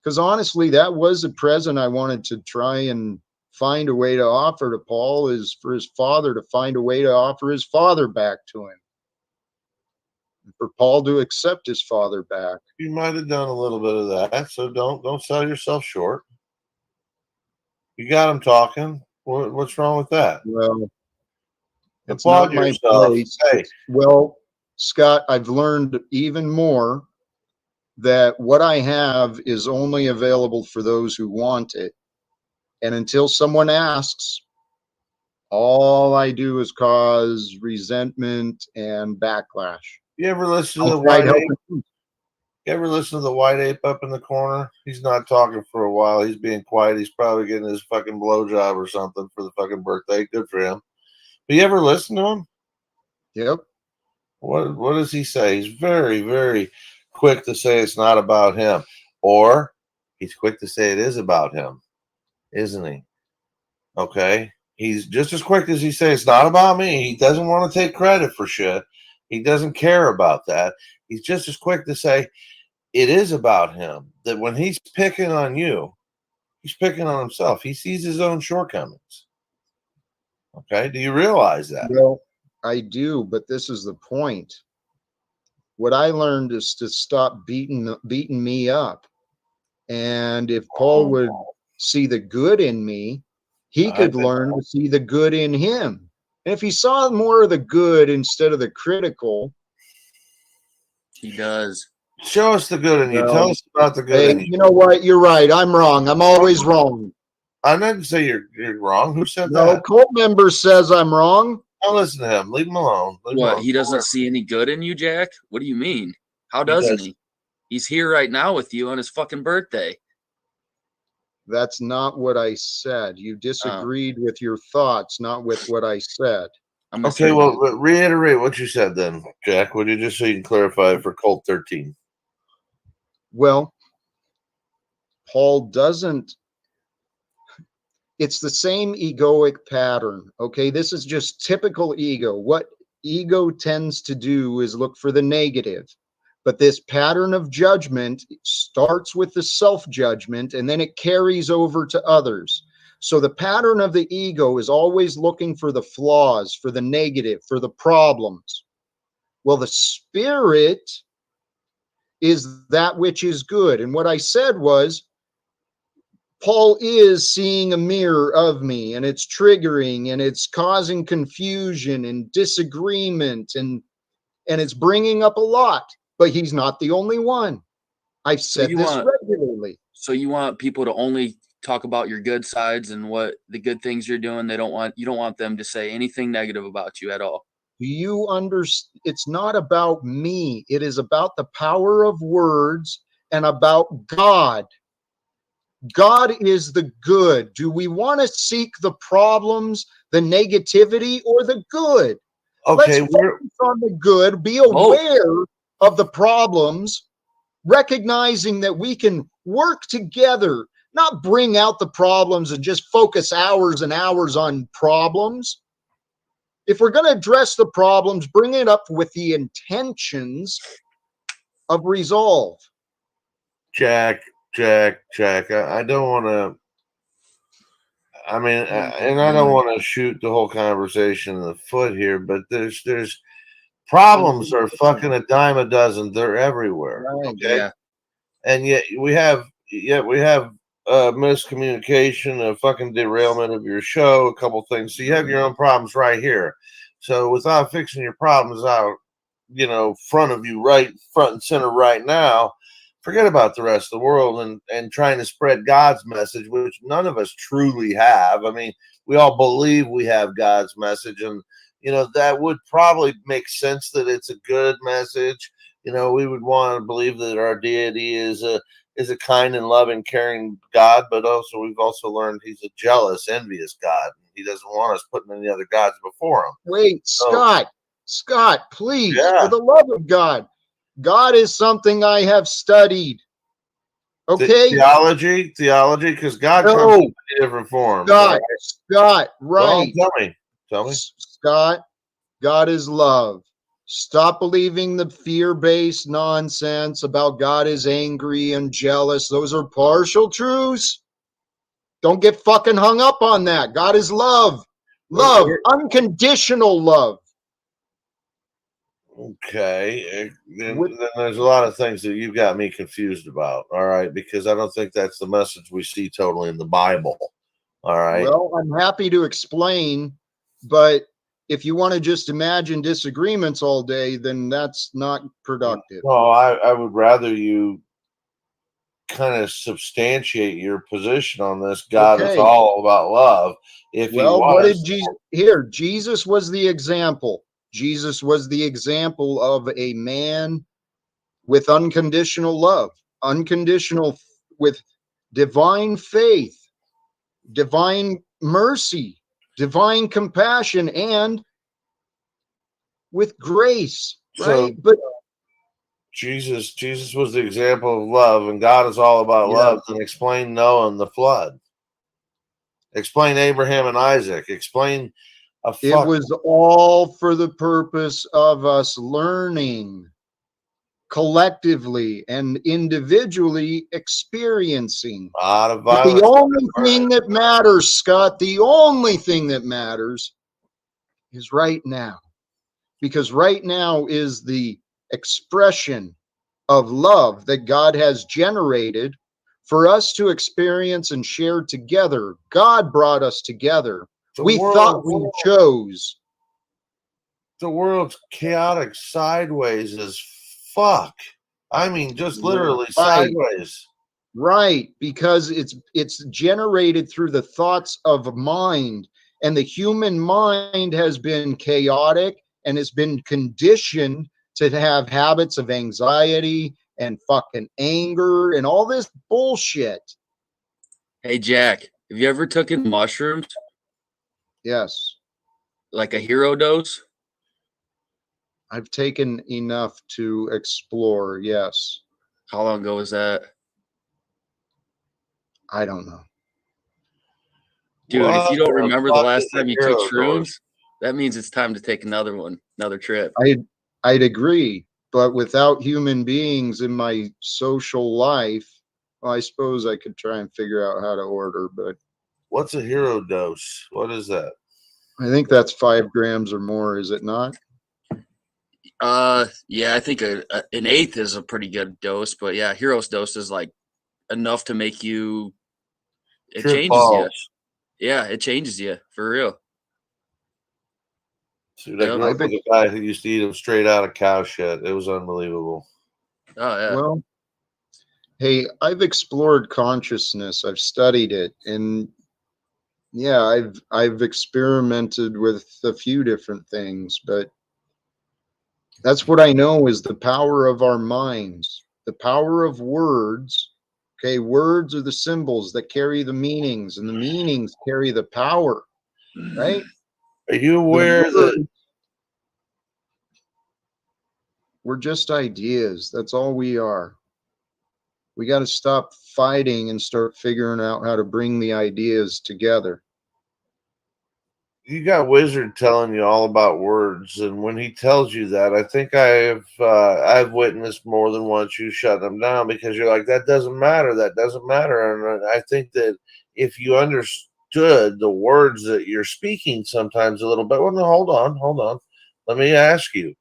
Because honestly, that was a present I wanted to try and find a way to offer to Paul, is for his father to find a way to offer his father back to him. And for Paul to accept his father back. You might have done a little bit of that, so don't sell yourself short. You got him talking. What's wrong with that? Well, it's applaud not my yourself. place. Hey. Well, Scott, I've learned even more that what I have is only available for those who want it. And until someone asks, all I do is cause resentment and backlash. You ever listen to I'll the try white ape? helping. You ever listen to the white ape up in the corner? He's not talking for a while. He's being quiet. He's probably getting his fucking blowjob or something for the fucking birthday. Good for him. But you ever listen to him? Yep. What does he say? He's very, very quick to say it's not about him. Or he's quick to say it is about him. Isn't he? Okay. He's just as quick as he says it's not about me. He doesn't want to take credit for shit. He doesn't care about that. He's just as quick to say it is about him. That when he's picking on you, he's picking on himself. He sees his own shortcomings. Okay. Do you realize that? Well, I do, but this is the point. What I learned is to stop beating me up. And if Paul would see the good in me, he could learn to see the good in him. And if he saw more of the good instead of the critical, he does. Show us the good in you. No. Tell us about the good Hey, in you. you know what? You're right. I'm wrong. I'm always wrong. I didn't say you're wrong. Who said No, that? cult member says I'm wrong. Don't listen to him. Leave him alone. Leave him What? alone. He doesn't see any good in you, Jack? What do you mean? How He doesn't does. he? He's here right now with you on his fucking birthday. That's not what I said. You disagreed with your thoughts, not with what I said. Okay, well, reiterate what you said then, Jack. Would you just so you can clarify it for Colt 13? Well, Paul doesn't. It's the same egoic pattern. Okay, this is just typical ego. What ego tends to do is look for the negative. But this pattern of judgment starts with the self-judgment and then it carries over to others. So the pattern of the ego is always looking for the flaws, for the negative, for the problems. Well, the spirit is that which is good. And what I said was, Paul is seeing a mirror of me, and it's triggering, and it's causing confusion and disagreement, and it's bringing up a lot. But he's not the only one. I've said this regularly. So you want people to only talk about your good sides and what the good things you're doing. You don't want them to say anything negative about you at all. Do you understand? It's not about me. It is about the power of words and about God. God is the good. Do we want to seek the problems, the negativity, or the good? Okay, let's focus on the good, be aware of the problems, recognizing that we can work together, not bring out the problems and just focus hours and hours on problems. If we're going to address the problems, bring it up with the intentions of resolve. Jack, I don't want to. I mean, and I don't want to shoot the whole conversation in the foot here, but there's problems are fucking a dime a dozen. They're everywhere. Okay, Yeah. and yet we have miscommunication, a fucking derailment of your show, a couple things. So you have your own problems right here. So without fixing your problems out, front of you, right front and center right now, forget about the rest of the world and trying to spread God's message, which none of us truly have. I mean, we all believe we have God's message, and that would probably make sense that it's a good message. We would want to believe that our deity is a kind and loving, caring God, but we've also learned he's a jealous, envious God. He doesn't want us putting any other gods before him. Wait, Scott, please, Yeah. for the love of God, God is something I have studied. Okay? Theology, because God comes in many different forms. Scott, right. Well, tell me. Scott, God is love. Stop believing the fear-based nonsense about God is angry and jealous. Those are partial truths. Don't get fucking hung up on that. God is love. Love, unconditional love. Okay. Then there's a lot of things that you've got me confused about. All right. Because I don't think that's the message we see totally in the Bible. All right. Well, I'm happy to explain, but if you want to just imagine disagreements all day, then that's not productive. No, I would rather you kind of substantiate your position on this. God is all about love. If what did Jesus here? Jesus was the example. Jesus was the example of a man with unconditional love, with divine faith, divine mercy, divine compassion, and with grace, right? But Jesus was the example of love, and God is all about love. Then explain Noah and the flood. Explain Abraham and Isaac. Explain It was all for the purpose of us learning collectively and individually experiencing. But the only thing that matters, Scott, the only thing that matters is right now. Because right now is the expression of love that God has generated for us to experience and share together. God brought us together. We thought we chose. The world's chaotic sideways as fuck. I mean, just literally Right. sideways. Right, because it's generated through the thoughts of mind, and the human mind has been chaotic and has been conditioned to have habits of anxiety and fucking anger and all this bullshit. Hey Jack, have you ever taken mushrooms? Yes. Like a hero dose? I've taken enough to explore, yes. How long ago was that? I don't know. Dude, if you What don't the remember the fuck last is a time you took hero shrooms, dose? that means it's time to take another one, another trip. I'd agree, but without human beings in my social life, well, I suppose I could try and figure out how to order, but What's a hero dose? What is that? I think that's 5 grams or more, is it not? Yeah, I think an eighth is a pretty good dose, but yeah, hero's dose is like enough to make you. It Trip changes you. balls. Yeah, it changes you for real. Dude, I Yep. grew up with a guy who used to eat them straight out of cow shit. It was unbelievable. Oh yeah. Well, hey, I've explored consciousness. I've studied it, and yeah, I've experimented with a few different things, but that's what I know is the power of our minds, the power of words. Okay, words are the symbols that carry the meanings, and the meanings carry the power, right? Are you aware that we're just ideas? That's all we are. We got to stop fighting and start figuring out how to bring the ideas together. you got Wizard telling you all about words, and when he tells you that, I think I've witnessed more than once you shut them down because you're like, that doesn't matter, that doesn't matter. And I think that if you understood the words that you're speaking sometimes a little bit, well, no, hold on. Let me ask you,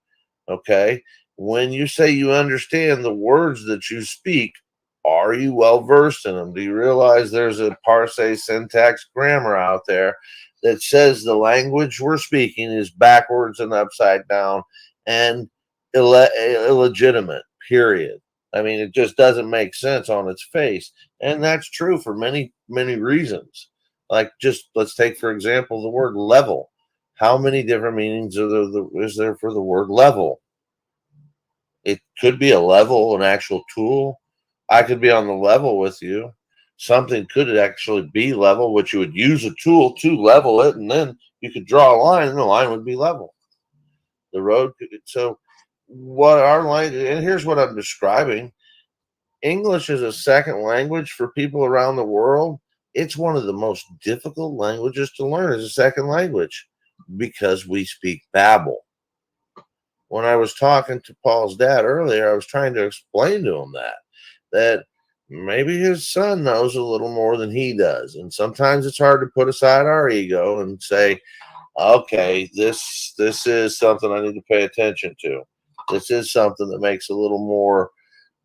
okay? When you say you understand the words that you speak, are you well versed in them? Do you realize there's a parse, syntax, grammar out there that says the language we're speaking is backwards and upside down and illegitimate, period? I mean, it just doesn't make sense on its face. And that's true for many, many reasons. Like, just let's take, for example, the word level. How many different meanings is there for the word level? It could be a level, an actual tool. I could be on the level with you. Something could actually be level, which you would use a tool to level it, and then you could draw a line, and the line would be level. The road could. So, what our language, and here's what I'm describing: English is a second language for people around the world. It's one of the most difficult languages to learn as a second language because we speak Babel. When I was talking to Paul's dad earlier, I was trying to explain to him that maybe his son knows a little more than he does. And sometimes it's hard to put aside our ego and say, okay, this is something I need to pay attention to. This is something that makes a little more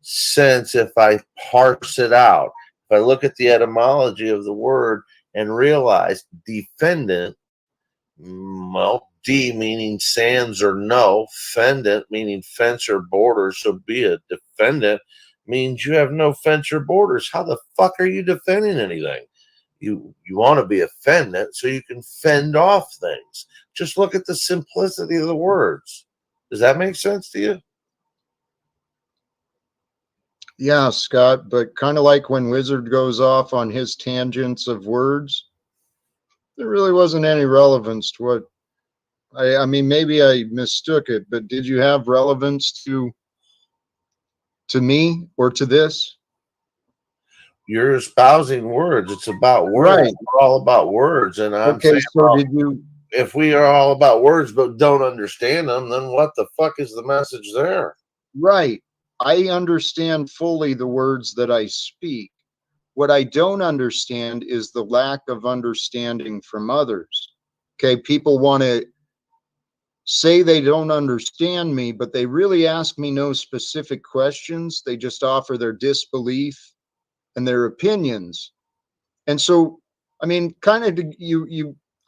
sense if I parse it out. If I look at the etymology of the word and realize defendant, well, D meaning sands or no, fendant meaning fence or border. So be a defendant means you have no fence or borders. How the fuck are you defending anything? You want to be a fendant so you can fend off things. Just look at the simplicity of the words. Does that make sense to you? Yeah, Scott, but kind of like when Wizard goes off on his tangents of words, there really wasn't any relevance to what I mean, maybe I mistook it, but did you have relevance to me or to this? You're espousing words. It's about words. Right. We're all about words. And I'm Okay, saying, so well, did you? If we are all about words but don't understand them, then what the fuck is the message there? Right. I understand fully the words that I speak. What I don't understand is the lack of understanding from others. Okay, people want to say they don't understand me, but they really ask me no specific questions. They just offer their disbelief and their opinions. And so, I mean, kind of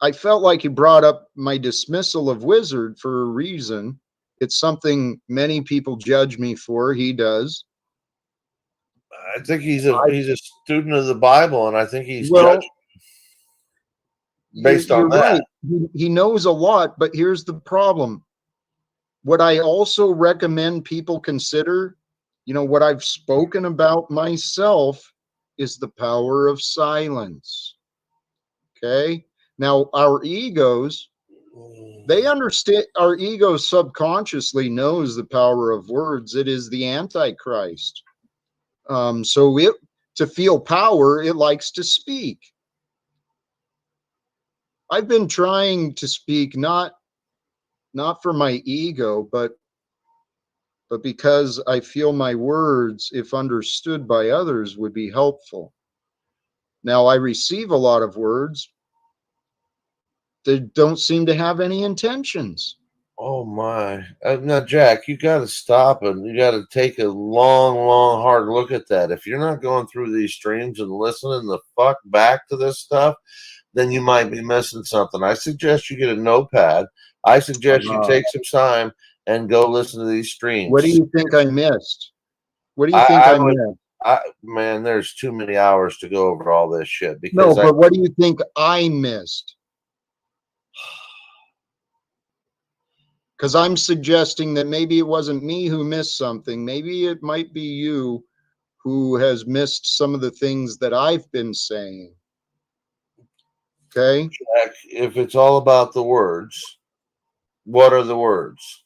I felt like you brought up my dismissal of Wizard for a reason. It's something many people judge me for. He does. I think he's a student of the Bible, and I think he's Well, judged based on you're that. right. He knows a lot, but here's the problem. What I also recommend people consider, what I've spoken about myself, is the power of silence. Okay? Now, our egos, they understand, our ego subconsciously knows the power of words. It is the Antichrist. So to feel power, it likes to speak. I've been trying to speak not for my ego, but because I feel my words, if understood by others, would be helpful. Now, I receive a lot of words that don't seem to have any intentions. Oh my! Now, Jack, you got to stop and you got to take a long, long, hard look at that. If you're not going through these streams and listening the fuck back to this stuff, then you might be missing something. I suggest you get a notepad. I suggest you take some time and go listen to these streams. What do you think I missed? What do you think I missed? Man, there's too many hours to go over all this shit. No, but what do you think I missed? Because I'm suggesting that maybe it wasn't me who missed something. Maybe it might be you who has missed some of the things that I've been saying. Okay? Jack, if it's all about the words, what are the words?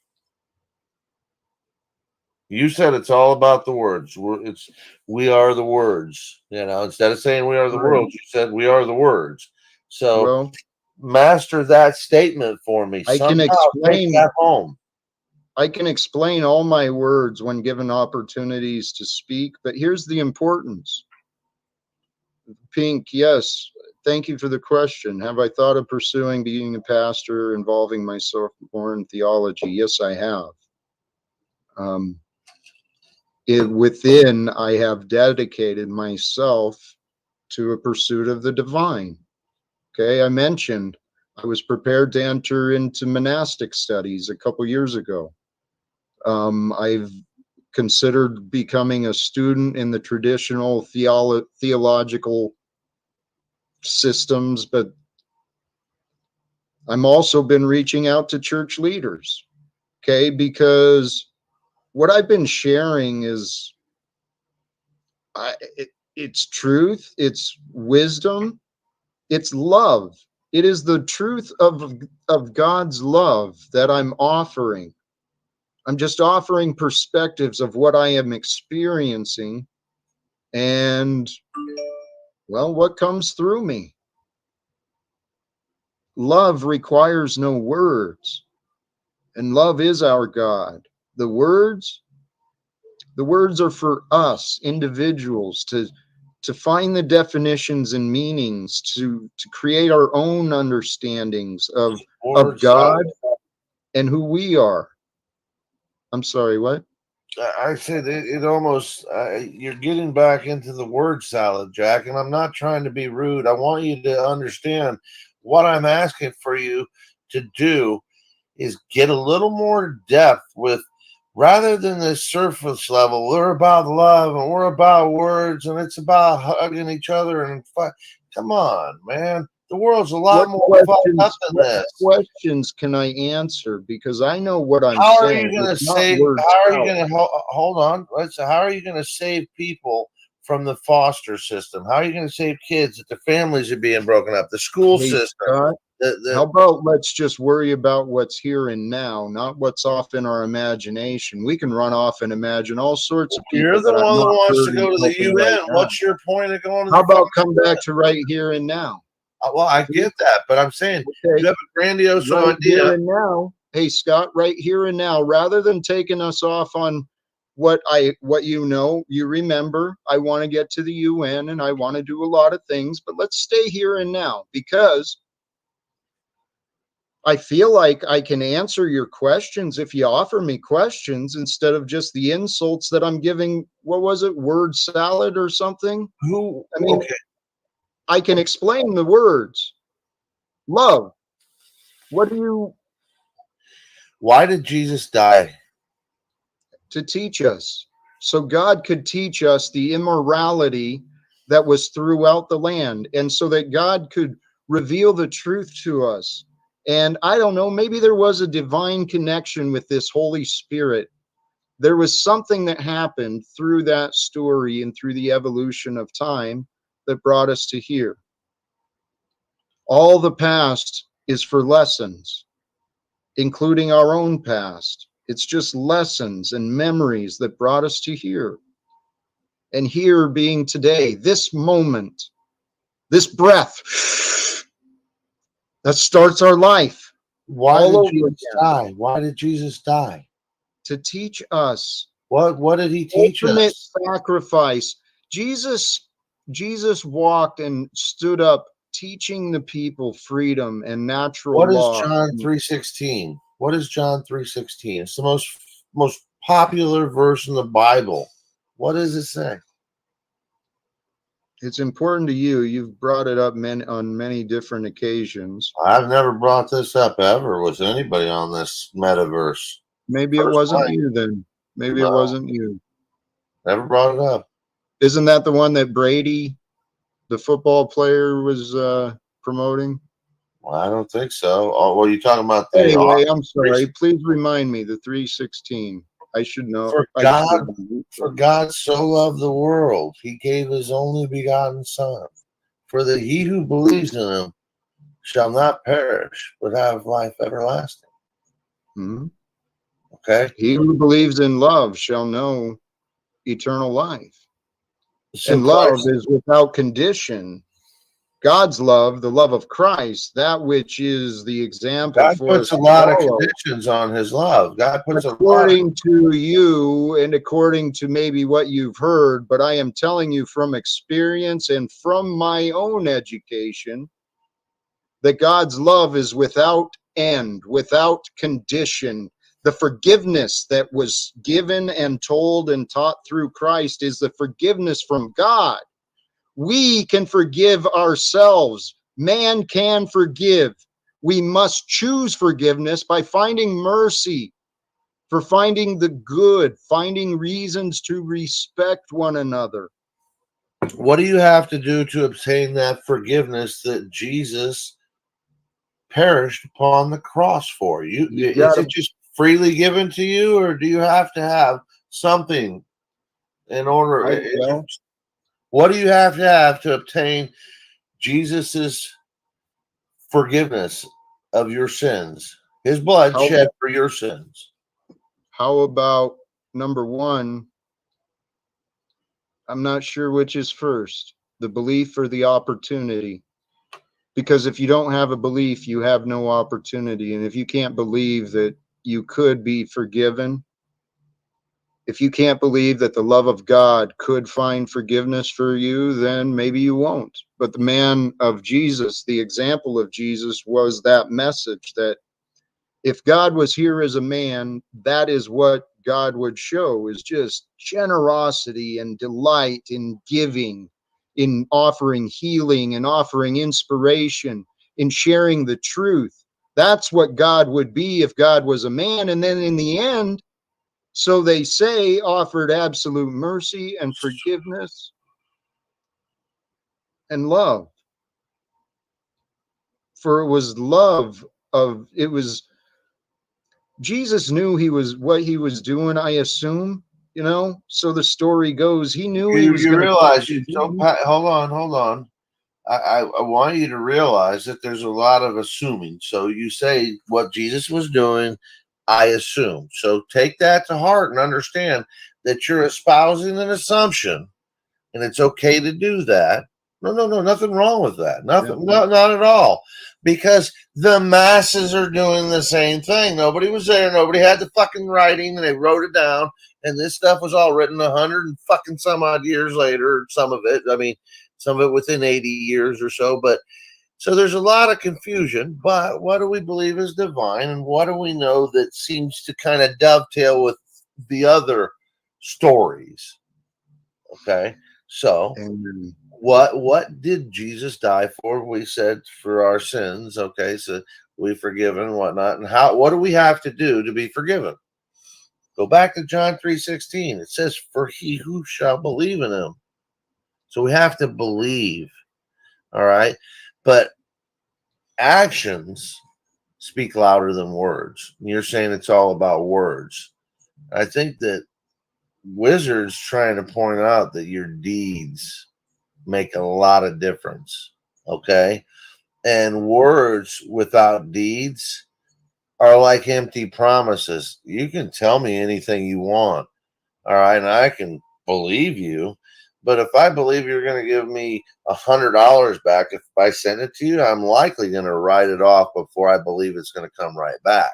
You said it's all about the words. We are the words. Instead of saying we are the world, you said we are the words. So master that statement for me. I can Somehow take that home. I can explain all my words when given opportunities to speak, but here's the importance. Pink, yes, thank you for the question. Have I thought of pursuing being a pastor, involving myself more in theology? Yes, I have. Within, I have dedicated myself to a pursuit of the divine. Okay, I mentioned I was prepared to enter into monastic studies a couple years ago. I've considered becoming a student in the traditional theological systems, but I'm also been reaching out to church leaders, okay, because what I've been sharing is it's truth, it's wisdom, it's love. It is the truth of God's love that I'm offering. I'm just offering perspectives of what I am experiencing and, well, what comes through me. Love requires no words, and love is our God. The words are for us individuals to find the definitions and meanings, to create our own understandings of God and who we are. I'm sorry, what? I said it almost, you're getting back into the word salad, Jack, and I'm not trying to be rude. I want you to understand what I'm asking for you to do is get a little more depth with, rather than the surface level, we're about love and we're about words and it's about hugging each other and come on, man. The world's a lot more fucked up than this. What questions can I answer? Because I know what I'm how saying. Are you going to it's save? How are you going to hold on? So how are you going to save people from the foster system? How are you going to save kids that their families are being broken up? The school system. Scott, how about let's just worry about what's here and now, not what's off in our imagination. We can run off and imagine all sorts of people. You're the one that wants to go to the UN. Right, what's your point of going to the How about come back to right here and now? Well, I get that, but I'm saying you have a grandiose right idea. Here and now, hey Scott, right here and now, rather than taking us off on what you remember, I want to get to the UN and I want to do a lot of things, but let's stay here and now, because I feel like I can answer your questions if you offer me questions instead of just the insults that I'm giving. What was it? Word salad or something? Okay. I can explain the words. Love. Why did Jesus die? To teach us so God could teach us the immorality that was throughout the land, and so that God could reveal the truth to us. And I don't know, maybe there was a divine connection with this Holy Spirit. There was something that happened through that story and through the evolution of time that brought us to here. All the past is for lessons, including our own past. It's just lessons and memories that brought us to here. And here being today, this moment, this breath that starts our life. Why all did over Jesus again. die? Why did Jesus die? To teach us. What did he teach ultimate us? sacrifice. Jesus walked and stood up teaching the people freedom and natural What is law. John 3:16? What is John 3:16? It's the most popular verse in the Bible. What does it say? It's important to you. You've brought it up on many different occasions. I've never brought this up ever with anybody on this metaverse. Maybe it wasn't you then. Maybe it wasn't you. Never brought it up. Isn't that the one that Brady, the football player, was promoting? Well, I don't think so. Oh, well, you talking about the Anyway, I'm sorry. Please remind me the 3:16. I should know. For God so loved the world, he gave his only begotten Son, for that he who believes in him shall not perish, but have life everlasting. Mm-hmm. Okay. He who believes in love shall know eternal life. So and love Christ, is without condition. God's love, the love of Christ, that which is the example God for puts us a to lot of follow. conditions on his love. God puts a lot of, According to you and according to maybe what you've heard, but I am telling you from experience and from my own education that God's love is without end, without condition. The forgiveness that was given and told and taught through Christ is the forgiveness from God. We can forgive ourselves. Man can forgive. We must choose forgiveness by finding mercy, for finding the good, finding reasons to respect one another. what do you have to do to obtain that forgiveness that Jesus perished upon the cross for? Is it just freely given to you, or do you have to have something in order? What do you have to obtain Jesus's forgiveness of your sins? His blood shed for your sins. How about number one? I'm not sure which is first, the belief or the opportunity. Because if you don't have a belief, you have no opportunity. And if you can't believe that you could be forgiven, if you can't believe that the love of God could find forgiveness for you, then maybe you won't. But the man of Jesus, the example of Jesus, was that message that if God was here as a man, that is what God would show, is just generosity and delight in giving, in offering healing and offering inspiration, in sharing the truth. That's what God would be if God was a man. And then in the end, so they say, offered absolute mercy and forgiveness and love. For it was love of, it was, Jesus knew he was what he was doing, I assume, you know. So the story goes, he knew he was You going to realize hold on. I want you to realize that there's a lot of assuming. So you say what Jesus was doing, I assume. So take that to heart and understand that you're espousing an assumption, and it's okay to do that. No, nothing wrong with that. Nothing, not at all. Because the masses are doing the same thing. Nobody was there. Nobody had the fucking writing, and they wrote it down. And this stuff was all written 100 and fucking some odd years later. Some of it, I mean, some of it within 80 years or so. But so there's a lot of confusion. But what do we believe is divine, and what do we know that seems to kind of dovetail with the other stories? Okay. So, what did Jesus die for? We said for our sins. Okay, so we forgiven and whatnot. And what do we have to do to be forgiven? Go back to John 3:16. It says, "For he who shall believe in him." So we have to believe. All right. But actions speak louder than words. You're saying it's all about words. I think that Wizard's trying to point out that your deeds make a lot of difference. Okay. And words without deeds are like empty promises. You can tell me anything you want. All right. And I can believe you. But if I believe you're going to give me $100 back, if I send it to you, I'm likely going to write it off before I believe it's going to come right back.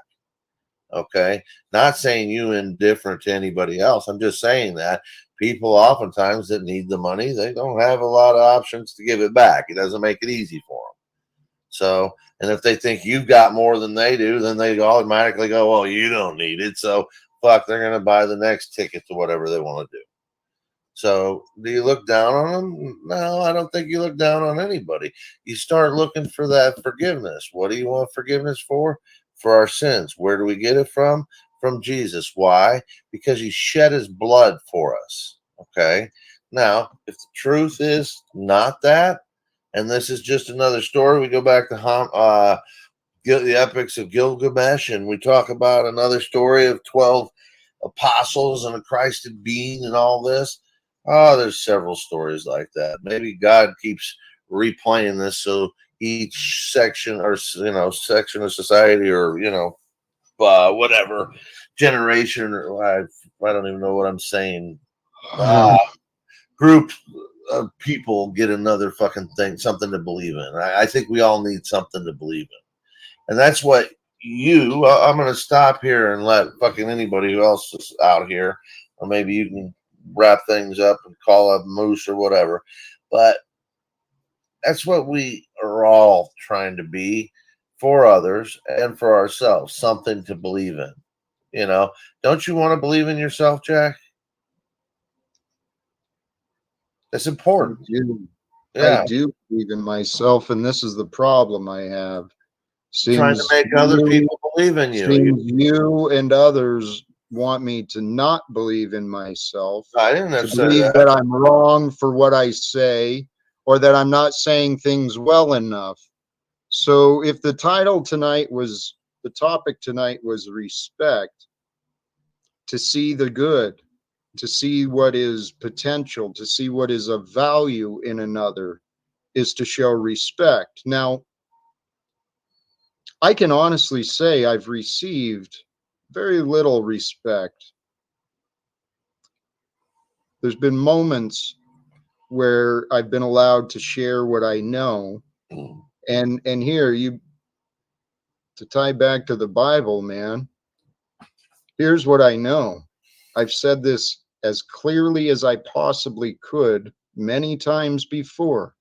Okay. Not saying you indifferent to anybody else. I'm just saying that people oftentimes that need the money, they don't have a lot of options to give it back. It doesn't make it easy for them. So, and if they think you've got more than they do, then they automatically go, well, you don't need it. So fuck, they're going to buy the next ticket to whatever they want to do. So do you look down on them? No, I don't think you look down on anybody. You start looking for that forgiveness. What do you want forgiveness for? For our sins. Where do we get it from? From Jesus. Why? Because he shed his blood for us. Okay. Now, if the truth is not that, and this is just another story, we go back to the epics of Gilgamesh, and we talk about another story of 12 apostles and a Christed being and all this. Oh, there's several stories like that. Maybe God keeps replaying this so each section or section of society or whatever generation or I don't even know what I'm saying. Group of people get another fucking thing, something to believe in. I think we all need something to believe in, and that's what I'm going to stop here and let fucking anybody who else is out here, or maybe you can wrap things up and call up Moose or whatever. But that's what we are all trying to be for others and for ourselves, something to believe in. Don't you want to believe in yourself, Jack? It's important. I do believe in myself, and this is the problem I have. Trying to make other people believe in you. Seems you and others want me to not believe in myself. I didn't to believe that I'm wrong for what I say, or that I'm not saying things well enough. So if the topic tonight was respect, to see the good, to see what is potential, to see what is of value in another, is to show respect. Now, I can honestly say I've received very little respect. There's been moments where I've been allowed to share what I know. And here, to tie back to the Bible, man, here's what I know. I've said this as clearly as I possibly could many times before.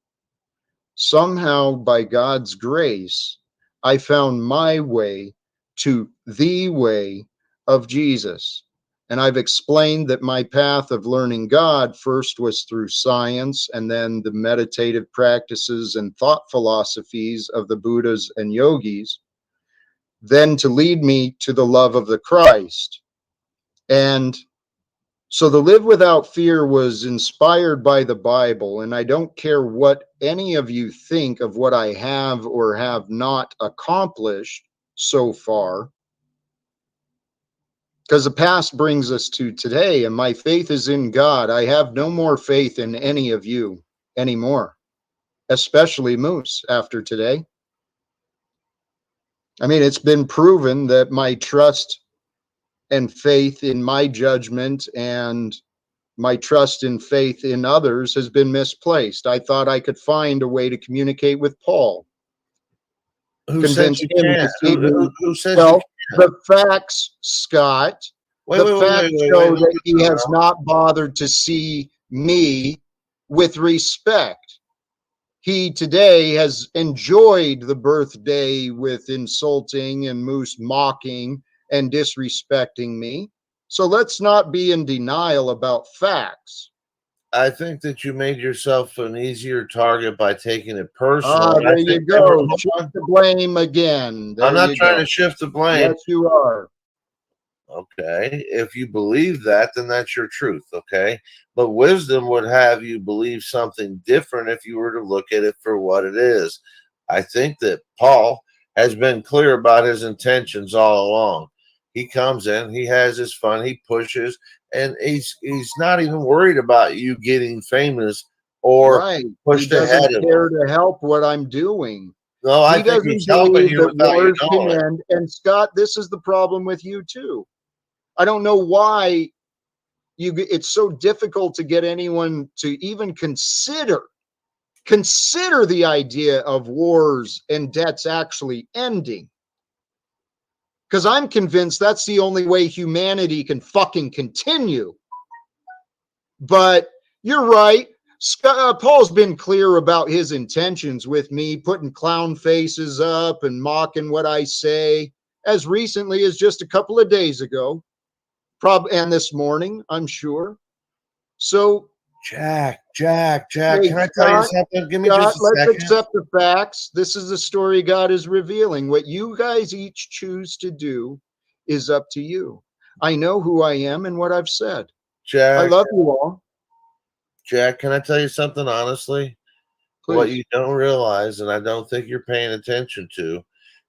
Somehow, by God's grace, I found my way to the way of Jesus. And I've explained that my path of learning God first was through science, and then the meditative practices and thought philosophies of the Buddhas and yogis, then to lead me to the love of the Christ. And so the Live Without Fear was inspired by the Bible, and I don't care what any of you think of what I have or have not accomplished so far, because the past brings us to today, and my faith is in God. I have no more faith in any of you anymore, especially Moose after today. I mean, it's been proven that my trust and faith in my judgment and my trust and faith in others has been misplaced. I thought I could find a way to communicate with Paul. Who said you can't? Who says well, you can't? the facts, Scott, the facts show that he has not bothered to see me with respect. He today has enjoyed the birthday with insulting and Moose mocking and disrespecting me. So let's not be in denial about facts. I think that you made yourself an easier target by taking it personal. There you go. Shift the blame again. I'm not trying to shift the blame. Yes, you are. Okay. If you believe that, then that's your truth. Okay. But wisdom would have you believe something different if you were to look at it for what it is. I think that Paul has been clear about his intentions all along. He comes in, he has his fun, he pushes, and he's not even worried about you getting famous or Right. He pushed ahead doesn't of him. care to help what I'm doing. No, I He think doesn't he's helping believe you that without you wars can knowing it. end. And Scott, this is the problem with you too. I don't know why it's so difficult to get anyone to even consider the idea of wars and debts actually ending. Because I'm convinced that's the only way humanity can fucking continue. But you're right. Paul's been clear about his intentions with me, putting clown faces up and mocking what I say as recently as just a couple of days ago. And this morning, I'm sure. So, Jack, hey, can I tell you something? Give me just a let's second. accept the facts. This is the story God is revealing. What you guys each choose to do is up to you. I know who I am and what I've said. Jack, I love you all. Jack, can I tell you something honestly? What Please. you don't realize, and I don't think you're paying attention to,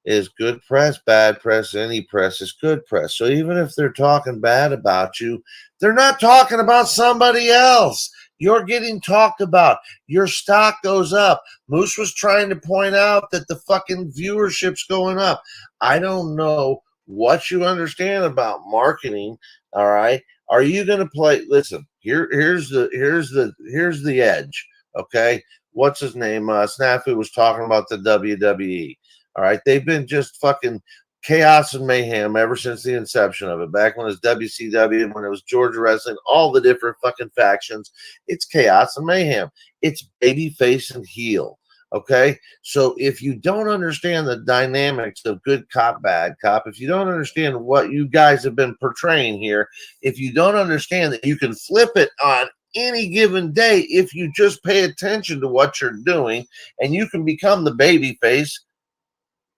is good press, bad press, any press is good press. So even if they're talking bad about you, they're not talking about somebody else. You're getting talked about. Your stock goes up. Moose was trying to point out that the fucking viewership's going up. I don't know what you understand about marketing. All right. Are you going to play? Listen, here's the edge. Okay. What's his name? Snafu was talking about the WWE. All right. They've been just fucking chaos and mayhem ever since the inception of it. Back when it was WCW, when it was Georgia Wrestling, all the different fucking factions. It's chaos and mayhem. It's babyface and heel. Okay. So if you don't understand the dynamics of good cop, bad cop, if you don't understand what you guys have been portraying here, if you don't understand that you can flip it on any given day if you just pay attention to what you're doing, and you can become the baby face.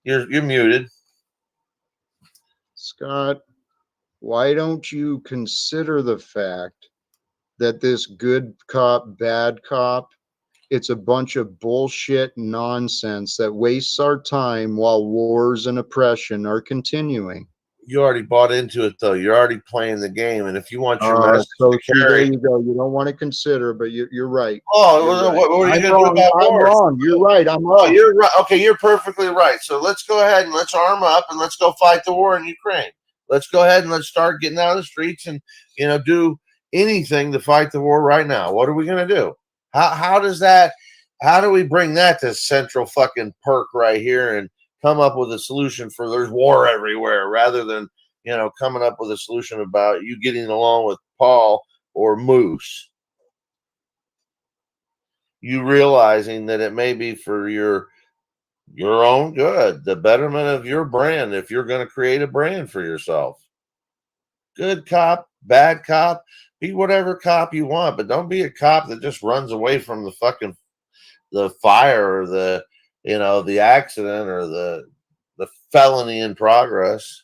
You're muted. Scott, why don't you consider the fact that this good cop, bad cop, it's a bunch of bullshit nonsense that wastes our time while wars and oppression are continuing. You already bought into it, though. You're already playing the game, and if you want your message So to see, there carry, you go. You don't want to consider, but you're right. oh, You're right. what are you I'm going to do wrong. about I'm wars? wrong. You're right. I'm Oh, wrong. you're right. Okay, you're perfectly right. So let's go ahead and let's arm up and let's go fight the war in Ukraine. Let's go ahead and let's start getting out of the streets and do anything to fight the war right now. What are we going to do? How do we bring that to central fucking perk right here and come up with a solution for there's war everywhere rather than coming up with a solution about you getting along with Paul or Moose? You realizing that it may be for your own good, the betterment of your brand, if you're going to create a brand for yourself. Good cop, bad cop, be whatever cop you want, but don't be a cop that just runs away from the fire or the accident or the felony in progress.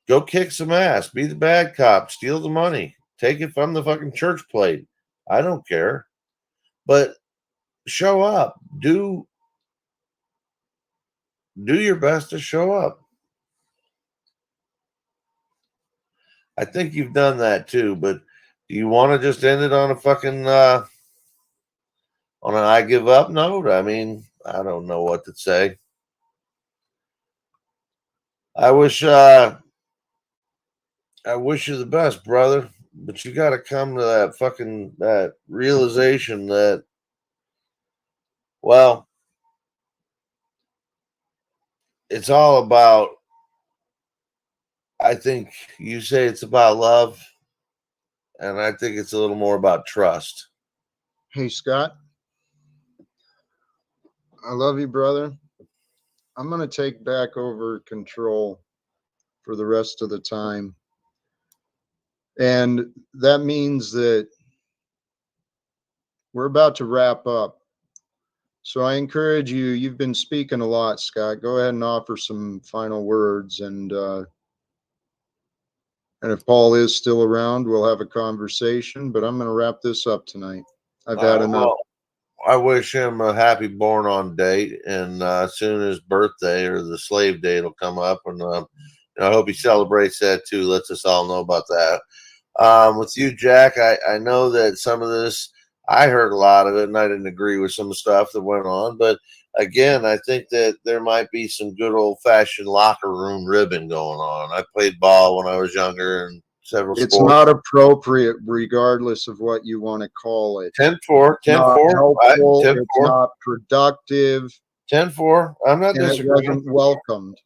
Go kick some ass, be the bad cop, steal the money, take it from the fucking church plate. I don't care. But show up. Do your best to show up. I think you've done that too, but do you want to just end it on a fucking on an I give up note? I mean, I don't know what to say. I wish you the best, brother, but you got to come to that realization that, well, it's all about, I think you say it's about love, and I think it's a little more about trust. Hey, Scott, I love you, brother. I'm going to take back over control for the rest of the time. And that means that we're about to wrap up. So I encourage you. You've been speaking a lot, Scott. Go ahead and offer some final words, and if Paul is still around, we'll have a conversation. But I'm going to wrap this up tonight. I've had enough. Well, I wish him a happy born on date, and as soon as birthday or the slave date will come up, and I hope he celebrates that too. Lets us all know about that. With you, Jack, I know that some of this, I heard a lot of it, and I didn't agree with some stuff that went on. But again, I think that there might be some good old-fashioned locker room ribbon going on. I played ball when I was younger and several It's sports. not appropriate, regardless of what you want to call it. 10-4, 10-4, It's not productive. 10-4. I'm not and it disagreeing. wasn't welcomed.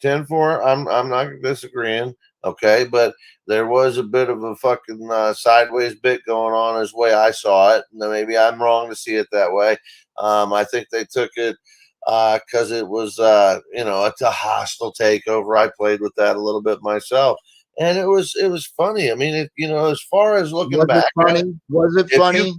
10-4. I'm not disagreeing. Okay, but there was a bit of a fucking sideways bit going on, as way I saw it. Now, maybe I'm wrong to see it that way. I think they took it because it was, it's a hostile takeover. I played with that a little bit myself, and it was funny. I mean, as far as looking Was back, it funny? Was it funny?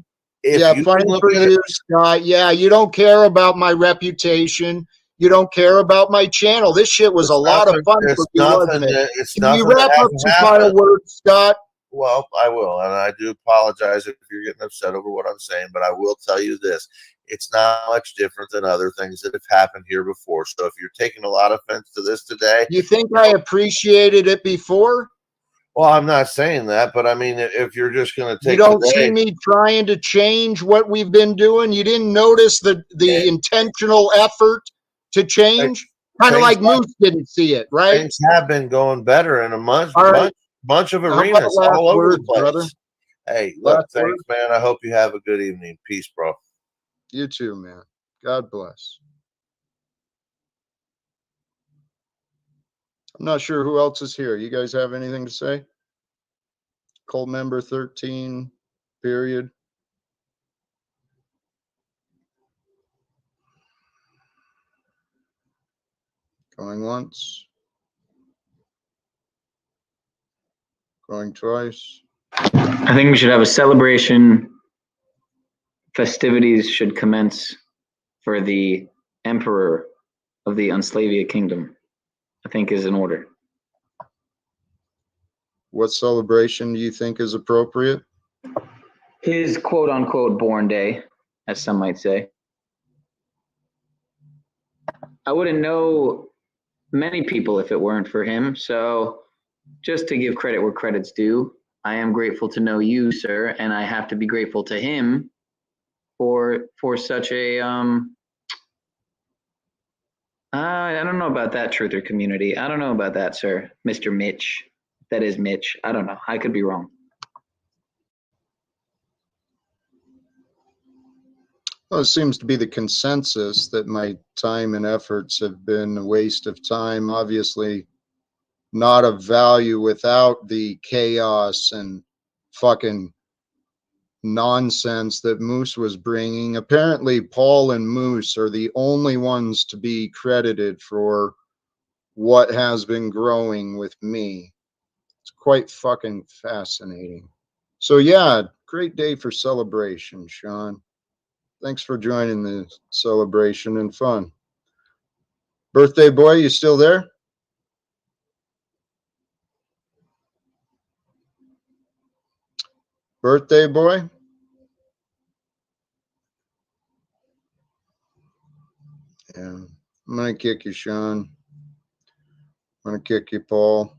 if you funny look for at you, it- Scott. Yeah, you don't care about my reputation. You don't care about my channel. This shit was a lot of fun for you, wasn't it? Can you wrap up some final words, Scott? Well, I will, and I do apologize if you're getting upset over what I'm saying, but I will tell you this. It's not much different than other things that have happened here before. So if you're taking a lot of offense to this today, You think I appreciated it before? well, I'm not saying that, but I mean, if you're just going to take You don't today, see me trying to change what we've been doing. You didn't notice the intentional effort to change, kind of things like Moose didn't see it, right? things have been going better in a All right. bunch of How about arenas last all over the words, place. brother? Hey, look, Last thanks, man. I hope you have a good evening. Peace, bro. You too, man. God bless. I'm not sure who else is here. You guys have anything to say? Cult member 13, period. Going once. Going twice. I think we should have a celebration. Festivities should commence for the Emperor of the Unslavia Kingdom, I think is in order. What celebration do you think is appropriate? His quote unquote born day, as some might say. I wouldn't know many people if it weren't for him. So just to give credit where credit's due, I am grateful to know you, sir, and I have to be grateful to him for such a I don't know about that, truther community. I don't know about that, sir. Mr. Mitch. That is Mitch. I don't know. I could be wrong. Well, it seems to be the consensus that my time and efforts have been a waste of time. Obviously, not of value without the chaos and fucking nonsense that Moose was bringing. Apparently, Paul and Moose are the only ones to be credited for what has been growing with me. It's quite fucking fascinating. So yeah, great day for celebration, Sean. Thanks for joining the celebration and fun. Birthday boy, you still there? Birthday boy? Yeah, I'm gonna kick you, Sean. I'm gonna kick you, Paul.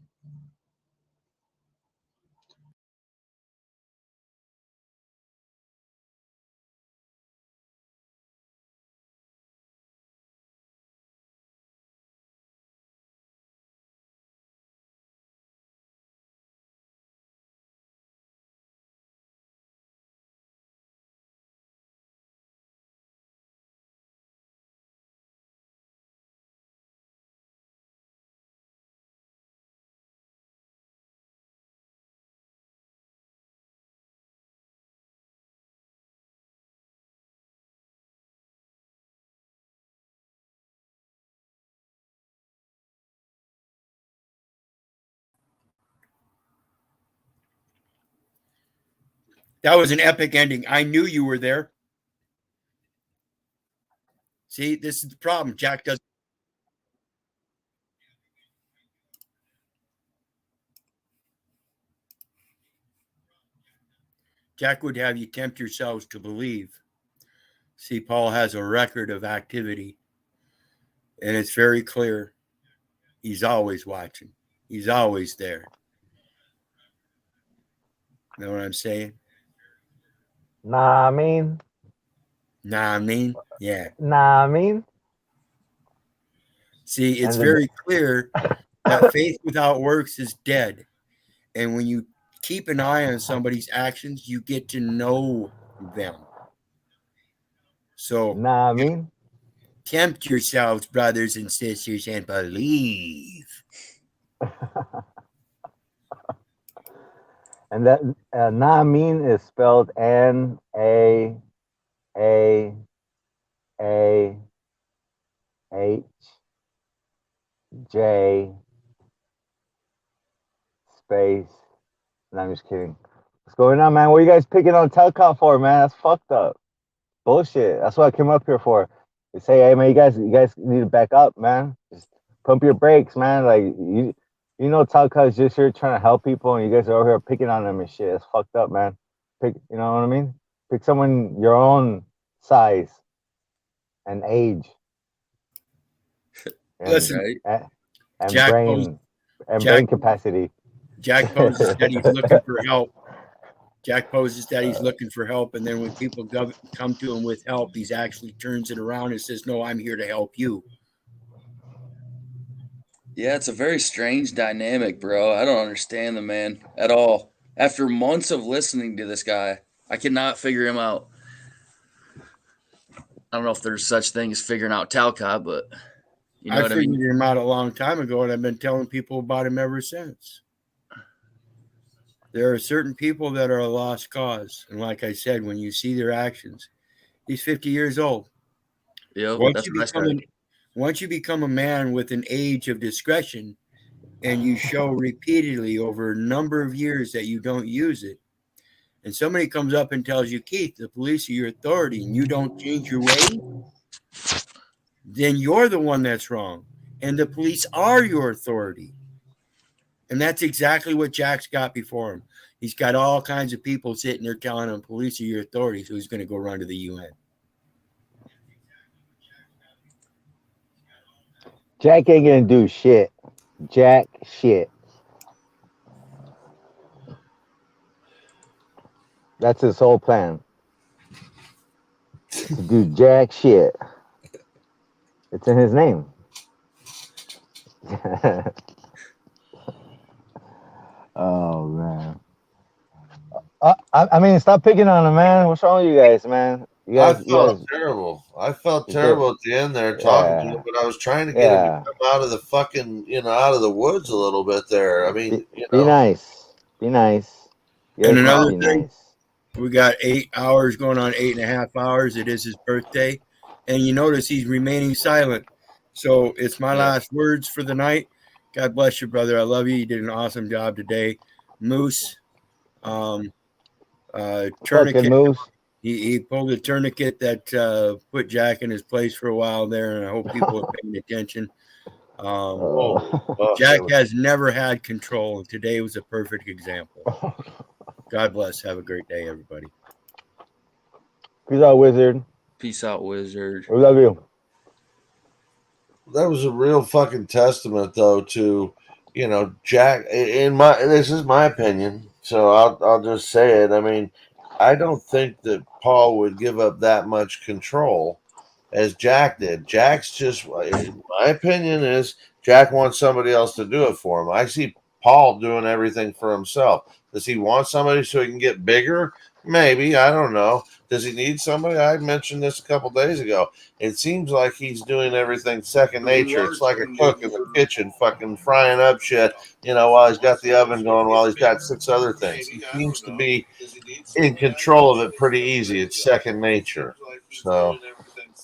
That was an epic ending. I knew you were there. See, this is the problem. Jack doesn't. Jack would have you tempt yourselves to believe. See, Paul has a record of activity, and it's very clear. He's always watching. He's always there. Know what I'm saying? Nah, I mean. Nah, I mean, yeah. Nah, I mean. See, it's very clear that faith without works is dead. And when you keep an eye on somebody's actions, you get to know them. So, nah, I mean. Tempt yourselves, brothers and sisters, and believe. And that nah, I mean is spelled N-A-A-A-H J space. No, I'm just kidding. What's going on, man? What are you guys picking on Telcom for, man? That's fucked up. Bullshit. That's what I came up here for. They say, hey, man, you guys need to back up, man. Just pump your brakes, man. Like you know, Telcom is just here trying to help people, and you guys are over here picking on them and shit. It's fucked up, man. Pick, you know what I mean? Pick someone your own size and age. And, Listen, and Jack brain brain capacity. Jack poses that he's looking for help. Jack poses that he's looking for help, and then when people come to him with help, he actually turns it around and says, "No, I'm here to help you." Yeah, it's a very strange dynamic, bro. I don't understand the man at all. After months of listening to this guy, I cannot figure him out. I don't know if there's such thing as figuring out Talcott, but you know I what I figured mean? him out a long time ago, and I've been telling people about him ever since. There are certain people that are a lost cause. And like I said, when you see their actions, he's 50 years old. Yep, Once you become a man with an age of discretion and you show repeatedly over a number of years that you don't use it, and somebody comes up and tells you, Keith, the police are your authority, and you don't change your way, then you're the one that's wrong. And the police are your authority. And that's exactly what Jack's got before him. He's got all kinds of people sitting there telling him police are your authority, so he's going to go run to the UN. Jack ain't gonna do shit. Jack shit. That's his whole plan. To do jack shit. It's in his name. Oh man. I mean, stop picking on him, man. What's wrong with you guys, man? I felt terrible. I felt terrible at the end there talking to him, but I was trying to get him to come out of the fucking, out of the woods a little bit there. I mean, Be nice. Be nice. And another thing, we got 8 hours going on 8.5 hours. It is his birthday. And you notice he's remaining silent. So it's my last words for the night. God bless you, brother. I love you. You did an awesome job today. Moose, tourniquet. Moose. He pulled a tourniquet that put Jack in his place for a while there, and I hope people are paying attention. Jack has never had control, and today was a perfect example. God bless. Have a great day, everybody. Peace out, Wizard. Peace out, Wizard. We love you. That was a real fucking testament, though, to Jack. This is my opinion, so I'll just say it. I mean, I don't think that Paul would give up that much control as Jack did. Jack's just, my opinion is, Jack wants somebody else to do it for him. I see Paul doing everything for himself. Does he want somebody so he can get bigger? Maybe. I don't know. Does he need somebody? I mentioned this a couple days ago. It seems like he's doing everything second nature. It's like a cook in the kitchen fucking frying up shit, while he's got the oven going, while he's got 6 other things. He seems to be in control of it pretty easy. It's second nature. So,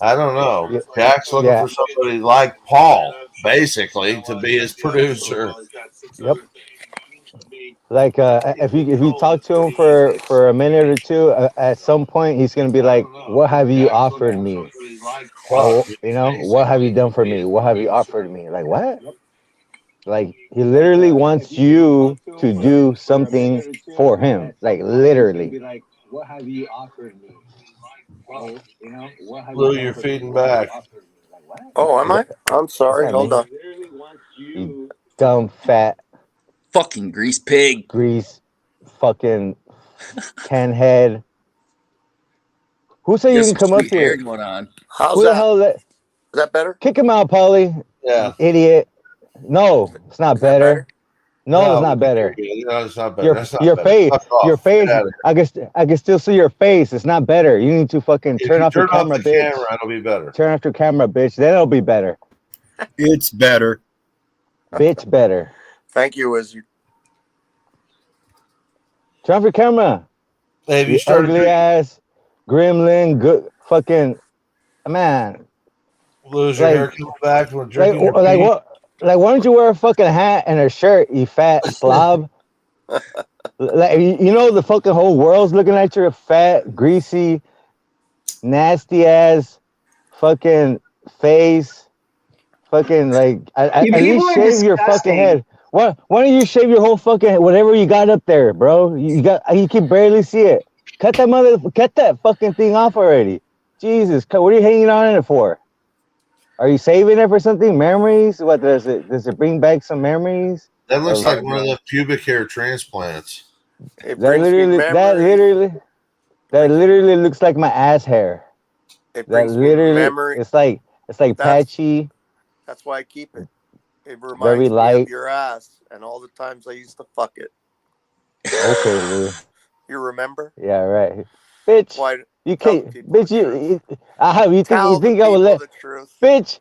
I don't know. Jack's looking for somebody like Paul, basically, to be his producer. Yep. Like if you talk to him for a minute or two, at some point he's gonna be like, "What have you offered me? Oh, what have you done for me? What have you offered me? Like what? Like he literally wants you to do something for him. Like literally. What have you offered me? Oh, what have Lou, you done you're for me? feeding What have you back. offered me? Like what? Oh, am I? I'm sorry. Yeah, Hold man. on. You dumb fat Fucking grease pig. grease fucking can head. Who said You you got can some come up sweet hair here? going on. How's Who the that? hell Is let that better? kick him out, Paulie? Yeah. Idiot. No, it's not Is that better? better. No, it's No, not better. no, it's not better. That's not Your better. face, Fuck off. your face. Get out of I can still see your face. It's not better. You need to fucking here. If turn you off your turn off camera, the bitch. camera, it'll be better. Turn off your camera, bitch. Then it'll be better. It's better. Bitch, better. Thank you, Wizzy. Turn off your camera. Hey, have you You started ugly drinking? ass, gremlin, good fucking man. Lose your hair coming back from drinking your pee? What? Like, why don't you wear a fucking hat and a shirt, you fat slob? Like, you know, the fucking whole world's looking at your fat, greasy, nasty ass fucking face. Fucking like, at People least are shave your fucking disgusting. head. Why don't you shave your whole fucking head, whatever you got up there, bro? You can barely see it. Cut that fucking thing off already. Jesus, what are you hanging on it for? Are you saving it for something? Memories? What does it bring back some memories? That looks Of, like one of the pubic hair transplants. It brings me memories. that literally looks like my ass hair. It That brings me literally, memory. it's like That's patchy, that's why I keep it. It very reminds me of light. your ass and all the times I used to fuck it. Okay, Lou. You remember? Yeah, right. Bitch, Why? you Tell the can't. people Bitch, the truth. you Tell the think I would people let? the truth. Bitch,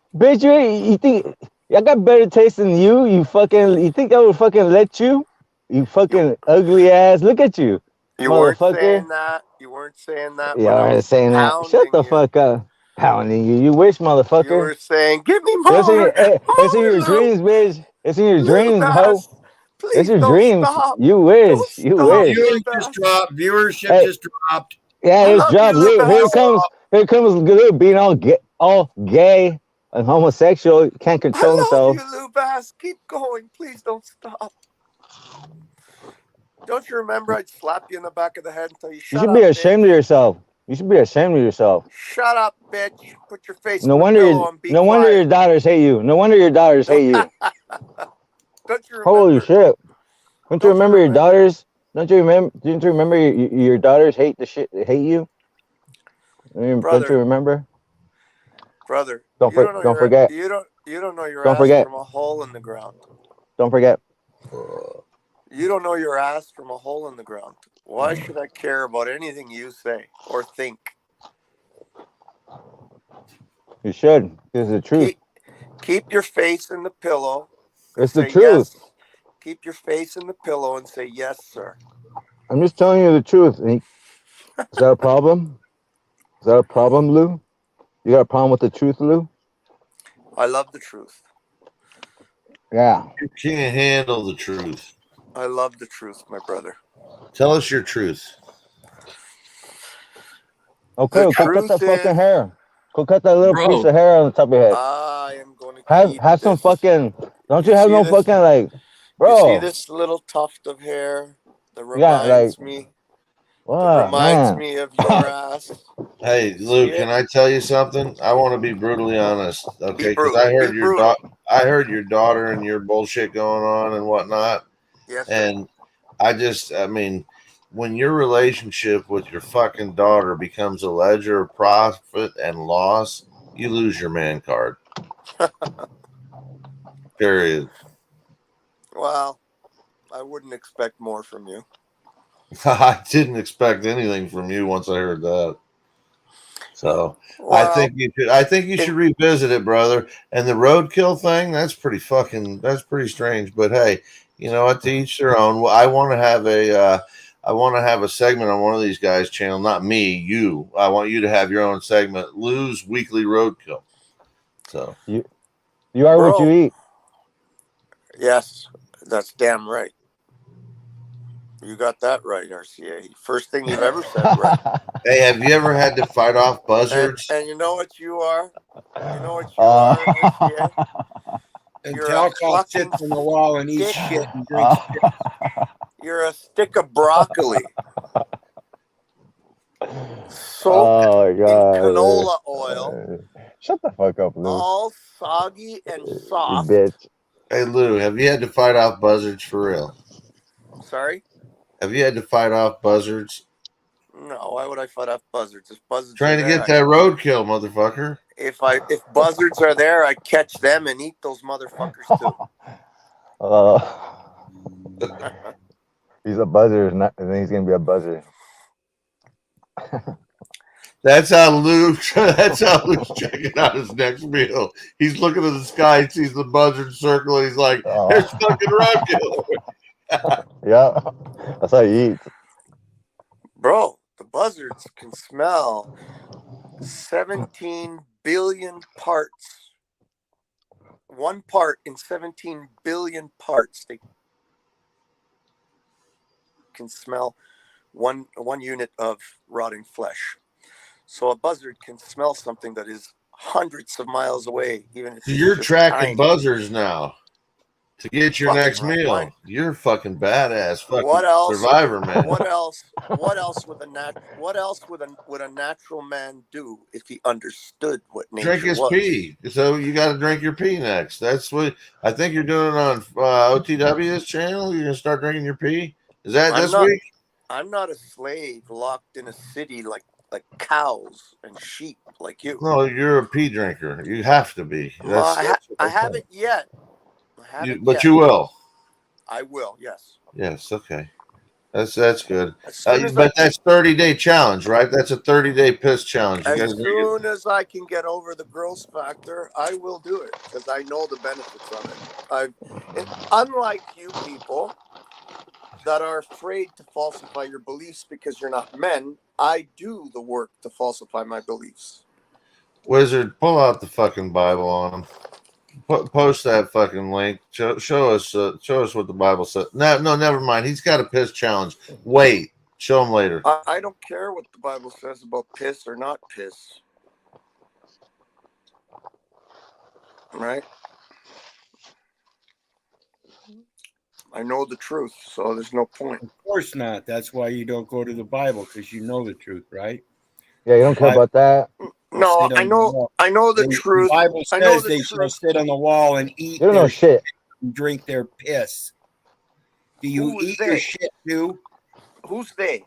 you think I got better taste than you? You think I would fucking let you? You fucking ugly ass. Look at you, You weren't motherfucker. saying that. You weren't saying that Yeah, when I I was ain't saying that. Shut pounding the you. fuck up. Pounding you. You wish, You motherfucker. were saying, "Give me It's in more, it's in your more, Lou, dreams, bitch. It's in your Lou dreams, ho. Bass. It's Please your don't dreams. stop. You Don't wish. You Oh, stop, wish. Lou viewers just Bass. dropped. Viewership Hey, just dropped. yeah, I it's love you, dropped. Lou Look, Bass. here comes Lou being all gay and homosexual. Can't control I love himself. you, Lou Bass. Keep going. Please don't stop. Don't you remember I'd slap you in the back of the head and tell you, You "Shut should be up, ashamed bitch. of yourself. You should be ashamed of yourself. Shut up, bitch. Put your face No in the wonder pillow and be no wonder your quiet." daughters hate you. No wonder your daughters hate you. Don't you Holy remember? shit! Don't you Don't you remember your remember? daughters? Didn't you remember your daughters hate you? Don't you Brother, remember? brother, Don't forget. you don't know your Don't ass forget. from a hole in the ground. Don't forget. You don't know your ass from a hole in the ground. Why should I care about anything you say or think? You should. It's the truth. Keep your face in the pillow and It's the say truth. yes. Keep your face in the pillow and say yes, sir. I'm just telling you the truth. Is that a problem? Is that a problem, Lou? You got a problem with the truth, Lou? I love the truth. Yeah. You can't handle the truth. I love the truth, my brother. Tell us your truth. Okay, go cut that fucking hair. Go cut that little piece of hair on the top of your head. I am going to Have some fucking. Don't you have no fucking like, You see bro? this little tuft of hair that You got like, reminds me what, man? of your ass. Hey, See Luke, it? can I tell you something? I want to be brutally honest, okay? Because Be brutal. I heard your daughter and your bullshit going on and whatnot. Yes, sir. And I mean, when your relationship with your fucking daughter becomes a ledger of profit and loss, you lose your man card. Period. Well, I wouldn't expect more from you. I didn't expect anything from you once I heard that. So I think you should revisit it, brother. And the roadkill thing, that's pretty strange. But hey, you know what? To each their own. I want to have a segment on one of these guys' channel. Not me, you. I want you to have your own segment. Lou's Weekly Roadkill. So you are what you eat. Yes, that's damn right. You got that right, RCA. First thing you've ever said right. Hey, have you ever had to fight off buzzards? And you know what you are? You know what you are, RCA? And You're a Talcott fucking sits on the wall and eats stick. shit and drinks piss. You're a stick of broccoli. Soaked Oh my in god. canola oil, Shut the fuck up, Lou. all soggy and You soft. bitch. Hey, Lou, have you had to fight off buzzards for real? Sorry? Have you had to fight off buzzards? No, why would I fight off buzzards? If buzzards Trying are to there, get that roadkill, motherfucker. if buzzards are there, I catch them and eat those motherfuckers too. He's a buzzer, and then he's gonna be a buzzer. That's how Lou's checking out his next meal. He's looking at the sky, he sees the buzzard circle, and he's like, "There's fucking roadkill." Yeah, that's how he eats. Bro, the buzzards can smell 17 billion parts. 1 part in 17 billion parts. They can smell one unit of rotting flesh. So a buzzard can smell something that is hundreds of miles away, even if So it's you're just tracking tiny. buzzards now to get your Fucking next right. meal. Why? You're fucking badass, fucking What else? survivor, man. What else would a natural man do if he understood what nature Drink his was? pee. So you got to drink your pee next. That's what I think you're doing on OTW's channel. You're gonna start drinking your pee. Is that this week? I'm not a slave locked in a city like cows and sheep like you. No, you're a pea drinker. You have to be. I haven't yet. But you will. I will. Yes. Yes. Okay. That's good. As soon as But that's 30-day challenge, right? That's a 30-day piss challenge. You As guys soon as I can get over the gross factor, I will do it because I know the benefits of it. And unlike you people that are afraid to falsify your beliefs because you're not men, I do the work to falsify my beliefs. Wizard, pull out the fucking Bible on him. Post that fucking link. Show us what the Bible says. No, never mind. He's got a piss challenge. Wait, show him later. I don't care what the Bible says about piss or not piss. Right? I know the truth, so there's no point. Of course not. That's why you don't go to the Bible, because you know the truth, right? Yeah, you don't care about that. No, I know the truth. The Bible I know says the they shall sit on the wall and eat You don't know their shit. and drink their piss. Do you Who is eat your they? shit too? Who's they?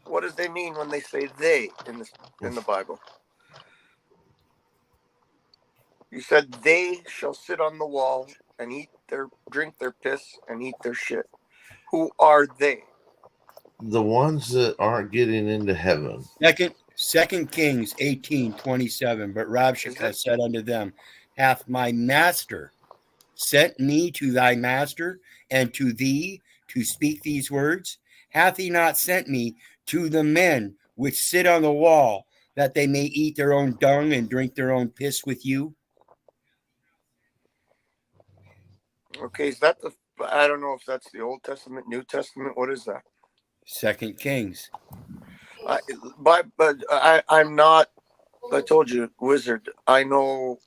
What does they mean when they say they in the Bible? You said they shall sit on the wall and drink their piss and eat their shit. Who are they? The ones that aren't getting into heaven. Second Kings 18:27. But Rabshakeh said unto them, hath my master sent me to thy master and to thee to speak these words? Hath he not sent me to the men which sit on the wall, that they may eat their own dung and drink their own piss with you? Okay, is that I don't know if that's the Old Testament, New Testament. What is that? Second Kings. I'm not. I told you, Wizard. I know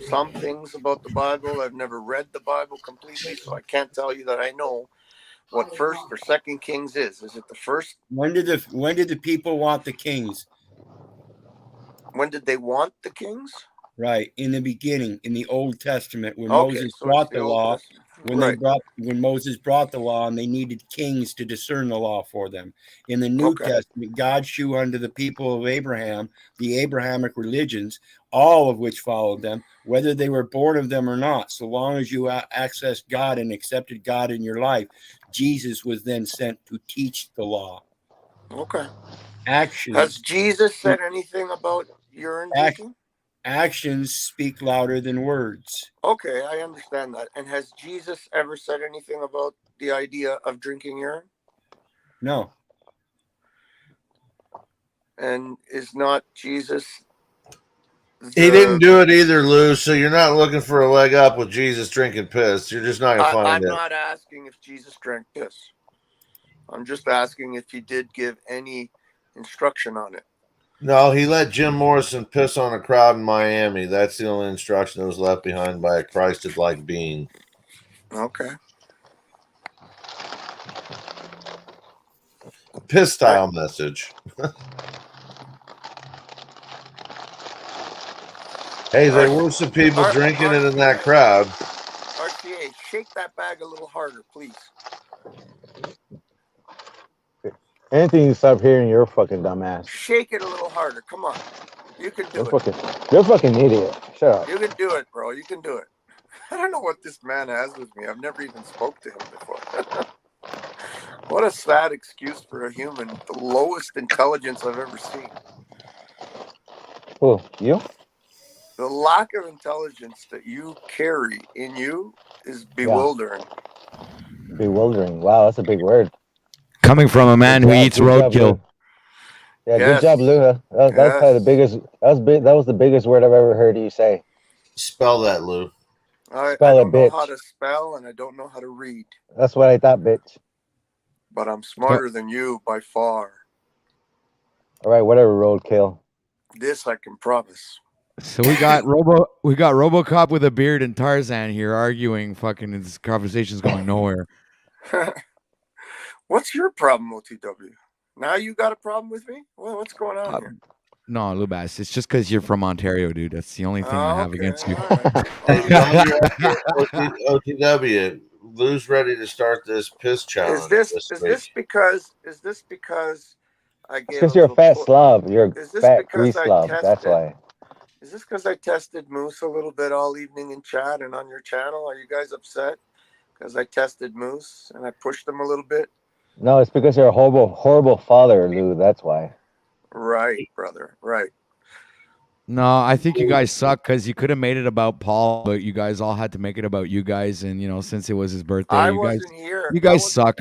some things about the Bible. I've never read the Bible completely, so I can't tell you that I know what First or Second Kings is. Is it the first? When did the people want the kings? When did they want the kings? Right, in the beginning, in the Old Testament, when Okay, Moses so brought it's the the Old law, Testament. when Moses brought the law, and they needed kings to discern the law for them. In the New Testament, God shewed unto the people of Abraham the Abrahamic religions, all of which followed them, whether they were born of them or not. So long as you accessed God and accepted God in your life, Jesus was then sent to teach the law. Okay. Actions. Has Jesus said anything about urine drinking? Actions speak louder than words. Okay, I understand that. And has Jesus ever said anything about the idea of drinking urine? No. And is not Jesus He didn't do it either, Lou. So you're not looking for a leg up with Jesus drinking piss. You're just not gonna find I'm it. not asking if Jesus drank piss. I'm just asking if he did give any instruction on it. No, he let Jim Morrison piss on a crowd in Miami. That's the only instruction that was left behind by a Christed-like being. Okay. Piss style message. Hey, there were some people drinking it in that crowd. RCA, shake that bag a little harder, please. Anything to stop hearing your fucking dumbass. Shake it a little harder. Come on. You can do You're a fucking idiot. Shut up. You can do it, bro. You can do it. I don't know what this man has with me. I've never even spoke to him before. What a sad excuse for a human. The lowest intelligence I've ever seen. Who? You? The lack of intelligence that you carry in you is bewildering. Bewildering. Wow, that's a big word. Coming from a man who eats roadkill. Yeah, good job, Lou. That was probably the biggest. That was the biggest word I've ever heard you say. Spell that, Lou. I Spell it, don't know bitch. how to spell and I don't know how to read, That's what I thought, bitch. but I'm smarter than you by far. All right, whatever, roadkill. This I can promise. So we got RoboCop with a beard and Tarzan here arguing. Fucking this conversation's going nowhere. What's your problem, OTW? Now you got a problem with me? Well, what's going on here? No, Lubas, it's just because you're from Ontario, dude. That's the only thing I have against you. OTW, Lou's ready to start this piss challenge. Is this because I gave Because you're a fat slob. You're a Is this fat because grease I slob. That's tested- why. Is this because I tested Moose a little bit all evening in chat and on your channel? Are you guys upset because I tested Moose and I pushed him a little bit? No, it's because you're a horrible father, Lou. That's why. Right, brother. Right. No, I think you guys suck because you could have made it about Paul, but you guys all had to make it about you guys. And since it was his birthday, I you guys, wasn't here. you guys suck.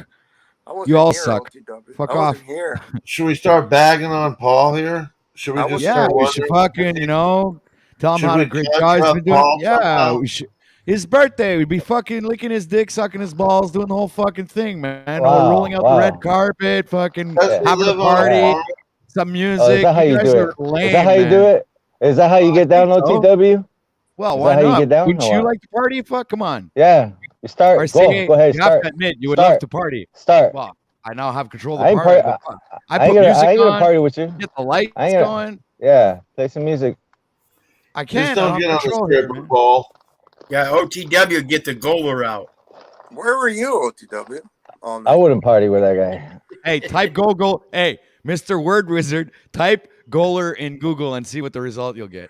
You all suck. Fuck I off. wasn't here. Should we start bagging on Paul here? Should we just Yeah, start we should wondering- fucking, tell him Should how we great judge guys up been doing. Paul Yeah, somehow? we should. His birthday, we'd be fucking licking his dick, sucking his balls, doing the whole fucking thing, man. Wow, Rolling out the red carpet, fucking Doesn't he having a live on a party, farm? some music. Oh, is that how you guys do are it? lame, Is that how you man. do it? Is that how you get down, think so. OTW? Well, Is why that how not? you get down? Wouldn't or you what? like to party? Fuck, come on. Yeah, you start. RCA, Go ahead. you have Start. to admit, you would Start. love to party. Start. Well, I now have control of I the ain't party. par- but fuck. I I ain't put gonna. music I ain't gonna on, party with you. get the lights I ain't gonna, going. Yeah, play some music. I Just can't. I don't don't get have on the control here, stripper man. pole. Yeah, OTW, get the goaler out. Where were you, OTW? All I night. wouldn't party with that guy. Hey, type goal. Hey, Mr. Word Wizard, type goaler in Google and see what the result you'll get.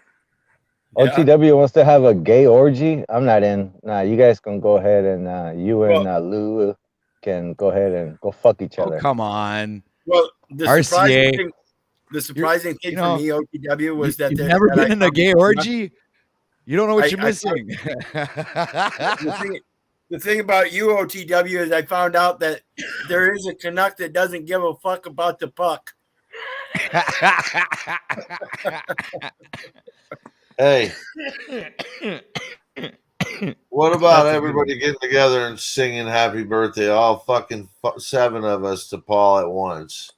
OTW wants to have a gay orgy. I'm not in. Nah, you guys can go ahead and you and Lou can go ahead and go fuck each Oh, other. come on. Well, the RCA. surprising thing for me, OTW, was that you've there- never that been I in a gay found- orgy? You don't know what you're I- missing. The thing about you, OTW, is I found out that there is a Canuck that doesn't give a fuck about the puck. Hey, what about everybody getting together and singing happy birthday, all fucking 7 of us to Paul at once?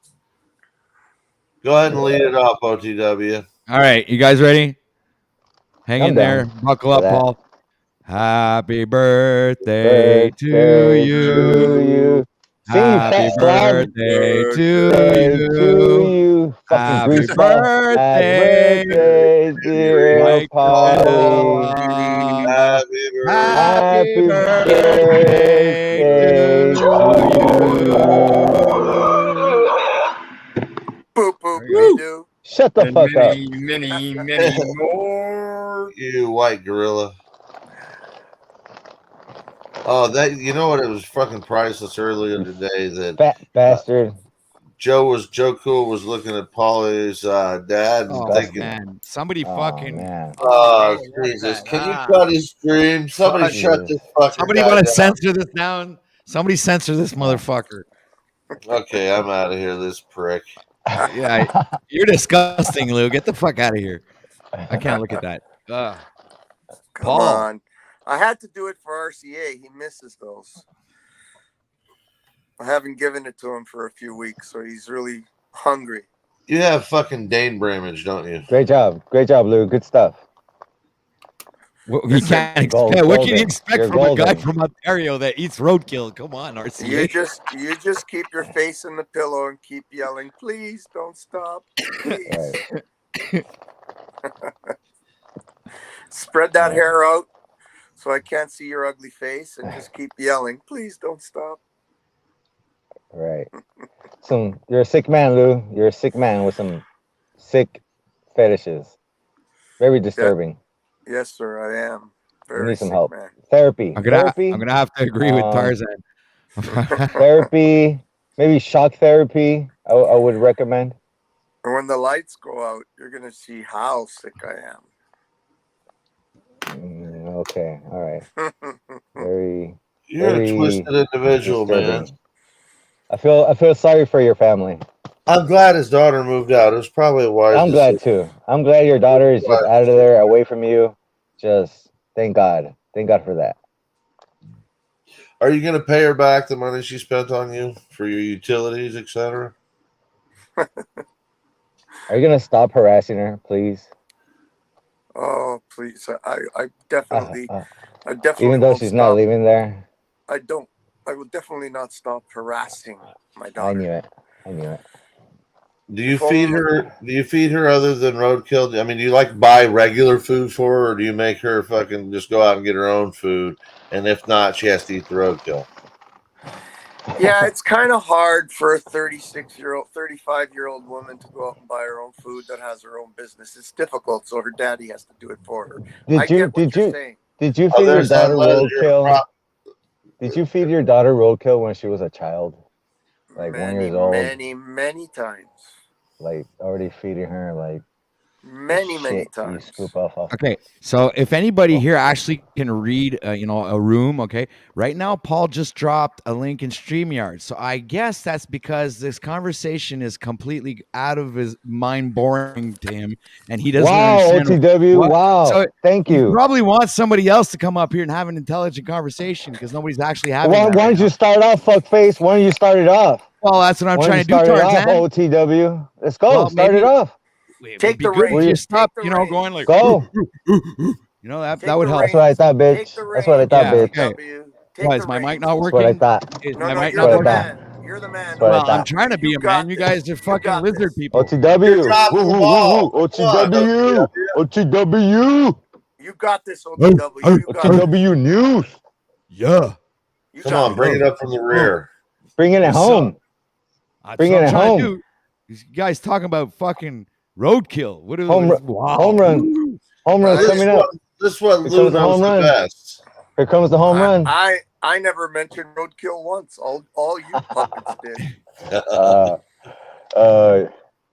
Go ahead and lead it up, OTW. All right, you guys ready? Hang I'm in there. down Buckle for up, that. Paul. Happy birthday to you. Sing, you Happy fat slob. birthday to To you. you, fucking Happy grease ball. birthday, Happy birthday, dear Mike Polly. Happy birthday Boop, boop, you do. Shut the And fuck up. many more. You white gorilla. Oh, that you know what? It was fucking priceless earlier today. That fat bastard. Joe Cool was looking at Polly's dad and Oh, thinking, man. Somebody fucking. "Oh Jesus, can you cut his stream? Somebody shut this fucker Somebody guy want to down." censor this down? Somebody censor this motherfucker. Okay, I'm out of here. This prick. Yeah, you're disgusting, Lou. Get the fuck out of here. I can't look at that. Come Paul. on. I had to do it for RCA. He misses those. I haven't given it to him for a few weeks, so he's really hungry. You have fucking Dane Bramage, don't you? Great job, Lou. Good stuff. You Listen, can't expect. What can you expect from a guy from Ontario that eats roadkill? Come on, RCA. You just keep your face in the pillow and keep yelling, please don't stop. Please. Spread that hair out so I can't see your ugly face and just keep yelling, please don't stop. Right. So you're a sick man, Lou. You're a sick man with some sick fetishes. Very disturbing. Yes, sir, I am. You Very need some sick help. man. Therapy. I'm gonna have to agree with Tarzan. Therapy, maybe shock therapy. I would recommend. And when the lights go out, you're gonna see how sick I am. Okay. All right. Very. You're very a twisted individual, disturbing. man. I feel sorry for your family. I'm glad his daughter moved out. It was probably a wise I'm glad decision. too. I'm glad your daughter is just out of there, away from you. Just thank God. Thank God for that. Are you going to pay her back the money she spent on you for your utilities, etc.? Are you gonna stop harassing her, please? Oh, please. I definitely Even though won't she's stop. not living there. I will definitely not stop harassing my daughter. I knew it. I knew it. Do you feed her? Do you feed her other than roadkill? I mean, do you like buy regular food for her, or do you make her fucking just go out and get her own food? And if not, she has to eat the roadkill. Yeah, it's kind of hard for a 36-year-old, 35-year-old woman to go out and buy her own food that has her own business. It's difficult, so her daddy has to do it for her. I get what you're saying. Did you feed your daughter roadkill? Did you feed your daughter roadkill when she was a child? Like 1 year old? Many times. Like already feeding her like many shit times. You scoop off. Okay, so if anybody here actually can read, a room, okay, right now Paul just dropped a link in StreamYard. So I guess that's because this conversation is completely out of his mind, boring to him, and he doesn't understand. OTW, wow, So thank he you. probably wants somebody else to come up here and have an intelligent conversation because nobody's actually having. Why don't you start off, fuckface? Why don't you start it off? Well, that's what I'm trying to do, start it off, Tarzan. OTW. Let's go. Well, Start maybe- it off. It'd be good if you stop, going like Go. that would help. That's what I thought, bitch. That's what I thought, bitch. Okay. Why is my mic not That's working? what I thought. Is No, my mic you're not the working? man. You're the man. That's what I Well, I'm thought. trying to be a man. You guys are fucking lizard people. OTW. OTW. OTW. You got this, OTW. You got OTW News. Yeah. Come on, bring it up from the rear. Bringing it home. Bringing it home. You guys talking about fucking roadkill. What is Home run. Home run coming up. This is what Here Lou comes the knows home the run. best. Here comes the home run. I never mentioned roadkill once. All you puppets did.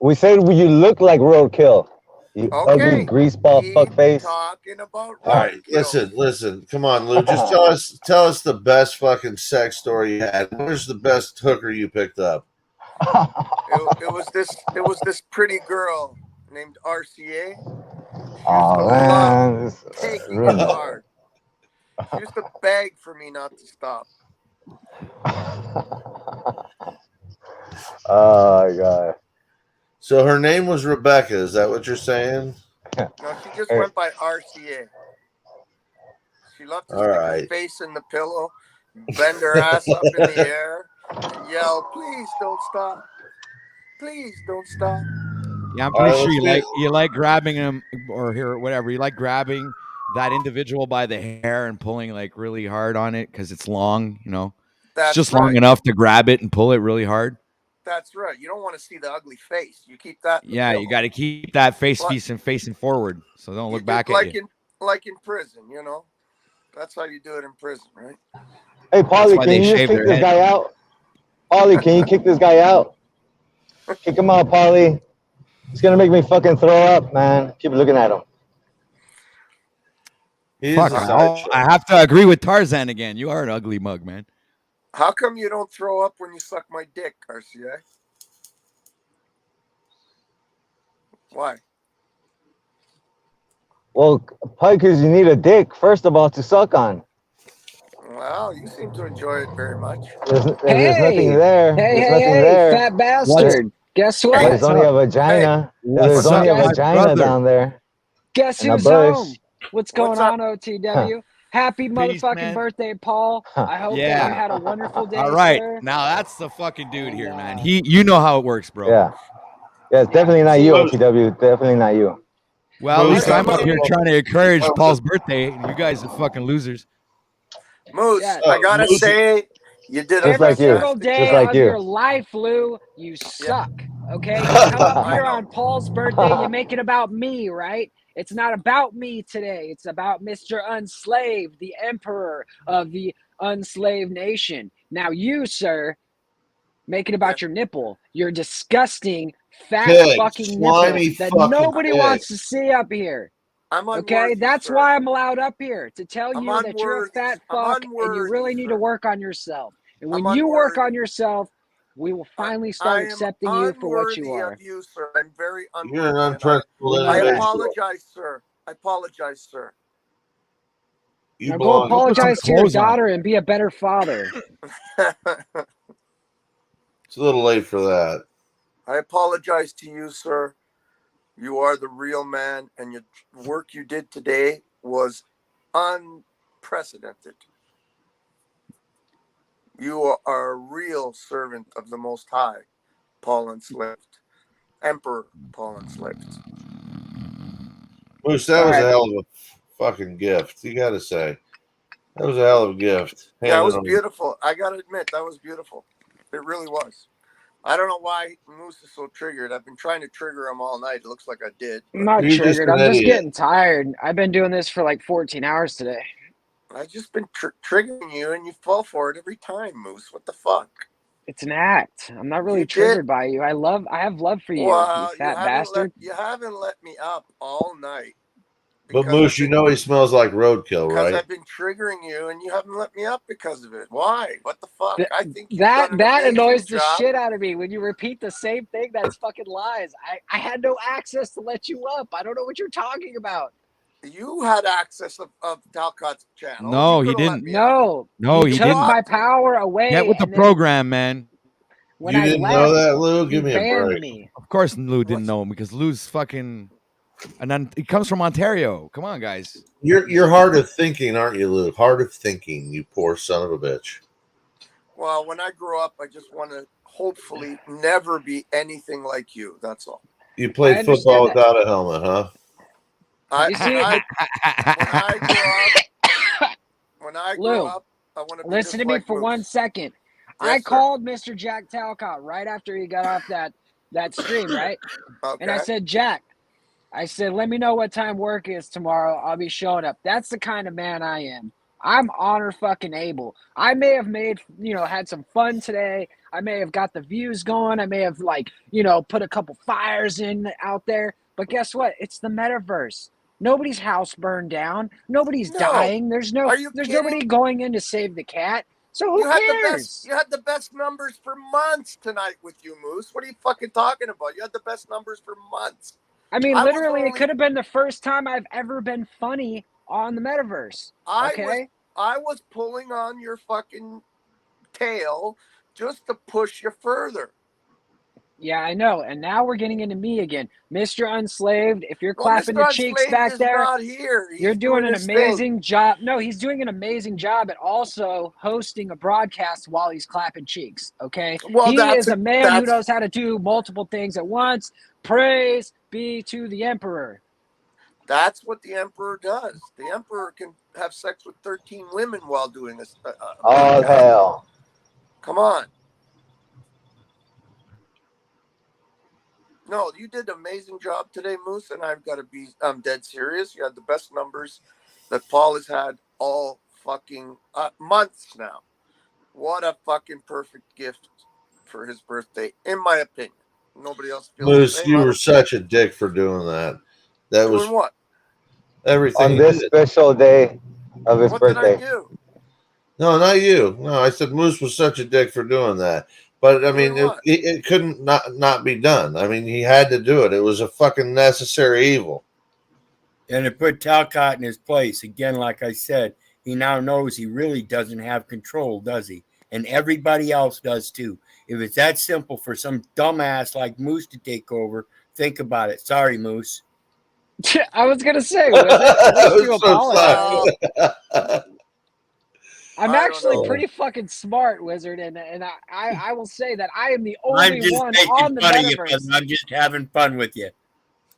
We said you look like roadkill. You ugly greaseball fuckface. Talking about All right, listen. Come on, Lou. Just tell us the best fucking sex story you had. Where's the best hooker you picked up? It was this pretty girl named RCA. Oh man, Taking it hard. She used to beg for me not to stop. Oh god. So her name was Rebecca. Is that what you're saying? No, she just went by RCA. She loved to stick her face in the pillow, bend her ass up in the air, and yell, "Please don't stop! Please don't stop!" Yeah, I'm pretty sure you like grabbing him or whatever. You like grabbing that individual by the hair and pulling like really hard on it because it's long. That's it's just long enough to grab it and pull it really hard. That's right. You don't want to see the ugly face. You keep that. Yeah, you got to keep that face facing forward, so don't look back at you. Like in prison, That's how you do it in prison, right? Hey, Paulie, can you kick this guy out? Paulie, can you kick this guy out? Kick him out, Paulie. It's gonna make me fucking throw up, man. Keep looking at him. Fuck, I have to agree with Tarzan again. You are an ugly mug, man. How come you don't throw up when you suck my dick, RCA? Why? Well, Pikers, you need a dick first of all to suck on. Well, you seem to enjoy it very much. There's nothing there. There's nothing hey, there. fat bastard. Guess what? There's only a vagina. There's only a vagina down there. Guess And a who's bush. home? What's going on, OTW? Happy motherfucking birthday, Paul. I hope that you had a wonderful day, All right. sir. Now that's the fucking dude here, man. You know how it works, bro. Yeah. Yeah, it's definitely not you, OTW. Definitely not you. Well, at least I'm up here trying to encourage Paul's birthday, and you guys are fucking losers. Moose, I gotta say, you did every single day of your life, Lou. You suck. Okay, you come up here on Paul's birthday, you make it about me, right? It's not about me today. It's about Mr. Unslaved, the emperor of the unslaved nation. Now you, sir, make it about your nipple. Your disgusting, fat Pig, fucking slimy nipple that fucking nobody pig. wants to see up here. I'm okay, unworthy, that's sir. why I'm allowed up here, to tell I'm you that you're a unworthy. fat I'm fuck and you really need to work on yourself. And when I'm you work unworthy. on yourself, we will finally I start am accepting you for what you unworthy are. of you, sir. I'm very unworthy. You're an and unprincipled I individual. apologize, sir. I apologize, sir. Now go apologize to your daughter and be a better father. It's a little late for that. I apologize to you, sir. You are the real man, and your work you did today was unprecedented. You are a real servant of the Most High, Paul Enslaved. Emperor Paul Enslaved. Moose, that was a hell of a fucking gift. You got to say. That was a hell of a gift. Yeah, it was Handing beautiful. I got to admit, that was beautiful. It really was. I don't know why Moose is so triggered. I've been trying to trigger him all night. It looks like I did. I'm not triggered. I'm just getting tired. I've been doing this for like 14 hours today. I've just been triggering you, and you fall for it every time, Moose. What the fuck? It's an act. I'm not really triggered by you. I have love for you, Well, you fat bastard. You haven't let me up all night. But Moose, you know he smells like roadkill, Because right? I've been triggering you, and you haven't let me up because of it. Why? What the fuck? I think That annoys the job. shit out of me when you repeat the same thing. That's fucking lies. I had no access to let you up. I don't know what you're talking about. You had access of Talcott's channel. No, he didn't. No, No, he took didn't. my power away. Get with the and then program, man. When I left, that, Lou? Give he me a banned break. me. Of course, Lou didn't know him because Lou's fucking, and then he comes from Ontario. Come on, guys. You're hard of thinking, aren't you, Lou? Hard of thinking, you poor son of a bitch. Well, when I grow up, I just want to hopefully never be anything like you. That's all. You played football without a helmet, huh? When I Lou, grow up, I want to be listen to just me like for Moose. 1 second. I called Mr. Jack Talcott right after he got off that stream, right? And I said, Jack, I said, let me know what time work is tomorrow. I'll be showing up. That's the kind of man I am. I'm honor fucking able. I may have had some fun today. I may have got the views going. I may have put a couple fires out there. But guess what? It's the metaverse. Nobody's house burned down. Nobody's dying. There's nobody going in to save the cat. So who cares? You had the best numbers for months tonight with you, Moose. What are you fucking talking about? You had the best numbers for months. I mean, literally, it could have been the first time I've ever been funny on the metaverse. Okay? I was pulling on your fucking tail just to push you further. Yeah, I know. And now we're getting into me again. Mr. Unslaved, if you're clapping the cheeks back there, not here. You're doing an amazing job. No, he's doing an amazing job at also hosting a broadcast while he's clapping cheeks, okay? Well, he is a man who knows how to do multiple things at once. Praise be to the emperor. That's what the emperor does. The emperor can have sex with 13 women while doing this. Oh, hell. Come on. No, you did an amazing job today, Moose, and I'm dead serious. You had the best numbers that Paul has had all fucking months now. What a fucking perfect gift for his birthday, in my opinion. Nobody else feels the Moose, same. you were such a dick for doing that. That was Doing what? everything. On this special day of his birthday. What did I do? No, not you. No, I said Moose was such a dick for doing that. But I mean, it couldn't not be done. I mean, he had to do it. It was a fucking necessary evil. And it put Talcott in his place. Again, like I said, he now knows he really doesn't have control, does he? And everybody else does too. If it's that simple for some dumbass like Moose to take over, think about it. Sorry, Moose. I was gonna say, Wizard, at least you apologize. I'm actually pretty fucking smart, Wizard, and I will say that I am the I'm only just one making on the fun of you, metaverse. brother. I'm just having fun with you.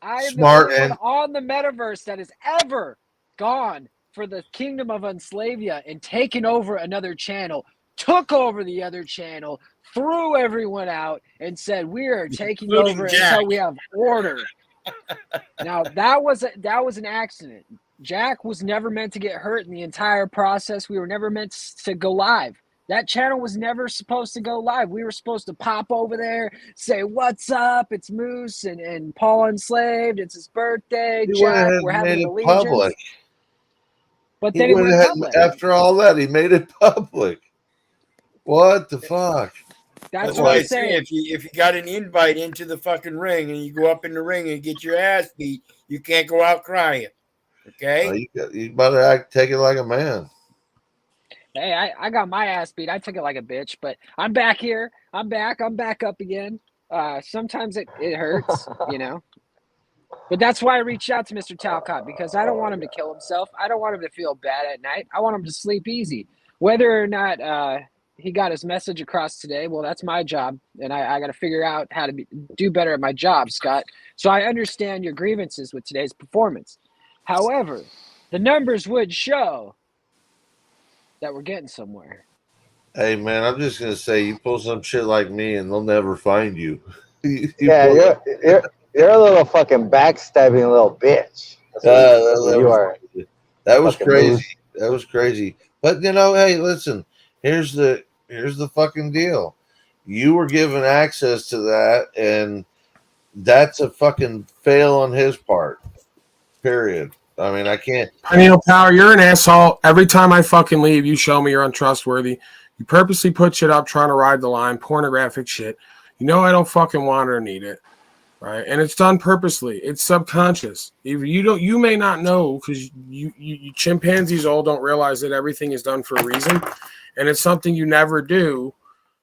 I am Smart the only and- one on the metaverse that has ever gone for the Kingdom of Unslavia and taken over another channel, took over the other channel, threw everyone out, and said, "We are taking Including over Jack. until we have order." Now that was an accident. Jack was never meant to get hurt in the entire process. We were never meant to go live. That channel was never supposed to go live. We were supposed to pop over there, say, "What's up? It's Moose and Paul Enslaved. It's his birthday. He went Jack, ahead we're and having made an it allegiance." public. But He then it went went ahead public. after all that. He made it public. What the fuck? That's what I'm saying. If you got an invite into the fucking ring and you go up in the ring and get your ass beat, you can't go out crying. Okay? You better take it like a man. Hey, I got my ass beat. I took it like a bitch, but I'm back here. I'm back up again. Sometimes it hurts, you know. But that's why I reached out to Mr. Talcott, because I don't want him to kill himself. I don't want him to feel bad at night. I want him to sleep easy. Whether or not he got his message across today, well, that's my job, and I got to figure out how to do better at my job, Scott. So I understand your grievances with today's performance. However, the numbers would show that we're getting somewhere. Hey man, I'm just gonna say you pull some shit like me and they'll never find you. Yeah, you're a little fucking backstabbing little bitch. That's what you are. That was Fucking crazy. moose. That was crazy. But you know, hey, listen. Here's the fucking deal. You were given access to that, and that's a fucking fail on his part. Period. I mean, I can't. Pineal Power, you're an asshole. Every time I fucking leave, you show me you're untrustworthy. You purposely put shit up trying to ride the line, pornographic shit. You know I don't fucking want it or need it, right? And it's done purposely. It's subconscious. If you don't, you may not know, because you chimpanzees all don't realize that everything is done for a reason, and it's something you never do,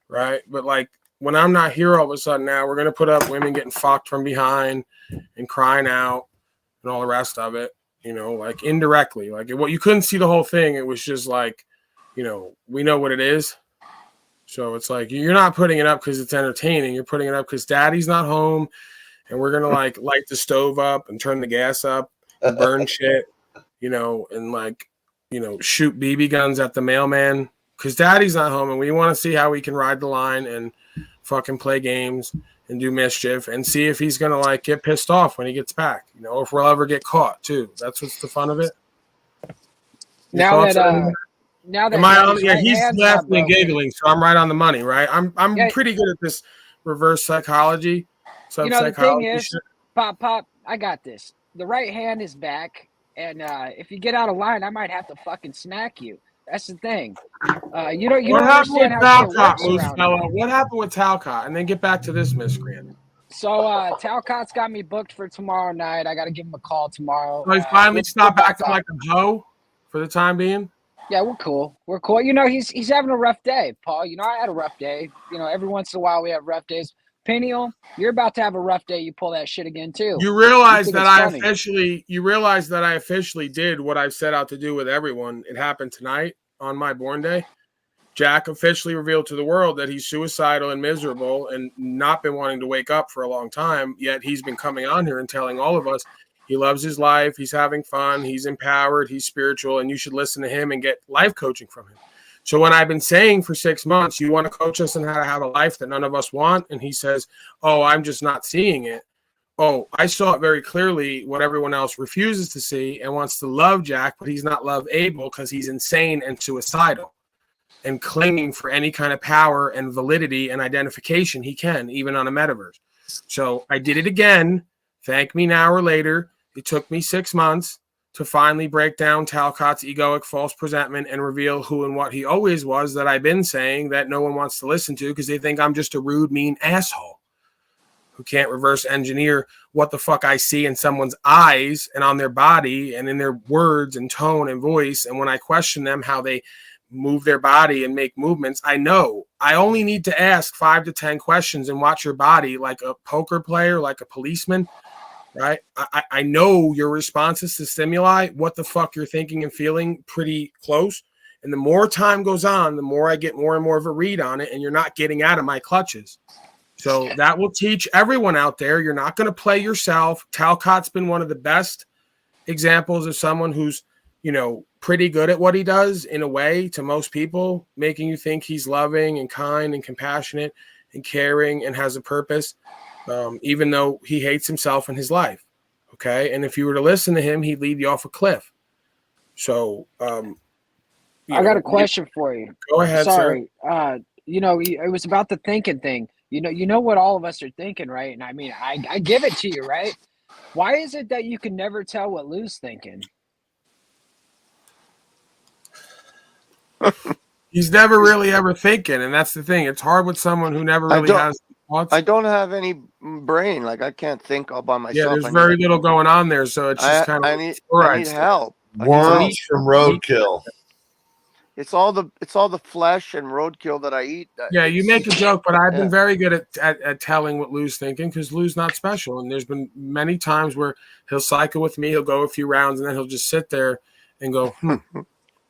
right? But like when I'm not here, all of a sudden now we're gonna put up women getting fucked from behind and crying out and all the rest of it. You know, like indirectly, like what you couldn't see the whole thing. It was just like, you know, we know what it is. So it's like you're not putting it up because it's entertaining. You're putting it up because daddy's not home and we're going to like light the stove up and turn the gas up and burn shit, you know, and like, you know, shoot BB guns at the mailman because daddy's not home and we want to see how we can ride the line and fucking play games and do mischief and see if he's going to like get pissed off when he gets back, you know, if we'll ever get caught too. That's what's the fun of it. Now that Am I on? Yeah, right he's hand's not laughing and broken. giggling, so I'm right on the money, right? I'm Yeah. pretty good at this reverse psychology, You know, the thing psychology is, shit. Pop, I got this. The right hand is back, and if you get out of line, I might have to fucking smack you. That's the thing. You don't What happened with understand how shit Talcott, works Moose around Fellow? here. What happened with Talcott? And then get back to this miscreant. So Talcott's got me booked for tomorrow night. I got to give him a call tomorrow. So he finally We'll stopped back acting up. like a hoe for the time being. Yeah, we're cool. We're cool. You know, he's having a rough day, Paul. You know, I had a rough day. You know, every once in a while we have rough days. Peniel, you're about to have a rough day. You pull that shit again too. You realize think that it's I officially did what I've set out to do with everyone. It happened tonight on my born day. Jack officially revealed to the world that he's suicidal and miserable and not been wanting to wake up for a long time. Yet he's been coming on here and telling all of us he loves his life. He's having fun. He's empowered. He's spiritual. And you should listen to him and get life coaching from him. So when I've been saying for 6 months, you want to coach us on how to have a life that none of us want. And he says, oh, I'm just not seeing it. Oh, I saw it very clearly what everyone else refuses to see and wants to love Jack, but he's not love able because he's insane and suicidal and clinging for any kind of power and validity and identification he can, even on a metaverse. So I did it again. Thank me now or later. It took me 6 months to finally break down Talcott's egoic false presentment and reveal who and what he always was that I've been saying that no one wants to listen to because they think I'm just a rude, mean asshole who can't reverse engineer what the fuck I see in someone's eyes and on their body and in their words and tone and voice. And when I question them, how they move their body and make movements, I know I only need to ask 5 to 10 questions and watch your body like a poker player, like a policeman, right? I know your responses to stimuli, what the fuck you're thinking and feeling pretty close. And the more time goes on, the more I get more and more of a read on it, and you're not getting out of my clutches. So that will teach everyone out there. You're not going to play yourself. Talcott's been one of the best examples of someone who's, pretty good at what he does in a way to most people, making you think he's loving and kind and compassionate and caring and has a purpose, even though he hates himself and his life. Okay. And if you were to listen to him, he'd lead you off a cliff. So, I got a question for you. Go ahead, Sorry. It was about the thinking thing. You know what all of us are thinking, right? And I mean, I give it to you, right? Why is it that you can never tell what Lou's thinking? He's never really ever thinking, and that's the thing. It's hard with someone who never really has thoughts. I don't have any brain. Like I can't think all by myself. Yeah, there's very little going on there, so it's just kind of. I need help. Worms from roadkill. It's all the flesh and roadkill that I eat. Yeah, you make a joke, but I've been very good at telling what Lou's thinking because Lou's not special. And there's been many times where he'll cycle with me, he'll go a few rounds, and then he'll just sit there and go,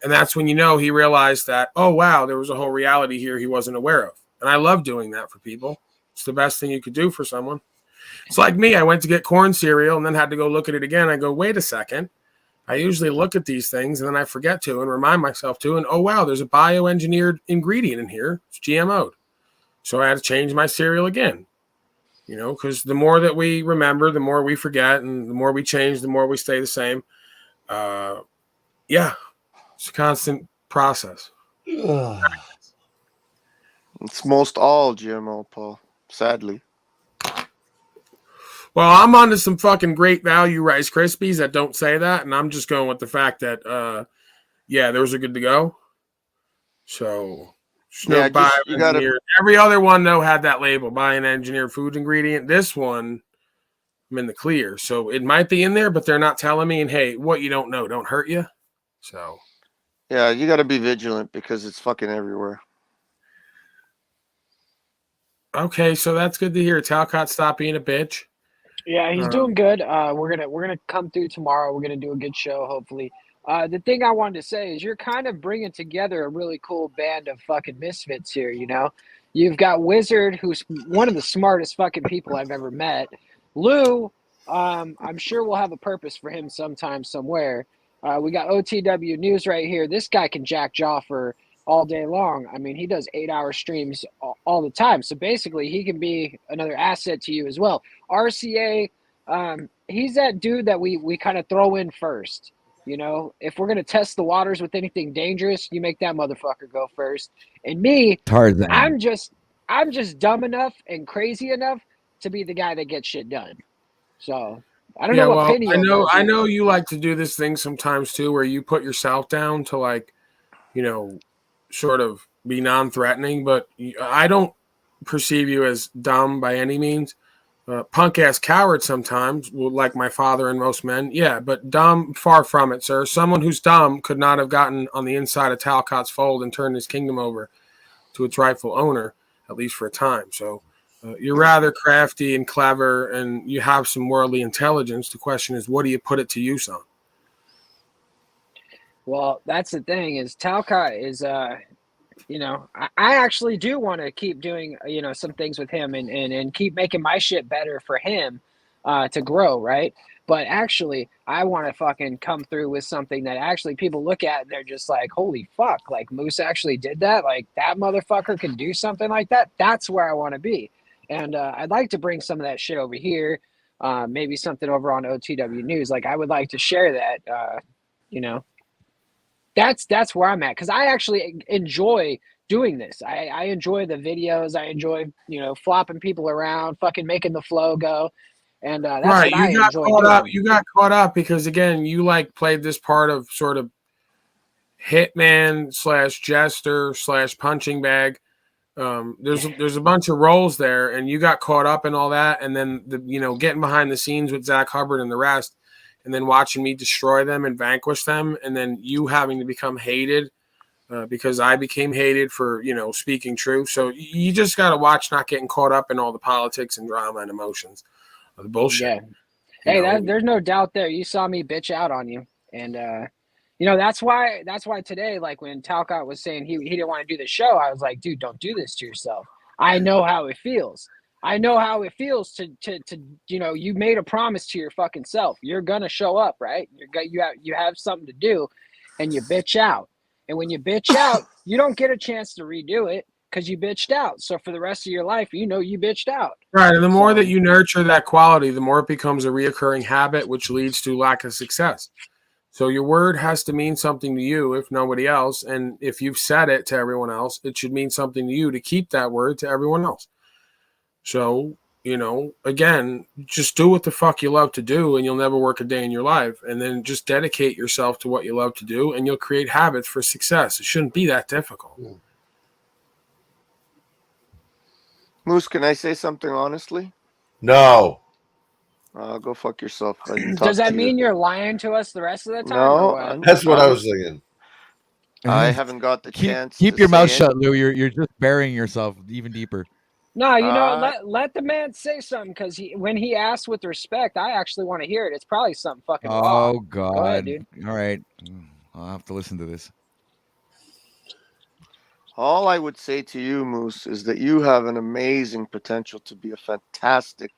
And that's when he realized that, oh, wow, there was a whole reality here he wasn't aware of. And I love doing that for people. It's the best thing you could do for someone. It's like me. I went to get corn cereal and then had to go look at it again. I go, wait a second. I usually look at these things and then I forget to and remind myself to. And, oh, wow, there's a bioengineered ingredient in here. It's GMO'd. So I had to change my cereal again. Because the more that we remember, the more we forget. And the more we change, the more we stay the same. Yeah. It's a constant process. It's most all GMO, Paul, sadly. Well, I'm onto some fucking great value Rice Krispies that don't say that, and I'm just going with the fact that, those are good to go. So, every other one, though, had that label, bioengineered food ingredient. This one, I'm in the clear. So it might be in there, but they're not telling me, and hey, what you don't know don't hurt you. So... Yeah, you got to be vigilant because it's fucking everywhere. Okay, so that's good to hear. Talcott stopped being a bitch. Yeah, he's doing good. We're gonna come through tomorrow. We're gonna do a good show, hopefully. The thing I wanted to say is you're kind of bringing together a really cool band of fucking misfits here. You've got Wizard, who's one of the smartest fucking people I've ever met. Lou, I'm sure we'll have a purpose for him sometime, somewhere. We got OTW News right here. This guy can jack jaw for all day long. I mean, he does 8-hour streams all the time. So basically, he can be another asset to you as well. RCA, he's that dude that we kind of throw in first. If we're going to test the waters with anything dangerous, you make that motherfucker go first. And me, Tarzan. I'm just dumb enough and crazy enough to be the guy that gets shit done. So... I don't know what Penny. I know you like to do this thing sometimes too, where you put yourself down to sort of be non-threatening. But I don't perceive you as dumb by any means. Punk ass coward sometimes, like my father and most men. Yeah, but dumb, far from it, sir. Someone who's dumb could not have gotten on the inside of Talcott's fold and turned his kingdom over to its rightful owner, at least for a time. So. You're rather crafty and clever, and you have some worldly intelligence. The question is, what do you put it to use on? Well, that's the thing is Talcott is, I actually do want to keep doing, some things with him and keep making my shit better for him to grow, right? But actually, I want to fucking come through with something that actually people look at and they're just like, holy fuck, like Moose actually did that? Like that motherfucker can do something like that? That's where I want to be. And I'd like to bring some of that shit over here, maybe something over on OTW News. Like I would like to share that, That's where I'm at because I actually enjoy doing this. I enjoy the videos. I enjoy flopping people around, fucking making the flow go, and that's right. What I enjoy doing. You got caught up because again, you played this part of sort of hitman / jester / punching bag There's a bunch of roles there, and you got caught up in all that, and then getting behind the scenes with Zach Hubbard and the rest, and then watching me destroy them and vanquish them, and then you having to become hated because I became hated for speaking truth. So you just got to watch not getting caught up in all the politics and drama and emotions of the bullshit. Yeah. Hey, there's no doubt there. You saw me bitch out on you, and that's why today, like when Talcott was saying he didn't want to do the show, I was like, dude, don't do this to yourself. I know how it feels. I know how it feels to you made a promise to your fucking self. You're gonna show up, right? You have something to do, and you bitch out. And when you bitch out, you don't get a chance to redo it because you bitched out. So for the rest of your life, you bitched out. Right. And the more that you nurture that quality, the more it becomes a reoccurring habit, which leads to lack of success. So your word has to mean something to you, if nobody else. And if you've said it to everyone else, it should mean something to you to keep that word to everyone else. So, again, just do what the fuck you love to do, and you'll never work a day in your life. And then just dedicate yourself to what you love to do, and you'll create habits for success. It shouldn't be that difficult. Moose, can I say something honestly? No. Go fuck yourself. I didn't talk Does that to mean you. you're lying to us the rest of the time? No, that's what I was thinking. I haven't got the chance. Keep to your mouth say shut, Lou. You're just burying yourself even deeper. No, let the man say something, because when he asks with respect, I actually want to hear it. It's probably something fucking raw. Oh God! Go ahead, dude. All right, I'll have to listen to this. All I would say to you, Moose, is that you have an amazing potential to be a fantastic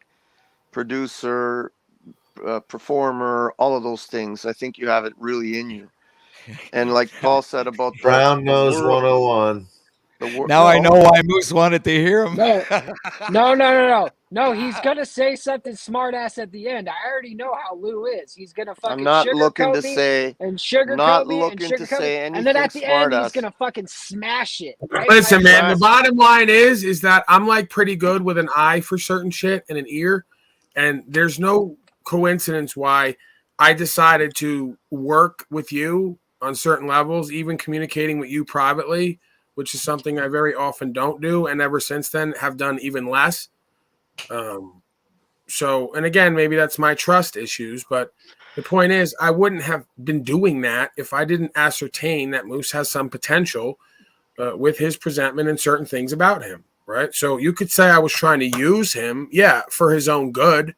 producer, performer, all of those things. I think you have it really in you. And like Paul said about Brown Nose 101. Now I know why Moose wanted to hear him. No, he's gonna say something smart ass at the end. I already know how Lou is. He's gonna fucking I'm not looking to sugarcoat me say. and sugarcoat Not me and looking to sugarcoat say me, anything and then at the end smart he's ass. gonna fucking smash it. Right? Listen, man, the bottom line is that I'm like pretty good with an eye for certain shit and an ear. And there's no coincidence why I decided to work with you on certain levels, even communicating with you privately, which is something I very often don't do. And ever since then have done even less. And again, maybe that's my trust issues, but the point is I wouldn't have been doing that if I didn't ascertain that Moose has some potential with his presentment and certain things about him, right? So you could say I was trying to use him, for his own good,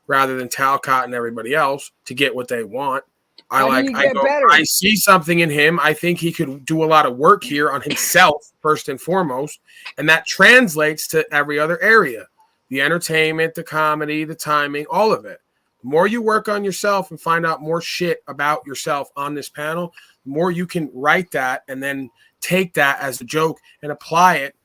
rather than Talcott and everybody else to get what they want. I see something in him. I think he could do a lot of work here on himself, first and foremost, and that translates to every other area. The entertainment, the comedy, the timing, all of it. The more you work on yourself and find out more shit about yourself on this panel, the more you can write that and then take that as a joke and apply it,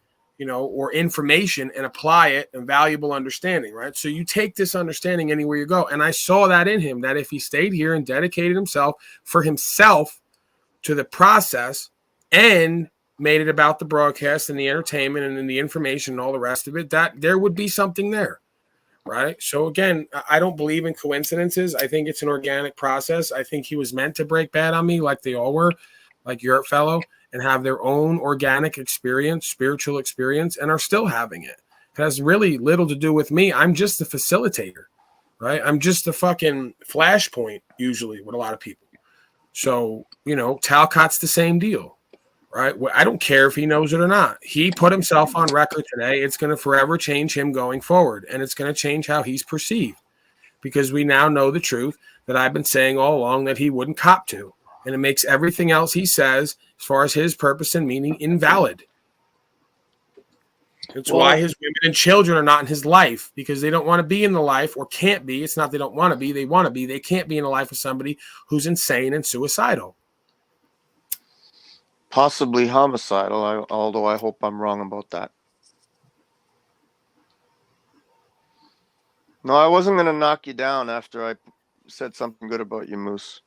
or information and apply it and valuable understanding, right? So you take this understanding anywhere you go. And I saw that in him, that if he stayed here and dedicated himself for himself to the process and made it about the broadcast and the entertainment and the information and all the rest of it, that there would be something there, right? So again, I don't believe in coincidences. I think it's an organic process. I think he was meant to break bad on me like they all were, like your fellow, and have their own organic experience, spiritual experience, and are still having it. It has really little to do with me. I'm just the facilitator, right? I'm just the fucking flashpoint usually with a lot of people. So, Talcott's the same deal, right? I don't care if he knows it or not. He put himself on record today. It's going to forever change him going forward, and it's going to change how he's perceived because we now know the truth that I've been saying all along that he wouldn't cop to. And it makes everything else he says, as far as his purpose and meaning, invalid. It's why his women and children are not in his life, because they don't want to be in the life or can't be. It's not they don't want to be. They want to be. They can't be in the life of somebody who's insane and suicidal. Possibly homicidal, although I hope I'm wrong about that. No, I wasn't going to knock you down after I said something good about you, Moose.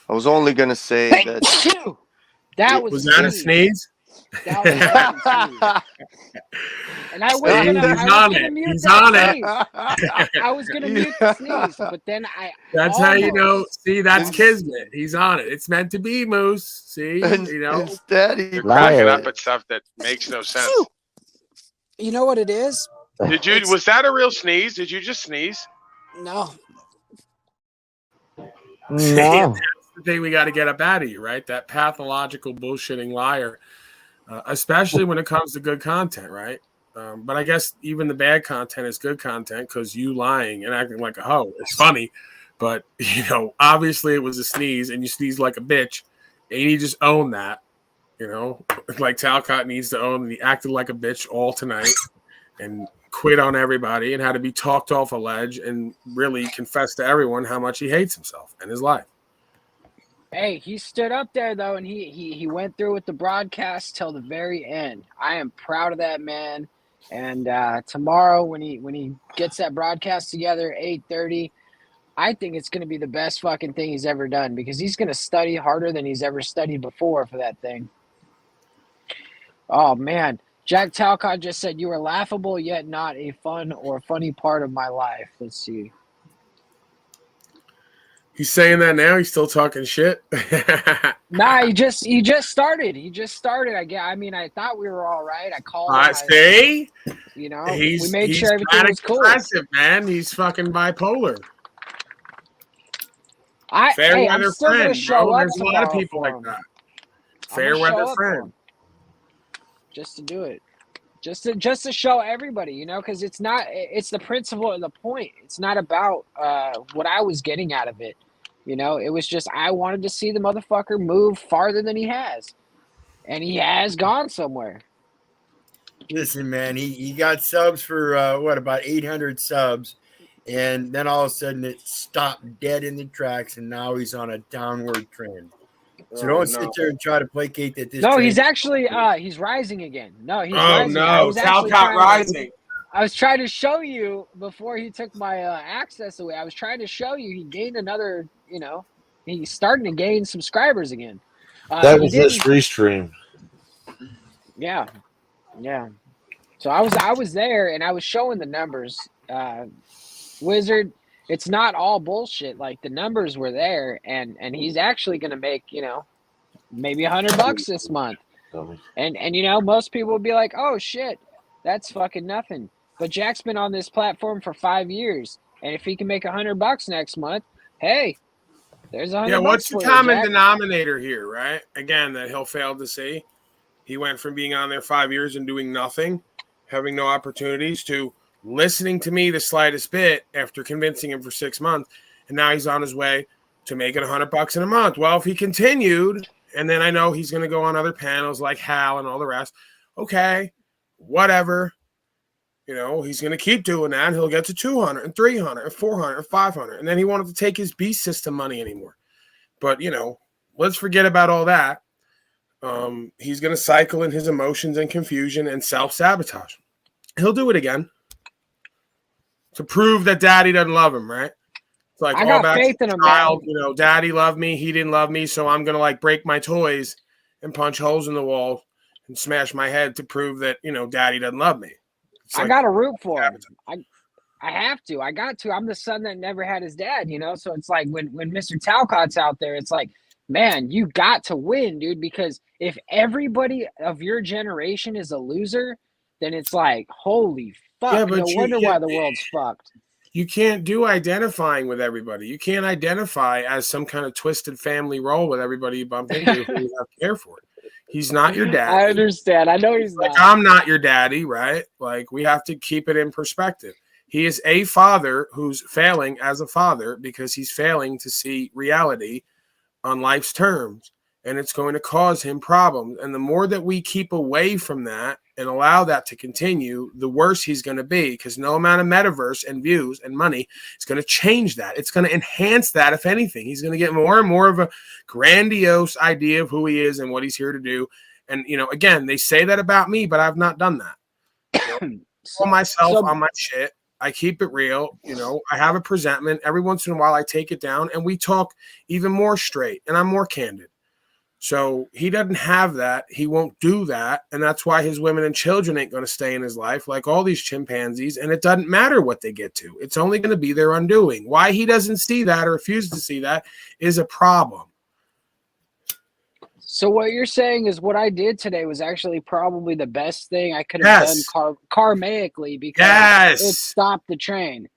I was only going to say that... Was that a sneeze? That was a sneeze. And I was gonna mute that sneeze. I was gonna mute the sneeze, but then That's how you know. See, that's Kismet. He's on it. It's meant to be, Moose. See, Instead, you're cracking up at stuff that makes no sense. You know what it is? Did you? Was that a real sneeze? Did you just sneeze? No. No. That's the thing we got to get up out of you, right? That pathological bullshitting liar, especially when it comes to good content, right? But I guess even the bad content is good content because you lying and acting like a hoe is funny. But, obviously it was a sneeze and you sneezed like a bitch and you just own that, like Talcott needs to own. And he acted like a bitch all tonight and quit on everybody and had to be talked off a ledge and really confess to everyone how much he hates himself and his life. Hey, he stood up there though, and he went through with the broadcast till the very end. I am proud of that man. And tomorrow, when he gets that broadcast together, 8:30, I think it's going to be the best fucking thing he's ever done because he's going to study harder than he's ever studied before for that thing. Oh man, Jack Talcott just said you were laughable yet not a fun or funny part of my life. Let's see. He's saying that now. He's still talking shit. Nah, he just started. He just started. I mean, I thought we were all right. I called him. See, we he's made sure everything was cool. Aggressive, man. He's fucking bipolar. I'm Fairweather still friend, gonna show bro. up There's a lot of tomorrow people for like him. that. I'm gonna show Fairweather up for friend. him. Just to do it. Just to show everybody, because it's the principle and the point. It's not about what I was getting out of it. It was just I wanted to see the motherfucker move farther than he has. And he has gone somewhere. Listen, man, he got subs for about 800 subs, and then all of a sudden it stopped dead in the tracks, and now he's on a downward trend. So don't sit there and try to placate that this. No, he's actually he's rising again. No, he's rising. No, I was Talcott rising. I was trying to show you before he took my access away. I was trying to show you he gained another. He's starting to gain subscribers again. That was this restream. Yeah. So I was there and I was showing the numbers. Wizard, it's not all bullshit. Like the numbers were there, and he's actually going to make maybe $100 this month. And most people would be like, oh shit, that's fucking nothing. But Jack's been on this platform for 5 years, and if he can make $100 next month, hey, there's $100. Yeah, what's the for common you, Jack. denominator here, right? Again, that he'll fail to see. He went from being on there 5 years and doing nothing, having no opportunities, to listening to me the slightest bit after convincing him for 6 months, and now he's on his way to making $100 in a month. Well, if he continued, and then I know he's going to go on other panels like Hal and all the rest. Okay, whatever. He's going to keep doing that, and he'll get to 200 and 300 and 400 and 500, and then he won't have to take his beast system money anymore. But, let's forget about all that. He's going to cycle in his emotions and confusion and self-sabotage. He'll do it again to prove that daddy doesn't love him, right? It's like, I got faith in him, child, daddy loved me, he didn't love me, so I'm going to break my toys and punch holes in the wall and smash my head to prove that, daddy doesn't love me. I got to root for him. I have to. I got to. I'm the son that never had his dad, So it's like when Mr. Talcott's out there, it's like, man, you got to win, dude, because if everybody of your generation is a loser, then it's like, holy fuck, Yeah, but no wonder why the world's fucked. You can't do identifying with everybody. You can't identify as some kind of twisted family role with everybody you bump into who you have to care for. He's not your dad. I understand. I know he's not. I'm not your daddy, right? We have to keep it in perspective. He is a father who's failing as a father because he's failing to see reality on life's terms, and it's going to cause him problems. And the more that we keep away from that and allow that to continue, the worse he's going to be, because no amount of metaverse and views and money is going to change that. It's going to enhance that. If anything, he's going to get more and more of a grandiose idea of who he is and what he's here to do. And, again, they say that about me, but I've not done that. On myself, on my shit. I keep it real. I have a presentment. Every once in a while I take it down and we talk even more straight and I'm more candid. So he doesn't have that. He won't do that. And that's why his women and children ain't going to stay in his life like all these chimpanzees. And it doesn't matter what they get to. It's only going to be their undoing. Why he doesn't see that or refuses to see that is a problem. So what you're saying is what I did today was actually probably the best thing I could have done karmically because it stopped the train.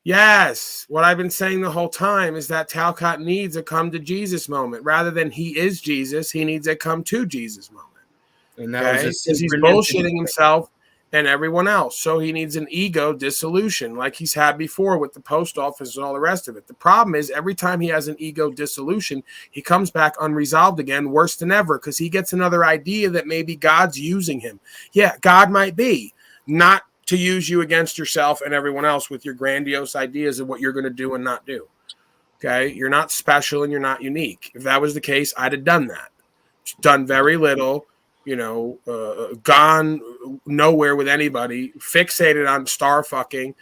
Yes. What I've been saying the whole time is that Talcott needs a come to Jesus moment. Rather than he is Jesus, he needs a come to Jesus moment. And that was Because he's bullshitting himself and everyone else. So he needs an ego dissolution like he's had before with the post office and all the rest of it. The problem is every time he has an ego dissolution, he comes back unresolved again, worse than ever, because he gets another idea that maybe God's using him. Yeah, God might be. Not to use you against yourself and everyone else with your grandiose ideas of what you're going to do and not do. Okay? You're not special and you're not unique. If that was the case, I'd have done that. Done very little. Gone nowhere with anybody, fixated on star fucking,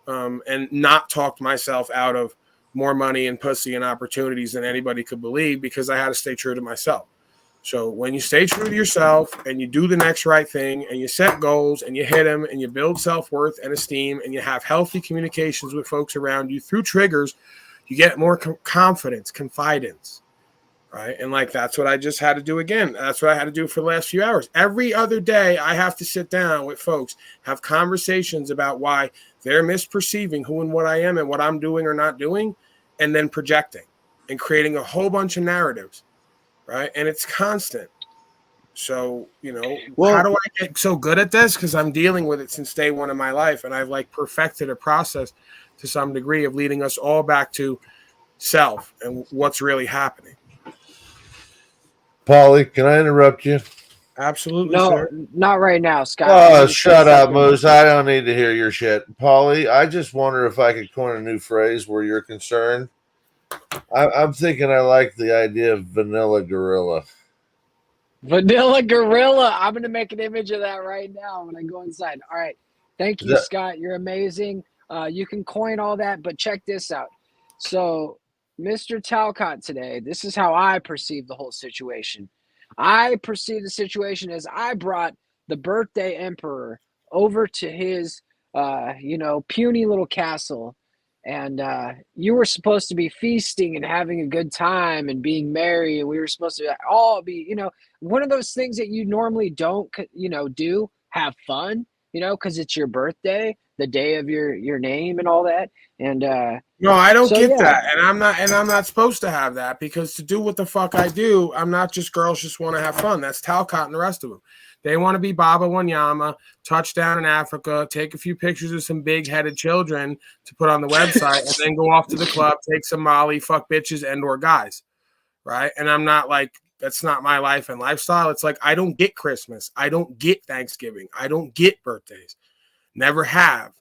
and not talked myself out of more money and pussy and opportunities than anybody could believe because I had to stay true to myself. So when you stay true to yourself and you do the next right thing and you set goals and you hit them and you build self-worth and esteem and you have healthy communications with folks around you through triggers, you get more confidence, confidence. Right. And like, that's what I just had to do again. That's what I had to do for the last few hours. Every other day, I have to sit down with folks, have conversations about why they're misperceiving who and what I am and what I'm doing or not doing, and then projecting and creating a whole bunch of narratives. Right. And it's constant. So, how do I get so good at this? Because I'm dealing with it since day one of my life. And I've like perfected a process to some degree of leading us all back to self and what's really happening. Paulie, can I interrupt you? Absolutely, no, sir. Not right now, Scott. Oh, shut up, Moose. I don't need to hear your shit. Paulie, I just wonder if I could coin a new phrase where you're concerned. I'm thinking I like the idea of vanilla gorilla. Vanilla gorilla. I'm going to make an image of that right now when I go inside. All right. Thank you, Scott. You're amazing. You can coin all that, but check this out. So, Mr. Talcott today, this is how I perceive the whole situation. I perceive the situation as I brought the birthday emperor over to his, puny little castle. And you were supposed to be feasting and having a good time and being merry. And we were supposed to all be, one of those things that you normally don't, do, have fun, because it's your birthday, the day of your name and all that. And no, I don't get that. And I'm not supposed to have that because to do what the fuck I do, I'm not just girls just want to have fun. That's Talcott and the rest of them. They want to be Baba Wanyama, touchdown in Africa, take a few pictures of some big-headed children to put on the website, and then go off to the club, take some Molly, fuck bitches and or guys, right? And I'm not like, that's not my life and lifestyle. It's like, I don't get Christmas. I don't get Thanksgiving. I don't get birthdays. Never have.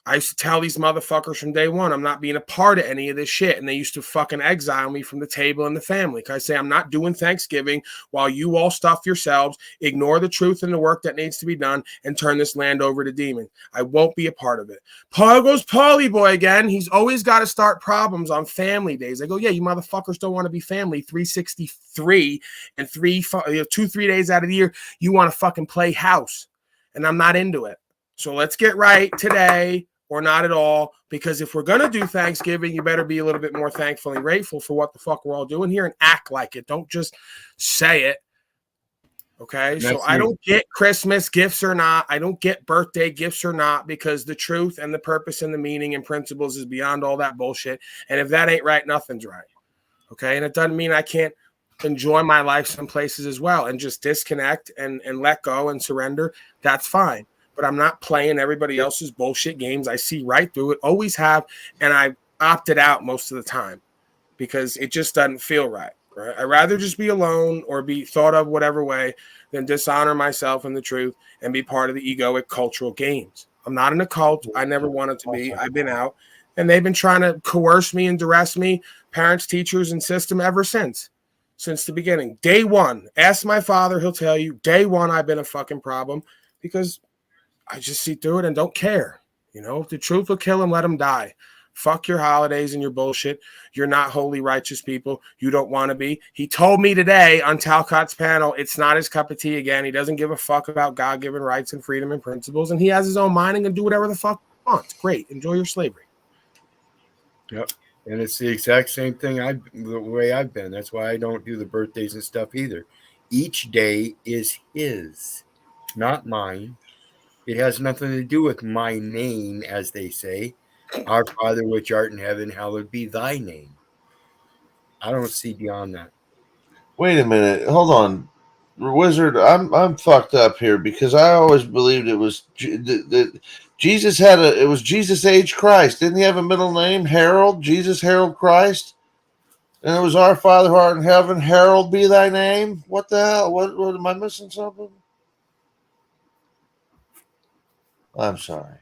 I used to tell these motherfuckers from day one, I'm not being a part of any of this shit. And they used to fucking exile me from the table and the family. Because I say, I'm not doing Thanksgiving while you all stuff yourselves, ignore the truth and the work that needs to be done, and turn this land over to demons. I won't be a part of it. Paul goes Paulie boy again. He's always got to start problems on family days. I go, yeah, you motherfuckers don't want to be family 363 and 2-3 days out of the year. You want to fucking play house. And I'm not into it. So let's get right today. Or not at all, because if we're going to do Thanksgiving, you better be a little bit more thankful and grateful for what the fuck we're all doing here and act like it. Don't just say it. Okay? So I don't get Christmas gifts or not. I don't get birthday gifts or not, because the truth and the purpose and the meaning and principles is beyond all that bullshit. And if that ain't right, nothing's right. Okay? And it doesn't mean I can't enjoy my life some places as well and just disconnect and let go and surrender. That's fine. But I'm not playing everybody else's bullshit games. I see right through it, always have, and I opted out most of the time because it just doesn't feel right. I'd rather just be alone or be thought of whatever way than dishonor myself and the truth and be part of the egoic cultural games. I'm not in a cult. I never wanted to be. I've been out, and they've been trying to coerce me and duress me, parents, teachers, and system ever since the beginning. Day one, ask my father, he'll tell you, day one, I've been a fucking problem because I just see through it and don't care. If the truth will kill him, let him die. Fuck your holidays and your bullshit. You're not holy, righteous people. You don't want to be. He told me today on Talcott's panel, it's not his cup of tea again. He doesn't give a fuck about God-given rights and freedom and principles, and he has his own mind and can do whatever the fuck he wants. Great. Enjoy your slavery. Yep. And it's the exact same thing the way I've been. That's why I don't do the birthdays and stuff either. Each day is his, not mine. It has nothing to do with my name, as they say. Our Father which art in heaven, hallowed be thy name. I don't see beyond that. Wait a minute. Hold on. Wizard, I'm fucked up here because I always believed it was Jesus it was Jesus H. Christ. Didn't he have a middle name? Harold? Jesus Harold Christ? And it was our Father who art in heaven, Harold be thy name. What the hell? What am I missing something? I'm sorry.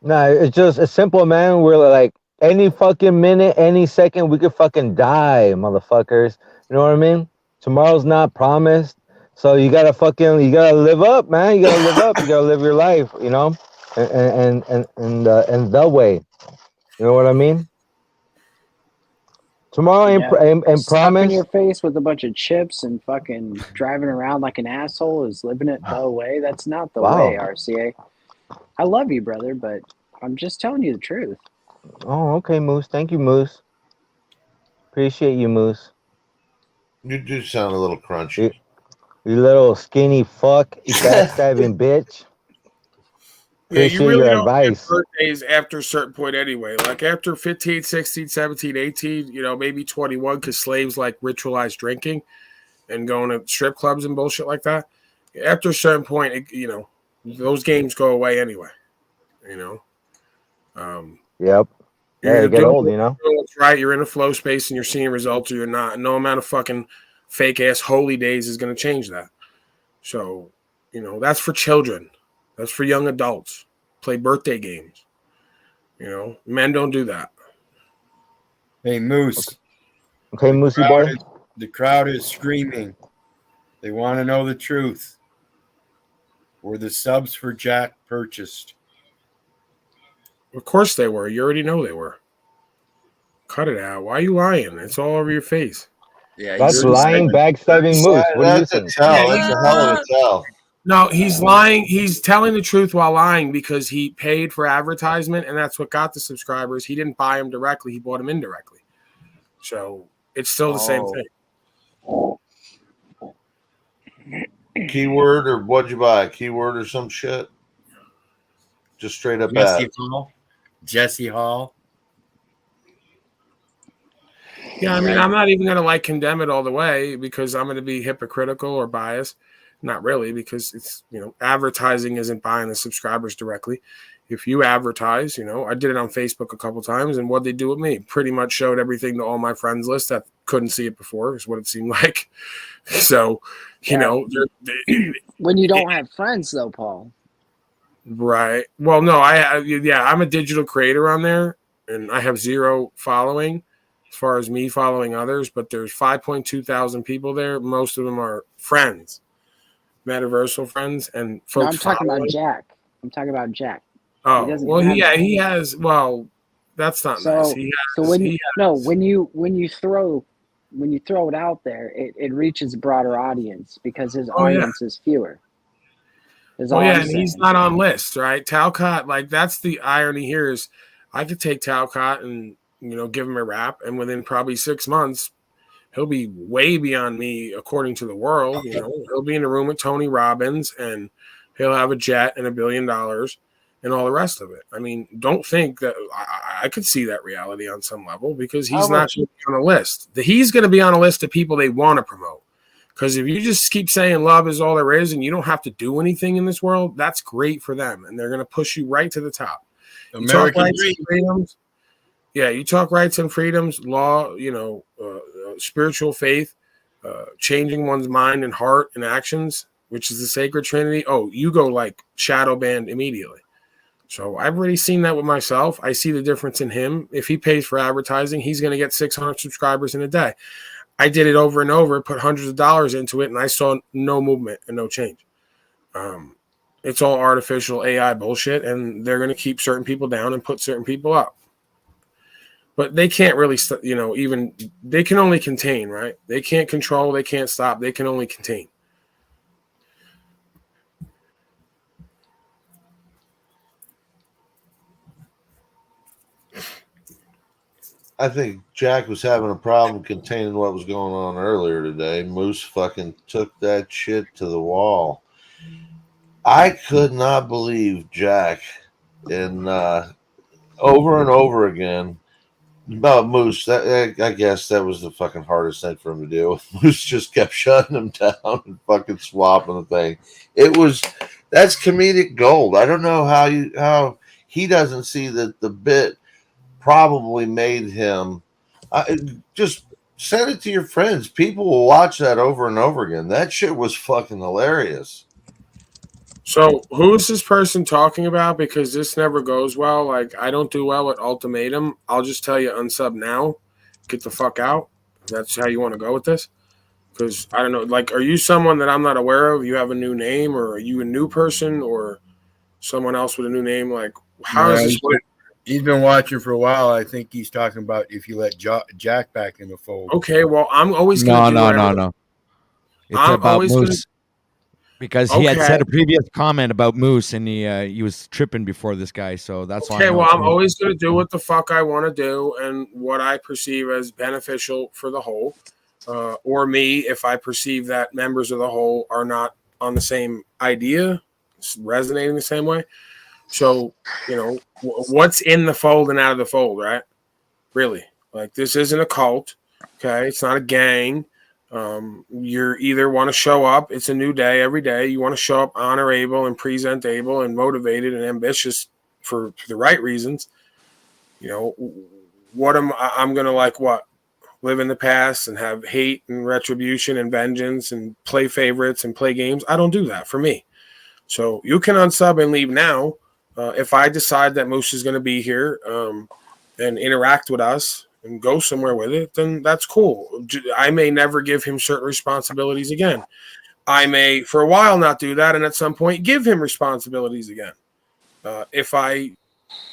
Nah, it's just a simple, man. We're like any fucking minute, any second, we could fucking die, motherfuckers. You know what I mean? Tomorrow's not promised, so you gotta live up, man. You gotta live up. You gotta live your life, you know, and the way. You know what I mean? Tomorrow ain't Stuffing your promised. face with a bunch of chips and fucking driving around like an asshole is living it the way. That's not the way, Wow. RCA. I love you, brother, but I'm just telling you the truth. Oh, okay, Moose. Thank you, Moose. Appreciate you, Moose. You do sound a little crunchy. You little skinny fuck, you backstabbing bitch. Yeah, you Appreciate really your don't get advice. birthdays after a certain point anyway. Like after 15, 16, 17, 18, maybe 21, because slaves like ritualized drinking and going to strip clubs and bullshit like that. After a certain point, those games go away anyway. Yep. You're Yeah, either you get doing old, you know? what's right, you're in a flow space and you're seeing results, or you're not. No amount of fucking fake ass holy days is going to change that. So, that's for children. That's for young adults. Play birthday games. Men don't do that. Hey, Moose. Okay, Moosey boy. The crowd is screaming. They want to know the truth. Were the subs for Jack purchased? Of course they were. You already know they were. Cut it out. Why are you lying? It's all over your face. Yeah, That's lying, backstabbing Moose. What do you That's a think? tell. That's a hell of a tell. No, he's lying. He's telling the truth while lying because he paid for advertisement, and that's what got the subscribers. He didn't buy them directly. He bought them indirectly. So it's still the same thing. Keyword or what'd you buy? Keyword or some shit? Just straight up ad. Jesse Hall. Yeah, I mean, I'm not even going to condemn it all the way because I'm going to be hypocritical or biased. Not really, because it's, advertising isn't buying the subscribers directly. If you advertise, I did it on Facebook a couple times, and what they do with me pretty much showed everything to all my friends list that couldn't see it before is what it seemed like. So, when you don't have friends, though, Paul. Right. Well, no, I'm a digital creator on there, and I have 0 following as far as me following others, but there's 5.2 thousand people there. Most of them are friends, metaversal friends, and folks. No, I'm talking about Jack. I'm talking about Jack. Oh, well, he has. Well, that's not nice. He has. When you throw it out there, it reaches a broader audience because his audience is fewer. And he's not on lists, right? Talcott, that's the irony here is I could take Talcott and, give him a rap, and within probably 6 months, he'll be way beyond me according to the world. He'll be in a room with Tony Robbins and he'll have a jet and $1 billion and all the rest of it. I mean, don't think that I could see that reality on some level because he's not going to be on a list. He's going to be on a list of people they want to promote. Because if you just keep saying love is all there is and you don't have to do anything in this world, that's great for them. And they're going to push you right to the top. American dream. Freedoms. Yeah, you talk rights and freedoms, law, spiritual faith, changing one's mind and heart and actions, which is the sacred trinity. Oh, you go like shadow banned immediately. So I've already seen that with myself. I see the difference in him. If he pays for advertising, he's going to get 600 subscribers in a day. I did it over and over, put hundreds of dollars into it, and I saw no movement and no change. It's all artificial AI bullshit, and they're going to keep certain people down and put certain people up. But they can't really, they can only contain, right? They can't control, they can't stop, they can only contain. I think Jack was having a problem containing what was going on earlier today. Moose fucking took that shit to the wall. I could not believe Jack in over and over again about Moose. That I guess that was the fucking hardest thing for him to do. Moose just kept shutting him down and fucking swapping the thing. That's comedic gold. I don't know how he doesn't see that the bit probably made him. Just send it to your friends. People will watch that over and over again. That shit was fucking hilarious. So who is this person talking about? Because this never goes well. Like, I don't do well with ultimatum. I'll just tell you, unsub now. Get the fuck out. If that's how you want to go with this. Because I don't know. Like, are you someone that I'm not aware of? You have a new name, or are you a new person, or someone else with a new name? Like, how is this work? He's been watching for a while. I think he's talking about if you let Jack back in the fold. Okay, well, I'm always going to No. It's I'm about always Moose. Because he had Okay. said a previous comment about Moose, and he was tripping before this guy, so that's why. Okay, well, I'm always going to do what the fuck I want to do and what I perceive as beneficial for the whole, or me if I perceive that members of the whole are not on the same idea, resonating the same way. So, what's in the fold and out of the fold, right? Really, like, this isn't a cult. Okay, it's not a gang. You're either want to show up. It's a new day every day. You want to show up honorable and presentable and motivated and ambitious for the right reasons. I'm going to live in the past and have hate and retribution and vengeance and play favorites and play games. I don't do that for me. So you can unsub and leave now. If I decide that Moose is going to be here and interact with us and go somewhere with it, then that's cool. I may never give him certain responsibilities again. I may, for a while, not do that, and at some point give him responsibilities again if I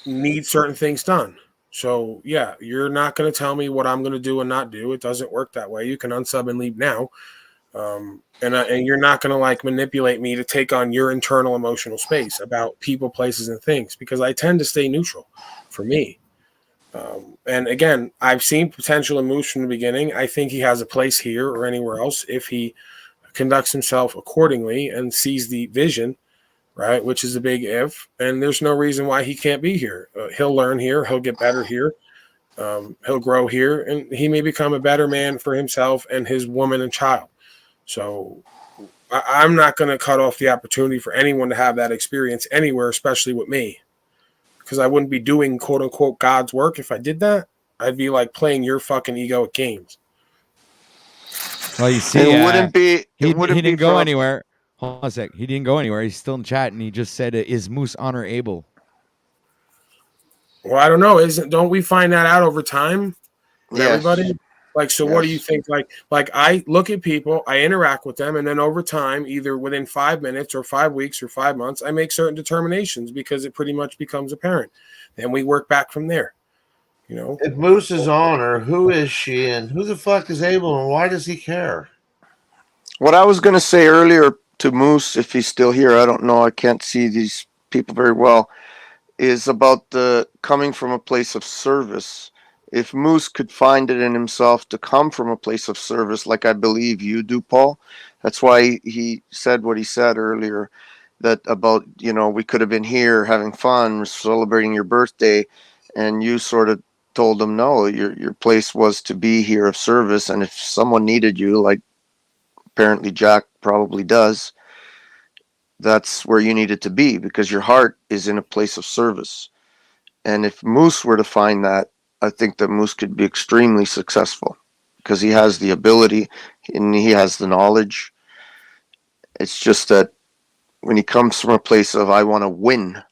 need certain things done. So, yeah, you're not going to tell me what I'm going to do and not do. It doesn't work that way. You can unsub and leave now. And you're not going to manipulate me to take on your internal emotional space about people, places, and things, because I tend to stay neutral for me. And again, I've seen potential in Moose from the beginning. I think he has a place here or anywhere else if he conducts himself accordingly and sees the vision, right? Which is a big if. And there's no reason why he can't be here. He'll learn here. He'll get better here. He'll grow here, and he may become a better man for himself and his woman and child. So I'm not going to cut off the opportunity for anyone to have that experience anywhere, especially with me. Because I wouldn't be doing quote unquote God's work if I did that. I'd be like playing your fucking egoic games. Well, you see, he didn't go anywhere. Hold on a sec. He didn't go anywhere. He's still in chat, and he just said, "Is Moose honor able?" Well, I don't know. Don't we find that out over time? Yes. Everybody. So what do you think? Like I look at people, I interact with them, and then over time, either within 5 minutes or 5 weeks or 5 months, I make certain determinations because it pretty much becomes apparent. Then we work back from there. If Moose is honor, who is she and who the fuck is able and why does he care? What I was going to say earlier to Moose, if he's still here, I don't know, I can't see these people very well, is about the coming from a place of service. If Moose could find it in himself to come from a place of service, like I believe you do, Paul, that's why he said what he said earlier, that about, we could have been here having fun, celebrating your birthday, and you sort of told him, no, your place was to be here of service, and if someone needed you, like apparently Jack probably does, that's where you needed to be, because your heart is in a place of service. And if Moose were to find that, I think that Moose could be extremely successful because he has the ability and he has the knowledge. It's just that when he comes from a place of, I want to win,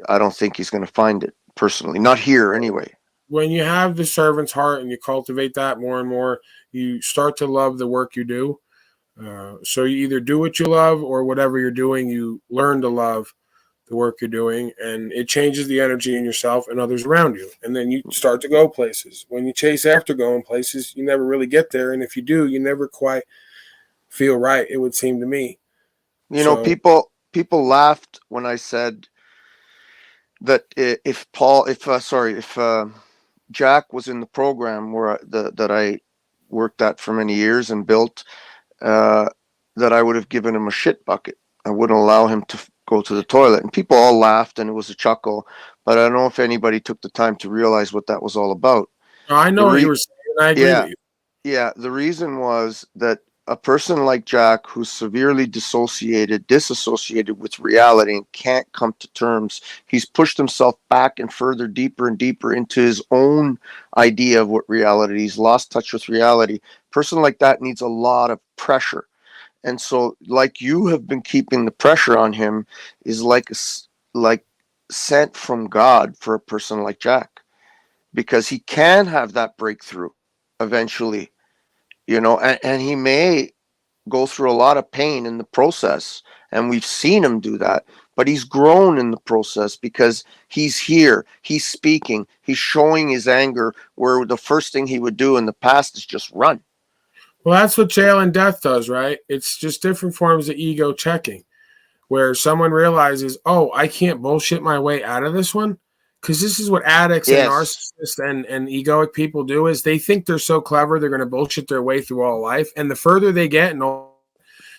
I don't think he's going to find it personally. Not here anyway. When you have the servant's heart and you cultivate that more and more, you start to love the work you do. So you either do what you love or whatever you're doing, you learn to love the work you're doing, and it changes the energy in yourself and others around you. And then you start to go places. When you chase after going places, you never really get there. And if you do, you never quite feel right, it would seem to me. People laughed when I said that if Jack was in the program where that I worked at for many years and built, that I would have given him a shit bucket. I wouldn't allow him to go to the toilet. And people all laughed and it was a chuckle, but I don't know if anybody took the time to realize what that was all about. I know what you were saying. I agree with you. Yeah, the reason was that a person like Jack, who's severely disassociated with reality and can't come to terms, he's pushed himself back and further, deeper and deeper into his own idea of what reality is. He's lost touch with reality. A person like that needs a lot of pressure. And so, like you have been keeping the pressure on him, is like sent from God for a person like Jack, because he can have that breakthrough eventually, and he may go through a lot of pain in the process, and we've seen him do that, but he's grown in the process because he's here, he's speaking, he's showing his anger, where the first thing he would do in the past is just run. Well, that's what jail and death does, right? It's just different forms of ego checking, where someone realizes, oh, I can't bullshit my way out of this one. Because this is what addicts and narcissists and egoic people do, is they think they're so clever, they're going to bullshit their way through all life. And the further they get,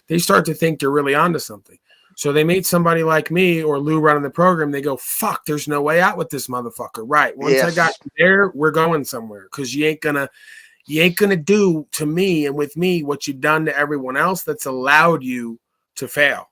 they start to think they're really onto something. So they meet somebody like me or Lou running the program. They go, fuck, there's no way out with this motherfucker. Right. Once I got you there, we're going somewhere, because you ain't going to do to me and with me what you've done to everyone else that's allowed you to fail.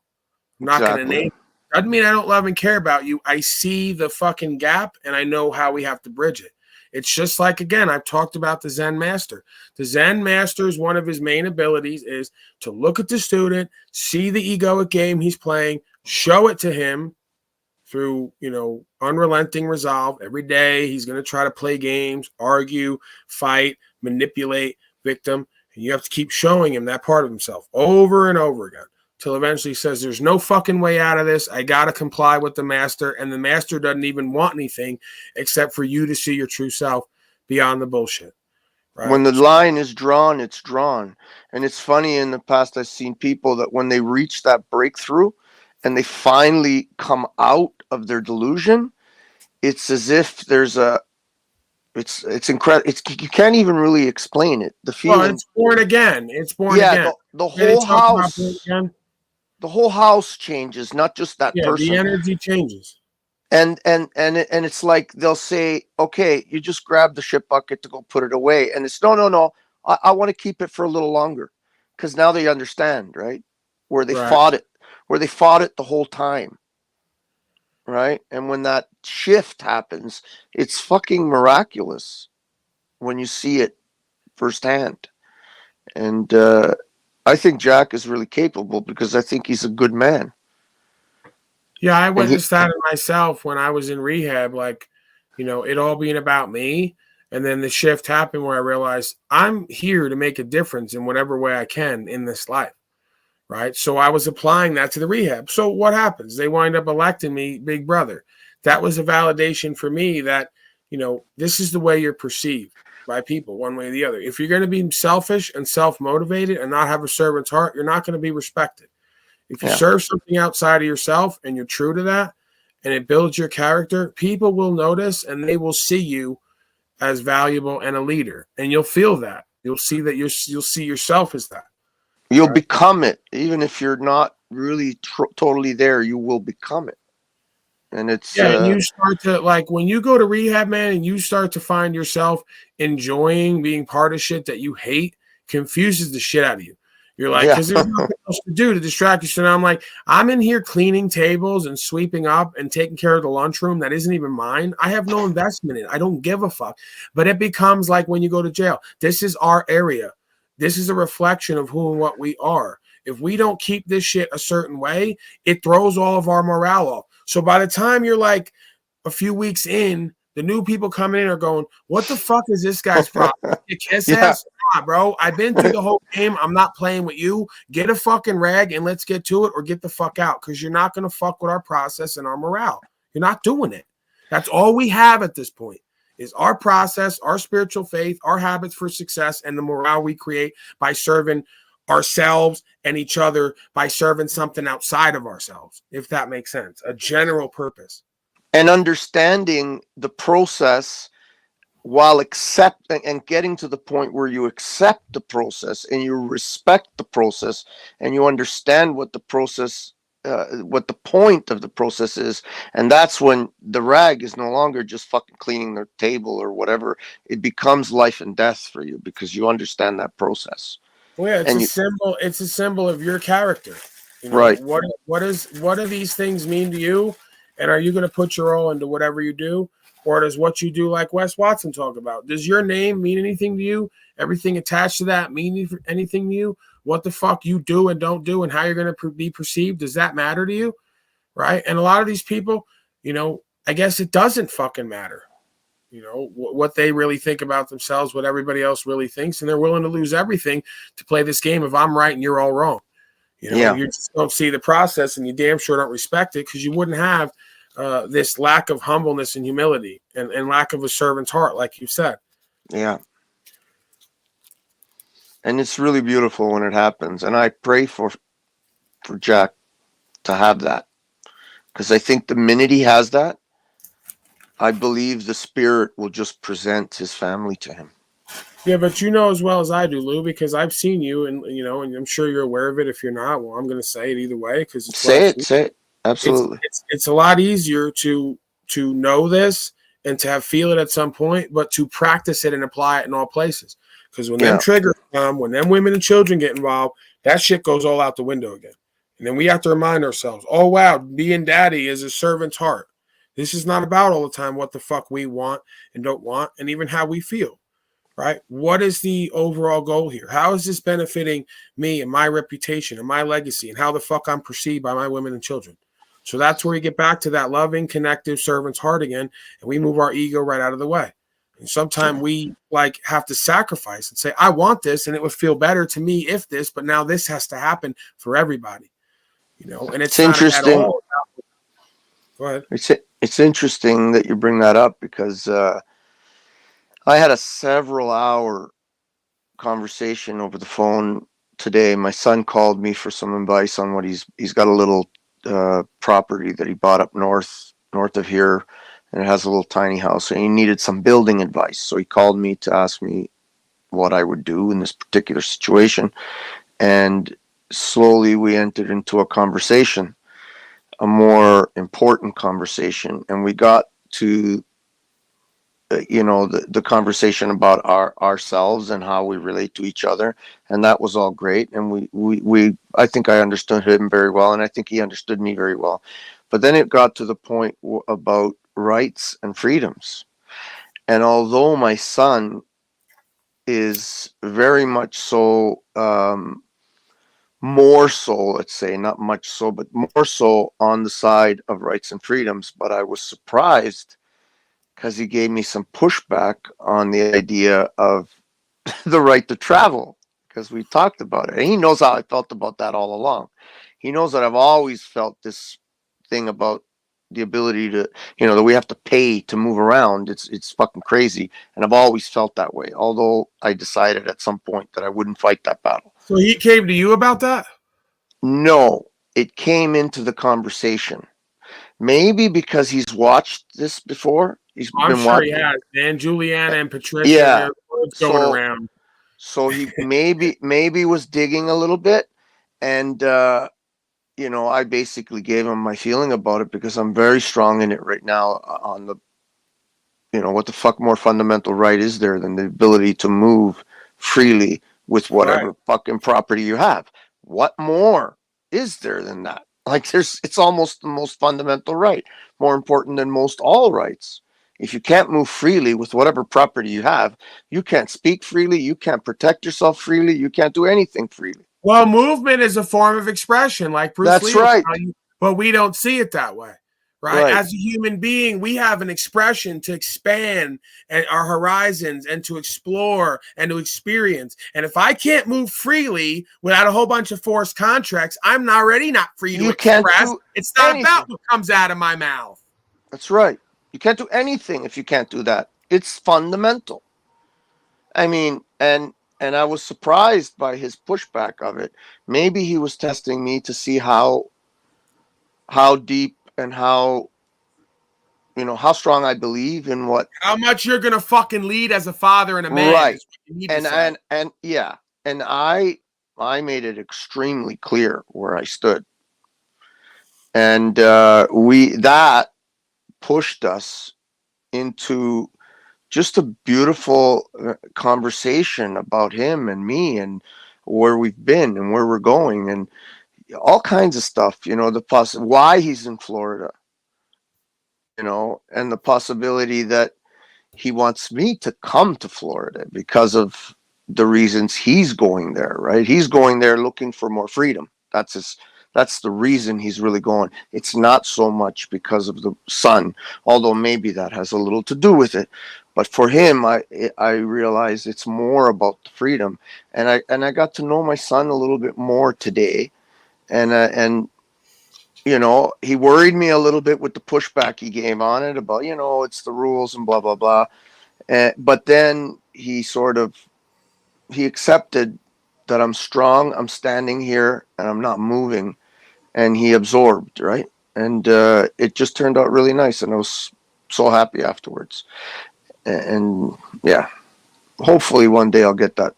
I'm not going to name it. Doesn't mean I don't love and care about you. I see the fucking gap and I know how we have to bridge it. It's just like, again, I've talked about the Zen master. The Zen master's one of his main abilities is to look at the student, see the egoic game he's playing, show it to him through, unrelenting resolve. Every day he's going to try to play games, argue, fight, manipulate, victim. And you have to keep showing him that part of himself over and over again, till eventually he says, there's no fucking way out of this. I got to comply with the master. And the master doesn't even want anything except for you to see your true self beyond the bullshit. Right? When the line is drawn, it's drawn. And it's funny, in the past, I've seen people that when they reach that breakthrough and they finally come out of their delusion, it's as if there's it's incredible. You can't even really explain it. The feeling. Well, it's born again. It's born again. The whole house. The whole house changes, not just that person. The energy changes. And it's like they'll say, okay, you just grab the shit bucket to go put it away. And it's no. I want to keep it for a little longer, because now they understand, right? Where they fought it the whole time. Right. And when that shift happens, it's fucking miraculous when you see it firsthand. And I think Jack is really capable, because I think he's a good man. Yeah, I witnessed that in myself when I was in rehab, it all being about me. And then the shift happened where I realized I'm here to make a difference in whatever way I can in this life. Right. So I was applying that to the rehab. So what happens? They wind up electing me big brother. That was a validation for me that, this is the way you're perceived by people, one way or the other. If you're going to be selfish and self-motivated and not have a servant's heart, you're not going to be respected. If you serve something outside of yourself and you're true to that, and it builds your character, people will notice and they will see you as valuable and a leader. And you'll feel that. You'll see that you'll see yourself as that. You'll become it. Even if you're not really totally there, you will become it. And it's and you start to, when you go to rehab, man, and you start to find yourself enjoying being part of shit that you hate, confuses the shit out of you. You're like, because there's nothing else to do to distract you. So now I'm like, I'm in here cleaning tables and sweeping up and taking care of the lunchroom that isn't even mine. I have no investment in it. I don't give a fuck. But it becomes like when you go to jail. This is our area. This is a reflection of who and what we are. If we don't keep this shit a certain way, it throws all of our morale off. So by the time you're like a few weeks in, the new people coming in are going, what the fuck is this guy's problem? You kiss ass? Nah, bro. I've been through the whole game. I'm not playing with you. Get a fucking rag and let's get to it, or get the fuck out, because you're not going to fuck with our process and our morale. You're not doing it. That's all we have at this point, is our process, our spiritual faith, our habits for success, and the morale we create by serving ourselves and each other, by serving something outside of ourselves, if that makes sense. A general purpose. And understanding the process while accepting and getting to the point where you accept the process and you respect the process and you understand what the process, what the point of the process is. And that's when the rag is no longer just fucking cleaning the table or whatever. It becomes life and death for you because you understand that process. Well, yeah, it's And a symbol. It's a symbol of your character. You know, right. what do these things mean to you? And are you going to put your all into whatever you do? Or does what you do, like Wes Watson talk about, does your name mean anything to you? Everything attached to that mean anything to you? What the fuck you do and don't do and how you're going to be perceived, does that matter to you? Right? And a lot of these people, you know, I guess it doesn't fucking matter. You know, what they really think about themselves, what everybody else really thinks, and they're willing to lose everything to play this game of I'm right and you're all wrong. You know, you just don't see the process and you damn sure don't respect it because you wouldn't have this lack of humbleness and humility and lack of a servant's heart, like you said. Yeah. And it's really beautiful when it happens. And I pray for Jack to have that. Because I think the minute he has that, I believe the spirit will just present his family to him. Yeah, but you know as well as I do, Lou, because I've seen you, and you know, and I'm sure you're aware of it. If you're not, well, I'm going to say it either way because Say it, absolutely. It's a lot easier to know this and to have feel it at some point, but to practice it and apply it in all places. Because when them triggers come, when them women and children get involved, that shit goes all out the window again. And then we have to remind ourselves, oh wow, being daddy is a servant's heart. This is not about all the time what the fuck we want and don't want, and even how we feel. Right? What is the overall goal here? How is this benefiting me and my reputation and my legacy and how the fuck I'm perceived by my women and children? So that's where we get back to that loving, connective servant's heart again, and we move our ego right out of the way. And sometimes we like have to sacrifice and say, I want this, and it would feel better to me if this, but now this has to happen for everybody. You know, and it's not interesting. At all. Go ahead. It's interesting that you bring that up because I had a several hour conversation over the phone today. My son called me for some advice on what he's got a little property that he bought up north of here, and it has a little tiny house, and he needed some building advice. So he called me to ask me what I would do in this particular situation, and slowly we entered into a conversation, a more important conversation, and we got to the conversation about ourselves and how we relate to each other, and that was all great. And we I think I understood him very well, and I think he understood me very well. But then it got to the point about rights and freedoms, and although my son is very much so, more so, let's say, not much so, but more so on the side of rights and freedoms, but I was surprised because he gave me some pushback on the idea of the right to travel, because we talked about it. And he knows how I felt about that all along. He knows that I've always felt this thing about the ability to, that we have to pay to move around. It's fucking crazy. And I've always felt that way, although I decided at some point that I wouldn't fight that battle. So he came to you about that? No, it came into the conversation. Maybe because he's watched this before. I'm sure he has. And Juliana and Patricia, yeah, and going around. So he maybe was digging a little bit, and I basically gave him my feeling about it because I'm very strong in it right now on the, what the fuck more fundamental right is there than the ability to move freely with whatever fucking property you have? What more is there than that? Like it's almost the most fundamental right, more important than most all rights. If you can't move freely with whatever property you have, you can't speak freely, you can't protect yourself freely, you can't do anything freely. Well, movement is a form of expression, like Bruce Lee. That's right. But we don't see it that way, right? As a human being, we have an expression to expand our horizons and to explore and to experience. And if I can't move freely without a whole bunch of forced contracts, I'm already not free to express. It's not about what comes out of my mouth. That's right. You can't do anything if you can't do that. It's fundamental. I mean, and I was surprised by his pushback of it. Maybe he was testing me to see how deep and how how strong I believe in what. How much you're gonna fucking lead as a father and a man. Right. Is what you need to say. And yeah, and I made it extremely clear where I stood, and that pushed us into just a beautiful conversation about him and me and where we've been and where we're going and all kinds of stuff, why he's in Florida, and the possibility that he wants me to come to Florida because of the reasons he's going there, right? He's going there looking for more freedom. That's the reason he's really going. It's not so much because of the son, although maybe that has a little to do with it. But for him, I realize it's more about the freedom. And I got to know my son a little bit more today. And he worried me a little bit with the pushback he gave on it about, it's the rules and blah, blah, blah. But then he accepted that I'm strong, I'm standing here, and I'm not moving. And he absorbed, right? And it just turned out really nice. And I was so happy afterwards. And yeah, hopefully one day I'll get that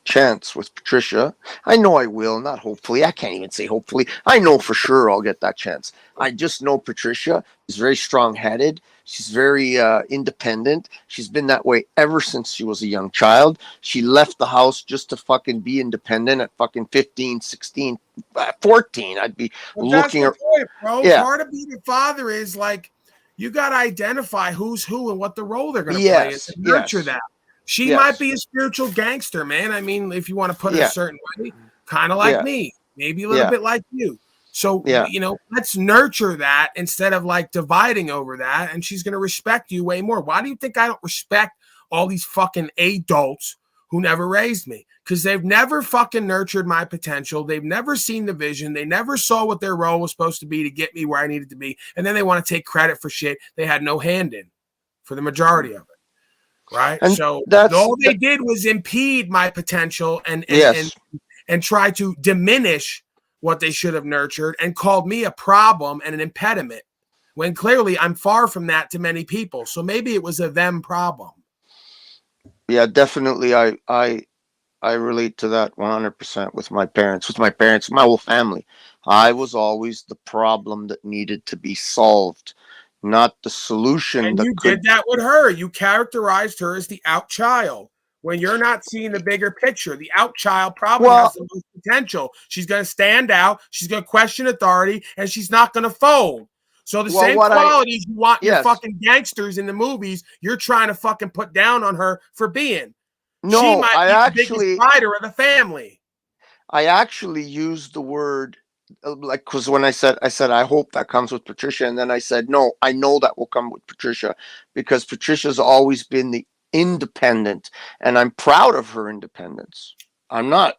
chance with Patricia. I know I will, not hopefully. I can't even say hopefully. I know for sure I'll get that chance. I just know Patricia is very strong-headed. She's very independent. She's been that way ever since she was a young child. She left the house just to fucking be independent at fucking 15, 16, 14. I'd be looking That's the point, bro. Yeah. Part of being a father is like you got to identify who's who and what the role they're going to play and to nurture that. She might be a spiritual gangster, man. I mean, if you want to put it a certain way, kind of like me, maybe a little bit like you. So, let's nurture that instead of like dividing over that. And she's going to respect you way more. Why do you think I don't respect all these fucking adults who never raised me? Because they've never fucking nurtured my potential. They've never seen the vision. They never saw what their role was supposed to be to get me where I needed to be. And then they want to take credit for shit they had no hand in for the majority of it. Right. And so all they did was impede my potential and try to diminish what they should have nurtured and called me a problem and an impediment when clearly I'm far from that to many people. So maybe it was a them problem. Yeah, definitely. I relate to that 100% with my parents, my whole family. I was always the problem that needed to be solved, not the solution. And you did that with her. You characterized her as the out child when you're not seeing the bigger picture. The out child probably has the most potential. She's going to stand out. She's going to question authority, and she's not going to fold. So the same qualities you want your fucking gangsters in the movies, you're trying to fucking put down on her for being. No, she might be the biggest fighter of the family. I actually used the word because when I said I hope that comes with Patricia, and then I said no, I know that will come with Patricia because Patricia's always been the independent, and I'm proud of her independence. I'm not.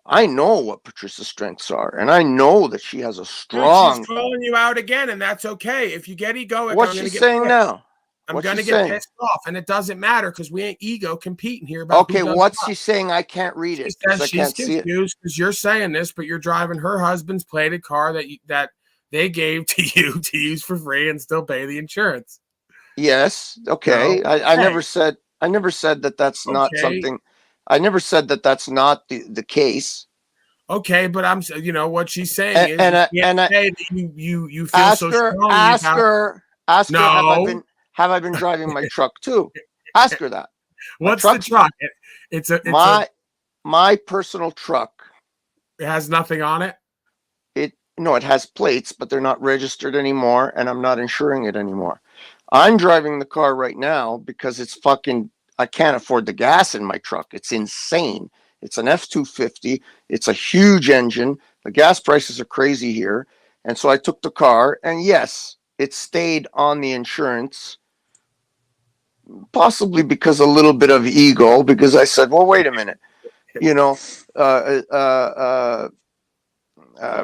I know what Patricia's strengths are, and I know that she has a strong. Dude, she's calling you out again, and that's okay. If you get egoic, what's she saying now? I'm going to get pissed off, and it doesn't matter because we ain't ego competing here about okay, what's she saying? I can't read it. She's confused because you're saying this, but you're driving her husband's plated car that they gave to you to use for free and still pay the insurance. Yes. Okay. No. I never said that that's not something. I never said that that's not the case. Okay, but I'm what she's saying is you feel so strong. Ask her. Have I been driving my truck too? Ask her that. What's the truck? It's my personal truck. It has nothing on it. It has plates, but they're not registered anymore, and I'm not insuring it anymore. I'm driving the car right now because it's fucking. I can't afford the gas in my truck. It's insane. It's an F-250. It's a huge engine. The gas prices are crazy here, and so I took the car, and yes, it stayed on the insurance. Possibly because a little bit of ego, because I said, well, wait a minute,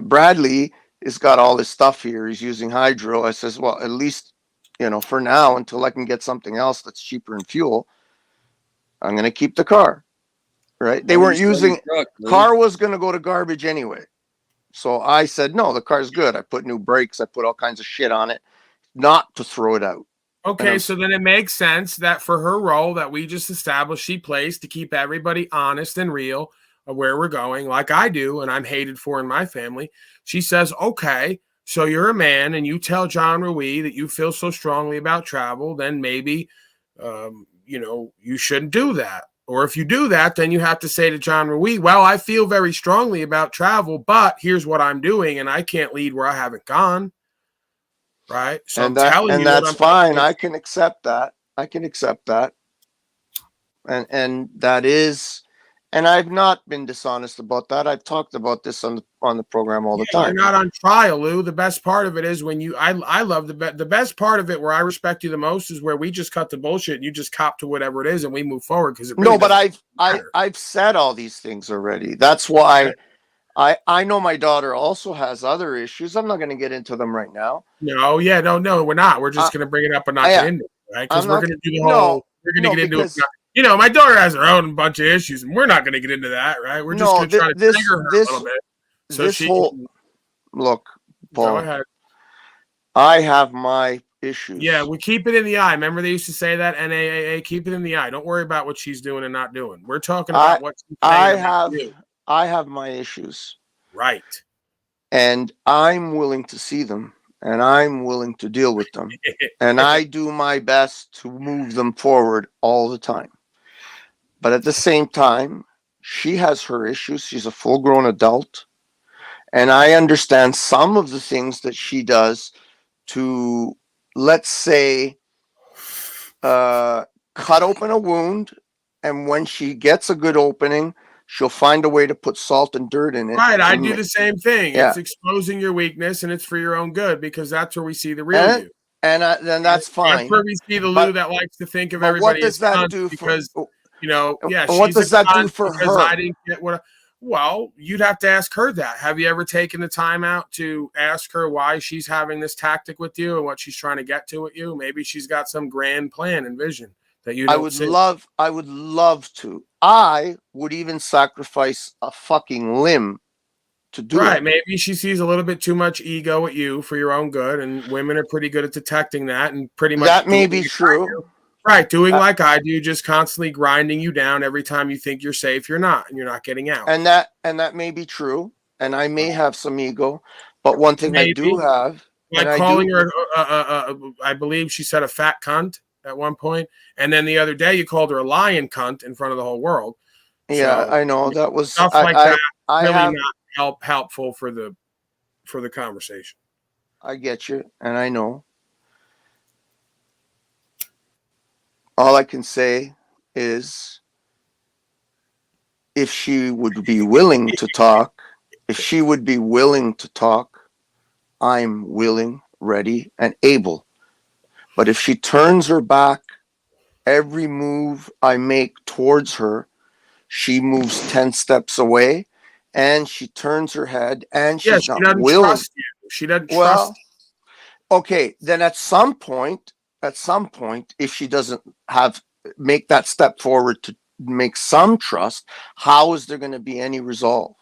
Bradley has got all this stuff here. He's using hydro. I says, well, at least, for now, until I can get something else that's cheaper in fuel, I'm going to keep the car, right? They weren't using, car was going to go to garbage anyway. So I said, no, the car's good. I put new brakes. I put all kinds of shit on it. not to throw it out. Okay, so then it makes sense that for her role that we just established, she plays to keep everybody honest and real of where we're going, like I do, and I'm hated for in my family. She says, okay, so you're a man and you tell John Ruiz that you feel so strongly about travel, then maybe, you shouldn't do that. Or if you do that, then you have to say to John Ruiz, well, I feel very strongly about travel, but here's what I'm doing, and I can't lead where I haven't gone. Right. So And that's fine. I can accept that. And that is, and I've not been dishonest about that. I've talked about this on the program all the time. You're not on trial, Lou. The best part of it is when I love the best part of it where I respect you the most is where we just cut the bullshit and you just cop to whatever it is and we move forward because no, but I've said all these things already. That's why I know my daughter also has other issues. I'm not going to get into them right now. No, we're not. We're just going to bring it up and not get into it, right? Because we're going to do the whole. We're going to get into it. My daughter has her own bunch of issues, and we're not going to get into that, right? We're just going to try to trigger her a little bit. So Look, Paul. Go ahead. I have my issues. Yeah, we keep it in the eye. Remember they used to say that NAAA. Keep it in the eye. Don't worry about what she's doing and not doing. We're talking about what she's saying. I have my issues. Right. And I'm willing to see them and I'm willing to deal with them. And I do my best to move them forward all the time. But at the same time, she has her issues. She's a full-grown adult. And I understand some of the things that she does to, let's say, cut open a wound. And when she gets a good opening, she'll find a way to put salt and dirt in it. Right, I do the same thing. Yeah. It's exposing your weakness, and it's for your own good because that's where we see the real you. And then that's fine. That's where we see the Lou that likes to think of everybody. What does that do because what does that do for her? I didn't get what. Well, you'd have to ask her that. Have you ever taken the time out to ask her why she's having this tactic with you and what she's trying to get to with you? Maybe she's got some grand plan and vision that you don't I would see. I would love to. I would even sacrifice a fucking limb to do it. Maybe she sees a little bit too much ego at you for your own good, and women are pretty good at detecting that and pretty much that may be true. Right, doing like I do, just constantly grinding you down every time you think you're safe, you're not, and you're not getting out. And that may be true, and I may have some ego, but one thing I do have, like calling her, I believe she said a fat cunt at one point, and then the other day you called her a lying cunt in front of the whole world. Yeah, I know that was stuff like that. Really not helpful for the conversation. I get you, and I know. All I can say is if she would be willing to talk, I'm willing, ready, and able. But if she turns her back, every move I make towards her, she moves 10 steps away and she turns her head and she's not willing. Trust you. She doesn't trust you. Okay, then at some point, if she doesn't make that step forward to make some trust, how is there going to be any resolve?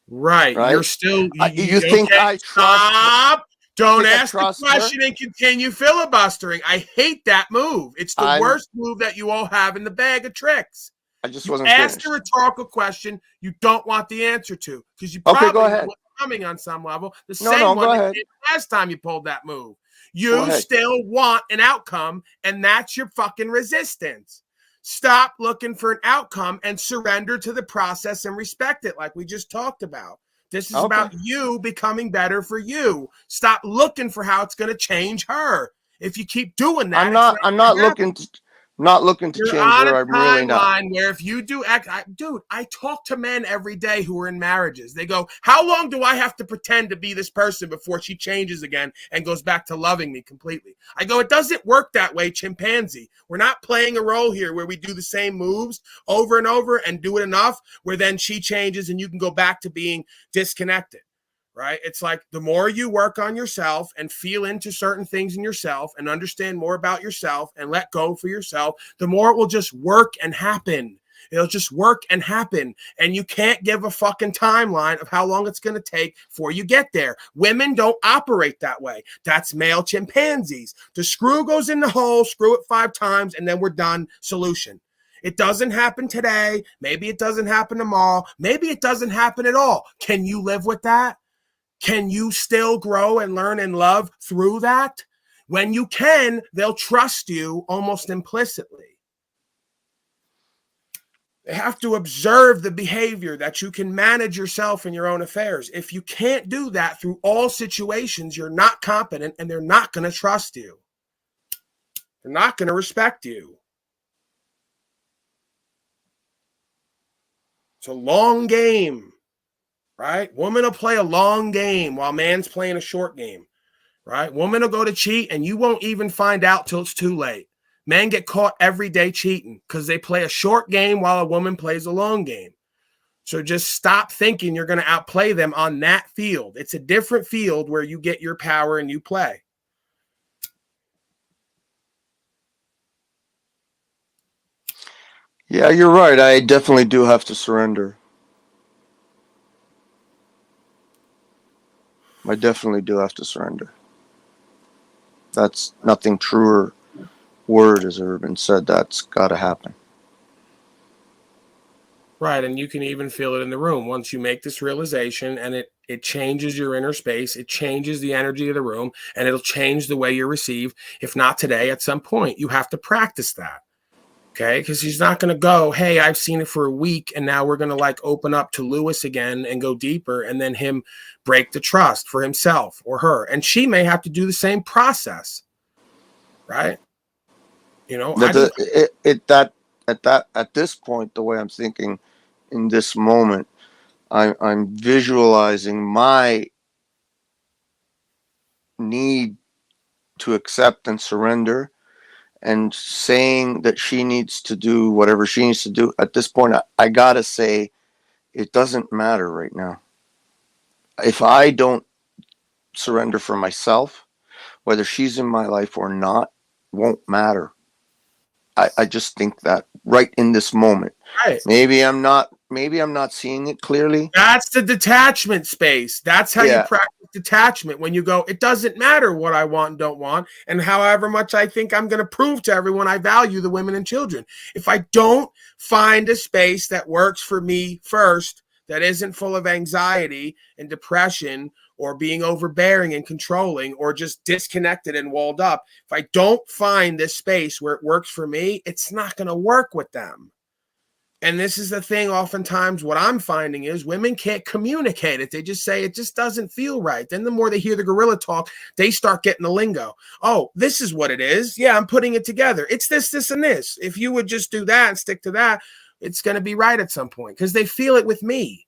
Right. You're still. You think I trust? Stop. Don't ask the question and continue filibustering. I hate that move. It's the worst move that you all have in the bag of tricks. I just wasn't asked a rhetorical question you don't want the answer to because you probably go ahead. were coming on some level. The No, same one go that ahead. did last time you pulled that move. You still want an outcome, and that's your fucking resistance. Stop looking for an outcome and surrender to the process and respect it like we just talked about. This is about you becoming better for you. Stop looking for how it's going to change her. If you keep doing that, I'm not looking to You're change on her. a I'm really not. timeline where if you do dude, I talk to men every day who are in marriages. They go, how long do I have to pretend to be this person before she changes again and goes back to loving me completely? I go, it doesn't work that way, chimpanzee. We're not playing a role here where we do the same moves over and over and do it enough where then she changes and you can go back to being disconnected. Right? It's like the more you work on yourself and feel into certain things in yourself and understand more about yourself and let go for yourself, the more it will just work and happen. It'll just work and happen. And you can't give a fucking timeline of how long it's going to take before you get there. Women don't operate that way. That's male chimpanzees. The screw goes in the hole, screw it 5 times, and then we're done. Solution. It doesn't happen today. Maybe it doesn't happen tomorrow. Maybe it doesn't happen at all. Can you live with that? Can you still grow and learn and love through that? When you can, they'll trust you almost implicitly. They have to observe the behavior that you can manage yourself in your own affairs. If you can't do that through all situations, you're not competent and they're not going to trust you. They're not going to respect you. It's a long game, right? Woman will play a long game while man's playing a short game, right? Woman will go to cheat and you won't even find out till it's too late. Men get caught every day cheating because they play a short game while a woman plays a long game. So just stop thinking you're going to outplay them on that field. It's a different field where you get your power and you play. Yeah, you're right. I definitely do have to surrender. I definitely do have to surrender. That's nothing truer word has ever been said. That's got to happen. Right, and you can even feel it in the room. Once you make this realization and it changes your inner space, it changes the energy of the room, and it'll change the way you're received. If not today, at some point, you have to practice that. Okay, because he's not going to go, hey, I've seen it for a week, and now we're going to like open up to Lewis again and go deeper, and then him break the trust for himself or her. And she may have to do the same process, right? You know, At this point, the way I'm thinking in this moment, I'm visualizing my need to accept and surrender, and saying that she needs to do whatever she needs to do. At this point, I gotta say, it doesn't matter right now. If I don't surrender for myself, whether she's in my life or not, won't matter. I just think that right in this moment. Right. Maybe I'm not seeing it clearly. That's the detachment space. That's how you practice detachment. When you go, it doesn't matter what I want and don't want, and however much I think I'm going to prove to everyone I value the women and children. If I don't find a space that works for me first, that isn't full of anxiety and depression or being overbearing and controlling or just disconnected and walled up, if I don't find this space where it works for me, it's not going to work with them. And this is the thing, oftentimes what I'm finding is women can't communicate it. They just say it just doesn't feel right. Then the more they hear the gorilla talk, they start getting the lingo. Oh, this is what it is. Yeah, I'm putting it together. It's this, this, and this. If you would just do that and stick to that, it's going to be right at some point because they feel it with me.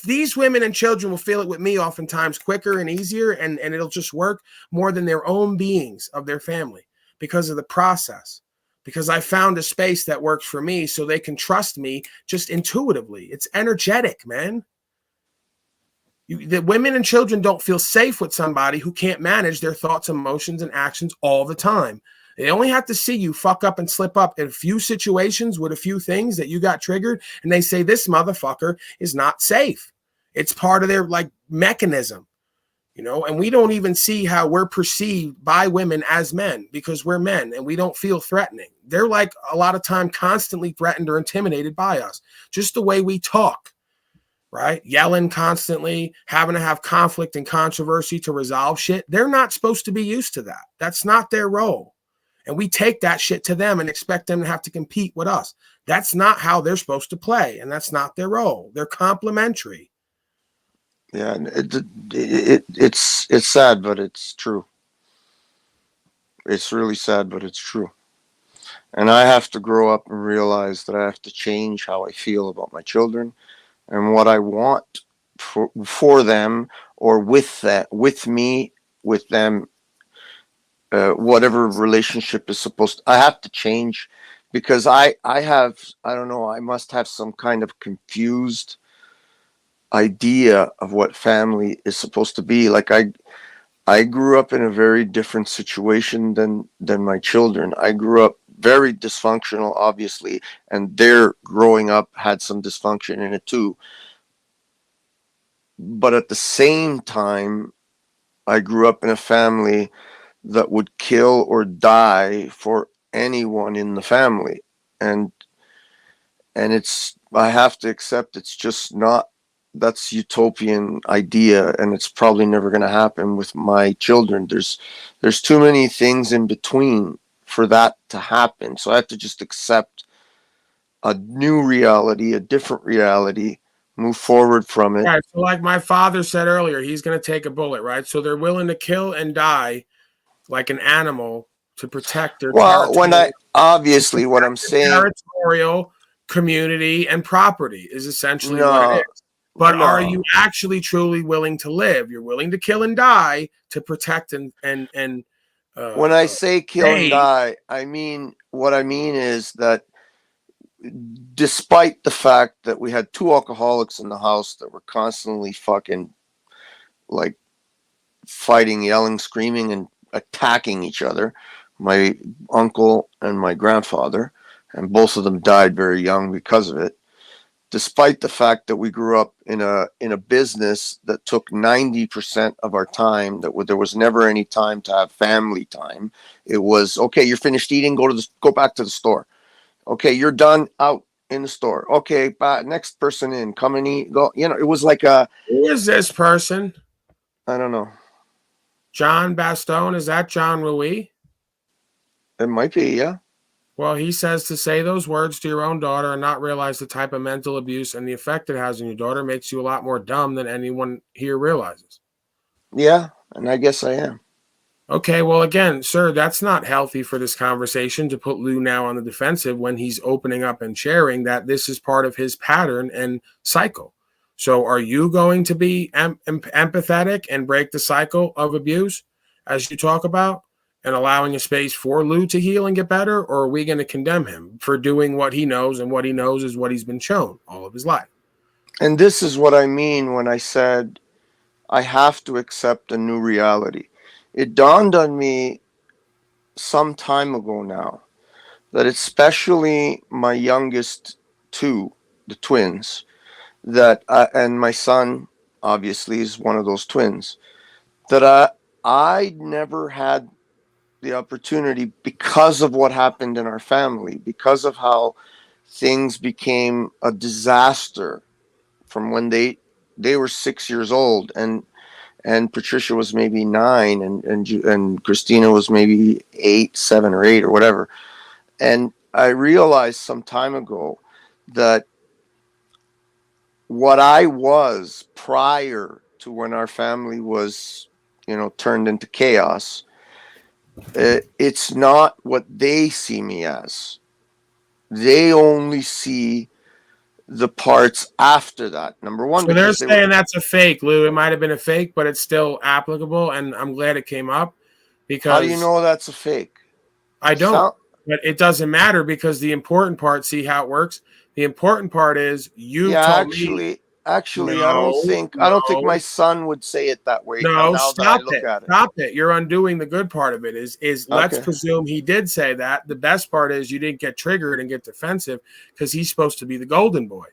These women and children will feel it with me oftentimes quicker and easier, and it'll just work more than their own beings of their family because of the process. Because I found a space that works for me so they can trust me just intuitively. It's energetic, man. The women and children don't feel safe with somebody who can't manage their thoughts, emotions, and actions all the time. They only have to see you fuck up and slip up in a few situations with a few things that you got triggered, and they say, this motherfucker is not safe. It's part of their like mechanism. You know, and we don't even see how we're perceived by women as men because we're men and we don't feel threatening. They're like a lot of time constantly threatened or intimidated by us. Just the way we talk, right? Yelling constantly, having to have conflict and controversy to resolve shit. They're not supposed to be used to that. That's not their role. And we take that shit to them and expect them to have to compete with us. That's not how they're supposed to play. And that's not their role. They're complementary. Yeah, it's sad, but it's true. It's really sad, but it's true. And I have to grow up and realize that I have to change how I feel about my children and what I want for them or with me, with them, whatever relationship is supposed to. I have to change because I don't know, I must have some kind of confused idea of what family is supposed to be. Like I grew up in a very different situation than my children. I grew up very dysfunctional, obviously, and their growing up had some dysfunction in it too. But at the same time, I grew up in a family that would kill or die for anyone in the family. And it's, I have to accept, it's just not, that's utopian idea, and it's probably never going to happen with my children. There's too many things in between for that to happen. So I have to just accept a new reality, a different reality, move forward from it. Right. So like my father said earlier, he's going to take a bullet, right? So they're willing to kill and die like an animal to protect their Well, when I, obviously what I'm saying, territorial, community, and property is essentially what it is. But are you actually truly willing to live? You're willing to kill and die to protect and when I say kill and die, I mean, what I mean is that despite the fact that we had 2 alcoholics in the house that were constantly fucking like fighting, yelling, screaming, and attacking each other, my uncle and my grandfather, and both of them died very young because of it. Despite the fact that we grew up in a business that took 90% of our time, that there was never any time to have family time. It was, okay, you're finished eating, go back to the store. Okay, you're done, out in the store. Okay, next person in, come and eat, go. You know, it was like a. Who is this person? I don't know. John Bastone, is that John Louis? It might be, yeah. Well, he says to say those words to your own daughter and not realize the type of mental abuse and the effect it has on your daughter makes you a lot more dumb than anyone here realizes. Yeah, and I guess I am. Okay, well, again, sir, that's not healthy for this conversation to put Lou now on the defensive when he's opening up and sharing that this is part of his pattern and cycle. So are you going to be empathetic and break the cycle of abuse as you talk about and allowing a space for Lou to heal and get better? Or are we going to condemn him for doing what he knows, and what he knows is what he's been shown all of his life? And this is what I mean when I said I have to accept a new reality. It dawned on me some time ago now that especially my youngest 2, the twins, that and my son obviously is one of those twins, that I never had the opportunity because of what happened in our family, because of how things became a disaster from when they were 6 years old, and Patricia was maybe 9, and Christina was maybe 8, 7 or 8 or whatever. And I realized some time ago that what I was prior to when our family was, turned into chaos, it's not what they see me as. They only see the parts after that. Number one, so they're saying that's a fake, Lou. It might have been a fake, but it's still applicable, and I'm glad it came up because. How do you know that's a fake? I don't, but it doesn't matter because the important part. See how it works. The important part is you told me. Actually, no, I don't think my son would say it that way. No, now stop it. Stop it. You're undoing the good part of it. Let's presume he did say that. The best part is you didn't get triggered and get defensive because he's supposed to be the golden boy,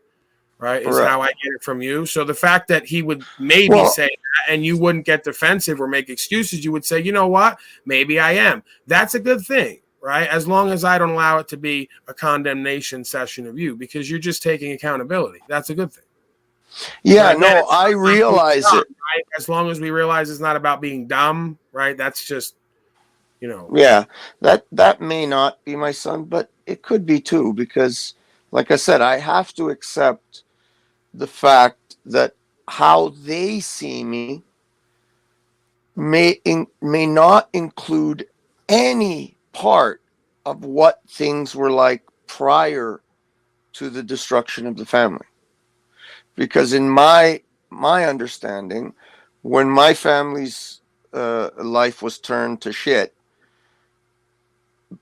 right? Is how I get it from you. So the fact that he would maybe say that and you wouldn't get defensive or make excuses, you would say, you know what? Maybe I am. That's a good thing, right? As long as I don't allow it to be a condemnation session of you because you're just taking accountability. That's a good thing. Yeah, right? No, I realize it. Right? As long as we realize it's not about being dumb, right? That's just, Yeah, that may not be my son, but it could be too, because like I said, I have to accept the fact that how they see me may not include any part of what things were like prior to the destruction of the family. Because in my understanding, when my family's life was turned to shit,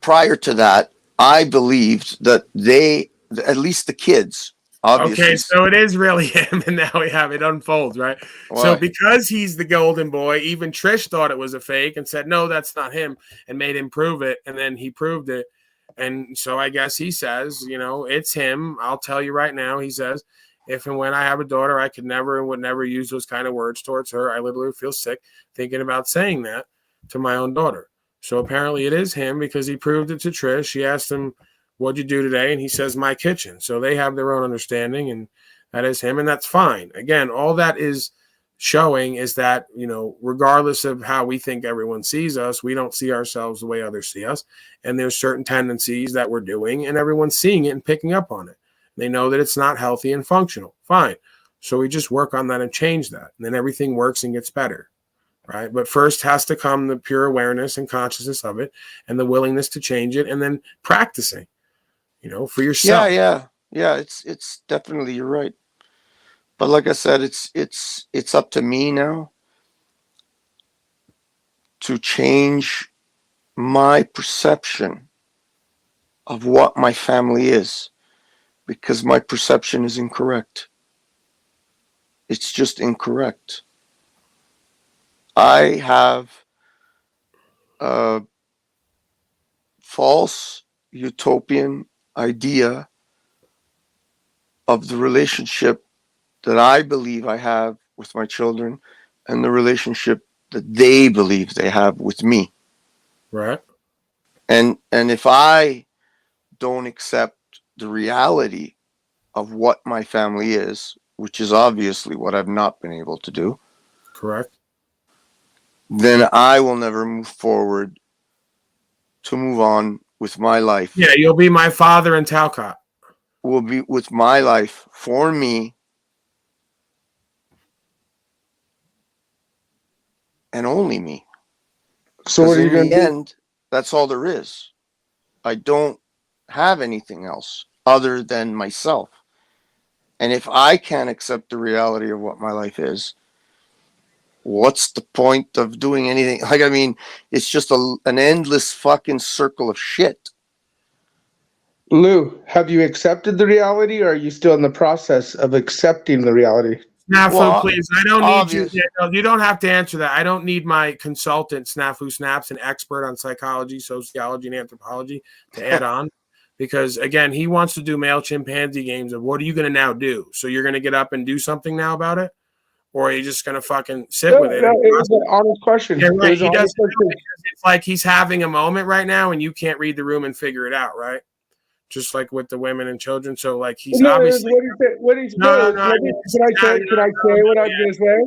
prior to that, I believed that they, at least the kids, obviously. Okay, so it is really him, and now we have it unfolds, right? Why? So because he's the golden boy, even Trish thought it was a fake and said, no, that's not him, and made him prove it, and then he proved it. And so I guess he says, you know, it's him. I'll tell you right now. He says, if and when I have a daughter, I could never and would never use those kind of words towards her. I literally feel sick thinking about saying that to my own daughter. So apparently it is him because he proved it to Trish. She asked him, what'd you do today? And he says, my kitchen. So they have their own understanding, and that is him. And that's fine. Again, all that is showing is that, you know, regardless of how we think everyone sees us, we don't see ourselves the way others see us. And there's certain tendencies that we're doing, and everyone's seeing it and picking up on it. They know that it's not healthy and functional. Fine. So we just work on that and change that. And then everything works and gets better. Right. But first has to come the pure awareness and consciousness of it and the willingness to change it, and then practicing, you know, for yourself. Yeah. It's definitely, you're right. But like I said, it's up to me now to change my perception of what my family is, because my perception is incorrect. It's just incorrect. I have a false utopian idea of the relationship that I believe I have with my children and the relationship that they believe they have with me. Right. And if I don't accept the reality of what my family is, which is obviously what I've not been able to do. Correct. Then I will never move forward to move on with my life. Yeah, you'll be my father in Talcott. Will be with my life for me and only me. So what are you going to do? End, that's all there is. I don't have anything else other than myself. And if I can't accept the reality of what my life is, what's the point of doing anything? Like, I mean, it's just an endless fucking circle of shit. Lou, have you accepted the reality, or are you still in the process of accepting the reality? Snafu, please. I don't need you. You don't have to answer that. I don't need my consultant, Snafu Snaps, an expert on psychology, sociology, and anthropology, to add on. Because, again, he wants to do male chimpanzee games of what are you going to now do? So you're going to get up and do something now about it? Or are you just going to fucking sit with it? No, it was an honest question. Yeah, right. He doesn't know because it's like he's having a moment right now and you can't read the room and figure it out, right? Just like with the women and children. So, like, he's obviously... What he says, can I say what I'm going to say?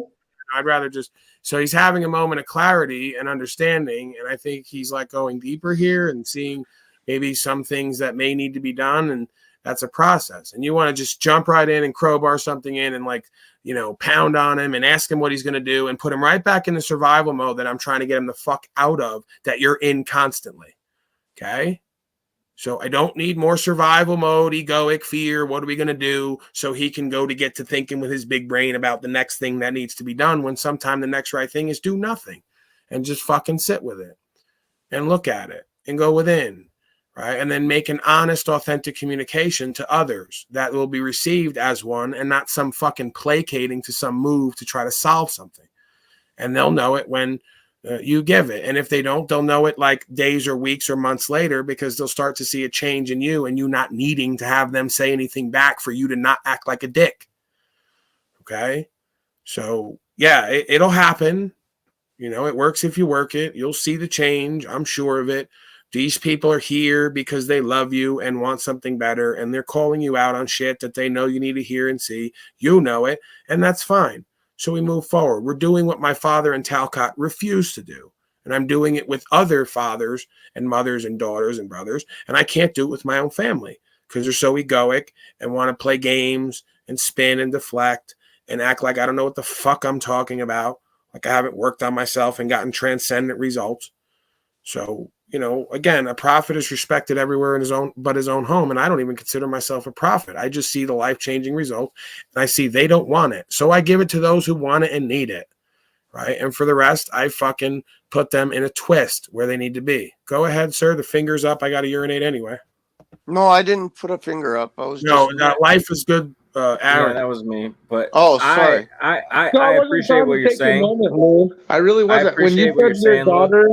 I'd rather just... So he's having a moment of clarity and understanding, and I think he's, like, going deeper here and seeing maybe some things that may need to be done, and that's a process. And you want to just jump right in and crowbar something in and, like, you know, pound on him and ask him what he's going to do and put him right back in the survival mode that I'm trying to get him the fuck out of, that you're in constantly. Okay? So I don't need more survival mode, egoic fear. What are we going to do? So he can go to get to thinking with his big brain about the next thing that needs to be done, when sometime the next right thing is do nothing and just fucking sit with it and look at it and go within, right? And then make an honest, authentic communication to others that will be received as one and not some fucking placating to some move to try to solve something. And they'll know it when you give it. And if they don't, they'll know it like days or weeks or months later, because they'll start to see a change in you and you not needing to have them say anything back for you to not act like a dick. Okay? So, yeah, it'll happen. You know, it works if you work it. You'll see the change. I'm sure of it. These people are here because they love you and want something better, and they're calling you out on shit that they know you need to hear and see. You know it, and that's fine. So we move forward. We're doing what my father in Talcott refused to do. And I'm doing it with other fathers and mothers and daughters and brothers. And I can't do it with my own family because they're so egoic and want to play games and spin and deflect and act like I don't know what the fuck I'm talking about. Like I haven't worked on myself and gotten transcendent results. So, you know, again, a prophet is respected everywhere in his own home. And I don't even consider myself a prophet. I just see the life-changing result. And I see they don't want it. So I give it to those who want it and need it. Right. And for the rest, I fucking put them in a twist where they need to be. Go ahead, sir. The finger's up. I got to urinate anyway. No, I didn't put a finger up. I was life is good. Aaron. Yeah, that was me. But sorry. I appreciate what you're saying. I really wasn't. When you said your daughter,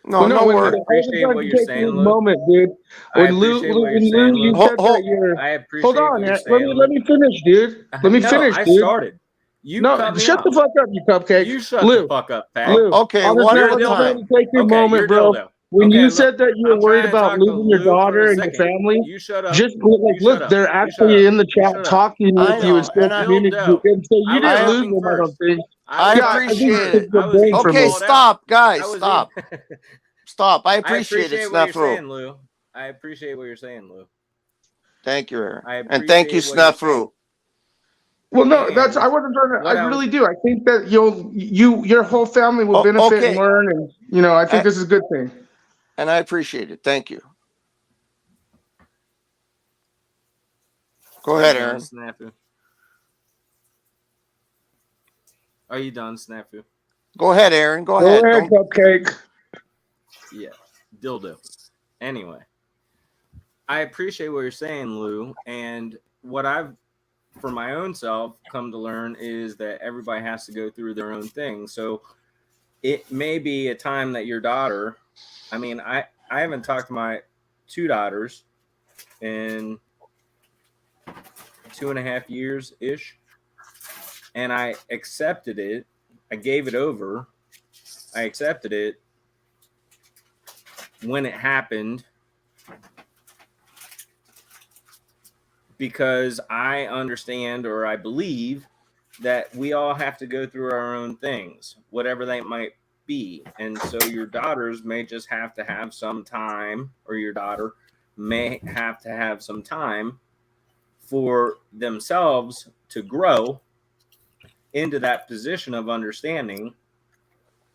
No, no when, worries. I appreciate what you're saying, Lou. Moment, dude. When Lou, you said that you're. I appreciate Hold on, what you're let saying, me finish, dude. Let me No, finish, I dude. started. You No, cut me shut the off. fuck up, you cupcake. You shut Lou, the fuck up, Peg. Lou, Okay, I'll one at a just time. take your Okay, moment, you're bro. dildo. When Okay, you look, said that you were I'm worried trying to about talk to losing your Lou for daughter a and your second. family, You shut up. just You like shut look, up. they're You shut actually up. in the You chat shut up. talking I with you and know, still and communicating. Dildo. And so you I was didn't lose talking them, I don't first. think. I Yeah, I think appreciate it's it. the brain for Okay, me. stop, guys, I was stop. Stop. I I appreciate it, appreciate what you're Snafu. saying, Lou. I appreciate what you're saying, Lou. Thank you, Aaron. I And thank you, appreciate what you're saying. Snafu. Well, no, that's And I wasn't trying to. I what I was really do. I think that your whole family will Oh, benefit and okay. learn, and I think this is a good thing. And I appreciate it. Thank you. Go Are ahead, you done, Aaron. Snafu? Are you done, Snafu? Go ahead, Aaron. Go Go ahead. ahead, Don't. cupcake. Yeah, dildo. Anyway, I appreciate what you're saying, Lou. And what I've, for my own self, come to learn is that everybody has to go through their own thing. So it may be a time that your daughter, I mean, I haven't talked to my two daughters in 2.5 years ish. And I accepted it. I gave it over. I accepted it when it happened because I understand or I believe that we all have to go through our own things, whatever they might be. And so your daughters may just have to have some time, or your daughter may have to have some time for themselves to grow into that position of understanding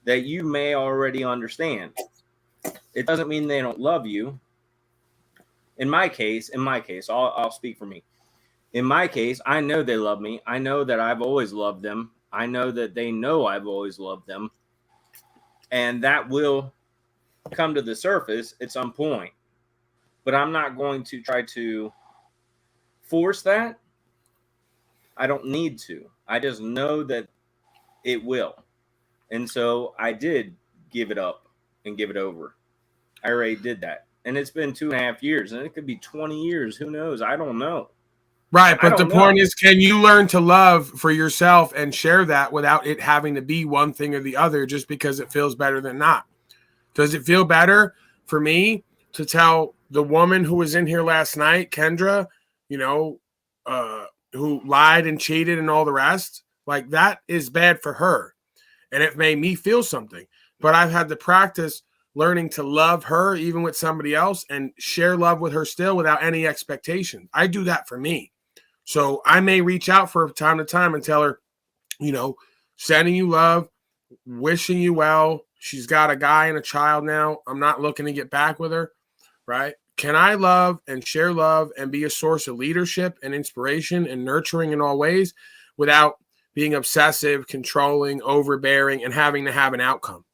that you may already understand. It doesn't mean they don't love you. In my case, I'll speak for me. In my case, I know they love me. I know that I've always loved them. I know that they know I've always loved them. And that will come to the surface at some point. But I'm not going to try to force that. I don't need to. I just know that it will. And so I did give it up and give it over. I already did that. And it's been 2.5 years, and it could be 20 years. Who knows? I don't know. Right, but the point is, can you learn to love for yourself and share that without it having to be one thing or the other just because it feels better than not? Does it feel better for me to tell the woman who was in here last night, Kendra, who lied and cheated and all the rest? Like, that is bad for her. And it made me feel something. But I've had to practice learning to love her even with somebody else and share love with her still without any expectation. I do that for me. So I may reach out for time to time and tell her, sending you love, wishing you well. She's got a guy and a child now. I'm not looking to get back with her, right? Can I love and share love and be a source of leadership and inspiration and nurturing in all ways without being obsessive, controlling, overbearing, and having to have an outcome,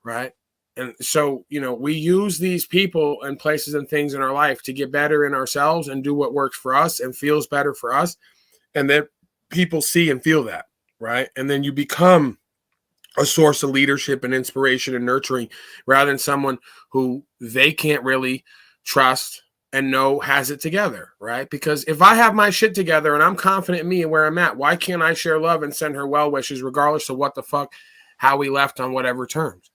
right? And so, we use these people and places and things in our life to get better in ourselves and do what works for us and feels better for us. And then people see and feel that, right? And then you become a source of leadership and inspiration and nurturing rather than someone who they can't really trust and know has it together, right? Because if I have my shit together and I'm confident in me and where I'm at, why can't I share love and send her well wishes regardless of what the fuck, how we left on whatever terms?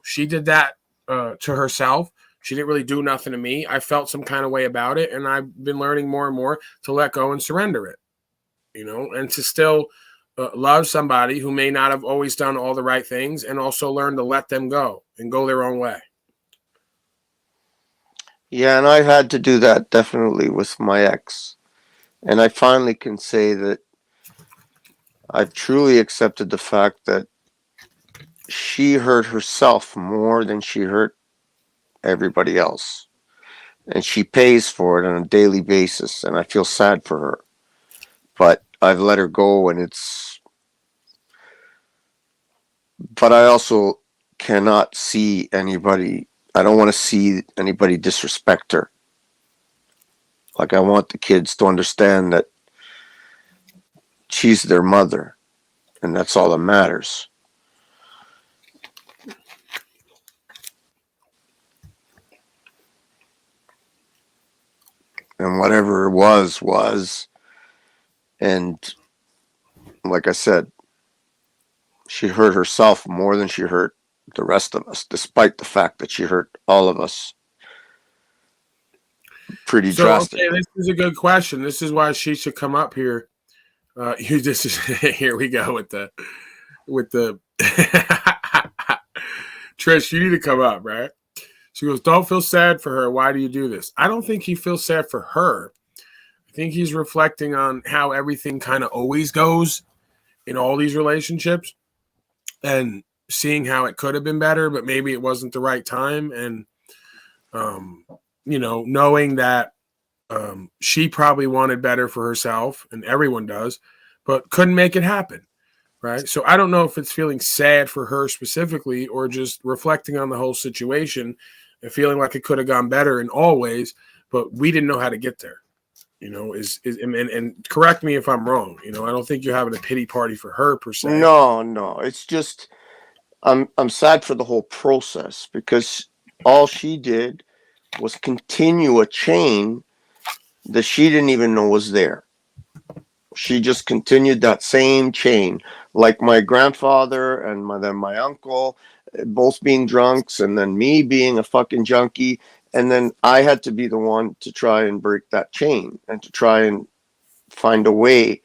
She did that to herself. She didn't really do nothing to me. I felt some kind of way about it, and I've been learning more and more to let go and surrender it, and to still love somebody who may not have always done all the right things, and also learn to let them go and go their own way. Yeah, and I had to do that definitely with my ex. And I finally can say that I've truly accepted the fact that she hurt herself more than she hurt everybody else. And she pays for it on a daily basis, and I feel sad for her. But I've let her go, and but I also cannot see anybody, I don't want to see anybody disrespect her. Like, I want the kids to understand that she's their mother, and that's all that matters. and whatever it was. And like I said, she hurt herself more than she hurt the rest of us, despite the fact that she hurt all of us pretty So, drastically. okay, this is a good question. This is why she should come up here. You just here we go with the Trish. You need to come up, right? She goes, "Don't feel sad for her. Why do you do this?" I don't think he feels sad for her. I think he's reflecting on how everything kind of always goes in all these relationships, and seeing how it could have been better, but maybe it wasn't the right time, and knowing that she probably wanted better for herself, and everyone does, but couldn't make it happen, right? So I don't know if it's feeling sad for her specifically or just reflecting on the whole situation and feeling like it could have gone better in all ways, but we didn't know how to get there. And correct me if I'm wrong. I don't think you're having a pity party for her per se. No, it's just I'm sad for the whole process, because all she did was continue a chain that she didn't even know was there. She just continued that same chain, like my grandfather and then my uncle, both being drunks, and then me being a fucking junkie, and then I had to be the one to try and break that chain and to try and find a way.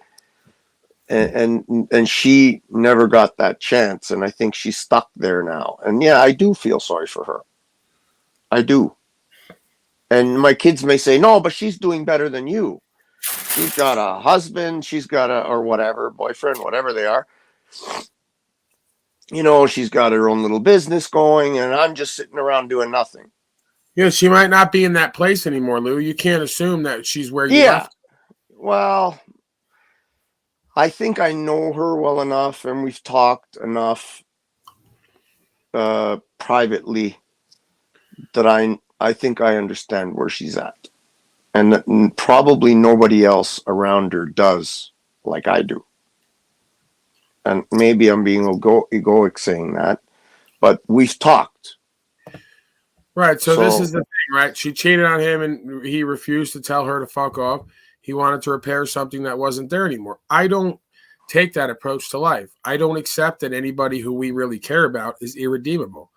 And she never got that chance, and I think she's stuck there now. And yeah, I do feel sorry for her. I do. And my kids may say, no, but she's doing better than you. She's got a husband, she's got or whatever, boyfriend, whatever they are. She's got her own little business going, and I'm just sitting around doing nothing. Yeah, she might not be in that place anymore, Lou. You can't assume that she's where you left. Well, I think I know her well enough, and we've talked enough privately that I think I understand where she's at, and that probably nobody else around her does like I do. And maybe I'm being egoic saying that, but we've talked. Right. So this is the thing, right? She cheated on him, and he refused to tell her to fuck off. He wanted to repair something that wasn't there anymore. I don't take that approach to life. I don't accept that anybody who we really care about is irredeemable.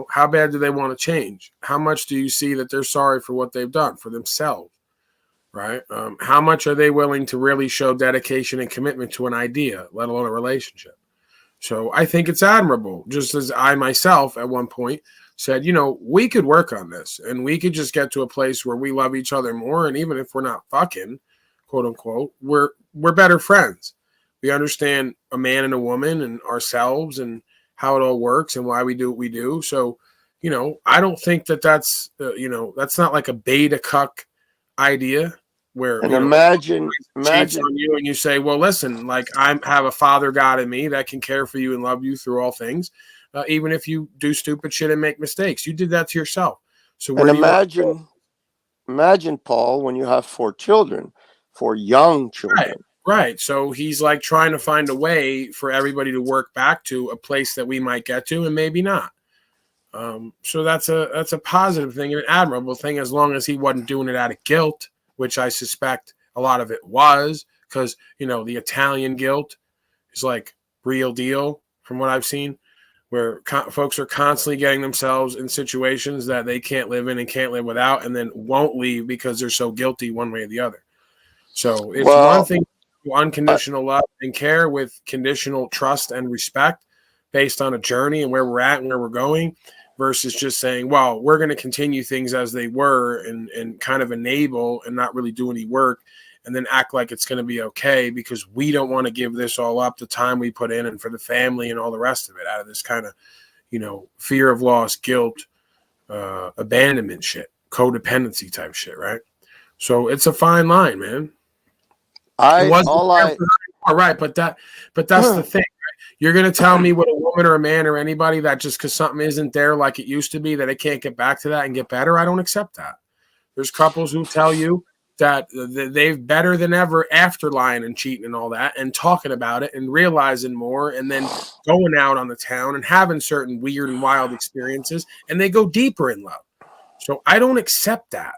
How bad do they want to change? How much do you see that they're sorry for what they've done for themselves? Right. How much are they willing to really show dedication and commitment to an idea, let alone a relationship? So I think it's admirable, just as I myself at one point said, we could work on this, and we could just get to a place where we love each other more. And even if we're not fucking, quote unquote, we're better friends. We understand a man and a woman and ourselves and how it all works and why we do what we do. So, I don't think that's not like a beta cuck idea where and imagine cheats on you and you say, well, listen, like I have a father God in me that can care for you and love you through all things, even if you do stupid shit and make mistakes. You did that to yourself. So imagine, Paul, when you have 4 children, 4 young children. Right. So he's like trying to find a way for everybody to work back to a place that we might get to, and maybe not. So that's a positive thing and an admirable thing, as long as he wasn't doing it out of guilt, which I suspect a lot of it was, because the Italian guilt is like real deal from what I've seen, where folks are constantly getting themselves in situations that they can't live in and can't live without, and then won't leave because they're so guilty one way or the other. So it's one thing to unconditional love and care with conditional trust and respect based on a journey and where we're at and where we're going, versus just saying, well, we're going to continue things as they were and kind of enable and not really do any work, and then act like it's going to be okay because we don't want to give this all up, the time we put in and for the family and all the rest of it, out of this kind of, fear of loss, guilt, abandonment shit, codependency type shit, right? So it's a fine line, man. Right, but that's the thing. You're going to tell me what a woman or a man or anybody that just because something isn't there like it used to be, that it can't get back to that and get better? I don't accept that. There's couples who tell you that they've better than ever after lying and cheating and all that, and talking about it and realizing more, and then going out on the town and having certain weird and wild experiences, and they go deeper in love. So I don't accept that.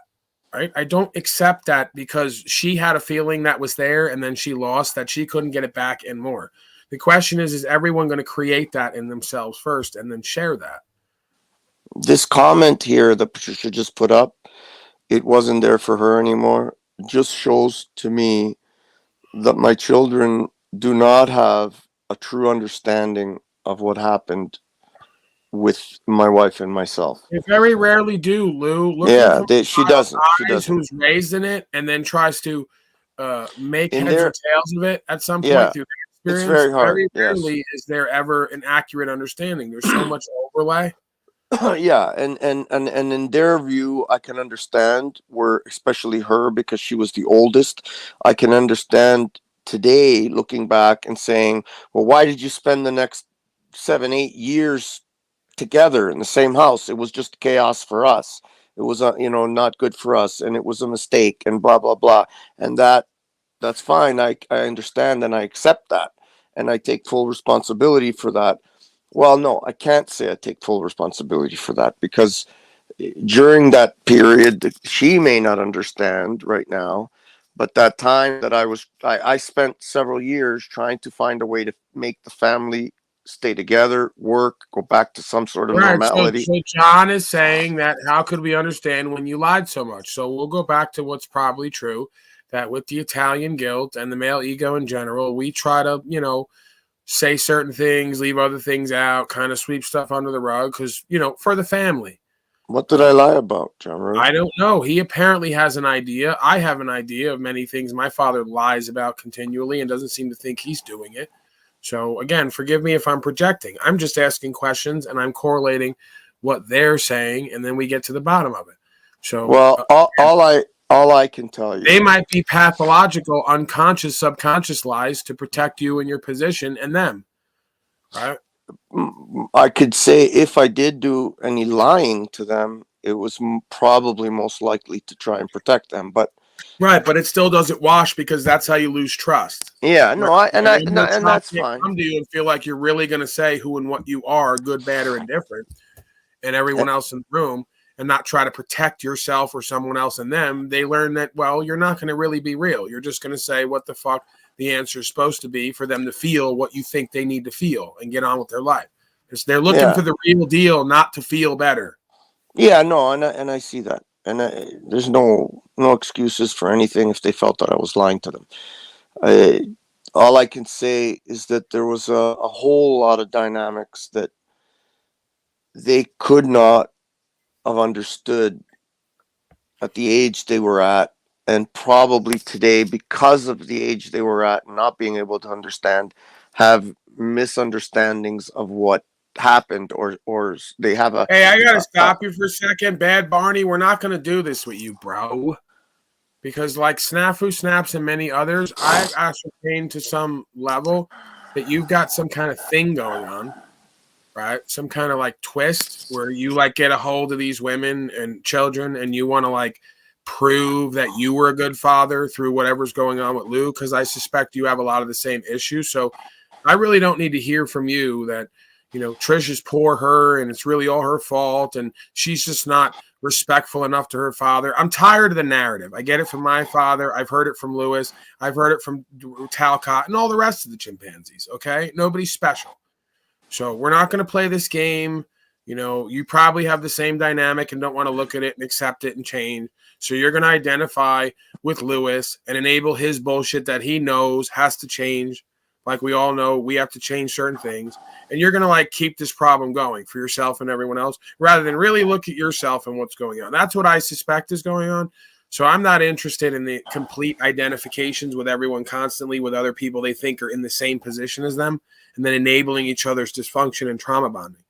right? I don't accept that because she had a feeling that was there and then she lost, that she couldn't get it back and more. The question is everyone going to create that in themselves first and then share that? This comment here that Patricia just put up, it wasn't there for her anymore, just shows to me that my children do not have a true understanding of what happened with my wife and myself. They very rarely do, Lou. Yeah, she doesn't. She Eyes doesn't. who's raised in it and then tries to make In heads there- or tails of it at some point Yeah, through the it's experience. very hard, Very yes. rarely is there ever an accurate understanding. There's so much overlay. Yeah, and in their view, I can understand where, especially her, because she was the oldest. I can understand today, looking back and saying, well, why did you spend the next 7-8 years together in the same house? It was just chaos for us. It was not good for us, and it was a mistake, and blah blah blah. And that's fine. I understand and I accept that, and I take full responsibility for that. Well, no, I can't say I take full responsibility for that, because during that period, she may not understand right now, but that time that I spent several years trying to find a way to make the family stay together, work, go back to some sort of Right. normality. So John is saying that how could we understand when you lied so much? So we'll go back to what's probably true, that with the Italian guilt and the male ego in general, we try to, say certain things, leave other things out, kind of sweep stuff under the rug because, for the family. What did I lie about, John Rose? I don't know. He apparently has an idea. I have an idea of many things my father lies about continually and doesn't seem to think he's doing it. So again, forgive me if I'm projecting. I'm just asking questions and I'm correlating what they're saying, and then we get to the bottom of it. So Well, all I can tell you, they might be pathological, unconscious, subconscious lies to protect you and your position and them, right? I could say if I did do any lying to them, it was probably most likely to try and protect them. But right, but it still doesn't wash because that's how you lose trust. Yeah, no, Right? and that's Can't fine. Come to you and feel like you're really going to say who and what you are, good, bad, or indifferent, and everyone else in the room, and not try to protect yourself or someone else and them. They learn that, well, you're not going to really be real. You're just going to say what the fuck the answer is supposed to be for them to feel what you think they need to feel and get on with their life. Because they're looking for the real deal, not to feel better. Yeah, no, and I see that, and there's no excuses for anything if they felt that I was lying to them. All I can say is that there was a whole lot of dynamics that they could not have understood at the age they were at, and probably today, because of the age they were at, not being able to understand, have misunderstandings of what happened, or they have a. Hey, I gotta stop you for a second, Bad Barney. We're not gonna do this with you, bro. Because like Snafu Snaps and many others, I've ascertained to some level that you've got some kind of thing going on, right? Some kind of like twist where you like get a hold of these women and children and you want to like prove that you were a good father through whatever's going on with Lou, because I suspect you have a lot of the same issues. So I really don't need to hear from you that, Trish is poor her and it's really all her fault and she's just not respectful enough to her father. I'm tired of the narrative. I get it from my father. I've heard it from Lewis. I've heard it from Talcott and all the rest of the chimpanzees. Okay. Nobody's special. So we're not going to play this game. You probably have the same dynamic and don't want to look at it and accept it and change. So you're going to identify with Lewis and enable his bullshit that he knows has to change. Like we all know, we have to change certain things. And you're going to like keep this problem going for yourself and everyone else rather than really look at yourself and what's going on. That's what I suspect is going on. So I'm not interested in the complete identifications with everyone constantly with other people they think are in the same position as them and then enabling each other's dysfunction and trauma bonding.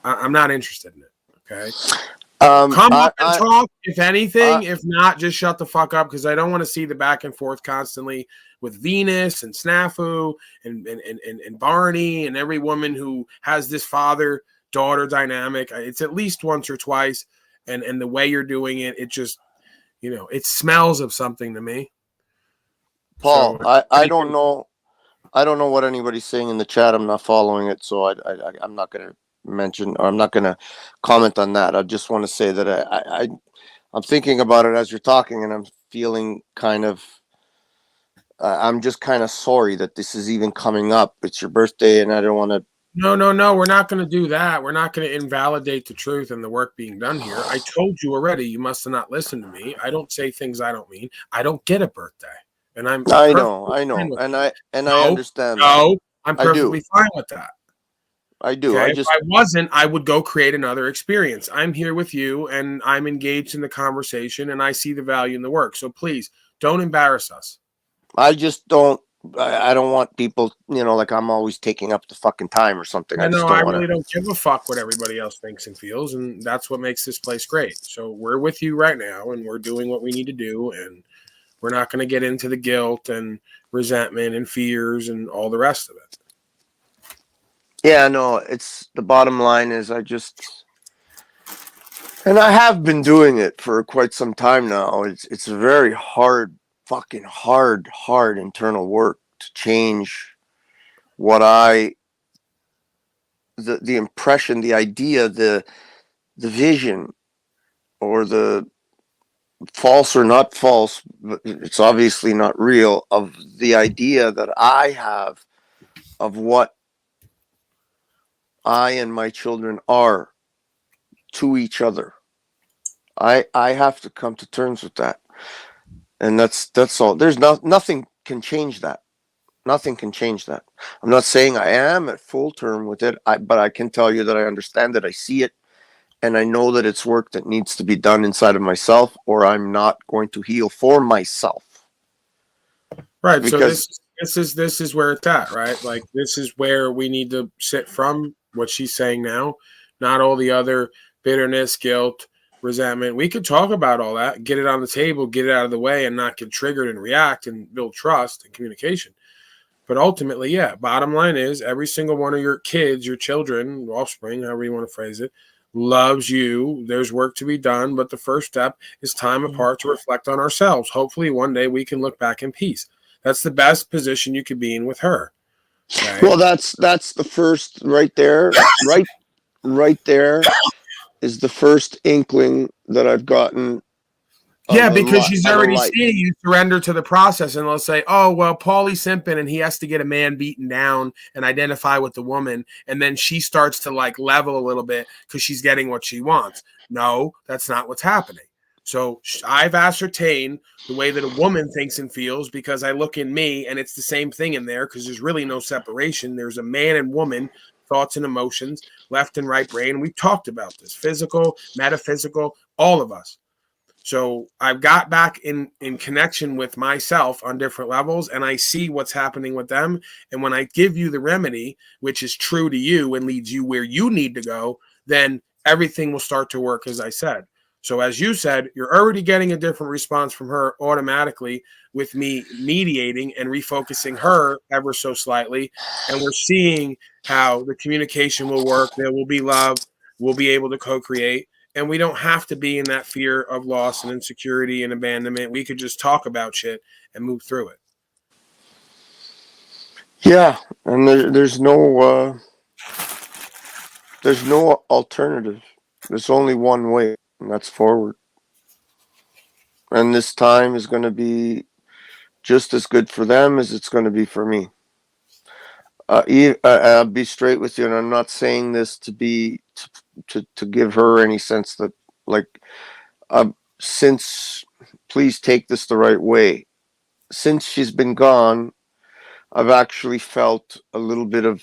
I'm not interested in it. Okay. Come up and talk, if anything. If not, just shut the fuck up because I don't want to see the back and forth constantly with Venus and Snafu and Barney and every woman who has this father-daughter dynamic. It's at least once or twice. And the way you're doing it, it just, it smells of something to me. Paul, so, I don't know. I don't know what anybody's saying in the chat. I'm not following it, so I'm not going to mention or I'm not going to comment on that. I just want to say that I'm thinking about it as you're talking, and I'm feeling kind of. I'm just kind of sorry that this is even coming up. It's your birthday, and I don't want to. No. We're not going to do that. We're not going to invalidate the truth and the work being done here. I told you already. You must have not listened to me. I don't say things I don't mean. I don't get a birthday, and I'm. I know, and I understand. No, I'm I do. perfectly fine with that. I do. Okay? If I wasn't, I would go create another experience. I'm here with you, and I'm engaged in the conversation, and I see the value in the work. So please don't embarrass us. I just don't. I don't want people, like I'm always taking up the fucking time or something. I just don't want really don't give a fuck what everybody else thinks and feels, and that's what makes this place great. So we're with you right now, and we're doing what we need to do, and we're not going to get into the guilt and resentment and fears and all the rest of it. Yeah, no, it's the bottom line is and I have been doing it for quite some time now. It's a very hard, fucking hard internal work to change what the impression, the idea, the vision, or the false or not false, but it's obviously not real, of the idea that I have of what I and my children are to each other. I have to come to terms with that, and that's all. There's nothing can change that. Nothing can change that. I'm not saying I am at full term with it, but I can tell you that I understand it. I see it, and I know that it's work that needs to be done inside of myself, or I'm not going to heal for myself. Right. Because so this is where it's at, right? Like this is where we need to sit from what she's saying now, not all the other bitterness, guilt, resentment. We could talk about all that, get it on the table, get it out of the way, and not get triggered and react and build trust and communication. But ultimately, yeah, bottom line is every single one of your kids, your children, offspring, however you want to phrase it, loves you. There's work to be done, but the first step is time apart to reflect on ourselves. Hopefully one day we can look back in peace. That's the best position you could be in with her. Okay? Well, that's the first right there. Right there is the first inkling that I've gotten. Yeah, because she's already seeing you surrender to the process, and they'll say, "Oh, well, Paulie's simping, and he has to get a man beaten down and identify with the woman," and then she starts to like level a little bit because she's getting what she wants. No, that's not what's happening. So I've ascertained the way that a woman thinks and feels because I look in me, and it's the same thing in there because there's really no separation. There's a man and woman thoughts and emotions, left and right brain. We've talked about this: physical, metaphysical, all of us. So I've got back in connection with myself on different levels, and I see what's happening with them. And when I give you the remedy, which is true to you and leads you where you need to go, then everything will start to work, as I said. So as you said, you're already getting a different response from her automatically with me mediating and refocusing her ever so slightly. And we're seeing how the communication will work. There will be love. We'll be able to co-create. And we don't have to be in that fear of loss and insecurity and abandonment. We could just talk about shit and move through it. Yeah, and there's no alternative. There's only one way, and that's forward. And this time is going to be just as good for them as it's going to be for me. I'll be straight with you, and I'm not saying this to be to give her any sense that since, please take this the right way. Since she's been gone, I've actually felt a little bit of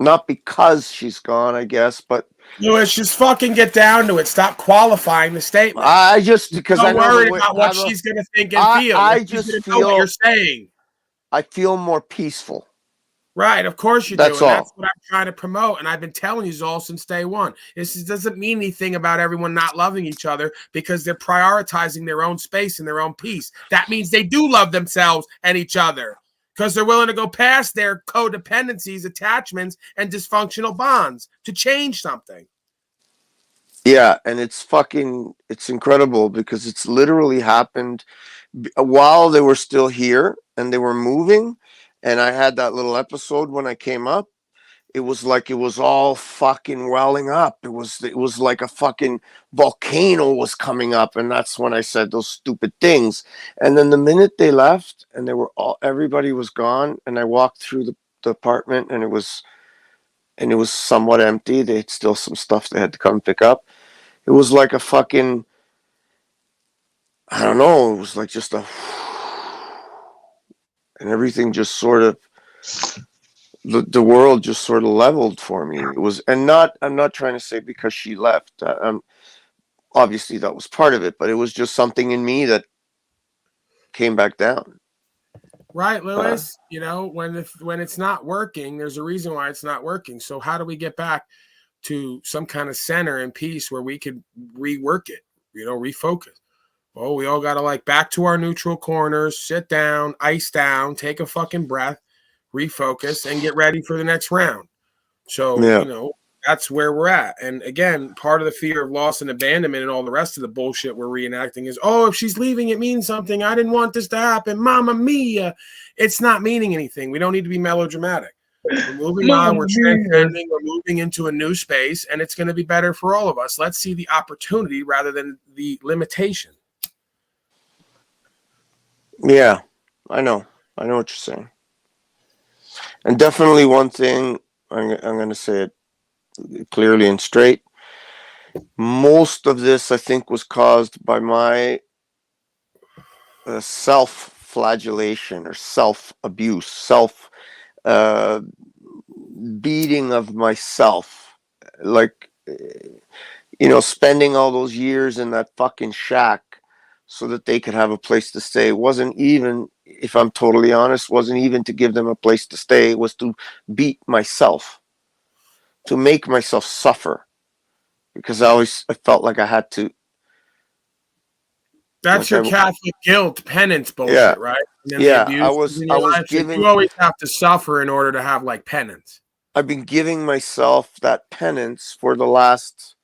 not because she's gone, I guess, but Lewis, just fucking get down to it. Stop qualifying the statement. Because I'm worried about what she's gonna think and feel. I just feel what you're saying. I feel more peaceful. Right, of course you That's do. And all. that's what I'm trying to promote. And I've been telling you all since day one. This doesn't mean anything about everyone not loving each other because they're prioritizing their own space and their own peace. That means they do love themselves and each other because they're willing to go past their codependencies, attachments, and dysfunctional bonds to change something. Yeah, and it's incredible because it's literally happened while they were still here and they were moving. And I had that little episode when I came up. it was like it was all fucking welling up. It was like a fucking volcano was coming up, and that's when I said those stupid things. And then the minute they left and everybody was gone, and I walked through the apartment, and it was somewhat empty. They had still some stuff they had to come pick up. It was like a fucking, I don't know, it was like just a, and everything just sort of, the world just sort of leveled for me. It was, and I'm not trying to say because she left. Obviously that was part of it, but it was just something in me that came back down. Right, Lewis. You know, when it's not working, there's a reason why it's not working. So how do we get back to some kind of center and peace where we could rework it, refocus? Well, we all got to like back to our neutral corners, sit down, ice down, take a fucking breath, refocus, and get ready for the next round. So, that's where we're at. And again, part of the fear of loss and abandonment and all the rest of the bullshit we're reenacting is, oh, if she's leaving, it means something. I didn't want this to happen. Mamma mia. It's not meaning anything. We don't need to be melodramatic. We're moving on. We're transcending. We're moving into a new space, and it's going to be better for all of us. Let's see the opportunity rather than the limitation. Yeah, I know what you're saying. And definitely one thing, I'm going to say it clearly and straight. Most of this, I think, was caused by my self-flagellation or self-abuse, beating of myself. Like, spending all those years in that fucking shack so that they could have a place to stay wasn't even, if I'm totally honest, wasn't even to give them a place to stay. It was to beat myself, to make myself suffer, because I felt like I had to. That's your Catholic guilt penance bullshit, right? And then I was giving. You always have to suffer in order to have like penance. I've been giving myself that penance for the last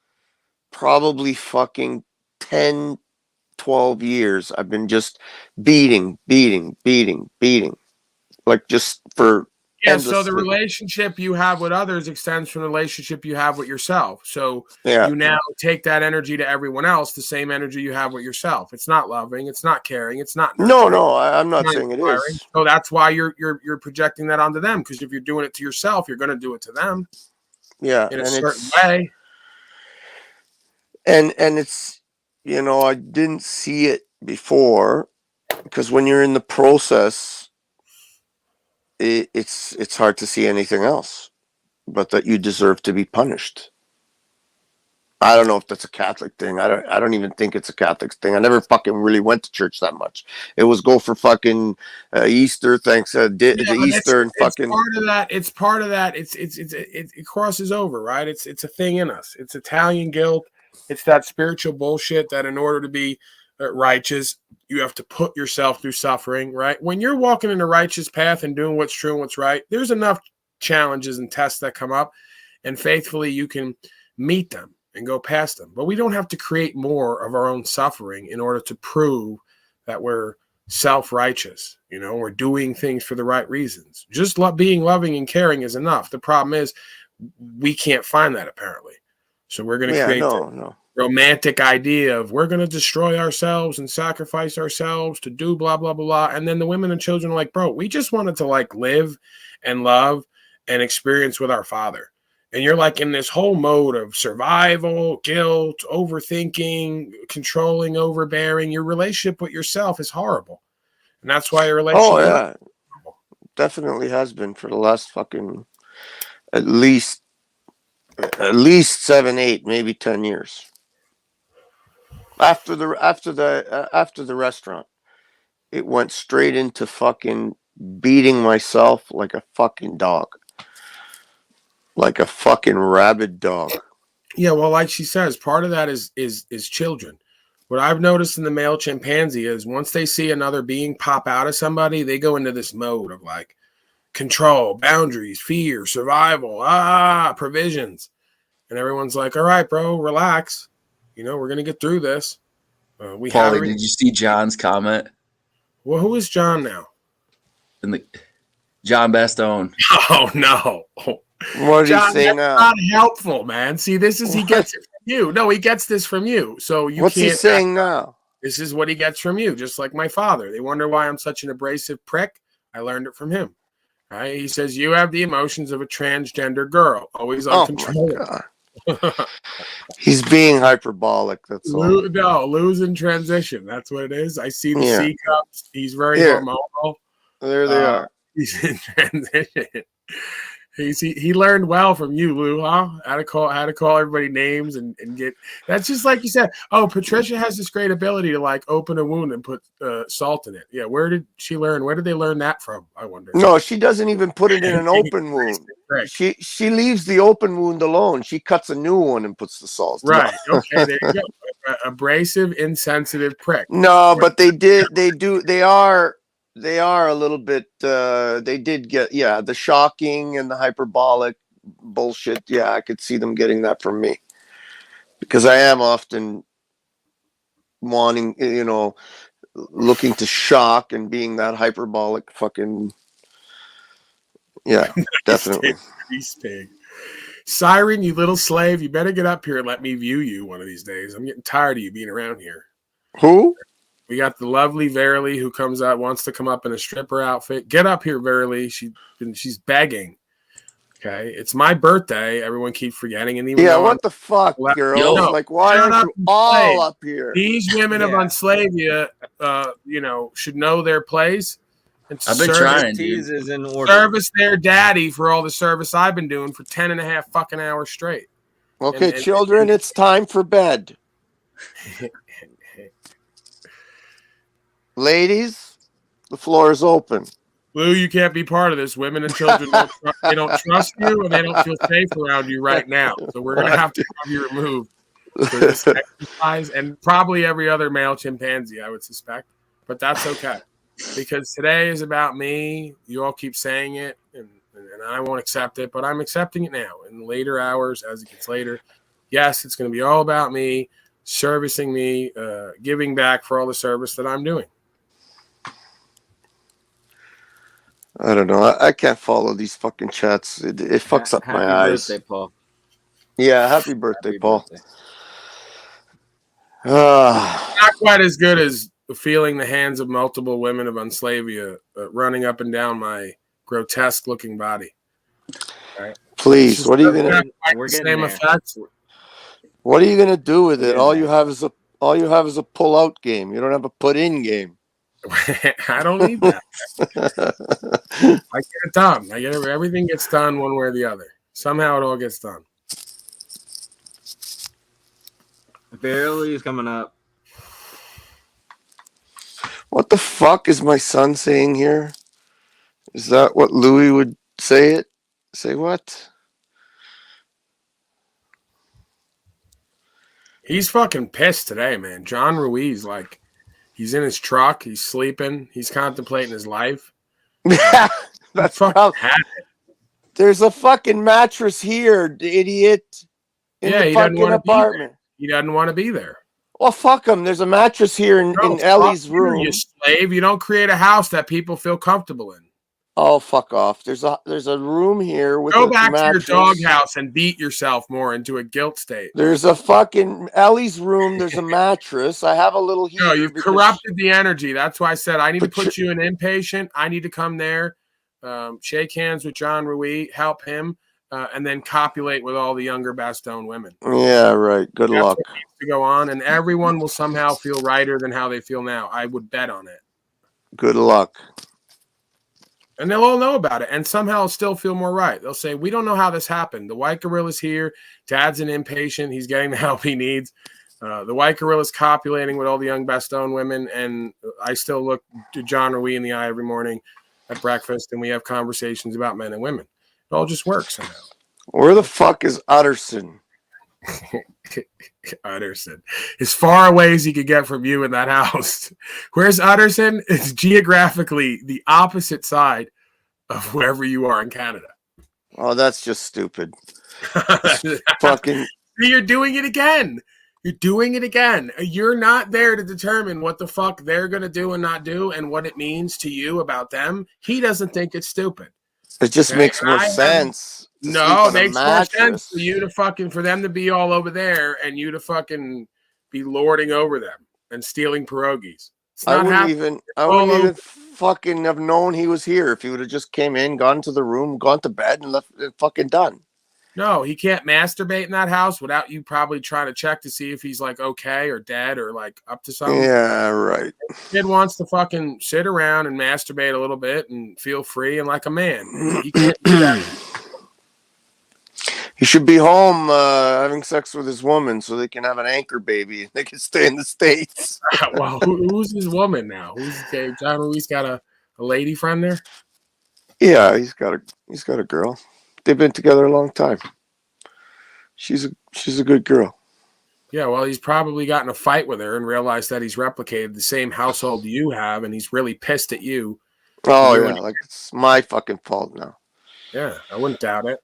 probably fucking 10, 12 years. I've been just beating, like just for. Yeah, so the relationship you have with others extends from the relationship you have with yourself. So you now take that energy to everyone else, the same energy you have with yourself. It's not loving, it's not caring, it's not nurturing. No, I'm not saying it is. So that's why you're projecting that onto them, because if you're doing it to yourself, you're going to do it to them. Yeah, in a certain way. And it's, I didn't see it before, because when you're in the process, it's hard to see anything else but that you deserve to be punished. I don't know if that's a Catholic thing. I don't even think it's a Catholic thing. I never fucking really went to church that much. It was go for fucking Easter, Easter, and fucking. It's part of that. It crosses over, right? It's a thing in us. It's Italian guilt. It's that spiritual bullshit that in order to be righteous, you have to put yourself through suffering, right? When you're walking in a righteous path and doing what's true and what's right, there's enough challenges and tests that come up, and faithfully you can meet them and go past them. But we don't have to create more of our own suffering in order to prove that we're self-righteous. We're doing things for the right reasons. Just being loving and caring is enough. The problem is we can't find that, apparently. So we're going to create a romantic idea of we're going to destroy ourselves and sacrifice ourselves to do blah, blah, blah, blah. And then the women and children are like, bro, we just wanted to like live and love and experience with our Father. And you're like in this whole mode of survival, guilt, overthinking, controlling, overbearing. Your relationship with yourself is horrible. And that's why your relationship definitely has been for the last fucking at least 7, 8, maybe 10 years. After the restaurant, it went straight into fucking beating myself like a fucking dog. Like a fucking rabid dog. Yeah, well, like she says, part of that is children. What I've noticed in the male chimpanzee is once they see another being pop out of somebody, they go into this mode of like control, boundaries, fear, survival, provisions. And everyone's like, all right, bro, relax. We're going to get through this. Paulie, did you see John's comment? Well, who is John now? John Bastone. Oh, no. What did he John, say that's now? not helpful, man. See, this is he gets it from you. No, he gets this from you. So you What's can't. he saying now? This is what he gets from you, just like my father. They wonder why I'm such an abrasive prick. I learned it from him. Right? He says you have the emotions of a transgender girl, always uncontrollable. Oh my God. He's being hyperbolic. That's all. Lose in transition. That's what it is. I see the Yeah. C cups. He's very Here. hormonal. There they are. He's in transition. He learned well from you, Lou, huh? How to call everybody names and get. That's just like you said. Oh, Patricia has this great ability to like open a wound and put salt in it. Yeah, where did she learn? Where did they learn that from? I wonder. No, she doesn't even put it in an open wound. She leaves the open wound alone. She cuts a new one and puts the salt. Right. Okay. There you go. Abrasive, insensitive prick. No, but they are a little bit. They did get the shocking and the hyperbolic bullshit. Yeah, I could see them getting that from me because I am often wanting, looking to shock and being that hyperbolic fucking. Yeah, definitely. Grease pig. Siren, you little slave, you better get up here and let me view you one of these days. I'm getting tired of you being around here. Who? We got the lovely Verily who comes out, wants to come up in a stripper outfit. Get up here, Verily. She's begging. Okay. It's my birthday. Everyone keeps forgetting. And even what the fuck, girls? Like, why aren't you all up here? These women of Unslavia, should know their place. And I've been trying, dude. Service their daddy for all the service I've been doing for 10 and a half fucking hours straight. Okay, children, it's time for bed. Ladies, the floor is open. Lou, you can't be part of this. Women and children don't trust you and they don't feel safe around you right now. So we're going to have to have you removed for this exercise and probably every other male chimpanzee, I would suspect. But that's okay. Because today is about me. You all keep saying it, and I won't accept it, but I'm accepting it now. In later hours, as it gets later, yes, it's going to be all about me, servicing me, giving back for all the service that I'm doing. I don't know. I can't follow these fucking chats. It fucks up my eyes. Happy birthday, Paul. Yeah, happy birthday, Paul. Not quite as good as feeling the hands of multiple women of Unslavia running up and down my grotesque-looking body. Right? Please, what are you gonna? What are you gonna do with it? All you have is a pull-out game. You don't have a put-in game. I don't need that. I get it done. Everything gets done one way or the other. Somehow it all gets done. Barely is coming up. What the fuck is my son saying here? Is that what Louis would say it? Say what? He's fucking pissed today, man. John Ruiz, like, he's in his truck. He's sleeping. He's contemplating his life. That's fucking. There's a fucking mattress here, idiot. In the fucking apartment. He doesn't want to be there. Well, fuck him. There's a mattress here in Ellie's room. You slave. You don't create a house that people feel comfortable in. Oh, fuck off. There's a room here with Go a back mattress. to your doghouse and beat yourself more into a guilt state. There's a fucking Ellie's room. There's a mattress. I have a little heater. No, you've corrupted the energy. That's why I said I need to put you in inpatient. I need to come there, shake hands with John Rui, help him, and then copulate with all the younger Bastogne women. Yeah, right. Good That's luck. what needs to go on, and everyone will somehow feel righter than how they feel now. I would bet on it. Good luck. And they'll all know about it and somehow still feel more right. They'll say, we don't know how this happened. The white gorilla's here. Dad's an inpatient. He's getting the help he needs. The white gorilla's copulating with all the young Bastogne women. And I still look to John Rui in the eye every morning at breakfast, and we have conversations about men and women. It all just works somehow. Where the fuck is Utterson? Utterson. As far away as he could get from you in that house. Where's Utterson? It's geographically the opposite side of wherever you are in Canada. Oh, that's just stupid. Fucking. You're doing it again. You're doing it again. You're not there to determine what the fuck they're going to do and not do and what it means to you about them. He doesn't think it's stupid. It just makes more sense. to No, sleep it on a makes more sense mattress. for you to for them to be all over there and you to fucking be lording over them and stealing pierogies. It's I not wouldn't happening. even fucking have known he was here if he would have just came in, gone to the room, gone to bed, and left it fucking done. No, he can't masturbate in that house without you probably trying to check to see if he's like okay or dead or like up to something. Yeah, right. Kid wants to fucking sit around and masturbate a little bit and feel free and like a man. He can't do that. He should be home having sex with his woman so they can have an anchor baby. They can stay in the States. Well, who's his woman now? Who's John Ruiz got a lady friend there? Yeah, he's got a girl. They've been together a long time. She's a good girl. Yeah, well, he's probably got in a fight with her and realized that he's replicated the same household you have, and he's really pissed at you. Oh yeah, like it's my fucking fault now. Yeah, I wouldn't doubt it.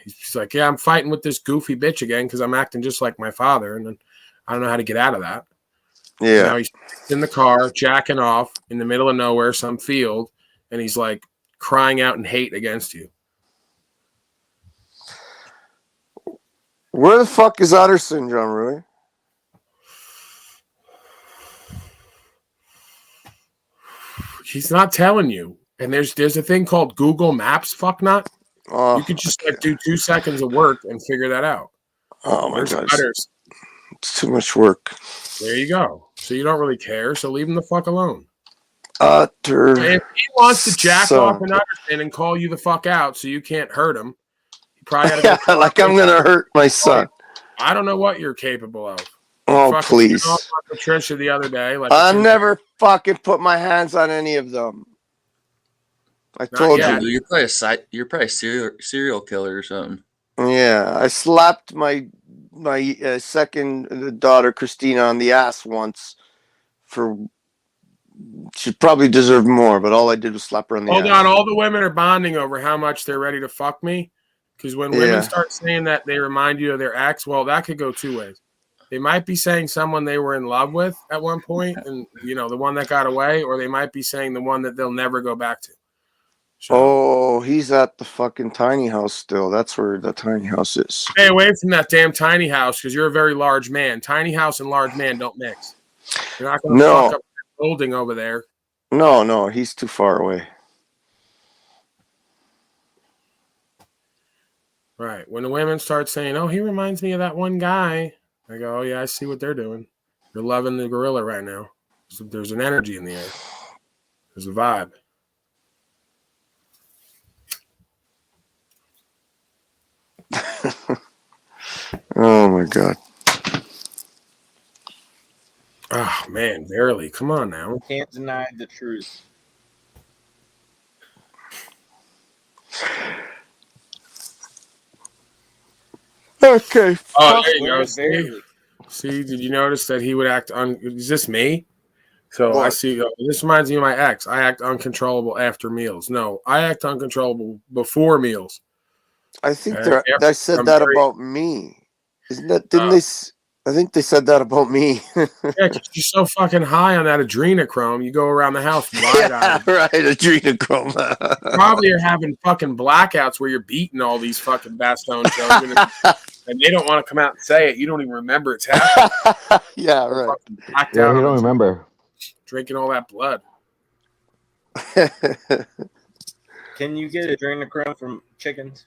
He's like, yeah, I'm fighting with this goofy bitch again because I'm acting just like my father, and then I don't know how to get out of that. Yeah. Now he's in the car, jacking off in the middle of nowhere, some field, and he's like crying out in hate against you. Where the fuck is Utterson, John Rui? He's not telling you. And there's a thing called Google Maps, fucknut. Oh, you could just like do 2 seconds of work and figure that out. Oh my God. Utterson. It's too much work. There you go. So you don't really care, so leave him the fuck alone. Utterson. If he wants to jack off an Utterson and call you the fuck out so you can't hurt him, he probably got to like I'm gonna hurt my son. I don't know what you're capable of. Oh, please. Off on Patricia the other day. Like I never fucking put my hands on any of them. I told you. You're probably a serial killer or something. Yeah, I slapped my second daughter Christina on the ass once. She probably deserved more, but all I did was slap her on the ass. Hold on, all the women are bonding over how much they're ready to fuck me. Because when women start saying that they remind you of their ex, well, that could go 2 ways. They might be saying someone they were in love with at one point, and the one that got away, or they might be saying the one that they'll never go back to. Oh, he's at the fucking tiny house still. That's where the tiny house is. Stay away from that damn tiny house because you're a very large man. Tiny house and large man don't mix. You're not going to fuck up that building over there. No, he's too far away. Right. When the women start saying, oh, he reminds me of that one guy, I go, oh, yeah, I see what they're doing. They're loving the gorilla right now. So there's an energy in the air. There's a vibe. Oh, my God. Oh, man, Verily. Come on now. Can't deny the truth. Okay. Oh, there you go. See, did you notice that he would act is this me? So what? I see. This reminds me of my ex. I act uncontrollable after meals. No, I act uncontrollable before meals. I think they said that about me. Isn't that? Didn't they? I think they said that about me. Yeah, because you're so fucking high on that adrenochrome, you go around the house wide-eyed. Right, adrenochrome. Probably you're having fucking blackouts where you're beating all these fucking Bastogne children, and they don't want to come out and say it. You don't even remember it's happening. Yeah, right. Yeah, you don't remember. Drinking all that blood. Can you get adrenochrome from chickens?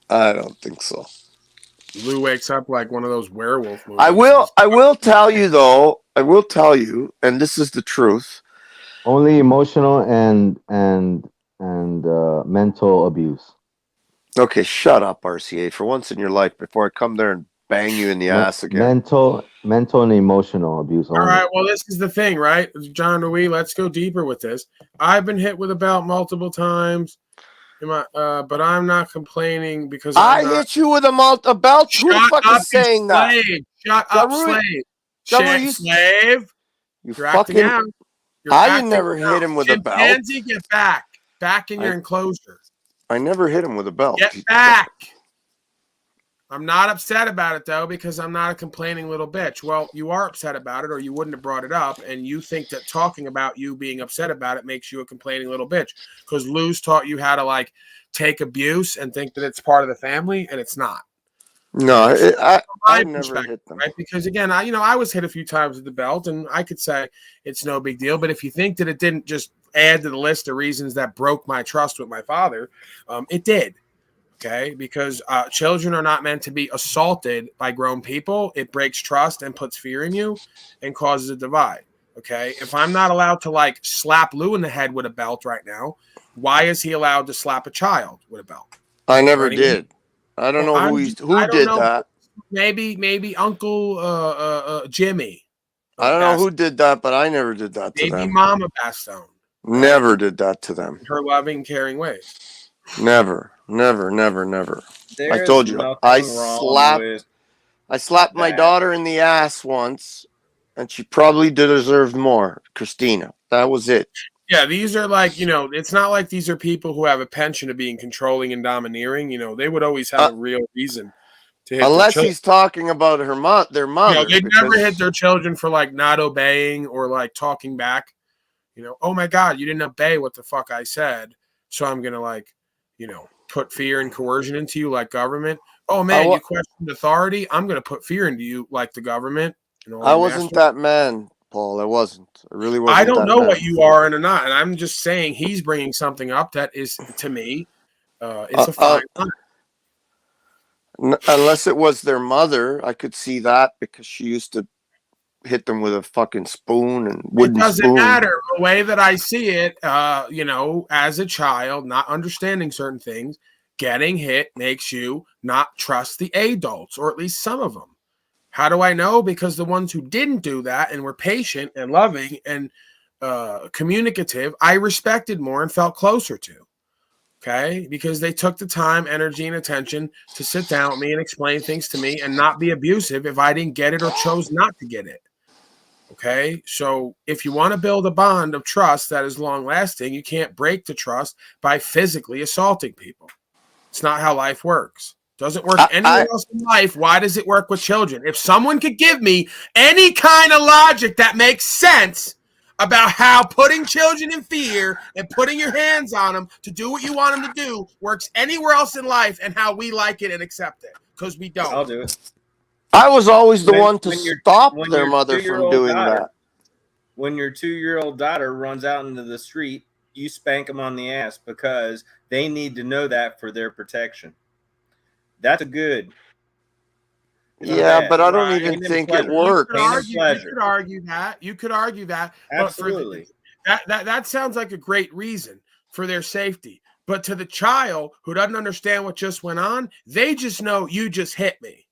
I don't think so. Lou wakes up like one of those werewolf movies. I will tell you though. I will tell you, and this is the truth. Only emotional and mental abuse. Okay, shut up, RCA, for once in your life before I come there and bang you in the ass again. Mental and emotional abuse. All right, well, this is the thing, right? John Louis, let's go deeper with this. I've been hit with a belt multiple times, but I'm not complaining because I hit you with a belt? Who the fuck is saying that? Shut up, slave. Slave. You You're fucking... acting out. I didn't never hit him with a belt. Chimpanzee, get back. Back in your enclosure. I never hit him with a belt. Get back. I'm not upset about it, though, because I'm not a complaining little bitch. Well, you are upset about it, or you wouldn't have brought it up, and you think that talking about you being upset about it makes you a complaining little bitch, because Lou's taught you how to, like, take abuse and think that it's part of the family, and it's not. No, From I my never perspective, hit them. right? Because again, I was hit a few times with the belt, and I could say it's no big deal. But if you think that it didn't just add to the list of reasons that broke my trust with my father, it did. Okay, because children are not meant to be assaulted by grown people. It breaks trust and puts fear in you, and causes a divide. Okay, if I'm not allowed to like slap Lou in the head with a belt right now, why is he allowed to slap a child with a belt? I never did. I don't know I who don't did know. that. Maybe Uncle Jimmy. I don't know who did that, but I never did that to Maybe them. Mama Bastone. Never did that to them. Her loving, caring ways. Never, never, never, never. I There's told you, nothing I wrong with slapped my that. daughter in the ass once, and she probably deserved more. Christina, that was it. Yeah, these are like, it's not like these are people who have a penchant of being controlling and domineering. They would always have a real reason to hit Unless their he's talking about their mother. they never hit their children for like not obeying or like talking back. Oh my God, you didn't obey what the fuck I said. So I'm going to like, put fear and coercion into you like government. Oh man, you questioned authority. I'm going to put fear into you like the government. I wasn't that man, Paul. I wasn't. I really wasn't. I don't that know man. what you are and not. And I'm just saying he's bringing something up that is, to me, it's a fine line. Unless it was their mother, I could see that because she used to hit them with a fucking spoon and wooden spoon. It doesn't matter. The way that I see it, as a child, not understanding certain things, getting hit makes you not trust the adults, or at least some of them. How do I know? Because the ones who didn't do that and were patient and loving and communicative, I respected more and felt closer to. Okay? Because they took the time, energy, and attention to sit down with me and explain things to me and not be abusive if I didn't get it or chose not to get it. Okay, so if you want to build a bond of trust that is long lasting, you can't break the trust by physically assaulting people. It's not how life works. Doesn't work anywhere else in life. Why does it work with children? If someone could give me any kind of logic that makes sense about how putting children in fear and putting your hands on them to do what you want them to do works anywhere else in life and how we like it and accept it, because we don't. I'll do it. I was always the one to stop their mother from doing that. When your 2-year-old daughter runs out into the street, you spank them on the ass because they need to know that for their protection. That's a good. Yeah, but I don't even think it works. You could argue that. Absolutely. But that sounds like a great reason for their safety. But to the child who doesn't understand what just went on, they just know you just hit me.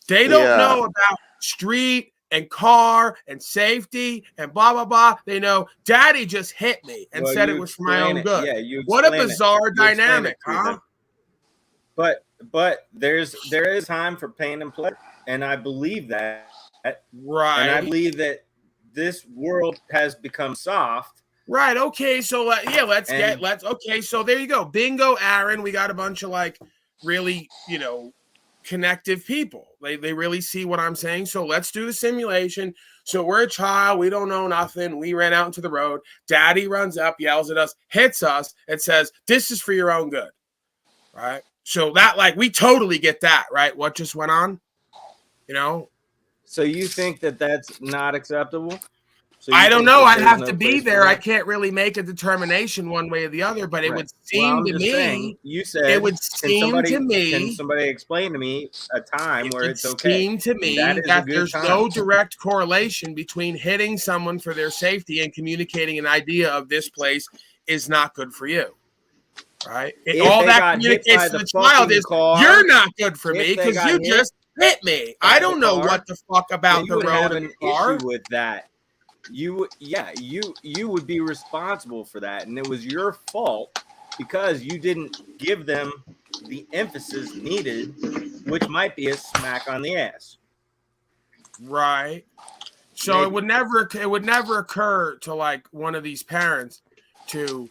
They don't know about street and car and safety and blah, blah, blah. They know daddy just hit me and said it was for my own good. Yeah, what a bizarre dynamic, huh? But there is time for pain and pleasure. And I believe that. Right. And I believe that this world has become soft. Right. Okay. So okay. So there you go. Bingo, Aaron. We got a bunch of like really, connective people. They really see what I'm saying. So let's do the simulation. So we're a child. We don't know nothing. We ran out into the road. Daddy runs up, yells at us, hits us, and says, "This is for your own good." Right. So that we totally get that. Right. What just went on? So you think that that's not acceptable? So I don't know. I'd have to be there. I can't really make a determination one way or the other, but it would seem to me. You said it would seem to me. Can somebody explain to me a time where it's okay? Seem to me that there's no direct correlation between hitting someone for their safety and communicating an idea of this place is not good for you. Right? All that communicates to the child is you're not good for me because you just hit me. I don't know what the fuck about the road and the car. Issue with that. You would be responsible for that, and it was your fault because you didn't give them the emphasis needed, which might be a smack on the ass. Right. So maybe. it would never occur to one of these parents to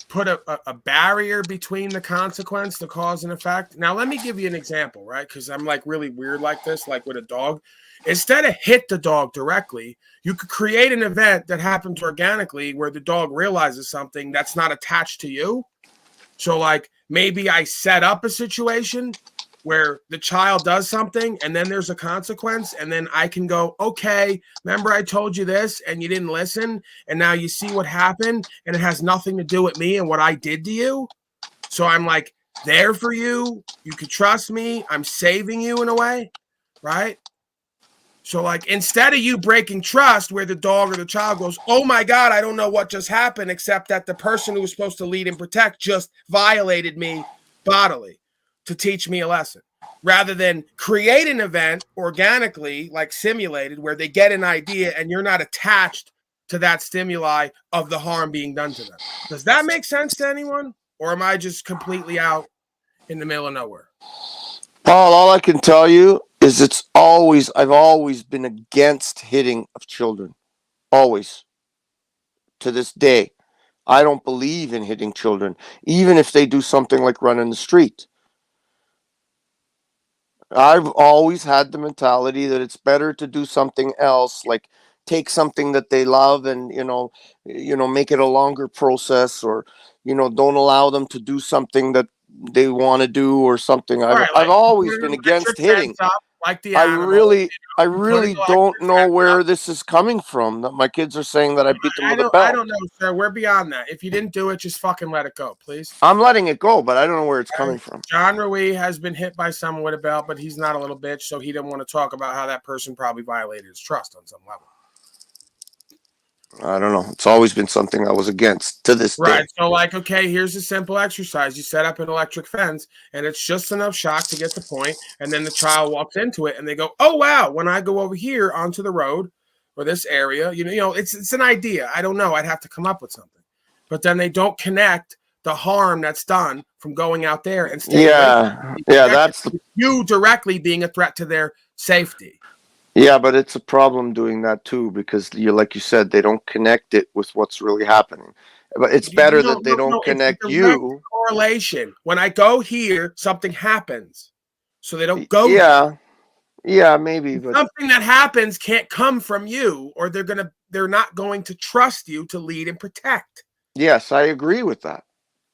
put a barrier between the consequence, the cause and effect. Now let me give you an example, right? Because I'm really weird like this, like with a dog. Instead of hit the dog directly, you could create an event that happens organically where the dog realizes something that's not attached to you. So maybe I set up a situation where the child does something and then there's a consequence, and then I can go, okay, remember I told you this and you didn't listen, and now you see what happened, and it has nothing to do with me and what I did to you. So I'm like there for you. You could trust me. I'm saving you in a way, right? So like instead of you breaking trust where the dog or the child goes, oh my God, I don't know what just happened, except that the person who was supposed to lead and protect just violated me bodily to teach me a lesson, rather than create an event organically, like simulated, where they get an idea and you're not attached to that stimuli of the harm being done to them. Does that make sense to anyone? Or am I just completely out in the middle of nowhere? Paul, all I can tell you is I've always been against hitting of children. Always. To this day. I don't believe in hitting children, even if they do something like run in the street. I've always had the mentality that it's better to do something else, like take something that they love and, make it a longer process, or, don't allow them to do something that they want to do or something. I've, Right, I've like always put been an against electric hitting. fence up, like the I animals. really, I You put an really electric don't know fence where up. this is coming from, that my kids are saying that I beat them I with a don't belt. know, sir. We're beyond that. If you didn't do it, just fucking let it go, please. I'm letting it go, but I don't know where it's coming from. John Rui has been hit by someone with a belt, but he's not a little bitch, so he didn't want to talk about how that person probably violated his trust on some level. I don't know. It's always been something I was against to this Right. day. So, like, okay, here's a simple exercise. You set up an electric fence, and it's just enough shock to get the point, and then the child walks into it, and they go, "Oh wow!" When I go over here onto the road or this area, it's an idea. I don't know. I'd have to come up with something, but then they don't connect the harm that's done from going out there and staying away. Yeah, that's the You directly being a threat to their safety. Yeah, but it's a problem doing that too, because like you said, they don't connect it with what's really happening. But it's better that they don't It's connect a direct you. correlation. When I go here, something happens, so they don't go. Yeah, maybe, but something that happens can't come from you, or they're not going to trust you to lead and protect. yes, I agree with that.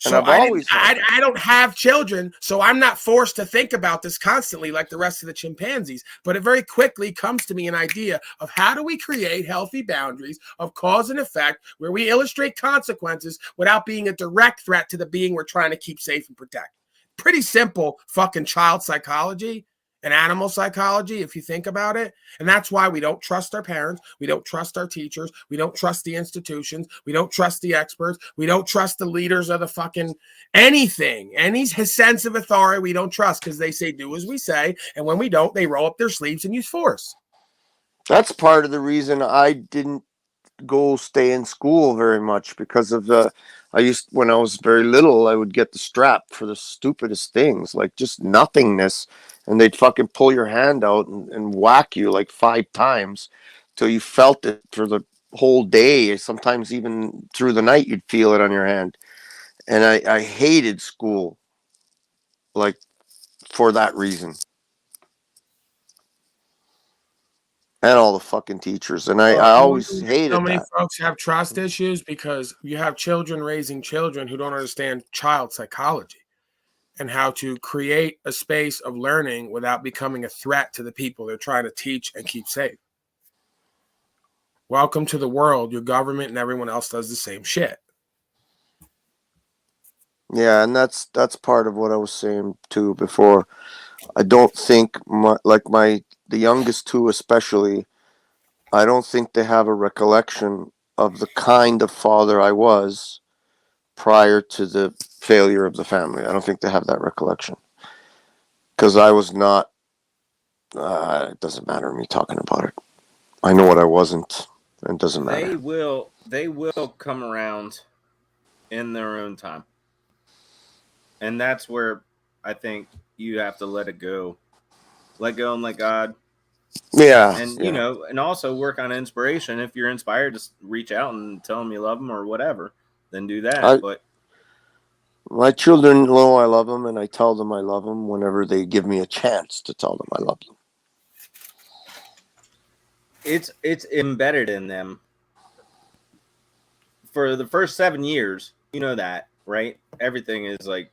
And So I've always had that. I don't have children, so I'm not forced to think about this constantly like the rest of the chimpanzees. But it very quickly comes to me an idea of how do we create healthy boundaries of cause and effect where we illustrate consequences without being a direct threat to the being we're trying to keep safe and protect. Pretty simple fucking child psychology and animal psychology, if you think about it. And that's why we don't trust our parents. We don't trust our teachers. We don't trust the institutions. We don't trust the experts. We don't trust the leaders of the fucking anything. Any sense of authority we don't trust, because they say do as we say. And when we don't, they roll up their sleeves and use force. That's part of the reason I didn't stay in school very much, because of when I was very little, I would get the strap for the stupidest things, like just nothingness, and they'd fucking pull your hand out and whack you like 5 times till you felt it for the whole day. Sometimes even through the night you'd feel it on your hand. And I hated school, like, for that reason. And all the fucking teachers. And I always hated so many that. folks have trust issues because you have children raising children who don't understand child psychology and how to create a space of learning without becoming a threat to the people they're trying to teach and keep safe. Welcome to the world. Your government and everyone else does the same shit. Yeah, and that's part of what I was saying too before. I don't think the youngest two especially, I don't think they have a recollection of the kind of father I was prior to the failure of the family. I don't think they have that recollection, because I was not. It doesn't matter me talking about it. I know what I wasn't, and it doesn't matter. They will come around in their own time, and that's where I think you have to let it go, and let God. Yeah, and yeah. And also work on inspiration. If you're inspired, just reach out and tell them you love them or whatever, then do that. But my children know I love them, and I tell them I love them whenever they give me a chance to tell them I love them. It's embedded in them for the first 7 years. You know that, right? Everything is like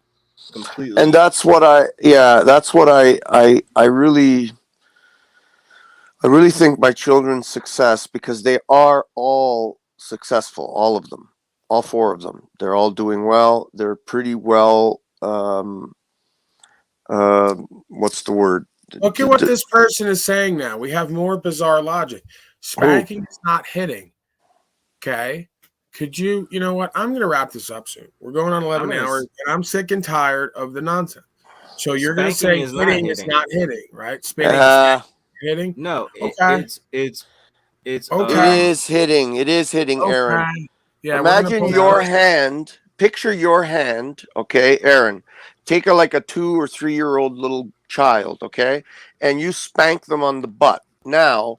completely. And that's what I really think my children's success, because they are all successful, all of them, all four of them. They're all doing well. They're pretty well. What's the word? Look at what this person is saying now. We have more bizarre logic. Spanking is not hitting. Okay. Could you know what? I'm going to wrap this up soon. We're going on 11 hours, and I'm sick and tired of the nonsense. So you're going to say hitting is not hitting, right? Spitting is not hitting? No, Okay. it's Okay. It is hitting. It is hitting, Aaron. Okay. Yeah, imagine your hand. Picture your hand, okay, Aaron. Take like a 2 or 3 year old little child, okay, and you spank them on the butt. Now,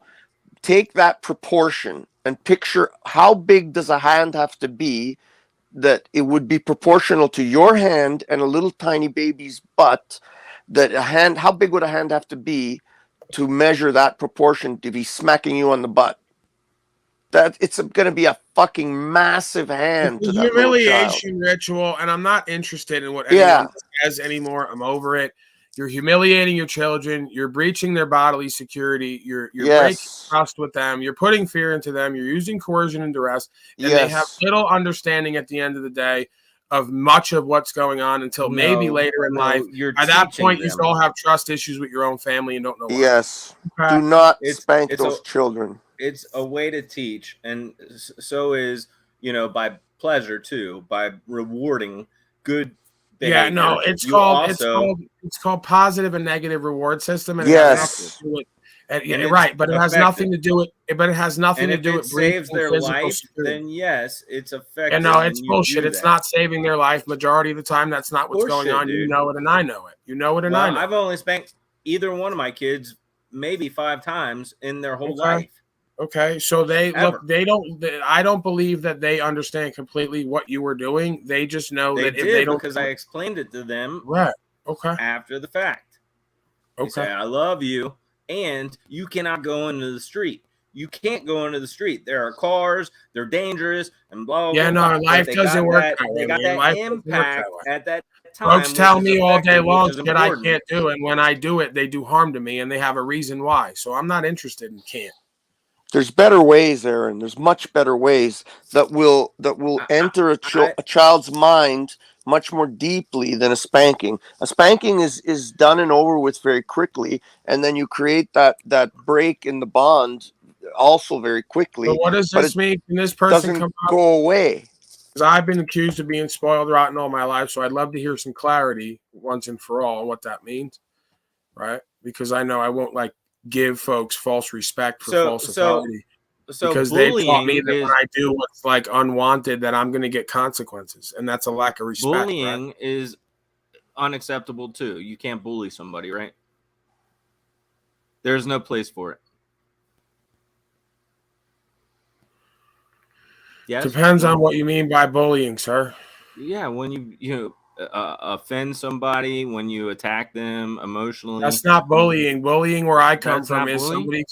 take that proportion and picture how big does a hand have to be that it would be proportional to your hand and a little tiny baby's butt. That a hand, how big would a hand have to be to measure that proportion to be smacking you on the butt? That it's going to be a fucking massive hand It's to a that little child. humiliation ritual, and I'm not interested in what anyone says anymore. I'm over it. You're humiliating your children. You're breaching their bodily security. You're breaking trust with them. You're putting fear into them. You're using coercion and duress, and they have little understanding at the end of the day of much of what's going on until maybe later in life. At that point, you still have trust issues with your own family and don't know why. Yes. Okay. Do not spank those children. It's a way to teach, and so is, by pleasure too, by rewarding good behavior. Yeah, no, it's called positive and negative reward system, and it has nothing to do with right, but it has nothing to do with saves their life, then yes, it's effective. And no, it's bullshit. It's not saving their life. Majority of the time, that's not what's going on. Dude. You know it, and I know it. You know it, and I know. I've only spanked either one of my kids maybe 5 times in their whole life. Okay, so I don't believe that they understand completely what you were doing. They just know that if they don't, because I explained it to them after the fact. They say, I love you, and you cannot go into the street. You can't go into the street. There are cars, they're dangerous, and blah, blah, blah. Yeah, no, life doesn't work that way. They got that impact at that time. Folks tell me all day long that I can't do, and when I do it, they do harm to me, and they have a reason why. So I'm not interested in can't. There's better ways, Aaron. There's much better ways that will enter a child's mind much more deeply than a spanking. A spanking is done and over with very quickly, and then you create that break in the bond also very quickly. So what does this mean? Can this person come up? Go away? Because I've been accused of being spoiled rotten all my life, so I'd love to hear some clarity once and for all on what that means, right? Because I know I won't give folks false respect for false authority, because they taught me that when I do what's unwanted, that I'm going to get consequences, and that's a lack of respect. Bullying is unacceptable too. You can't bully somebody, right? There's no place for it. Yes? Depends on what you mean by bullying, sir. Yeah, when you offend somebody, when you attack them emotionally. That's not bullying. Bullying, where I come from, is somebody.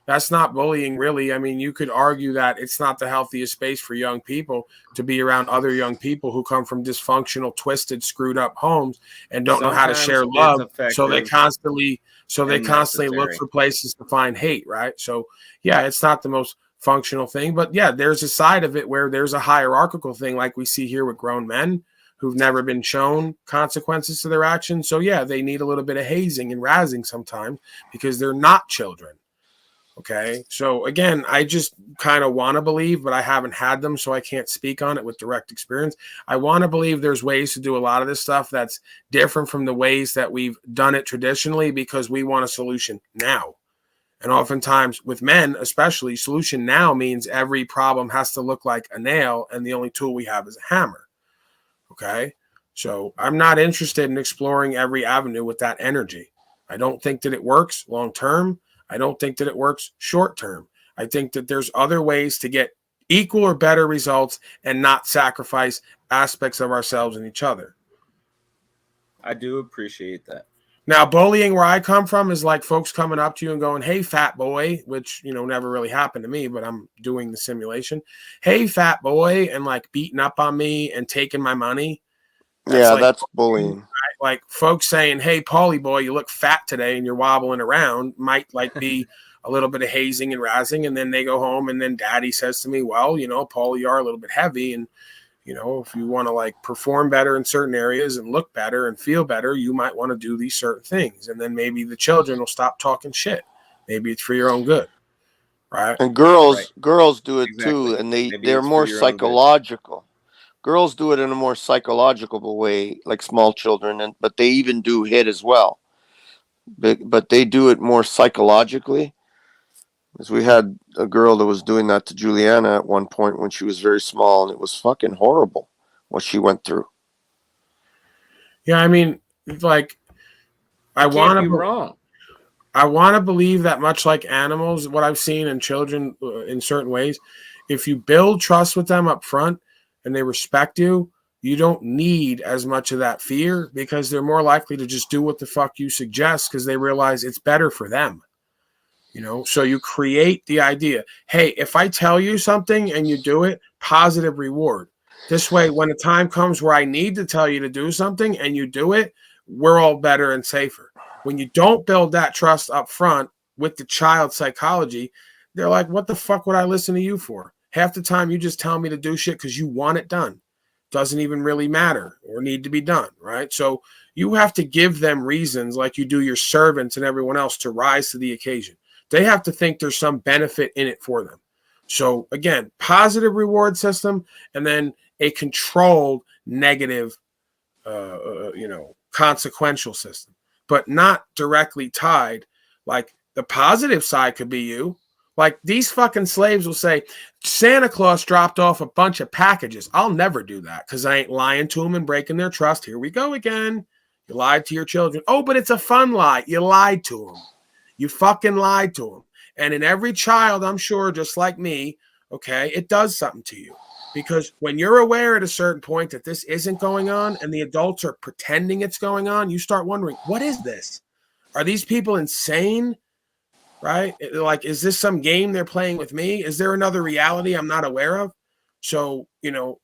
That's not bullying, really. I mean, you could argue that it's not the healthiest space for young people to be around other young people who come from dysfunctional, twisted, screwed up homes and don't know how to share love. So they constantly look for places to find hate, right? So yeah, it's not the most functional thing, but yeah, there's a side of it where there's a hierarchical thing, like we see here with grown men who've never been shown consequences to their actions. So yeah, they need a little bit of hazing and razzing sometimes because they're not children. Okay. So again, I just kind of want to believe, but I haven't had them, so I can't speak on it with direct experience. I want to believe there's ways to do a lot of this stuff that's different from the ways that we've done it traditionally, because we want a solution now. And oftentimes with men, especially, solution now means every problem has to look like a nail, and the only tool we have is a hammer. Okay. So I'm not interested in exploring every avenue with that energy. I don't think that it works long term. I don't think that it works short term. I think that there's other ways to get equal or better results and not sacrifice aspects of ourselves and each other. I do appreciate that. Now, bullying where I come from is like folks coming up to you and going, "Hey, fat boy," which, never really happened to me, but I'm doing the simulation. "Hey, fat boy," and beating up on me and taking my money. Yeah, like that's bullying. right? Like folks saying, "Hey, Paulie boy, you look fat today and you're wobbling around," might like be a little bit of hazing and razzing, and then they go home, and then Daddy says to me, "Well, you know, Paulie, you are a little bit heavy, and you know, if you want to like perform better in certain areas and look better and feel better, you might want to do these certain things," and then maybe the children will stop talking shit. Maybe it's for your own good, right? And girls Right. girls do it Exactly. too, and Maybe they're it's for more your own good. psychological. Girls do it in a more psychological way, like small children, and but they even do hit as well. But they do it more psychologically. Because we had a girl that was doing that to Juliana at one point when she was very small, and it was fucking horrible what she went through. Yeah, I mean, like, I You can't want be to. wrong. I want to believe that much like animals, what I've seen in children in certain ways, if you build trust with them up front and they respect you, you don't need as much of that fear because they're more likely to just do what the fuck you suggest because they realize it's better for them. You know, so you create the idea, hey, if I tell you something and you do it, positive reward. This way, when the time comes where I need to tell you to do something and you do it, we're all better and safer. When you don't build that trust up front with the child psychology, they're like, what the fuck would I listen to you for? Half the time you just tell me to do shit because you want it done. Doesn't even really matter or need to be done, right? So you have to give them reasons like you do your servants and everyone else to rise to the occasion. They have to think there's some benefit in it for them. So again, positive reward system, and then a controlled negative, consequential system, but not directly tied. Like the positive side could be you. Like these fucking slaves will say, Santa Claus dropped off a bunch of packages. I'll never do that because I ain't lying to them and breaking their trust. Here we go again. You lied to your children. Oh, but it's a fun lie. You lied to them. You fucking lied to them. And in every child, I'm sure, just like me, okay, it does something to you. Because when you're aware at a certain point that this isn't going on and the adults are pretending it's going on, you start wondering, what is this? Are these people insane? Right? Like, is this some game they're playing with me? Is there another reality I'm not aware of? So,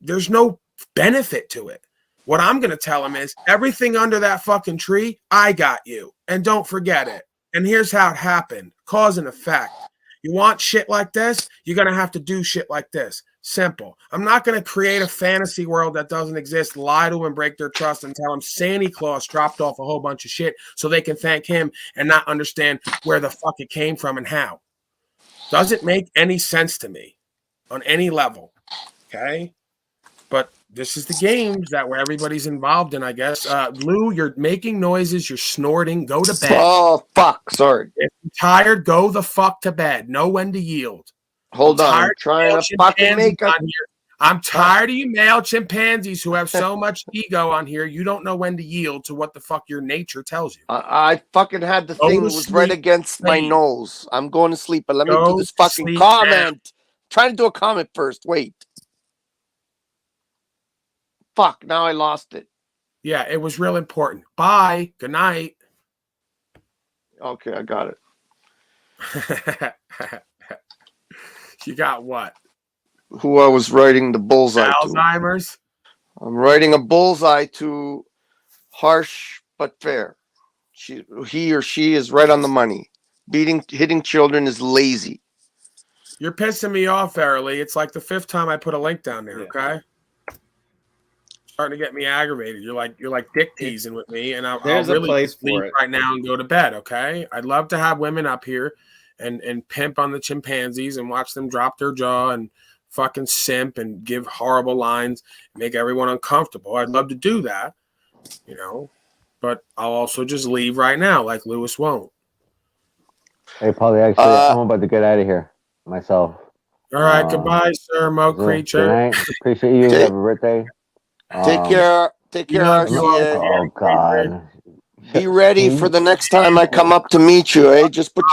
there's no benefit to it. What I'm going to tell them is everything under that fucking tree, I got you. And don't forget it. And here's how it happened. Cause and effect. You want shit like this? You're going to have to do shit like this. Simple. I'm not going to create a fantasy world that doesn't exist, lie to them and break their trust and tell them Santa Claus dropped off a whole bunch of shit so they can thank him and not understand where the fuck it came from and how. Doesn't make any sense to me on any level. Okay? But this is the games that where everybody's involved in, I guess. Lou, you're making noises. You're snorting. Go to bed. Oh, fuck. Sorry. If you're tired, go the fuck to bed. Know when to yield. Hold on. I'm trying to fucking make a... I'm tired of you male chimpanzees who have so much ego on here. You don't know when to yield to what the fuck your nature tells you. I fucking had the thing that was right against my nose. I'm going to sleep, but let me do this fucking comment. Trying to do a comment first. Wait. Fuck, now I lost it. Yeah, it was real important. Bye. Good night. Okay, I got it. You got what? Who I was writing the bullseye Alzheimer's? to. I'm writing a bullseye to harsh but fair. He or she is right on the money. Hitting children is lazy. You're pissing me off, Verily. It's like the 5th time I put a link down there, okay? Starting to get me aggravated. You're like dick teasing with me, and I'll really leave right now and go to bed, okay? I'd love to have women up here and pimp on the chimpanzees and watch them drop their jaw and fucking simp and give horrible lines, make everyone uncomfortable. I'd love to do that, but I'll also just leave right now like Lewis won't. Hey, Paulie, actually, I'm about to get out of here myself. All right, goodbye, sir, Mo Creature. Good night. Appreciate you. Happy birthday. Take care. Take care, RCA. Oh, God. Be ready for the next time I come up to meet you, eh? Just put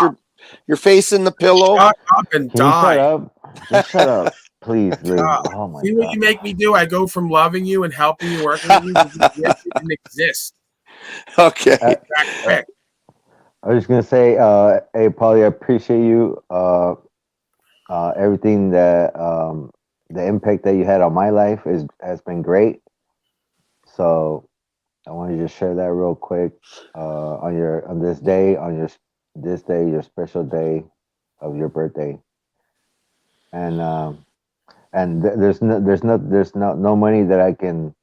your face in the pillow. Shut up and die. Shut up? Just shut up. Please, Lou. Oh, my God. See what you make me do? I go from loving you and helping you, working with you, to just wish you didn't exist. Okay. I was just going to say, hey, Paulie, I appreciate you. Everything that the impact that you had on my life has been great. So I want to just share that real quick on this day, your special day of your birthday, and there's no money that I can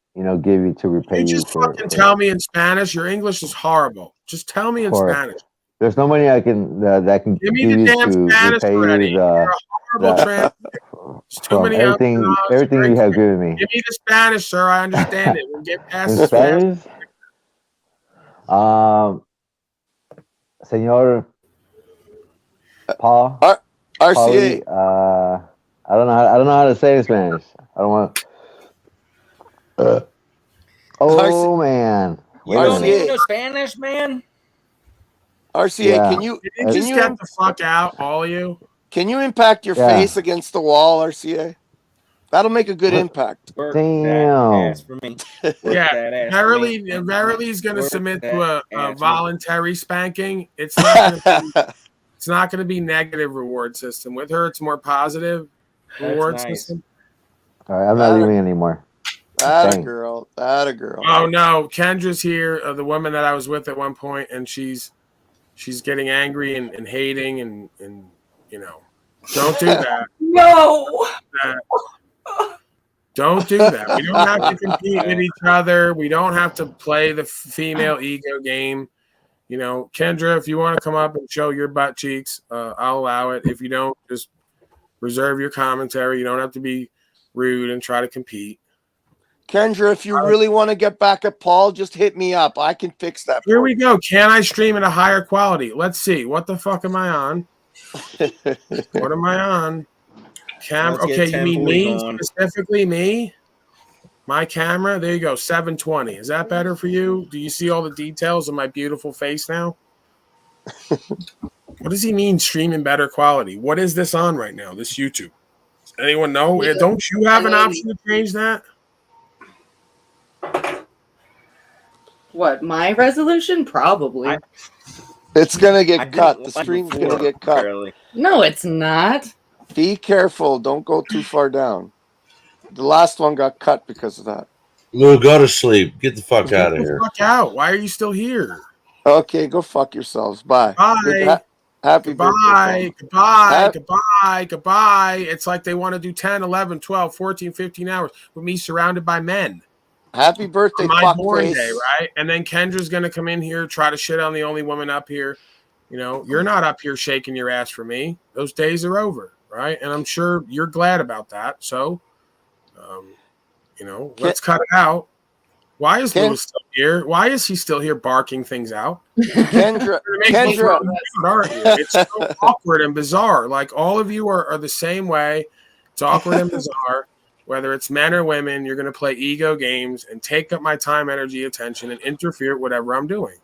give you to repay You you just fucking tell me in Spanish. Your English is horrible. Just tell me in Spanish. There's no money I can that can Give me give the you damn to Spanish repay already. you You're a horrible translator. There's too from many ups and downs. everything you have given me Give me the Spanish, sir. I understand it. We'll get past in the Spanish. Spanish. Señor Paul, RCA. I don't know how to say it in Spanish. I don't want. Oh man, You don't even know Spanish, man. RCA, Yeah. can you get the fuck out, all of you? Can you impact your face against the wall, RCA? That'll make a good impact. Work Damn. that ass for me. Work Yeah, that ass for me. Verily's going to Work submit that to a ass for me. voluntary spanking. It's not going to be negative reward system. With her, it's more positive reward nice. system. All right, I'm not leaving anymore. That a Dang. girl. That a girl. Oh no, Kendra's here, the woman that I was with at one point, and she's getting angry and hating and don't do that. No. Don't do that. We don't have to compete with each other. We don't have to play the female ego game. Kendra, if you want to come up and show your butt cheeks, I'll allow it. If you don't, just reserve your commentary. You don't have to be rude and try to compete. Kendra, if you really want to get back at Paul, just hit me up. I can fix that. Here we go. Can I stream at a higher quality? Let's see. What the fuck am I on? What am I on? Camera. Let's get Okay, you mean me? 1040 going. Specifically me? My camera? There you go. 720. Is that better for you? Do you see all the details of my beautiful face now? What does he mean streaming better quality? What is this on right now? This YouTube? Does anyone know? Yeah. Don't you have an option to change that? What, my resolution? Probably. It's gonna get cut. The stream's gonna get cut. No, it's not. Be careful. Don't go too far down. The last one got cut because of that. Lou, go to sleep. Get the fuck out of Get here. the fuck out. Why are you still here? Okay, go fuck yourselves. Bye. Bye. Happy Goodbye. birthday. Goodbye. It's like they want to do 10, 11, 12, 14, 15 hours with me surrounded by men. Happy birthday, On my fuck born face. day, right? And then Kendra's going to come in here, try to shit on the only woman up here. You're not up here shaking your ass for me. Those days are over, right? And I'm sure you're glad about that. So, let's cut it out. Why is Lewis still here? Why is he still here barking things out? Kendra, Aren't you? It's so awkward and bizarre. Like all of you are the same way. It's awkward and bizarre. Whether it's men or women, you're going to play ego games and take up my time, energy, attention, and interfere with whatever I'm doing.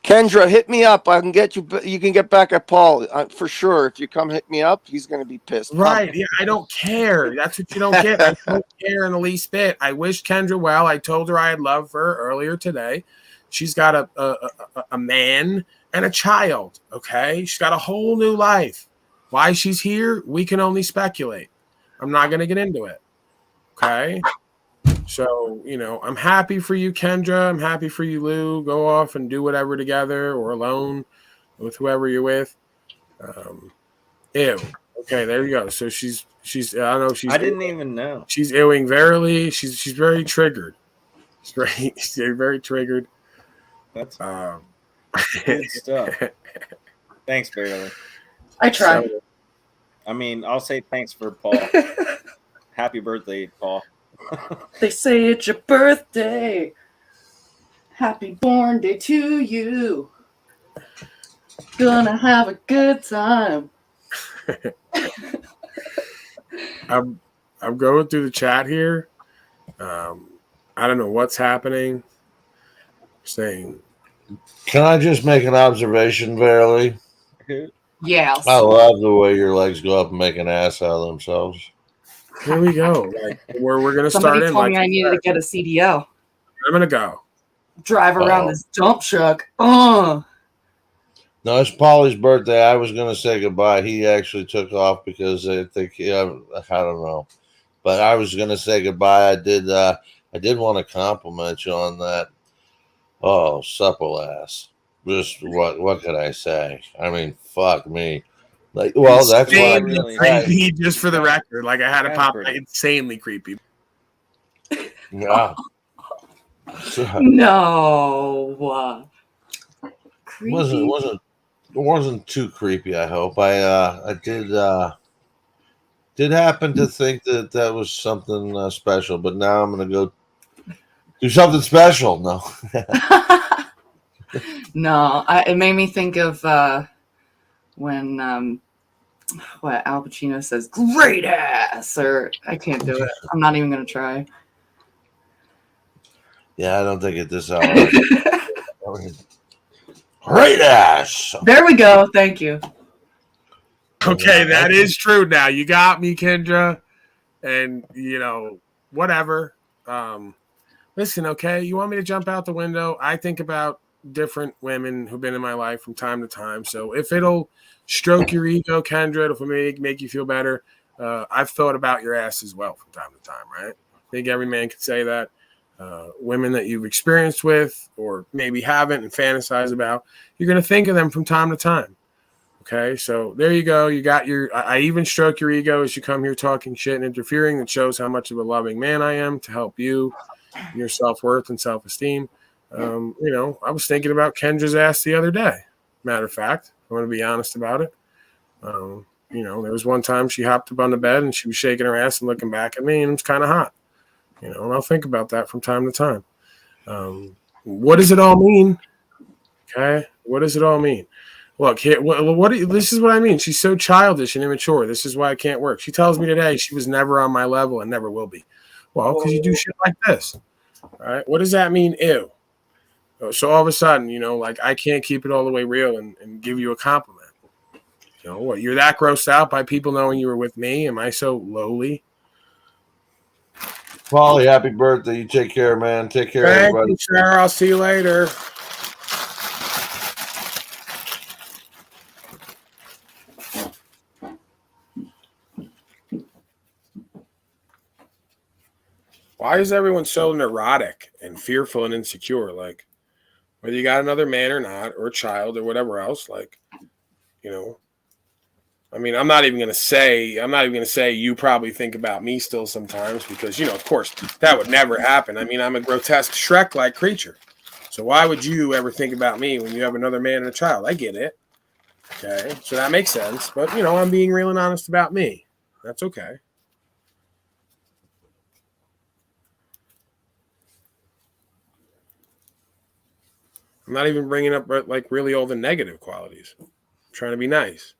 Kendra, hit me up. I can get you. You can get back at Paul for sure. If you come hit me up, he's going to be pissed. Right. Yeah, I don't care. That's what you don't get. I don't care in the least bit. I wish Kendra well. I told her I had love for her earlier today. She's got a man and a child. Okay. She's got a whole new life. Why she's here, we can only speculate. I'm not going to get into it. Okay. So, I'm happy for you, Kendra. I'm happy for you, Lou. Go off and do whatever together or alone with whoever you're with. Ew. Okay, there you go. So she's I don't know if she's I didn't even know. She's ewing verily. She's very triggered. She's very triggered. That's good stuff. Thanks, Barely. I tried. I mean, I'll say thanks for Paul. Happy birthday, Paul. They say it's your birthday. Happy born day to you. Gonna have a good time. I'm going through the chat here. I don't know what's happening. Saying, can I just make an observation, Verily? Yes. I love the way your legs go up and make an ass out of themselves. Here we go. Like we're gonna Somebody start in. told me I needed to get a CDL. I'm gonna go. Drive around this dump truck. No, it's Polly's birthday. I was going to say goodbye. He actually took off because I think, I don't know. But I was going to say goodbye. I did I did want to compliment you on that. Oh, supple ass. Just what could I say? I mean, fuck me. Like, well, that's what I Insanely can say. creepy, just for the record. Like I had to pop pretty. insanely creepy. Yeah. No. Creepy. Wasn't too creepy. I hope. I did happen to think that was something special, but now I'm gonna go do something special. No. No, it made me think of when what Al Pacino says, "Great ass," or I can't do it. I'm not even gonna try. Yeah, I don't think at this hour. Great ass. There we go. Thank you. Okay, that is true. Now you got me, Kendra, and whatever. Listen, okay, you want me to jump out the window? I think about different women who've been in my life from time to time. So if it'll stroke your ego, Kendra, it'll make you feel better. I've thought about your ass as well from time to time, right? I think every man could say that. Women that you've experienced with or maybe haven't and fantasize about, you're going to think of them from time to time. Okay, so there you go. You got I even stroke your ego as you come here talking shit and interfering. That shows how much of a loving man I am to help you, your self-worth and self-esteem. I was thinking about Kendra's ass the other day. Matter of fact, I want to be honest about it. There was one time she hopped up on the bed and she was shaking her ass and looking back at me, and it was kind of hot. And I'll think about that from time to time. What does it all mean? Okay, what does it all mean? Look, here, this is what I mean. She's so childish and immature. This is why it can't work. She tells me today she was never on my level and never will be. Well, because you do shit like this. All right. What does that mean? Ew. So all of a sudden, I can't keep it all the way real and give you a compliment. What? You're that grossed out by people knowing you were with me? Am I so lowly? Paulie, happy birthday. You take care, man. Take care, Thank everybody. you, Sarah. I'll see you later. Why is everyone so neurotic and fearful and insecure? Like, whether you got another man or not, or a child or whatever else, I'm not even gonna say you probably think about me still sometimes because of course that would never happen. I'm a grotesque Shrek-like creature. So why would you ever think about me when you have another man and a child? I get it. Okay. So that makes sense. But I'm being real and honest about me. That's okay. I'm not even bringing up really all the negative qualities. I'm trying to be nice.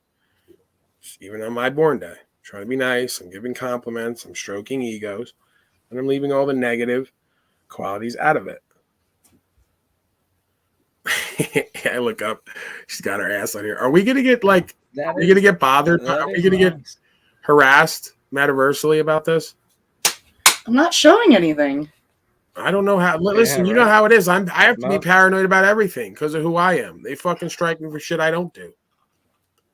Even on my born day, I'm trying to be nice. I'm giving compliments. I'm stroking egos. And I'm leaving all the negative qualities out of it. I look up. She's got her ass on here. Are we going to get are we going to get bothered? Are we going to get harassed metaversally about this? I'm not showing anything. I don't know how. Listen, you know how it is. I have to be paranoid about everything because of who I am. They fucking strike me for shit I don't do.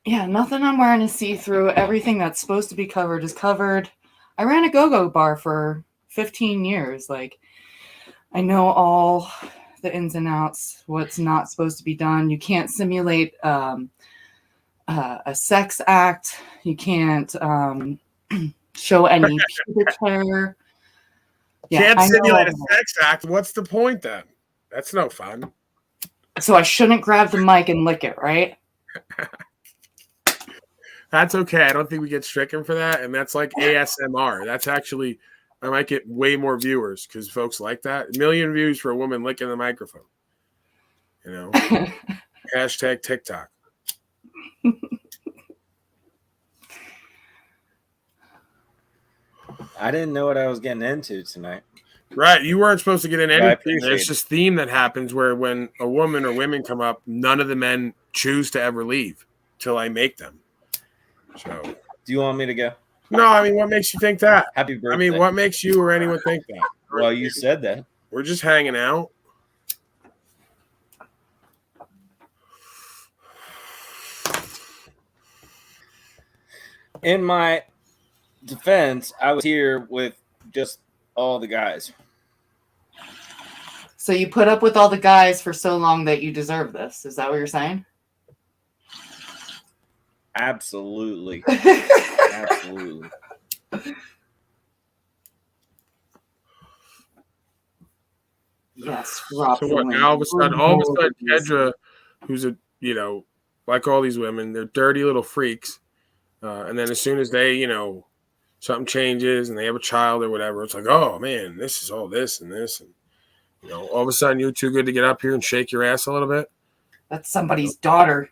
Yeah, nothing I'm wearing is see-through. Everything that's supposed to be covered is covered. I ran a go-go bar for 15 years. I know all the ins and outs, what's not supposed to be done. You can't simulate a sex act. You can't show any pubic hair. Can't simulate a sex act. What's the point then? That's no fun. So I shouldn't grab the mic and lick it, right? That's okay. I don't think we get stricken for that. And that's like ASMR. That's actually, I might get way more viewers because folks like that. 1 million views for a woman licking the microphone. Hashtag TikTok. I didn't know what I was getting into tonight. Right. You weren't supposed to get in anything. There's this theme that happens where when a woman or women come up, none of the men choose to ever leave till I make them. So, do you want me to go? No, what makes you think that? Happy birthday. What makes you or anyone think that? Well, you said that. We're just hanging out. In my defense, I was here with just all the guys. So you put up with all the guys for so long that you deserve this. Is that what you're saying? Absolutely. Absolutely. Yes, drop So the what? link. Now all of a sudden, Kendra, who's a like all these women, they're dirty little freaks. And then as soon as they, something changes and they have a child or whatever, it's like, oh man, this is all this and this, and all of a sudden you're too good to get up here and shake your ass a little bit. That's somebody's daughter.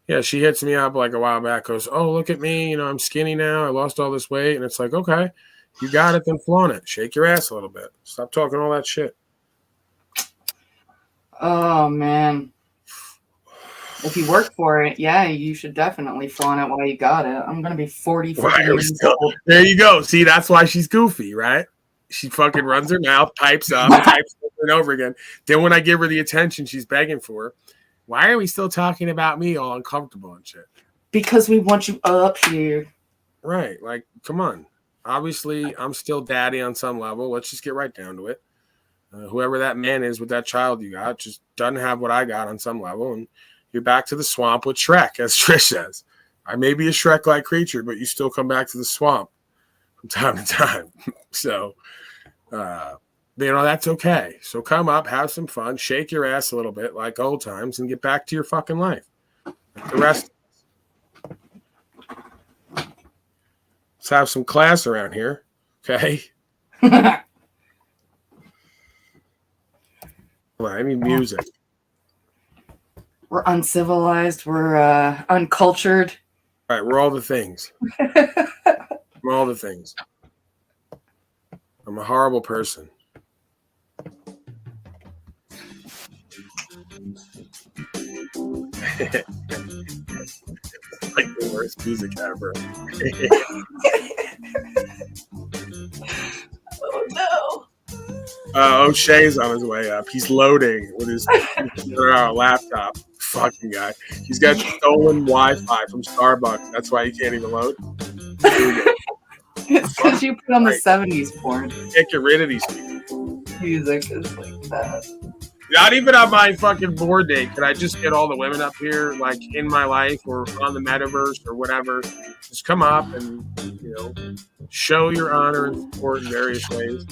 Yeah, she hits me up like a while back, goes, oh, look at me, I'm skinny now, I lost all this weight, and it's like, okay, you got it, then flaunt it. Shake your ass a little bit. Stop talking all that shit. Oh man. If you work for it, yeah, you should definitely flaunt it while you got it. I'm gonna be 40 years old. There you go. See, that's why she's goofy, right? She fucking runs her mouth, pipes up, types over and over again. Then when I give her the attention she's begging for, why are we still talking about me all uncomfortable and shit? Because we want you up here. Right. Like, come on. Obviously, I'm still daddy on some level. Let's just get right down to it. Whoever that man is with that child you got just doesn't have what I got on some level. And you're back to the swamp with Shrek, as Trish says. I may be a Shrek-like creature, but you still come back to the swamp from time to time. So, that's okay. So come up, have some fun, shake your ass a little bit like old times, and get back to your fucking life. Like the rest. Let's have some class around here, okay? Come on, I need music. We're uncivilized. We're uncultured. All right, we're all the things. We're all the things. I'm a horrible person. Like the worst music ever. Oh no. O'Shea's on his way up. He's loading with his laptop. Fucking guy. He's got stolen Wi-Fi from Starbucks. That's why he can't even load. It's because you put on the 70s porn. Can't get rid of these people. Music is like that. Not even on my fucking board date. Can I just get all the women up here, like in my life or on the metaverse or whatever? Just come up and, show your honor and support in various ways.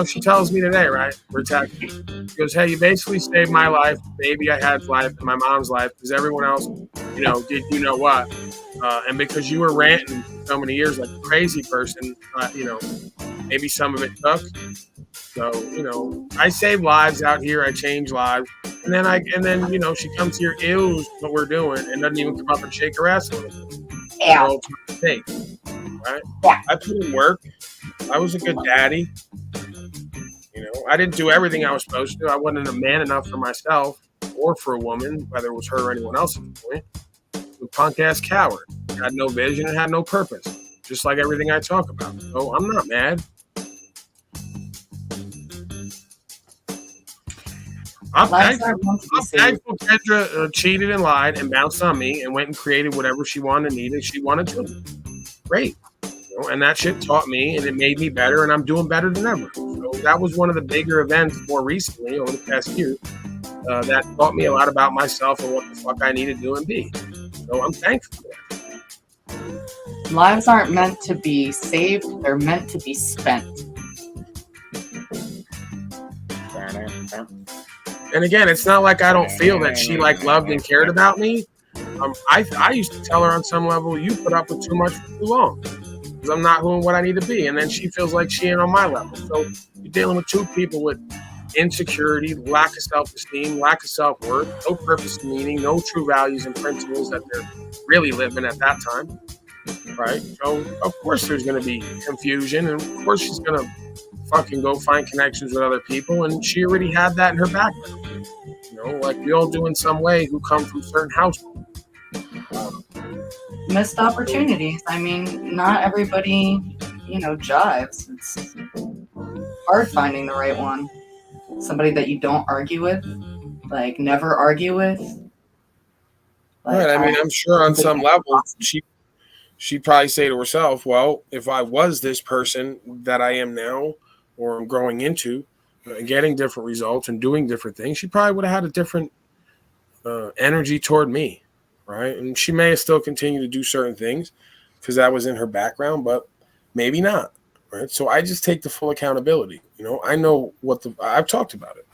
She tells me today, right? We're texting. She goes, hey, you basically saved my life, maybe I had life, and my mom's life, because everyone else, did what. And because you were ranting so many years like a crazy person, maybe some of it took. So, I save lives out here. I change lives. And then, she comes here, ews what we're doing and doesn't even come up and shake her ass a little bit. Yeah. Right? Yeah. I put in work. I was a good daddy. I didn't do everything I was supposed to. I wasn't a man enough for myself or for a woman, whether it was her or anyone else at the point. A punk-ass coward. Had no vision and had no purpose. Just like everything I talk about. So I'm not mad. I'm thankful Kendra cheated and lied and bounced on me and went and created whatever she wanted and needed. She wanted to. Great. And that shit taught me and it made me better and I'm doing better than ever. So that was one of the bigger events more recently over the past year that taught me a lot about myself and what the fuck I need to do and be. So I'm thankful for that. Lives aren't meant to be saved. They're meant to be spent. And again, it's not like I don't feel that she loved and cared about me. I used to tell her on some level, you put up with too much for too long because I'm not who and what I need to be. And then she feels like she ain't on my level. So you're dealing with two people with insecurity, lack of self-esteem, lack of self-worth, no purpose and meaning, no true values and principles that they're really living at that time. Right? So of course there's going to be confusion and of course she's going to fucking go find connections with other people, and she already had that in her background. Like we all do in some way who come from certain households. Missed opportunities. I mean, not everybody, jives. It's hard finding the right one. Somebody that you don't argue with, never argue with. Right. I mean, I'm sure on some level she'd probably say to herself, well, if I was this person that I am now or I'm growing into, getting different results and doing different things, she probably would have had a different energy toward me, right? And she may have still continued to do certain things because that was in her background, but maybe not, right? So I just take the full accountability. I know I've talked about it.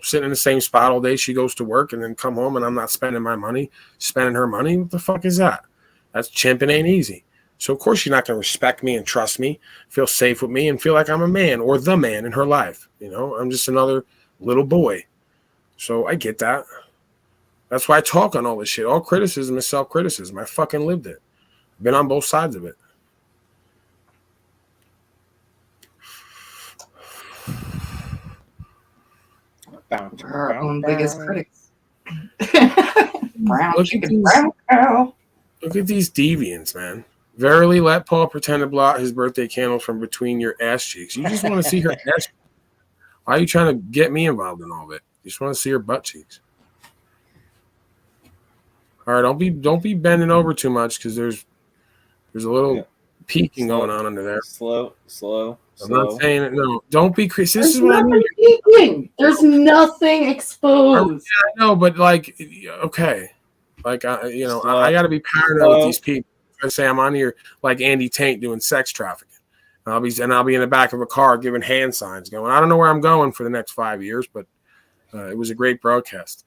Sitting in the same spot all day, she goes to work and then come home and I'm not spending my money, spending her money. What the fuck is that? That's chimping ain't easy. So of course she's not going to respect me and trust me, feel safe with me, and feel like I'm a man or the man in her life. I'm just another little boy. So I get that. That's why I talk on all this shit. All criticism is self-criticism. I fucking lived it. Been on both sides of it. Our own biggest critics. Look at these deviants, man. Verily, let Paul pretend to blow out his birthday candles from between your ass cheeks. You just want to see her ass. Why are you trying to get me involved in all of it? You just want to see her butt cheeks. All right, don't be bending over too much because there's a little peeking going on under there. Slow. I'm not saying it. No, don't be crazy. This There's is what I mean. peeking. There's nothing exposed. I know, but okay, I got to be paranoid with these people. I say I'm on here like Andy Taint doing sex trafficking. And I'll be in the back of a car giving hand signs, going, I don't know where I'm going for the next 5 years, but it was a great broadcast.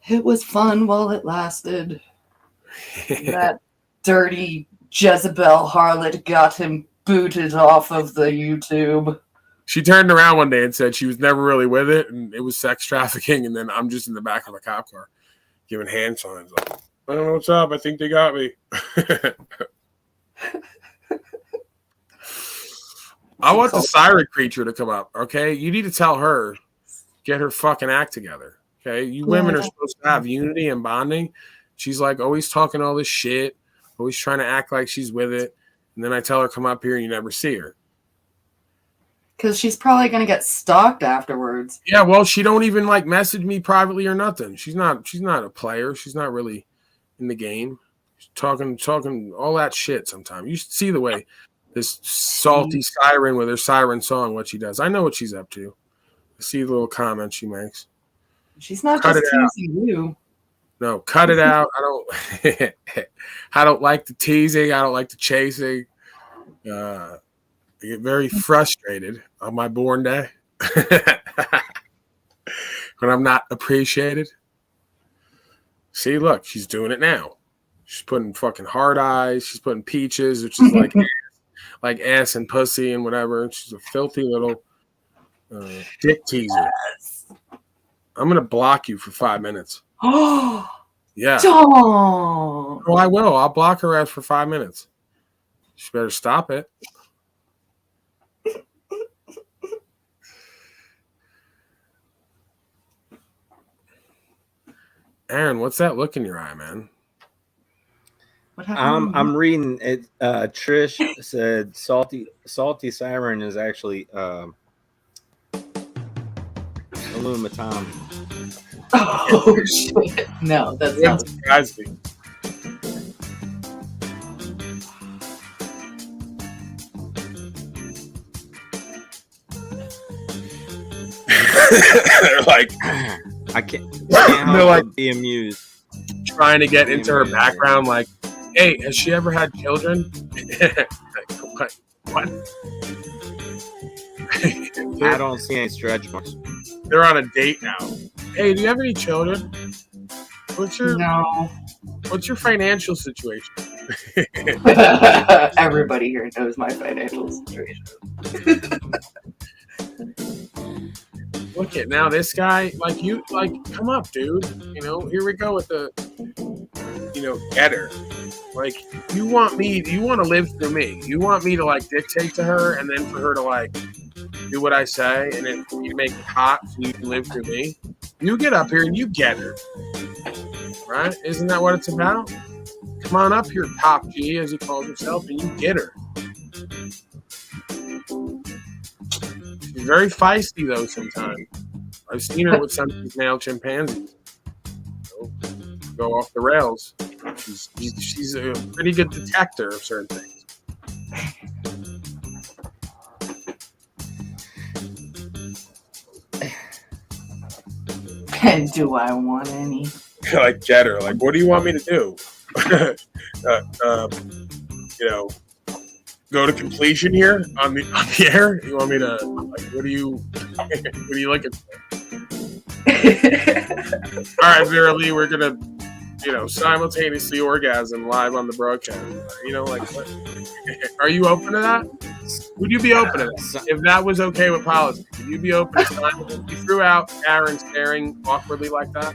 It was fun while it lasted. That dirty Jezebel harlot got him booted off of the YouTube. She turned around one day and said she was never really with it, and it was sex trafficking, and then I'm just in the back of a cop car giving hand signs. Like, I don't know what's up. I think they got me. I want the siren creature to come up, okay? You need to tell her, get her fucking act together, okay? You women are supposed to have unity and bonding. She's like always talking all this shit, always trying to act like she's with it, and then I tell her, come up here, and you never see her. Because she's probably going to get stalked afterwards. Yeah, well, she don't even message me privately or nothing. She's not a player. She's not really in the game. She's talking all that shit sometimes. You should see the way this salty siren with her siren song, what she does. I know what she's up to. I see the little comments she makes. She's not just teasing you. No, cut it out. I don't like the teasing. I don't like the chasing. I get very frustrated on my born day when I'm not appreciated. See, look, she's doing it now. She's putting fucking hard eyes. She's putting peaches, which is like ass and pussy and whatever. She's a filthy little dick teaser. I'm gonna block you for 5 minutes. Oh, yeah. Don't. Well, I will. I'll block her ass for 5 minutes. She better stop it. Aaron, what's that look in your eye, man? What happened? I'm reading it. Trish said salty siren is actually aluminum. Oh shit! No, that's not. Surprised me. They're like, I can't help but be amused. Trying to get into her background, like, hey, has she ever had children? Like, what? I don't see any stretch marks. They're on a date now. Hey, do you have any children? What's your financial situation? Everybody here knows my financial situation. Look at now this guy, come up, dude. Here we go with the, get her. Like, you want to live through me. You want me to dictate to her and then for her to do what I say and then you make it hot so you can live through me. You get up here and you get her. Right? Isn't that what it's about? Come on up here, Top G, as he calls himself, and you get her. She's very feisty, though, sometimes. I've seen her with some of these male chimpanzees. Go off the rails. She's a pretty good detector of certain things. And do I want any? Like Jetter, like, what do you want me to do? You know, go to completion here on the air. You want me to like? What do you looking for? All right, Vera Lee, we're gonna simultaneously orgasm live on the broadcast. Like, what? Are you open to that? Would you be open to that? If that was okay with policy, would you be open to that? If you threw out Aaron staring awkwardly like that,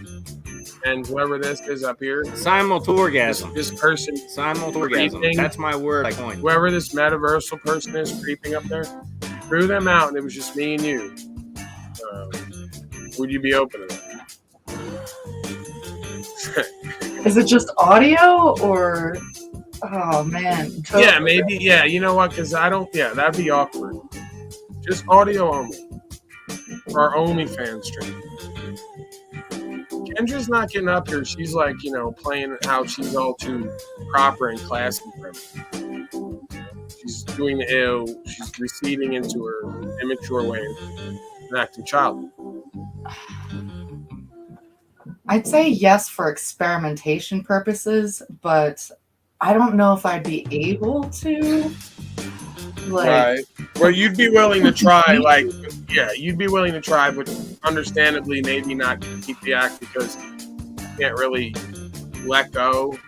and whoever this is up here, simultorgasm. This person, simultorgasm. Creeping, That's my word. I coined. Whoever this metaversal person is creeping up there, threw them out, and it was just me and you. Would you be open to that? Is it just audio or? Oh man. Totally. Yeah, maybe. Yeah, you know what? Because I don't. Yeah, that'd be awkward. Just audio only. Our OnlyFans stream. Kendra's not getting up here. She's like, playing how she's all too proper and classy for me. She's doing the ill. She's receding into her immature ways and acting childish. I'd say yes for experimentation purposes, but I don't know if I'd be able to. Right. Well, you'd be willing to try, you'd be willing to try, but understandably, maybe not keep the act because you can't really let go.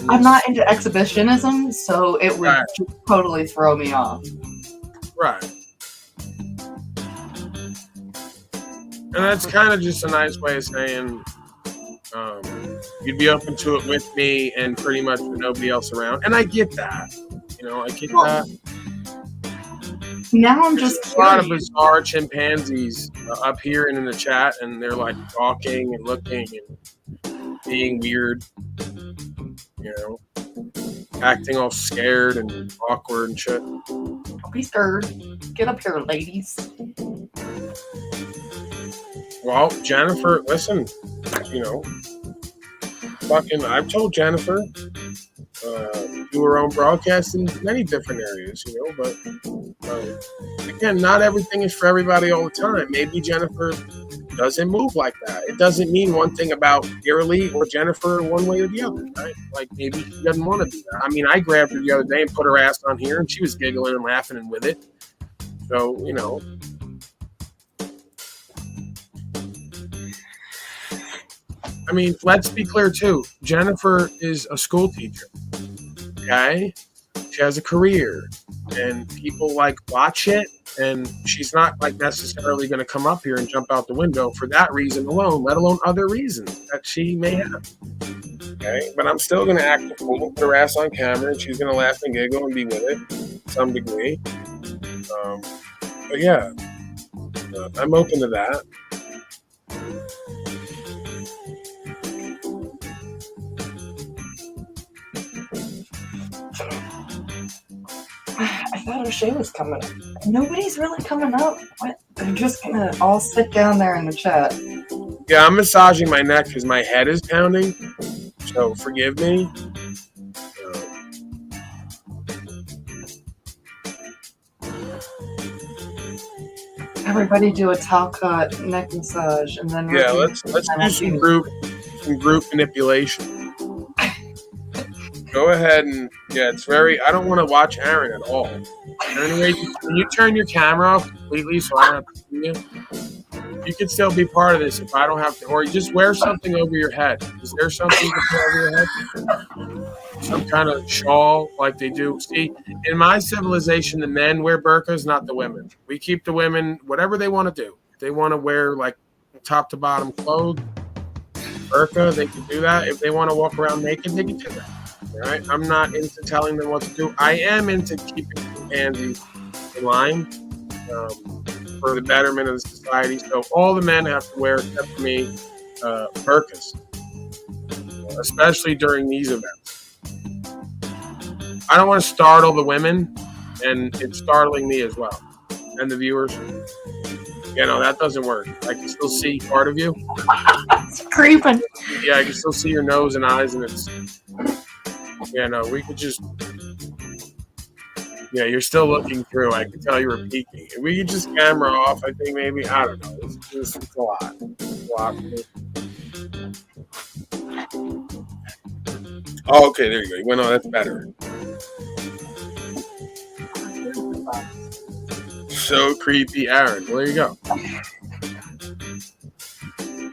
I'm not into exhibitionism, so it would just totally throw me off. Right. And that's kind of just a nice way of saying you'd be open to it with me and pretty much with nobody else around. And I get that. I get that. Now I'm just a lot of bizarre chimpanzees up here and in the chat, and they're like talking and looking and being weird, acting all scared and awkward and shit. Don't be scared. Get up here, ladies. Well, Jennifer, listen, I've told Jennifer do her own broadcast in many different areas, but again, not everything is for everybody all the time. Maybe Jennifer doesn't move like that. It doesn't mean one thing about Vera Lee or Jennifer one way or the other, right? Like maybe she doesn't want to do that. I mean, I grabbed her the other day and put her ass on here, and she was giggling and laughing and with it. So, I mean, let's be clear too. Jennifer is a school teacher. Okay? She has a career and people watch it, and she's not necessarily going to come up here and jump out the window for that reason alone, let alone other reasons that she may have. Okay? But I'm still going to act a fool, put her ass on camera, and she's going to laugh and giggle and be with it to some degree. But yeah, I'm open to that. I thought O'Shea was coming up. Nobody's really coming up. What? They're just gonna all sit down there in the chat. Yeah, I'm massaging my neck because my head is pounding. So forgive me. Everybody do a Talcott neck massage, and then let's do some group manipulation. Go ahead and it's very. I don't want to watch Aaron at all. Anyway, can you turn your camera off completely so I don't have to see you? You could still be part of this if I don't have to, or you just wear something over your head. Is there something to put over your head? Some kind of shawl like they do. See, in my civilization, the men wear burqas, not the women. We keep the women whatever they want to do. If they want to wear top to bottom clothes, burqa, they can do that. If they want to walk around naked, they can do that. All right, I'm not into telling them what to do. I am into keeping chimpanzees in line for the betterment of the society. So all the men have to wear, except for me, burqas, especially during these events. I don't want to startle the women, and it's startling me as well, and the viewers. That doesn't work. I can still see part of you. It's creeping. Yeah, I can still see your nose and eyes, and it's. We could just. Yeah, you're still looking through. I can tell you were peeking. If we could just camera off, I think maybe. I don't know. It's a lot. block me. Oh, okay, there you go. You went on. That's better. So creepy, Aaron. Well, there you go.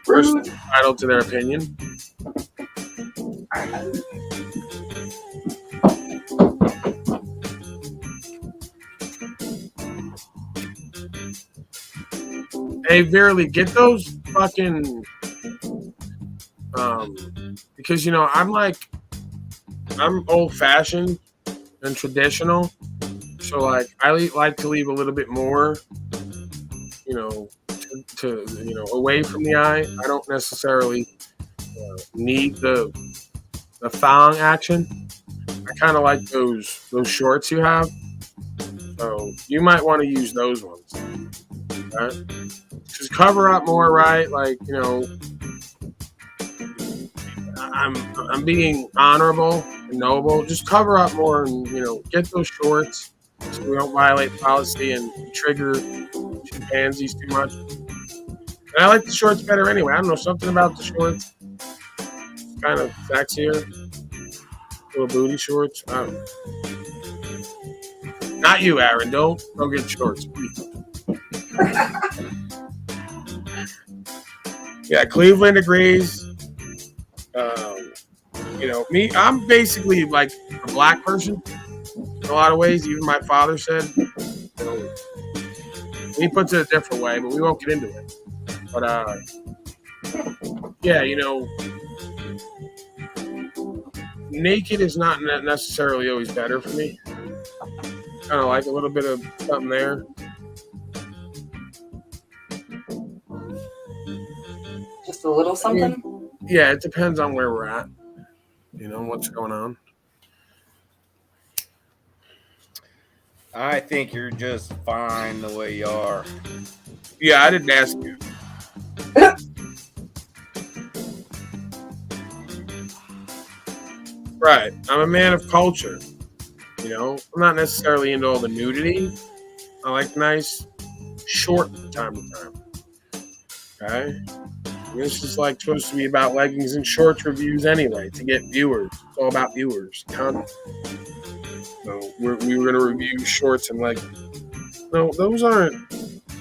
Person entitled to their opinion. Hey, Verily, get those fucking because I'm old fashioned and traditional, so like I like to leave a little bit more, to away from the eye. I don't necessarily need the thong action. I kind of like those shorts you have, so you might want to use those ones. Right? Just cover up more, right? Like I'm being honorable and noble. Just cover up more and get those shorts so we don't violate policy and trigger chimpanzees too much. And I like the shorts better anyway. I don't know, something about the shorts. It's kind of sexier. Little booty shorts. I don't know. Not you, Aaron. Don't get shorts, please. Yeah, Cleveland agrees. Me, I'm basically like a black person in a lot of ways. Even my father said. He puts it a different way, but we won't get into it. But naked is not necessarily always better for me. Kind of like a little bit of something there. Just a little something? Yeah, it depends on where we're at. What's going on. I think you're just fine the way you are. Yeah, I didn't ask you. Right. I'm a man of culture. I'm not necessarily into all the nudity. I like nice, short from time to time. Okay? This is like supposed to be about leggings and shorts reviews anyway, to get viewers. It's all about viewers. So we were going to review shorts and leggings. No, those aren't.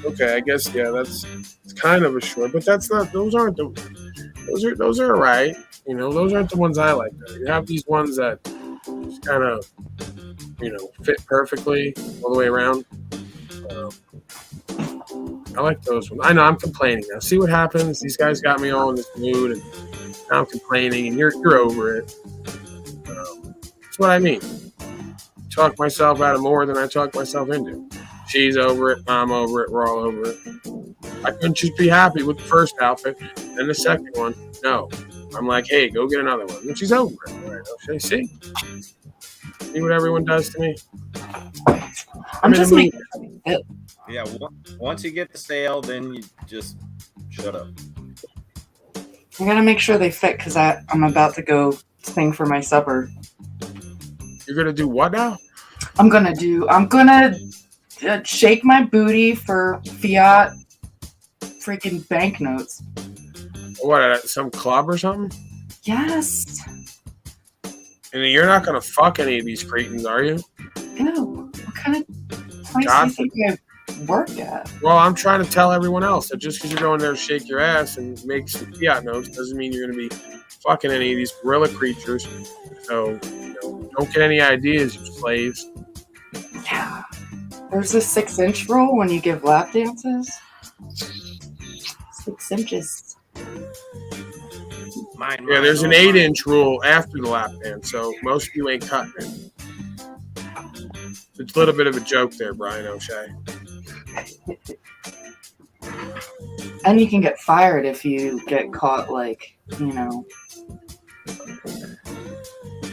Okay, I guess, yeah, it's kind of a short, but those aren't those are all right. Those aren't the ones I like. Though. You have these ones that just kind of, fit perfectly all the way around. I like those ones. I know I'm complaining now. See what happens? These guys got me all in this mood, and now I'm complaining, and you're over it. That's what I mean. Talk myself out of more than I talk myself into. She's over it. I'm over it. We're all over it. I couldn't just be happy with the first outfit, and the second one. No, I'm like, hey, go get another one. And she's over it. All right, okay, see what everyone does to me. I'm just making. Yeah, once you get the sale, then you just shut up. I gotta make sure they fit because I'm about to go sing for my supper. You're gonna do what now? I'm gonna shake my booty for fiat freaking banknotes. What, at some club or something? Yes. And you're not gonna fuck any of these cretins, are you? Ew. What kind of place do you think I work at? Well, I'm trying to tell everyone else that just because you're going there to shake your ass and make some fiat notes doesn't mean you're gonna be fucking any of these gorilla creatures. So, don't get any ideas, you slaves. Yeah. There's a 6-inch rule when you give lap dances. 6 inches. Yeah, there's an 8-inch rule after the lap dance, so most of you ain't cutting it. It's a little bit of a joke there, Brian O'Shea. And you can get fired if you get caught,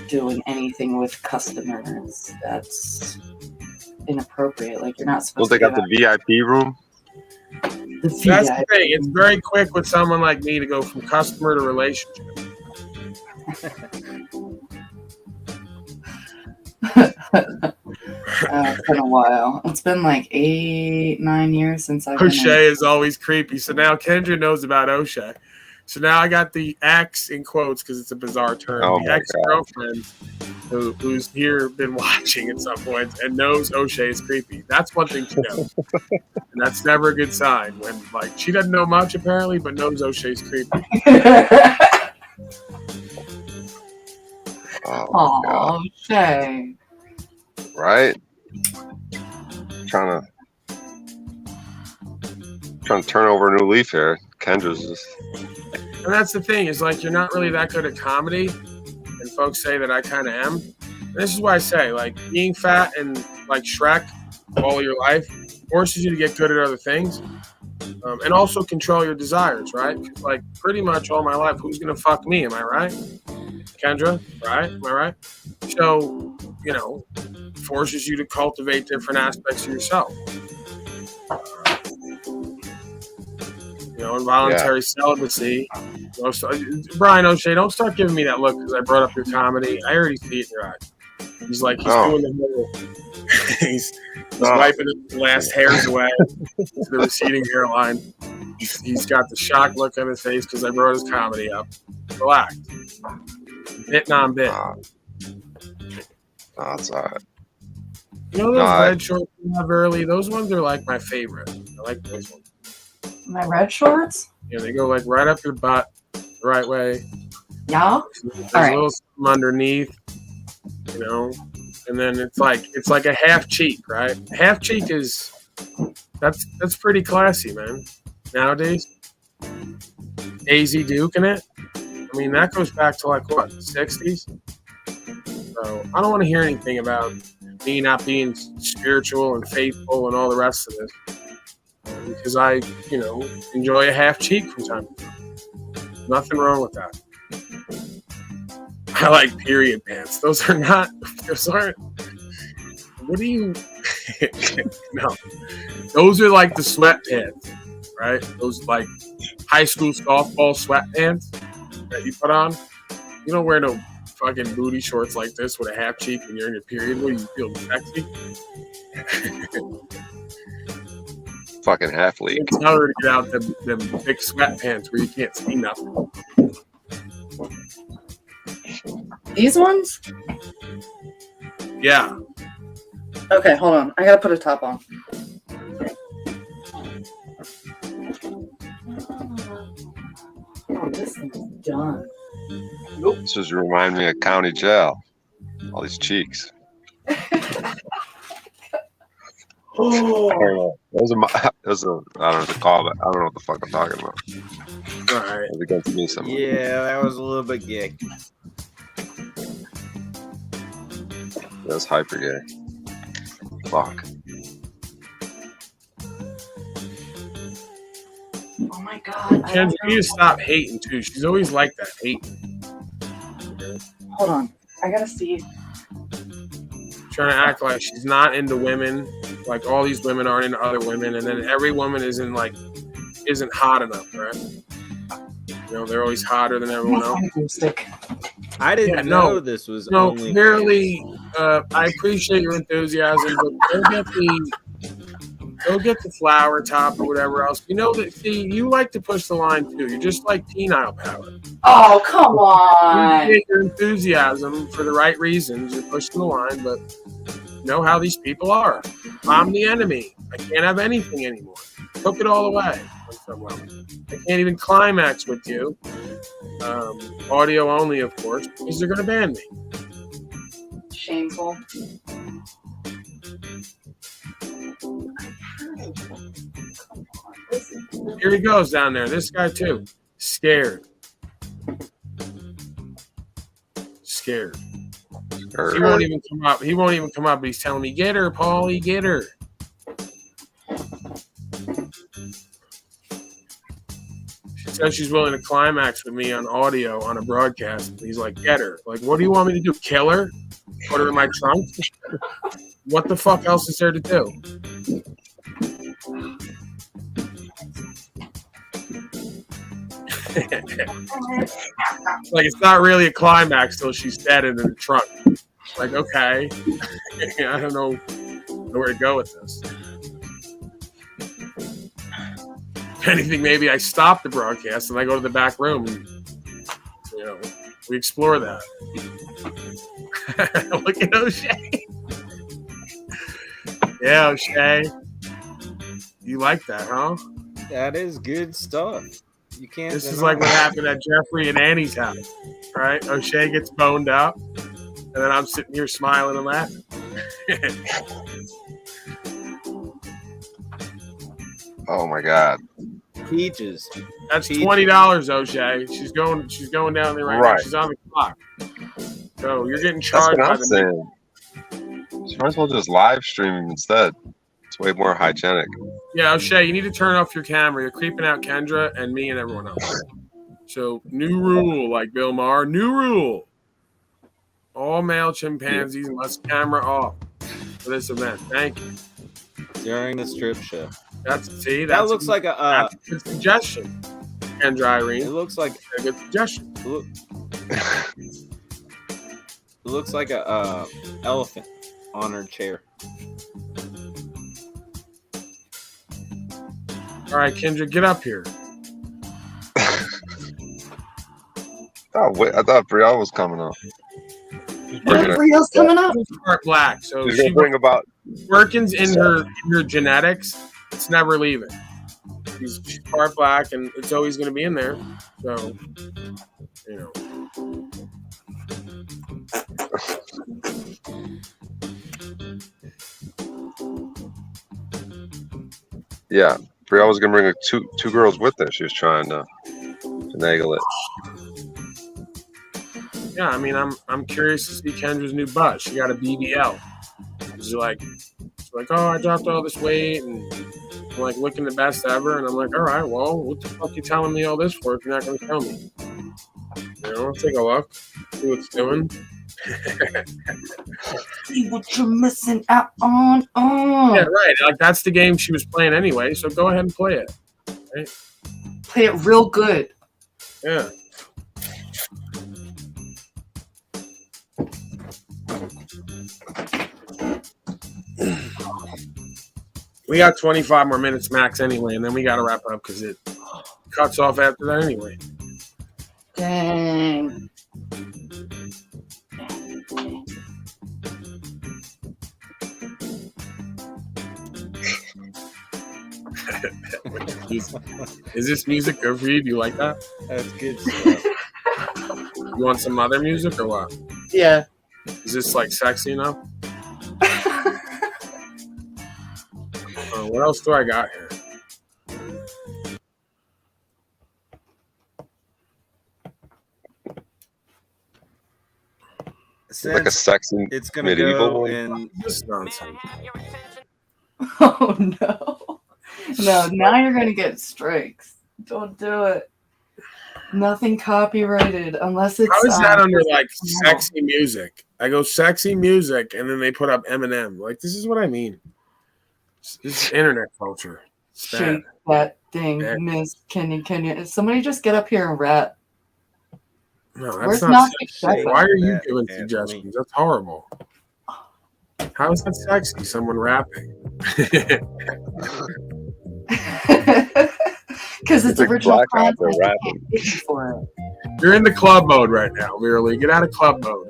doing anything with customers. That's inappropriate. Like, you're not supposed to. They got the VIP room. That's the thing. It's very quick with someone like me to go from customer to relationship. It's been a while. It's been like 8-9 years since I've been O'Shea is always creepy. So now Kendra knows about O'Shea. So now I got the ex in quotes because it's a bizarre term. Oh the my ex-girlfriend who's here, been watching at some point, and knows O'Shea is creepy. That's one thing to know. And that's never a good sign when, like, she doesn't know much apparently, but knows O'Shea's creepy. Oh, Shay. Right? Trying to turn over a new leaf here. Kendra's just. And that's the thing, is like, you're not really that good at comedy, and folks say that I kind of am. And this is why I say, like, being fat and like Shrek all your life forces you to get good at other things, and also control your desires, right? Like, pretty much all my life, who's gonna fuck me? Am I right, Kendra? Right? Am I right? So, you know, forces you to cultivate different aspects of yourself. You know, involuntary celibacy. You know, so, Brian O'Shea, don't start giving me that look because I brought up your comedy. I already see it in your eyes. He's like, he's doing the whole, he's wiping his last hairs away to the receding hairline. He's got the shocked look on his face because I brought his comedy up. Relax. Bit non-bit. That's all right. You know those red shorts you have early? Those ones are like my favorite. I like those ones. My red shorts? Yeah, they go like right up your butt, the right way. Yeah. There's a little something underneath, you know, and then it's like a half cheek, right? Half cheek is that's pretty classy, man. Nowadays, Daisy Duke in it. I mean, that goes back to like what, the 60s. So I don't want to hear anything about me not being spiritual and faithful and all the rest of this. Because I, you know, enjoy a half cheek from time to time. Nothing wrong with that. I like period pants. Those aren't. What do you? No, those are like the sweatpants, right? Those like high school softball sweatpants that you put on. You don't wear no fucking booty shorts like this with a half cheek when you're in your period. What do you feel, sexy? Fucking half leak. Tell her to get out them big sweatpants where you can't see nothing. These ones? Yeah. Okay, hold on. I gotta put a top on. Oh, this thing's done. This just remind me of county jail. All these cheeks. Oh. I don't know. Those are I don't know what to call it. I don't know what the fuck I'm talking about. All right. It gets me something. Yeah, that was a little bit gay. That's hyper gay. Fuck. Oh my god. Kendra, you need to stop hating too. She's always like that, hating. Hold on. I gotta see. Trying to act like she's not into women, like all these women aren't into other women, and then every woman isn't hot enough, right? You know, they're always hotter than everyone else. I didn't know this was only. Barely. I appreciate your enthusiasm, but go get the flower top or whatever else. You know that. See, you like to push the line too. You're just like penile power. Oh, come on. You get your enthusiasm for the right reasons. You're pushing the line, but you know how these people are. I'm the enemy. I can't have anything anymore. Took it all away on some level. I can't even climax with you. Audio only, of course, because they're going to ban me. Shameful. Here he goes down there. This guy too. Scared. He won't even come up. But he's telling me, "Get her, Paulie, get her." She says she's willing to climax with me on audio on a broadcast. He's like, "Get her." Like, what do you want me to do? Kill her? Put her in my trunk? What the fuck else is there to do? Like, it's not really a climax till she's dead and in the trunk. Like, okay. I don't know where to go with this. If anything, maybe I stop the broadcast and I go to the back room and, you know, we explore that. Look at O'Shea. Yeah, O'Shea. You like that, huh? That is good stuff. You can't. This is deny like what it. happened at Jeffrey and Annie's house, right? O'Shea gets boned up, and then I'm sitting here smiling and laughing. Oh my God. Peaches. That's $20, O'Shea. She's going down there right now. She's on the clock. So you're getting That's charged what by I'm the saying. You might as well just live stream him instead. It's way more hygienic. Yeah, O'Shea, you need to turn off your camera. You're creeping out Kendra and me and everyone else. So, new rule, like Bill Maher, new rule. All male chimpanzees must camera off for this event. Thank you. During the strip show. That's That looks like that's a good suggestion, Kendra Irene. It looks like a good suggestion. It looks like a elephant on her chair. All right, Kendra, get up here. Oh wait, I thought Brielle was coming up. Brielle's coming up. She's part black, so She's gonna bring about working's in her genetics. It's never leaving. She's part black, and it's always going to be in there. So, you know. Yeah, Brielle was gonna bring two girls with her. She was trying to finagle it. Yeah, I mean, I'm curious to see Kendra's new butt. She got a BBL. She's like, oh, I dropped all this weight, and I'm like looking the best ever. And I'm like, all right, well, what the fuck you telling me all this for if you're not going to tell me? You know, take a look, see what it's doing. See what you're missing out on. Yeah, right. Like that's the game she was playing anyway. So go ahead and play it. Right? Play it real good. Yeah. We got 25 more minutes max anyway, and then we got to wrap up because it cuts off after that anyway. Dang. Is this music good for you? Do you like that? That's good stuff. You want some other music or what? Yeah. Is this like sexy enough? What else do I got here? Like a sexy it's gonna medieval go one. in this nonsense. Oh no. No, now you're gonna get strikes. Don't do it. Nothing copyrighted unless it's How is that under like sexy music? I go sexy music and then they put up Eminem. Like this is what I mean. This is internet culture. It's shake bad. that thing, Bad. Miss. Can you somebody just get up here and rap? No, that's Where's not not sexy. Why are you giving suggestions? That's horrible. How is that sexy? Someone rapping. Because it's original black content. rapper You rapping. can't pay for it. You're in the club mode right now, Mirali. Get out of club mode.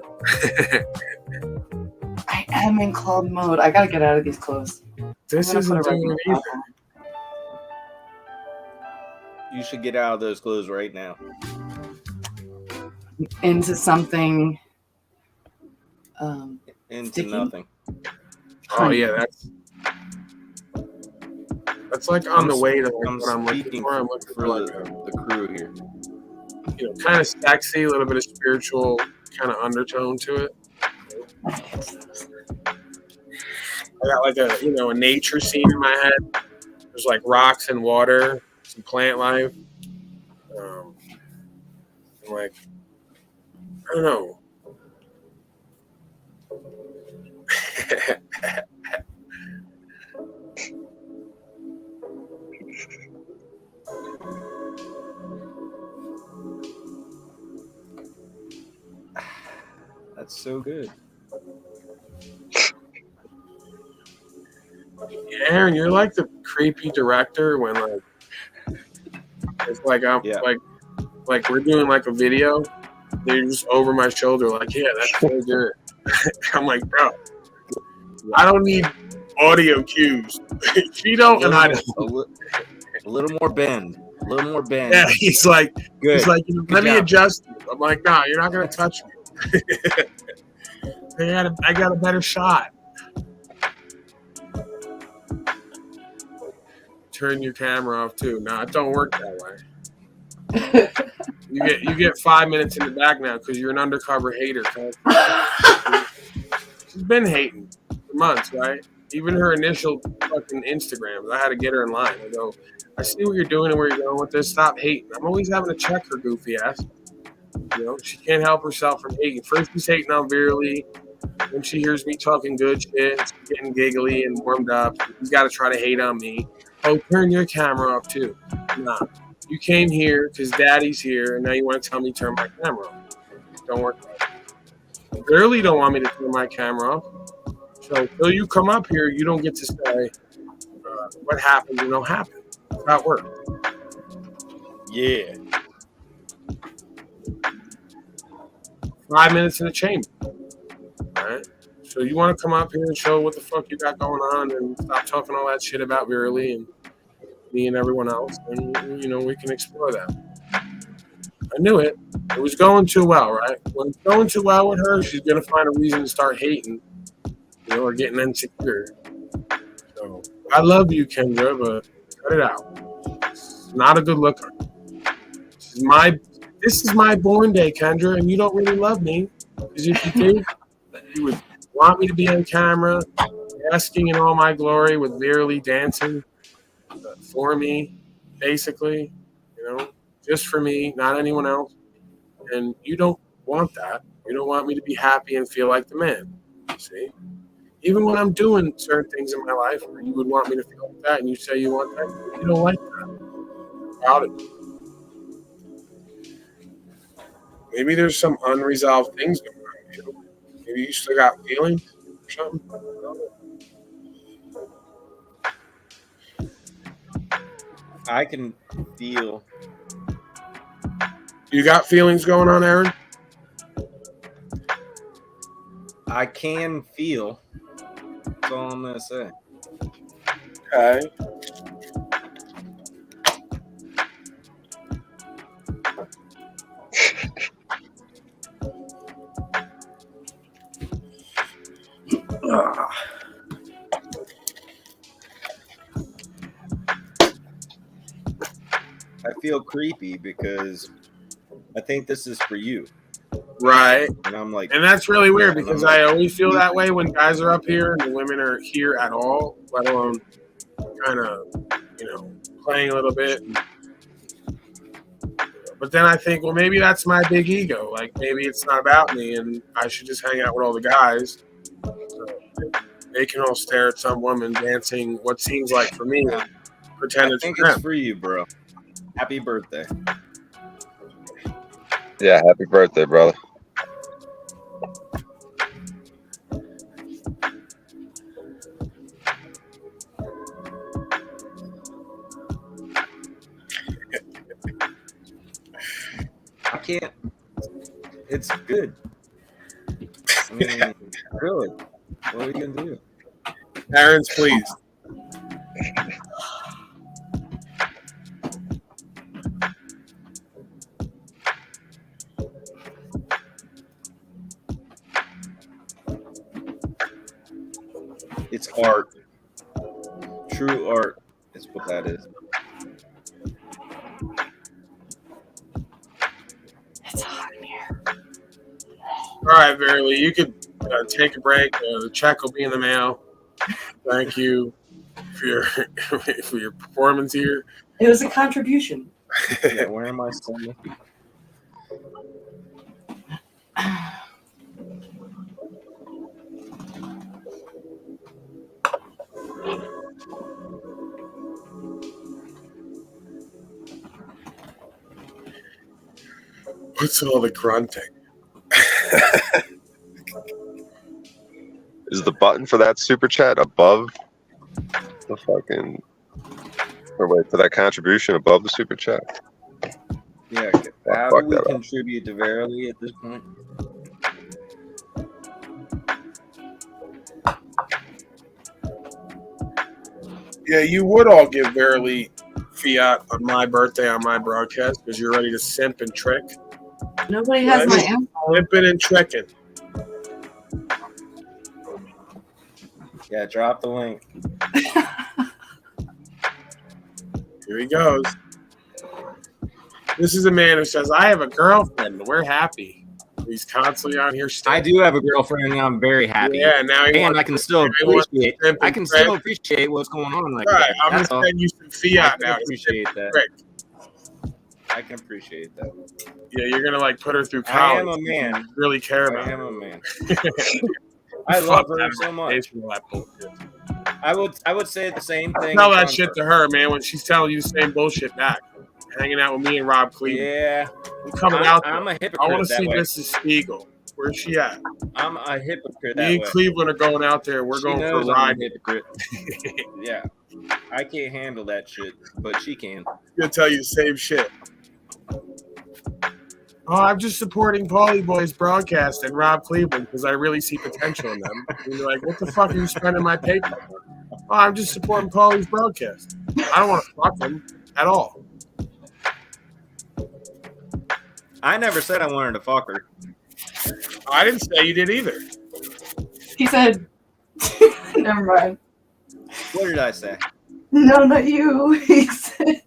I am in club mode. I gotta get out of these clothes. This isn't doing it either. You should get out of those clothes right now. Into something. Into sticky? nothing. Oh yeah, that's like on the way to like I'm what I'm looking speaking for. I'm looking for like the crew here. you know, kind of sexy, a little bit of spiritual kind of undertone to it. I got like a a nature scene in my head. There's like rocks and water, some plant life. Like I don't know. That's so good. Aaron, you're like the creepy director when like it's like I'm like we're doing like a video. They're just over my shoulder, like, yeah, that's so good. I'm like, bro, I don't need audio cues. You don't, and I don't. A little more bend. A little more bend. Yeah, he's like, good. Let me adjust. I'm like, nah, you're not gonna touch me. I got a better shot. Turn your camera off too. Nah, it don't work that way. You get 5 minutes in the back now because you're an undercover hater. She's been hating for months, right? Even her initial fucking Instagrams, I had to get her in line. I go, I see what you're doing and where you're going with this. Stop hating. I'm always having to check her goofy ass. You know, she can't help herself from hating. First she's hating on Virally. When she hears me talking good shit, she's getting giggly and warmed up. She's got to try to hate on me. Oh, turn your camera off too. Nah. You came here because daddy's here, and now you want to tell me to turn my camera off. Don't work like that. Virally don't want me to turn my camera off. So until you come up here, you don't get to say what happened and don't happen. That's how it works. Yeah. 5 minutes in the chamber. All right? So you want to come up here and show what the fuck you got going on and stop talking all that shit about Virally and me and everyone else, and, you know, we can explore that. I knew it. It was going too well, right? When it's going too well with her, she's going to find a reason to start hating, you know, or getting insecure. So I love you, Kendra, but cut it out. It's not a good look on you. This is my born day, Kendra, and you don't really love me. Because if you did, you would want me to be on camera, basking in all my glory with Virally dancing for me, basically, you know, just for me, not anyone else. And you don't want that. You don't want me to be happy and feel like the man. See? Even when I'm doing certain things in my life where you would want me to feel like that and you say you want that, you don't like that. Proud of you. Maybe there's some unresolved things going on. You know? Maybe you still got feelings or something. I don't know. I can feel. You got feelings going on, Aaron? I can feel. That's all I'm gonna say. Okay. I feel creepy because I think this is for you. Right. And I'm like, and that's really weird yeah, because like, I always feel that way when guys are up here and the women are here at all, let alone kind of, you know, playing a little bit. But then I think, well, maybe that's my big ego. Like, maybe it's not about me and I should just hang out with all the guys. So they can all stare at some woman dancing what seems like for me. Pretend I think it's for you, bro. Happy birthday. Yeah, happy birthday, brother. I can't. It's good. I mean, really. What are you gonna do? Aaron's pleased. It's art. True art is what that is. It's hot in here. All right, Virally, you could take a break. The check will be in the mail. Thank you for your performance here. It was a contribution. Yeah, where am I standing? What's all the grunting? Is the button for that super chat above The fucking. Or wait for that contribution above the super chat. Yeah. Oh, How fuck do we that up. contribute to Verily at this point? Yeah, you would all give Verily fiat on my birthday on my broadcast because you're ready to simp and trick. Nobody has my info. Simping and tricking. Yeah, drop the link. Here he goes. This is a man who says, I have a girlfriend and we're happy. He's constantly on here. I do have a girlfriend and I'm very happy. Yeah, now he and wants I can to- still now he wants to appreciate. simp I and can trick. still appreciate what's going on. Like Right, that. I'm That's gonna all. send you some I fiat can now. to appreciate simp and that. trick. I can appreciate that. Yeah, you're gonna like put her through I college. am a man. You really care about I am her. a man. I love her Fuck so much. that bullshit. I would say the same thing. Tell in that front shit of to her, man, when she's telling you the same bullshit back. Hanging out with me and Rob Cleveland. Yeah. I'm coming out there. I'm a hypocrite I want to that see way. Mrs. Spiegel. Where's she at? I'm a hypocrite Me that and way. Cleveland are going out there. We're She going for a knows I'm a ride. hypocrite. Yeah. I can't handle that shit, but she can. She's gonna tell you the same shit. Oh, I'm just supporting Paulie Boy's broadcast and Rob Cleveland because I really see potential in them. And you're like, what the fuck are you spending my paper on? Oh, I'm just supporting Paulie's broadcast. I don't want to fuck him at all. I never said I wanted to fuck her. I didn't say you did either. He said, never mind. What did I say? No, not you. He said,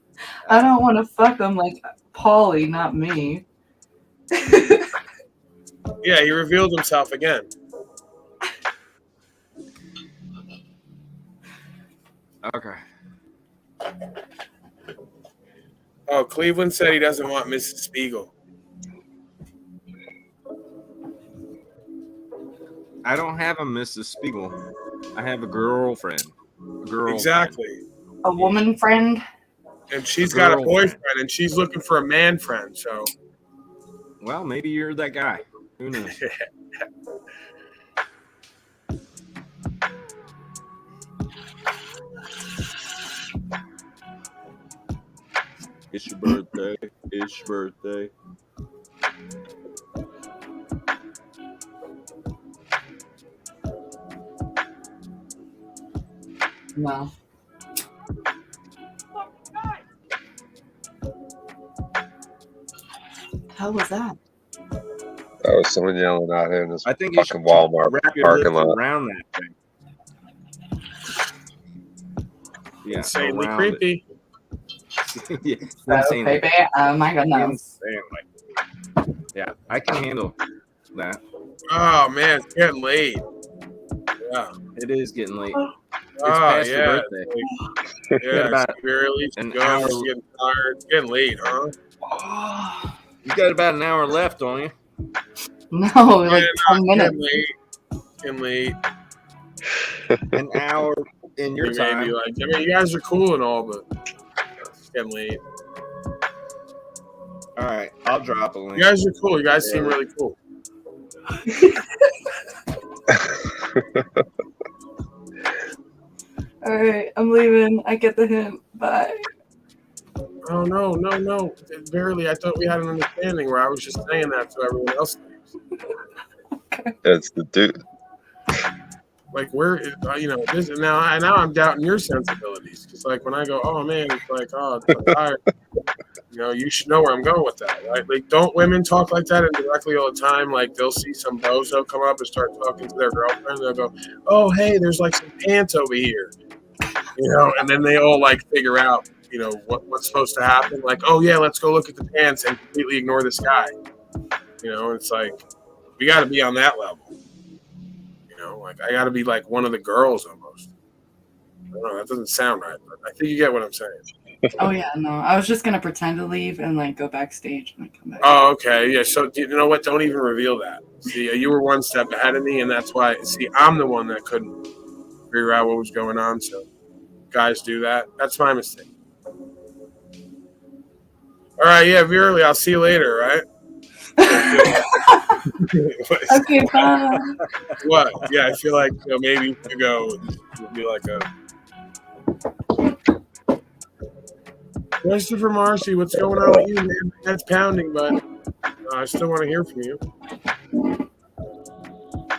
I don't want to fuck them like Paulie, not me. Yeah, he revealed himself again. Okay. Oh, Cleveland said he doesn't want Mrs. Spiegel. I don't have a Mrs. Spiegel. I have a girlfriend. Exactly. A woman friend? And she's got a Girlfriend. boyfriend, and she's looking for a man friend. So, Well, maybe you're that guy. Who knows? It's your birthday. It's your birthday. No. How was that? That was someone yelling at him in this I think you should fucking Walmart wrap your parking lips lot. around that thing. Yeah, insanely around creepy. It. Yeah, So, insanely. baby, oh my goodness. Insanely. Yeah, I can handle that. Oh man, it's getting late. Yeah. It is getting late. It's Oh past yeah. your birthday. Yeah, You got about it's early. an Go. hour. It's getting tired. It's getting late, huh? You got about an hour left, don't you? No, Yeah, like no, 10 it's minutes. Getting late. An hour in your You may time. be like, I mean, you guys are cool and all, but it's getting late. All right, I'll drop a link. You guys are cool. You guys seem really cool. All right, I'm leaving. I get the hint. Bye. Oh no! Barely. I thought we had an understanding where I was just saying that to everyone else. It's the dude. Like where is this now I'm doubting your sensibilities because like when I go, oh man, it's like, oh, I'm tired. You should know where I'm going with that, right? Like, don't women talk like that indirectly all the time? Like, they'll see some bozo come up and start talking to their girlfriend. They'll go, oh, hey, there's like some pants over here, and then they all like figure out, what's supposed to happen. Like, oh yeah, let's go look at the pants and completely ignore this guy. It's like we got to be on that level. Like I got to be like one of the girls almost. I don't know. That doesn't sound right, but I think you get what I'm saying. Oh yeah, no. I was just gonna pretend to leave and like go backstage and come back. Oh, okay. Yeah. So you know what? Don't even reveal that. See, you were one step ahead of me, and that's why. See, I'm the one that couldn't figure out what was going on. So guys do that. That's my mistake. All right. Yeah. Early. I'll see you later. Right. Okay, bye. What? Yeah. I feel like maybe to go would be like a Christopher Marcy, what's going on with you, man? That's pounding, but I still want to hear from you.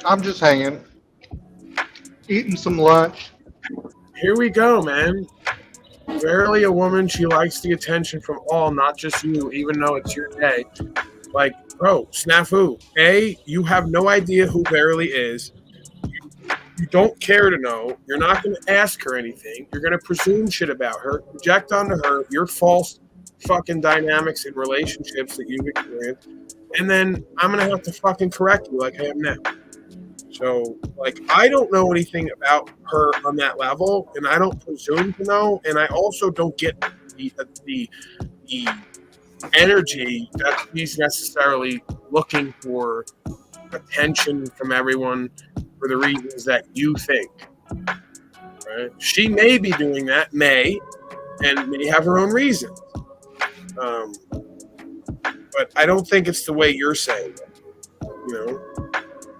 I'm just hanging, eating some lunch. Here we go, man. Verily a woman, she likes the attention from all, not just you, even though it's your day. Like, bro, snafu. A, you have no idea who Verily is. You don't care to know. You're not going to ask her anything. You're going to presume shit about her, project onto her your false fucking dynamics in relationships that you've experienced. And then I'm going to have to fucking correct you like I am now. So, like, I don't know anything about her on that level, and I don't presume to know, and I also don't get the energy that she's necessarily looking for attention from everyone for the reasons that you think. Right? She may be doing that, and may have her own reasons. But I don't think it's the way you're saying it. You know?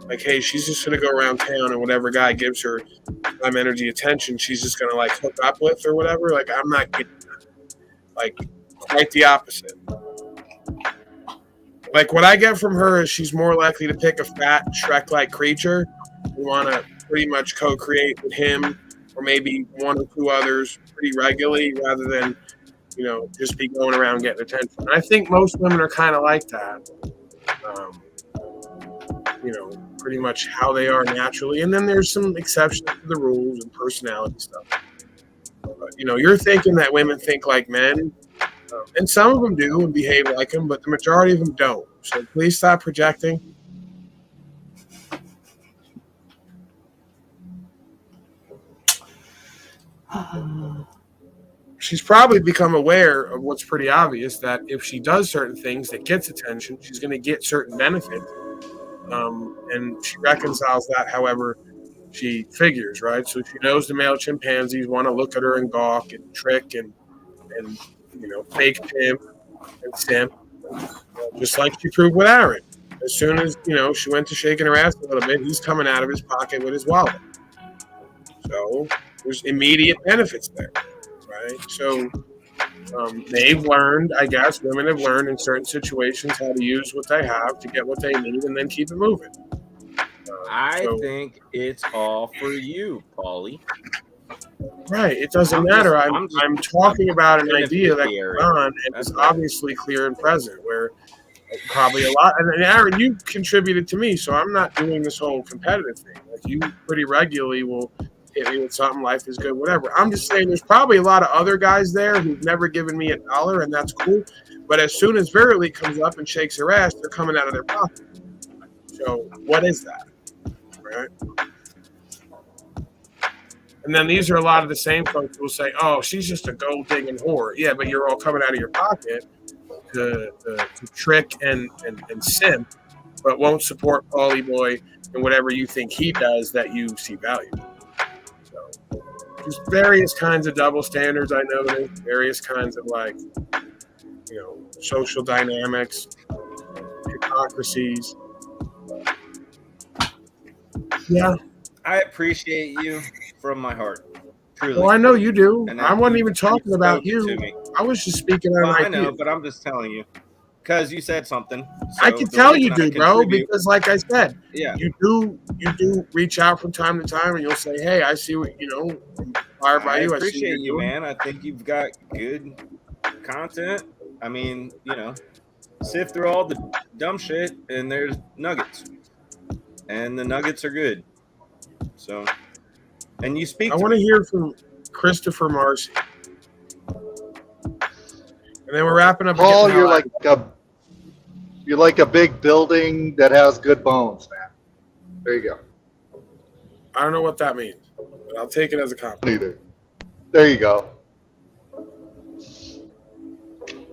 Like, hey, she's just going to go around town and whatever guy gives her time, energy, attention, she's just going to, like, hook up with or whatever. Like, I'm not getting that. Like, quite the opposite. Like, what I get from her is she's more likely to pick a fat, Shrek-like creature and want to pretty much co-create with him or maybe one or two others pretty regularly rather than, you know, just be going around getting attention. And I think most women are kind of like that. You know, pretty much how they are naturally. And then there's some exceptions to the rules and personality stuff. But, you know, you're thinking that women think like men, and some of them do and behave like them, but the majority of them don't. So please stop projecting. She's probably become aware of what's pretty obvious, that if she does certain things that gets attention, she's going to get certain benefits. And she reconciles that however she figures, right? So she knows the male chimpanzees want to look at her and gawk and trick and you know, fake pimp and simp, just like she proved with Aaron. As soon as, you know, she went to shaking her ass a little bit, he's coming out of his pocket with his wallet. So there's immediate benefits there, right? So they've learned, I guess, women have learned in certain situations how to use what they have to get what they need and then keep it moving. I think it's all for you, Paulie. Right. It doesn't matter. I'm talking about an idea that goes on and is obviously clear and present, where probably a lot. And Aaron, you contributed to me, so I'm not doing this whole competitive thing. Like, you pretty regularly will hit me with something, life is good, whatever. I'm just saying there's probably a lot of other guys there who've never given me $1, and that's cool. But as soon as Verily comes up and shakes her ass, they're coming out of their pocket. So what is that? Right? And then these are a lot of the same folks who will say, oh, she's just a gold digging whore. Yeah, but you're all coming out of your pocket to trick and simp, but won't support Paulie Boy and whatever you think he does that you see value. So there's various kinds of double standards, I noticed, various kinds of, like, you know, social dynamics, hypocrisies. Yeah. I appreciate you from my heart. Truly. Well, I know you do. And I wasn't even talking about you. I was just speaking on I idea. know, but I'm just telling you because you said something. I can tell you do, bro, because like I said, yeah, you do reach out from time to time, and you'll say, "Hey, I see what you know. I'm inspired by you. I appreciate see what you, man. I think you've got good content. I mean, you know, sift through all the dumb shit, and there's nuggets, and the nuggets are good. So, and you speak. I want to hear from Christopher Marcy, and then we're wrapping up. Paul, you're like a big building that has good bones, man. There you go. I don't know what that means, but I'll take it as a compliment. Neither. There you go.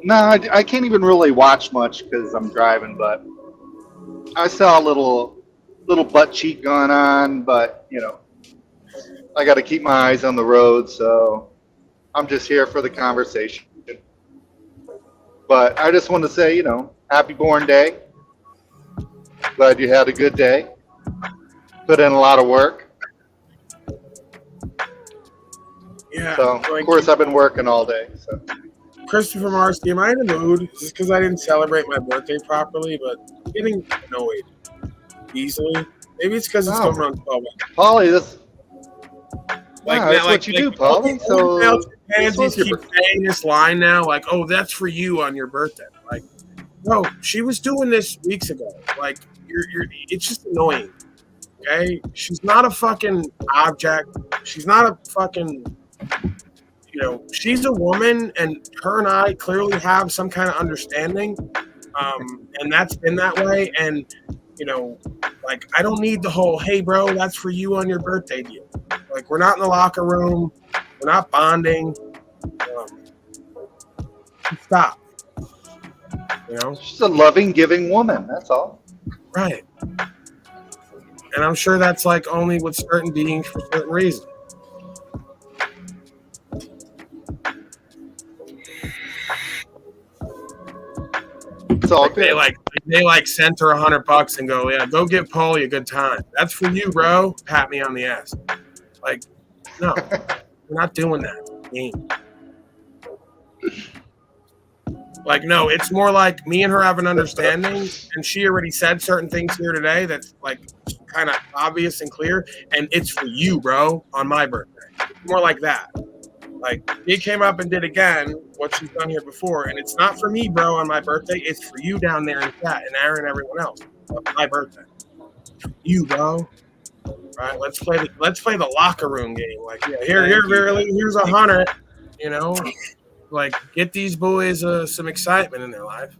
No, I can't even really watch much because I'm driving, but I saw a little butt cheek going on, but, you know, I got to keep my eyes on the road, so I'm just here for the conversation. But I just want to say, you know, happy born day. Glad you had a good day. Put in a lot of work. Yeah. So of course I've been working all day. So. Christopher Marsky, am I in the mood? Just because I didn't celebrate my birthday properly, but I'm getting annoyed easily. Maybe it's because it's going on 12 months. Polly, this. Like, That's what you do, Polly. So pansies keep saying this line now, like, "Oh, that's for you on your birthday." Like, no, she was doing this weeks ago. Like, it's just annoying. Okay, she's not a fucking object. She's not a fucking. She's a woman, and her and I clearly have some kind of understanding, and that's been that way. And like, I don't need the whole "Hey, bro, that's for you on your birthday" deal. Like, we're not in the locker room, we're not bonding. Stop. She's a loving, giving woman. That's all. Right. And I'm sure that's like only with certain beings for certain reasons. It's all good. They sent her $100 and go, yeah, go give Paulie a good time. That's for you, bro. Pat me on the ass. Like, no, we're not doing that. Like, no, it's more like me and her have an understanding, and she already said certain things here today that's like kind of obvious and clear, and it's for you, bro, on my birthday. It's more like that. Like, he came up and did again what she's done here before, and it's not for me, bro, on my birthday. It's for you down there in chat and Aaron and everyone else on my birthday. You, bro. All right, let's play the locker room game. Like, yeah, here's 100. Like, get these boys some excitement in their life.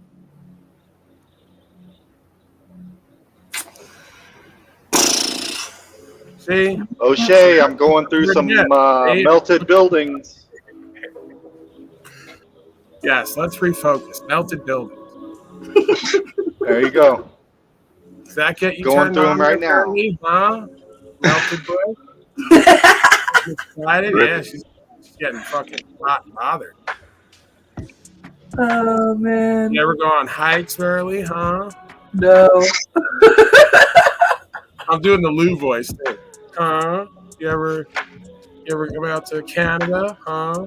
See? O'Shea, I'm going through some melted buildings. Yes, let's refocus. Melted buildings. There you go. Does that get you going turned through on them right now? Early, huh? Melted boy? Excited? Yeah, she's getting fucking hot and bothered. Oh, man. You ever go on hikes early, huh? No. I'm doing the Lou voice too. Huh? You ever come out to Canada, huh?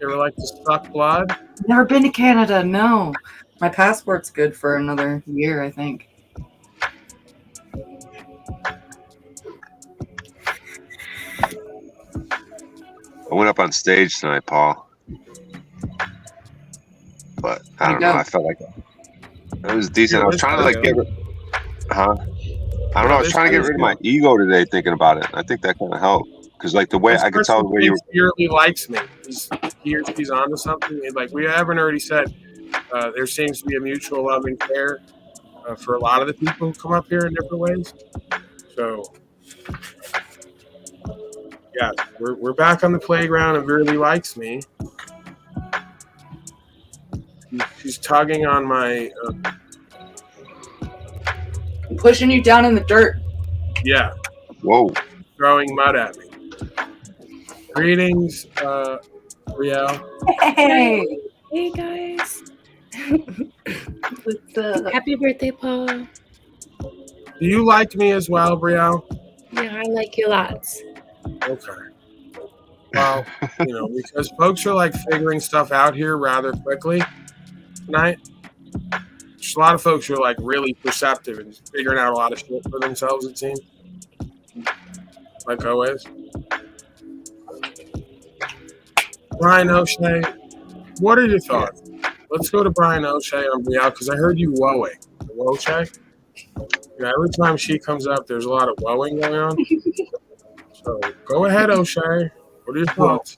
You ever like to suck blood? Never been to Canada, no. My passport's good for another year, I think. I went up on stage tonight, Paul. But I don't know. I felt like it was decent. I was trying to get rid. Huh? I don't know. I was trying to get rid of my ego today, thinking about it. I think that kind of helped because, like, the way I could tell the way you really likes me. He or she's onto something. And, like we haven't already said, there seems to be a mutual love and care for a lot of the people who come up here in different ways. So, yeah, we're back on the playground and really likes me. She's tugging on my. Pushing you down in the dirt. Yeah. Whoa. Throwing mud at me. Greetings, Riel. Hey. Hey, guys. What's up? Happy birthday, Paul. Do you like me as well, Brielle? Yeah, I like you lots. Okay. Well, because folks are like figuring stuff out here rather quickly tonight. There's a lot of folks who are like really perceptive and figuring out a lot of shit for themselves, it seems. Like always. Brian O'Shea, what are your thoughts? Let's go to Brian O'Shea on Brielle because I heard you woeing. O'Shea? Every time she comes up, there's a lot of woeing going on. So go ahead, O'Shea. What are your thoughts?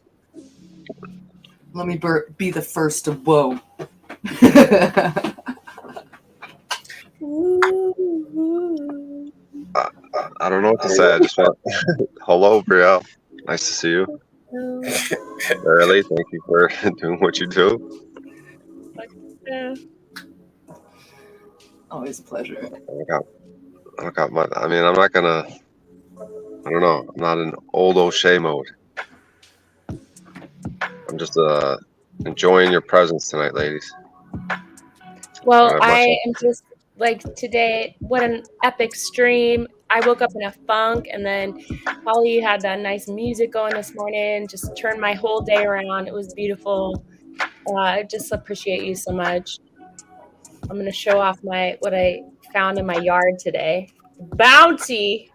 Let me be the first to whoa. I don't know what to say. I just want hello, Brielle. Nice to see you. Early, thank you for doing what you do. Always a pleasure. I got my. I mean, I'm not gonna. I don't know. I'm not in old O'Shea mode. I'm just enjoying your presence tonight, ladies. Well, I am just like today. What an epic stream! I woke up in a funk, and then Holly had that nice music going this morning, just turned my whole day around. It was beautiful. I just appreciate you so much. I'm gonna show off what I found in my yard today. Bounty.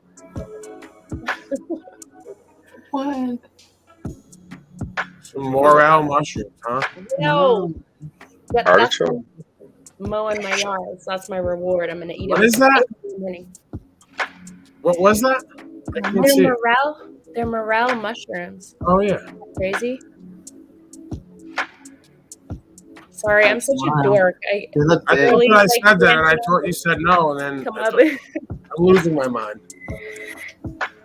What? Some morale mushrooms, huh? No, that's Artichoke. mowing my yard. So that's my reward. I'm gonna eat What them is that? in the morning. What was that? I can't They're see it. morel. They're morel mushrooms. Oh yeah. Crazy. Sorry, I'm such a dork. I I think really that I like said that, and I random thought you said no, and then come I up. thought- I'm losing my mind.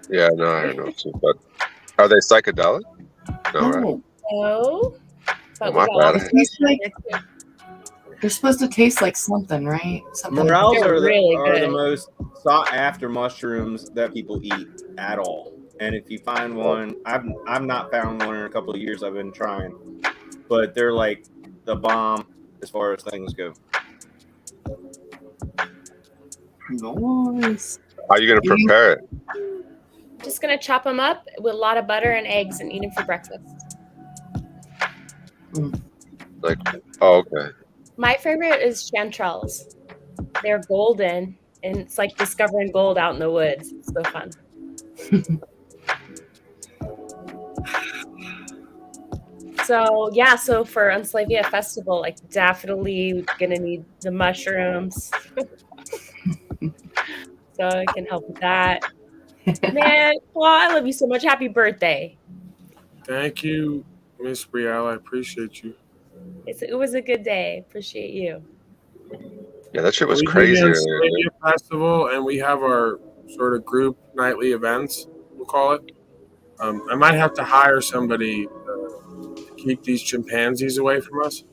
Yeah, no, I don't know too. But are they psychedelic? No, right? No. No, but my we got bad. some Tastes like, there too. they're supposed to taste like something, right? Something. Morels They're are really the good. most sought after mushrooms that people eat at all. And if you find one, I've not found one in a couple of years. I've been trying, but they're like the bomb as far as things go. Nice. How are you gonna prepare it? Just gonna chop them up with a lot of butter and eggs and eat them for breakfast. Like, oh, okay. My favorite is chanterelles. They're golden, and it's like discovering gold out in the woods. It's so fun. So yeah, so for Unslavia Festival, like definitely gonna need the mushrooms. So I can help with that. Man, well, I love you so much. Happy birthday. Thank you, Miss Brielle. I appreciate you. It was a good day. Appreciate you. Yeah, that shit was We do crazy. the Unslavia Festival, and we have our sort of group nightly events, we'll call it. I might have to hire somebody to keep these chimpanzees away from us.